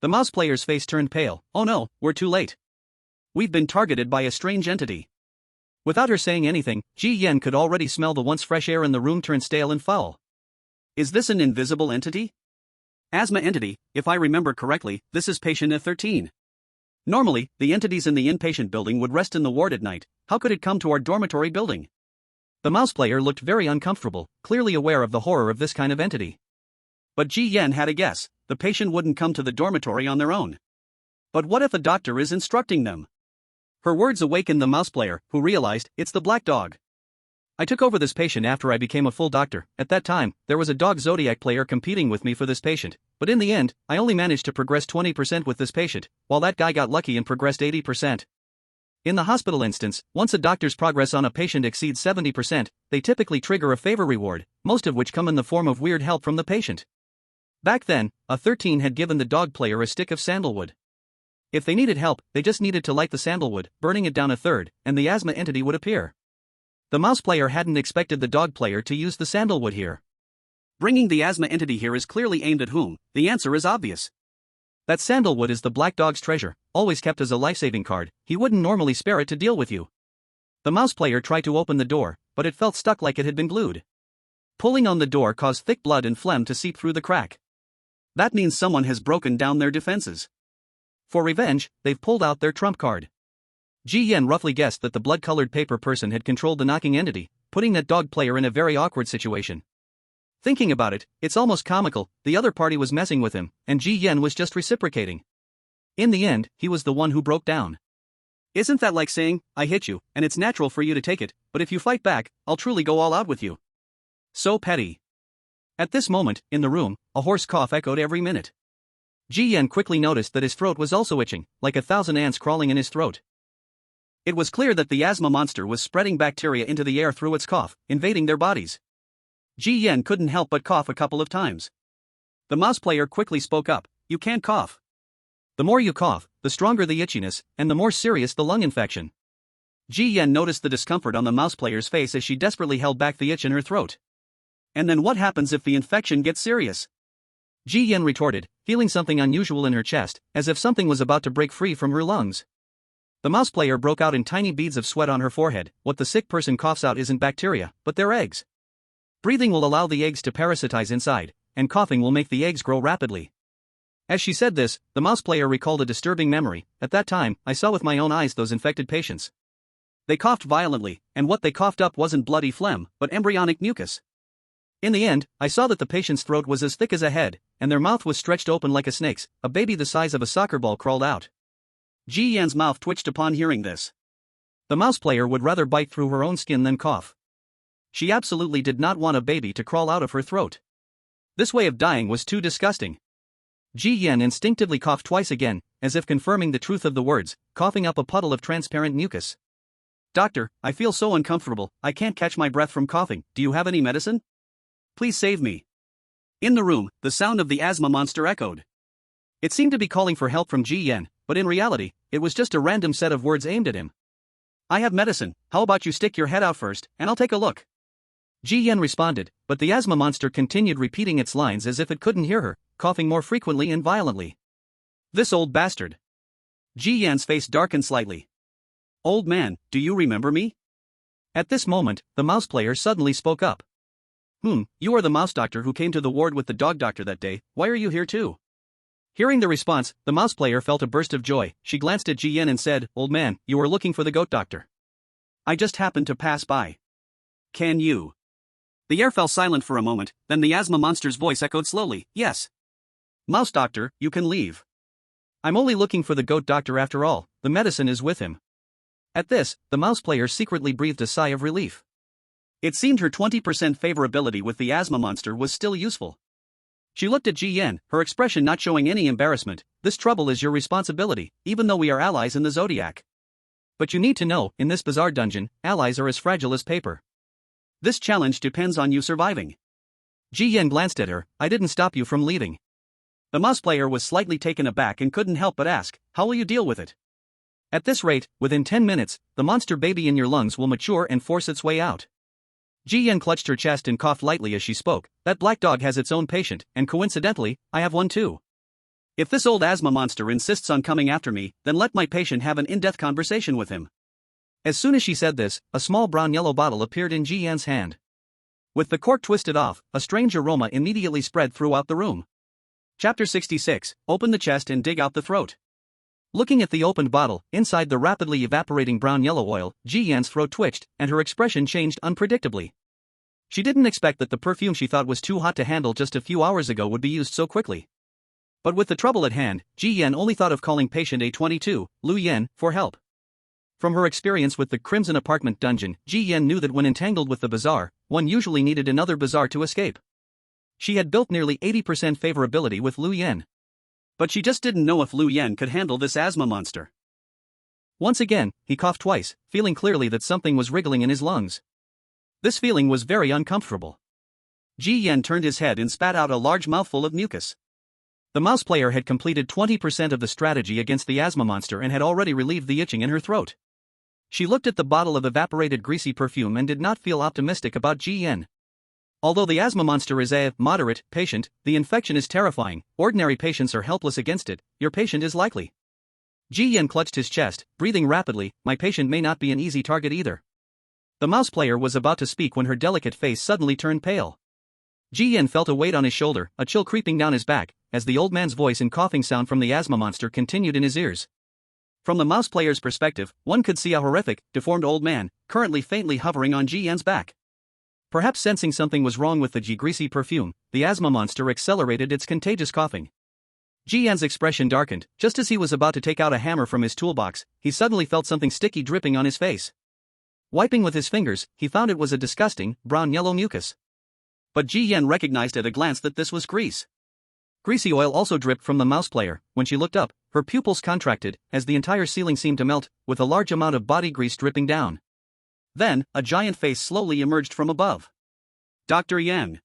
The mouse player's face turned pale. Oh no, we're too late. We've been targeted by a strange entity. Without her saying anything, Ji Yan could already smell the once fresh air in the room turn stale and foul. Is this an invisible entity? Asthma entity, if I remember correctly, this is patient A13. Normally, the entities in the inpatient building would rest in the ward at night. How could it come to our dormitory building? The mouse player looked very uncomfortable, clearly aware of the horror of this kind of entity. But Ji Yan had a guess, the patient wouldn't come to the dormitory on their own. But what if a doctor is instructing them? Her words awakened the mouse player, who realized, it's the black dog. I took over this patient after I became a full doctor. At that time, there was a dog zodiac player competing with me for this patient, but in the end, I only managed to progress 20% with this patient, while that guy got lucky and progressed 80%. In the hospital instance, once a doctor's progress on a patient exceeds 70%, they typically trigger a favor reward, most of which come in the form of weird help from the patient. Back then, a 13 had given the dog player a stick of sandalwood. If they needed help, they just needed to light the sandalwood, burning it down a third, and the asthma entity would appear. The mouse player hadn't expected the dog player to use the sandalwood here. Bringing the asthma entity here is clearly aimed at whom? The answer is obvious. That sandalwood is the black dog's treasure, always kept as a life-saving card. He wouldn't normally spare it to deal with you. The mouse player tried to open the door, but it felt stuck like it had been glued. Pulling on the door caused thick blood and phlegm to seep through the crack. That means someone has broken down their defenses. For revenge, they've pulled out their trump card. Ji Yan roughly guessed that the blood-colored paper person had controlled the knocking entity, putting that dog player in a very awkward situation. Thinking about it, it's almost comical. The other party was messing with him, and Ji Yan was just reciprocating. In the end, he was the one who broke down. Isn't that like saying, I hit you, and it's natural for you to take it, but if you fight back, I'll truly go all out with you. So petty. At this moment, in the room, a hoarse cough echoed every minute. Ji Yan quickly noticed that his throat was also itching, like 1,000 ants crawling in his throat. It was clear that the asthma monster was spreading bacteria into the air through its cough, invading their bodies. Ji Yan couldn't help but cough a couple of times. The mouse player quickly spoke up, you can't cough. The more you cough, the stronger the itchiness, and the more serious the lung infection. Ji Yan noticed the discomfort on the mouse player's face as she desperately held back the itch in her throat. And then what happens if the infection gets serious? Ji Yan retorted, feeling something unusual in her chest, as if something was about to break free from her lungs. The mouse player broke out in tiny beads of sweat on her forehead. What the sick person coughs out isn't bacteria, but their eggs. Breathing will allow the eggs to parasitize inside, and coughing will make the eggs grow rapidly. As she said this, the mouse player recalled a disturbing memory. At that time, I saw with my own eyes those infected patients. They coughed violently, and what they coughed up wasn't bloody phlegm, but embryonic mucus. In the end, I saw that the patient's throat was as thick as a head, and their mouth was stretched open like a snake's. A baby the size of a soccer ball crawled out. Ji Yan's mouth twitched upon hearing this. The mouse player would rather bite through her own skin than cough. She absolutely did not want a baby to crawl out of her throat. This way of dying was too disgusting. Ji Yan instinctively coughed twice again, as if confirming the truth of the words, coughing up a puddle of transparent mucus. Doctor, I feel so uncomfortable, I can't catch my breath from coughing. Do you have any medicine? Please save me. In the room, the sound of the asthma monster echoed. It seemed to be calling for help from Ji Yan, but in reality, it was just a random set of words aimed at him. I have medicine, how about you stick your head out first, and I'll take a look. Ji Yan responded, but the asthma monster continued repeating its lines as if it couldn't hear her, coughing more frequently and violently. This old bastard. Ji Yan's face darkened slightly. Old man, do you remember me? At this moment, the mouse player suddenly spoke up. You are the mouse doctor who came to the ward with the dog doctor that day. Why are you here too? Hearing the response, the mouse player felt a burst of joy. She glanced at Ji Yan and said, Old man, you were looking for the goat doctor. I just happened to pass by. Can you? The air fell silent for a moment, then the asthma monster's voice echoed slowly, yes. Mouse doctor, you can leave. I'm only looking for the goat doctor after all, the medicine is with him. At this, the mouse player secretly breathed a sigh of relief. It seemed her 20% favorability with the asthma monster was still useful. She looked at Ji Yan, her expression not showing any embarrassment. This trouble is your responsibility, even though we are allies in the Zodiac. But you need to know, in this bizarre dungeon, allies are as fragile as paper. This challenge depends on you surviving. Ji Yan glanced at her, I didn't stop you from leaving. The mouse player was slightly taken aback and couldn't help but ask, how will you deal with it? At this rate, within 10 minutes, the monster baby in your lungs will mature and force its way out. Ji Yan clutched her chest and coughed lightly as she spoke. That black dog has its own patient, and coincidentally, I have one too. If this old asthma monster insists on coming after me, then let my patient have an in-depth conversation with him. As soon as she said this, a small brown-yellow bottle appeared in Ji Yan's hand. With the cork twisted off, a strange aroma immediately spread throughout the room. Chapter 66, Open the chest and dig out the throat. Looking at the opened bottle, inside the rapidly evaporating brown-yellow oil, Ji Yan's throat twitched, and her expression changed unpredictably. She didn't expect that the perfume she thought was too hot to handle just a few hours ago would be used so quickly. But with the trouble at hand, Ji Yan only thought of calling patient A22, Lu Yan, for help. From her experience with the Crimson Apartment dungeon, Ji Yan knew that when entangled with the bazaar, one usually needed another bazaar to escape. She had built nearly 80% favorability with Lu Yan. But she just didn't know if Lu Yan could handle this asthma monster. Once again, he coughed twice, feeling clearly that something was wriggling in his lungs. This feeling was very uncomfortable. Ji Yan turned his head and spat out a large mouthful of mucus. The mouse player had completed 20% of the strategy against the asthma monster and had already relieved the itching in her throat. She looked at the bottle of evaporated greasy perfume and did not feel optimistic about Ji Yan. Although the asthma monster is a moderate patient, the infection is terrifying. Ordinary patients are helpless against it. Your patient is likely. Ji Yan clutched his chest, breathing rapidly. My patient may not be an easy target either. The mouse player was about to speak when her delicate face suddenly turned pale. Ji Yan felt a weight on his shoulder, a chill creeping down his back, as the old man's voice and coughing sound from the asthma monster continued in his ears. From the mouse player's perspective, one could see a horrific, deformed old man, currently faintly hovering on Ji Yan's back. Perhaps sensing something was wrong with the greasy perfume, the asthma monster accelerated its contagious coughing. Ji Yan's expression darkened. Just as he was about to take out a hammer from his toolbox, he suddenly felt something sticky dripping on his face. Wiping with his fingers, he found it was a disgusting, brown-yellow mucus. But Ji Yan recognized at a glance that this was grease. Greasy oil also dripped from the mouse player. When she looked up, her pupils contracted, as the entire ceiling seemed to melt, with a large amount of body grease dripping down. Then, a giant face slowly emerged from above. Dr. Yang.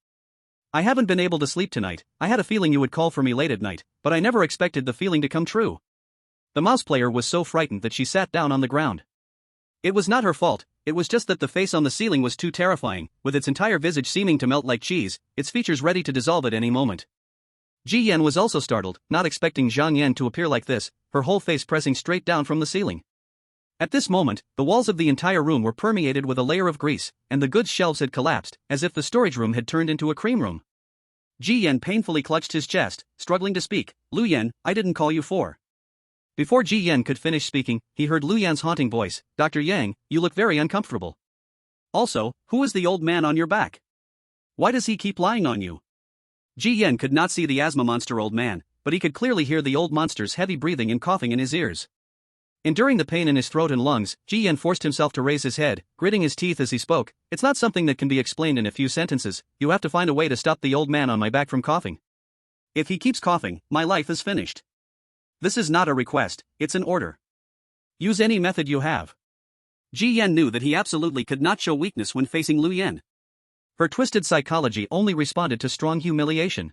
I haven't been able to sleep tonight. I had a feeling you would call for me late at night, but I never expected the feeling to come true. The mouse player was so frightened that she sat down on the ground. It was not her fault, it was just that the face on the ceiling was too terrifying, with its entire visage seeming to melt like cheese, its features ready to dissolve at any moment. Ji Yan was also startled, not expecting Zhang Yan to appear like this, her whole face pressing straight down from the ceiling. At this moment, the walls of the entire room were permeated with a layer of grease, and the goods shelves had collapsed, as if the storage room had turned into a cream room. Ji Yan painfully clutched his chest, struggling to speak. Lu Yan, I didn't call you for. Before Ji Yan could finish speaking, he heard Lu Yan's haunting voice. Dr. Yang, you look very uncomfortable. Also, who is the old man on your back? Why does he keep lying on you? Ji Yan could not see the asthma monster old man, but he could clearly hear the old monster's heavy breathing and coughing in his ears. Enduring the pain in his throat and lungs, Ji Yan forced himself to raise his head, gritting his teeth as he spoke. It's not something that can be explained in a few sentences. You have to find a way to stop the old man on my back from coughing. If he keeps coughing, my life is finished. This is not a request, it's an order. Use any method you have. Ji Yan knew that he absolutely could not show weakness when facing Lu Yan. Her twisted psychology only responded to strong humiliation.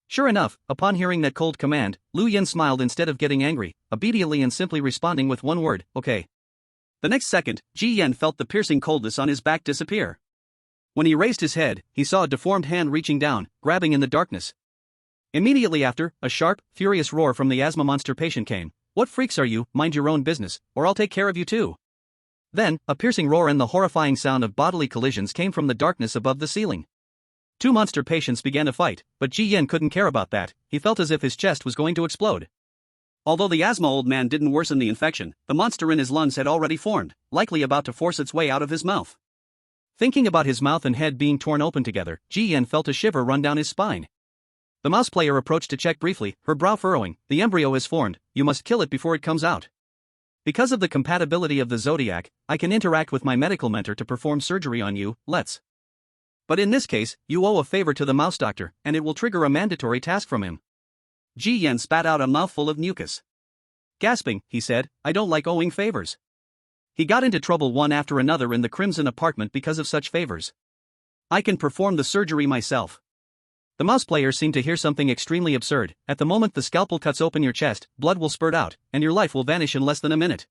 Sure enough, upon hearing that cold command, Lu Yan smiled instead of getting angry, obediently and simply responding with one word, okay. The next second, Ji Yan felt the piercing coldness on his back disappear. When he raised his head, he saw a deformed hand reaching down, grabbing in the darkness. Immediately after, a sharp, furious roar from the asthma monster patient came. What freaks are you? Mind your own business, or I'll take care of you too. Then, a piercing roar and the horrifying sound of bodily collisions came from the darkness above the ceiling. Two monster patients began to fight, but Ji Yan couldn't care about that. He felt as if his chest was going to explode. Although the asthma old man didn't worsen the infection, the monster in his lungs had already formed, likely about to force its way out of his mouth. Thinking about his mouth and head being torn open together, Ji Yan felt a shiver run down his spine. The mouse player approached to check briefly, her brow furrowing. The embryo is formed, you must kill it before it comes out. Because of the compatibility of the Zodiac, I can interact with my medical mentor to perform surgery on you, let's. But in this case, you owe a favor to the mouse doctor, and it will trigger a mandatory task from him. Ji Yan spat out a mouthful of mucus. Gasping, he said, I don't like owing favors. He got into trouble one after another in the Crimson apartment because of such favors. I can perform the surgery myself. The mouse player seemed to hear something extremely absurd. At the moment the scalpel cuts open your chest, blood will spurt out, and your life will vanish in less than a minute.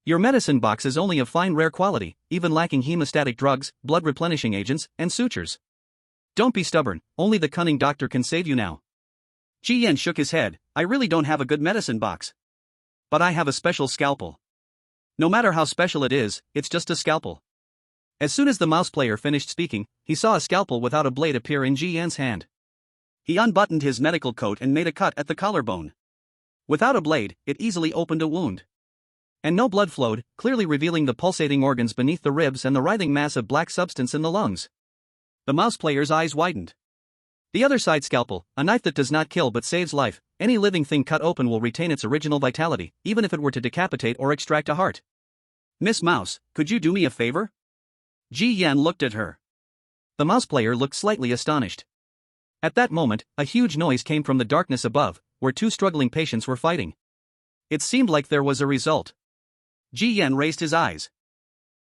Your medicine box is only of fine rare quality, even lacking hemostatic drugs, blood replenishing agents, and sutures. Don't be stubborn, only the cunning doctor can save you now. Ji Yan shook his head. I really don't have a good medicine box. But I have a special scalpel. No matter how special it is, it's just a scalpel. As soon as the mouse player finished speaking, he saw a scalpel without a blade appear in Ji Yan's hand. He unbuttoned his medical coat and made a cut at the collarbone. Without a blade, it easily opened a wound. And no blood flowed, clearly revealing the pulsating organs beneath the ribs and the writhing mass of black substance in the lungs. The mouse player's eyes widened. The other side scalpel, a knife that does not kill but saves life. Any living thing cut open will retain its original vitality, even if it were to decapitate or extract a heart. Miss Mouse, could you do me a favor? Ji Yan looked at her. The mouse player looked slightly astonished. At that moment, a huge noise came from the darkness above, where two struggling patients were fighting. It seemed like there was a result. Ji Yan raised his eyes.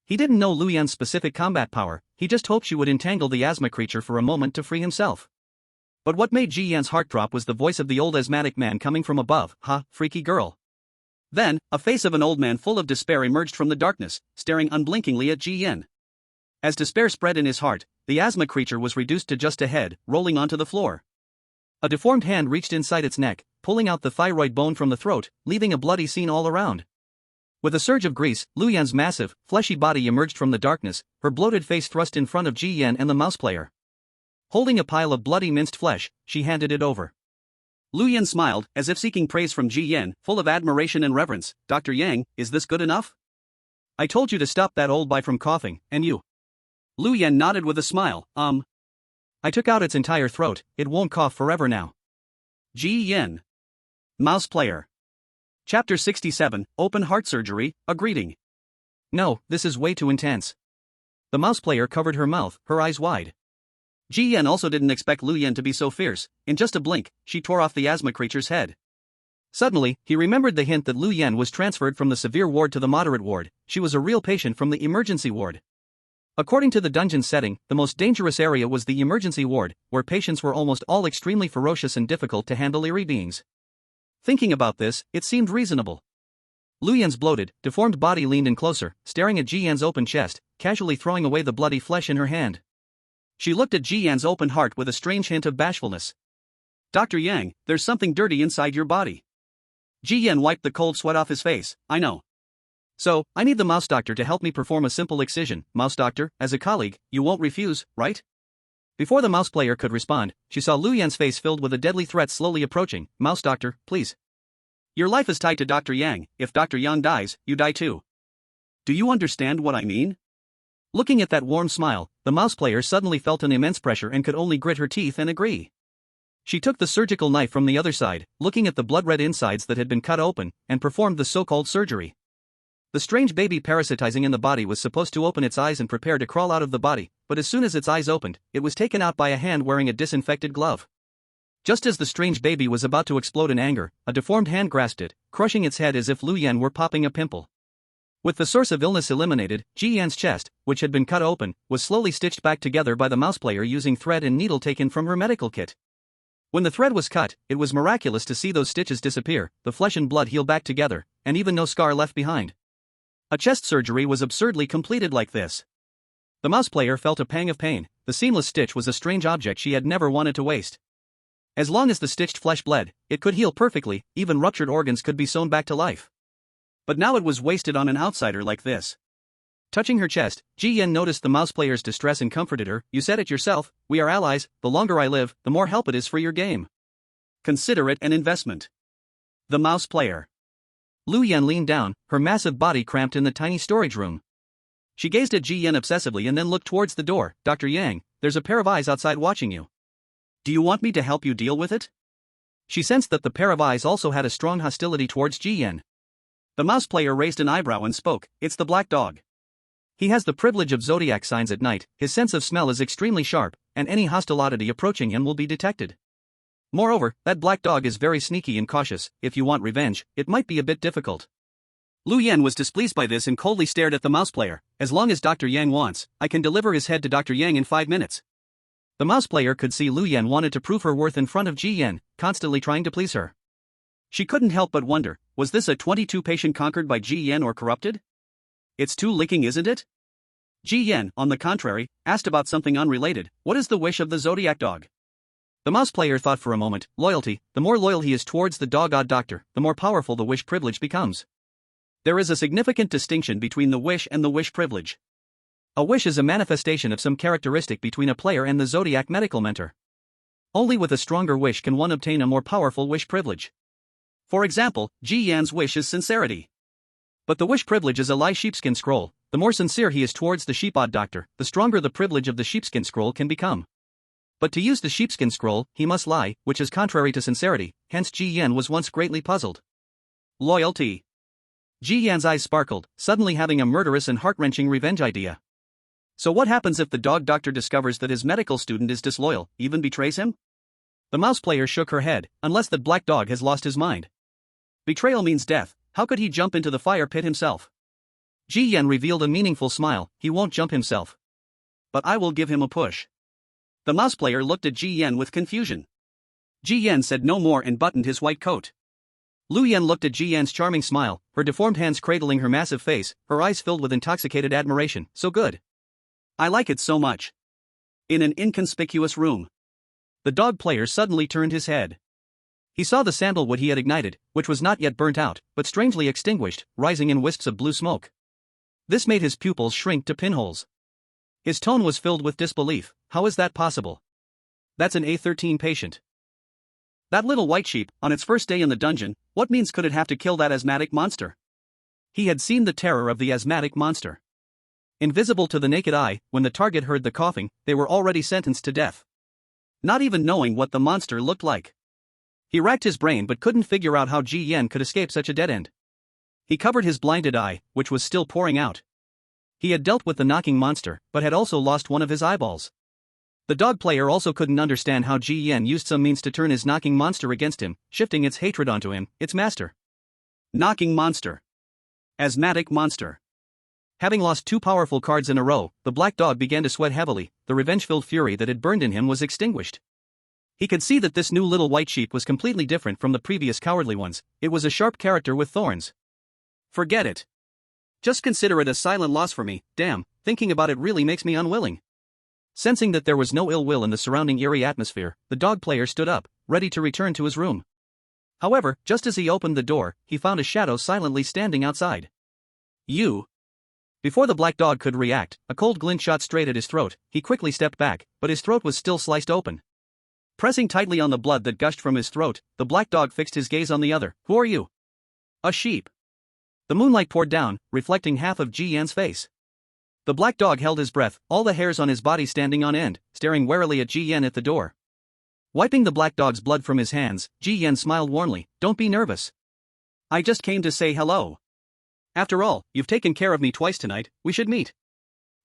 He didn't know Lu Yan's specific combat power, he just hoped she would entangle the asthma creature for a moment to free himself. But what made Ji Yan's heart drop was the voice of the old asthmatic man coming from above. Ha, freaky girl. Then, a face of an old man full of despair emerged from the darkness, staring unblinkingly at Ji Yan. As despair spread in his heart, the asthma creature was reduced to just a head, rolling onto the floor. A deformed hand reached inside its neck, pulling out the thyroid bone from the throat, leaving a bloody scene all around. With a surge of grease, Lu Yan's massive, fleshy body emerged from the darkness, her bloated face thrust in front of Ji Yan and the mouse player. Holding a pile of bloody minced flesh, she handed it over. Lu Yan smiled, as if seeking praise from Ji Yan, full of admiration and reverence. Dr. Yang, is this good enough? I told you to stop that old boy from coughing, and you. Lu Yan nodded with a smile, I took out its entire throat, it won't cough forever now. Ji Yan. Mouse Player. Chapter 67, Open Heart Surgery, A Greeting. No, this is way too intense. The mouse player covered her mouth, her eyes wide. Ji Yan also didn't expect Lu Yan to be so fierce. In just a blink, she tore off the asthma creature's head. Suddenly, he remembered the hint that Lu Yan was transferred from the severe ward to the moderate ward. She was a real patient from the emergency ward. According to the dungeon setting, the most dangerous area was the emergency ward, where patients were almost all extremely ferocious and difficult to handle eerie beings. Thinking about this, it seemed reasonable. Lu Yan's bloated, deformed body leaned in closer, staring at Ji Yan's open chest, casually throwing away the bloody flesh in her hand. She looked at Ji Yan's open heart with a strange hint of bashfulness. Dr. Yang, there's something dirty inside your body. Ji Yan wiped the cold sweat off his face. I know. So, I need the mouse doctor to help me perform a simple excision. Mouse doctor, as a colleague, you won't refuse, right? Before the mouse player could respond, she saw Lu Yan's face filled with a deadly threat slowly approaching. Mouse doctor, please. Your life is tied to Dr. Yang. If Dr. Yang dies, you die too. Do you understand what I mean? Looking at that warm smile, the mouse player suddenly felt an immense pressure and could only grit her teeth and agree. She took the surgical knife from the other side, looking at the blood-red insides that had been cut open, and performed the so-called surgery. The strange baby parasitizing in the body was supposed to open its eyes and prepare to crawl out of the body, but as soon as its eyes opened, it was taken out by a hand wearing a disinfected glove. Just as the strange baby was about to explode in anger, a deformed hand grasped it, crushing its head as if Lu Yan were popping a pimple. With the source of illness eliminated, Ji Yan's chest, which had been cut open, was slowly stitched back together by the mouse player using thread and needle taken from her medical kit. When the thread was cut, it was miraculous to see those stitches disappear, the flesh and blood heal back together, and even no scar left behind. A chest surgery was absurdly completed like this. The mouse player felt a pang of pain. The seamless stitch was a strange object she had never wanted to waste. As long as the stitched flesh bled, it could heal perfectly, even ruptured organs could be sewn back to life. But now it was wasted on an outsider like this. Touching her chest, Ji Yan noticed the mouse player's distress and comforted her. You said it yourself, we are allies, the longer I live, the more help it is for your game. Consider it an investment. The mouse player. Lu Yan leaned down, her massive body cramped in the tiny storage room. She gazed at Ji Yan obsessively and then looked towards the door. Dr. Yang, there's a pair of eyes outside watching you. Do you want me to help you deal with it? She sensed that the pair of eyes also had a strong hostility towards Ji Yan. The mouse player raised an eyebrow and spoke. It's the black dog. He has the privilege of Zodiac signs at night, his sense of smell is extremely sharp, and any hostility approaching him will be detected. Moreover, that black dog is very sneaky and cautious. If you want revenge, it might be a bit difficult. Lu Yan was displeased by this and coldly stared at the mouse player. As long as Dr. Yang wants, I can deliver his head to Dr. Yang in 5 minutes. The mouse player could see Lu Yan wanted to prove her worth in front of Ji Yan, constantly trying to please her. She couldn't help but wonder, was this a 22 patient conquered by Ji Yan or corrupted? It's too licking, isn't it? Ji Yan, on the contrary, asked about something unrelated. What is the wish of the Zodiac dog? The mouse player thought for a moment. Loyalty. The more loyal he is towards the dog-god doctor, the more powerful the wish privilege becomes. There is a significant distinction between the wish and the wish privilege. A wish is a manifestation of some characteristic between a player and the Zodiac medical mentor. Only with a stronger wish can one obtain a more powerful wish privilege. For example, Ji Yan's wish is sincerity. But the wish privilege is a lie sheepskin scroll. The more sincere he is towards the sheep-odd doctor, the stronger the privilege of the sheepskin scroll can become. But to use the sheepskin scroll, he must lie, which is contrary to sincerity, hence Ji Yan was once greatly puzzled. Loyalty. Ji Yan's eyes sparkled, suddenly having a murderous and heart-wrenching revenge idea. So what happens if the dog doctor discovers that his medical student is disloyal, even betrays him? The mouse player shook her head, unless that black dog has lost his mind. Betrayal means death, how could he jump into the fire pit himself? Ji Yan revealed a meaningful smile. He won't jump himself. But I will give him a push. The mouse player looked at Ji Yan with confusion. Ji Yan said no more and buttoned his white coat. Lu Yan looked at Ji Yan's charming smile, her deformed hands cradling her massive face, her eyes filled with intoxicated admiration. So good. I like it so much. In an inconspicuous room. The dog player suddenly turned his head. He saw the sandalwood he had ignited, which was not yet burnt out, but strangely extinguished, rising in wisps of blue smoke. This made his pupils shrink to pinholes. His tone was filled with disbelief. How is that possible? That's an A13 patient. That little white sheep, on its first day in the dungeon, what means could it have to kill that asthmatic monster? He had seen the terror of the asthmatic monster. Invisible to the naked eye, when the target heard the coughing, they were already sentenced to death. Not even knowing what the monster looked like. He racked his brain but couldn't figure out how Ji Yan could escape such a dead end. He covered his blinded eye, which was still pouring out. He had dealt with the knocking monster, but had also lost one of his eyeballs. The dog player also couldn't understand how Ji Yan used some means to turn his knocking monster against him, shifting its hatred onto him, its master. Knocking monster. Asthmatic monster. Having lost 2 powerful cards in a row, the black dog began to sweat heavily. The revenge-filled fury that had burned in him was extinguished. He could see that this new little white sheep was completely different from the previous cowardly ones. It was a sharp character with thorns. Forget it. Just consider it a silent loss for me. Damn, thinking about it really makes me unwilling. Sensing that there was no ill will in the surrounding eerie atmosphere, the dog player stood up, ready to return to his room. However, just as he opened the door, he found a shadow silently standing outside. You. Before the black dog could react, a cold glint shot straight at his throat. He quickly stepped back, but his throat was still sliced open. Pressing tightly on the blood that gushed from his throat, the black dog fixed his gaze on the other. Who are you? A sheep. The moonlight poured down, reflecting half of Ji Yan's face. The black dog held his breath, all the hairs on his body standing on end, staring warily at Ji Yan at the door. Wiping the black dog's blood from his hands, Ji Yan smiled warmly. Don't be nervous. I just came to say hello. After all, you've taken care of me twice tonight, we should meet.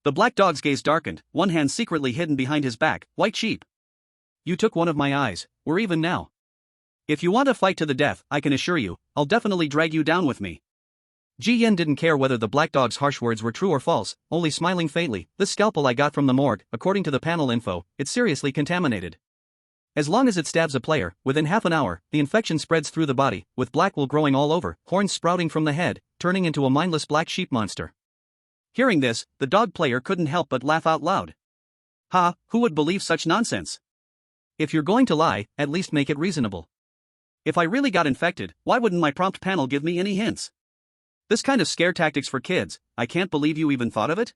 The black dog's gaze darkened, one hand secretly hidden behind his back. White sheep. You took one of my eyes, we're even now. If you want a fight to the death, I can assure you, I'll definitely drag you down with me. Ji Yan didn't care whether the black dog's harsh words were true or false, only smiling faintly. This scalpel I got from the morgue, according to the panel info, it's seriously contaminated. As long as it stabs a player, within half an hour, the infection spreads through the body, with black wool growing all over, horns sprouting from the head, turning into a mindless black sheep monster. Hearing this, the dog player couldn't help but laugh out loud. Ha, who would believe such nonsense? If you're going to lie, at least make it reasonable. If I really got infected, why wouldn't my prompt panel give me any hints? This kind of scare tactics for kids, I can't believe you even thought of it?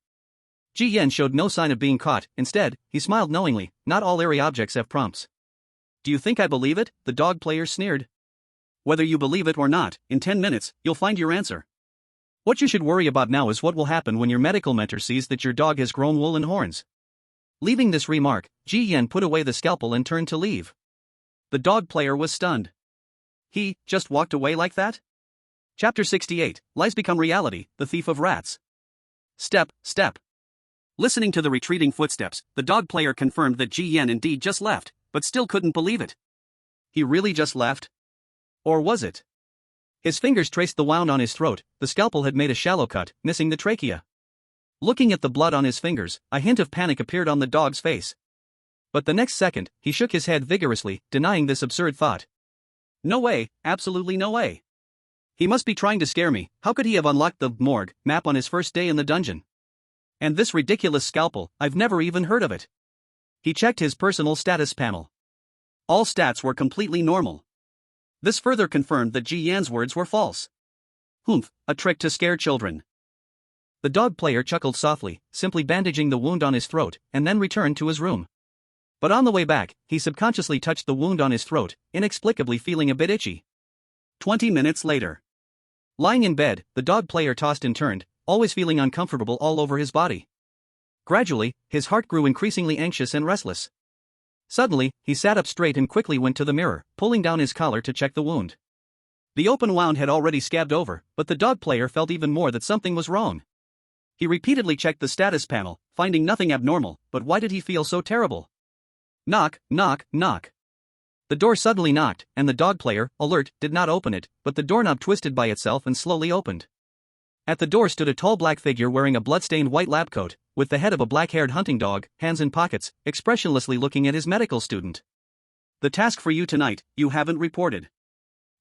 Ji Yan showed no sign of being caught. Instead, he smiled knowingly. Not all airy objects have prompts. Do you think I believe it? The dog player sneered. Whether you believe it or not, in 10 minutes, you'll find your answer. What you should worry about now is what will happen when your medical mentor sees that your dog has grown wool and horns. Leaving this remark, Ji Yan put away the scalpel and turned to leave. The dog player was stunned. He just walked away like that? Chapter 68, Lies Become Reality, The Thief of Rats. Step. Listening to the retreating footsteps, the dog player confirmed that Ji Yan indeed just left, but still couldn't believe it. He really just left? Or was it? His fingers traced the wound on his throat. The scalpel had made a shallow cut, missing the trachea. Looking at the blood on his fingers, a hint of panic appeared on the dog's face. But the next second, he shook his head vigorously, denying this absurd thought. No way, absolutely no way. He must be trying to scare me. How could he have unlocked the morgue map on his first day in the dungeon? And this ridiculous scalpel, I've never even heard of it. He checked his personal status panel. All stats were completely normal. This further confirmed that Ji Yan's words were false. Humph, a trick to scare children. The dog player chuckled softly, simply bandaging the wound on his throat, and then returned to his room. But on the way back, he subconsciously touched the wound on his throat, inexplicably feeling a bit itchy. 20 minutes later. Lying in bed, the dog player tossed and turned, always feeling uncomfortable all over his body. Gradually, his heart grew increasingly anxious and restless. Suddenly, he sat up straight and quickly went to the mirror, pulling down his collar to check the wound. The open wound had already scabbed over, but the dog player felt even more that something was wrong. He repeatedly checked the status panel, finding nothing abnormal, but why did he feel so terrible? Knock. The door suddenly knocked, and the dog player, alert, did not open it, but the doorknob twisted by itself and slowly opened. At the door stood a tall black figure wearing a blood-stained white lab coat, with the head of a black-haired hunting dog, hands in pockets, expressionlessly looking at his medical student. The task for you tonight, you haven't reported.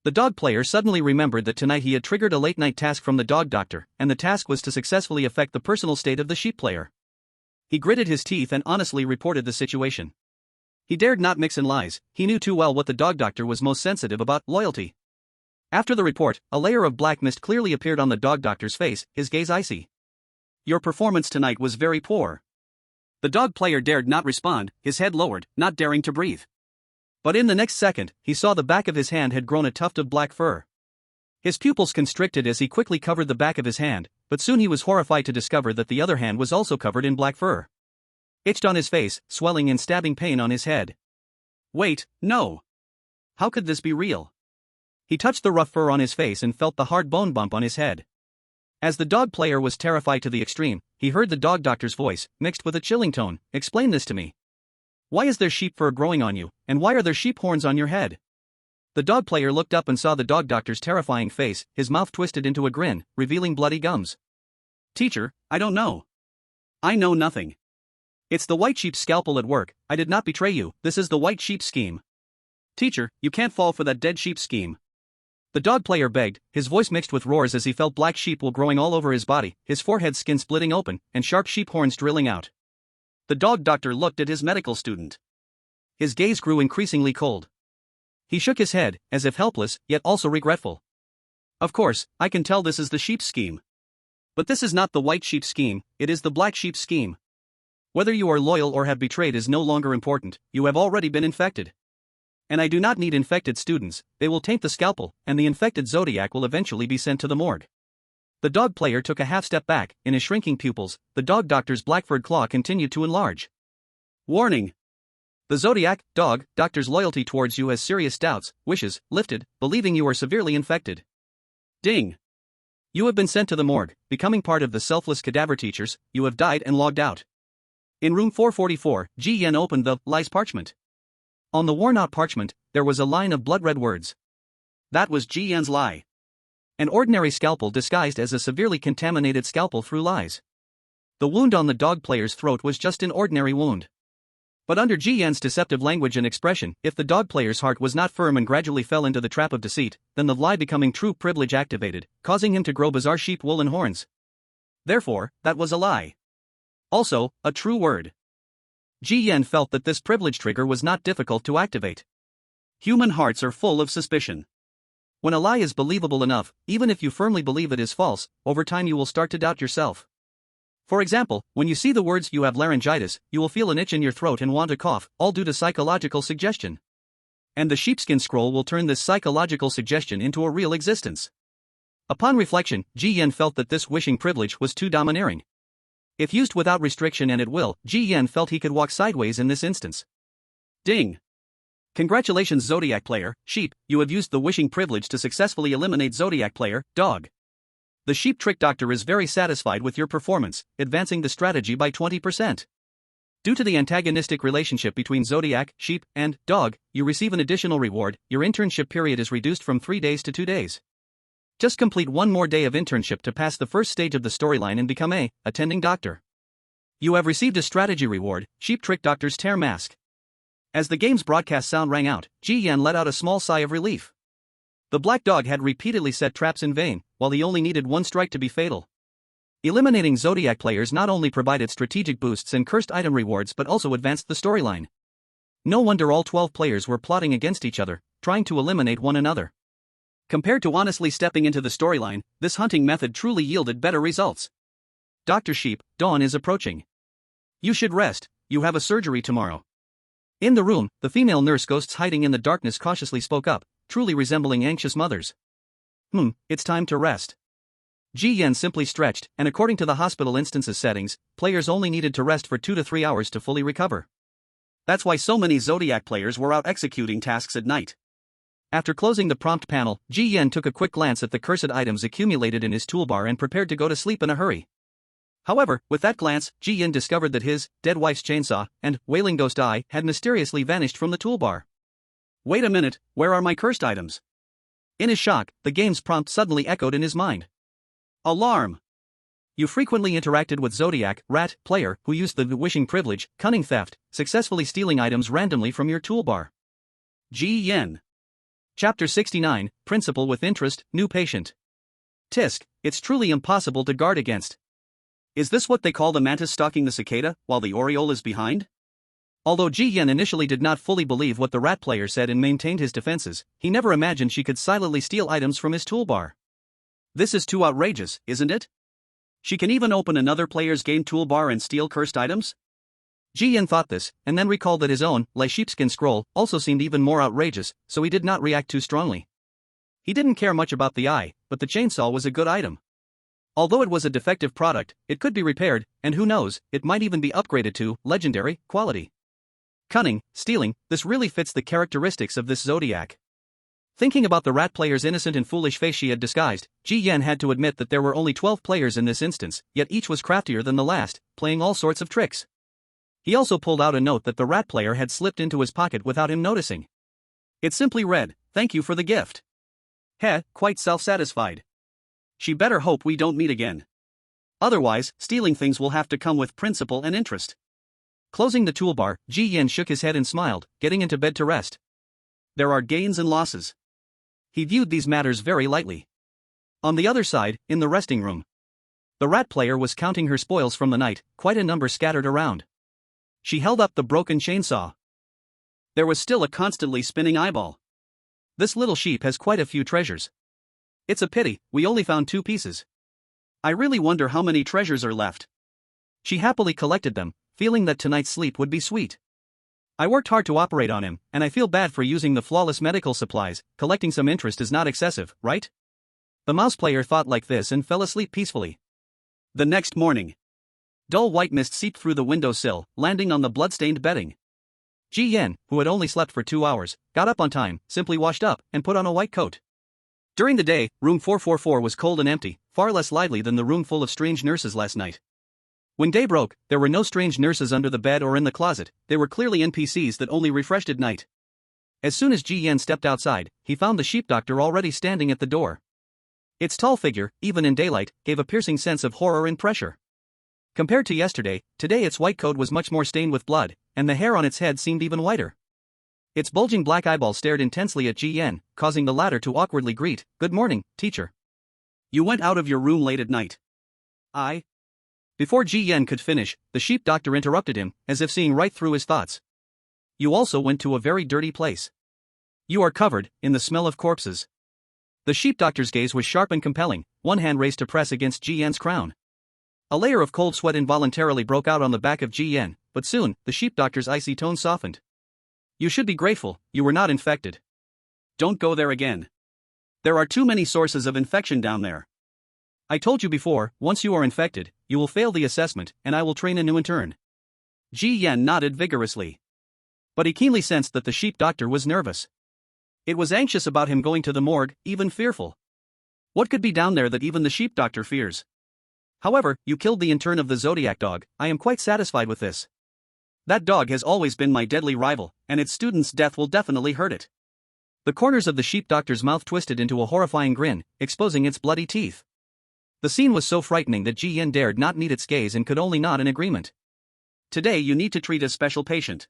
The dog player suddenly remembered that tonight he had triggered a late-night task from the dog doctor, and the task was to successfully affect the personal state of the sheep player. He gritted his teeth and honestly reported the situation. He dared not mix in lies. He knew too well what the dog doctor was most sensitive about: loyalty. After the report, a layer of black mist clearly appeared on the dog doctor's face, his gaze icy. Your performance tonight was very poor. The dog player dared not respond, his head lowered, not daring to breathe. But in the next second, he saw the back of his hand had grown a tuft of black fur. His pupils constricted as he quickly covered the back of his hand, but soon he was horrified to discover that the other hand was also covered in black fur. Itched on his face, swelling and stabbing pain on his head. Wait, no. How could this be real? He touched the rough fur on his face and felt the hard bone bump on his head. As the dog player was terrified to the extreme, he heard the dog doctor's voice, mixed with a chilling tone, "Explain this to me. Why is there sheep fur growing on you, and why are there sheep horns on your head?" The dog player looked up and saw the dog doctor's terrifying face, his mouth twisted into a grin, revealing bloody gums. "Teacher, I don't know. I know nothing. It's the white sheep's scalpel at work. I did not betray you, this is the white sheep scheme. Teacher, you can't fall for that dead sheep scheme." The dog player begged, his voice mixed with roars as he felt black sheep wool growing all over his body, his forehead skin splitting open, and sharp sheep horns drilling out. The dog doctor looked at his medical student. His gaze grew increasingly cold. He shook his head, as if helpless, yet also regretful. "Of course, I can tell this is the sheep scheme. But this is not the white sheep scheme, it is the black sheep scheme. Whether you are loyal or have betrayed is no longer important, you have already been infected. And I do not need infected students, they will taint the scalpel, and the infected Zodiac will eventually be sent to the morgue." The dog player took a half step back, in his shrinking pupils, the dog doctor's black-furred claw continued to enlarge. "Warning! The Zodiac, dog, doctor's loyalty towards you has serious doubts, wishes, lifted, believing you are severely infected. Ding! You have been sent to the morgue, becoming part of the selfless cadaver teachers, you have died and logged out." In room 444, Ji Yan opened the lies parchment. On the worn-out parchment, there was a line of blood-red words. That was Ji Yan's lie. An ordinary scalpel disguised as a severely contaminated scalpel through lies. The wound on the dog player's throat was just an ordinary wound. But under Ji Yan's deceptive language and expression, if the dog player's heart was not firm and gradually fell into the trap of deceit, then the lie becoming true privilege activated, causing him to grow bizarre sheep wool and horns. Therefore, that was a lie. Also, a true word. Ji Yan felt that this privilege trigger was not difficult to activate. Human hearts are full of suspicion. When a lie is believable enough, even if you firmly believe it is false, over time you will start to doubt yourself. For example, when you see the words "you have laryngitis," you will feel an itch in your throat and want to cough, all due to psychological suggestion. And the sheepskin scroll will turn this psychological suggestion into a real existence. Upon reflection, Ji Yan felt that this wishing privilege was too domineering. If used without restriction and at will, Ji Yan felt he could walk sideways in this instance. Ding! Congratulations Zodiac player, sheep, you have used the wishing privilege to successfully eliminate Zodiac player, dog. The sheep trick doctor is very satisfied with your performance, advancing the strategy by 20%. Due to the antagonistic relationship between Zodiac, sheep, and dog, you receive an additional reward. Your internship period is reduced from 3 days to 2 days. Just complete one more day of internship to pass the first stage of the storyline and become a attending doctor. You have received a strategy reward, Sheep Trick Doctor's Tear Mask. As the game's broadcast sound rang out, Ji Yan let out a small sigh of relief. The black dog had repeatedly set traps in vain, while he only needed one strike to be fatal. Eliminating Zodiac players not only provided strategic boosts and cursed item rewards but also advanced the storyline. No wonder all 12 players were plotting against each other, trying to eliminate one another. Compared to honestly stepping into the storyline, this hunting method truly yielded better results. Dr. Sheep, dawn is approaching. You should rest, you have a surgery tomorrow. In the room, the female nurse ghosts hiding in the darkness cautiously spoke up, truly resembling anxious mothers. It's time to rest. Ji Yan simply stretched, and according to the hospital instance's settings, players only needed to rest for 2 to 3 hours to fully recover. That's why so many Zodiac players were out executing tasks at night. After closing the prompt panel, Ji Yan took a quick glance at the cursed items accumulated in his toolbar and prepared to go to sleep in a hurry. However, with that glance, Ji Yan discovered that his dead wife's chainsaw and wailing ghost eye had mysteriously vanished from the toolbar. Wait a minute, where are my cursed items? In his shock, the game's prompt suddenly echoed in his mind. Alarm! You frequently interacted with Zodiac, rat, player, who used the wishing privilege, cunning theft, successfully stealing items randomly from your toolbar. Ji Yan. Chapter 69, Principal with Interest, New Patient. Tisk, it's truly impossible to guard against. Is this what they call the mantis stalking the cicada, while the oriole is behind? Although Ji Yan initially did not fully believe what the rat player said and maintained his defenses, he never imagined she could silently steal items from his toolbar. This is too outrageous, isn't it? She can even open another player's game toolbar and steal cursed items? Ji Yan thought this, and then recalled that his own, sheepskin scroll, also seemed even more outrageous, so he did not react too strongly. He didn't care much about the eye, but the chainsaw was a good item. Although it was a defective product, it could be repaired, and who knows, it might even be upgraded to legendary quality. Cunning, stealing, this really fits the characteristics of this Zodiac. Thinking about the rat player's innocent and foolish face she had disguised, Ji Yan had to admit that there were only 12 players in this instance, yet each was craftier than the last, playing all sorts of tricks. He also pulled out a note that the rat player had slipped into his pocket without him noticing. It simply read, "Thank you for the gift." Quite self-satisfied. She better hope we don't meet again. Otherwise, stealing things will have to come with principal and interest. Closing the toolbar, Ji Yan shook his head and smiled, getting into bed to rest. There are gains and losses. He viewed these matters very lightly. On the other side, in the resting room, the rat player was counting her spoils from the night, quite a number scattered around. She held up the broken chainsaw. There was still a constantly spinning eyeball. This little sheep has quite a few treasures. It's a pity, we only found 2 pieces. I really wonder how many treasures are left. She happily collected them, feeling that tonight's sleep would be sweet. I worked hard to operate on him, and I feel bad for using the flawless medical supplies. Collecting some interest is not excessive, right? The mouse player thought like this and fell asleep peacefully. The next morning, dull white mist seeped through the windowsill, landing on the blood-stained bedding. Ji Yan, who had only slept for 2 hours, got up on time, simply washed up, and put on a white coat. During the day, room 444 was cold and empty, far less lively than the room full of strange nurses last night. When day broke, there were no strange nurses under the bed or in the closet, they were clearly NPCs that only refreshed at night. As soon as Ji Yan stepped outside, he found the sheep doctor already standing at the door. Its tall figure, even in daylight, gave a piercing sense of horror and pressure. Compared to yesterday, today its white coat was much more stained with blood, and the hair on its head seemed even whiter. Its bulging black eyeballs stared intensely at Ji Yan, causing the latter to awkwardly greet, "Good morning, teacher. You went out of your room late at night." Before Ji Yan could finish, the sheep doctor interrupted him, as if seeing right through his thoughts. "You also went to a very dirty place. You are covered in the smell of corpses." The sheep doctor's gaze was sharp and compelling, one hand raised to press against Ji Yan's crown. A layer of cold sweat involuntarily broke out on the back of Ji Yan, but soon, the sheep doctor's icy tone softened. "You should be grateful, you were not infected. Don't go there again. There are too many sources of infection down there. I told you before, once you are infected, you will fail the assessment, and I will train a new intern." Ji Yan nodded vigorously. But he keenly sensed that the sheep doctor was nervous. It was anxious about him going to the morgue, even fearful. What could be down there that even the sheep doctor fears? "However, you killed the intern of the Zodiac dog, I am quite satisfied with this. That dog has always been my deadly rival, and its student's death will definitely hurt it." The corners of the sheep doctor's mouth twisted into a horrifying grin, exposing its bloody teeth. The scene was so frightening that Ji Yan dared not meet its gaze and could only nod in agreement. "Today you need to treat a special patient."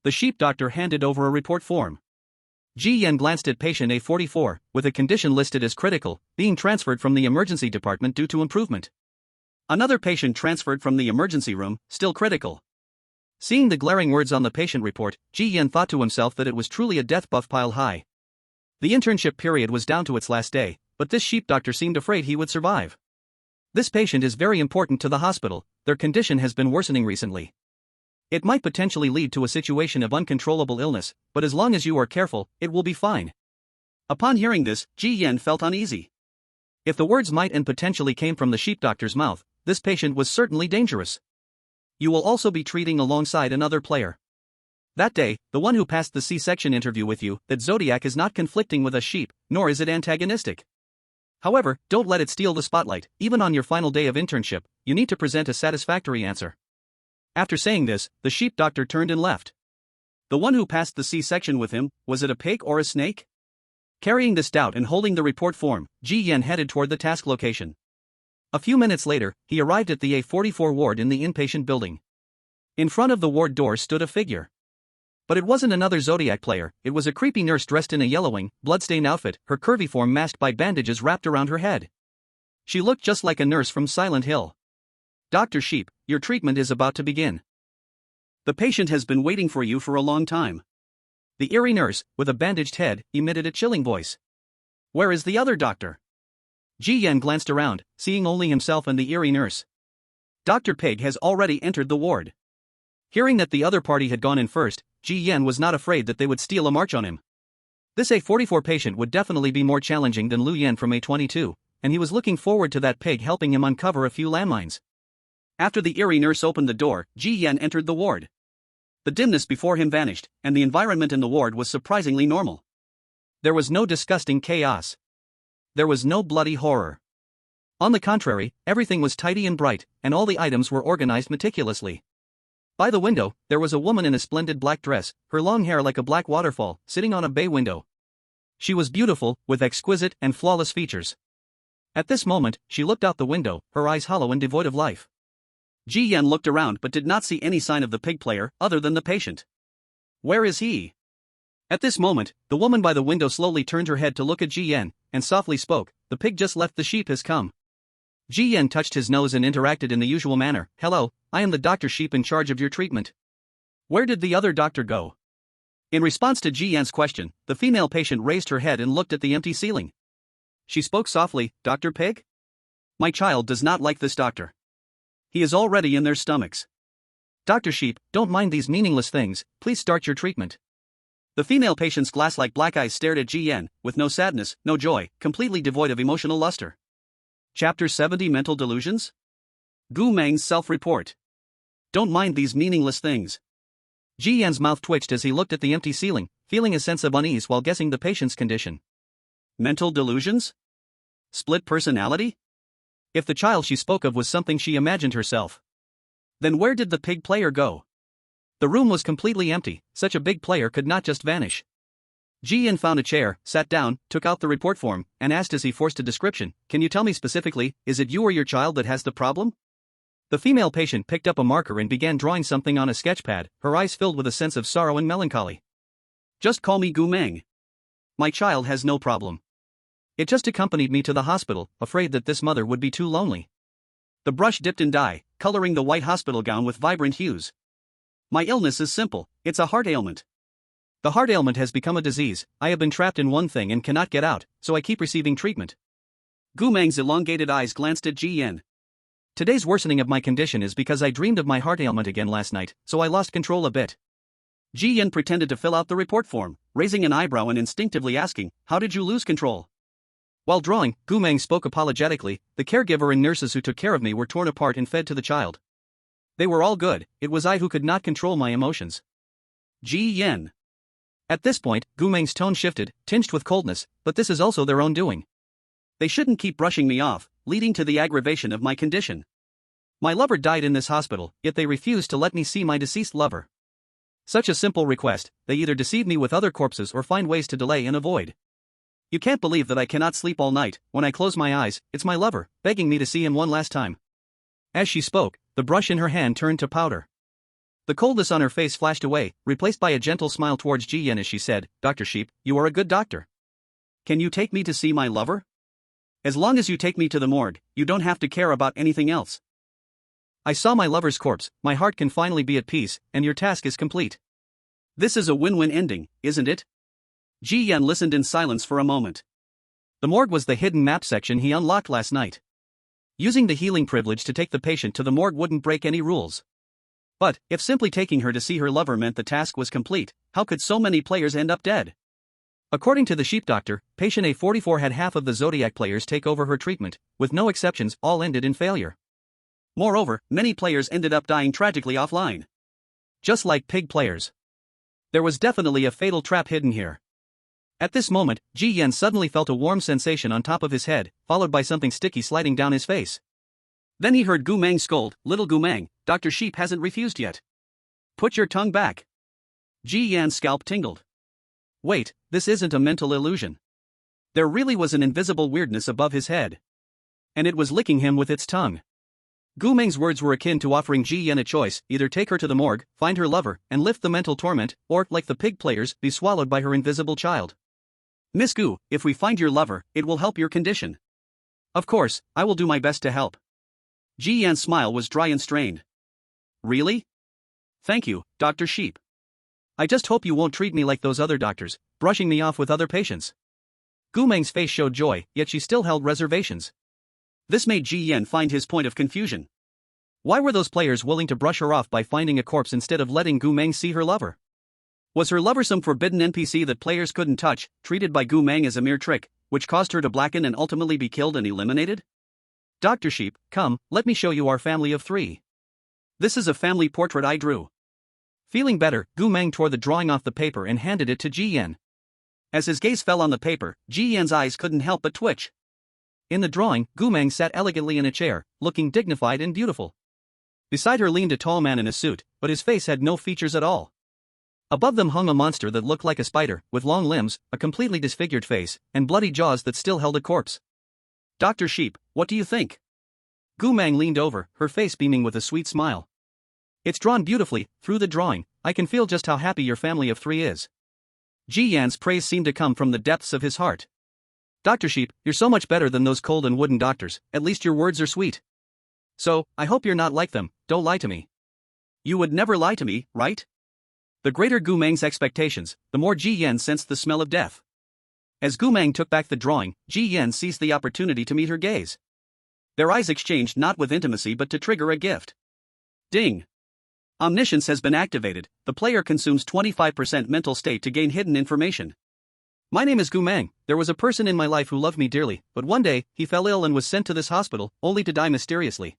The sheep doctor handed over a report form. Ji Yan glanced at patient A44, with a condition listed as critical, being transferred from the emergency department due to improvement. Another patient transferred from the emergency room, still critical. Seeing the glaring words on the patient report, Ji Yan thought to himself that it was truly a death buff piled high. The internship period was down to its last day, but this sheep doctor seemed afraid he would survive. "This patient is very important to the hospital, their condition has been worsening recently. It might potentially lead to a situation of uncontrollable illness, but as long as you are careful, it will be fine." Upon hearing this, Ji Yan felt uneasy. If the words might and potentially came from the sheep doctor's mouth, this patient was certainly dangerous. "You will also be treating alongside another player. That day, the one who passed the C-section interview with you, that Zodiac is not conflicting with a sheep, nor is it antagonistic. However, don't let it steal the spotlight, even on your final day of internship, you need to present a satisfactory answer." After saying this, the sheep doctor turned and left. The one who passed the C-section with him, was it a pig or a snake? Carrying this doubt and holding the report form, Ji Yan headed toward the task location. A few minutes later, he arrived at the A44 ward in the inpatient building. In front of the ward door stood a figure. But it wasn't another Zodiac player, it was a creepy nurse dressed in a yellowing, blood-stained outfit, her curvy form masked by bandages wrapped around her head. She looked just like a nurse from Silent Hill. "Dr. Sheep, your treatment is about to begin. The patient has been waiting for you for a long time." The eerie nurse, with a bandaged head, emitted a chilling voice. "Where is the other doctor?" Ji Yan glanced around, seeing only himself and the eerie nurse. Dr. Pig has already entered the ward. Hearing that the other party had gone in first, Ji Yan was not afraid that they would steal a march on him. This A44 patient would definitely be more challenging than Lu Yan from A22, and he was looking forward to that pig helping him uncover a few landmines. After the eerie nurse opened the door, Ji Yan entered the ward. The dimness before him vanished, and the environment in the ward was surprisingly normal. There was no disgusting chaos. There was no bloody horror. On the contrary, everything was tidy and bright, and all the items were organized meticulously. By the window, there was a woman in a splendid black dress, her long hair like a black waterfall, sitting on a bay window. She was beautiful, with exquisite and flawless features. At this moment, she looked out the window, her eyes hollow and devoid of life. Ji Yan looked around but did not see any sign of the pig player other than the patient. Where is he? At this moment, the woman by the window slowly turned her head to look at Ji Yan, and softly spoke, "The pig just left, the sheep has come." Ji Yan touched his nose and interacted in the usual manner, "Hello, I am the Dr. Sheep in charge of your treatment. Where did the other doctor go?" In response to Ji Yan's question, the female patient raised her head and looked at the empty ceiling. She spoke softly, "Dr. Pig? My child does not like this doctor. He is already in their stomachs. Dr. Sheep, don't mind these meaningless things, please start your treatment." The female patient's glass-like black eyes stared at Ji Yan, with no sadness, no joy, completely devoid of emotional luster. Chapter 70 Mental Delusions? Gu Meng's self-report. Don't mind these meaningless things. Ji Yan's mouth twitched as he looked at the empty ceiling, feeling a sense of unease while guessing the patient's condition. Mental delusions? Split personality? If the child she spoke of was something she imagined herself, then where did the pig player go? The room was completely empty, such a big player could not just vanish. Ji Yan found a chair, sat down, took out the report form, and asked as he forced a description, "Can you tell me specifically, is it you or your child that has the problem?" The female patient picked up a marker and began drawing something on a sketchpad, her eyes filled with a sense of sorrow and melancholy. "Just call me Gu Meng. My child has no problem. It just accompanied me to the hospital, afraid that this mother would be too lonely." The brush dipped in dye, coloring the white hospital gown with vibrant hues. "My illness is simple, it's a heart ailment. The heart ailment has become a disease, I have been trapped in one thing and cannot get out, so I keep receiving treatment." Gu Meng's elongated eyes glanced at Ji Yan. "Today's worsening of my condition is because I dreamed of my heart ailment again last night, so I lost control a bit." Ji Yan pretended to fill out the report form, raising an eyebrow and instinctively asking, "How did you lose control?" While drawing, Gu Meng spoke apologetically, "The caregiver and nurses who took care of me were torn apart and fed to the child. They were all good, it was I who could not control my emotions." Ji Yan. At this point, Gu Meng's tone shifted, tinged with coldness, "But this is also their own doing. They shouldn't keep brushing me off, leading to the aggravation of my condition. My lover died in this hospital, yet they refused to let me see my deceased lover. Such a simple request, they either deceive me with other corpses or find ways to delay and avoid. You can't believe that I cannot sleep all night, when I close my eyes, it's my lover, begging me to see him one last time." As she spoke, the brush in her hand turned to powder. The coldness on her face flashed away, replaced by a gentle smile towards Ji Yan as she said, "Dr. Sheep, you are a good doctor. Can you take me to see my lover? As long as you take me to the morgue, you don't have to care about anything else. I saw my lover's corpse, my heart can finally be at peace, and your task is complete. This is a win-win ending, isn't it?" Ji Yan listened in silence for a moment. The morgue was the hidden map section he unlocked last night. Using the healing privilege to take the patient to the morgue wouldn't break any rules. But, if simply taking her to see her lover meant the task was complete, how could so many players end up dead? According to the sheep doctor, patient A44 had half of the Zodiac players take over her treatment, with no exceptions, all ended in failure. Moreover, many players ended up dying tragically offline. Just like pig players. There was definitely a fatal trap hidden here. At this moment, Ji Yan suddenly felt a warm sensation on top of his head, followed by something sticky sliding down his face. Then he heard Gu Meng scold, "Little Gu Meng, Dr. Sheep hasn't refused yet. Put your tongue back." Ji Yan's scalp tingled. Wait, this isn't a mental illusion. There really was an invisible weirdness above his head. And it was licking him with its tongue. Gu Meng's words were akin to offering Ji Yan a choice, either take her to the morgue, find her lover, and lift the mental torment, or, like the pig players, be swallowed by her invisible child. "Miss Gu, if we find your lover, it will help your condition. Of course, I will do my best to help." Ji Yan's smile was dry and strained. "Really? Thank you, Dr. Sheep. I just hope you won't treat me like those other doctors, brushing me off with other patients." Gu Meng's face showed joy, yet she still held reservations. This made Ji Yan find his point of confusion. Why were those players willing to brush her off by finding a corpse instead of letting Gu Meng see her lover? Was her lover some forbidden NPC that players couldn't touch, treated by Gu Meng as a mere trick, which caused her to blacken and ultimately be killed and eliminated? Dr. Sheep, come, let me show you our family of 3. This is a family portrait I drew. Feeling better, Gu Meng tore the drawing off the paper and handed it to Ji Yan. As his gaze fell on the paper, Ji Yan's eyes couldn't help but twitch. In the drawing, Gu Meng sat elegantly in a chair, looking dignified and beautiful. Beside her leaned a tall man in a suit, but his face had no features at all. Above them hung a monster that looked like a spider, with long limbs, a completely disfigured face, and bloody jaws that still held a corpse. Dr. Sheep, what do you think? Gu Meng leaned over, her face beaming with a sweet smile. It's drawn beautifully, through the drawing, I can feel just how happy your family of 3 is. Ji Yan's praise seemed to come from the depths of his heart. Dr. Sheep, you're so much better than those cold and wooden doctors, at least your words are sweet. So, I hope you're not like them, don't lie to me. You would never lie to me, right? The greater Gu Meng's expectations, the more Ji Yan sensed the smell of death. As Gu Meng took back the drawing, Ji Yan seized the opportunity to meet her gaze. Their eyes exchanged not with intimacy but to trigger a gift. Ding! Omniscience has been activated, the player consumes 25% mental state to gain hidden information. My name is Gu Meng, there was a person in my life who loved me dearly, but one day, he fell ill and was sent to this hospital, only to die mysteriously.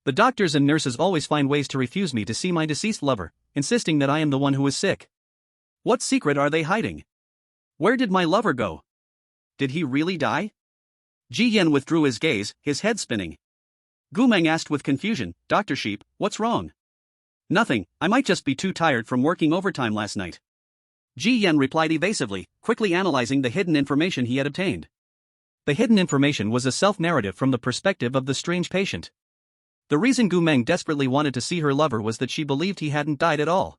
The doctors and nurses always find ways to refuse me to see my deceased lover, insisting that I am the one who is sick. What secret are they hiding? Where did my lover go? Did he really die? Ji Yan withdrew his gaze, his head spinning. Gu Meng asked with confusion, Dr. Sheep, what's wrong? Nothing, I might just be too tired from working overtime last night. Ji Yan replied evasively, quickly analyzing the hidden information he had obtained. The hidden information was a self-narrative from the perspective of the strange patient. The reason Gu Meng desperately wanted to see her lover was that she believed he hadn't died at all.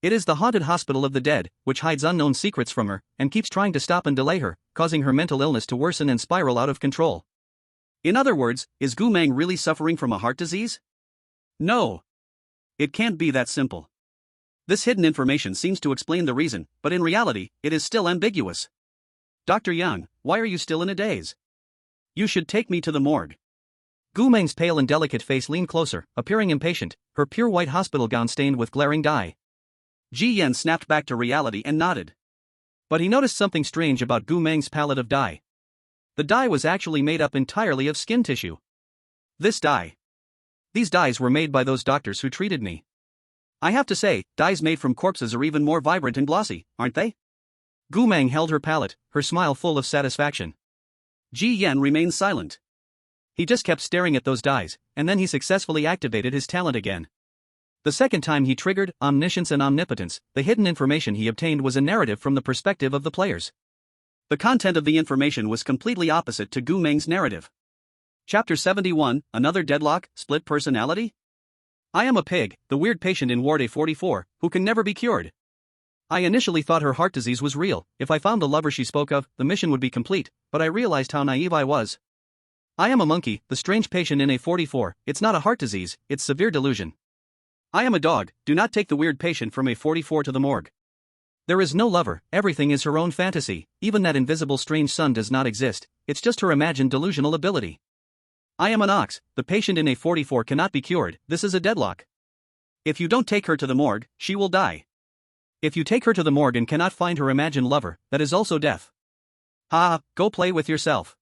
It is the haunted hospital of the dead, which hides unknown secrets from her, and keeps trying to stop and delay her, causing her mental illness to worsen and spiral out of control. In other words, is Gu Meng really suffering from a heart disease? No. It can't be that simple. This hidden information seems to explain the reason, but in reality, it is still ambiguous. Dr. Yang, why are you still in a daze? You should take me to the morgue. Gu Meng's pale and delicate face leaned closer, appearing impatient, her pure white hospital gown stained with glaring dye. Ji Yan snapped back to reality and nodded. But he noticed something strange about Gu Meng's palette of dye. The dye was actually made up entirely of skin tissue. This dye. These dyes were made by those doctors who treated me. I have to say, dyes made from corpses are even more vibrant and glossy, aren't they? Gu Meng held her palette, her smile full of satisfaction. Ji Yan remained silent. He just kept staring at those dyes, and then he successfully activated his talent again. The second time he triggered omniscience and omnipotence, the hidden information he obtained was a narrative from the perspective of the players. The content of the information was completely opposite to Gu Meng's narrative. Chapter 71, Another Deadlock, Split Personality? I am a pig, the weird patient in Ward A44, who can never be cured. I initially thought her heart disease was real. If I found the lover she spoke of, the mission would be complete, but I realized how naive I was. I am a monkey, the strange patient in A44, it's not a heart disease, it's severe delusion. I am a dog, do not take the weird patient from A44 to the morgue. There is no lover, everything is her own fantasy, even that invisible strange sun does not exist, it's just her imagined delusional ability. I am an ox, the patient in A44 cannot be cured, this is a deadlock. If you don't take her to the morgue, she will die. If you take her to the morgue and cannot find her imagined lover, that is also death. Ha, go play with yourself.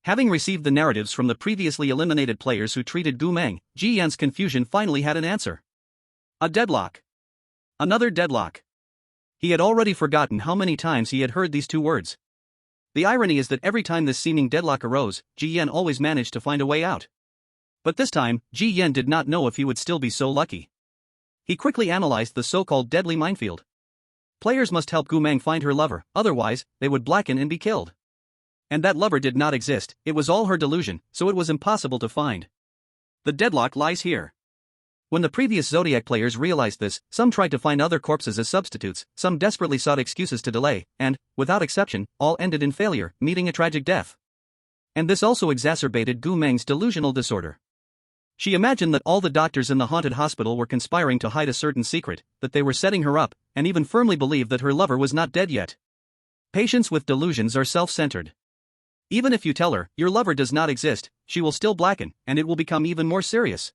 Having received the narratives from the previously eliminated players who treated Gu Meng, Ji Yan's confusion finally had an answer. A deadlock. Another deadlock. He had already forgotten how many times he had heard these two words. The irony is that every time this seeming deadlock arose, Ji Yan always managed to find a way out. But this time, Ji Yan did not know if he would still be so lucky. He quickly analyzed the so-called deadly minefield. Players must help Gu Meng find her lover, otherwise, they would blacken and be killed. And that lover did not exist, it was all her delusion, so it was impossible to find. The deadlock lies here. When the previous Zodiac players realized this, some tried to find other corpses as substitutes, some desperately sought excuses to delay, and, without exception, all ended in failure, meeting a tragic death. And this also exacerbated Gu Meng's delusional disorder. She imagined that all the doctors in the haunted hospital were conspiring to hide a certain secret, that they were setting her up, and even firmly believed that her lover was not dead yet. Patients with delusions are self-centered. Even if you tell her, your lover does not exist, she will still blacken, and it will become even more serious.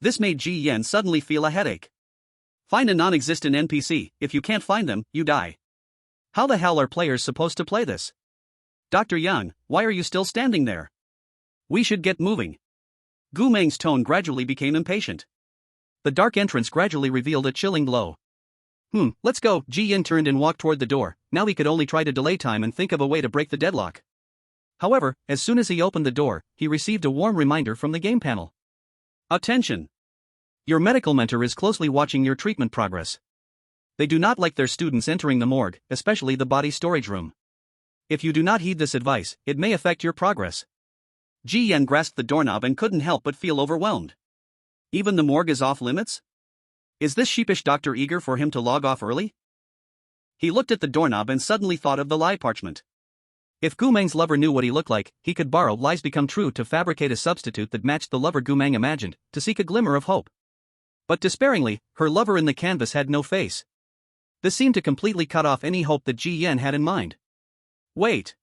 This made Ji Yan suddenly feel a headache. Find a non-existent NPC, if you can't find them, you die. How the hell are players supposed to play this? Dr. Yang, why are you still standing there? We should get moving. Gu Meng's tone gradually became impatient. The dark entrance gradually revealed a chilling glow. Let's go. Ji Yan turned and walked toward the door. Now he could only try to delay time and think of a way to break the deadlock. However, as soon as he opened the door, he received a warm reminder from the game panel. Attention! Your medical mentor is closely watching your treatment progress. They do not like their students entering the morgue, especially the body storage room. If you do not heed this advice, it may affect your progress. Ji Yan grasped the doorknob and couldn't help but feel overwhelmed. Even the morgue is off limits? Is this sheepish doctor eager for him to log off early? He looked at the doorknob and suddenly thought of the lie parchment. If Gu Meng's lover knew what he looked like, he could borrow lies become true to fabricate a substitute that matched the lover Gu Meng imagined, to seek a glimmer of hope. But despairingly, her lover in the canvas had no face. This seemed to completely cut off any hope that Ji Yan had in mind. Wait.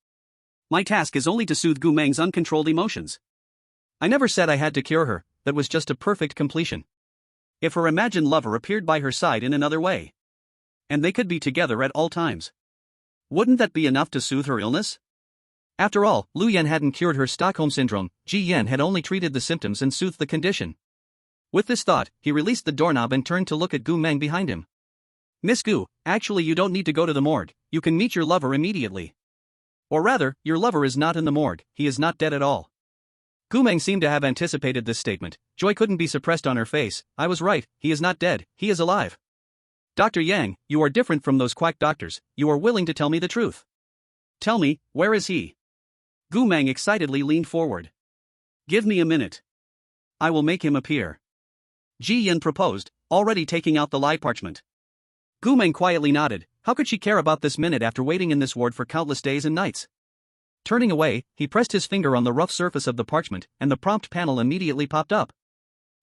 My task is only to soothe Gu Meng's uncontrolled emotions. I never said I had to cure her, that was just a perfect completion. If her imagined lover appeared by her side in another way, and they could be together at all times, wouldn't that be enough to soothe her illness? After all, Lu Yan hadn't cured her Stockholm Syndrome, Ji Yan had only treated the symptoms and soothed the condition. With this thought, he released the doorknob and turned to look at Gu Meng behind him. Miss Gu, actually you don't need to go to the morgue, you can meet your lover immediately. Or rather, your lover is not in the morgue, he is not dead at all. Gu Meng seemed to have anticipated this statement. Joy couldn't be suppressed on her face. I was right, he is not dead, he is alive. Dr. Yang, you are different from those quack doctors, you are willing to tell me the truth. Tell me, where is he? Gu Meng excitedly leaned forward. Give me a minute. I will make him appear. Ji Yan proposed, already taking out the lie parchment. Gu Meng quietly nodded. How could she care about this minute after waiting in this ward for countless days and nights? Turning away, he pressed his finger on the rough surface of the parchment, and the prompt panel immediately popped up.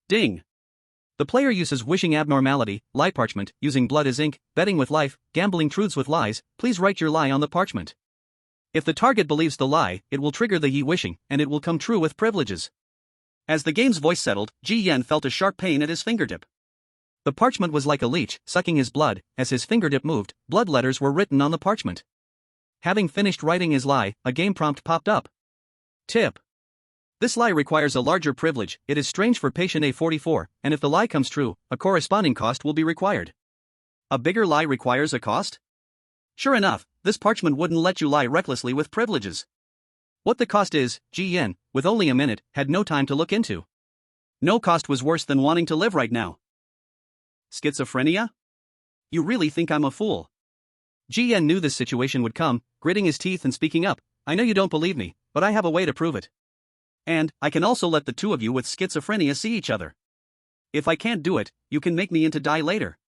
Ding! The player uses wishing abnormality, lie parchment, using blood as ink, betting with life, gambling truths with lies, please write your lie on the parchment. If the target believes the lie, it will trigger the ye wishing, and it will come true with privileges. As the game's voice settled, Ji Yan felt a sharp pain at his fingertip. The parchment was like a leech, sucking his blood. As his fingertip moved, blood letters were written on the parchment. Having finished writing his lie, a game prompt popped up. Tip. This lie requires a larger privilege, it is strange for patient A44, and if the lie comes true, a corresponding cost will be required. A bigger lie requires a cost? Sure enough, this parchment wouldn't let you lie recklessly with privileges. What the cost is, Ji Yan, with only a minute, had no time to look into. No cost was worse than wanting to live right now. Schizophrenia? You really think I'm a fool? Ji Yan knew this situation would come, gritting his teeth and speaking up. I know you don't believe me, but I have a way to prove it. And, I can also let the two of you with schizophrenia see each other. If I can't do it, you can make me into die later.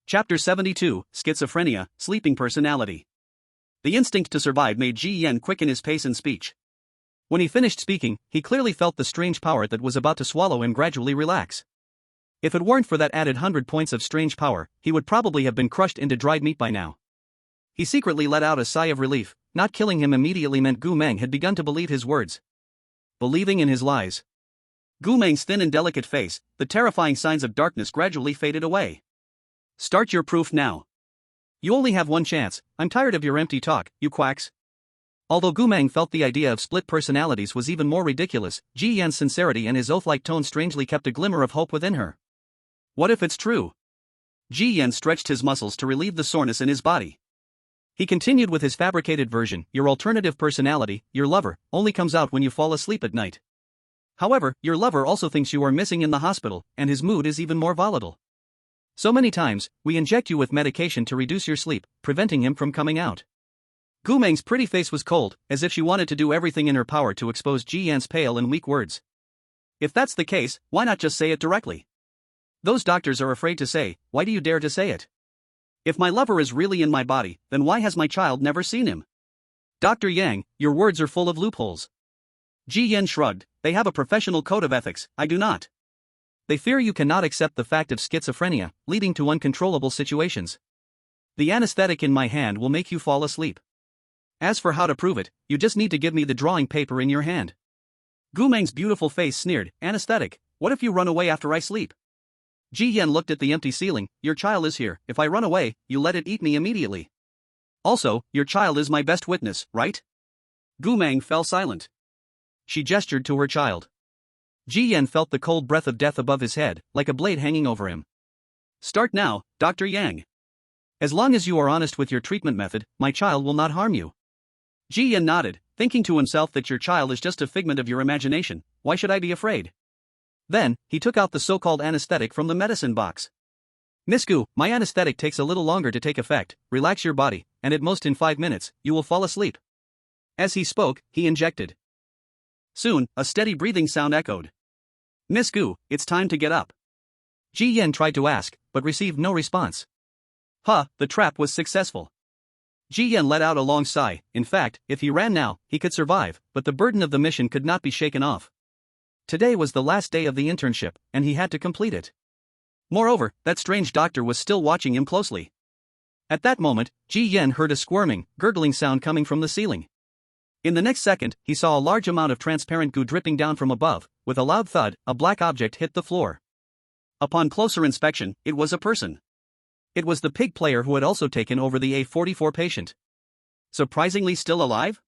Chapter 72, Schizophrenia, Sleeping Personality. The instinct to survive made Ji Yan quicken his pace and speech. When he finished speaking, he clearly felt the strange power that was about to swallow him gradually relax. If it weren't for that added 100 points of strange power, he would probably have been crushed into dried meat by now. He secretly let out a sigh of relief. Not killing him immediately meant Gu Meng had begun to believe his words. Believing in his lies. Gu Meng's thin and delicate face, the terrifying signs of darkness gradually faded away. Start your proof now. You only have one chance. I'm tired of your empty talk, you quacks. Although Gu Meng felt the idea of split personalities was even more ridiculous, Ji Yan's sincerity and his oath-like tone strangely kept a glimmer of hope within her. What if it's true? Ji Yan stretched his muscles to relieve the soreness in his body. He continued with his fabricated version. Your alternative personality, your lover, only comes out when you fall asleep at night. However, your lover also thinks you are missing in the hospital, and his mood is even more volatile. So many times, we inject you with medication to reduce your sleep, preventing him from coming out. Gu Meng's pretty face was cold, as if she wanted to do everything in her power to expose Ji Yan's pale and weak words. If that's the case, why not just say it directly? Those doctors are afraid to say, why do you dare to say it? If my lover is really in my body, then why has my child never seen him? Dr. Yang, your words are full of loopholes. Ji Yan shrugged. They have a professional code of ethics, I do not. They fear you cannot accept the fact of schizophrenia, leading to uncontrollable situations. The anesthetic in my hand will make you fall asleep. As for how to prove it, you just need to give me the drawing paper in your hand. Gu Meng's beautiful face sneered. Anesthetic, What if you run away after I sleep? Ji Yan looked at the empty ceiling. Your child is here. If I run away, you let it eat me immediately. Also, your child is my best witness, right? Gu Mang fell silent. She gestured to her child. Ji Yan felt the cold breath of death above his head, like a blade hanging over him. Start now, Dr. Yang. As long as you are honest with your treatment method, my child will not harm you. Ji Yan nodded, thinking to himself that your child is just a figment of your imagination. Why should I be afraid? Then, he took out the so-called anesthetic from the medicine box. Miss Gu, my anesthetic takes a little longer to take effect. Relax your body, and at most in 5 minutes, you will fall asleep. As he spoke, he injected. Soon, a steady breathing sound echoed. Miss Gu, it's time to get up. Ji Yan tried to ask, but received no response. The trap was successful. Ji Yan let out a long sigh. In fact, if he ran now, he could survive, but the burden of the mission could not be shaken off. Today was the last day of the internship, and he had to complete it. Moreover, that strange doctor was still watching him closely. At that moment, Ji Yan heard a squirming, gurgling sound coming from the ceiling. In the next second, he saw a large amount of transparent goo dripping down from above. With a loud thud, a black object hit the floor. Upon closer inspection, it was a person. It was the pig player who had also taken over the A44 patient. Surprisingly still alive?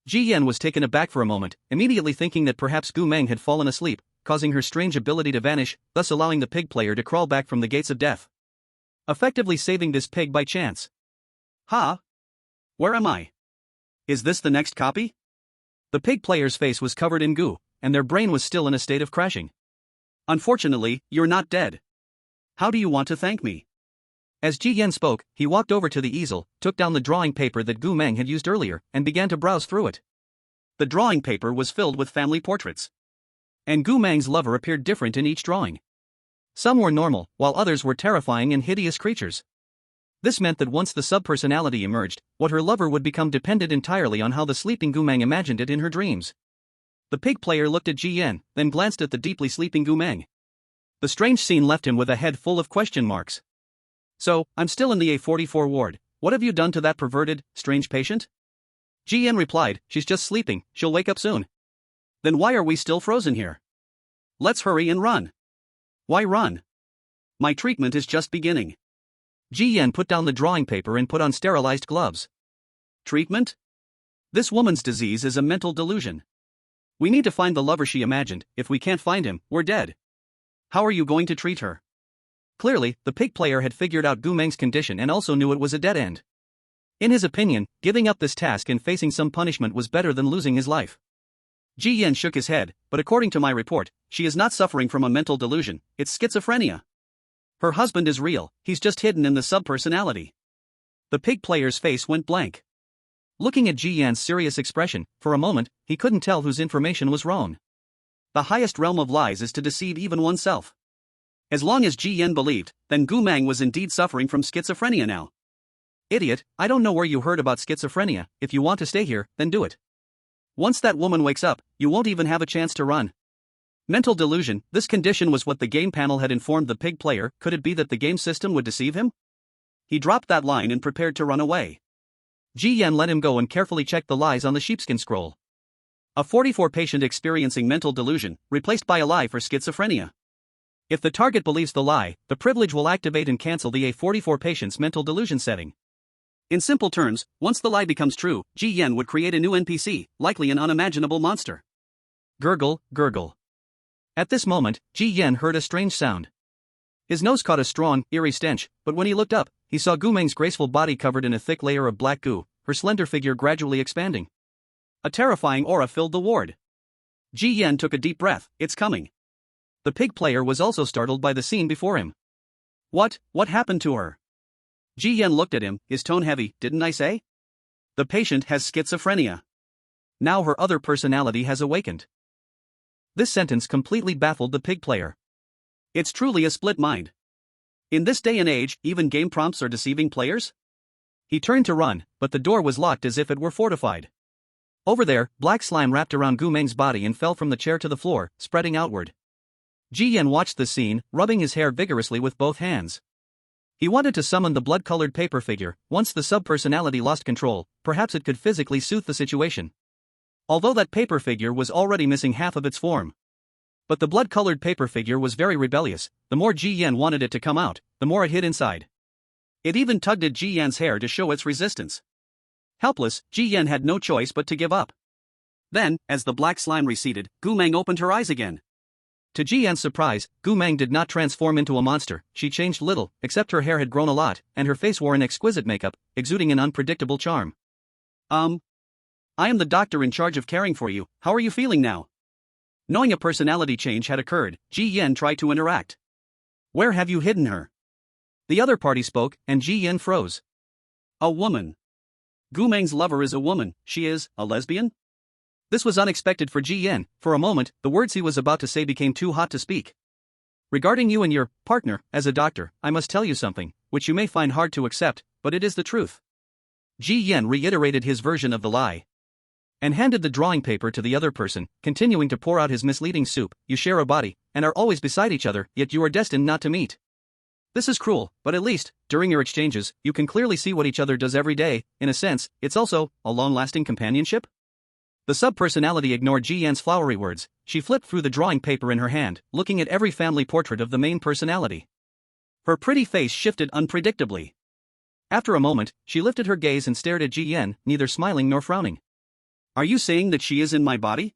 Ji Yan was taken aback for a moment, immediately thinking that perhaps Gu Meng had fallen asleep, causing her strange ability to vanish, thus allowing the pig player to crawl back from the gates of death. Effectively saving this pig by chance. Where am I? Is this the next copy? The pig player's face was covered in goo, and their brain was still in a state of crashing. Unfortunately, you're not dead. How do you want to thank me? As Ji Yan spoke, he walked over to the easel, took down the drawing paper that Gu Meng had used earlier, and began to browse through it. The drawing paper was filled with family portraits. And Gu Meng's lover appeared different in each drawing. Some were normal, while others were terrifying and hideous creatures. This meant that once the subpersonality emerged, what her lover would become depended entirely on how the sleeping Gu Meng imagined it in her dreams. The pig player looked at Ji Yan, then glanced at the deeply sleeping Gu Meng. The strange scene left him with a head full of question marks. So, I'm still in the A44 ward. What have you done to that perverted, strange patient? Ji Yan replied, she's just sleeping, she'll wake up soon. Then why are we still frozen here? Let's hurry and run. Why run? My treatment is just beginning. Ji Yan put down the drawing paper and put on sterilized gloves. Treatment? This woman's disease is a mental delusion. We need to find the lover she imagined. If we can't find him, we're dead. How are you going to treat her? Clearly, the pig player had figured out Gu Meng's condition and also knew it was a dead end. In his opinion, giving up this task and facing some punishment was better than losing his life. Ji Yan shook his head, but according to my report, she is not suffering from a mental delusion, it's schizophrenia. Her husband is real, he's just hidden in the subpersonality. The pig player's face went blank. Looking at Ji Yan's serious expression, for a moment, he couldn't tell whose information was wrong. The highest realm of lies is to deceive even oneself. As long as Ji Yan believed, then Gu Meng was indeed suffering from schizophrenia now. Idiot, I don't know where you heard about schizophrenia. If you want to stay here, then do it. Once that woman wakes up, you won't even have a chance to run. Mental delusion, this condition was what the game panel had informed the pig player. Could it be that the game system would deceive him? He dropped that line and prepared to run away. Ji Yan let him go and carefully checked the lies on the sheepskin scroll. A 44 patient experiencing mental delusion, replaced by a lie for schizophrenia. If the target believes the lie, the privilege will activate and cancel the A44 patient's mental delusion setting. In simple terms, once the lie becomes true, Ji Yan would create a new NPC, likely an unimaginable monster. Gurgle, gurgle. At this moment, Ji Yan heard a strange sound. His nose caught a strong, eerie stench, but when he looked up, he saw Gu Meng's graceful body covered in a thick layer of black goo, her slender figure gradually expanding. A terrifying aura filled the ward. Ji Yan took a deep breath, it's coming. The pig player was also startled by the scene before him. What happened to her? Ji Yan looked at him, his tone heavy, didn't I say? The patient has schizophrenia. Now her other personality has awakened. This sentence completely baffled the pig player. It's truly a split mind. In this day and age, even game prompts are deceiving players? He turned to run, but the door was locked as if it were fortified. Over there, black slime wrapped around Gu Meng's body and fell from the chair to the floor, spreading outward. Ji Yan watched the scene, rubbing his hair vigorously with both hands. He wanted to summon the blood-colored paper figure. Once the subpersonality lost control, perhaps it could physically soothe the situation. Although that paper figure was already missing half of its form. But the blood-colored paper figure was very rebellious. The more Ji Yan wanted it to come out, the more it hid inside. It even tugged at Ji Yan's hair to show its resistance. Helpless, Ji Yan had no choice but to give up. Then, as the black slime receded, Gu Meng opened her eyes again. To Ji Yan's surprise, Gu Meng did not transform into a monster. She changed little, except her hair had grown a lot, and her face wore an exquisite makeup, exuding an unpredictable charm. I am the doctor in charge of caring for you. How are you feeling now? Knowing a personality change had occurred, Ji Yan tried to interact. Where have you hidden her? The other party spoke, and Ji Yan froze. A woman. Gu Meng's lover is a woman. She is a lesbian? This was unexpected for Ji Yan. For a moment, the words he was about to say became too hot to speak. Regarding you and your partner, as a doctor, I must tell you something, which you may find hard to accept, but it is the truth. Ji Yan reiterated his version of the lie. And handed the drawing paper to the other person, continuing to pour out his misleading soup. You share a body, and are always beside each other, yet you are destined not to meet. This is cruel, but at least, during your exchanges, you can clearly see what each other does every day. In a sense, it's also a long-lasting companionship? The sub-personality ignored Ji Yan's flowery words. She flipped through the drawing paper in her hand, looking at every family portrait of the main personality. Her pretty face shifted unpredictably. After a moment, she lifted her gaze and stared at Ji Yan, neither smiling nor frowning. Are you saying that she is in my body?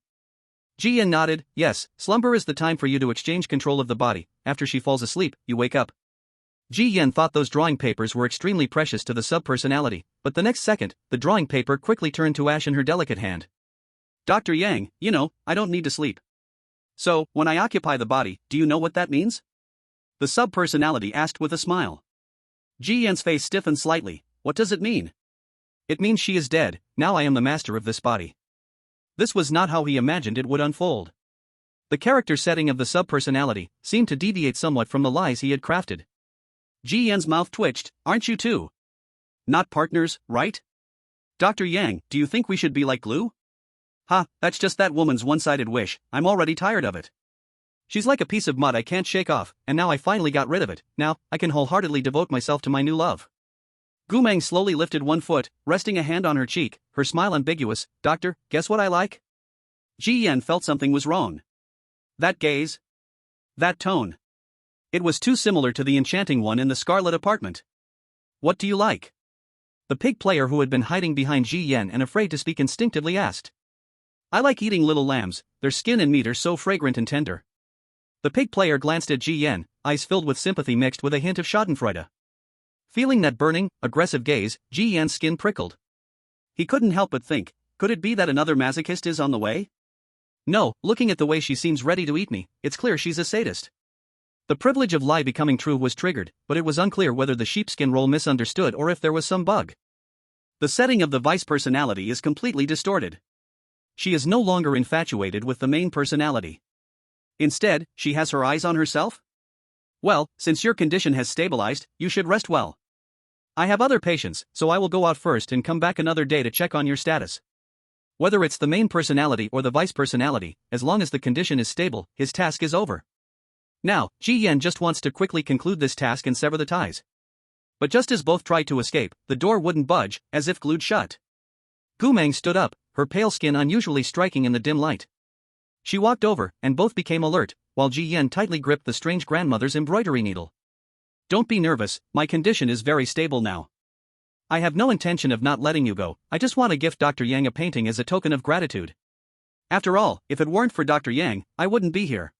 Ji Yan nodded. Yes, slumber is the time for you to exchange control of the body. After she falls asleep, you wake up. Ji Yan thought those drawing papers were extremely precious to the sub-personality, but the next second, the drawing paper quickly turned to ash in her delicate hand. Dr. Yang, you know, I don't need to sleep. So, when I occupy the body, do you know what that means? The sub-personality asked with a smile. Ji Yan's face stiffened slightly. What does it mean? It means she is dead. Now I am the master of this body. This was not how he imagined it would unfold. The character setting of the sub-personality seemed to deviate somewhat from the lies he had crafted. Ji Yan's mouth twitched. Aren't you too? Not partners, right? Dr. Yang, do you think we should be like glue? Ha, that's just that woman's one-sided wish. I'm already tired of it. She's like a piece of mud I can't shake off, and now I finally got rid of it. Now, I can wholeheartedly devote myself to my new love. Gu Meng slowly lifted one foot, resting a hand on her cheek, her smile ambiguous. Doctor, guess what I like? Ji Yan felt something was wrong. That gaze. That tone. It was too similar to the enchanting one in the Scarlet Apartment. What do you like? The pig player who had been hiding behind Ji Yan and afraid to speak instinctively asked. I like eating little lambs, their skin and meat are so fragrant and tender. The pig player glanced at Ji Yan, eyes filled with sympathy mixed with a hint of schadenfreude. Feeling that burning, aggressive gaze, Ji Yan's skin prickled. He couldn't help but think, could it be that another masochist is on the way? No, looking at the way she seems ready to eat me, it's clear she's a sadist. The privilege of lie becoming true was triggered, but it was unclear whether the sheepskin role misunderstood or if there was some bug. The setting of the vice personality is completely distorted. She is no longer infatuated with the main personality. Instead, she has her eyes on herself? Well, since your condition has stabilized, you should rest well. I have other patients, so I will go out first and come back another day to check on your status. Whether it's the main personality or the vice personality, as long as the condition is stable, his task is over. Now, Ji Yan just wants to quickly conclude this task and sever the ties. But just as both tried to escape, the door wouldn't budge, as if glued shut. Gu Meng stood up, her pale skin unusually striking in the dim light. She walked over, and both became alert, while Ji Yan tightly gripped the strange grandmother's embroidery needle. Don't be nervous, my condition is very stable now. I have no intention of not letting you go, I just want to gift Dr. Yang a painting as a token of gratitude. After all, if it weren't for Dr. Yang, I wouldn't be here.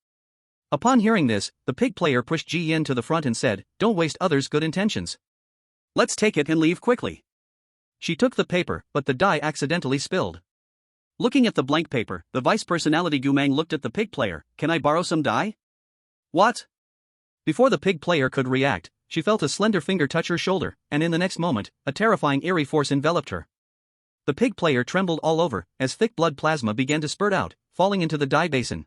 Upon hearing this, the pig player pushed Ji Yan to the front and said, don't waste others' good intentions. Let's take it and leave quickly. She took the paper, but the dye accidentally spilled. Looking at the blank paper, the vice personality Gu Meng looked at the pig player. Can I borrow some dye? What? Before the pig player could react, she felt a slender finger touch her shoulder, and in the next moment, a terrifying eerie force enveloped her. The pig player trembled all over, as thick blood plasma began to spurt out, falling into the dye basin.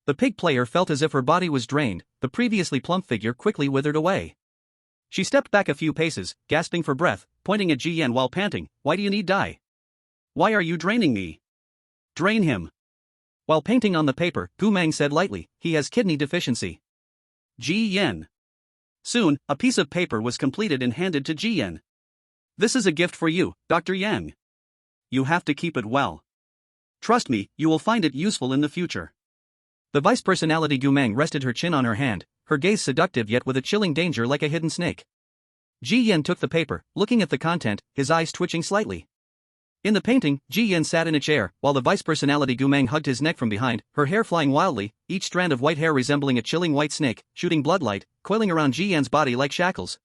The pig player felt as if her body was drained, the previously plump figure quickly withered away. She stepped back a few paces, gasping for breath, pointing at Ji Yan while panting. Why do you need dye? Why are you draining me? Drain him. While painting on the paper, Gu Meng said lightly, he has kidney deficiency. Ji Yan. Soon, a piece of paper was completed and handed to Ji Yan. This is a gift for you, Dr. Yang. You have to keep it well. Trust me, you will find it useful in the future. The vice personality Gu Meng rested her chin on her hand, her gaze seductive yet with a chilling danger like a hidden snake. Ji Yan took the paper, looking at the content, his eyes twitching slightly. In the painting, Ji Yan sat in a chair, while the vice personality Gu Meng hugged his neck from behind, her hair flying wildly, each strand of white hair resembling a chilling white snake, shooting bloodlight, coiling around Ji Yan's body like shackles.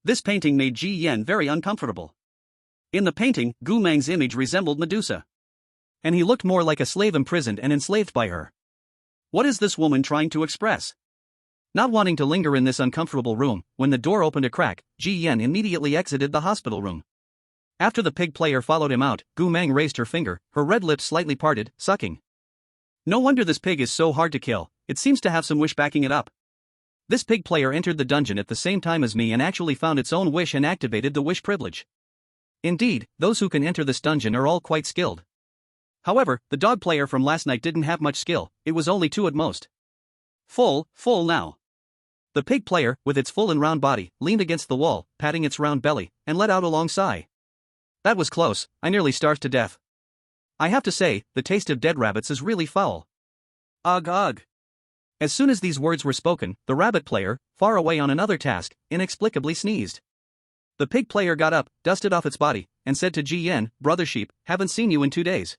This painting made Ji Yan very uncomfortable. In the painting, Gu Meng's image resembled Medusa. And he looked more like a slave imprisoned and enslaved by her. What is this woman trying to express? Not wanting to linger in this uncomfortable room, when the door opened a crack, Ji Yan immediately exited the hospital room. After the pig player followed him out, Gu Meng raised her finger, her red lips slightly parted, sucking. No wonder this pig is so hard to kill, it seems to have some wish backing it up. This pig player entered the dungeon at the same time as me and actually found its own wish and activated the wish privilege. Indeed, those who can enter this dungeon are all quite skilled. However, the dog player from last night didn't have much skill, it was only 2 at most. Full now. The pig player, with its full and round body, leaned against the wall, patting its round belly, and let out a long sigh. That was close, I nearly starved to death. I have to say, the taste of dead rabbits is really foul. Ugh ugh. As soon as these words were spoken, the rabbit player, far away on another task, inexplicably sneezed. The pig player got up, dusted off its body, and said to Ji Yan, "Brother sheep, haven't seen you in 2 days.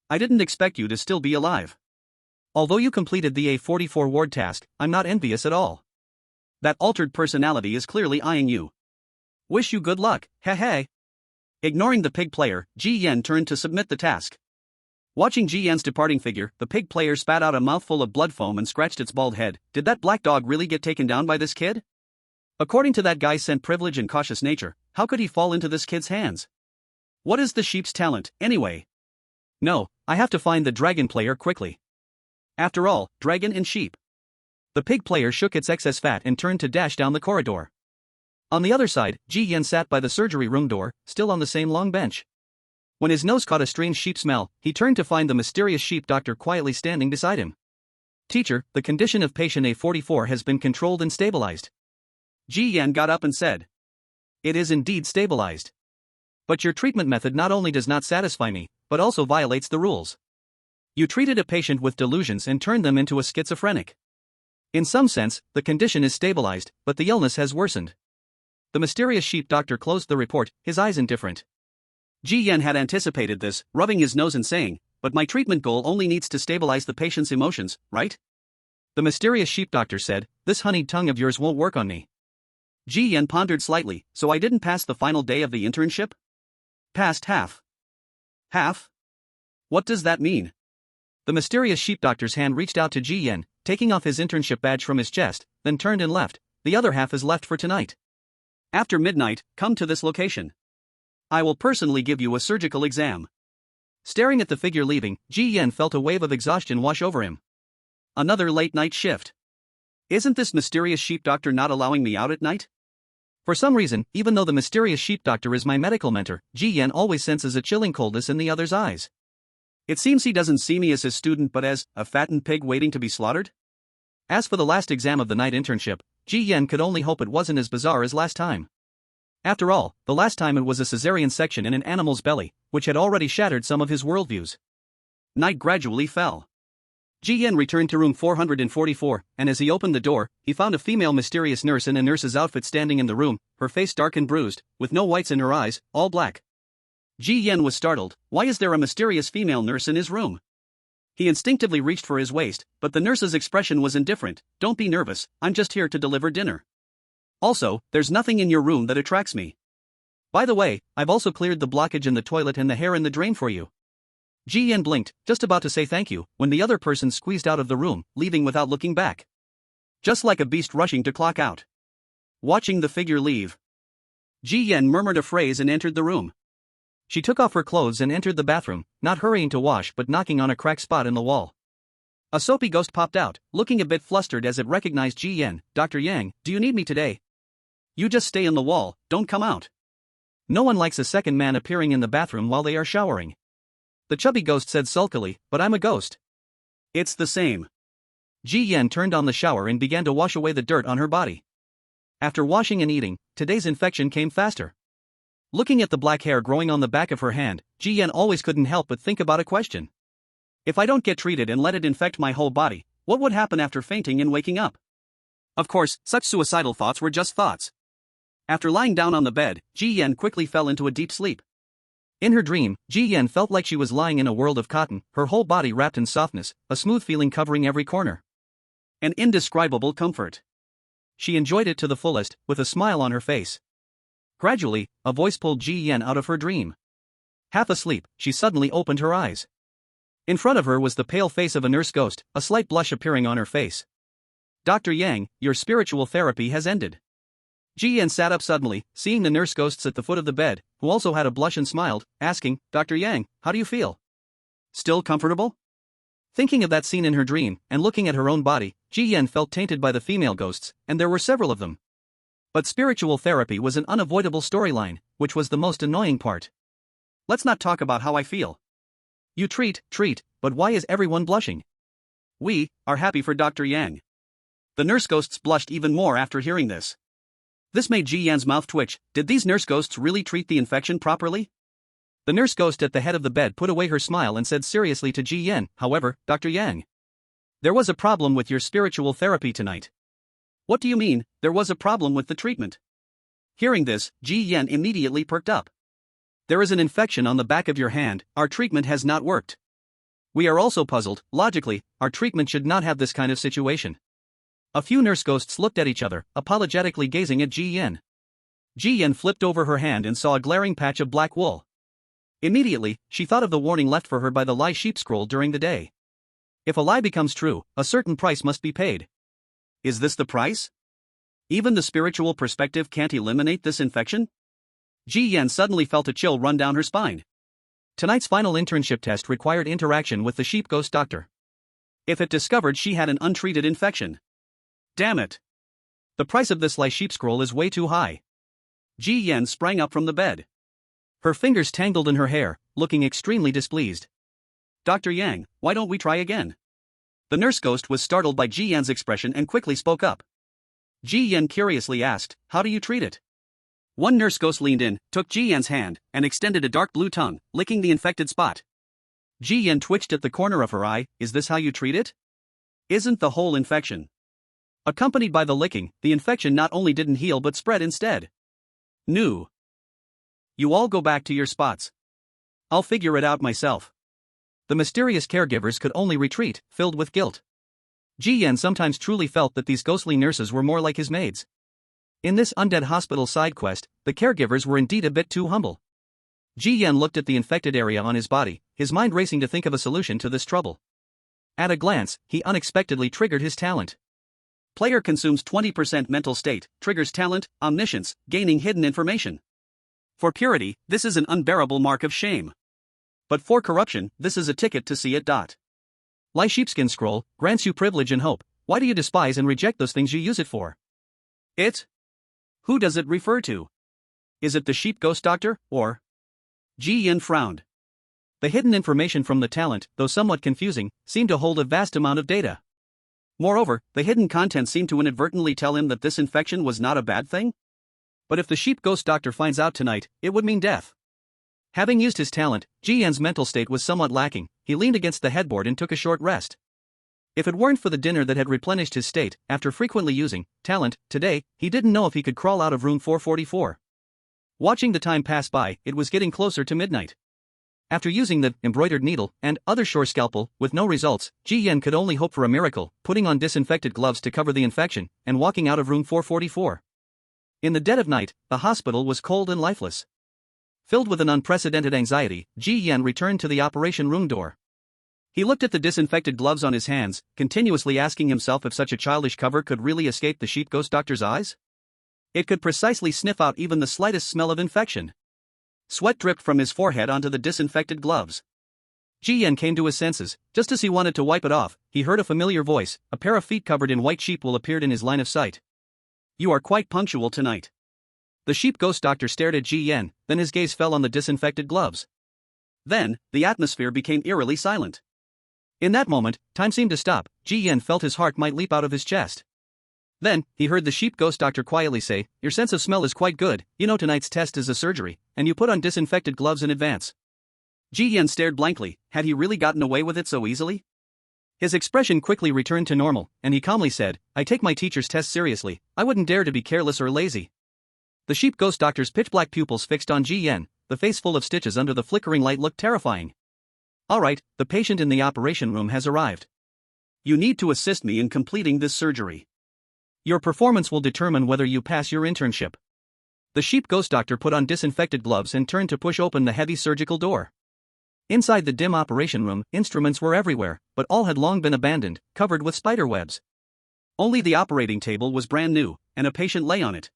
I didn't expect you to still be alive. Although you completed the A44 ward task, I'm not envious at all. That altered personality is clearly eyeing you. Wish you good luck, heh." Ignoring the pig player, Ji Yan turned to submit the task. Watching Ji Yan's departing figure, the pig player spat out a mouthful of blood foam and scratched its bald head. Did that black dog really get taken down by this kid? According to that guy's scent privilege and cautious nature, how could he fall into this kid's hands? What is the sheep's talent, anyway? No, I have to find the dragon player quickly. After all, dragon and sheep. The pig player shook its excess fat and turned to dash down the corridor. On the other side, Ji Yan sat by the surgery room door, still on the same long bench. When his nose caught a strange sheep smell, he turned to find the mysterious sheep doctor quietly standing beside him. "Teacher, the condition of patient A44 has been controlled and stabilized." Ji Yan got up and said. "It is indeed stabilized. But your treatment method not only does not satisfy me, but also violates the rules. You treated a patient with delusions and turned them into a schizophrenic. In some sense, the condition is stabilized, but the illness has worsened." The mysterious sheep doctor closed the report, his eyes indifferent. Ji Yan had anticipated this, rubbing his nose and saying, "But my treatment goal only needs to stabilize the patient's emotions, right?" The mysterious sheep doctor said, "This honeyed tongue of yours won't work on me." Ji Yan pondered slightly, "So I didn't pass the final day of the internship?" "Passed half." "Half? What does that mean?" The mysterious sheep doctor's hand reached out to Ji Yan, taking off his internship badge from his chest, then turned and left. "The other half is left for tonight. After midnight, come to this location. I will personally give you a surgical exam." Staring at the figure leaving, Ji Yan felt a wave of exhaustion wash over him. Another late night shift. Isn't this mysterious sheep doctor not allowing me out at night? For some reason, even though the mysterious sheep doctor is my medical mentor, Ji Yan always senses a chilling coldness in the other's eyes. It seems he doesn't see me as his student but as a fattened pig waiting to be slaughtered. As for the last exam of the night internship, Ji Yan could only hope it wasn't as bizarre as last time. After all, the last time it was a cesarean section in an animal's belly, which had already shattered some of his worldviews. Night gradually fell. Ji Yan returned to room 444, and as he opened the door, he found a female mysterious nurse in a nurse's outfit standing in the room, her face dark and bruised, with no whites in her eyes, all black. Ji Yan was startled. Why is there a mysterious female nurse in his room? He instinctively reached for his waist, but the nurse's expression was indifferent. "Don't be nervous, I'm just here to deliver dinner. Also, there's nothing in your room that attracts me. By the way, I've also cleared the blockage in the toilet and the hair in the drain for you." Ji Yan blinked, just about to say thank you, when the other person squeezed out of the room, leaving without looking back. Just like a beast rushing to clock out. Watching the figure leave, Ji Yan murmured a phrase and entered the room. She took off her clothes and entered the bathroom, not hurrying to wash but knocking on a cracked spot in the wall. A soapy ghost popped out, looking a bit flustered as it recognized Ji Yan. "Dr. Yang, do you need me today? You just stay in the wall, don't come out." No one likes a second man appearing in the bathroom while they are showering. The chubby ghost said sulkily, "But I'm a ghost." "It's the same." Ji Yan turned on the shower and began to wash away the dirt on her body. After washing and eating, today's infection came faster. Looking at the black hair growing on the back of her hand, Ji Yan always couldn't help but think about a question. If I don't get treated and let it infect my whole body, what would happen after fainting and waking up? Of course, such suicidal thoughts were just thoughts. After lying down on the bed, Ji Yan quickly fell into a deep sleep. In her dream, Ji Yan felt like she was lying in a world of cotton, her whole body wrapped in softness, a smooth feeling covering every corner. An indescribable comfort. She enjoyed it to the fullest, with a smile on her face. Gradually, a voice pulled Ji Yan out of her dream. Half asleep, she suddenly opened her eyes. In front of her was the pale face of a nurse ghost, a slight blush appearing on her face. Dr. Yang, your spiritual therapy has ended. Ji Yan sat up suddenly, seeing the nurse ghosts at the foot of the bed, who also had a blush and smiled, asking, Dr. Yang, how do you feel? Still comfortable? Thinking of that scene in her dream, and looking at her own body, Ji Yan felt tainted by the female ghosts, and there were several of them. But spiritual therapy was an unavoidable storyline, which was the most annoying part. Let's not talk about how I feel. You treat, but why is everyone blushing? We are happy for Dr. Yang. The nurse ghosts blushed even more after hearing this. This made Ji Yan's mouth twitch. Did these nurse ghosts really treat the infection properly? The nurse ghost at the head of the bed put away her smile and said seriously to Ji Yan, however, Dr. Yang. There was a problem with your spiritual therapy tonight. What do you mean, there was a problem with the treatment? Hearing this, Ji Yan immediately perked up. There is an infection on the back of your hand, our treatment has not worked. We are also puzzled, logically, our treatment should not have this kind of situation. A few nurse ghosts looked at each other, apologetically gazing at Ji Yan. Ji Yan flipped over her hand and saw a glaring patch of black wool. Immediately, she thought of the warning left for her by the lie sheep scroll during the day. If a lie becomes true, a certain price must be paid. Is this the price? Even the spiritual perspective can't eliminate this infection? Ji Yan suddenly felt a chill run down her spine. Tonight's final internship test required interaction with the sheep ghost doctor. If it discovered she had an untreated infection. Damn it! The price of this lie sheep scroll is way too high. Ji Yan sprang up from the bed. Her fingers tangled in her hair, looking extremely displeased. Dr. Yang, why don't we try again? The nurse ghost was startled by Ji Yan's expression and quickly spoke up. Ji Yan curiously asked, how do you treat it? One nurse ghost leaned in, took Ji Yan's hand, and extended a dark blue tongue, licking the infected spot. Ji Yan twitched at the corner of her eye. Is this how you treat it? Isn't the whole infection? Accompanied by the licking, the infection not only didn't heal but spread instead. New. You all go back to your spots. I'll figure it out myself. The mysterious caregivers could only retreat, filled with guilt. Ji Yan sometimes truly felt that these ghostly nurses were more like his maids. In this undead hospital side quest, the caregivers were indeed a bit too humble. Ji Yan looked at the infected area on his body, his mind racing to think of a solution to this trouble. At a glance, he unexpectedly triggered his talent. Player consumes 20% mental state, triggers talent, omniscience, gaining hidden information. For purity, this is an unbearable mark of shame. But for corruption, this is a ticket to see it. Lie sheepskin scroll grants you privilege and hope. Why do you despise and reject those things you use it for? It? Who does it refer to? Is it the sheep ghost doctor, or? Ji Yan frowned. The hidden information from the talent, though somewhat confusing, seemed to hold a vast amount of data. Moreover, the hidden content seemed to inadvertently tell him that this infection was not a bad thing. But if the sheep ghost doctor finds out tonight, it would mean death. Having used his talent, Ji Yan's mental state was somewhat lacking. He leaned against the headboard and took a short rest. If it weren't for the dinner that had replenished his state, after frequently using talent today, he didn't know if he could crawl out of room 444. Watching the time pass by, it was getting closer to midnight. After using the embroidered needle and other sure scalpel with no results, Ji Yan could only hope for a miracle, putting on disinfected gloves to cover the infection and walking out of room 444. In the dead of night, the hospital was cold and lifeless. Filled with an unprecedented anxiety, Ji Yan returned to the operation room door. He looked at the disinfected gloves on his hands, continuously asking himself if such a childish cover could really escape the sheep ghost doctor's eyes. It could precisely sniff out even the slightest smell of infection. Sweat dripped from his forehead onto the disinfected gloves. Ji Yan came to his senses. Just as he wanted to wipe it off, he heard a familiar voice. A pair of feet covered in white sheep wool appeared in his line of sight. You are quite punctual tonight. The sheep ghost doctor stared at Ji Yan, then his gaze fell on the disinfected gloves. Then, the atmosphere became eerily silent. In that moment, time seemed to stop. Ji Yan felt his heart might leap out of his chest. Then, he heard the sheep ghost doctor quietly say, your sense of smell is quite good, you know tonight's test is a surgery, and you put on disinfected gloves in advance. Ji Yan stared blankly. Had he really gotten away with it so easily? His expression quickly returned to normal, and he calmly said, I take my teacher's test seriously, I wouldn't dare to be careless or lazy. The sheep ghost doctor's pitch-black pupils fixed on Ji Yan, the face full of stitches under the flickering light looked terrifying. Alright, the patient in the operation room has arrived. You need to assist me in completing this surgery. Your performance will determine whether you pass your internship. The sheep ghost doctor put on disinfected gloves and turned to push open the heavy surgical door. Inside the dim operation room, instruments were everywhere, but all had long been abandoned, covered with spider webs. Only the operating table was brand new, and a patient lay on it.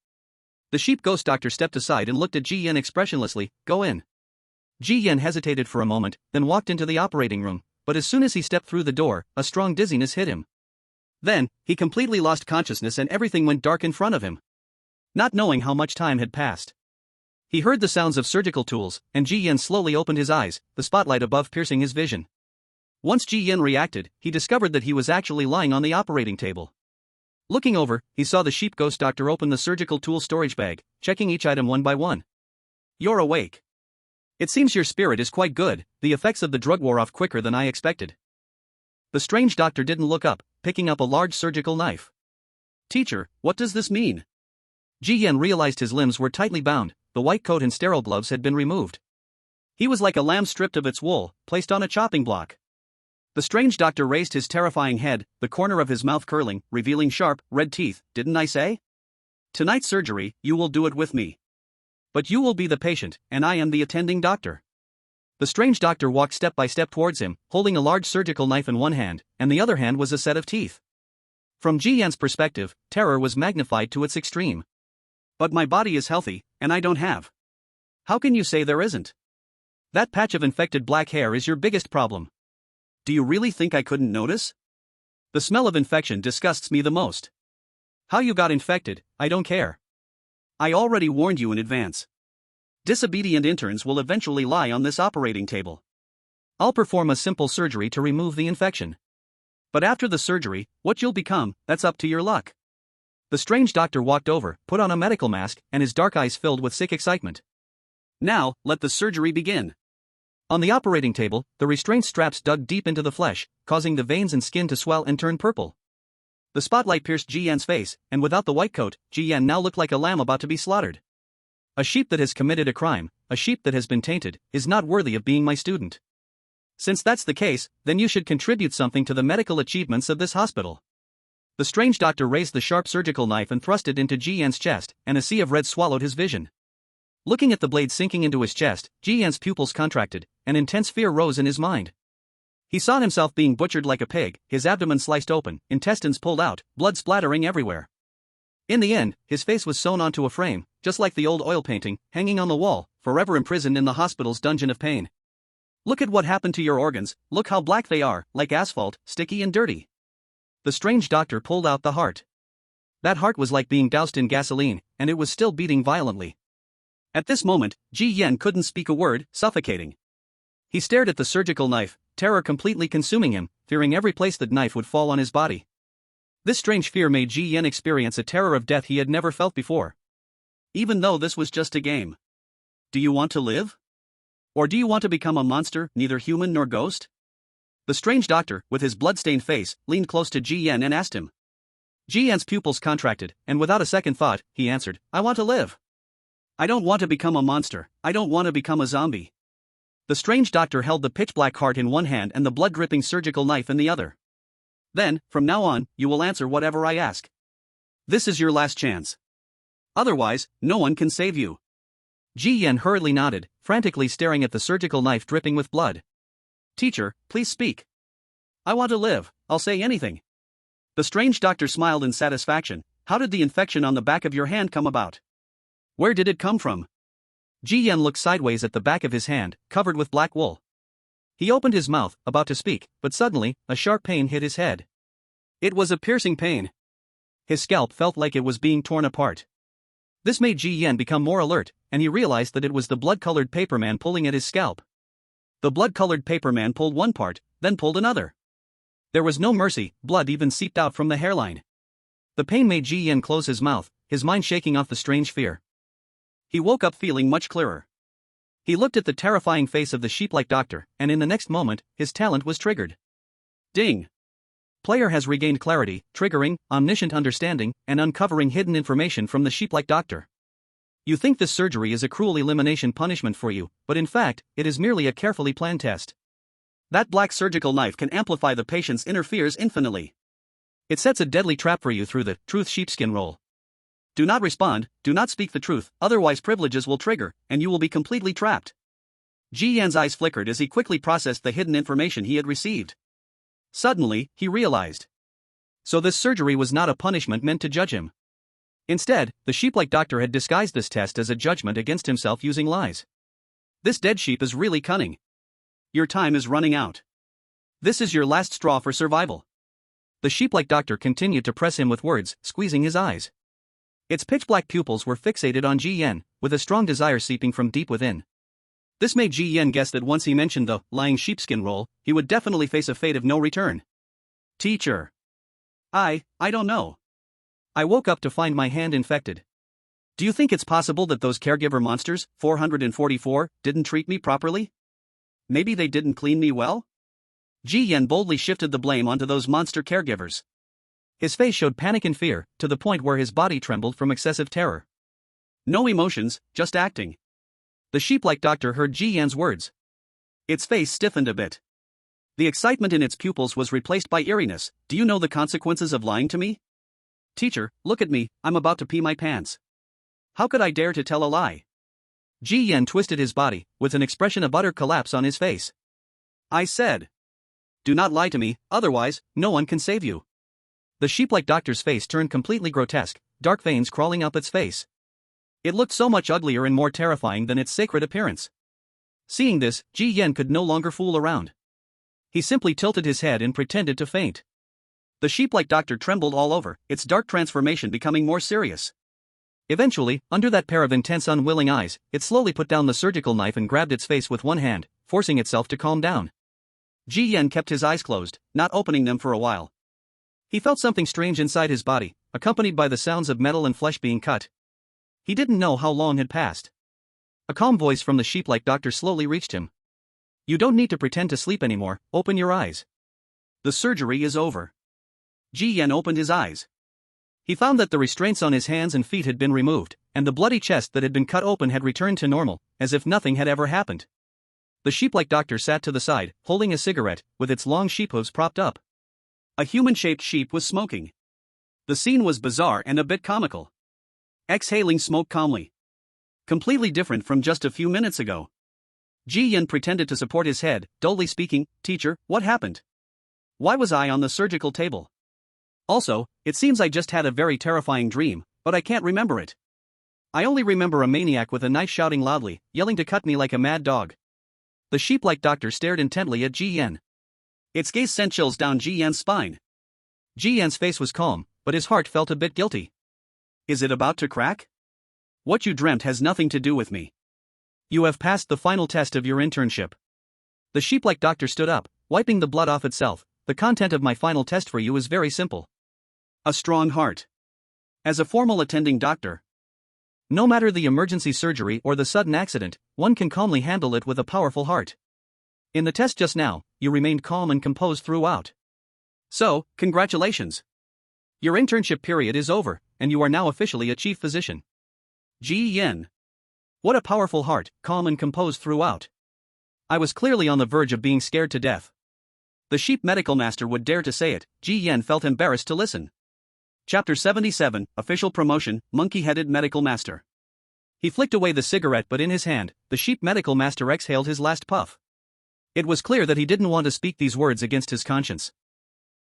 The sheep ghost doctor stepped aside and looked at Ji Yan expressionlessly. Go in. Ji Yan hesitated for a moment, then walked into the operating room, but as soon as he stepped through the door, a strong dizziness hit him. Then, he completely lost consciousness and everything went dark in front of him. Not knowing how much time had passed. He heard the sounds of surgical tools, and Ji Yan slowly opened his eyes, the spotlight above piercing his vision. Once Ji Yan reacted, he discovered that he was actually lying on the operating table. Looking over, he saw the sheep ghost doctor open the surgical tool storage bag, checking each item one by one. You're awake. It seems your spirit is quite good, the effects of the drug wore off quicker than I expected. The strange doctor didn't look up, picking up a large surgical knife. Teacher, what does this mean? Ji Yan realized his limbs were tightly bound, the white coat and sterile gloves had been removed. He was like a lamb stripped of its wool, placed on a chopping block. The strange doctor raised his terrifying head, the corner of his mouth curling, revealing sharp, red teeth. Didn't I say? Tonight's surgery, you will do it with me. But you will be the patient, and I am the attending doctor. The strange doctor walked step by step towards him, holding a large surgical knife in one hand, and the other hand was a set of teeth. From Ji Yan's perspective, terror was magnified to its extreme. But my body is healthy, and I don't have. How can you say there isn't? That patch of infected black hair is your biggest problem. Do you really think I couldn't notice? The smell of infection disgusts me the most. How you got infected, I don't care. I already warned you in advance. Disobedient interns will eventually lie on this operating table. I'll perform a simple surgery to remove the infection. But after the surgery, what you'll become, that's up to your luck. The strange doctor walked over, put on a medical mask, and his dark eyes filled with sick excitement. Now, let the surgery begin. On the operating table, the restraint straps dug deep into the flesh, causing the veins and skin to swell and turn purple. The spotlight pierced Ji Yan's face, and without the white coat, Ji Yan now looked like a lamb about to be slaughtered. A sheep that has committed a crime, a sheep that has been tainted, is not worthy of being my student. Since that's the case, then you should contribute something to the medical achievements of this hospital. The strange doctor raised the sharp surgical knife and thrust it into Ji Yan's chest, and a sea of red swallowed his vision. Looking at the blade sinking into his chest, Ji Yan's pupils contracted, and intense fear rose in his mind. He saw himself being butchered like a pig, his abdomen sliced open, intestines pulled out, blood splattering everywhere. In the end, his face was sewn onto a frame, just like the old oil painting, hanging on the wall, forever imprisoned in the hospital's dungeon of pain. Look at what happened to your organs, look how black they are, like asphalt, sticky and dirty. The strange doctor pulled out the heart. That heart was like being doused in gasoline, and it was still beating violently. At this moment, Ji Yan couldn't speak a word, suffocating. He stared at the surgical knife, terror completely consuming him, fearing every place that knife would fall on his body. This strange fear made Ji Yan experience a terror of death he had never felt before. Even though this was just a game. Do you want to live? Or do you want to become a monster, neither human nor ghost? The strange doctor, with his blood-stained face, leaned close to Ji Yan and asked him. Ji Yan's pupils contracted, and without a second thought, he answered, I want to live. I don't want to become a monster, I don't want to become a zombie. The strange doctor held the pitch-black heart in one hand and the blood-dripping surgical knife in the other. Then, from now on, you will answer whatever I ask. This is your last chance. Otherwise, no one can save you. Ji Yan hurriedly nodded, frantically staring at the surgical knife dripping with blood. Teacher, please speak. I want to live, I'll say anything. The strange doctor smiled in satisfaction. How did the infection on the back of your hand come about? Where did it come from? Ji Yan looked sideways at the back of his hand, covered with black wool. He opened his mouth, about to speak, but suddenly, a sharp pain hit his head. It was a piercing pain. His scalp felt like it was being torn apart. This made Ji Yan become more alert, and he realized that it was the blood-colored paperman pulling at his scalp. The blood-colored paperman pulled one part, then pulled another. There was no mercy, blood even seeped out from the hairline. The pain made Ji Yan close his mouth, his mind shaking off the strange fear. He woke up feeling much clearer. He looked at the terrifying face of the sheep-like doctor, and in the next moment, his talent was triggered. Ding! Player has regained clarity, triggering, omniscient understanding, and uncovering hidden information from the sheep-like doctor. You think this surgery is a cruel elimination punishment for you, but in fact, it is merely a carefully planned test. That black surgical knife can amplify the patient's inner fears infinitely. It sets a deadly trap for you through the truth sheepskin roll. Do not respond, do not speak the truth, otherwise privileges will trigger, and you will be completely trapped. Ji Yan's eyes flickered as he quickly processed the hidden information he had received. Suddenly, he realized. So this surgery was not a punishment meant to judge him. Instead, the sheep-like doctor had disguised this test as a judgment against himself using lies. This dead sheep is really cunning. Your time is running out. This is your last straw for survival. The sheep-like doctor continued to press him with words, squeezing his eyes. Its pitch-black pupils were fixated on Ji Yan, with a strong desire seeping from deep within. This made Ji Yan guess that once he mentioned the lying sheepskin roll, he would definitely face a fate of no return. Teacher. I don't know. I woke up to find my hand infected. Do you think it's possible that those caregiver monsters, 444, didn't treat me properly? Maybe they didn't clean me well? Ji Yan boldly shifted the blame onto those monster caregivers. His face showed panic and fear, to the point where his body trembled from excessive terror. No emotions, just acting. The sheep-like doctor heard Ji Yan's words. Its face stiffened a bit. The excitement in its pupils was replaced by eeriness. Do you know the consequences of lying to me? Teacher, look at me, I'm about to pee my pants. How could I dare to tell a lie? Ji Yan twisted his body, with an expression of utter collapse on his face. I said. Do not lie to me, otherwise, no one can save you. The sheep-like doctor's face turned completely grotesque, dark veins crawling up its face. It looked so much uglier and more terrifying than its sacred appearance. Seeing this, Ji Yan could no longer fool around. He simply tilted his head and pretended to faint. The sheep-like doctor trembled all over, its dark transformation becoming more serious. Eventually, under that pair of intense unwilling eyes, it slowly put down the surgical knife and grabbed its face with one hand, forcing itself to calm down. Ji Yan kept his eyes closed, not opening them for a while. He felt something strange inside his body, accompanied by the sounds of metal and flesh being cut. He didn't know how long had passed. A calm voice from the sheep-like doctor slowly reached him. You don't need to pretend to sleep anymore, open your eyes. The surgery is over. Ji Yan opened his eyes. He found that the restraints on his hands and feet had been removed, and the bloody chest that had been cut open had returned to normal, as if nothing had ever happened. The sheep-like doctor sat to the side, holding a cigarette, with its long sheep hooves propped up. A human-shaped sheep was smoking. The scene was bizarre and a bit comical. Exhaling smoke calmly. Completely different from just a few minutes ago. Ji Yan pretended to support his head, dully speaking, Teacher, what happened? Why was I on the surgical table? Also, it seems I just had a very terrifying dream, but I can't remember it. I only remember a maniac with a knife shouting loudly, yelling to cut me like a mad dog. The sheep-like doctor stared intently at Ji Yan. Its gaze sent chills down Ji Yan's spine. Ji Yan's face was calm, but his heart felt a bit guilty. Is it about to crack? What you dreamt has nothing to do with me. You have passed the final test of your internship. The sheep-like doctor stood up, wiping the blood off itself. The content of my final test for you is very simple. A strong heart. As a formal attending doctor, no matter the emergency surgery or the sudden accident, one can calmly handle it with a powerful heart. In the test just now, you remained calm and composed throughout. So, congratulations. Your internship period is over, and you are now officially a chief physician. Ji Yan. What a powerful heart, calm and composed throughout. I was clearly on the verge of being scared to death. The sheep medical master would dare to say it. Ji Yan felt embarrassed to listen. Chapter 77, Official Promotion, Monkey-Headed Medical Master. He flicked away the cigarette, but in his hand, the sheep medical master exhaled his last puff. It was clear that he didn't want to speak these words against his conscience.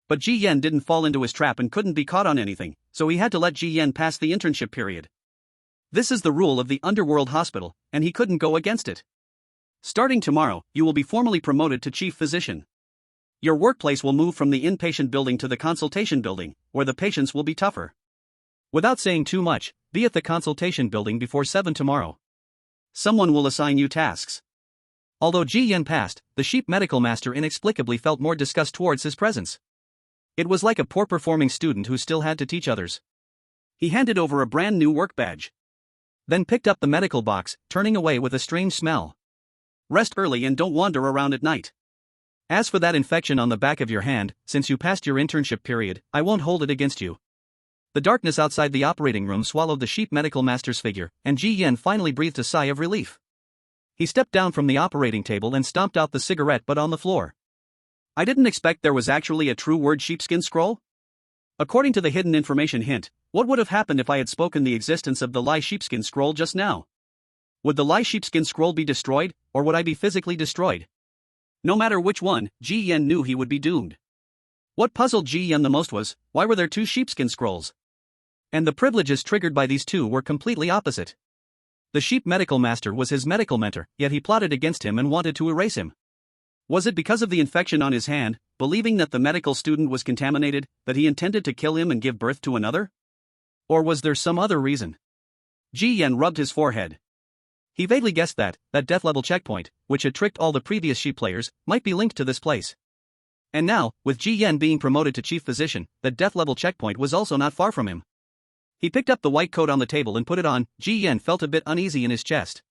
But Ji Yan didn't fall into his trap and couldn't be caught on anything, so he had to let Ji Yan pass the internship period. This is the rule of the underworld hospital, and he couldn't go against it. Starting tomorrow, you will be formally promoted to chief physician. Your workplace will move from the inpatient building to the consultation building, where the patients will be tougher. Without saying too much, be at the consultation building before 7 tomorrow. Someone will assign you tasks. Although Ji Yan passed, the sheep medical master inexplicably felt more disgust towards his presence. It was like a poor-performing student who still had to teach others. He handed over a brand new work badge. Then picked up the medical box, turning away with a strange smell. Rest early and don't wander around at night. As for that infection on the back of your hand, since you passed your internship period, I won't hold it against you. The darkness outside the operating room swallowed the sheep medical master's figure, and Ji Yan finally breathed a sigh of relief. He stepped down from the operating table and stomped out the cigarette butt on the floor. I didn't expect there was actually a true word sheepskin scroll? According to the hidden information hint, what would have happened if I had spoken the existence of the lie sheepskin scroll just now? Would the lie sheepskin scroll be destroyed, or would I be physically destroyed? No matter which one, Ji Yan knew he would be doomed. What puzzled Ji Yan the most was, why were there two sheepskin scrolls? And the privileges triggered by these two were completely opposite. The sheep medical master was his medical mentor, yet he plotted against him and wanted to erase him. Was it because of the infection on his hand, believing that the medical student was contaminated, that he intended to kill him and give birth to another? Or was there some other reason? Ji Yan rubbed his forehead. He vaguely guessed that death-level checkpoint, which had tricked all the previous sheep players, might be linked to this place. And now, with Ji Yan being promoted to chief physician, that death-level checkpoint was also not far from him. He picked up the white coat on the table and put it on. Ji Yan felt a bit uneasy in his chest.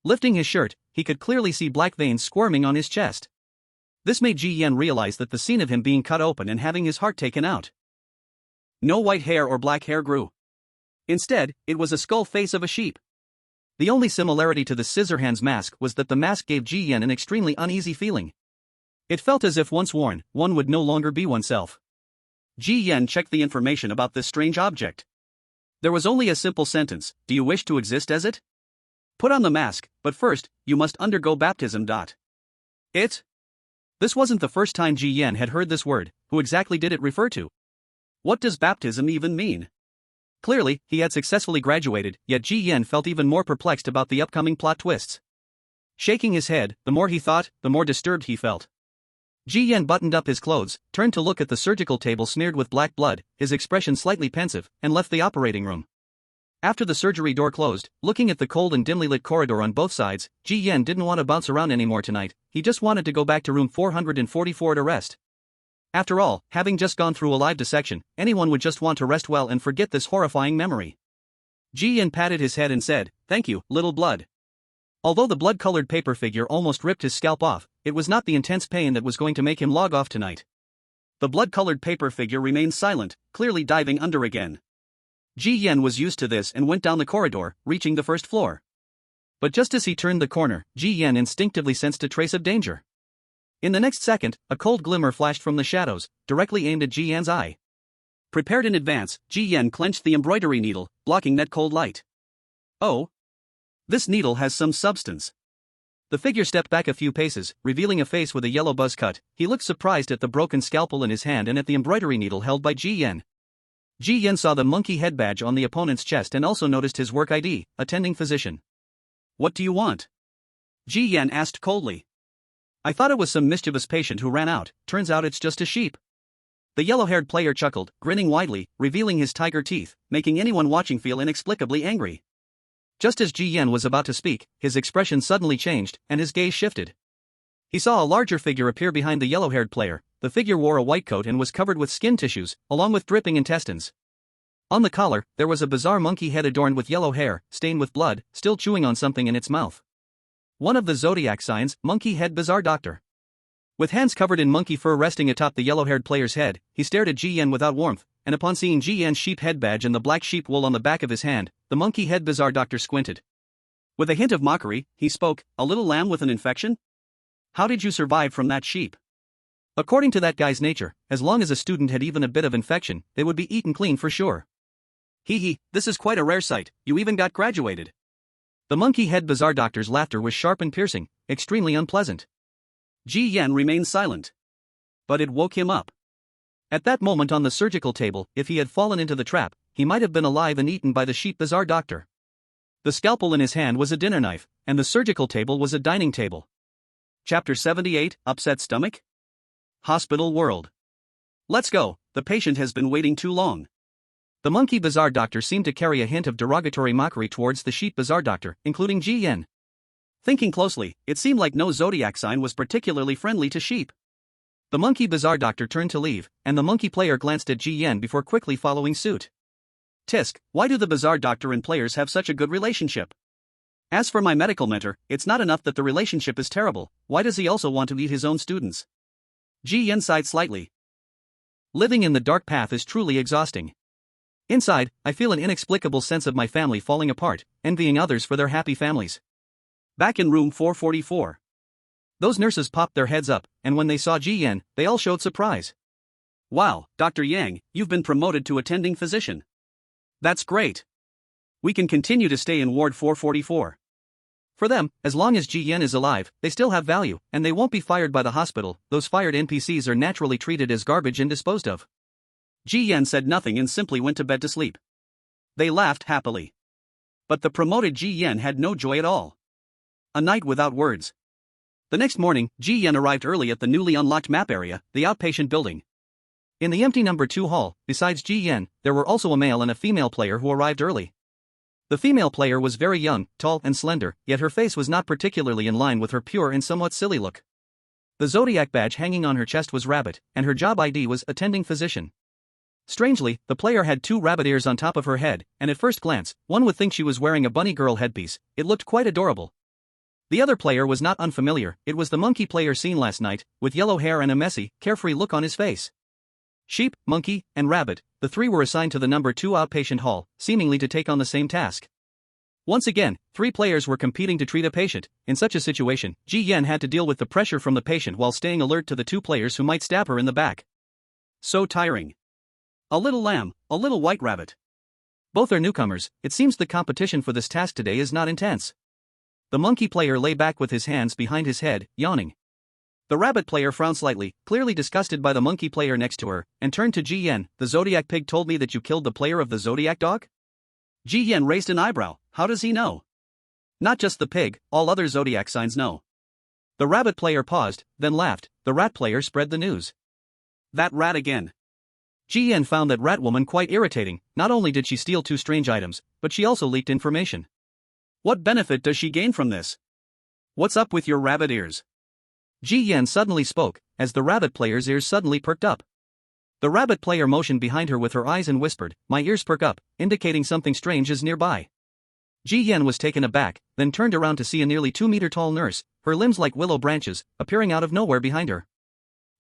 Lifting his shirt, he could clearly see black veins squirming on his chest. This made Ji Yan realize that the scene of him being cut open and having his heart taken out. No white hair or black hair grew. Instead, it was a skull face of a sheep. The only similarity to the Scissorhands mask was that the mask gave Ji Yan an extremely uneasy feeling. It felt as if once worn, one would no longer be oneself. Ji Yan checked the information about this strange object. There was only a simple sentence: do you wish to exist as it? Put on the mask, but first, you must undergo baptism. It? This wasn't the first time Ji Yan had heard this word. Who exactly did it refer to? What does baptism even mean? Clearly, he had successfully graduated, yet Ji Yan felt even more perplexed about the upcoming plot twists. Shaking his head, the more he thought, the more disturbed he felt. Ji Yan buttoned up his clothes, turned to look at the surgical table smeared with black blood, his expression slightly pensive, and left the operating room. After the surgery door closed, looking at the cold and dimly lit corridor on both sides, Ji Yan didn't want to bounce around anymore tonight. He just wanted to go back to room 444 to rest. After all, having just gone through a live dissection, anyone would just want to rest well and forget this horrifying memory. Ji Yan patted his head and said, "Thank you, little blood." Although the blood-colored paper figure almost ripped his scalp off, it was not the intense pain that was going to make him log off tonight. The blood-colored paper figure remained silent, clearly diving under again. Ji Yan was used to this and went down the corridor, reaching the first floor. But just as he turned the corner, Ji Yan instinctively sensed a trace of danger. In the next second, a cold glimmer flashed from the shadows, directly aimed at Ji Yan's eye. Prepared in advance, Ji Yan clenched the embroidery needle, blocking that cold light. Oh! This needle has some substance. The figure stepped back a few paces, revealing a face with a yellow buzz cut. He looked surprised at the broken scalpel in his hand and at the embroidery needle held by Ji Yan. Ji Yan saw the monkey head badge on the opponent's chest and also noticed his work ID, attending physician. "What do you want?" Ji Yan asked coldly. "I thought it was some mischievous patient who ran out, turns out it's just a sheep." The yellow-haired player chuckled, grinning widely, revealing his tiger teeth, making anyone watching feel inexplicably angry. Just as Ji Yan was about to speak, his expression suddenly changed, and his gaze shifted. He saw a larger figure appear behind the yellow-haired player. The figure wore a white coat and was covered with skin tissues, along with dripping intestines. On the collar, there was a bizarre monkey head adorned with yellow hair, stained with blood, still chewing on something in its mouth. One of the Zodiac signs, monkey head bizarre doctor. With hands covered in monkey fur resting atop the yellow-haired player's head, he stared at Ji Yan without warmth, and upon seeing Ji Yan's sheep head badge and the black sheep wool on the back of his hand, the monkey head bizarre doctor squinted. With a hint of mockery, he spoke, "A little lamb with an infection? How did you survive from that sheep?" According to that guy's nature, as long as a student had even a bit of infection, they would be eaten clean for sure. Hee, this is quite a rare sight, you even got graduated. The monkey head bizarre doctor's laughter was sharp and piercing, extremely unpleasant. Ji Yan remained silent. But it woke him up. At that moment on the surgical table, if he had fallen into the trap, he might have been alive and eaten by the sheep bizarre doctor. The scalpel in his hand was a dinner knife, and the surgical table was a dining table. Chapter 78, Upset Stomach? Hospital World. Let's go, the patient has been waiting too long. The monkey bizarre doctor seemed to carry a hint of derogatory mockery towards the sheep bizarre doctor, including Ji Yan. Thinking closely, it seemed like no Zodiac sign was particularly friendly to sheep. The monkey bizarre doctor turned to leave, and the monkey player glanced at Ji Yan before quickly following suit. Tisk, why do the bizarre doctor and players have such a good relationship? As for my medical mentor, it's not enough that the relationship is terrible, why does he also want to eat his own students? Ji Yan sighed slightly. Living in the dark path is truly exhausting. Inside, I feel an inexplicable sense of my family falling apart, envying others for their happy families. Back in room 444. Those nurses popped their heads up, and when they saw Ji Yan, they all showed surprise. Wow, Dr. Yang, you've been promoted to attending physician. That's great. We can continue to stay in ward 444. For them, as long as Ji Yan is alive, they still have value, and they won't be fired by the hospital. Those fired NPCs are naturally treated as garbage and disposed of. Ji Yan said nothing and simply went to bed to sleep. They laughed happily. But the promoted Ji Yan had no joy at all. A night without words. The next morning, Ji Yan arrived early at the newly unlocked map area, the outpatient building. In the empty number 2 hall, besides Ji Yan, there were also a male and a female player who arrived early. The female player was very young, tall and slender, yet her face was not particularly in line with her pure and somewhat silly look. The Zodiac badge hanging on her chest was rabbit, and her job ID was attending physician. Strangely, the player had 2 rabbit ears on top of her head, and at first glance, one would think she was wearing a bunny girl headpiece. It looked quite adorable. The other player was not unfamiliar, it was the monkey player seen last night, with yellow hair and a messy, carefree look on his face. Sheep, monkey, and rabbit, the 3 were assigned to the number 2 outpatient hall, seemingly to take on the same task. Once again, 3 players were competing to treat a patient. In such a situation, Ji Yan had to deal with the pressure from the patient while staying alert to the 2 players who might stab her in the back. So tiring. A little lamb, a little white rabbit. Both are newcomers. It seems the competition for this task today is not intense. The monkey player lay back with his hands behind his head, yawning. The rabbit player frowned slightly, clearly disgusted by the monkey player next to her, and turned to Ji Yan. The Zodiac pig told me that you killed the player of the Zodiac dog? Ji Yan raised an eyebrow. How does he know? Not just the pig, all other Zodiac signs know. The rabbit player paused, then laughed. The rat player spread the news. That rat again. Ji Yan found that rat woman quite irritating. Not only did she steal 2 strange items, but she also leaked information. What benefit does she gain from this? What's up with your rabbit ears? Ji Yan suddenly spoke, as the rabbit player's ears suddenly perked up. The rabbit player motioned behind her with her eyes and whispered, "My ears perk up," indicating something strange is nearby. Ji Yan was taken aback, then turned around to see a nearly 2-meter-tall nurse, her limbs like willow branches, appearing out of nowhere behind her.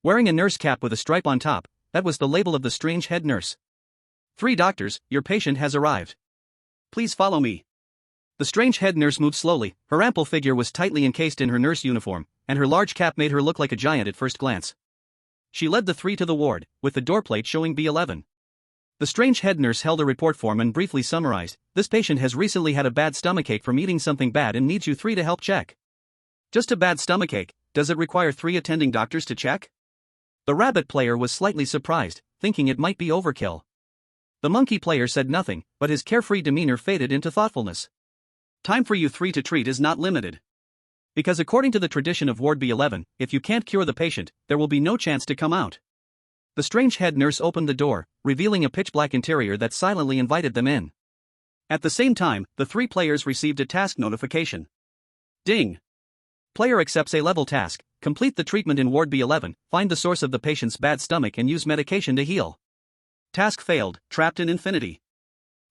Wearing a nurse cap with a stripe on top, that was the label of the strange head nurse. 3 doctors, your patient has arrived. Please follow me. The strange head nurse moved slowly, her ample figure was tightly encased in her nurse uniform, and her large cap made her look like a giant at first glance. She led the 3 to the ward, with the door plate showing B11. The strange head nurse held a report form and briefly summarized, "This patient has recently had a bad stomachache from eating something bad and needs you 3 to help check." Just a bad stomachache, does it require 3 attending doctors to check? The rabbit player was slightly surprised, thinking it might be overkill. The monkey player said nothing, but his carefree demeanor faded into thoughtfulness. Time for you 3 to treat is not limited. Because according to the tradition of Ward B11, if you can't cure the patient, there will be no chance to come out. The strange head nurse opened the door, revealing a pitch-black interior that silently invited them in. At the same time, the 3 players received a task notification. Ding! Player accepts a level task, complete the treatment in Ward B11, find the source of the patient's bad stomach and use medication to heal. Task failed, trapped in infinity.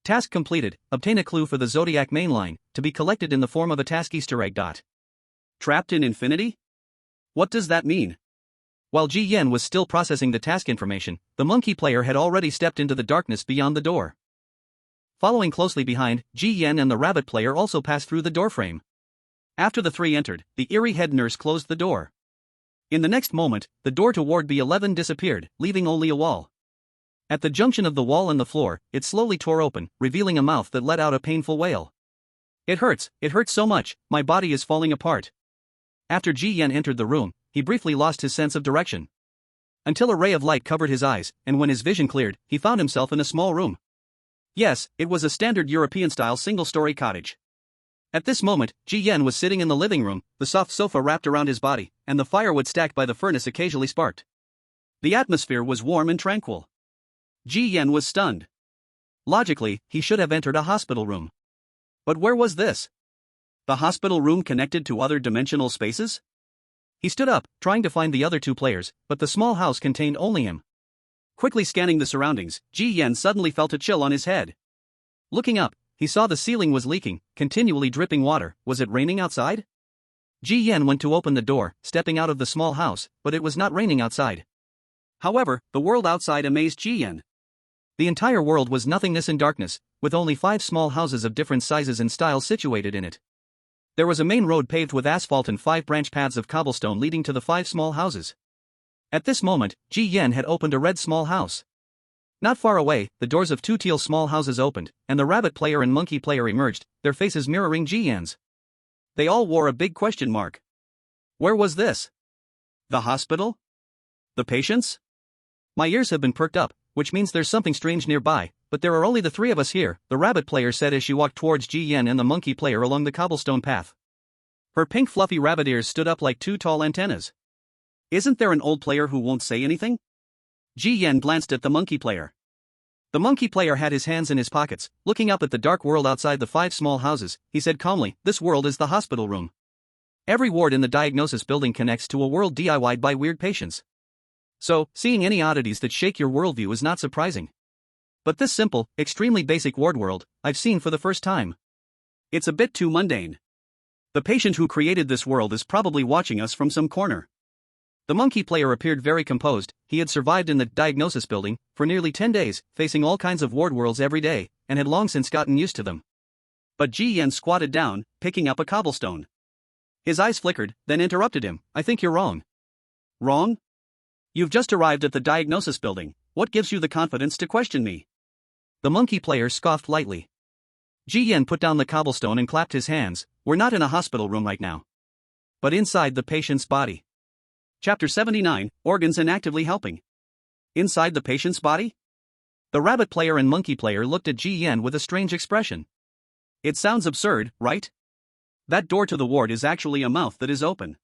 Task completed, obtain a clue for the Zodiac mainline, to be collected in the form of a task Easter egg. Trapped in infinity? What does that mean? While Ji Yan was still processing the task information, the monkey player had already stepped into the darkness beyond the door. Following closely behind, Ji Yan and the rabbit player also passed through the doorframe. After the 3 entered, the eerie head nurse closed the door. In the next moment, the door to Ward B11 disappeared, leaving only a wall. At the junction of the wall and the floor, it slowly tore open, revealing a mouth that let out a painful wail. It hurts so much, my body is falling apart. After Ji Yan entered the room, he briefly lost his sense of direction. Until a ray of light covered his eyes, and when his vision cleared, he found himself in a small room. Yes, it was a standard European-style single-story cottage. At this moment, Ji Yan was sitting in the living room, the soft sofa wrapped around his body, and the firewood stacked by the furnace occasionally sparked. The atmosphere was warm and tranquil. Ji Yan was stunned. Logically, he should have entered a hospital room. But where was this? The hospital room connected to other dimensional spaces? He stood up, trying to find the other 2 players, but the small house contained only him. Quickly scanning the surroundings, Ji Yan suddenly felt a chill on his head. Looking up, he saw the ceiling was leaking, continually dripping water. Was it raining outside? Ji Yan went to open the door, stepping out of the small house, but it was not raining outside. However, the world outside amazed Ji Yan. The entire world was nothingness and darkness, with only 5 small houses of different sizes and styles situated in it. There was a main road paved with asphalt and 5 branch paths of cobblestone leading to the 5 small houses. At this moment, Ji Yan had opened a red small house. Not far away, the doors of 2 teal small houses opened, and the rabbit player and monkey player emerged, their faces mirroring Ji Yan's. They all wore a big question mark. Where was this? The hospital? The patients? My ears have been perked up, which means there's something strange nearby, but there are only the 3 of us here, the rabbit player said as she walked towards Ji Yan and the monkey player along the cobblestone path. Her pink fluffy rabbit ears stood up like 2 tall antennas. Isn't there an old player who won't say anything? Ji Yan glanced at the monkey player. The monkey player had his hands in his pockets, looking up at the dark world outside the 5 small houses. He said calmly, "This world is the hospital room. Every ward in the diagnosis building connects to a world DIY'd by weird patients. So, seeing any oddities that shake your worldview is not surprising. But this simple, extremely basic ward world, I've seen for the first time. It's a bit too mundane. The patient who created this world is probably watching us from some corner." The monkey player appeared very composed. He had survived in the diagnosis building for nearly 10 days, facing all kinds of ward worlds every day, and had long since gotten used to them. But Ji Yan squatted down, picking up a cobblestone. His eyes flickered, then interrupted him. "I think you're wrong." "Wrong? You've just arrived at the diagnosis building. What gives you the confidence to question me?" The monkey player scoffed lightly. Ji Yan put down the cobblestone and clapped his hands. "We're not in a hospital room right now, but inside the patient's body." Chapter 79, Organs and Actively Helping. Inside the patient's body? The rabbit player and monkey player looked at Ji Yan with a strange expression. It sounds absurd, right? That door to the ward is actually a mouth that is open.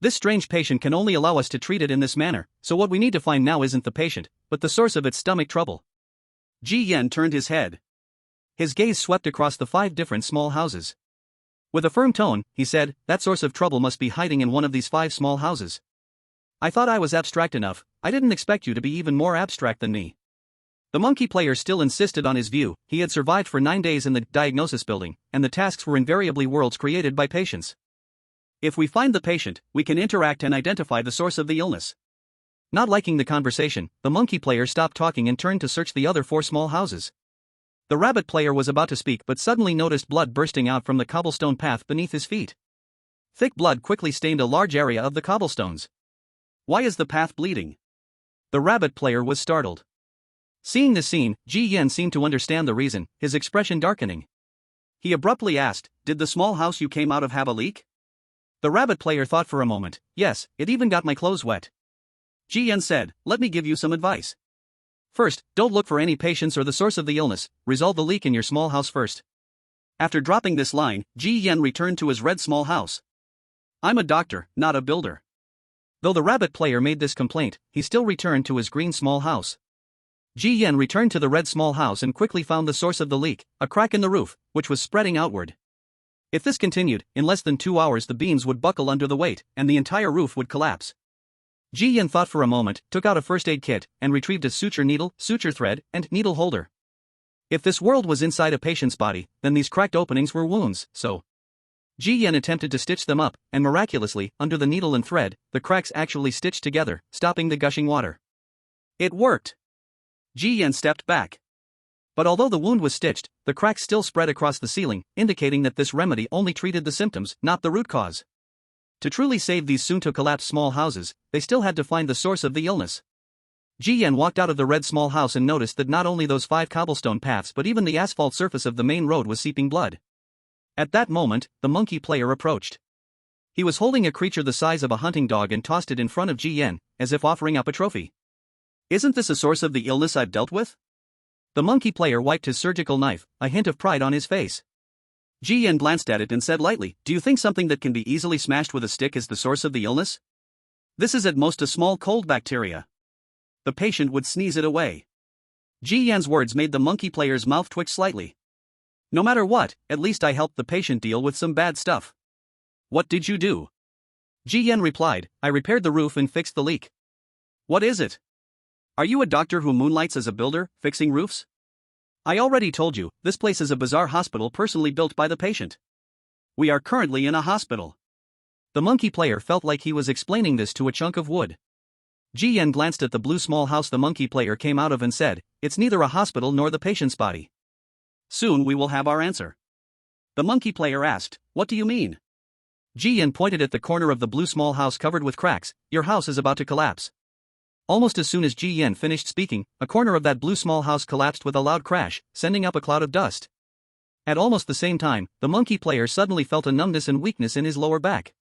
This strange patient can only allow us to treat it in this manner, so what we need to find now isn't the patient, but the source of its stomach trouble. Ji Yan turned his head. His gaze swept across the 5 different small houses. With a firm tone, he said, "That source of trouble must be hiding in one of these 5 small houses. I thought I was abstract enough, I didn't expect you to be even more abstract than me." The monkey player still insisted on his view. He had survived for 9 days in the diagnosis building, and the tasks were invariably worlds created by patients. If we find the patient, we can interact and identify the source of the illness. Not liking the conversation, the monkey player stopped talking and turned to search the other 4 small houses. The rabbit player was about to speak but suddenly noticed blood bursting out from the cobblestone path beneath his feet. Thick blood quickly stained a large area of the cobblestones. "Why is the path bleeding?" The rabbit player was startled. Seeing the scene, Ji Yan seemed to understand the reason, his expression darkening. He abruptly asked, "Did the small house you came out of have a leak?" The rabbit player thought for a moment. "Yes, it even got my clothes wet." Ji Yan said, "Let me give you some advice. First, don't look for any patients or the source of the illness, resolve the leak in your small house first." After dropping this line, Ji Yan returned to his red small house. "I'm a doctor, not a builder." Though the rabbit player made this complaint, he still returned to his green small house. Ji Yan returned to the red small house and quickly found the source of the leak, a crack in the roof, which was spreading outward. If this continued, in less than 2 hours the beams would buckle under the weight, and the entire roof would collapse. Ji Yan thought for a moment, took out a first aid kit, and retrieved a suture needle, suture thread, and needle holder. If this world was inside a patient's body, then these cracked openings were wounds, so Ji Yan attempted to stitch them up, and miraculously, under the needle and thread, the cracks actually stitched together, stopping the gushing water. It worked! Ji Yan stepped back. But although the wound was stitched, the cracks still spread across the ceiling, indicating that this remedy only treated the symptoms, not the root cause. To truly save these soon-to-collapse small houses, they still had to find the source of the illness. Ji Yan walked out of the red small house and noticed that not only those 5 cobblestone paths but even the asphalt surface of the main road was seeping blood. At that moment, the monkey player approached. He was holding a creature the size of a hunting dog and tossed it in front of Ji Yan, as if offering up a trophy. "Isn't this a source of the illness I've dealt with?" The monkey player wiped his surgical knife, a hint of pride on his face. Ji Yan glanced at it and said lightly, "Do you think something that can be easily smashed with a stick is the source of the illness? This is at most a small cold bacteria. The patient would sneeze it away." Ji Yan's words made the monkey player's mouth twitch slightly. "No matter what, at least I helped the patient deal with some bad stuff." "What did you do?" Ji Yan replied, "I repaired the roof and fixed the leak." "What is it? Are you a doctor who moonlights as a builder, fixing roofs?" I already told you, this place is a bizarre hospital personally built by the patient. We are currently in a hospital. The monkey player felt like he was explaining this to a chunk of wood. Ji Yan glanced at the blue small house the monkey player came out of and said, "It's neither a hospital nor the patient's body." "Soon we will have our answer." The monkey player asked, "What do you mean?" Ji Yan pointed at the corner of the blue small house covered with cracks. "Your house is about to collapse." Almost as soon as Ji Yan finished speaking, a corner of that blue small house collapsed with a loud crash, sending up a cloud of dust. At almost the same time, the monkey player suddenly felt a numbness and weakness in his lower back.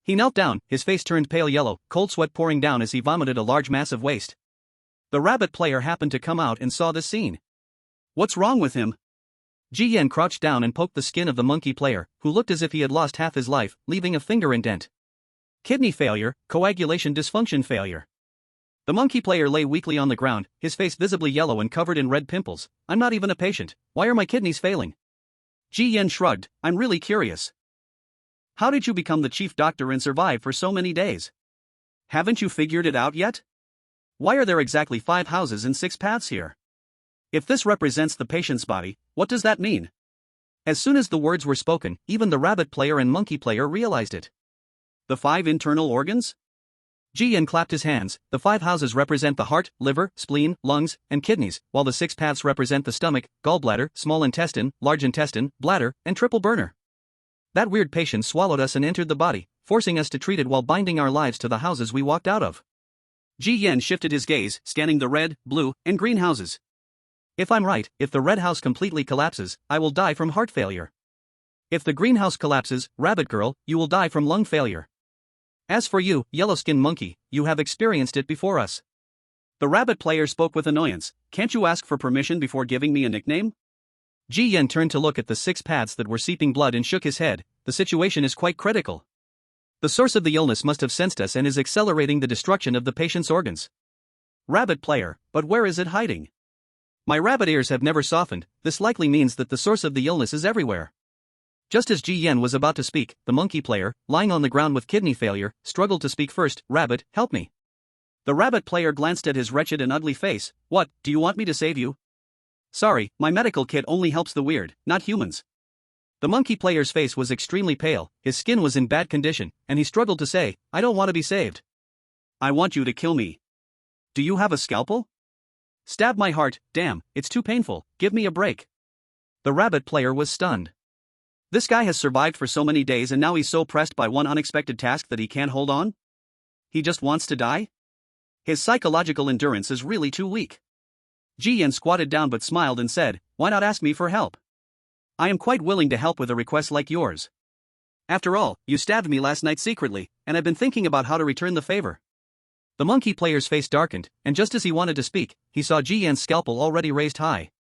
He knelt down, his face turned pale yellow, cold sweat pouring down as he vomited a large mass of waste. The rabbit player happened to come out and saw this scene. "What's wrong with him?" Ji Yan crouched down and poked the skin of the monkey player, who looked as if he had lost half his life, leaving a finger indent. "Kidney failure, coagulation dysfunction failure." The monkey player lay weakly on the ground, his face visibly yellow and covered in red pimples. "I'm not even a patient. Why are my kidneys failing?" Ji Yan shrugged. "I'm really curious. How did you become the chief doctor and survive for so many days? Haven't you figured it out yet? Why are there exactly 5 houses and 6 paths here? If this represents the patient's body, what does that mean?" As soon as the words were spoken, even the rabbit player and monkey player realized it. "The 5 internal organs?" Ji Yan clapped his hands. "The 5 houses represent the heart, liver, spleen, lungs, and kidneys, while the 6 paths represent the stomach, gallbladder, small intestine, large intestine, bladder, and triple burner. That weird patient swallowed us and entered the body, forcing us to treat it while binding our lives to the houses we walked out of." Ji Yan shifted his gaze, scanning the red, blue, and green houses. "If I'm right, if the red house completely collapses, I will die from heart failure. If the green house collapses, rabbit girl, you will die from lung failure. As for you, yellow-skinned monkey, you have experienced it before us." The rabbit player spoke with annoyance. "Can't you ask for permission before giving me a nickname?" Ji Yan turned to look at the 6 paths that were seeping blood and shook his head. "The situation is quite critical. The source of the illness must have sensed us and is accelerating the destruction of the patient's organs." Rabbit player, "But where is it hiding? My rabbit ears have never softened. This likely means that the source of the illness is everywhere." Just as Ji Yan was about to speak, the monkey player, lying on the ground with kidney failure, struggled to speak first. "Rabbit, help me." The rabbit player glanced at his wretched and ugly face. "What, do you want me to save you?" "Sorry, my medical kit only helps the weird, not humans." The monkey player's face was extremely pale, his skin was in bad condition, and he struggled to say, "I don't want to be saved. I want you to kill me. Do you have a scalpel? Stab my heart, damn, it's too painful, give me a break." The rabbit player was stunned. This guy has survived for so many days and now he's so pressed by one unexpected task that he can't hold on? He just wants to die? His psychological endurance is really too weak. Ji Yan squatted down but smiled and said, "Why not ask me for help? I am quite willing to help with a request like yours. After all, you stabbed me last night secretly, and I've been thinking about how to return the favor." The monkey player's face darkened, and just as he wanted to speak, he saw Ji Yan's scalpel already raised high.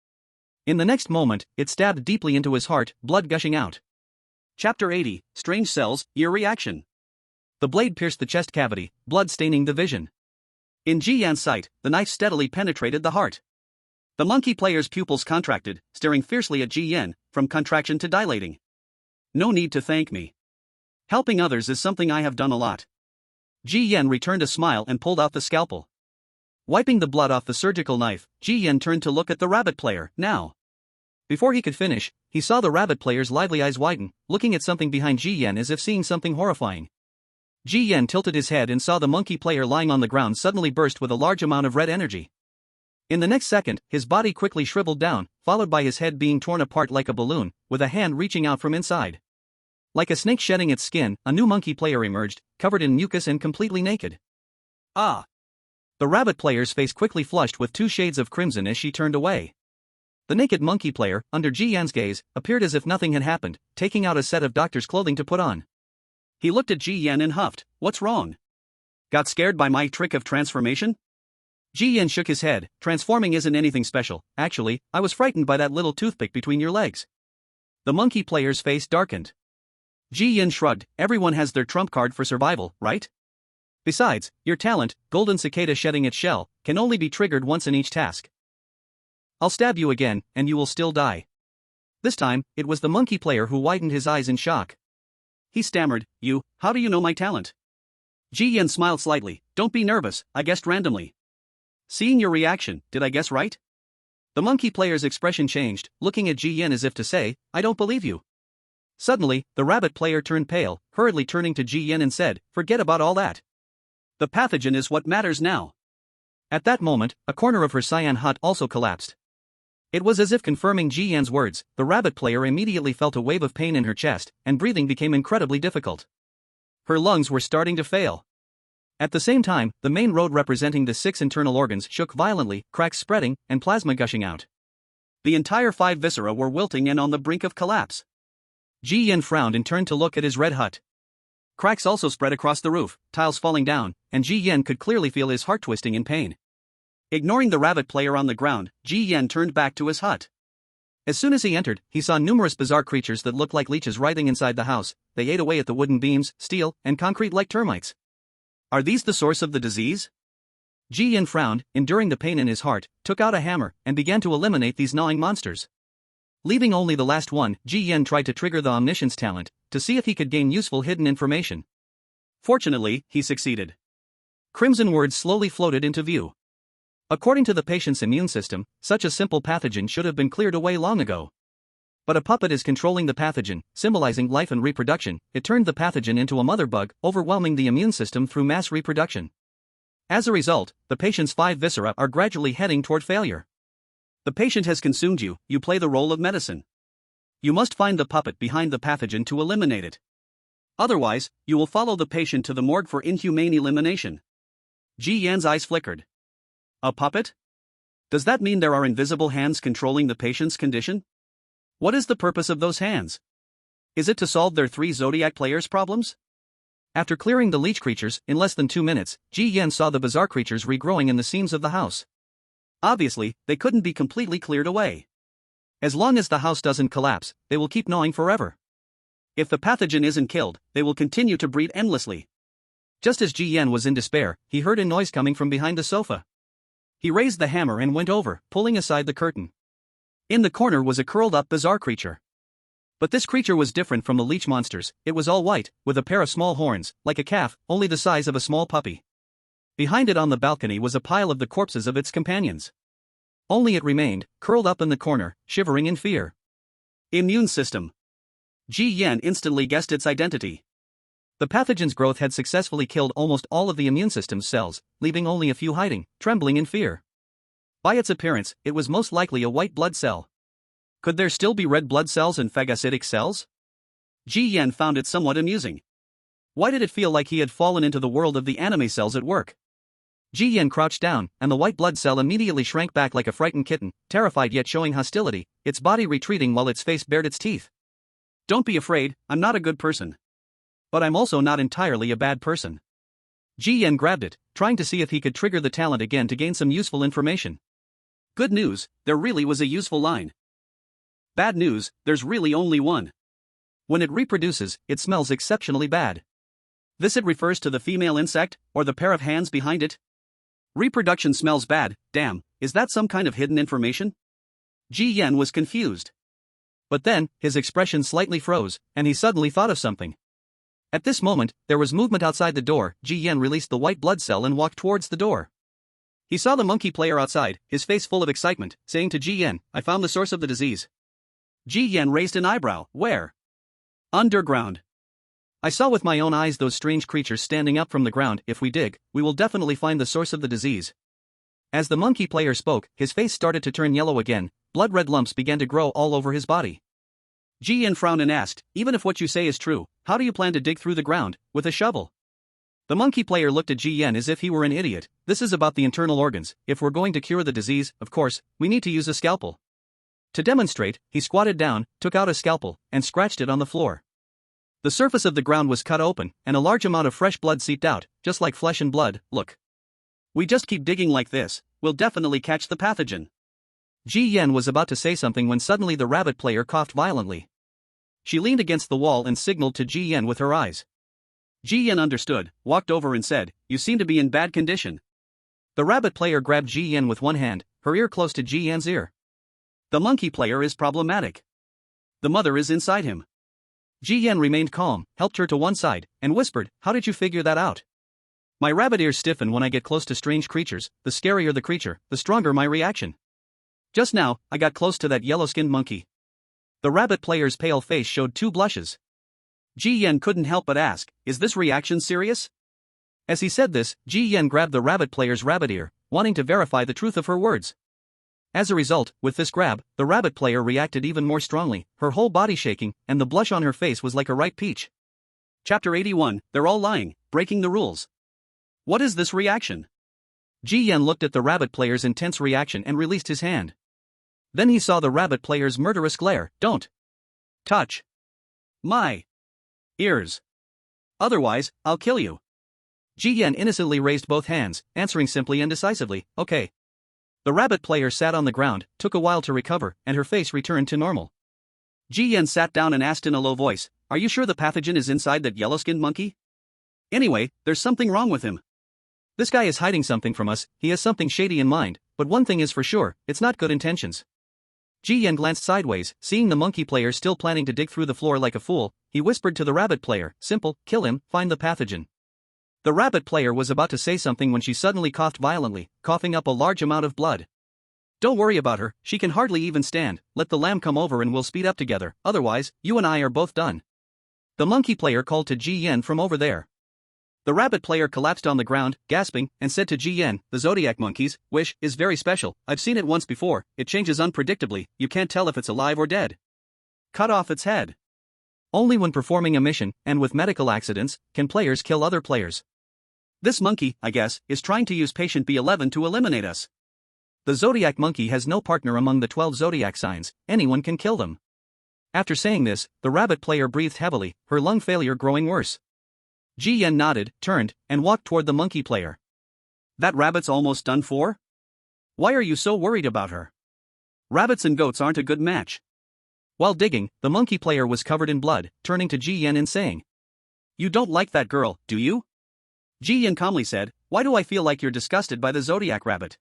In the next moment, it stabbed deeply into his heart, blood gushing out. Chapter 80, Strange Cells, Ear Reaction. The blade pierced the chest cavity, blood staining the vision. In Ji Yan's sight, the knife steadily penetrated the heart. The monkey player's pupils contracted, staring fiercely at Ji Yan, from contraction to dilating. "No need to thank me. Helping others is something I have done a lot." Ji Yan returned a smile and pulled out the scalpel. Wiping the blood off the surgical knife, Ji Yan turned to look at the rabbit player. Now, before he could finish, he saw the rabbit player's lively eyes widen, looking at something behind Ji Yan as if seeing something horrifying. Ji Yan tilted his head and saw the monkey player lying on the ground suddenly burst with a large amount of red energy. In the next second, his body quickly shriveled down, followed by his head being torn apart like a balloon, with a hand reaching out from inside. Like a snake shedding its skin, a new monkey player emerged, covered in mucus and completely naked. "Ah!" The rabbit player's face quickly flushed with 2 shades of crimson as she turned away. The naked monkey player, under Ji Yan's gaze, appeared as if nothing had happened, taking out a set of doctor's clothing to put on. He looked at Ji Yan and huffed, "What's wrong? Got scared by my trick of transformation?" Ji Yan shook his head. "Transforming isn't anything special, actually, I was frightened by that little toothpick between your legs." The monkey player's face darkened. Ji Yan shrugged. "Everyone has their trump card for survival, right? Besides, your talent, golden cicada shedding its shell, can only be triggered once in each task. I'll stab you again, and you will still die." This time, it was the monkey player who widened his eyes in shock. He stammered, How do you know my talent?" Ji Yan smiled slightly. "Don't be nervous, I guessed randomly. Seeing your reaction, did I guess right?" The monkey player's expression changed, looking at Ji Yan as if to say, I don't believe you. Suddenly, the rabbit player turned pale, hurriedly turning to Ji Yan and said, forget about all that. The pathogen is what matters now. At that moment, a corner of her cyan hut also collapsed. It was as if confirming Ji Yan's words. The rabbit player immediately felt a wave of pain in her chest, and breathing became incredibly difficult. Her lungs were starting to fail. At the same time, the main road representing the 6 internal organs shook violently, cracks spreading, and plasma gushing out. The entire 5 viscera were wilting and on the brink of collapse. Ji Yan frowned and turned to look at his red hut. Cracks also spread across the roof, tiles falling down, and Ji Yan could clearly feel his heart twisting in pain. Ignoring the rabbit player on the ground, Ji Yan turned back to his hut. As soon as he entered, he saw numerous bizarre creatures that looked like leeches writhing inside the house. They ate away at the wooden beams, steel, and concrete like termites. Are these the source of the disease? Ji Yan frowned, enduring the pain in his heart, took out a hammer, and began to eliminate these gnawing monsters. Leaving only the last one, Ji Yan tried to trigger the omniscience talent, to see if he could gain useful hidden information. Fortunately, he succeeded. Crimson words slowly floated into view. According to the patient's immune system, such a simple pathogen should have been cleared away long ago. But a puppet is controlling the pathogen, symbolizing life and reproduction. It turned the pathogen into a mother bug, overwhelming the immune system through mass reproduction. As a result, the patient's 5 viscera are gradually heading toward failure. The patient has consumed you, you play the role of medicine. You must find the puppet behind the pathogen to eliminate it. Otherwise, you will follow the patient to the morgue for inhumane elimination. Ji Yan's eyes flickered. A puppet? Does that mean there are invisible hands controlling the patient's condition? What is the purpose of those hands? Is it to solve their 3 Zodiac players' problems? After clearing the leech creatures, in less than 2 minutes, Ji Yan saw the bizarre creatures regrowing in the seams of the house. Obviously, they couldn't be completely cleared away. As long as the house doesn't collapse, they will keep gnawing forever. If the pathogen isn't killed, they will continue to breed endlessly. Just as Ji Yan was in despair, he heard a noise coming from behind the sofa. He raised the hammer and went over, pulling aside the curtain. In the corner was a curled-up bizarre creature. But this creature was different from the leech monsters. It was all white, with a pair of small horns, like a calf, only the size of a small puppy. Behind it on the balcony was a pile of the corpses of its companions. Only it remained, curled up in the corner, shivering in fear. Immune system. Ji Yan instantly guessed its identity. The pathogen's growth had successfully killed almost all of the immune system's cells, leaving only a few hiding, trembling in fear. By its appearance, it was most likely a white blood cell. Could there still be red blood cells and phagocytic cells? Ji Yan found it somewhat amusing. Why did it feel like he had fallen into the world of the anime cells at work? Ji Yan crouched down, and the white blood cell immediately shrank back like a frightened kitten, terrified yet showing hostility, its body retreating while its face bared its teeth. Don't be afraid, I'm not a good person. But I'm also not entirely a bad person. Ji Yan grabbed it, trying to see if he could trigger the talent again to gain some useful information. Good news, there really was a useful line. Bad news, there's really only one. When it reproduces, it smells exceptionally bad. This it refers to the female insect, or the pair of hands behind it? Reproduction smells bad, damn, is that some kind of hidden information? Ji Yan was confused. But then, his expression slightly froze, and he suddenly thought of something. At this moment, there was movement outside the door. Ji Yan released the white blood cell and walked towards the door. He saw the monkey player outside, his face full of excitement, saying to Ji Yan, I found the source of the disease. Ji Yan raised an eyebrow. Where? Underground. I saw with my own eyes those strange creatures standing up from the ground. If we dig, we will definitely find the source of the disease. As the monkey player spoke, his face started to turn yellow again. Blood-red lumps began to grow all over his body. Ji Yan frowned and asked, even if what you say is true, how do you plan to dig through the ground, with a shovel? The monkey player looked at Ji Yan as if he were an idiot. This is about the internal organs. If we're going to cure the disease, of course, we need to use a scalpel. To demonstrate, he squatted down, took out a scalpel, and scratched it on the floor. The surface of the ground was cut open, and a large amount of fresh blood seeped out, just like flesh and blood. Look. We just keep digging like this, we'll definitely catch the pathogen. Ji Yan was about to say something when suddenly the rabbit player coughed violently. She leaned against the wall and signaled to Ji Yan with her eyes. Ji Yan understood, walked over and said, you seem to be in bad condition. The rabbit player grabbed Ji Yan with one hand, her ear close to Ji Yan's ear. The monkey player is problematic. The mother is inside him. Ji Yan remained calm, helped her to one side, and whispered, how did you figure that out? My rabbit ears stiffen when I get close to strange creatures. The scarier the creature, the stronger my reaction. Just now, I got close to that yellow-skinned monkey. The rabbit player's pale face showed 2 blushes. Ji Yan couldn't help but ask, is this reaction serious? As he said this, Ji Yan grabbed the rabbit player's rabbit ear, wanting to verify the truth of her words. As a result, with this grab, the rabbit player reacted even more strongly, her whole body shaking, and the blush on her face was like a ripe peach. Chapter 81, They're all lying, breaking the rules. What is this reaction? Ji Yan looked at the rabbit player's intense reaction and released his hand. Then he saw the rabbit player's murderous glare. Don't touch my ears. Otherwise, I'll kill you. Ji Yan innocently raised both hands, answering simply and decisively, okay. The rabbit player sat on the ground, took a while to recover, and her face returned to normal. Ji Yan sat down and asked in a low voice, are you sure the pathogen is inside that yellow-skinned monkey? Anyway, there's something wrong with him. This guy is hiding something from us, he has something shady in mind, but one thing is for sure, it's not good intentions. Ji Yan glanced sideways, seeing the monkey player still planning to dig through the floor like a fool, he whispered to the rabbit player, simple, kill him, find the pathogen. The rabbit player was about to say something when she suddenly coughed violently, coughing up a large amount of blood. Don't worry about her, she can hardly even stand, let the lamb come over and we'll speed up together, otherwise, you and I are both done. The monkey player called to Ji Yan from over there. The rabbit player collapsed on the ground, gasping, and said to Ji Yan, the Zodiac monkey's wish is very special, I've seen it once before, it changes unpredictably, you can't tell if it's alive or dead. Cut off its head. Only when performing a mission, and with medical accidents, can players kill other players. This monkey, I guess, is trying to use patient B11 to eliminate us. The Zodiac monkey has no partner among the 12 Zodiac signs, anyone can kill them. After saying this, the rabbit player breathed heavily, her lung failure growing worse. Ji Yan nodded, turned, and walked toward the monkey player. That rabbit's almost done for? Why are you so worried about her? Rabbits and goats aren't a good match. While digging, the monkey player was covered in blood, turning to Ji Yan and saying, you don't like that girl, do you? Ji Yan calmly said, why do I feel like you're disgusted by the Zodiac rabbit?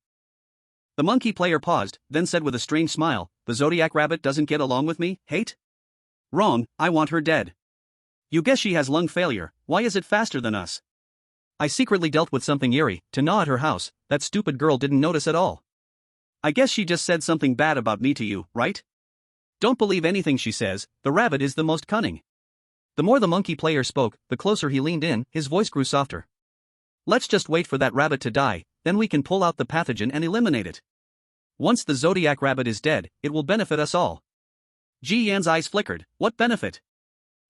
The monkey player paused, then said with a strange smile, the Zodiac rabbit doesn't get along with me, hate? Wrong, I want her dead. You guess she has lung failure, why is it faster than us? I secretly dealt with something eerie, to gnaw at her house, that stupid girl didn't notice at all. I guess she just said something bad about me to you, right? Don't believe anything she says, the rabbit is the most cunning. The more the monkey player spoke, the closer he leaned in, his voice grew softer. Let's just wait for that rabbit to die, then we can pull out the pathogen and eliminate it. Once the Zodiac rabbit is dead, it will benefit us all. Ji Yan's eyes flickered, what benefit?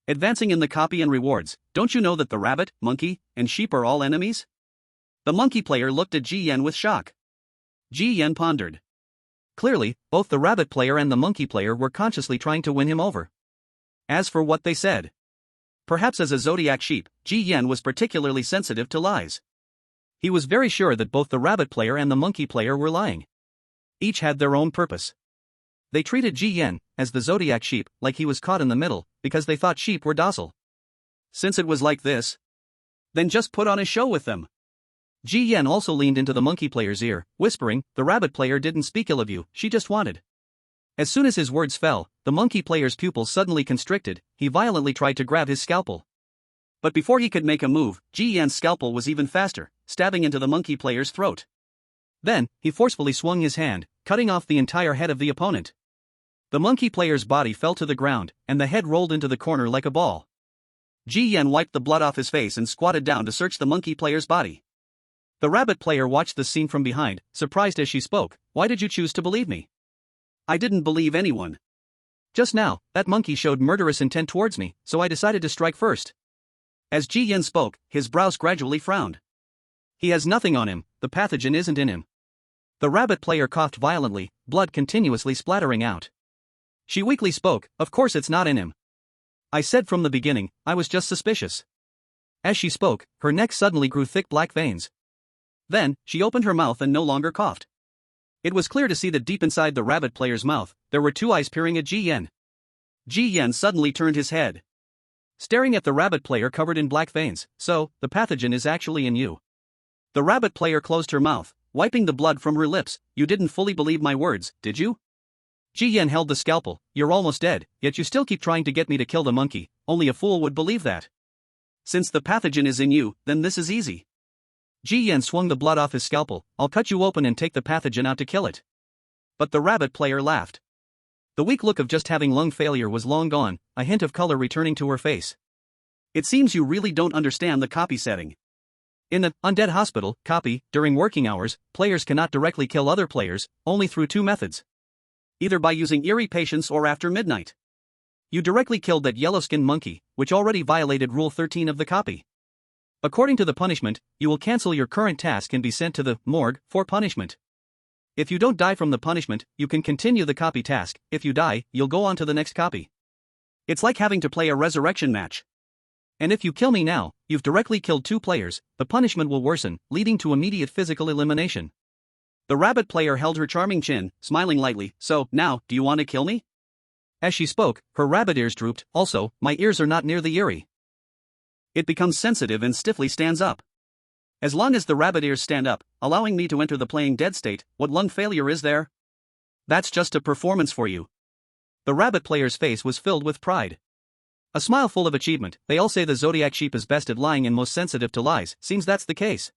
Advancing in the copy and rewards, don't you know that the rabbit, monkey, and sheep are all enemies? The monkey player looked at Ji Yan with shock. Ji Yan pondered. Clearly, both the rabbit player and the monkey player were consciously trying to win him over. As for what they said, perhaps as a Zodiac sheep, Ji Yan was particularly sensitive to lies. He was very sure that both the rabbit player and the monkey player were lying. Each had their own purpose. They treated Ji Yan, as the Zodiac sheep, like he was caught in the middle, because they thought sheep were docile. Since it was like this, then just put on a show with them. Ji Yan also leaned into the monkey player's ear, whispering, the rabbit player didn't speak ill of you, she just wanted. As soon as his words fell, the monkey player's pupils suddenly constricted, he violently tried to grab his scalpel. But before he could make a move, Ji Yan's scalpel was even faster, stabbing into the monkey player's throat. Then, he forcefully swung his hand, cutting off the entire head of the opponent. The monkey player's body fell to the ground, and the head rolled into the corner like a ball. Ji Yan wiped the blood off his face and squatted down to search the monkey player's body. The rabbit player watched the scene from behind, surprised as she spoke, why did you choose to believe me? I didn't believe anyone. Just now, that monkey showed murderous intent towards me, so I decided to strike first. As Ji Yan spoke, his brows gradually frowned. He has nothing on him, the pathogen isn't in him. The rabbit player coughed violently, blood continuously splattering out. She weakly spoke, of course it's not in him. I said from the beginning, I was just suspicious. As she spoke, her neck suddenly grew thick black veins. Then, she opened her mouth and no longer coughed. It was clear to see that deep inside the rabbit player's mouth, there were two eyes peering at Ji Yan. Ji Yan suddenly turned his head, staring at the rabbit player covered in black veins. So, the pathogen is actually in you. The rabbit player closed her mouth, wiping the blood from her lips. You didn't fully believe my words, did you? Ji Yan held the scalpel. You're almost dead, yet you still keep trying to get me to kill the monkey. Only a fool would believe that. Since the pathogen is in you, then this is easy. Ji Yan swung the blood off his scalpel. I'll cut you open and take the pathogen out to kill it. But the rabbit player laughed. The weak look of just having lung failure was long gone, a hint of color returning to her face. It seems you really don't understand the copy setting. In the Undead Hospital copy, during working hours, players cannot directly kill other players, only through two methods. Either by using eerie patience or after midnight. You directly killed that yellow-skinned monkey, which already violated Rule 13 of the copy. According to the punishment, you will cancel your current task and be sent to the morgue for punishment. If you don't die from the punishment, you can continue the copy task. If you die, you'll go on to the next copy. It's like having to play a resurrection match. And if you kill me now, you've directly killed two players, the punishment will worsen, leading to immediate physical elimination. The rabbit player held her charming chin, smiling lightly. So, now, do you want to kill me? As she spoke, her rabbit ears drooped. Also, my ears are not near the eerie. It becomes sensitive and stiffly stands up. As long as the rabbit ears stand up, allowing me to enter the playing dead state, what lung failure is there? That's just a performance for you. The rabbit player's face was filled with pride. A smile full of achievement. They all say the Zodiac sheep is best at lying and most sensitive to lies. Seems that's the case.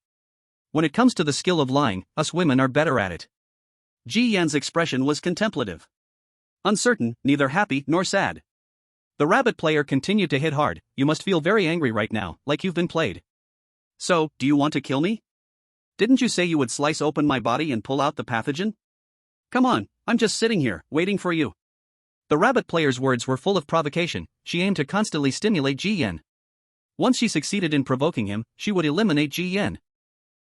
When it comes to the skill of lying, us women are better at it. Ji Yan's expression was contemplative. Uncertain, neither happy nor sad. The rabbit player continued to hit hard. You must feel very angry right now, like you've been played. So, do you want to kill me? Didn't you say you would slice open my body and pull out the pathogen? Come on, I'm just sitting here, waiting for you. The rabbit player's words were full of provocation. She aimed to constantly stimulate Ji Yan. Once she succeeded in provoking him, she would eliminate Ji Yan.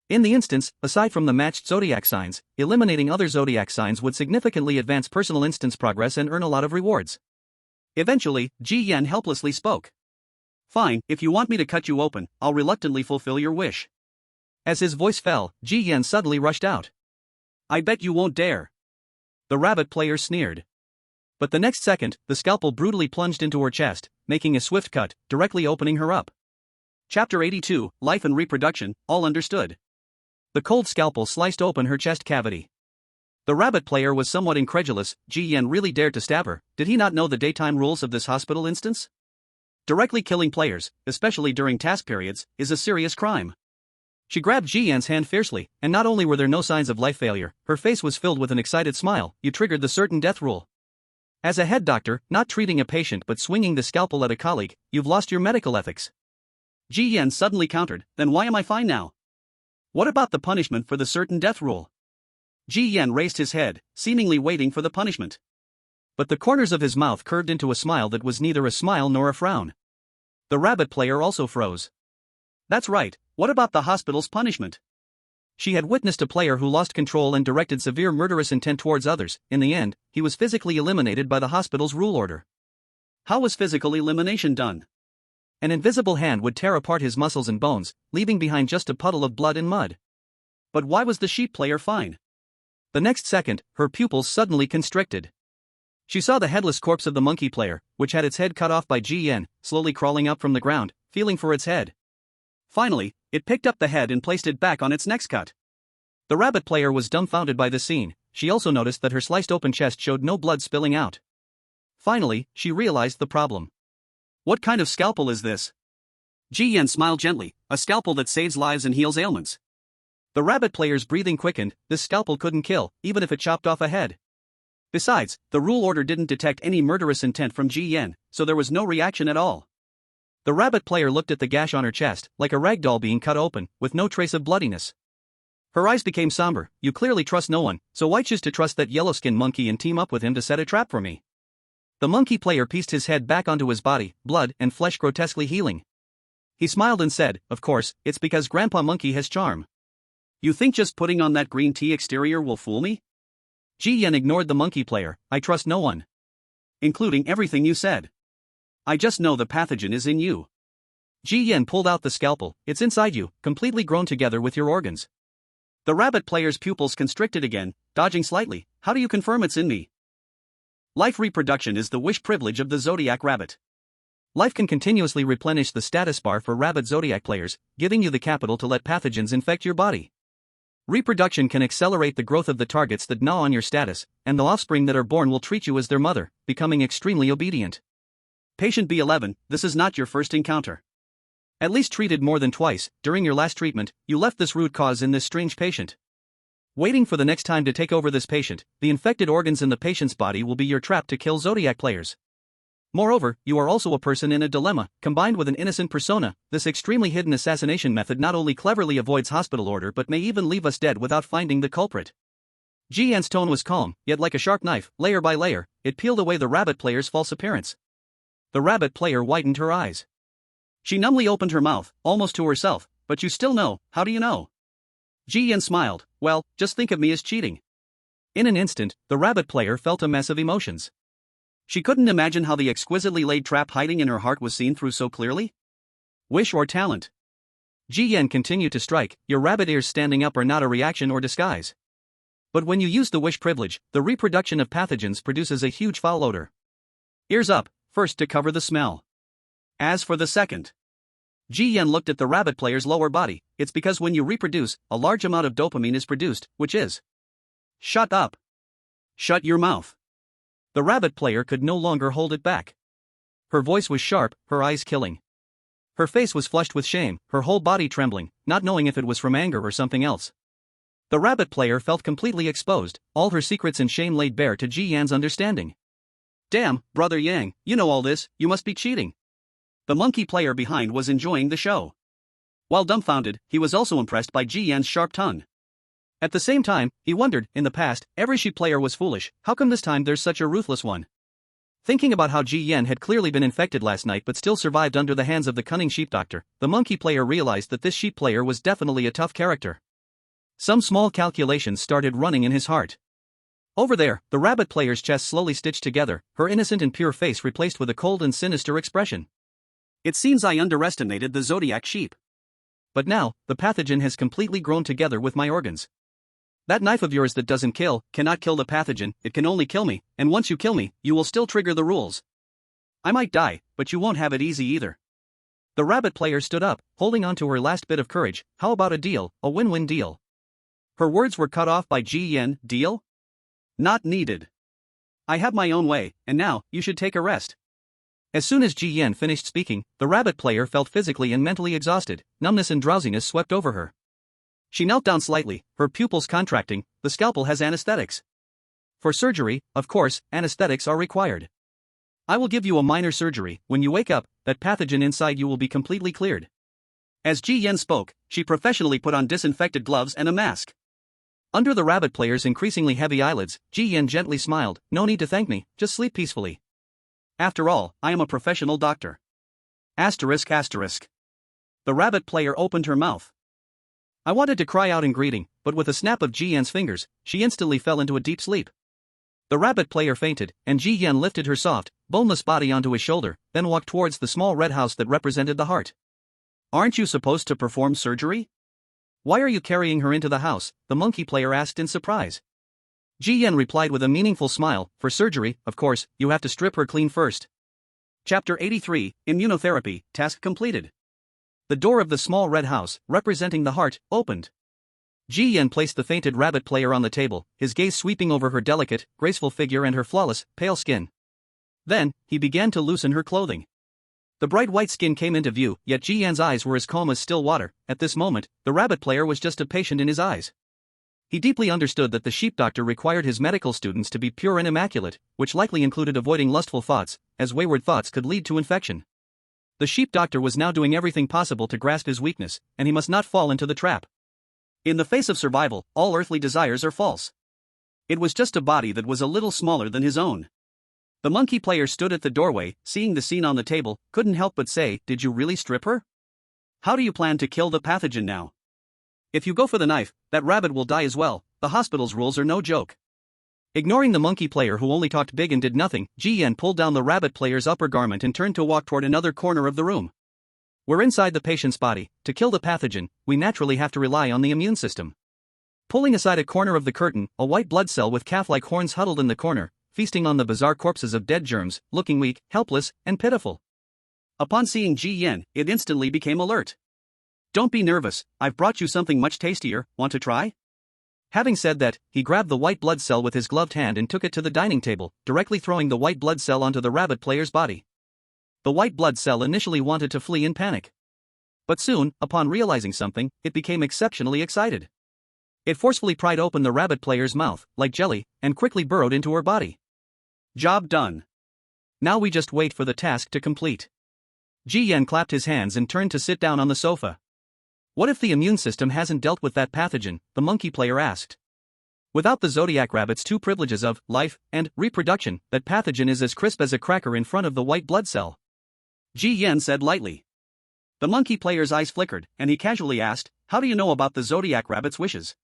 In the instance, aside from the matched zodiac signs, eliminating other zodiac signs would significantly advance personal instance progress and earn a lot of rewards. Eventually, Ji Yan helplessly spoke. Fine, if you want me to cut you open, I'll reluctantly fulfill your wish. As his voice fell, Ji Yan suddenly rushed out. I bet you won't dare. The rabbit player sneered. But the next second, the scalpel brutally plunged into her chest, making a swift cut, directly opening her up. Chapter 82, Life and Reproduction, all understood. The cold scalpel sliced open her chest cavity. The rabbit player was somewhat incredulous. Ji Yan really dared to stab her. Did he not know the daytime rules of this hospital instance? Directly killing players, especially during task periods, is a serious crime. She grabbed Ji Yan's hand fiercely, and not only were there no signs of life failure, her face was filled with an excited smile. You triggered the certain death rule. As a head doctor, not treating a patient but swinging the scalpel at a colleague, you've lost your medical ethics. Ji Yan suddenly countered. Then why am I fine now? What about the punishment for the certain death rule? Ji Yan raised his head, seemingly waiting for the punishment. But the corners of his mouth curved into a smile that was neither a smile nor a frown. The rabbit player also froze. That's right, what about the hospital's punishment? She had witnessed a player who lost control and directed severe murderous intent towards others. In the end, he was physically eliminated by the hospital's rule order. How was physical elimination done? An invisible hand would tear apart his muscles and bones, leaving behind just a puddle of blood and mud. But why was the sheep player fine? The next second, her pupils suddenly constricted. She saw the headless corpse of the monkey player, which had its head cut off by Ji Yan, slowly crawling up from the ground, feeling for its head. Finally, it picked up the head and placed it back on its next cut. The rabbit player was dumbfounded by the scene. She also noticed that her sliced open chest showed no blood spilling out. Finally, she realized the problem. What kind of scalpel is this? Ji Yan smiled gently. A scalpel that saves lives and heals ailments. The rabbit player's breathing quickened. This scalpel couldn't kill, even if it chopped off a head. Besides, the rule order didn't detect any murderous intent from Ji Yan, so there was no reaction at all. The rabbit player looked at the gash on her chest, like a rag doll being cut open, with no trace of bloodiness. Her eyes became somber. You clearly trust no one, so why choose to trust that yellow-skinned monkey and team up with him to set a trap for me? The monkey player pieced his head back onto his body, blood and flesh grotesquely healing. He smiled and said, of course, it's because Grandpa Monkey has charm. You think just putting on that green tea exterior will fool me? Ji Yan ignored the monkey player. I trust no one. Including everything you said. I just know the pathogen is in you. Ji Yan pulled out the scalpel. It's inside you, completely grown together with your organs. The rabbit player's pupils constricted again, dodging slightly. How do you confirm it's in me? Life reproduction is the wish privilege of the Zodiac rabbit. Life can continuously replenish the status bar for rabbit Zodiac players, giving you the capital to let pathogens infect your body. Reproduction can accelerate the growth of the targets that gnaw on your status, and the offspring that are born will treat you as their mother, becoming extremely obedient. Patient B11, this is not your first encounter. At least treated more than twice. During your last treatment, you left this root cause in this strange patient. Waiting for the next time to take over this patient, the infected organs in the patient's body will be your trap to kill Zodiac players. Moreover, you are also a person in a dilemma, combined with an innocent persona. This extremely hidden assassination method not only cleverly avoids hospital order but may even leave us dead without finding the culprit. Ji Yan's tone was calm, yet like a sharp knife, layer by layer, it peeled away the rabbit player's false appearance. The rabbit player widened her eyes. She numbly opened her mouth, almost to herself. But you still know, how do you know? Ji Yan smiled. Well, just think of me as cheating. In an instant, the rabbit player felt a mess of emotions. She couldn't imagine how the exquisitely laid trap hiding in her heart was seen through so clearly. Wish or talent? Ji Yan continued to strike. Your rabbit ears standing up are not a reaction or disguise. But when you use the wish privilege, the reproduction of pathogens produces a huge foul odor. Ears up, first to cover the smell. As for the second. Ji Yan looked at the rabbit player's lower body. It's because when you reproduce, a large amount of dopamine is produced, which is. Shut up. Shut your mouth. The rabbit player could no longer hold it back. Her voice was sharp, her eyes killing. Her face was flushed with shame, her whole body trembling, not knowing if it was from anger or something else. The rabbit player felt completely exposed, all her secrets and shame laid bare to Ji Yan's understanding. Damn, Brother Yang, you know all this, you must be cheating. The monkey player behind was enjoying the show. While dumbfounded, he was also impressed by Ji Yan's sharp tongue. At the same time, he wondered, in the past, every sheep player was foolish, how come this time there's such a ruthless one? Thinking about how Ji Yan had clearly been infected last night but still survived under the hands of the cunning sheep doctor, the monkey player realized that this sheep player was definitely a tough character. Some small calculations started running in his heart. Over there, the rabbit player's chest slowly stitched together, her innocent and pure face replaced with a cold and sinister expression. It seems I underestimated the Zodiac sheep. But now, the pathogen has completely grown together with my organs. That knife of yours that doesn't kill, cannot kill the pathogen, it can only kill me, and once you kill me, you will still trigger the rules. I might die, but you won't have it easy either. The rabbit player stood up, holding on to her last bit of courage. How about a deal, a win-win deal? Her words were cut off by Ji Yan. Deal? Not needed. I have my own way, and now, you should take a rest. As soon as Ji Yan finished speaking, the rabbit player felt physically and mentally exhausted. Numbness and drowsiness swept over her. She knelt down slightly, her pupils contracting. The scalpel has anesthetics. For surgery, of course, anesthetics are required. I will give you a minor surgery. When you wake up, that pathogen inside you will be completely cleared. As Ji Yan spoke, she professionally put on disinfected gloves and a mask. Under the rabbit player's increasingly heavy eyelids, Ji Yan gently smiled. No need to thank me, just sleep peacefully. After all, I am a professional doctor. Asterisk asterisk. The rabbit player opened her mouth. I wanted to cry out in greeting, but with a snap of Ji Yan's fingers, she instantly fell into a deep sleep. The rabbit player fainted, and Ji Yan lifted her soft, boneless body onto his shoulder, then walked towards the small red house that represented the heart. Aren't you supposed to perform surgery? Why are you carrying her into the house? The monkey player asked in surprise. Ji Yan replied with a meaningful smile. For surgery, of course, you have to strip her clean first. Chapter 83, Immunotherapy, task completed. The door of the small red house, representing the heart, opened. Ji Yan placed the fainted rabbit player on the table, his gaze sweeping over her delicate, graceful figure and her flawless, pale skin. Then, he began to loosen her clothing. The bright white skin came into view, yet Ji Yan's eyes were as calm as still water. At this moment, the rabbit player was just a patient in his eyes. He deeply understood that the sheep doctor required his medical students to be pure and immaculate, which likely included avoiding lustful thoughts, as wayward thoughts could lead to infection. The sheep doctor was now doing everything possible to grasp his weakness, and he must not fall into the trap. In the face of survival, all earthly desires are false. It was just a body that was a little smaller than his own. The monkey player stood at the doorway, seeing the scene on the table, couldn't help but say, "Did you really strip her? How do you plan to kill the pathogen now? If you go for the knife, that rabbit will die as well. The hospital's rules are no joke." Ignoring the monkey player who only talked big and did nothing, Ji Yan pulled down the rabbit player's upper garment and turned to walk toward another corner of the room. We're inside the patient's body. To kill the pathogen, we naturally have to rely on the immune system. Pulling aside a corner of the curtain, a white blood cell with calf-like horns huddled in the corner, feasting on the bizarre corpses of dead germs, looking weak, helpless, and pitiful. Upon seeing Ji Yan, it instantly became alert. Don't be nervous, I've brought you something much tastier, want to try? Having said that, he grabbed the white blood cell with his gloved hand and took it to the dining table, directly throwing the white blood cell onto the rabbit player's body. The white blood cell initially wanted to flee in panic. But soon, upon realizing something, it became exceptionally excited. It forcefully pried open the rabbit player's mouth, like jelly, and quickly burrowed into her body. Job done. Now we just wait for the task to complete. Ji Yan clapped his hands and turned to sit down on the sofa. What if the immune system hasn't dealt with that pathogen? The monkey player asked. Without the Zodiac rabbit's two privileges of life and reproduction, that pathogen is as crisp as a cracker in front of the white blood cell. Ji Yan said lightly. The monkey player's eyes flickered, and he casually asked, how do you know about the Zodiac rabbit's wishes?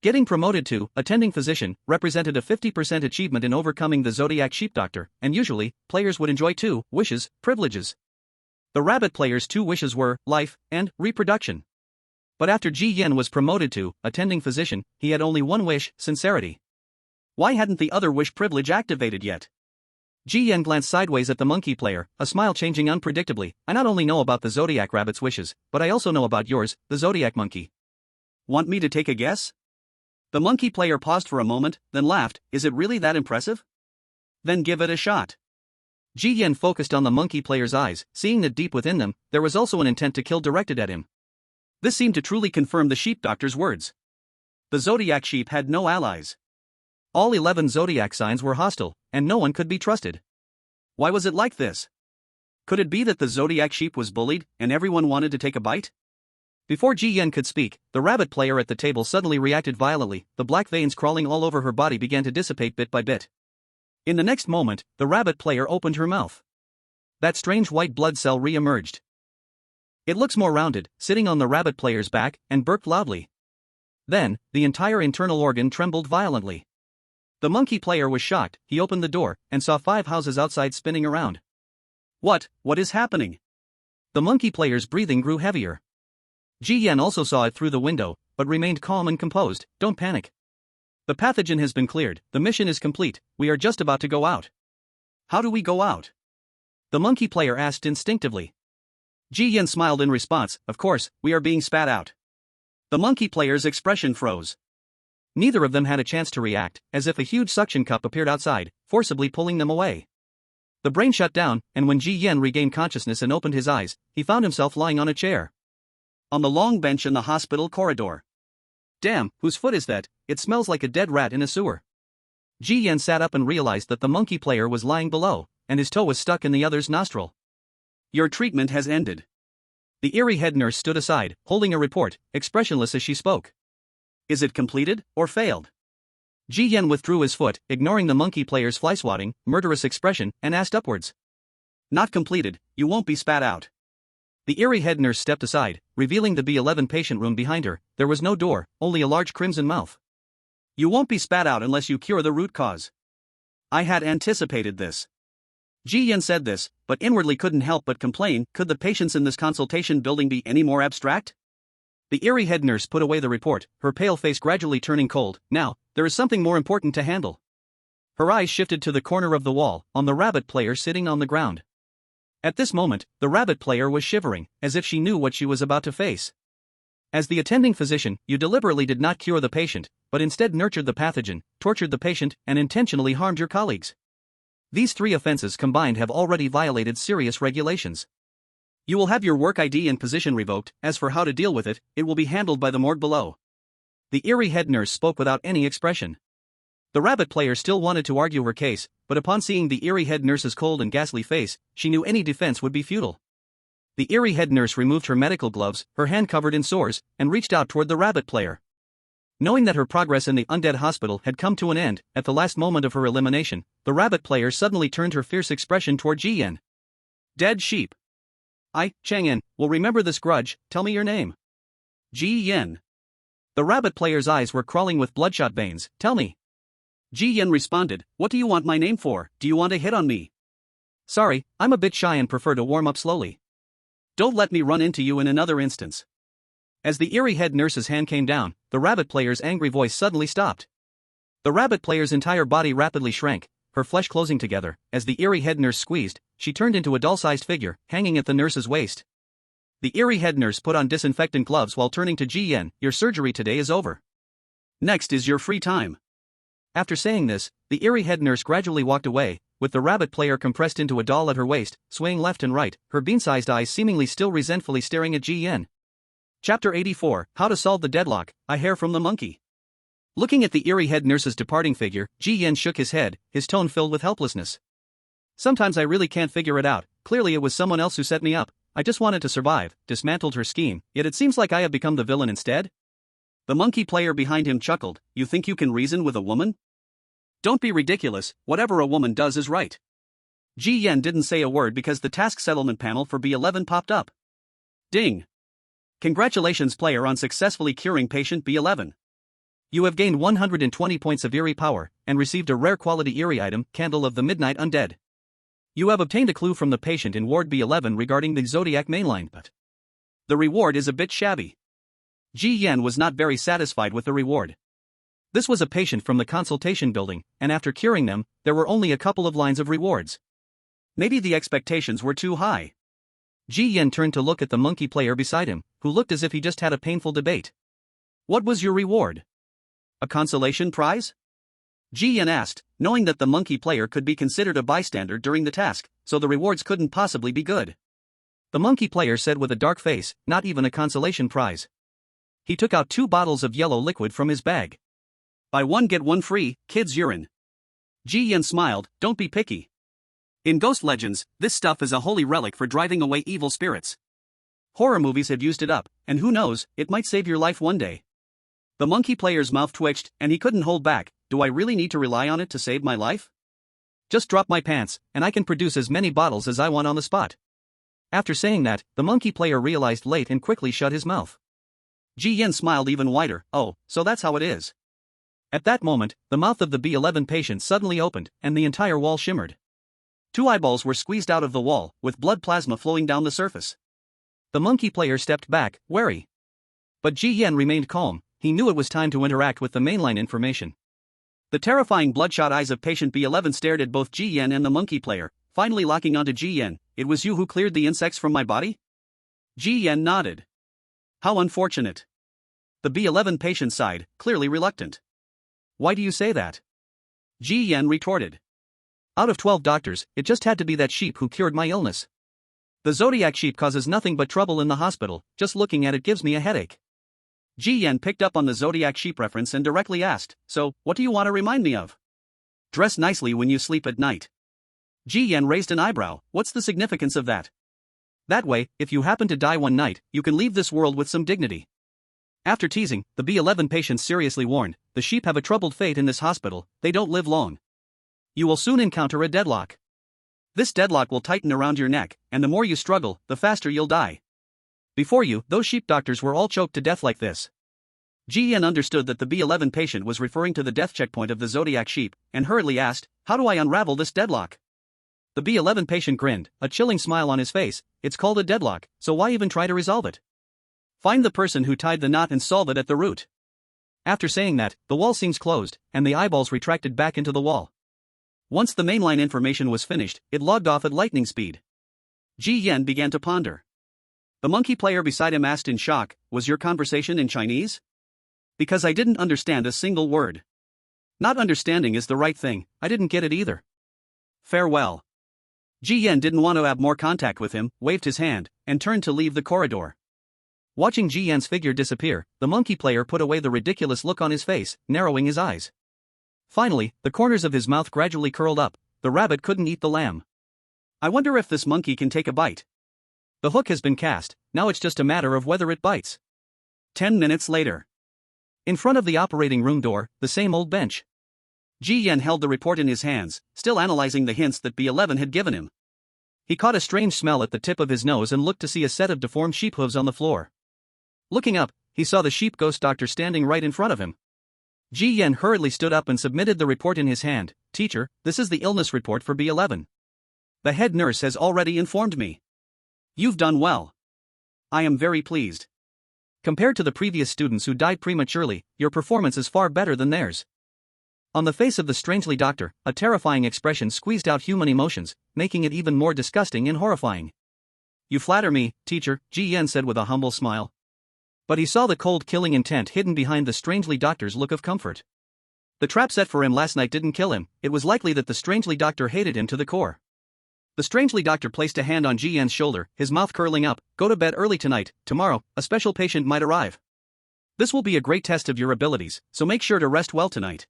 Getting promoted to attending physician represented a 50% achievement in overcoming the Zodiac sheep doctor, and usually, players would enjoy two wishes, privileges. The rabbit player's two wishes were life and reproduction. But after Ji Yan was promoted to attending physician, he had only one wish, sincerity. Why hadn't the other wish privilege activated yet? Ji Yan glanced sideways at the monkey player, a smile changing unpredictably. I not only know about the Zodiac rabbit's wishes, but I also know about yours, the Zodiac monkey. Want me to take a guess? The monkey player paused for a moment, then laughed. Is it really that impressive? Then give it a shot. Ji Yan focused on the monkey player's eyes, seeing that deep within them, there was also an intent to kill directed at him. This seemed to truly confirm the sheep doctor's words. The Zodiac sheep had no allies. All 11 Zodiac signs were hostile, and no one could be trusted. Why was it like this? Could it be that the Zodiac sheep was bullied, and everyone wanted to take a bite? Before Ji Yan could speak, the rabbit player at the table suddenly reacted violently. The black veins crawling all over her body began to dissipate bit by bit. In the next moment, the rabbit player opened her mouth. That strange white blood cell re-emerged. It looks more rounded, sitting on the rabbit player's back, and burped loudly. Then, the entire internal organ trembled violently. The monkey player was shocked. He opened the door, and saw 5 houses outside spinning around. What is happening? The monkey player's breathing grew heavier. Ji Yan also saw it through the window, but remained calm and composed. Don't panic. The pathogen has been cleared, the mission is complete, we are just about to go out. How do we go out? The monkey player asked instinctively. Ji Yan smiled in response, of course, we are being spat out. The monkey player's expression froze. Neither of them had a chance to react, as if a huge suction cup appeared outside, forcibly pulling them away. The brain shut down, and when Ji Yan regained consciousness and opened his eyes, he found himself lying on a chair. On the long bench in the hospital corridor. Damn, whose foot is that? It smells like a dead rat in a sewer. Ji Yan sat up and realized that the monkey player was lying below, and his toe was stuck in the other's nostril. Your treatment has ended. The eerie head nurse stood aside, holding a report, expressionless as she spoke. Is it completed, or failed? Ji Yan withdrew his foot, ignoring the monkey player's fly-swatting, murderous expression, and asked upwards. Not completed, you won't be spat out. The eerie head nurse stepped aside, revealing the B11 patient room behind her. There was no door, only a large crimson mouth. You won't be spat out unless you cure the root cause. I had anticipated this. Ji Yan said this, but inwardly couldn't help but complain. Could the patients in this consultation building be any more abstract? The eerie head nurse put away the report, her pale face gradually turning cold. Now, there is something more important to handle. Her eyes shifted to the corner of the wall, on the rabbit player sitting on the ground. At this moment, the rabbit player was shivering, as if she knew what she was about to face. As the attending physician, you deliberately did not cure the patient, but instead nurtured the pathogen, tortured the patient, and intentionally harmed your colleagues. These 3 offenses combined have already violated serious regulations. You will have your work ID and position revoked. As for how to deal with it, it will be handled by the morgue below. The eerie head nurse spoke without any expression. The rabbit player still wanted to argue her case, but upon seeing the eerie head nurse's cold and ghastly face, she knew any defense would be futile. The eerie head nurse removed her medical gloves, her hand covered in sores, and reached out toward the rabbit player. Knowing that her progress in the undead hospital had come to an end, at the last moment of her elimination, the rabbit player suddenly turned her fierce expression toward Ji Yan. Dead sheep. I, Cheng Fang, will remember this grudge. Tell me your name. Ji Yan. The rabbit player's eyes were crawling with bloodshot veins. Tell me. Ji Yan responded, what do you want my name for? Do you want to hit on me? Sorry, I'm a bit shy and prefer to warm up slowly. Don't let me run into you in another instance. As the eerie head nurse's hand came down, the rabbit player's angry voice suddenly stopped. The rabbit player's entire body rapidly shrank, her flesh closing together. As the eerie head nurse squeezed, she turned into a doll-sized figure, hanging at the nurse's waist. The eerie head nurse put on disinfectant gloves while turning to Ji Yan. Your surgery today is over. Next is your free time. After saying this, the eerie head nurse gradually walked away, with the rabbit player compressed into a doll at her waist, swaying left and right, her bean-sized eyes seemingly still resentfully staring at Ji Yan. Chapter 84, How to Solve the Deadlock. I Hear from the Monkey. Looking at the eerie head nurse's departing figure, Ji Yan shook his head, his tone filled with helplessness. Sometimes I really can't figure it out. Clearly it was someone else who set me up. I just wanted to survive, dismantled her scheme, yet it seems like I have become the villain instead? The monkey player behind him chuckled. You think you can reason with a woman? Don't be ridiculous, whatever a woman does is right. Ji Yan didn't say a word because the task settlement panel for B11 popped up. Ding! Congratulations player on successfully curing patient B11. You have gained 120 points of eerie power, and received a rare quality eerie item, Candle of the Midnight Undead. You have obtained a clue from the patient in Ward B11 regarding the Zodiac mainline, but the reward is a bit shabby. Ji Yan was not very satisfied with the reward. This was a patient from the consultation building, and after curing them, there were only a couple of lines of rewards. Maybe the expectations were too high. Ji Yan turned to look at the monkey player beside him, who looked as if he just had a painful debate. What was your reward? A consolation prize? Ji Yan asked, knowing that the monkey player could be considered a bystander during the task, so the rewards couldn't possibly be good. The monkey player said with a dark face, not even a consolation prize. He took out 2 bottles of yellow liquid from his bag. Buy one get one free, kids urine. Ji Yan smiled, don't be picky. In Ghost Legends, this stuff is a holy relic for driving away evil spirits. Horror movies have used it up, and who knows, it might save your life one day. The monkey player's mouth twitched, and he couldn't hold back. Do I really need to rely on it to save my life? Just drop my pants, and I can produce as many bottles as I want on the spot. After saying that, the monkey player realized late and quickly shut his mouth. Ji Yan smiled even wider. Oh, so that's how it is. At that moment, the mouth of the B11 patient suddenly opened, and the entire wall shimmered. 2 eyeballs were squeezed out of the wall, with blood plasma flowing down the surface. The monkey player stepped back, wary. But Ji Yan remained calm. He knew it was time to interact with the mainline information. The terrifying bloodshot eyes of patient B11 stared at both Ji Yan and the monkey player, finally locking onto Ji Yan. It was you who cleared the insects from my body? Ji Yan nodded. How unfortunate. The B11 patient sighed, clearly reluctant. Why do you say that? Ji Yan retorted. Out of 12 doctors, it just had to be that sheep who cured my illness. The Zodiac sheep causes nothing but trouble in the hospital, just looking at it gives me a headache. Ji Yan picked up on the Zodiac sheep reference and directly asked, so, what do you want to remind me of? Dress nicely when you sleep at night. Ji Yan raised an eyebrow. What's the significance of that? That way, if you happen to die one night, you can leave this world with some dignity. After teasing, the B11 patients seriously warned, the sheep have a troubled fate in this hospital, they don't live long. You will soon encounter a deadlock. This deadlock will tighten around your neck, and the more you struggle, the faster you'll die. Before you, those sheep doctors were all choked to death like this. Ji Yan understood that the B11 patient was referring to the death checkpoint of the Zodiac sheep, and hurriedly asked, how do I unravel this deadlock? The B11 patient grinned, a chilling smile on his face. It's called a deadlock, so why even try to resolve it? Find the person who tied the knot and solve it at the root. After saying that, the wall seems closed, and the eyeballs retracted back into the wall. Once the mainline information was finished, it logged off at lightning speed. Ji Yan began to ponder. The monkey player beside him asked in shock, was your conversation in Chinese? Because I didn't understand a single word. Not understanding is the right thing, I didn't get it either. Farewell. Ji Yan didn't want to have more contact with him, waved his hand, and turned to leave the corridor. Watching Ji Yan's figure disappear, the monkey player put away the ridiculous look on his face, narrowing his eyes. Finally, the corners of his mouth gradually curled up. The rabbit couldn't eat the lamb. I wonder if this monkey can take a bite. The hook has been cast, now it's just a matter of whether it bites. 10 minutes later. In front of the operating room door, the same old bench. Ji Yan held the report in his hands, still analyzing the hints that B11 had given him. He caught a strange smell at the tip of his nose and looked to see a set of deformed sheep hooves on the floor. Looking up, he saw the sheep ghost doctor standing right in front of him. Ji Yan hurriedly stood up and submitted the report in his hand. Teacher, this is the illness report for B11. The head nurse has already informed me. You've done well. I am very pleased. Compared to the previous students who died prematurely, your performance is far better than theirs. On the face of the strangely doctor, a terrifying expression squeezed out human emotions, making it even more disgusting and horrifying. You flatter me, teacher, Ji Yan said with a humble smile. But he saw the cold killing intent hidden behind the strangely doctor's look of comfort. The trap set for him last night didn't kill him, it was likely that the strangely doctor hated him to the core. The strangely doctor placed a hand on Ji Yan's shoulder, his mouth curling up. Go to bed early tonight, tomorrow, a special patient might arrive. This will be a great test of your abilities, so make sure to rest well tonight.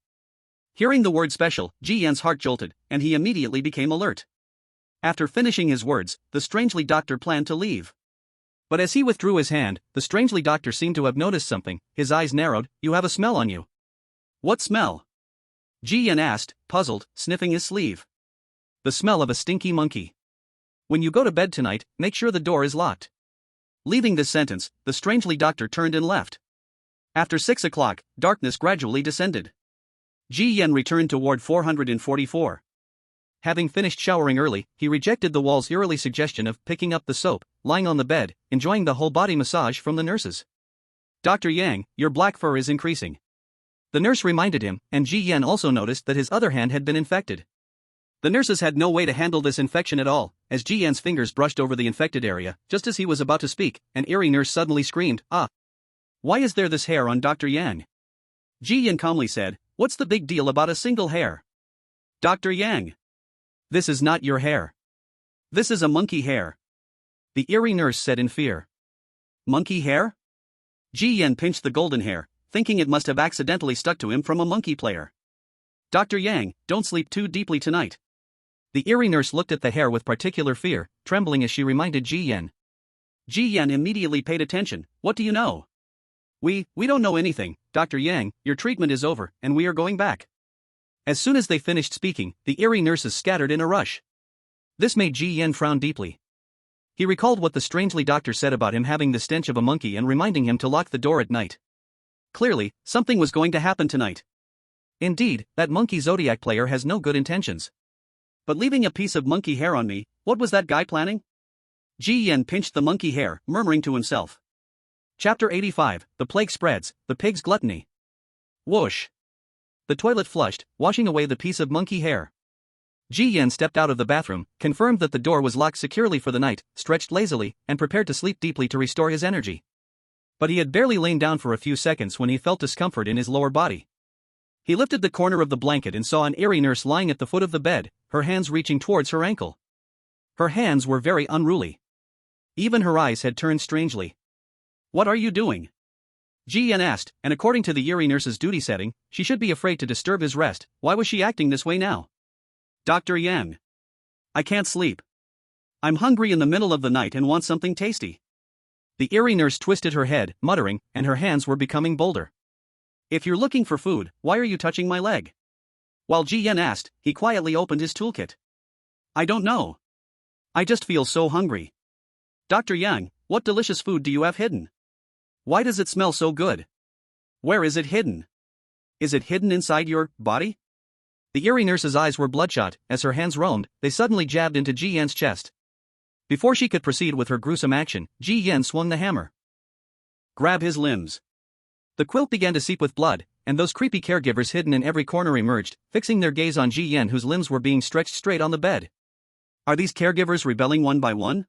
Hearing the word special, Ji Yan's heart jolted, and he immediately became alert. After finishing his words, the strangely doctor planned to leave. But as he withdrew his hand, the strangely doctor seemed to have noticed something. His eyes narrowed. You have a smell on you. What smell? Ji Yan asked, puzzled, sniffing his sleeve. The smell of a stinky monkey. When you go to bed tonight, make sure the door is locked. Leaving this sentence, the strangely doctor turned and left. After 6 o'clock, darkness gradually descended. Ji Yan returned to Ward 444. Having finished showering early, he rejected the wall's eerily suggestion of picking up the soap, lying on the bed, enjoying the whole-body massage from the nurses. Dr. Yang, your black fur is increasing. The nurse reminded him, and Ji Yan also noticed that his other hand had been infected. The nurses had no way to handle this infection at all. As Ji Yan's fingers brushed over the infected area, just as he was about to speak, an eerie nurse suddenly screamed, "Ah! Why is there this hair on Dr. Yang?" Ji Yan calmly said, "What's the big deal about a single hair? Dr. Yang, this is not your hair. This is a monkey hair," the eerie nurse said in fear. Monkey hair? Ji Yan pinched the golden hair, thinking it must have accidentally stuck to him from a monkey player. Dr. Yang, don't sleep too deeply tonight. The eerie nurse looked at the hair with particular fear, trembling as she reminded Ji Yan. Ji Yan immediately paid attention. What do you know? We don't know anything, Dr. Yang, your treatment is over, and we are going back. As soon as they finished speaking, the eerie nurses scattered in a rush. This made Ji Yan frown deeply. He recalled what the strangely doctor said about him having the stench of a monkey and reminding him to lock the door at night. Clearly, something was going to happen tonight. Indeed, that monkey Zodiac player has no good intentions. But leaving a piece of monkey hair on me, what was that guy planning? Ji Yan pinched the monkey hair, murmuring to himself. Chapter 85, The Plague Spreads, The Pig's Gluttony. Whoosh! The toilet flushed, washing away the piece of monkey hair. Ji Yan stepped out of the bathroom, confirmed that the door was locked securely for the night, stretched lazily, and prepared to sleep deeply to restore his energy. But he had barely lain down for a few seconds when he felt discomfort in his lower body. He lifted the corner of the blanket and saw an eerie nurse lying at the foot of the bed, her hands reaching towards her ankle. Her hands were very unruly. Even her eyes had turned strangely. What are you doing? Ji Yan asked, and according to the eerie nurse's duty setting, she should be afraid to disturb his rest. Why was she acting this way now? Dr. Yang. I can't sleep. I'm hungry in the middle of the night and want something tasty. The eerie nurse twisted her head, muttering, and her hands were becoming bolder. If you're looking for food, why are you touching my leg? While Ji Yan asked, he quietly opened his toolkit. I don't know. I just feel so hungry. Dr. Yang, what delicious food do you have hidden? Why does it smell so good? Where is it hidden? Is it hidden inside your body? The eerie nurse's eyes were bloodshot. As her hands roamed, they suddenly jabbed into Ji Yan's chest. Before she could proceed with her gruesome action, Ji Yan swung the hammer. Grab his limbs. The quilt began to seep with blood, and those creepy caregivers hidden in every corner emerged, fixing their gaze on Ji Yan, whose limbs were being stretched straight on the bed. Are these caregivers rebelling one by one?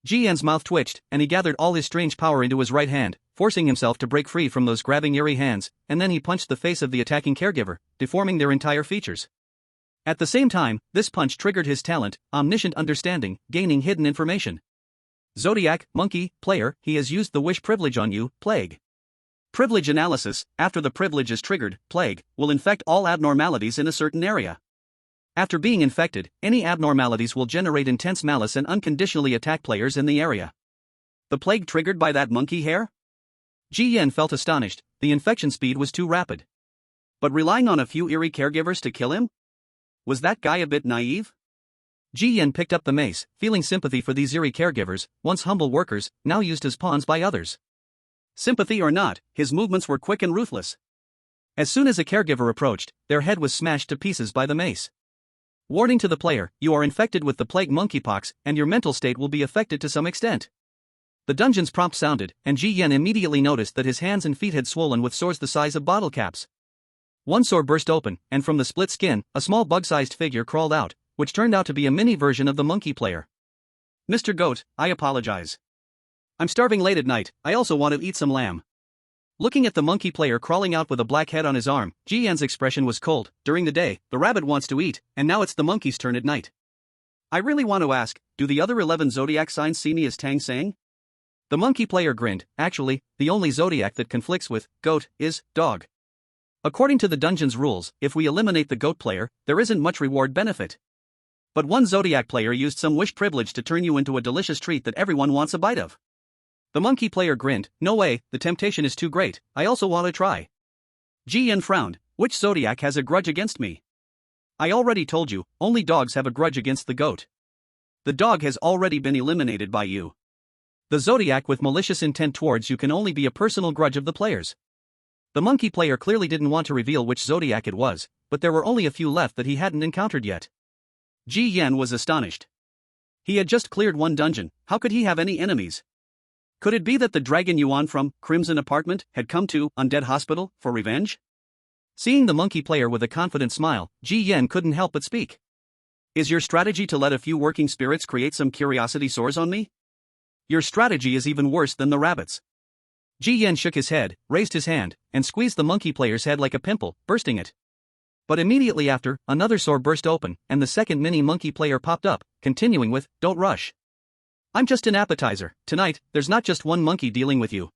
Ji Yan's mouth twitched, and he gathered all his strange power into his right hand, forcing himself to break free from those grabbing eerie hands, and then he punched the face of the attacking caregiver, deforming their entire features. At the same time, this punch triggered his talent, omniscient understanding, gaining hidden information. Zodiac, monkey, player, he has used the wish privilege on you, plague. Privilege analysis, after the privilege is triggered, plague, will infect all abnormalities in a certain area. After being infected, any abnormalities will generate intense malice and unconditionally attack players in the area. The plague triggered by that monkey hair? Ji Yan felt astonished, the infection speed was too rapid. But relying on a few eerie caregivers to kill him? Was that guy a bit naive? Ji Yan picked up the mace, feeling sympathy for these eerie caregivers, once humble workers, now used as pawns by others. Sympathy or not, his movements were quick and ruthless. As soon as a caregiver approached, their head was smashed to pieces by the mace. Warning to the player, you are infected with the plague monkeypox, and your mental state will be affected to some extent. The dungeon's prompt sounded, and Ji Yan immediately noticed that his hands and feet had swollen with sores the size of bottle caps. One sore burst open, and from the split skin, a small bug-sized figure crawled out, which turned out to be a mini version of the monkey player. Mr. Goat, I apologize. I'm starving late at night, I also want to eat some lamb. Looking at the monkey player crawling out with a black head on his arm, Ji Yan's expression was cold. During the day, the rabbit wants to eat, and now it's the monkey's turn at night. I really want to ask, do the other 11 zodiac signs see me as Tang Sang? The monkey player grinned. Actually, the only zodiac that conflicts with goat is dog. According to the dungeon's rules, if we eliminate the goat player, there isn't much reward benefit. But one zodiac player used some wish privilege to turn you into a delicious treat that everyone wants a bite of. The monkey player grinned. No way, the temptation is too great, I also want to try. Ji Yan frowned. Which zodiac has a grudge against me? I already told you, only dogs have a grudge against the goat. The dog has already been eliminated by you. The zodiac with malicious intent towards you can only be a personal grudge of the players. The monkey player clearly didn't want to reveal which zodiac it was, but there were only a few left that he hadn't encountered yet. Ji Yan was astonished. He had just cleared one dungeon, how could he have any enemies? Could it be that the dragon Yuan from Crimson Apartment had come to Undead Hospital for revenge? Seeing the monkey player with a confident smile, Ji Yan couldn't help but speak. Is your strategy to let a few working spirits create some curiosity sores on me? Your strategy is even worse than the rabbits. Ji Yan shook his head, raised his hand, and squeezed the monkey player's head like a pimple, bursting it. But immediately after, another sore burst open, and the second mini monkey player popped up, continuing with, "Don't rush. I'm just an appetizer, tonight, there's not just one monkey dealing with you."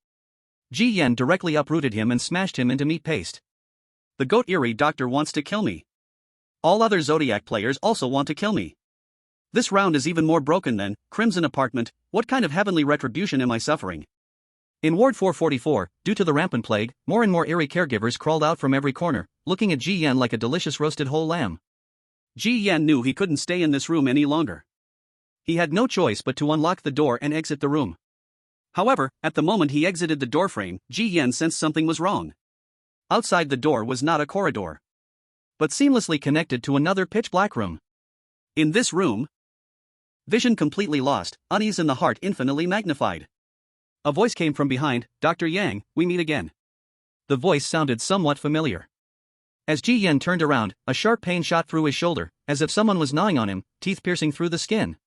Ji Yan directly uprooted him and smashed him into meat paste. The goat eerie doctor wants to kill me. All other Zodiac players also want to kill me. This round is even more broken than Crimson Apartment. What kind of heavenly retribution am I suffering? In Ward 444, due to the rampant plague, more and more eerie caregivers crawled out from every corner, looking at Ji Yan like a delicious roasted whole lamb. Ji Yan knew he couldn't stay in this room any longer. He had no choice but to unlock the door and exit the room. However, at the moment he exited the doorframe, Ji Yan sensed something was wrong. Outside the door was not a corridor, but seamlessly connected to another pitch-black room. In this room, vision completely lost, unease in the heart infinitely magnified. A voice came from behind. "Dr. Yang, we meet again." The voice sounded somewhat familiar. As Ji Yan turned around, a sharp pain shot through his shoulder, as if someone was gnawing on him, teeth piercing through the skin.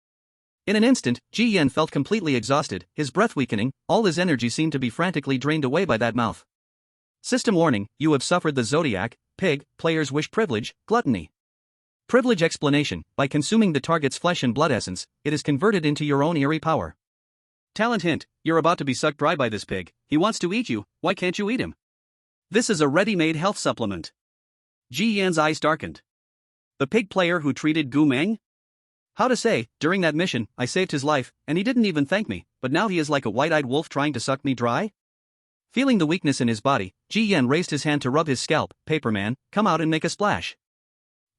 In an instant, Ji Yan felt completely exhausted, his breath weakening, all his energy seemed to be frantically drained away by that mouth. System warning, you have suffered the Zodiac, Pig, Player's Wish Privilege, Gluttony. Privilege explanation, by consuming the target's flesh and blood essence, it is converted into your own eerie power. Talent hint, you're about to be sucked dry by this pig, he wants to eat you, why can't you eat him? This is a ready-made health supplement. Ji Yan's eyes darkened. The pig player who treated Gu Meng? How to say, during that mission, I saved his life, and he didn't even thank me, but now he is like a white-eyed wolf trying to suck me dry? Feeling the weakness in his body, Ji Yan raised his hand to rub his scalp. "Paperman, come out and make a splash.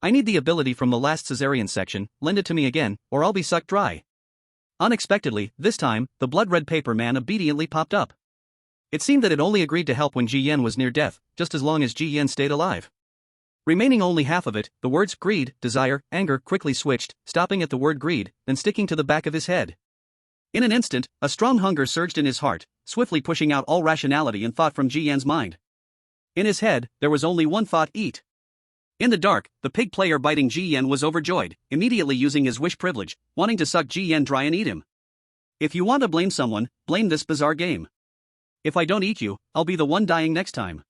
I need the ability from the last cesarean section, lend it to me again, or I'll be sucked dry." Unexpectedly, this time, the blood-red paperman obediently popped up. It seemed that it only agreed to help when Ji Yan was near death, just as long as Ji Yan stayed alive. Remaining only half of it, the words greed, desire, anger quickly switched, stopping at the word greed, then sticking to the back of his head. In an instant, a strong hunger surged in his heart, swiftly pushing out all rationality and thought from Ji Yan's mind. In his head, there was only one thought: eat. In the dark, the pig player biting Ji Yan was overjoyed, immediately using his wish privilege, wanting to suck Ji Yan dry and eat him. If you want to blame someone, blame this bizarre game. If I don't eat you, I'll be the one dying next time.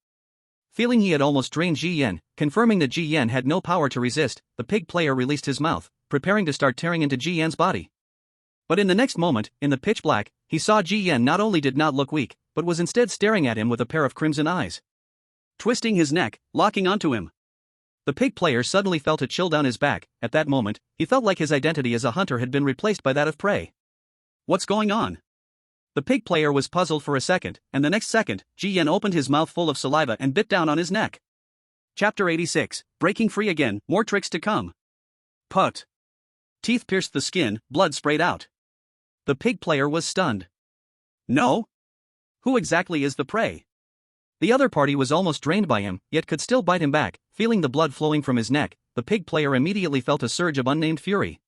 Feeling he had almost drained Ji Yan, confirming that Ji Yan had no power to resist, the pig player released his mouth, preparing to start tearing into Ji Yan's body. But in the next moment, in the pitch black, he saw Ji Yan not only did not look weak, but was instead staring at him with a pair of crimson eyes. Twisting his neck, locking onto him. The pig player suddenly felt a chill down his back. At that moment, he felt like his identity as a hunter had been replaced by that of prey. What's going on? The pig player was puzzled for a second, and the next second, Ji Yan opened his mouth full of saliva and bit down on his neck. Chapter 86, Breaking Free Again, more tricks to come. Put. Teeth pierced the skin, blood sprayed out. The pig player was stunned. No? Who exactly is the prey? The other party was almost drained by him, yet could still bite him back. Feeling the blood flowing from his neck, the pig player immediately felt a surge of unnamed fury.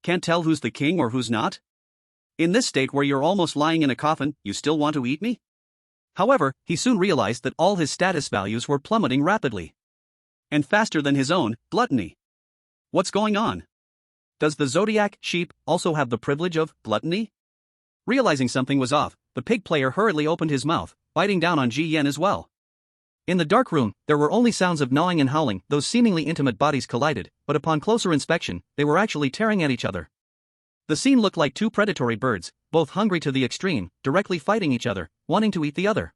Can't tell who's the king or who's not? In this state where you're almost lying in a coffin, you still want to eat me? However, he soon realized that all his status values were plummeting rapidly. And faster than his own, gluttony. What's going on? Does the Zodiac sheep also have the privilege of gluttony? Realizing something was off, the pig player hurriedly opened his mouth, biting down on Ji Yan as well. In the dark room, there were only sounds of gnawing and howling. Those seemingly intimate bodies collided, but upon closer inspection, they were actually tearing at each other. The scene looked like two predatory birds, both hungry to the extreme, directly fighting each other, wanting to eat the other.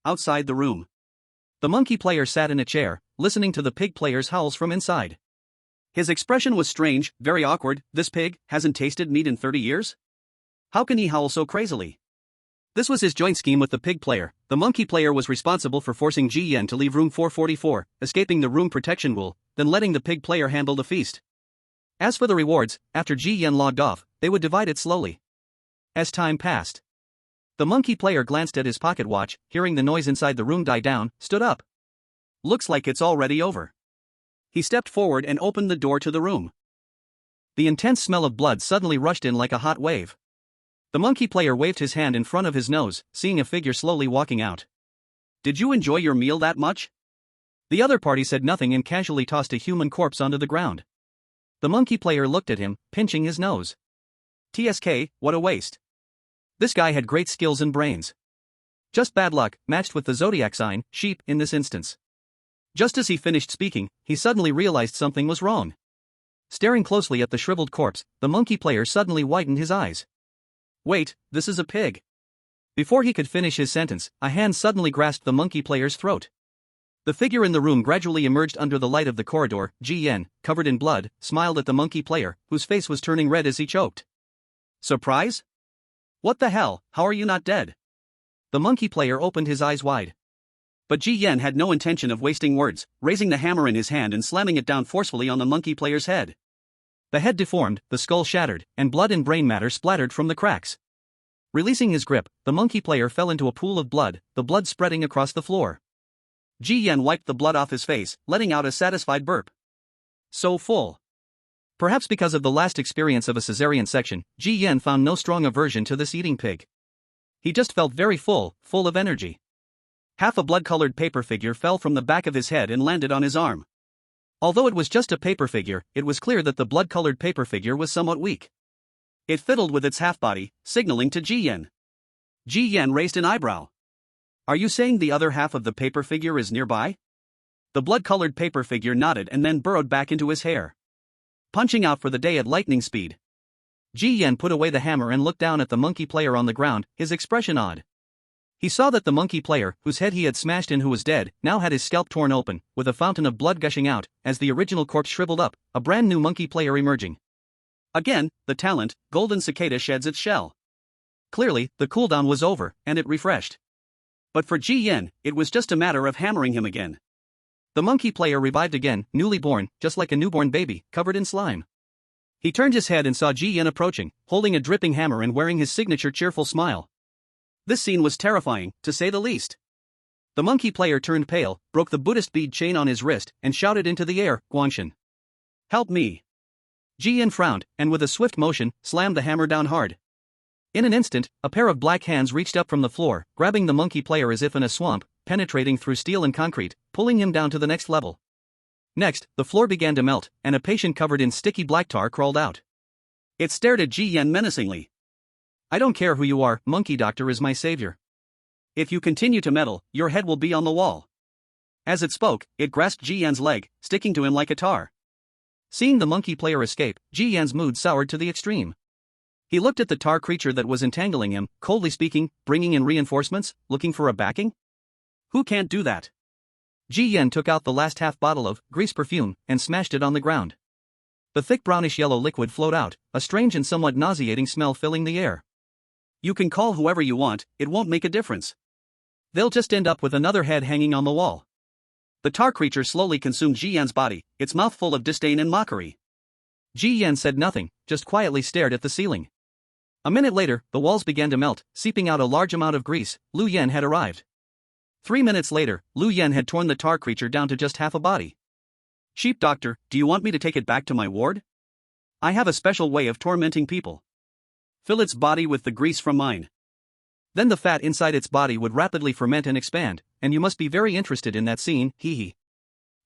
Outside the room, the monkey player sat in a chair, listening to the pig player's howls from inside. His expression was strange, very awkward. This pig hasn't tasted meat in 30 years? How can he howl so crazily? This was his joint scheme with the pig player. The monkey player was responsible for forcing Ji Yan to leave room 444, escaping the room protection rule, then letting the pig player handle the feast. As for the rewards, after Ji Yan logged off, they would divide it slowly. As time passed, the monkey player glanced at his pocket watch, hearing the noise inside the room die down, stood up. Looks like it's already over. He stepped forward and opened the door to the room. The intense smell of blood suddenly rushed in like a hot wave. The monkey player waved his hand in front of his nose, seeing a figure slowly walking out. Did you enjoy your meal that much? The other party said nothing and casually tossed a human corpse onto the ground. The monkey player looked at him, pinching his nose. TSK, what a waste. This guy had great skills and brains. Just bad luck, matched with the Zodiac sign, sheep, in this instance. Just as he finished speaking, he suddenly realized something was wrong. Staring closely at the shriveled corpse, the monkey player suddenly widened his eyes. Wait, this is a pig. Before he could finish his sentence, a hand suddenly grasped the monkey player's throat. The figure in the room gradually emerged under the light of the corridor. Ji Yan, covered in blood, smiled at the monkey player, whose face was turning red as he choked. Surprise? What the hell, how are you not dead? The monkey player opened his eyes wide. But Ji Yan had no intention of wasting words, raising the hammer in his hand and slamming it down forcefully on the monkey player's head. The head deformed, the skull shattered, and blood and brain matter splattered from the cracks. Releasing his grip, the monkey player fell into a pool of blood, the blood spreading across the floor. Ji Yan wiped the blood off his face, letting out a satisfied burp. So full. Perhaps because of the last experience of a cesarean section, Ji Yan found no strong aversion to this eating pig. He just felt very full of energy. Half a blood-colored paper figure fell from the back of his head and landed on his arm. Although it was just a paper figure, it was clear that the blood-colored paper figure was somewhat weak. It fiddled with its half-body, signaling to Ji Yan. Ji Yan raised an eyebrow. Are you saying the other half of the paper figure is nearby? The blood-colored paper figure nodded and then burrowed back into his hair, punching out for the day at lightning speed. Ji Yan put away the hammer and looked down at the monkey player on the ground, his expression odd. He saw that the monkey player, whose head he had smashed in who was dead, now had his scalp torn open, with a fountain of blood gushing out, as the original corpse shriveled up, a brand new monkey player emerging. Again, the talent, golden cicada sheds its shell. Clearly, the cooldown was over, and it refreshed. But for Ji Yan, it was just a matter of hammering him again. The monkey player revived again, newly born, just like a newborn baby, covered in slime. He turned his head and saw Ji Yan approaching, holding a dripping hammer and wearing his signature cheerful smile. This scene was terrifying, to say the least. The monkey player turned pale, broke the Buddhist bead chain on his wrist, and shouted into the air, Guanshan. Help me. Ji Yan frowned, and with a swift motion, slammed the hammer down hard. In an instant, a pair of black hands reached up from the floor, grabbing the monkey player as if in a swamp, penetrating through steel and concrete, pulling him down to the next level. Next, the floor began to melt, and a patient covered in sticky black tar crawled out. It stared at Ji Yan menacingly. I don't care who you are, Monkey Doctor is my savior. If you continue to meddle, your head will be on the wall. As it spoke, it grasped Ji Yan's leg, sticking to him like a tar. Seeing the monkey player escape, Ji Yan's mood soured to the extreme. He looked at the tar creature that was entangling him, coldly speaking, bringing in reinforcements, looking for a backing? Who can't do that? Ji Yan took out the last half bottle of grease perfume and smashed it on the ground. The thick brownish-yellow liquid flowed out, a strange and somewhat nauseating smell filling the air. You can call whoever you want, it won't make a difference. They'll just end up with another head hanging on the wall. The tar creature slowly consumed Ji Yan's body, its mouth full of disdain and mockery. Ji Yan said nothing, just quietly stared at the ceiling. A minute later, the walls began to melt, seeping out a large amount of grease. Lu Yan had arrived. 3 minutes later, Lu Yan had torn the tar creature down to just half a body. Sheep doctor, do you want me to take it back to my ward? I have a special way of tormenting people. Fill its body with the grease from mine. Then the fat inside its body would rapidly ferment and expand, and you must be very interested in that scene, hee hee.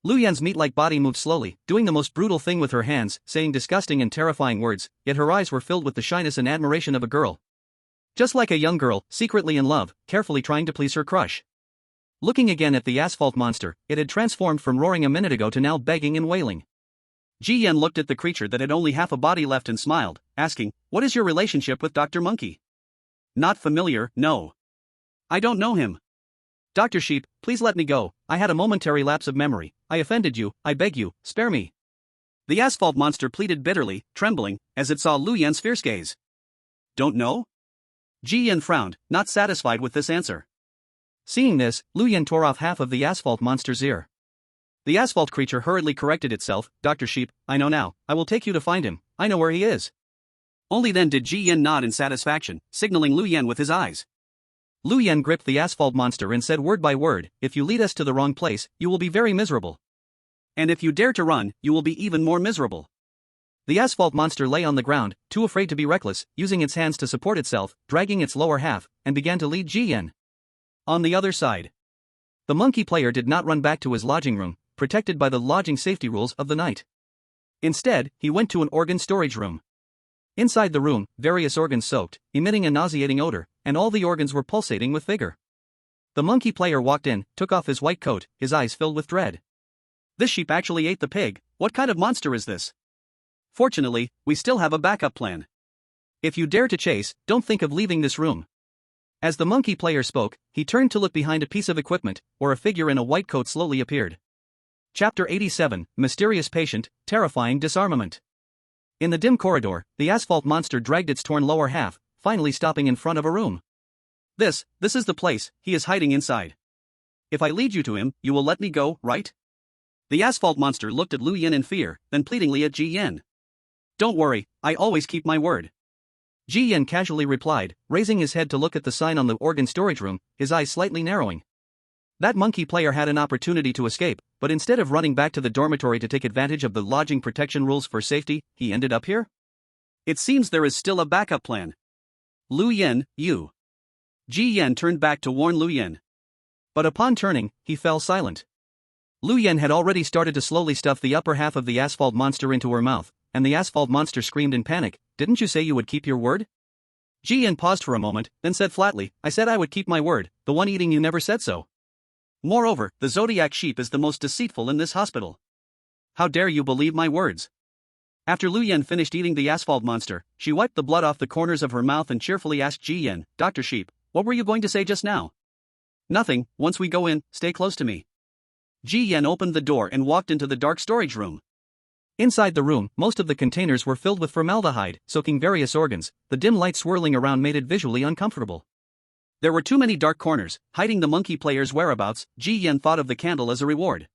Lu Yan's meat-like body moved slowly, doing the most brutal thing with her hands, saying disgusting and terrifying words, yet her eyes were filled with the shyness and admiration of a girl. Just like a young girl, secretly in love, carefully trying to please her crush. Looking again at the asphalt monster, it had transformed from roaring a minute ago to now begging and wailing. Ji Yan looked at the creature that had only half a body left and smiled, asking, "What is your relationship with Dr. Monkey?" "Not familiar, no. I don't know him." "Dr. Sheep, please let me go. I had a momentary lapse of memory. I offended you, I beg you, spare me." The asphalt monster pleaded bitterly, trembling, as it saw Lu Yan's fierce gaze. "Don't know?" Ji Yan frowned, not satisfied with this answer. Seeing this, Lu Yan tore off half of the asphalt monster's ear. The asphalt creature hurriedly corrected itself. "Dr. Sheep, I know now. I will take you to find him. I know where he is." Only then did Ji Yan nod in satisfaction, signaling Lu Yan with his eyes. Lu Yan gripped the asphalt monster and said word by word, "If you lead us to the wrong place, you will be very miserable. And if you dare to run, you will be even more miserable." The asphalt monster lay on the ground, too afraid to be reckless, using its hands to support itself, dragging its lower half, and began to lead Ji Yan. On the other side, the monkey player did not run back to his lodging room, protected by the lodging safety rules of the night. Instead, he went to an organ storage room. Inside the room, various organs soaked, emitting a nauseating odor, and all the organs were pulsating with vigor. The monkey player walked in, took off his white coat, his eyes filled with dread. "This sheep actually ate the pig. What kind of monster is this? Fortunately, we still have a backup plan. If you dare to chase, don't think of leaving this room." As the monkey player spoke, he turned to look behind a piece of equipment, where a figure in a white coat slowly appeared. Chapter 87, Mysterious Patient, Terrifying Disarmament. In the dim corridor, the asphalt monster dragged its torn lower half, finally stopping in front of a room. This is the place he is hiding inside. If I lead you to him, you will let me go, right?" The asphalt monster looked at Lu Yan in fear, then pleadingly at Ji Yan. "Don't worry, I always keep my word." Ji Yan casually replied, raising his head to look at the sign on the organ storage room, his eyes slightly narrowing. That monkey player had an opportunity to escape, but instead of running back to the dormitory to take advantage of the lodging protection rules for safety, he ended up here? It seems there is still a backup plan. "Lu Yan, you." Ji Yan turned back to warn Lu Yan. But upon turning, he fell silent. Lu Yan had already started to slowly stuff the upper half of the asphalt monster into her mouth, and the asphalt monster screamed in panic, "Didn't you say you would keep your word?" Ji Yan paused for a moment, then said flatly, "I said I would keep my word, the one eating you never said so. Moreover, the Zodiac sheep is the most deceitful in this hospital. How dare you believe my words?" After Lu Yan finished eating the asphalt monster, she wiped the blood off the corners of her mouth and cheerfully asked Ji Yan, "Dr. Sheep, what were you going to say just now?" "Nothing, once we go in, stay close to me." Ji Yan opened the door and walked into the dark storage room. Inside the room, most of the containers were filled with formaldehyde, soaking various organs. The dim light swirling around made it visually uncomfortable. There were too many dark corners, hiding the monkey player's whereabouts. Ji Yan thought of the candle as a reward.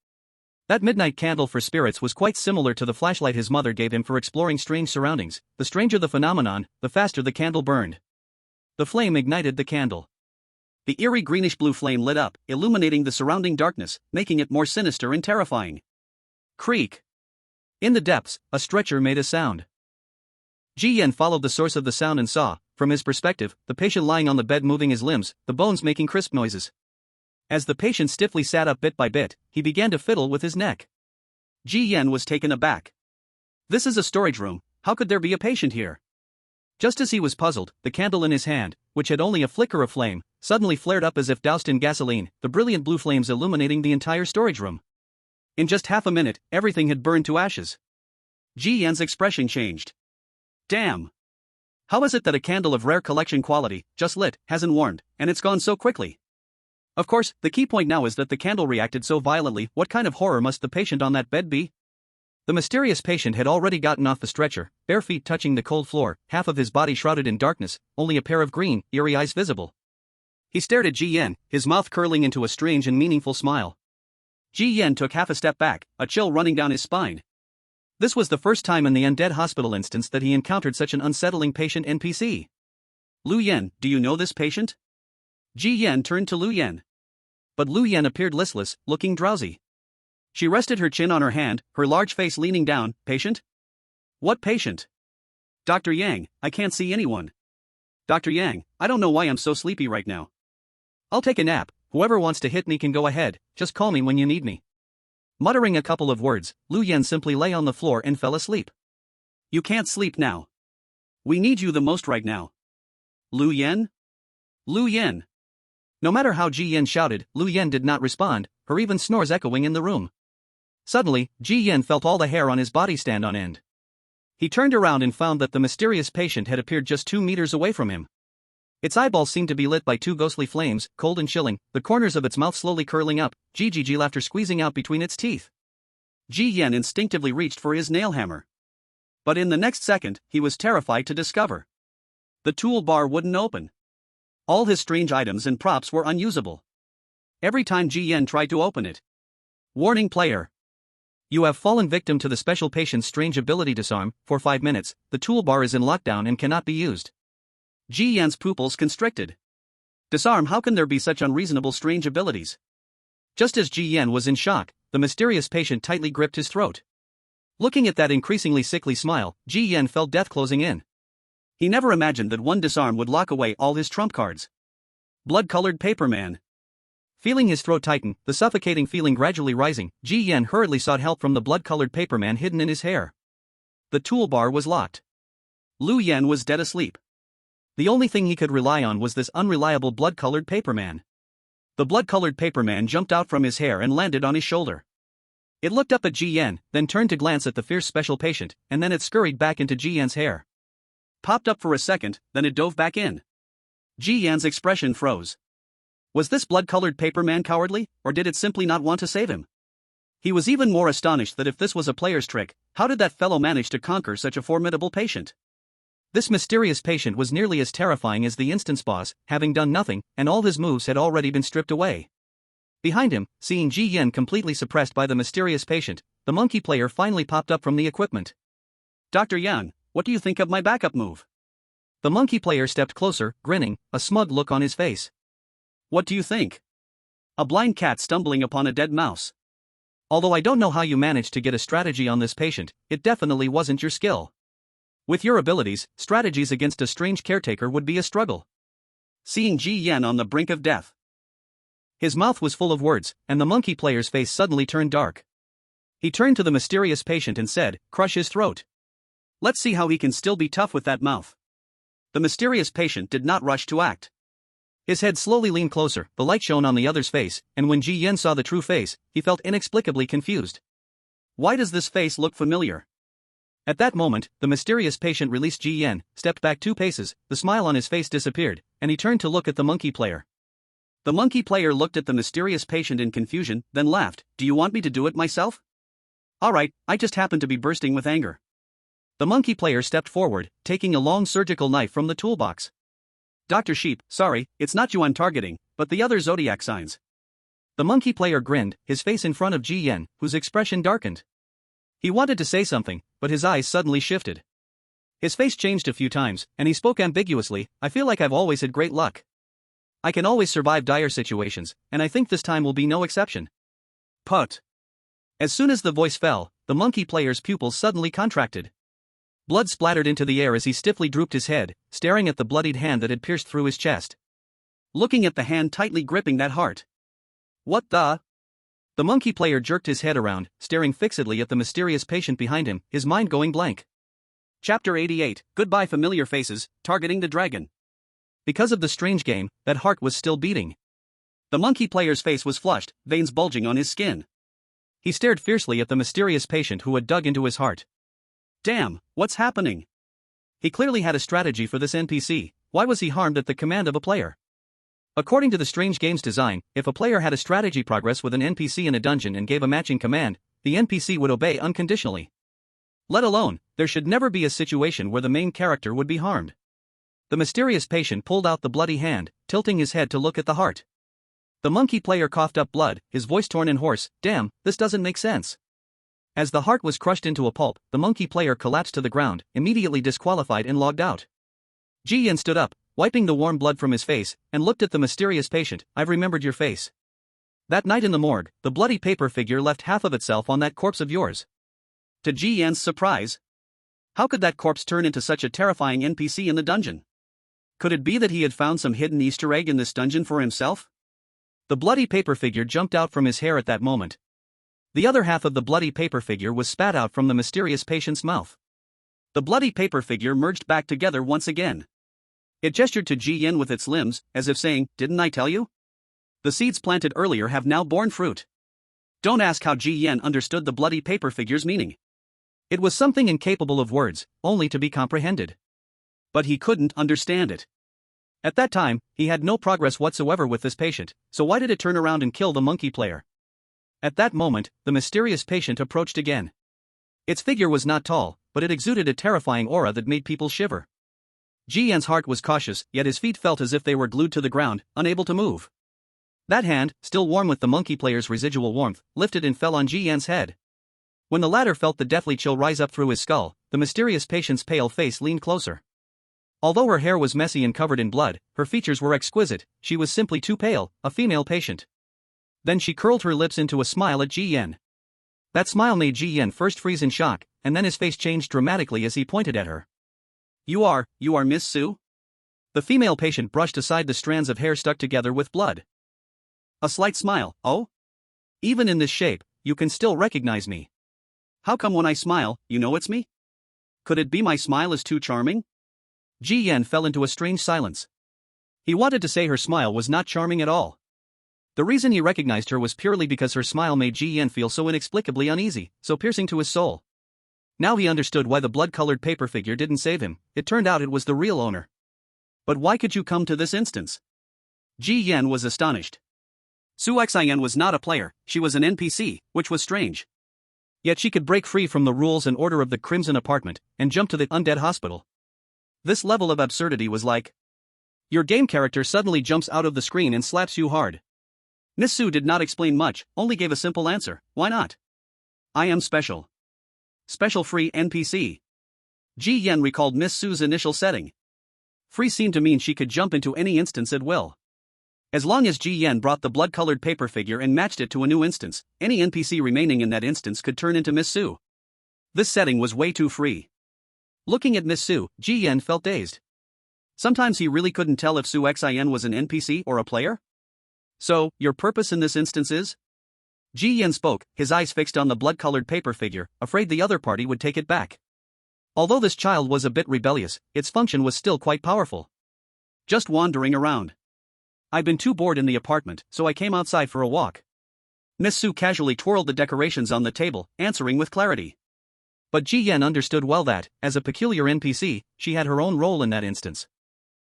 That midnight candle for spirits was quite similar to the flashlight his mother gave him for exploring strange surroundings. The stranger the phenomenon, the faster the candle burned. The flame ignited the candle. The eerie greenish-blue flame lit up, illuminating the surrounding darkness, making it more sinister and terrifying. Creak. In the depths, a stretcher made a sound. Ji Yan followed the source of the sound and saw, from his perspective, the patient lying on the bed moving his limbs, the bones making crisp noises. As the patient stiffly sat up bit by bit, he began to fiddle with his neck. Ji Yan was taken aback. This is a storage room, how could there be a patient here? Just as he was puzzled, the candle in his hand, which had only a flicker of flame, suddenly flared up as if doused in gasoline, the brilliant blue flames illuminating the entire storage room. In just half a minute, everything had burned to ashes. Ji Yan's expression changed. Damn! How is it that a candle of rare collection quality, just lit, hasn't warmed, and it's gone so quickly? Of course, the key point now is that the candle reacted so violently. What kind of horror must the patient on that bed be? The mysterious patient had already gotten off the stretcher, bare feet touching the cold floor, half of his body shrouded in darkness, only a pair of green, eerie eyes visible. He stared at Ji Yan, his mouth curling into a strange and meaningful smile. Ji Yan took half a step back, a chill running down his spine. This was the first time in the undead hospital instance that he encountered such an unsettling patient NPC. Lu Yan, do you know this patient? Ji Yan turned to Lu Yan. But Lu Yan appeared listless, looking drowsy. She rested her chin on her hand, her large face leaning down. Patient? What patient? Dr. Yang, I can't see anyone. Dr. Yang, I don't know why I'm so sleepy right now. I'll take a nap, whoever wants to hit me can go ahead, just call me when you need me. Muttering a couple of words, Lu Yan simply lay on the floor and fell asleep. You can't sleep now. We need you the most right now. Lu Yan? Lu Yan. No matter how Ji Yan shouted, Lu Yan did not respond, her even snores echoing in the room. Suddenly, Ji Yan felt all the hair on his body stand on end. He turned around and found that the mysterious patient had appeared just 2 meters away from him. Its eyeballs seemed to be lit by 2 ghostly flames, cold and chilling, the corners of its mouth slowly curling up, GGG laughter squeezing out between its teeth. Ji Yan instinctively reached for his nail hammer. But in the next second, he was terrified to discover the toolbar wouldn't open. All his strange items and props were unusable. Every time Ji Yan tried to open it. Warning player. You have fallen victim to the special patient's strange ability disarm. For 5 minutes, the toolbar is in lockdown and cannot be used. Ji Yan's pupils constricted. Disarm, how can there be such unreasonable strange abilities? Just as Ji Yan was in shock, the mysterious patient tightly gripped his throat. Looking at that increasingly sickly smile, Ji Yan felt death closing in. He never imagined that one disarm would lock away all his trump cards. Blood-colored paper man. Feeling his throat tighten, the suffocating feeling gradually rising, Ji Yan hurriedly sought help from the blood-colored paper man hidden in his hair. The toolbar was locked. Lu Yan was dead asleep. The only thing he could rely on was this unreliable blood-colored paper man. The blood-colored paper man jumped out from his hair and landed on his shoulder. It looked up at Ji Yan, then turned to glance at the fierce special patient, and then it scurried back into Ji Yan's hair. Popped up for a second, then it dove back in. Ji Yan's expression froze. Was this blood-colored paper man cowardly, or did it simply not want to save him? He was even more astonished that if this was a player's trick, how did that fellow manage to conquer such a formidable patient? This mysterious patient was nearly as terrifying as the instance boss, having done nothing, and all his moves had already been stripped away. Behind him, seeing Ji Yan completely suppressed by the mysterious patient, the monkey player finally popped up from the equipment. Dr. Yan, what do you think of my backup move? The monkey player stepped closer, grinning, a smug look on his face. What do you think? A blind cat stumbling upon a dead mouse. Although I don't know how you managed to get a strategy on this patient, it definitely wasn't your skill. With your abilities, strategies against a strange caretaker would be a struggle. Seeing Ji Yan on the brink of death. His mouth was full of words, and the monkey player's face suddenly turned dark. He turned to the mysterious patient and said, "Crush his throat. Let's see how he can still be tough with that mouth." The mysterious patient did not rush to act. His head slowly leaned closer, the light shone on the other's face, and when Ji Yan saw the true face, he felt inexplicably confused. Why does this face look familiar? At that moment, the mysterious patient released Ji Yan, stepped back 2 paces, the smile on his face disappeared, and he turned to look at the monkey player. The monkey player looked at the mysterious patient in confusion, then laughed. "Do you want me to do it myself?" "Alright, I just happen to be bursting with anger." The monkey player stepped forward, taking a long surgical knife from the toolbox. "Dr. Sheep, sorry, it's not you I'm targeting, but the other Zodiac signs." The monkey player grinned, his face in front of Ji Yan, whose expression darkened. He wanted to say something, but his eyes suddenly shifted. His face changed a few times, and he spoke ambiguously. "I feel like I've always had great luck. I can always survive dire situations, and I think this time will be no exception." Put. As soon as the voice fell, the monkey player's pupils suddenly contracted. Blood splattered into the air as he stiffly drooped his head, staring at the bloodied hand that had pierced through his chest. Looking at the hand tightly gripping that heart. What the? The monkey player jerked his head around, staring fixedly at the mysterious patient behind him, his mind going blank. Chapter 88, Goodbye Familiar Faces, Targeting the Dragon. Because of the strange game, that heart was still beating. The monkey player's face was flushed, veins bulging on his skin. He stared fiercely at the mysterious patient who had dug into his heart. Damn, what's happening? He clearly had a strategy for this NPC. Why was he harmed at the command of a player? According to the strange game's design, if a player had a strategy progress with an NPC in a dungeon and gave a matching command, the NPC would obey unconditionally. Let alone, there should never be a situation where the main character would be harmed. The mysterious patient pulled out the bloody hand, tilting his head to look at the heart. The monkey player coughed up blood, his voice torn and hoarse. Damn, this doesn't make sense. As the heart was crushed into a pulp, the monkey player collapsed to the ground, immediately disqualified and logged out. Ji Yan stood up, wiping the warm blood from his face, and looked at the mysterious patient. I've remembered your face. That night in the morgue, the bloody paper figure left half of itself on that corpse of yours. To Ji Yan's surprise, how could that corpse turn into such a terrifying NPC in the dungeon? Could it be that he had found some hidden Easter egg in this dungeon for himself? The bloody paper figure jumped out from his hair at that moment. The other half of the bloody paper figure was spat out from the mysterious patient's mouth. The bloody paper figure merged back together once again. It gestured to Ji Yan with its limbs, as if saying, "Didn't I tell you? The seeds planted earlier have now borne fruit." Don't ask how Ji Yan understood the bloody paper figure's meaning. It was something incapable of words, only to be comprehended. But he couldn't understand it. At that time, he had no progress whatsoever with this patient, so why did it turn around and kill the monkey player? At that moment, the mysterious patient approached again. Its figure was not tall, but it exuded a terrifying aura that made people shiver. Ji Yan's heart was cautious, yet his feet felt as if they were glued to the ground, unable to move. That hand, still warm with the monkey player's residual warmth, lifted and fell on Ji Yan's head. When the latter felt the deathly chill rise up through his skull, the mysterious patient's pale face leaned closer. Although her hair was messy and covered in blood, her features were exquisite. She was simply too pale, a female patient. Then she curled her lips into a smile at Ji Yan. That smile made Ji Yan first freeze in shock, and then his face changed dramatically as he pointed at her. You are Miss Su? The female patient brushed aside the strands of hair stuck together with blood. A slight smile. Oh? Even in this shape, you can still recognize me. How come when I smile, you know it's me? Could it be my smile is too charming? Ji Yan fell into a strange silence. He wanted to say her smile was not charming at all. The reason he recognized her was purely because her smile made Ji Yan feel so inexplicably uneasy, so piercing to his soul. Now he understood why the blood-colored paper figure didn't save him. It turned out it was the real owner. But why could you come to this instance? Ji Yan was astonished. Su Xian was not a player, she was an NPC, which was strange. Yet she could break free from the rules and order of the Crimson Apartment, and jump to the undead hospital. This level of absurdity was like, your game character suddenly jumps out of the screen and slaps you hard. Miss Su did not explain much, only gave a simple answer, why not? I am special. Special free NPC. Ji Yan recalled Miss Su's initial setting. Free seemed to mean she could jump into any instance at will. As long as Ji Yan brought the blood-colored paper figure and matched it to a new instance, any NPC remaining in that instance could turn into Miss Su. This setting was way too free. Looking at Miss Su, Ji Yan felt dazed. Sometimes he really couldn't tell if Su Xian was an NPC or a player? So, your purpose in this instance is? Ji Yan spoke, his eyes fixed on the blood-colored paper figure, afraid the other party would take it back. Although this child was a bit rebellious, its function was still quite powerful. Just wandering around. I've been too bored in the apartment, so I came outside for a walk. Miss Su casually twirled the decorations on the table, answering with clarity. But Ji Yan understood well that, as a peculiar NPC, she had her own role in that instance.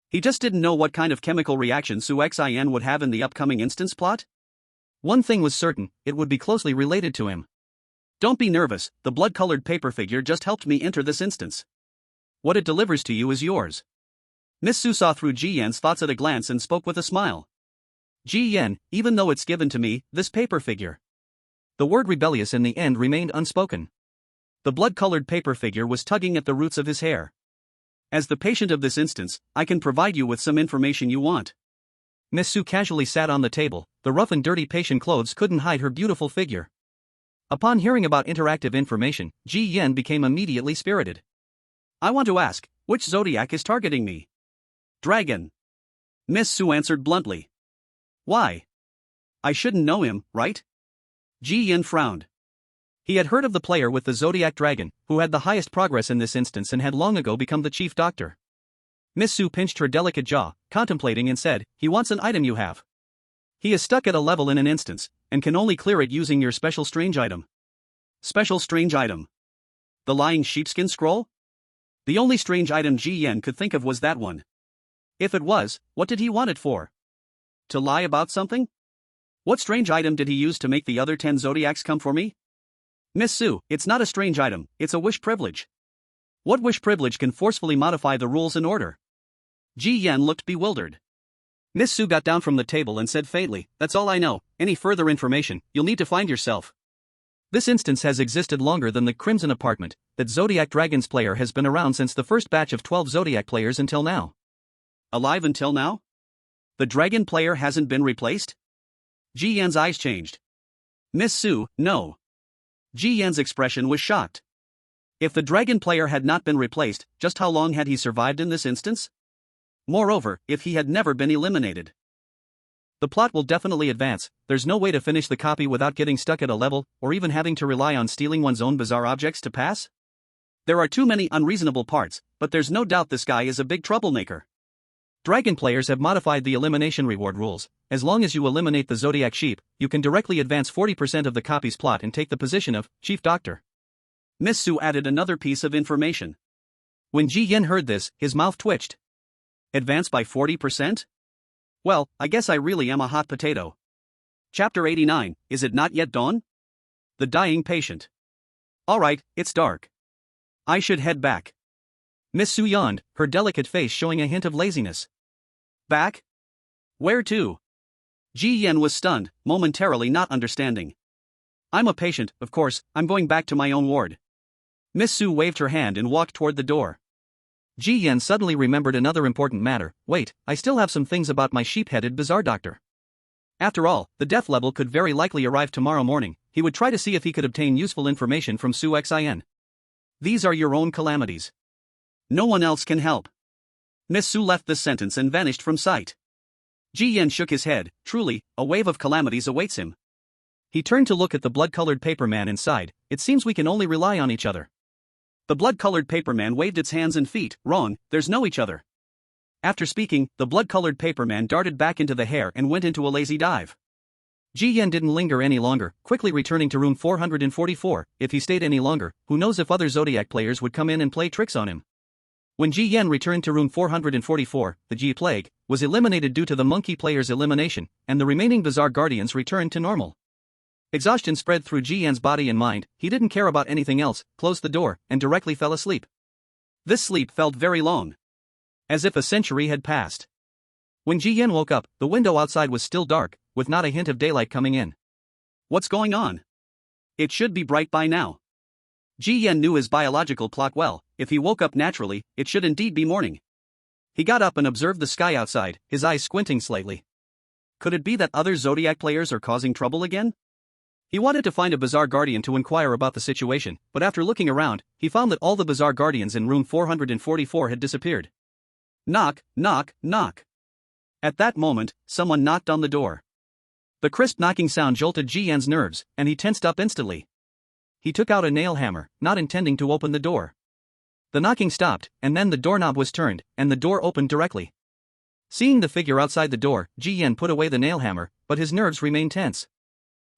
He just didn't know what kind of chemical reaction Su Xian would have in the upcoming instance plot. One thing was certain, it would be closely related to him. Don't be nervous, the blood-colored paper figure just helped me enter this instance. What it delivers to you is yours. Miss Su saw through Ji Yan's thoughts at a glance and spoke with a smile. Ji Yan, even though it's given to me, this paper figure. The word rebellious in the end remained unspoken. The blood-colored paper figure was tugging at the roots of his hair. As the patient of this instance, I can provide you with some information you want. Miss Su casually sat on the table, the rough and dirty patient clothes couldn't hide her beautiful figure. Upon hearing about interactive information, Ji Yan became immediately spirited. I want to ask, which Zodiac is targeting me? Dragon. Miss Su answered bluntly. Why? I shouldn't know him, right? Ji Yan frowned. He had heard of the player with the Zodiac dragon, who had the highest progress in this instance and had long ago become the chief doctor. Miss Su pinched her delicate jaw, contemplating and said, he wants an item you have. He is stuck at a level in an instance, and can only clear it using your special strange item. Special strange item. The lying sheepskin scroll? The only strange item Ji Yan could think of was that one. If it was, what did he want it for? To lie about something? What strange item did he use to make the other 10 Zodiacs come for me? Miss Su, it's not a strange item, it's a wish privilege. What wish privilege can forcefully modify the rules and order? Ji Yan looked bewildered. Miss Su got down from the table and said faintly, that's all I know, any further information, you'll need to find yourself. This instance has existed longer than the Crimson Apartment, that Zodiac Dragon's player has been around since the first batch of 12 Zodiac players until now. Alive until now? The dragon player hasn't been replaced? Ji Yan's eyes changed. Miss Su, no. Ji Yan's expression was shocked. If the dragon player had not been replaced, just how long had he survived in this instance? Moreover, if he had never been eliminated. The plot will definitely advance, there's no way to finish the copy without getting stuck at a level, or even having to rely on stealing one's own bizarre objects to pass? There are too many unreasonable parts, but there's no doubt this guy is a big troublemaker. Dragon players have modified the elimination reward rules. As long as you eliminate the Zodiac sheep, you can directly advance 40% of the copy's plot and take the position of Chief Doctor. Miss Su added another piece of information. When Ji Yen heard this, his mouth twitched. Advance by 40%? Well, I guess I really am a hot potato. Chapter 89, Is It Not Yet Dawn? The Dying Patient. Alright, it's dark. I should head back. Miss Su yawned, her delicate face showing a hint of laziness. Back? Where to? Ji Yen was stunned, momentarily not understanding. I'm a patient, of course, I'm going back to my own ward. Miss Su waved her hand and walked toward the door. Ji Yen suddenly remembered another important matter. Wait, I still have some things about my sheep-headed bizarre doctor. After all, the death level could very likely arrive tomorrow morning. He would try to see if he could obtain useful information from Su Xin. These are your own calamities. No one else can help. Miss Su left this sentence and vanished from sight. Ji Yen shook his head. Truly, a wave of calamities awaits him. He turned to look at the blood-colored paper man inside. It seems we can only rely on each other. The blood-colored paper man waved its hands and feet. Wrong, there's no each other. After speaking, the blood-colored paper man darted back into the hair and went into a lazy dive. Ji Yen didn't linger any longer, quickly returning to room 444. If he stayed any longer, who knows if other Zodiac players would come in and play tricks on him. When Ji Yen returned to room 444, the Ji Plague was eliminated due to the monkey player's elimination, and the remaining bizarre guardians returned to normal. Exhaustion spread through Ji Yen's body and mind. He didn't care about anything else, closed the door, and directly fell asleep. This sleep felt very long. As if a century had passed. When Ji Yen woke up, the window outside was still dark, with not a hint of daylight coming in. What's going on? It should be bright by now. Ji Yen knew his biological clock well. If he woke up naturally, it should indeed be morning. He got up and observed the sky outside, his eyes squinting slightly. Could it be that other Zodiac players are causing trouble again? He wanted to find a bizarre guardian to inquire about the situation, but after looking around, he found that all the bizarre guardians in room 444 had disappeared. Knock, knock, knock. At that moment, someone knocked on the door. The crisp knocking sound jolted Ji Yen's nerves, and he tensed up instantly. He took out a nail hammer, not intending to open the door. The knocking stopped, and then the doorknob was turned, and the door opened directly. Seeing the figure outside the door, Ji Yen put away the nail hammer, but his nerves remained tense.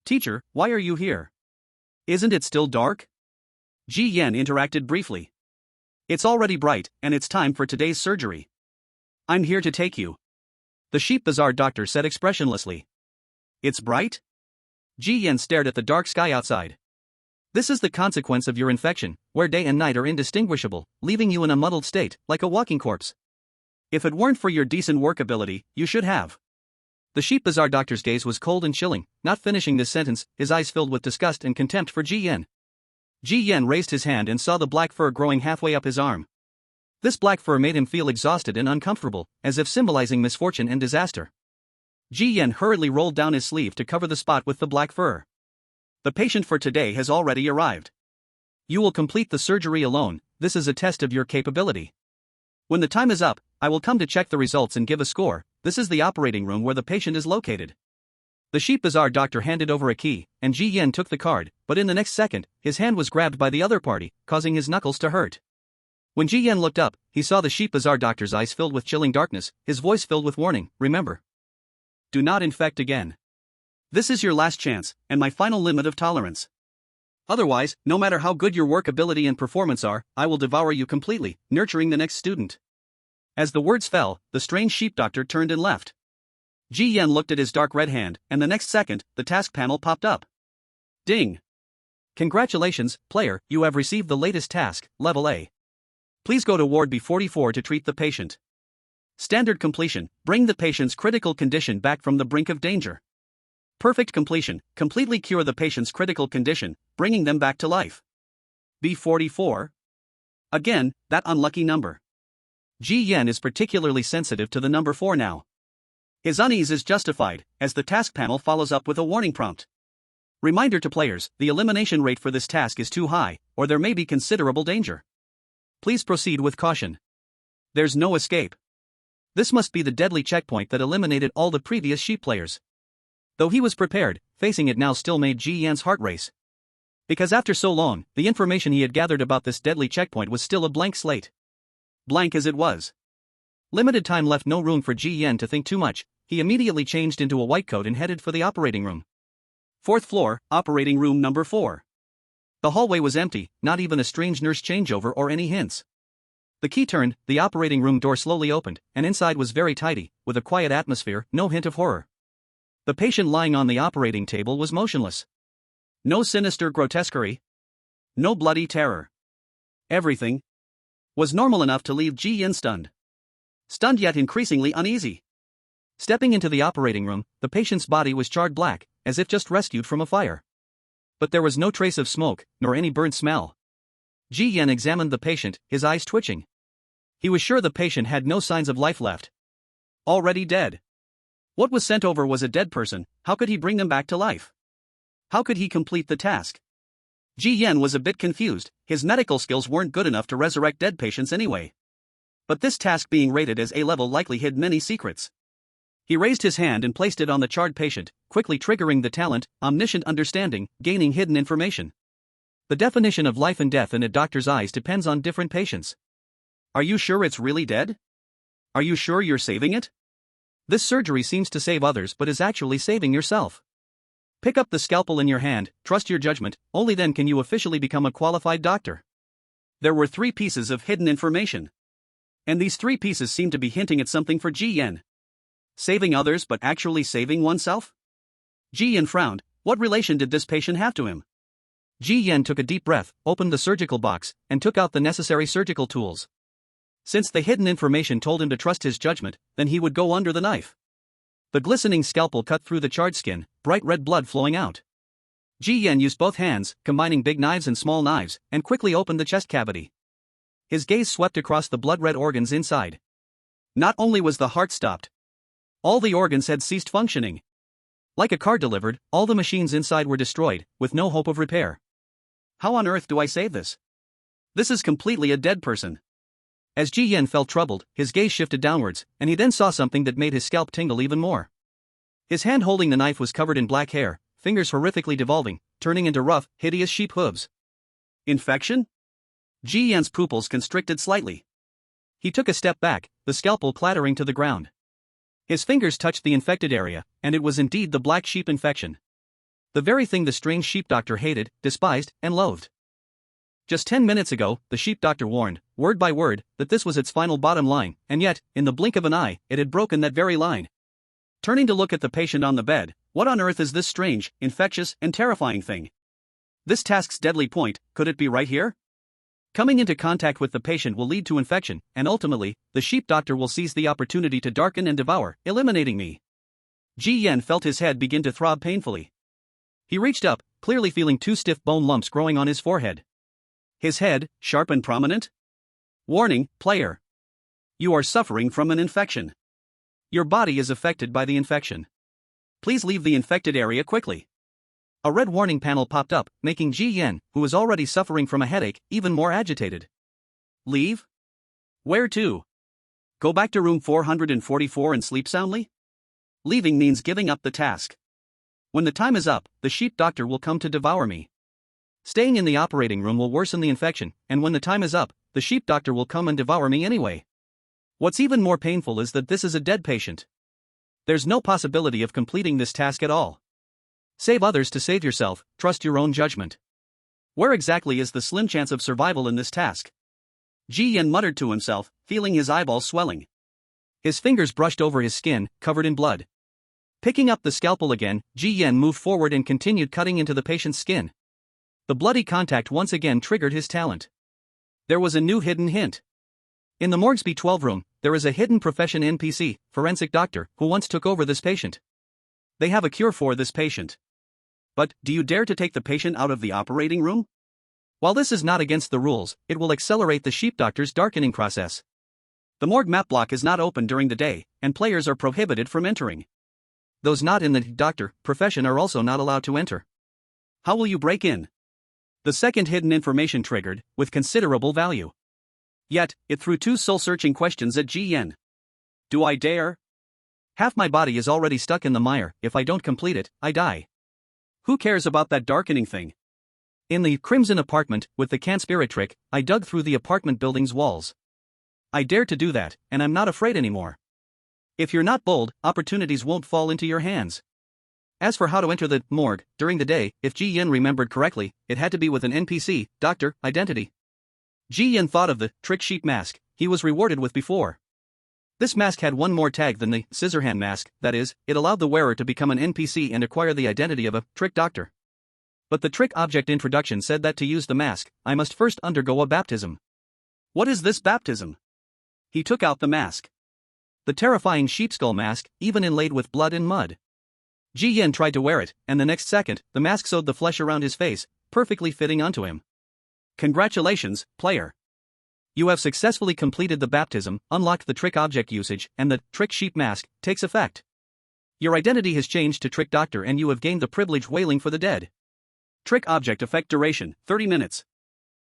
Teacher, why are you here? Isn't it still dark? Ji Yen interacted briefly. It's already bright, and it's time for today's surgery. I'm here to take you. The sheep bizarre doctor said expressionlessly. It's bright? Ji Yen stared at the dark sky outside. This is the consequence of your infection, where day and night are indistinguishable, leaving you in a muddled state, like a walking corpse. If it weren't for your decent work ability, you should have. The sheep bizarre doctor's gaze was cold and chilling. Not finishing this sentence, his eyes filled with disgust and contempt for Ji Yen. Ji Yen raised his hand and saw the black fur growing halfway up his arm. This black fur made him feel exhausted and uncomfortable, as if symbolizing misfortune and disaster. Ji Yen hurriedly rolled down his sleeve to cover the spot with the black fur. The patient for today has already arrived. You will complete the surgery alone. This is a test of your capability. When the time is up, I will come to check the results and give a score. This is the operating room where the patient is located. The sheep bizarre doctor handed over a key, and Ji Yen took the card, but in the next second, his hand was grabbed by the other party, causing his knuckles to hurt. When Ji Yen looked up, he saw the sheep bizarre doctor's eyes filled with chilling darkness, his voice filled with warning. Remember. Do not infect again. This is your last chance, and my final limit of tolerance. Otherwise, no matter how good your work ability and performance are, I will devour you completely, nurturing the next student. As the words fell, the strange sheep doctor turned and left. Ji Yen looked at his dark red hand, and the next second, the task panel popped up. Ding! Congratulations, player, you have received the latest task, Level A. Please go to Ward B44 to treat the patient. Standard completion, bring the patient's critical condition back from the brink of danger. Perfect completion, completely cure the patient's critical condition, bringing them back to life. B44? Again, that unlucky number. Ji Yen is particularly sensitive to the number 4 now. His unease is justified, as the task panel follows up with a warning prompt. Reminder to players, the elimination rate for this task is too high, or there may be considerable danger. Please proceed with caution. There's no escape. This must be the deadly checkpoint that eliminated all the previous sheep players. Though he was prepared, facing it now still made Ji Yen's heart race. Because after so long, the information he had gathered about this deadly checkpoint was still a blank slate. Blank as it was. Limited time left no room for Ji Yen to think too much. He immediately changed into a white coat and headed for the operating room. 4th floor, operating room number 4. The hallway was empty, not even a strange nurse changeover or any hints. The key turned, the operating room door slowly opened, and inside was very tidy, with a quiet atmosphere, no hint of horror. The patient lying on the operating table was motionless. No sinister grotesquerie. No bloody terror. Everything was normal enough to leave Ji Yin stunned. Stunned yet increasingly uneasy. Stepping into the operating room, the patient's body was charred black, as if just rescued from a fire. But there was no trace of smoke, nor any burnt smell. Ji Yin examined the patient, his eyes twitching. He was sure the patient had no signs of life left. Already dead. What was sent over was a dead person. How could he bring them back to life? How could he complete the task? Ji Yin was a bit confused. His medical skills weren't good enough to resurrect dead patients anyway. But this task being rated as A-level likely hid many secrets. He raised his hand and placed it on the charred patient, quickly triggering the talent, omniscient understanding, gaining hidden information. The definition of life and death in a doctor's eyes depends on different patients. Are you sure it's really dead? Are you sure you're saving it? This surgery seems to save others but is actually saving yourself. Pick up the scalpel in your hand, trust your judgment, only then can you officially become a qualified doctor. There were 3 pieces of hidden information. And these 3 pieces seemed to be hinting at something for Ji Yin. Saving others but actually saving oneself? Ji Yin frowned. What relation did this patient have to him? Ji Yin took a deep breath, opened the surgical box, and took out the necessary surgical tools. Since the hidden information told him to trust his judgment, then he would go under the knife. The glistening scalpel cut through the charred skin, bright red blood flowing out. Ji Yin used both hands, combining big knives and small knives, and quickly opened the chest cavity. His gaze swept across the blood-red organs inside. Not only was the heart stopped, all the organs had ceased functioning. Like a car delivered, all the machines inside were destroyed, with no hope of repair. How on earth do I save this? This is completely a dead person. As Ji Yin felt troubled, his gaze shifted downwards, and he then saw something that made his scalp tingle even more. His hand holding the knife was covered in black hair, fingers horrifically devolving, turning into rough, hideous sheep hooves. Infection? Ji Yin's pupils constricted slightly. He took a step back, the scalpel clattering to the ground. His fingers touched the infected area, and it was indeed the black sheep infection. The very thing the strange sheep doctor hated, despised, and loathed. Just 10 minutes ago, the sheep doctor warned, word by word, that this was its final bottom line, and yet, in the blink of an eye, it had broken that very line. Turning to look at the patient on the bed, what on earth is this strange, infectious, and terrifying thing? This task's deadly point, could it be right here? Coming into contact with the patient will lead to infection, and ultimately, the sheep doctor will seize the opportunity to darken and devour, eliminating me. Ji Yin felt his head begin to throb painfully. He reached up, clearly feeling 2 stiff bone lumps growing on his forehead. His head, sharp and prominent? Warning, player. You are suffering from an infection. Your body is affected by the infection. Please leave the infected area quickly. A red warning panel popped up, making Ji Yin, who was already suffering from a headache, even more agitated. Leave? Where to? Go back to room 444 and sleep soundly? Leaving means giving up the task. When the time is up, the sheep doctor will come to devour me. Staying in the operating room will worsen the infection, and when the time is up, the sheep doctor will come and devour me anyway. What's even more painful is that this is a dead patient. There's no possibility of completing this task at all. Save others to save yourself, trust your own judgment. Where exactly is the slim chance of survival in this task? Ji Yin muttered to himself, feeling his eyeballs swelling. His fingers brushed over his skin, covered in blood. Picking up the scalpel again, Ji Yin moved forward and continued cutting into the patient's skin. The bloody contact once again triggered his talent. There was a new hidden hint. In the morgue's B12 room, there is a hidden profession NPC, forensic doctor, who once took over this patient. They have a cure for this patient. But, do you dare to take the patient out of the operating room? While this is not against the rules, it will accelerate the sheep doctor's darkening process. The morgue map block is not open during the day, and players are prohibited from entering. Those not in the doctor profession are also not allowed to enter. How will you break in? The second hidden information triggered, with considerable value. Yet, it threw 2 soul-searching questions at Ji Yin. Do I dare? Half my body is already stuck in the mire. If I don't complete it, I die. Who cares about that darkening thing? In the crimson apartment, with the can spirit trick, I dug through the apartment building's walls. I dare to do that, and I'm not afraid anymore. If you're not bold, opportunities won't fall into your hands. As for how to enter the morgue during the day, if Ji Yin remembered correctly, it had to be with an NPC, doctor, identity. Ji Yin thought of the trick sheep mask he was rewarded with before. This mask had one more tag than the scissorhand mask, that is, it allowed the wearer to become an NPC and acquire the identity of a trick doctor. But the trick object introduction said that to use the mask, I must first undergo a baptism. What is this baptism? He took out the mask. The terrifying sheepskull mask, even inlaid with blood and mud. Ji Yin tried to wear it, and the next second, the mask sewed the flesh around his face, perfectly fitting onto him. Congratulations, player. You have successfully completed the baptism, unlocked the trick object usage, and the trick sheep mask takes effect. Your identity has changed to trick doctor and you have gained the privilege wailing for the dead. Trick object effect duration, 30 minutes.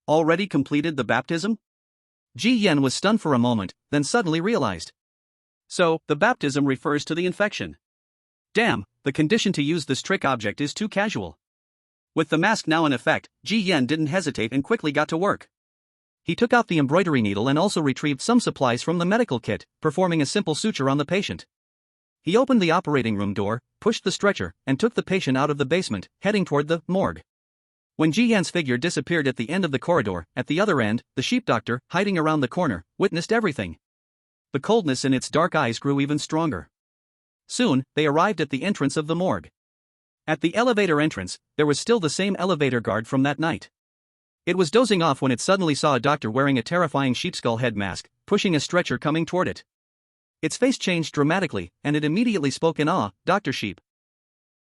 Already completed the baptism? Ji Yen was stunned for a moment, then suddenly realized. So, the baptism refers to the infection. Damn, the condition to use this trick object is too casual. With the mask now in effect, Ji Yen didn't hesitate and quickly got to work. He took out the embroidery needle and also retrieved some supplies from the medical kit, performing a simple suture on the patient. He opened the operating room door, pushed the stretcher, and took the patient out of the basement, heading toward the morgue. When Ji Yan's figure disappeared at the end of the corridor, at the other end, the sheep doctor, hiding around the corner, witnessed everything. The coldness in its dark eyes grew even stronger. Soon, they arrived at the entrance of the morgue. At the elevator entrance, there was still the same elevator guard from that night. It was dozing off when it suddenly saw a doctor wearing a terrifying sheepskull head mask, pushing a stretcher coming toward it. Its face changed dramatically, and it immediately spoke in awe, "Dr. Sheep.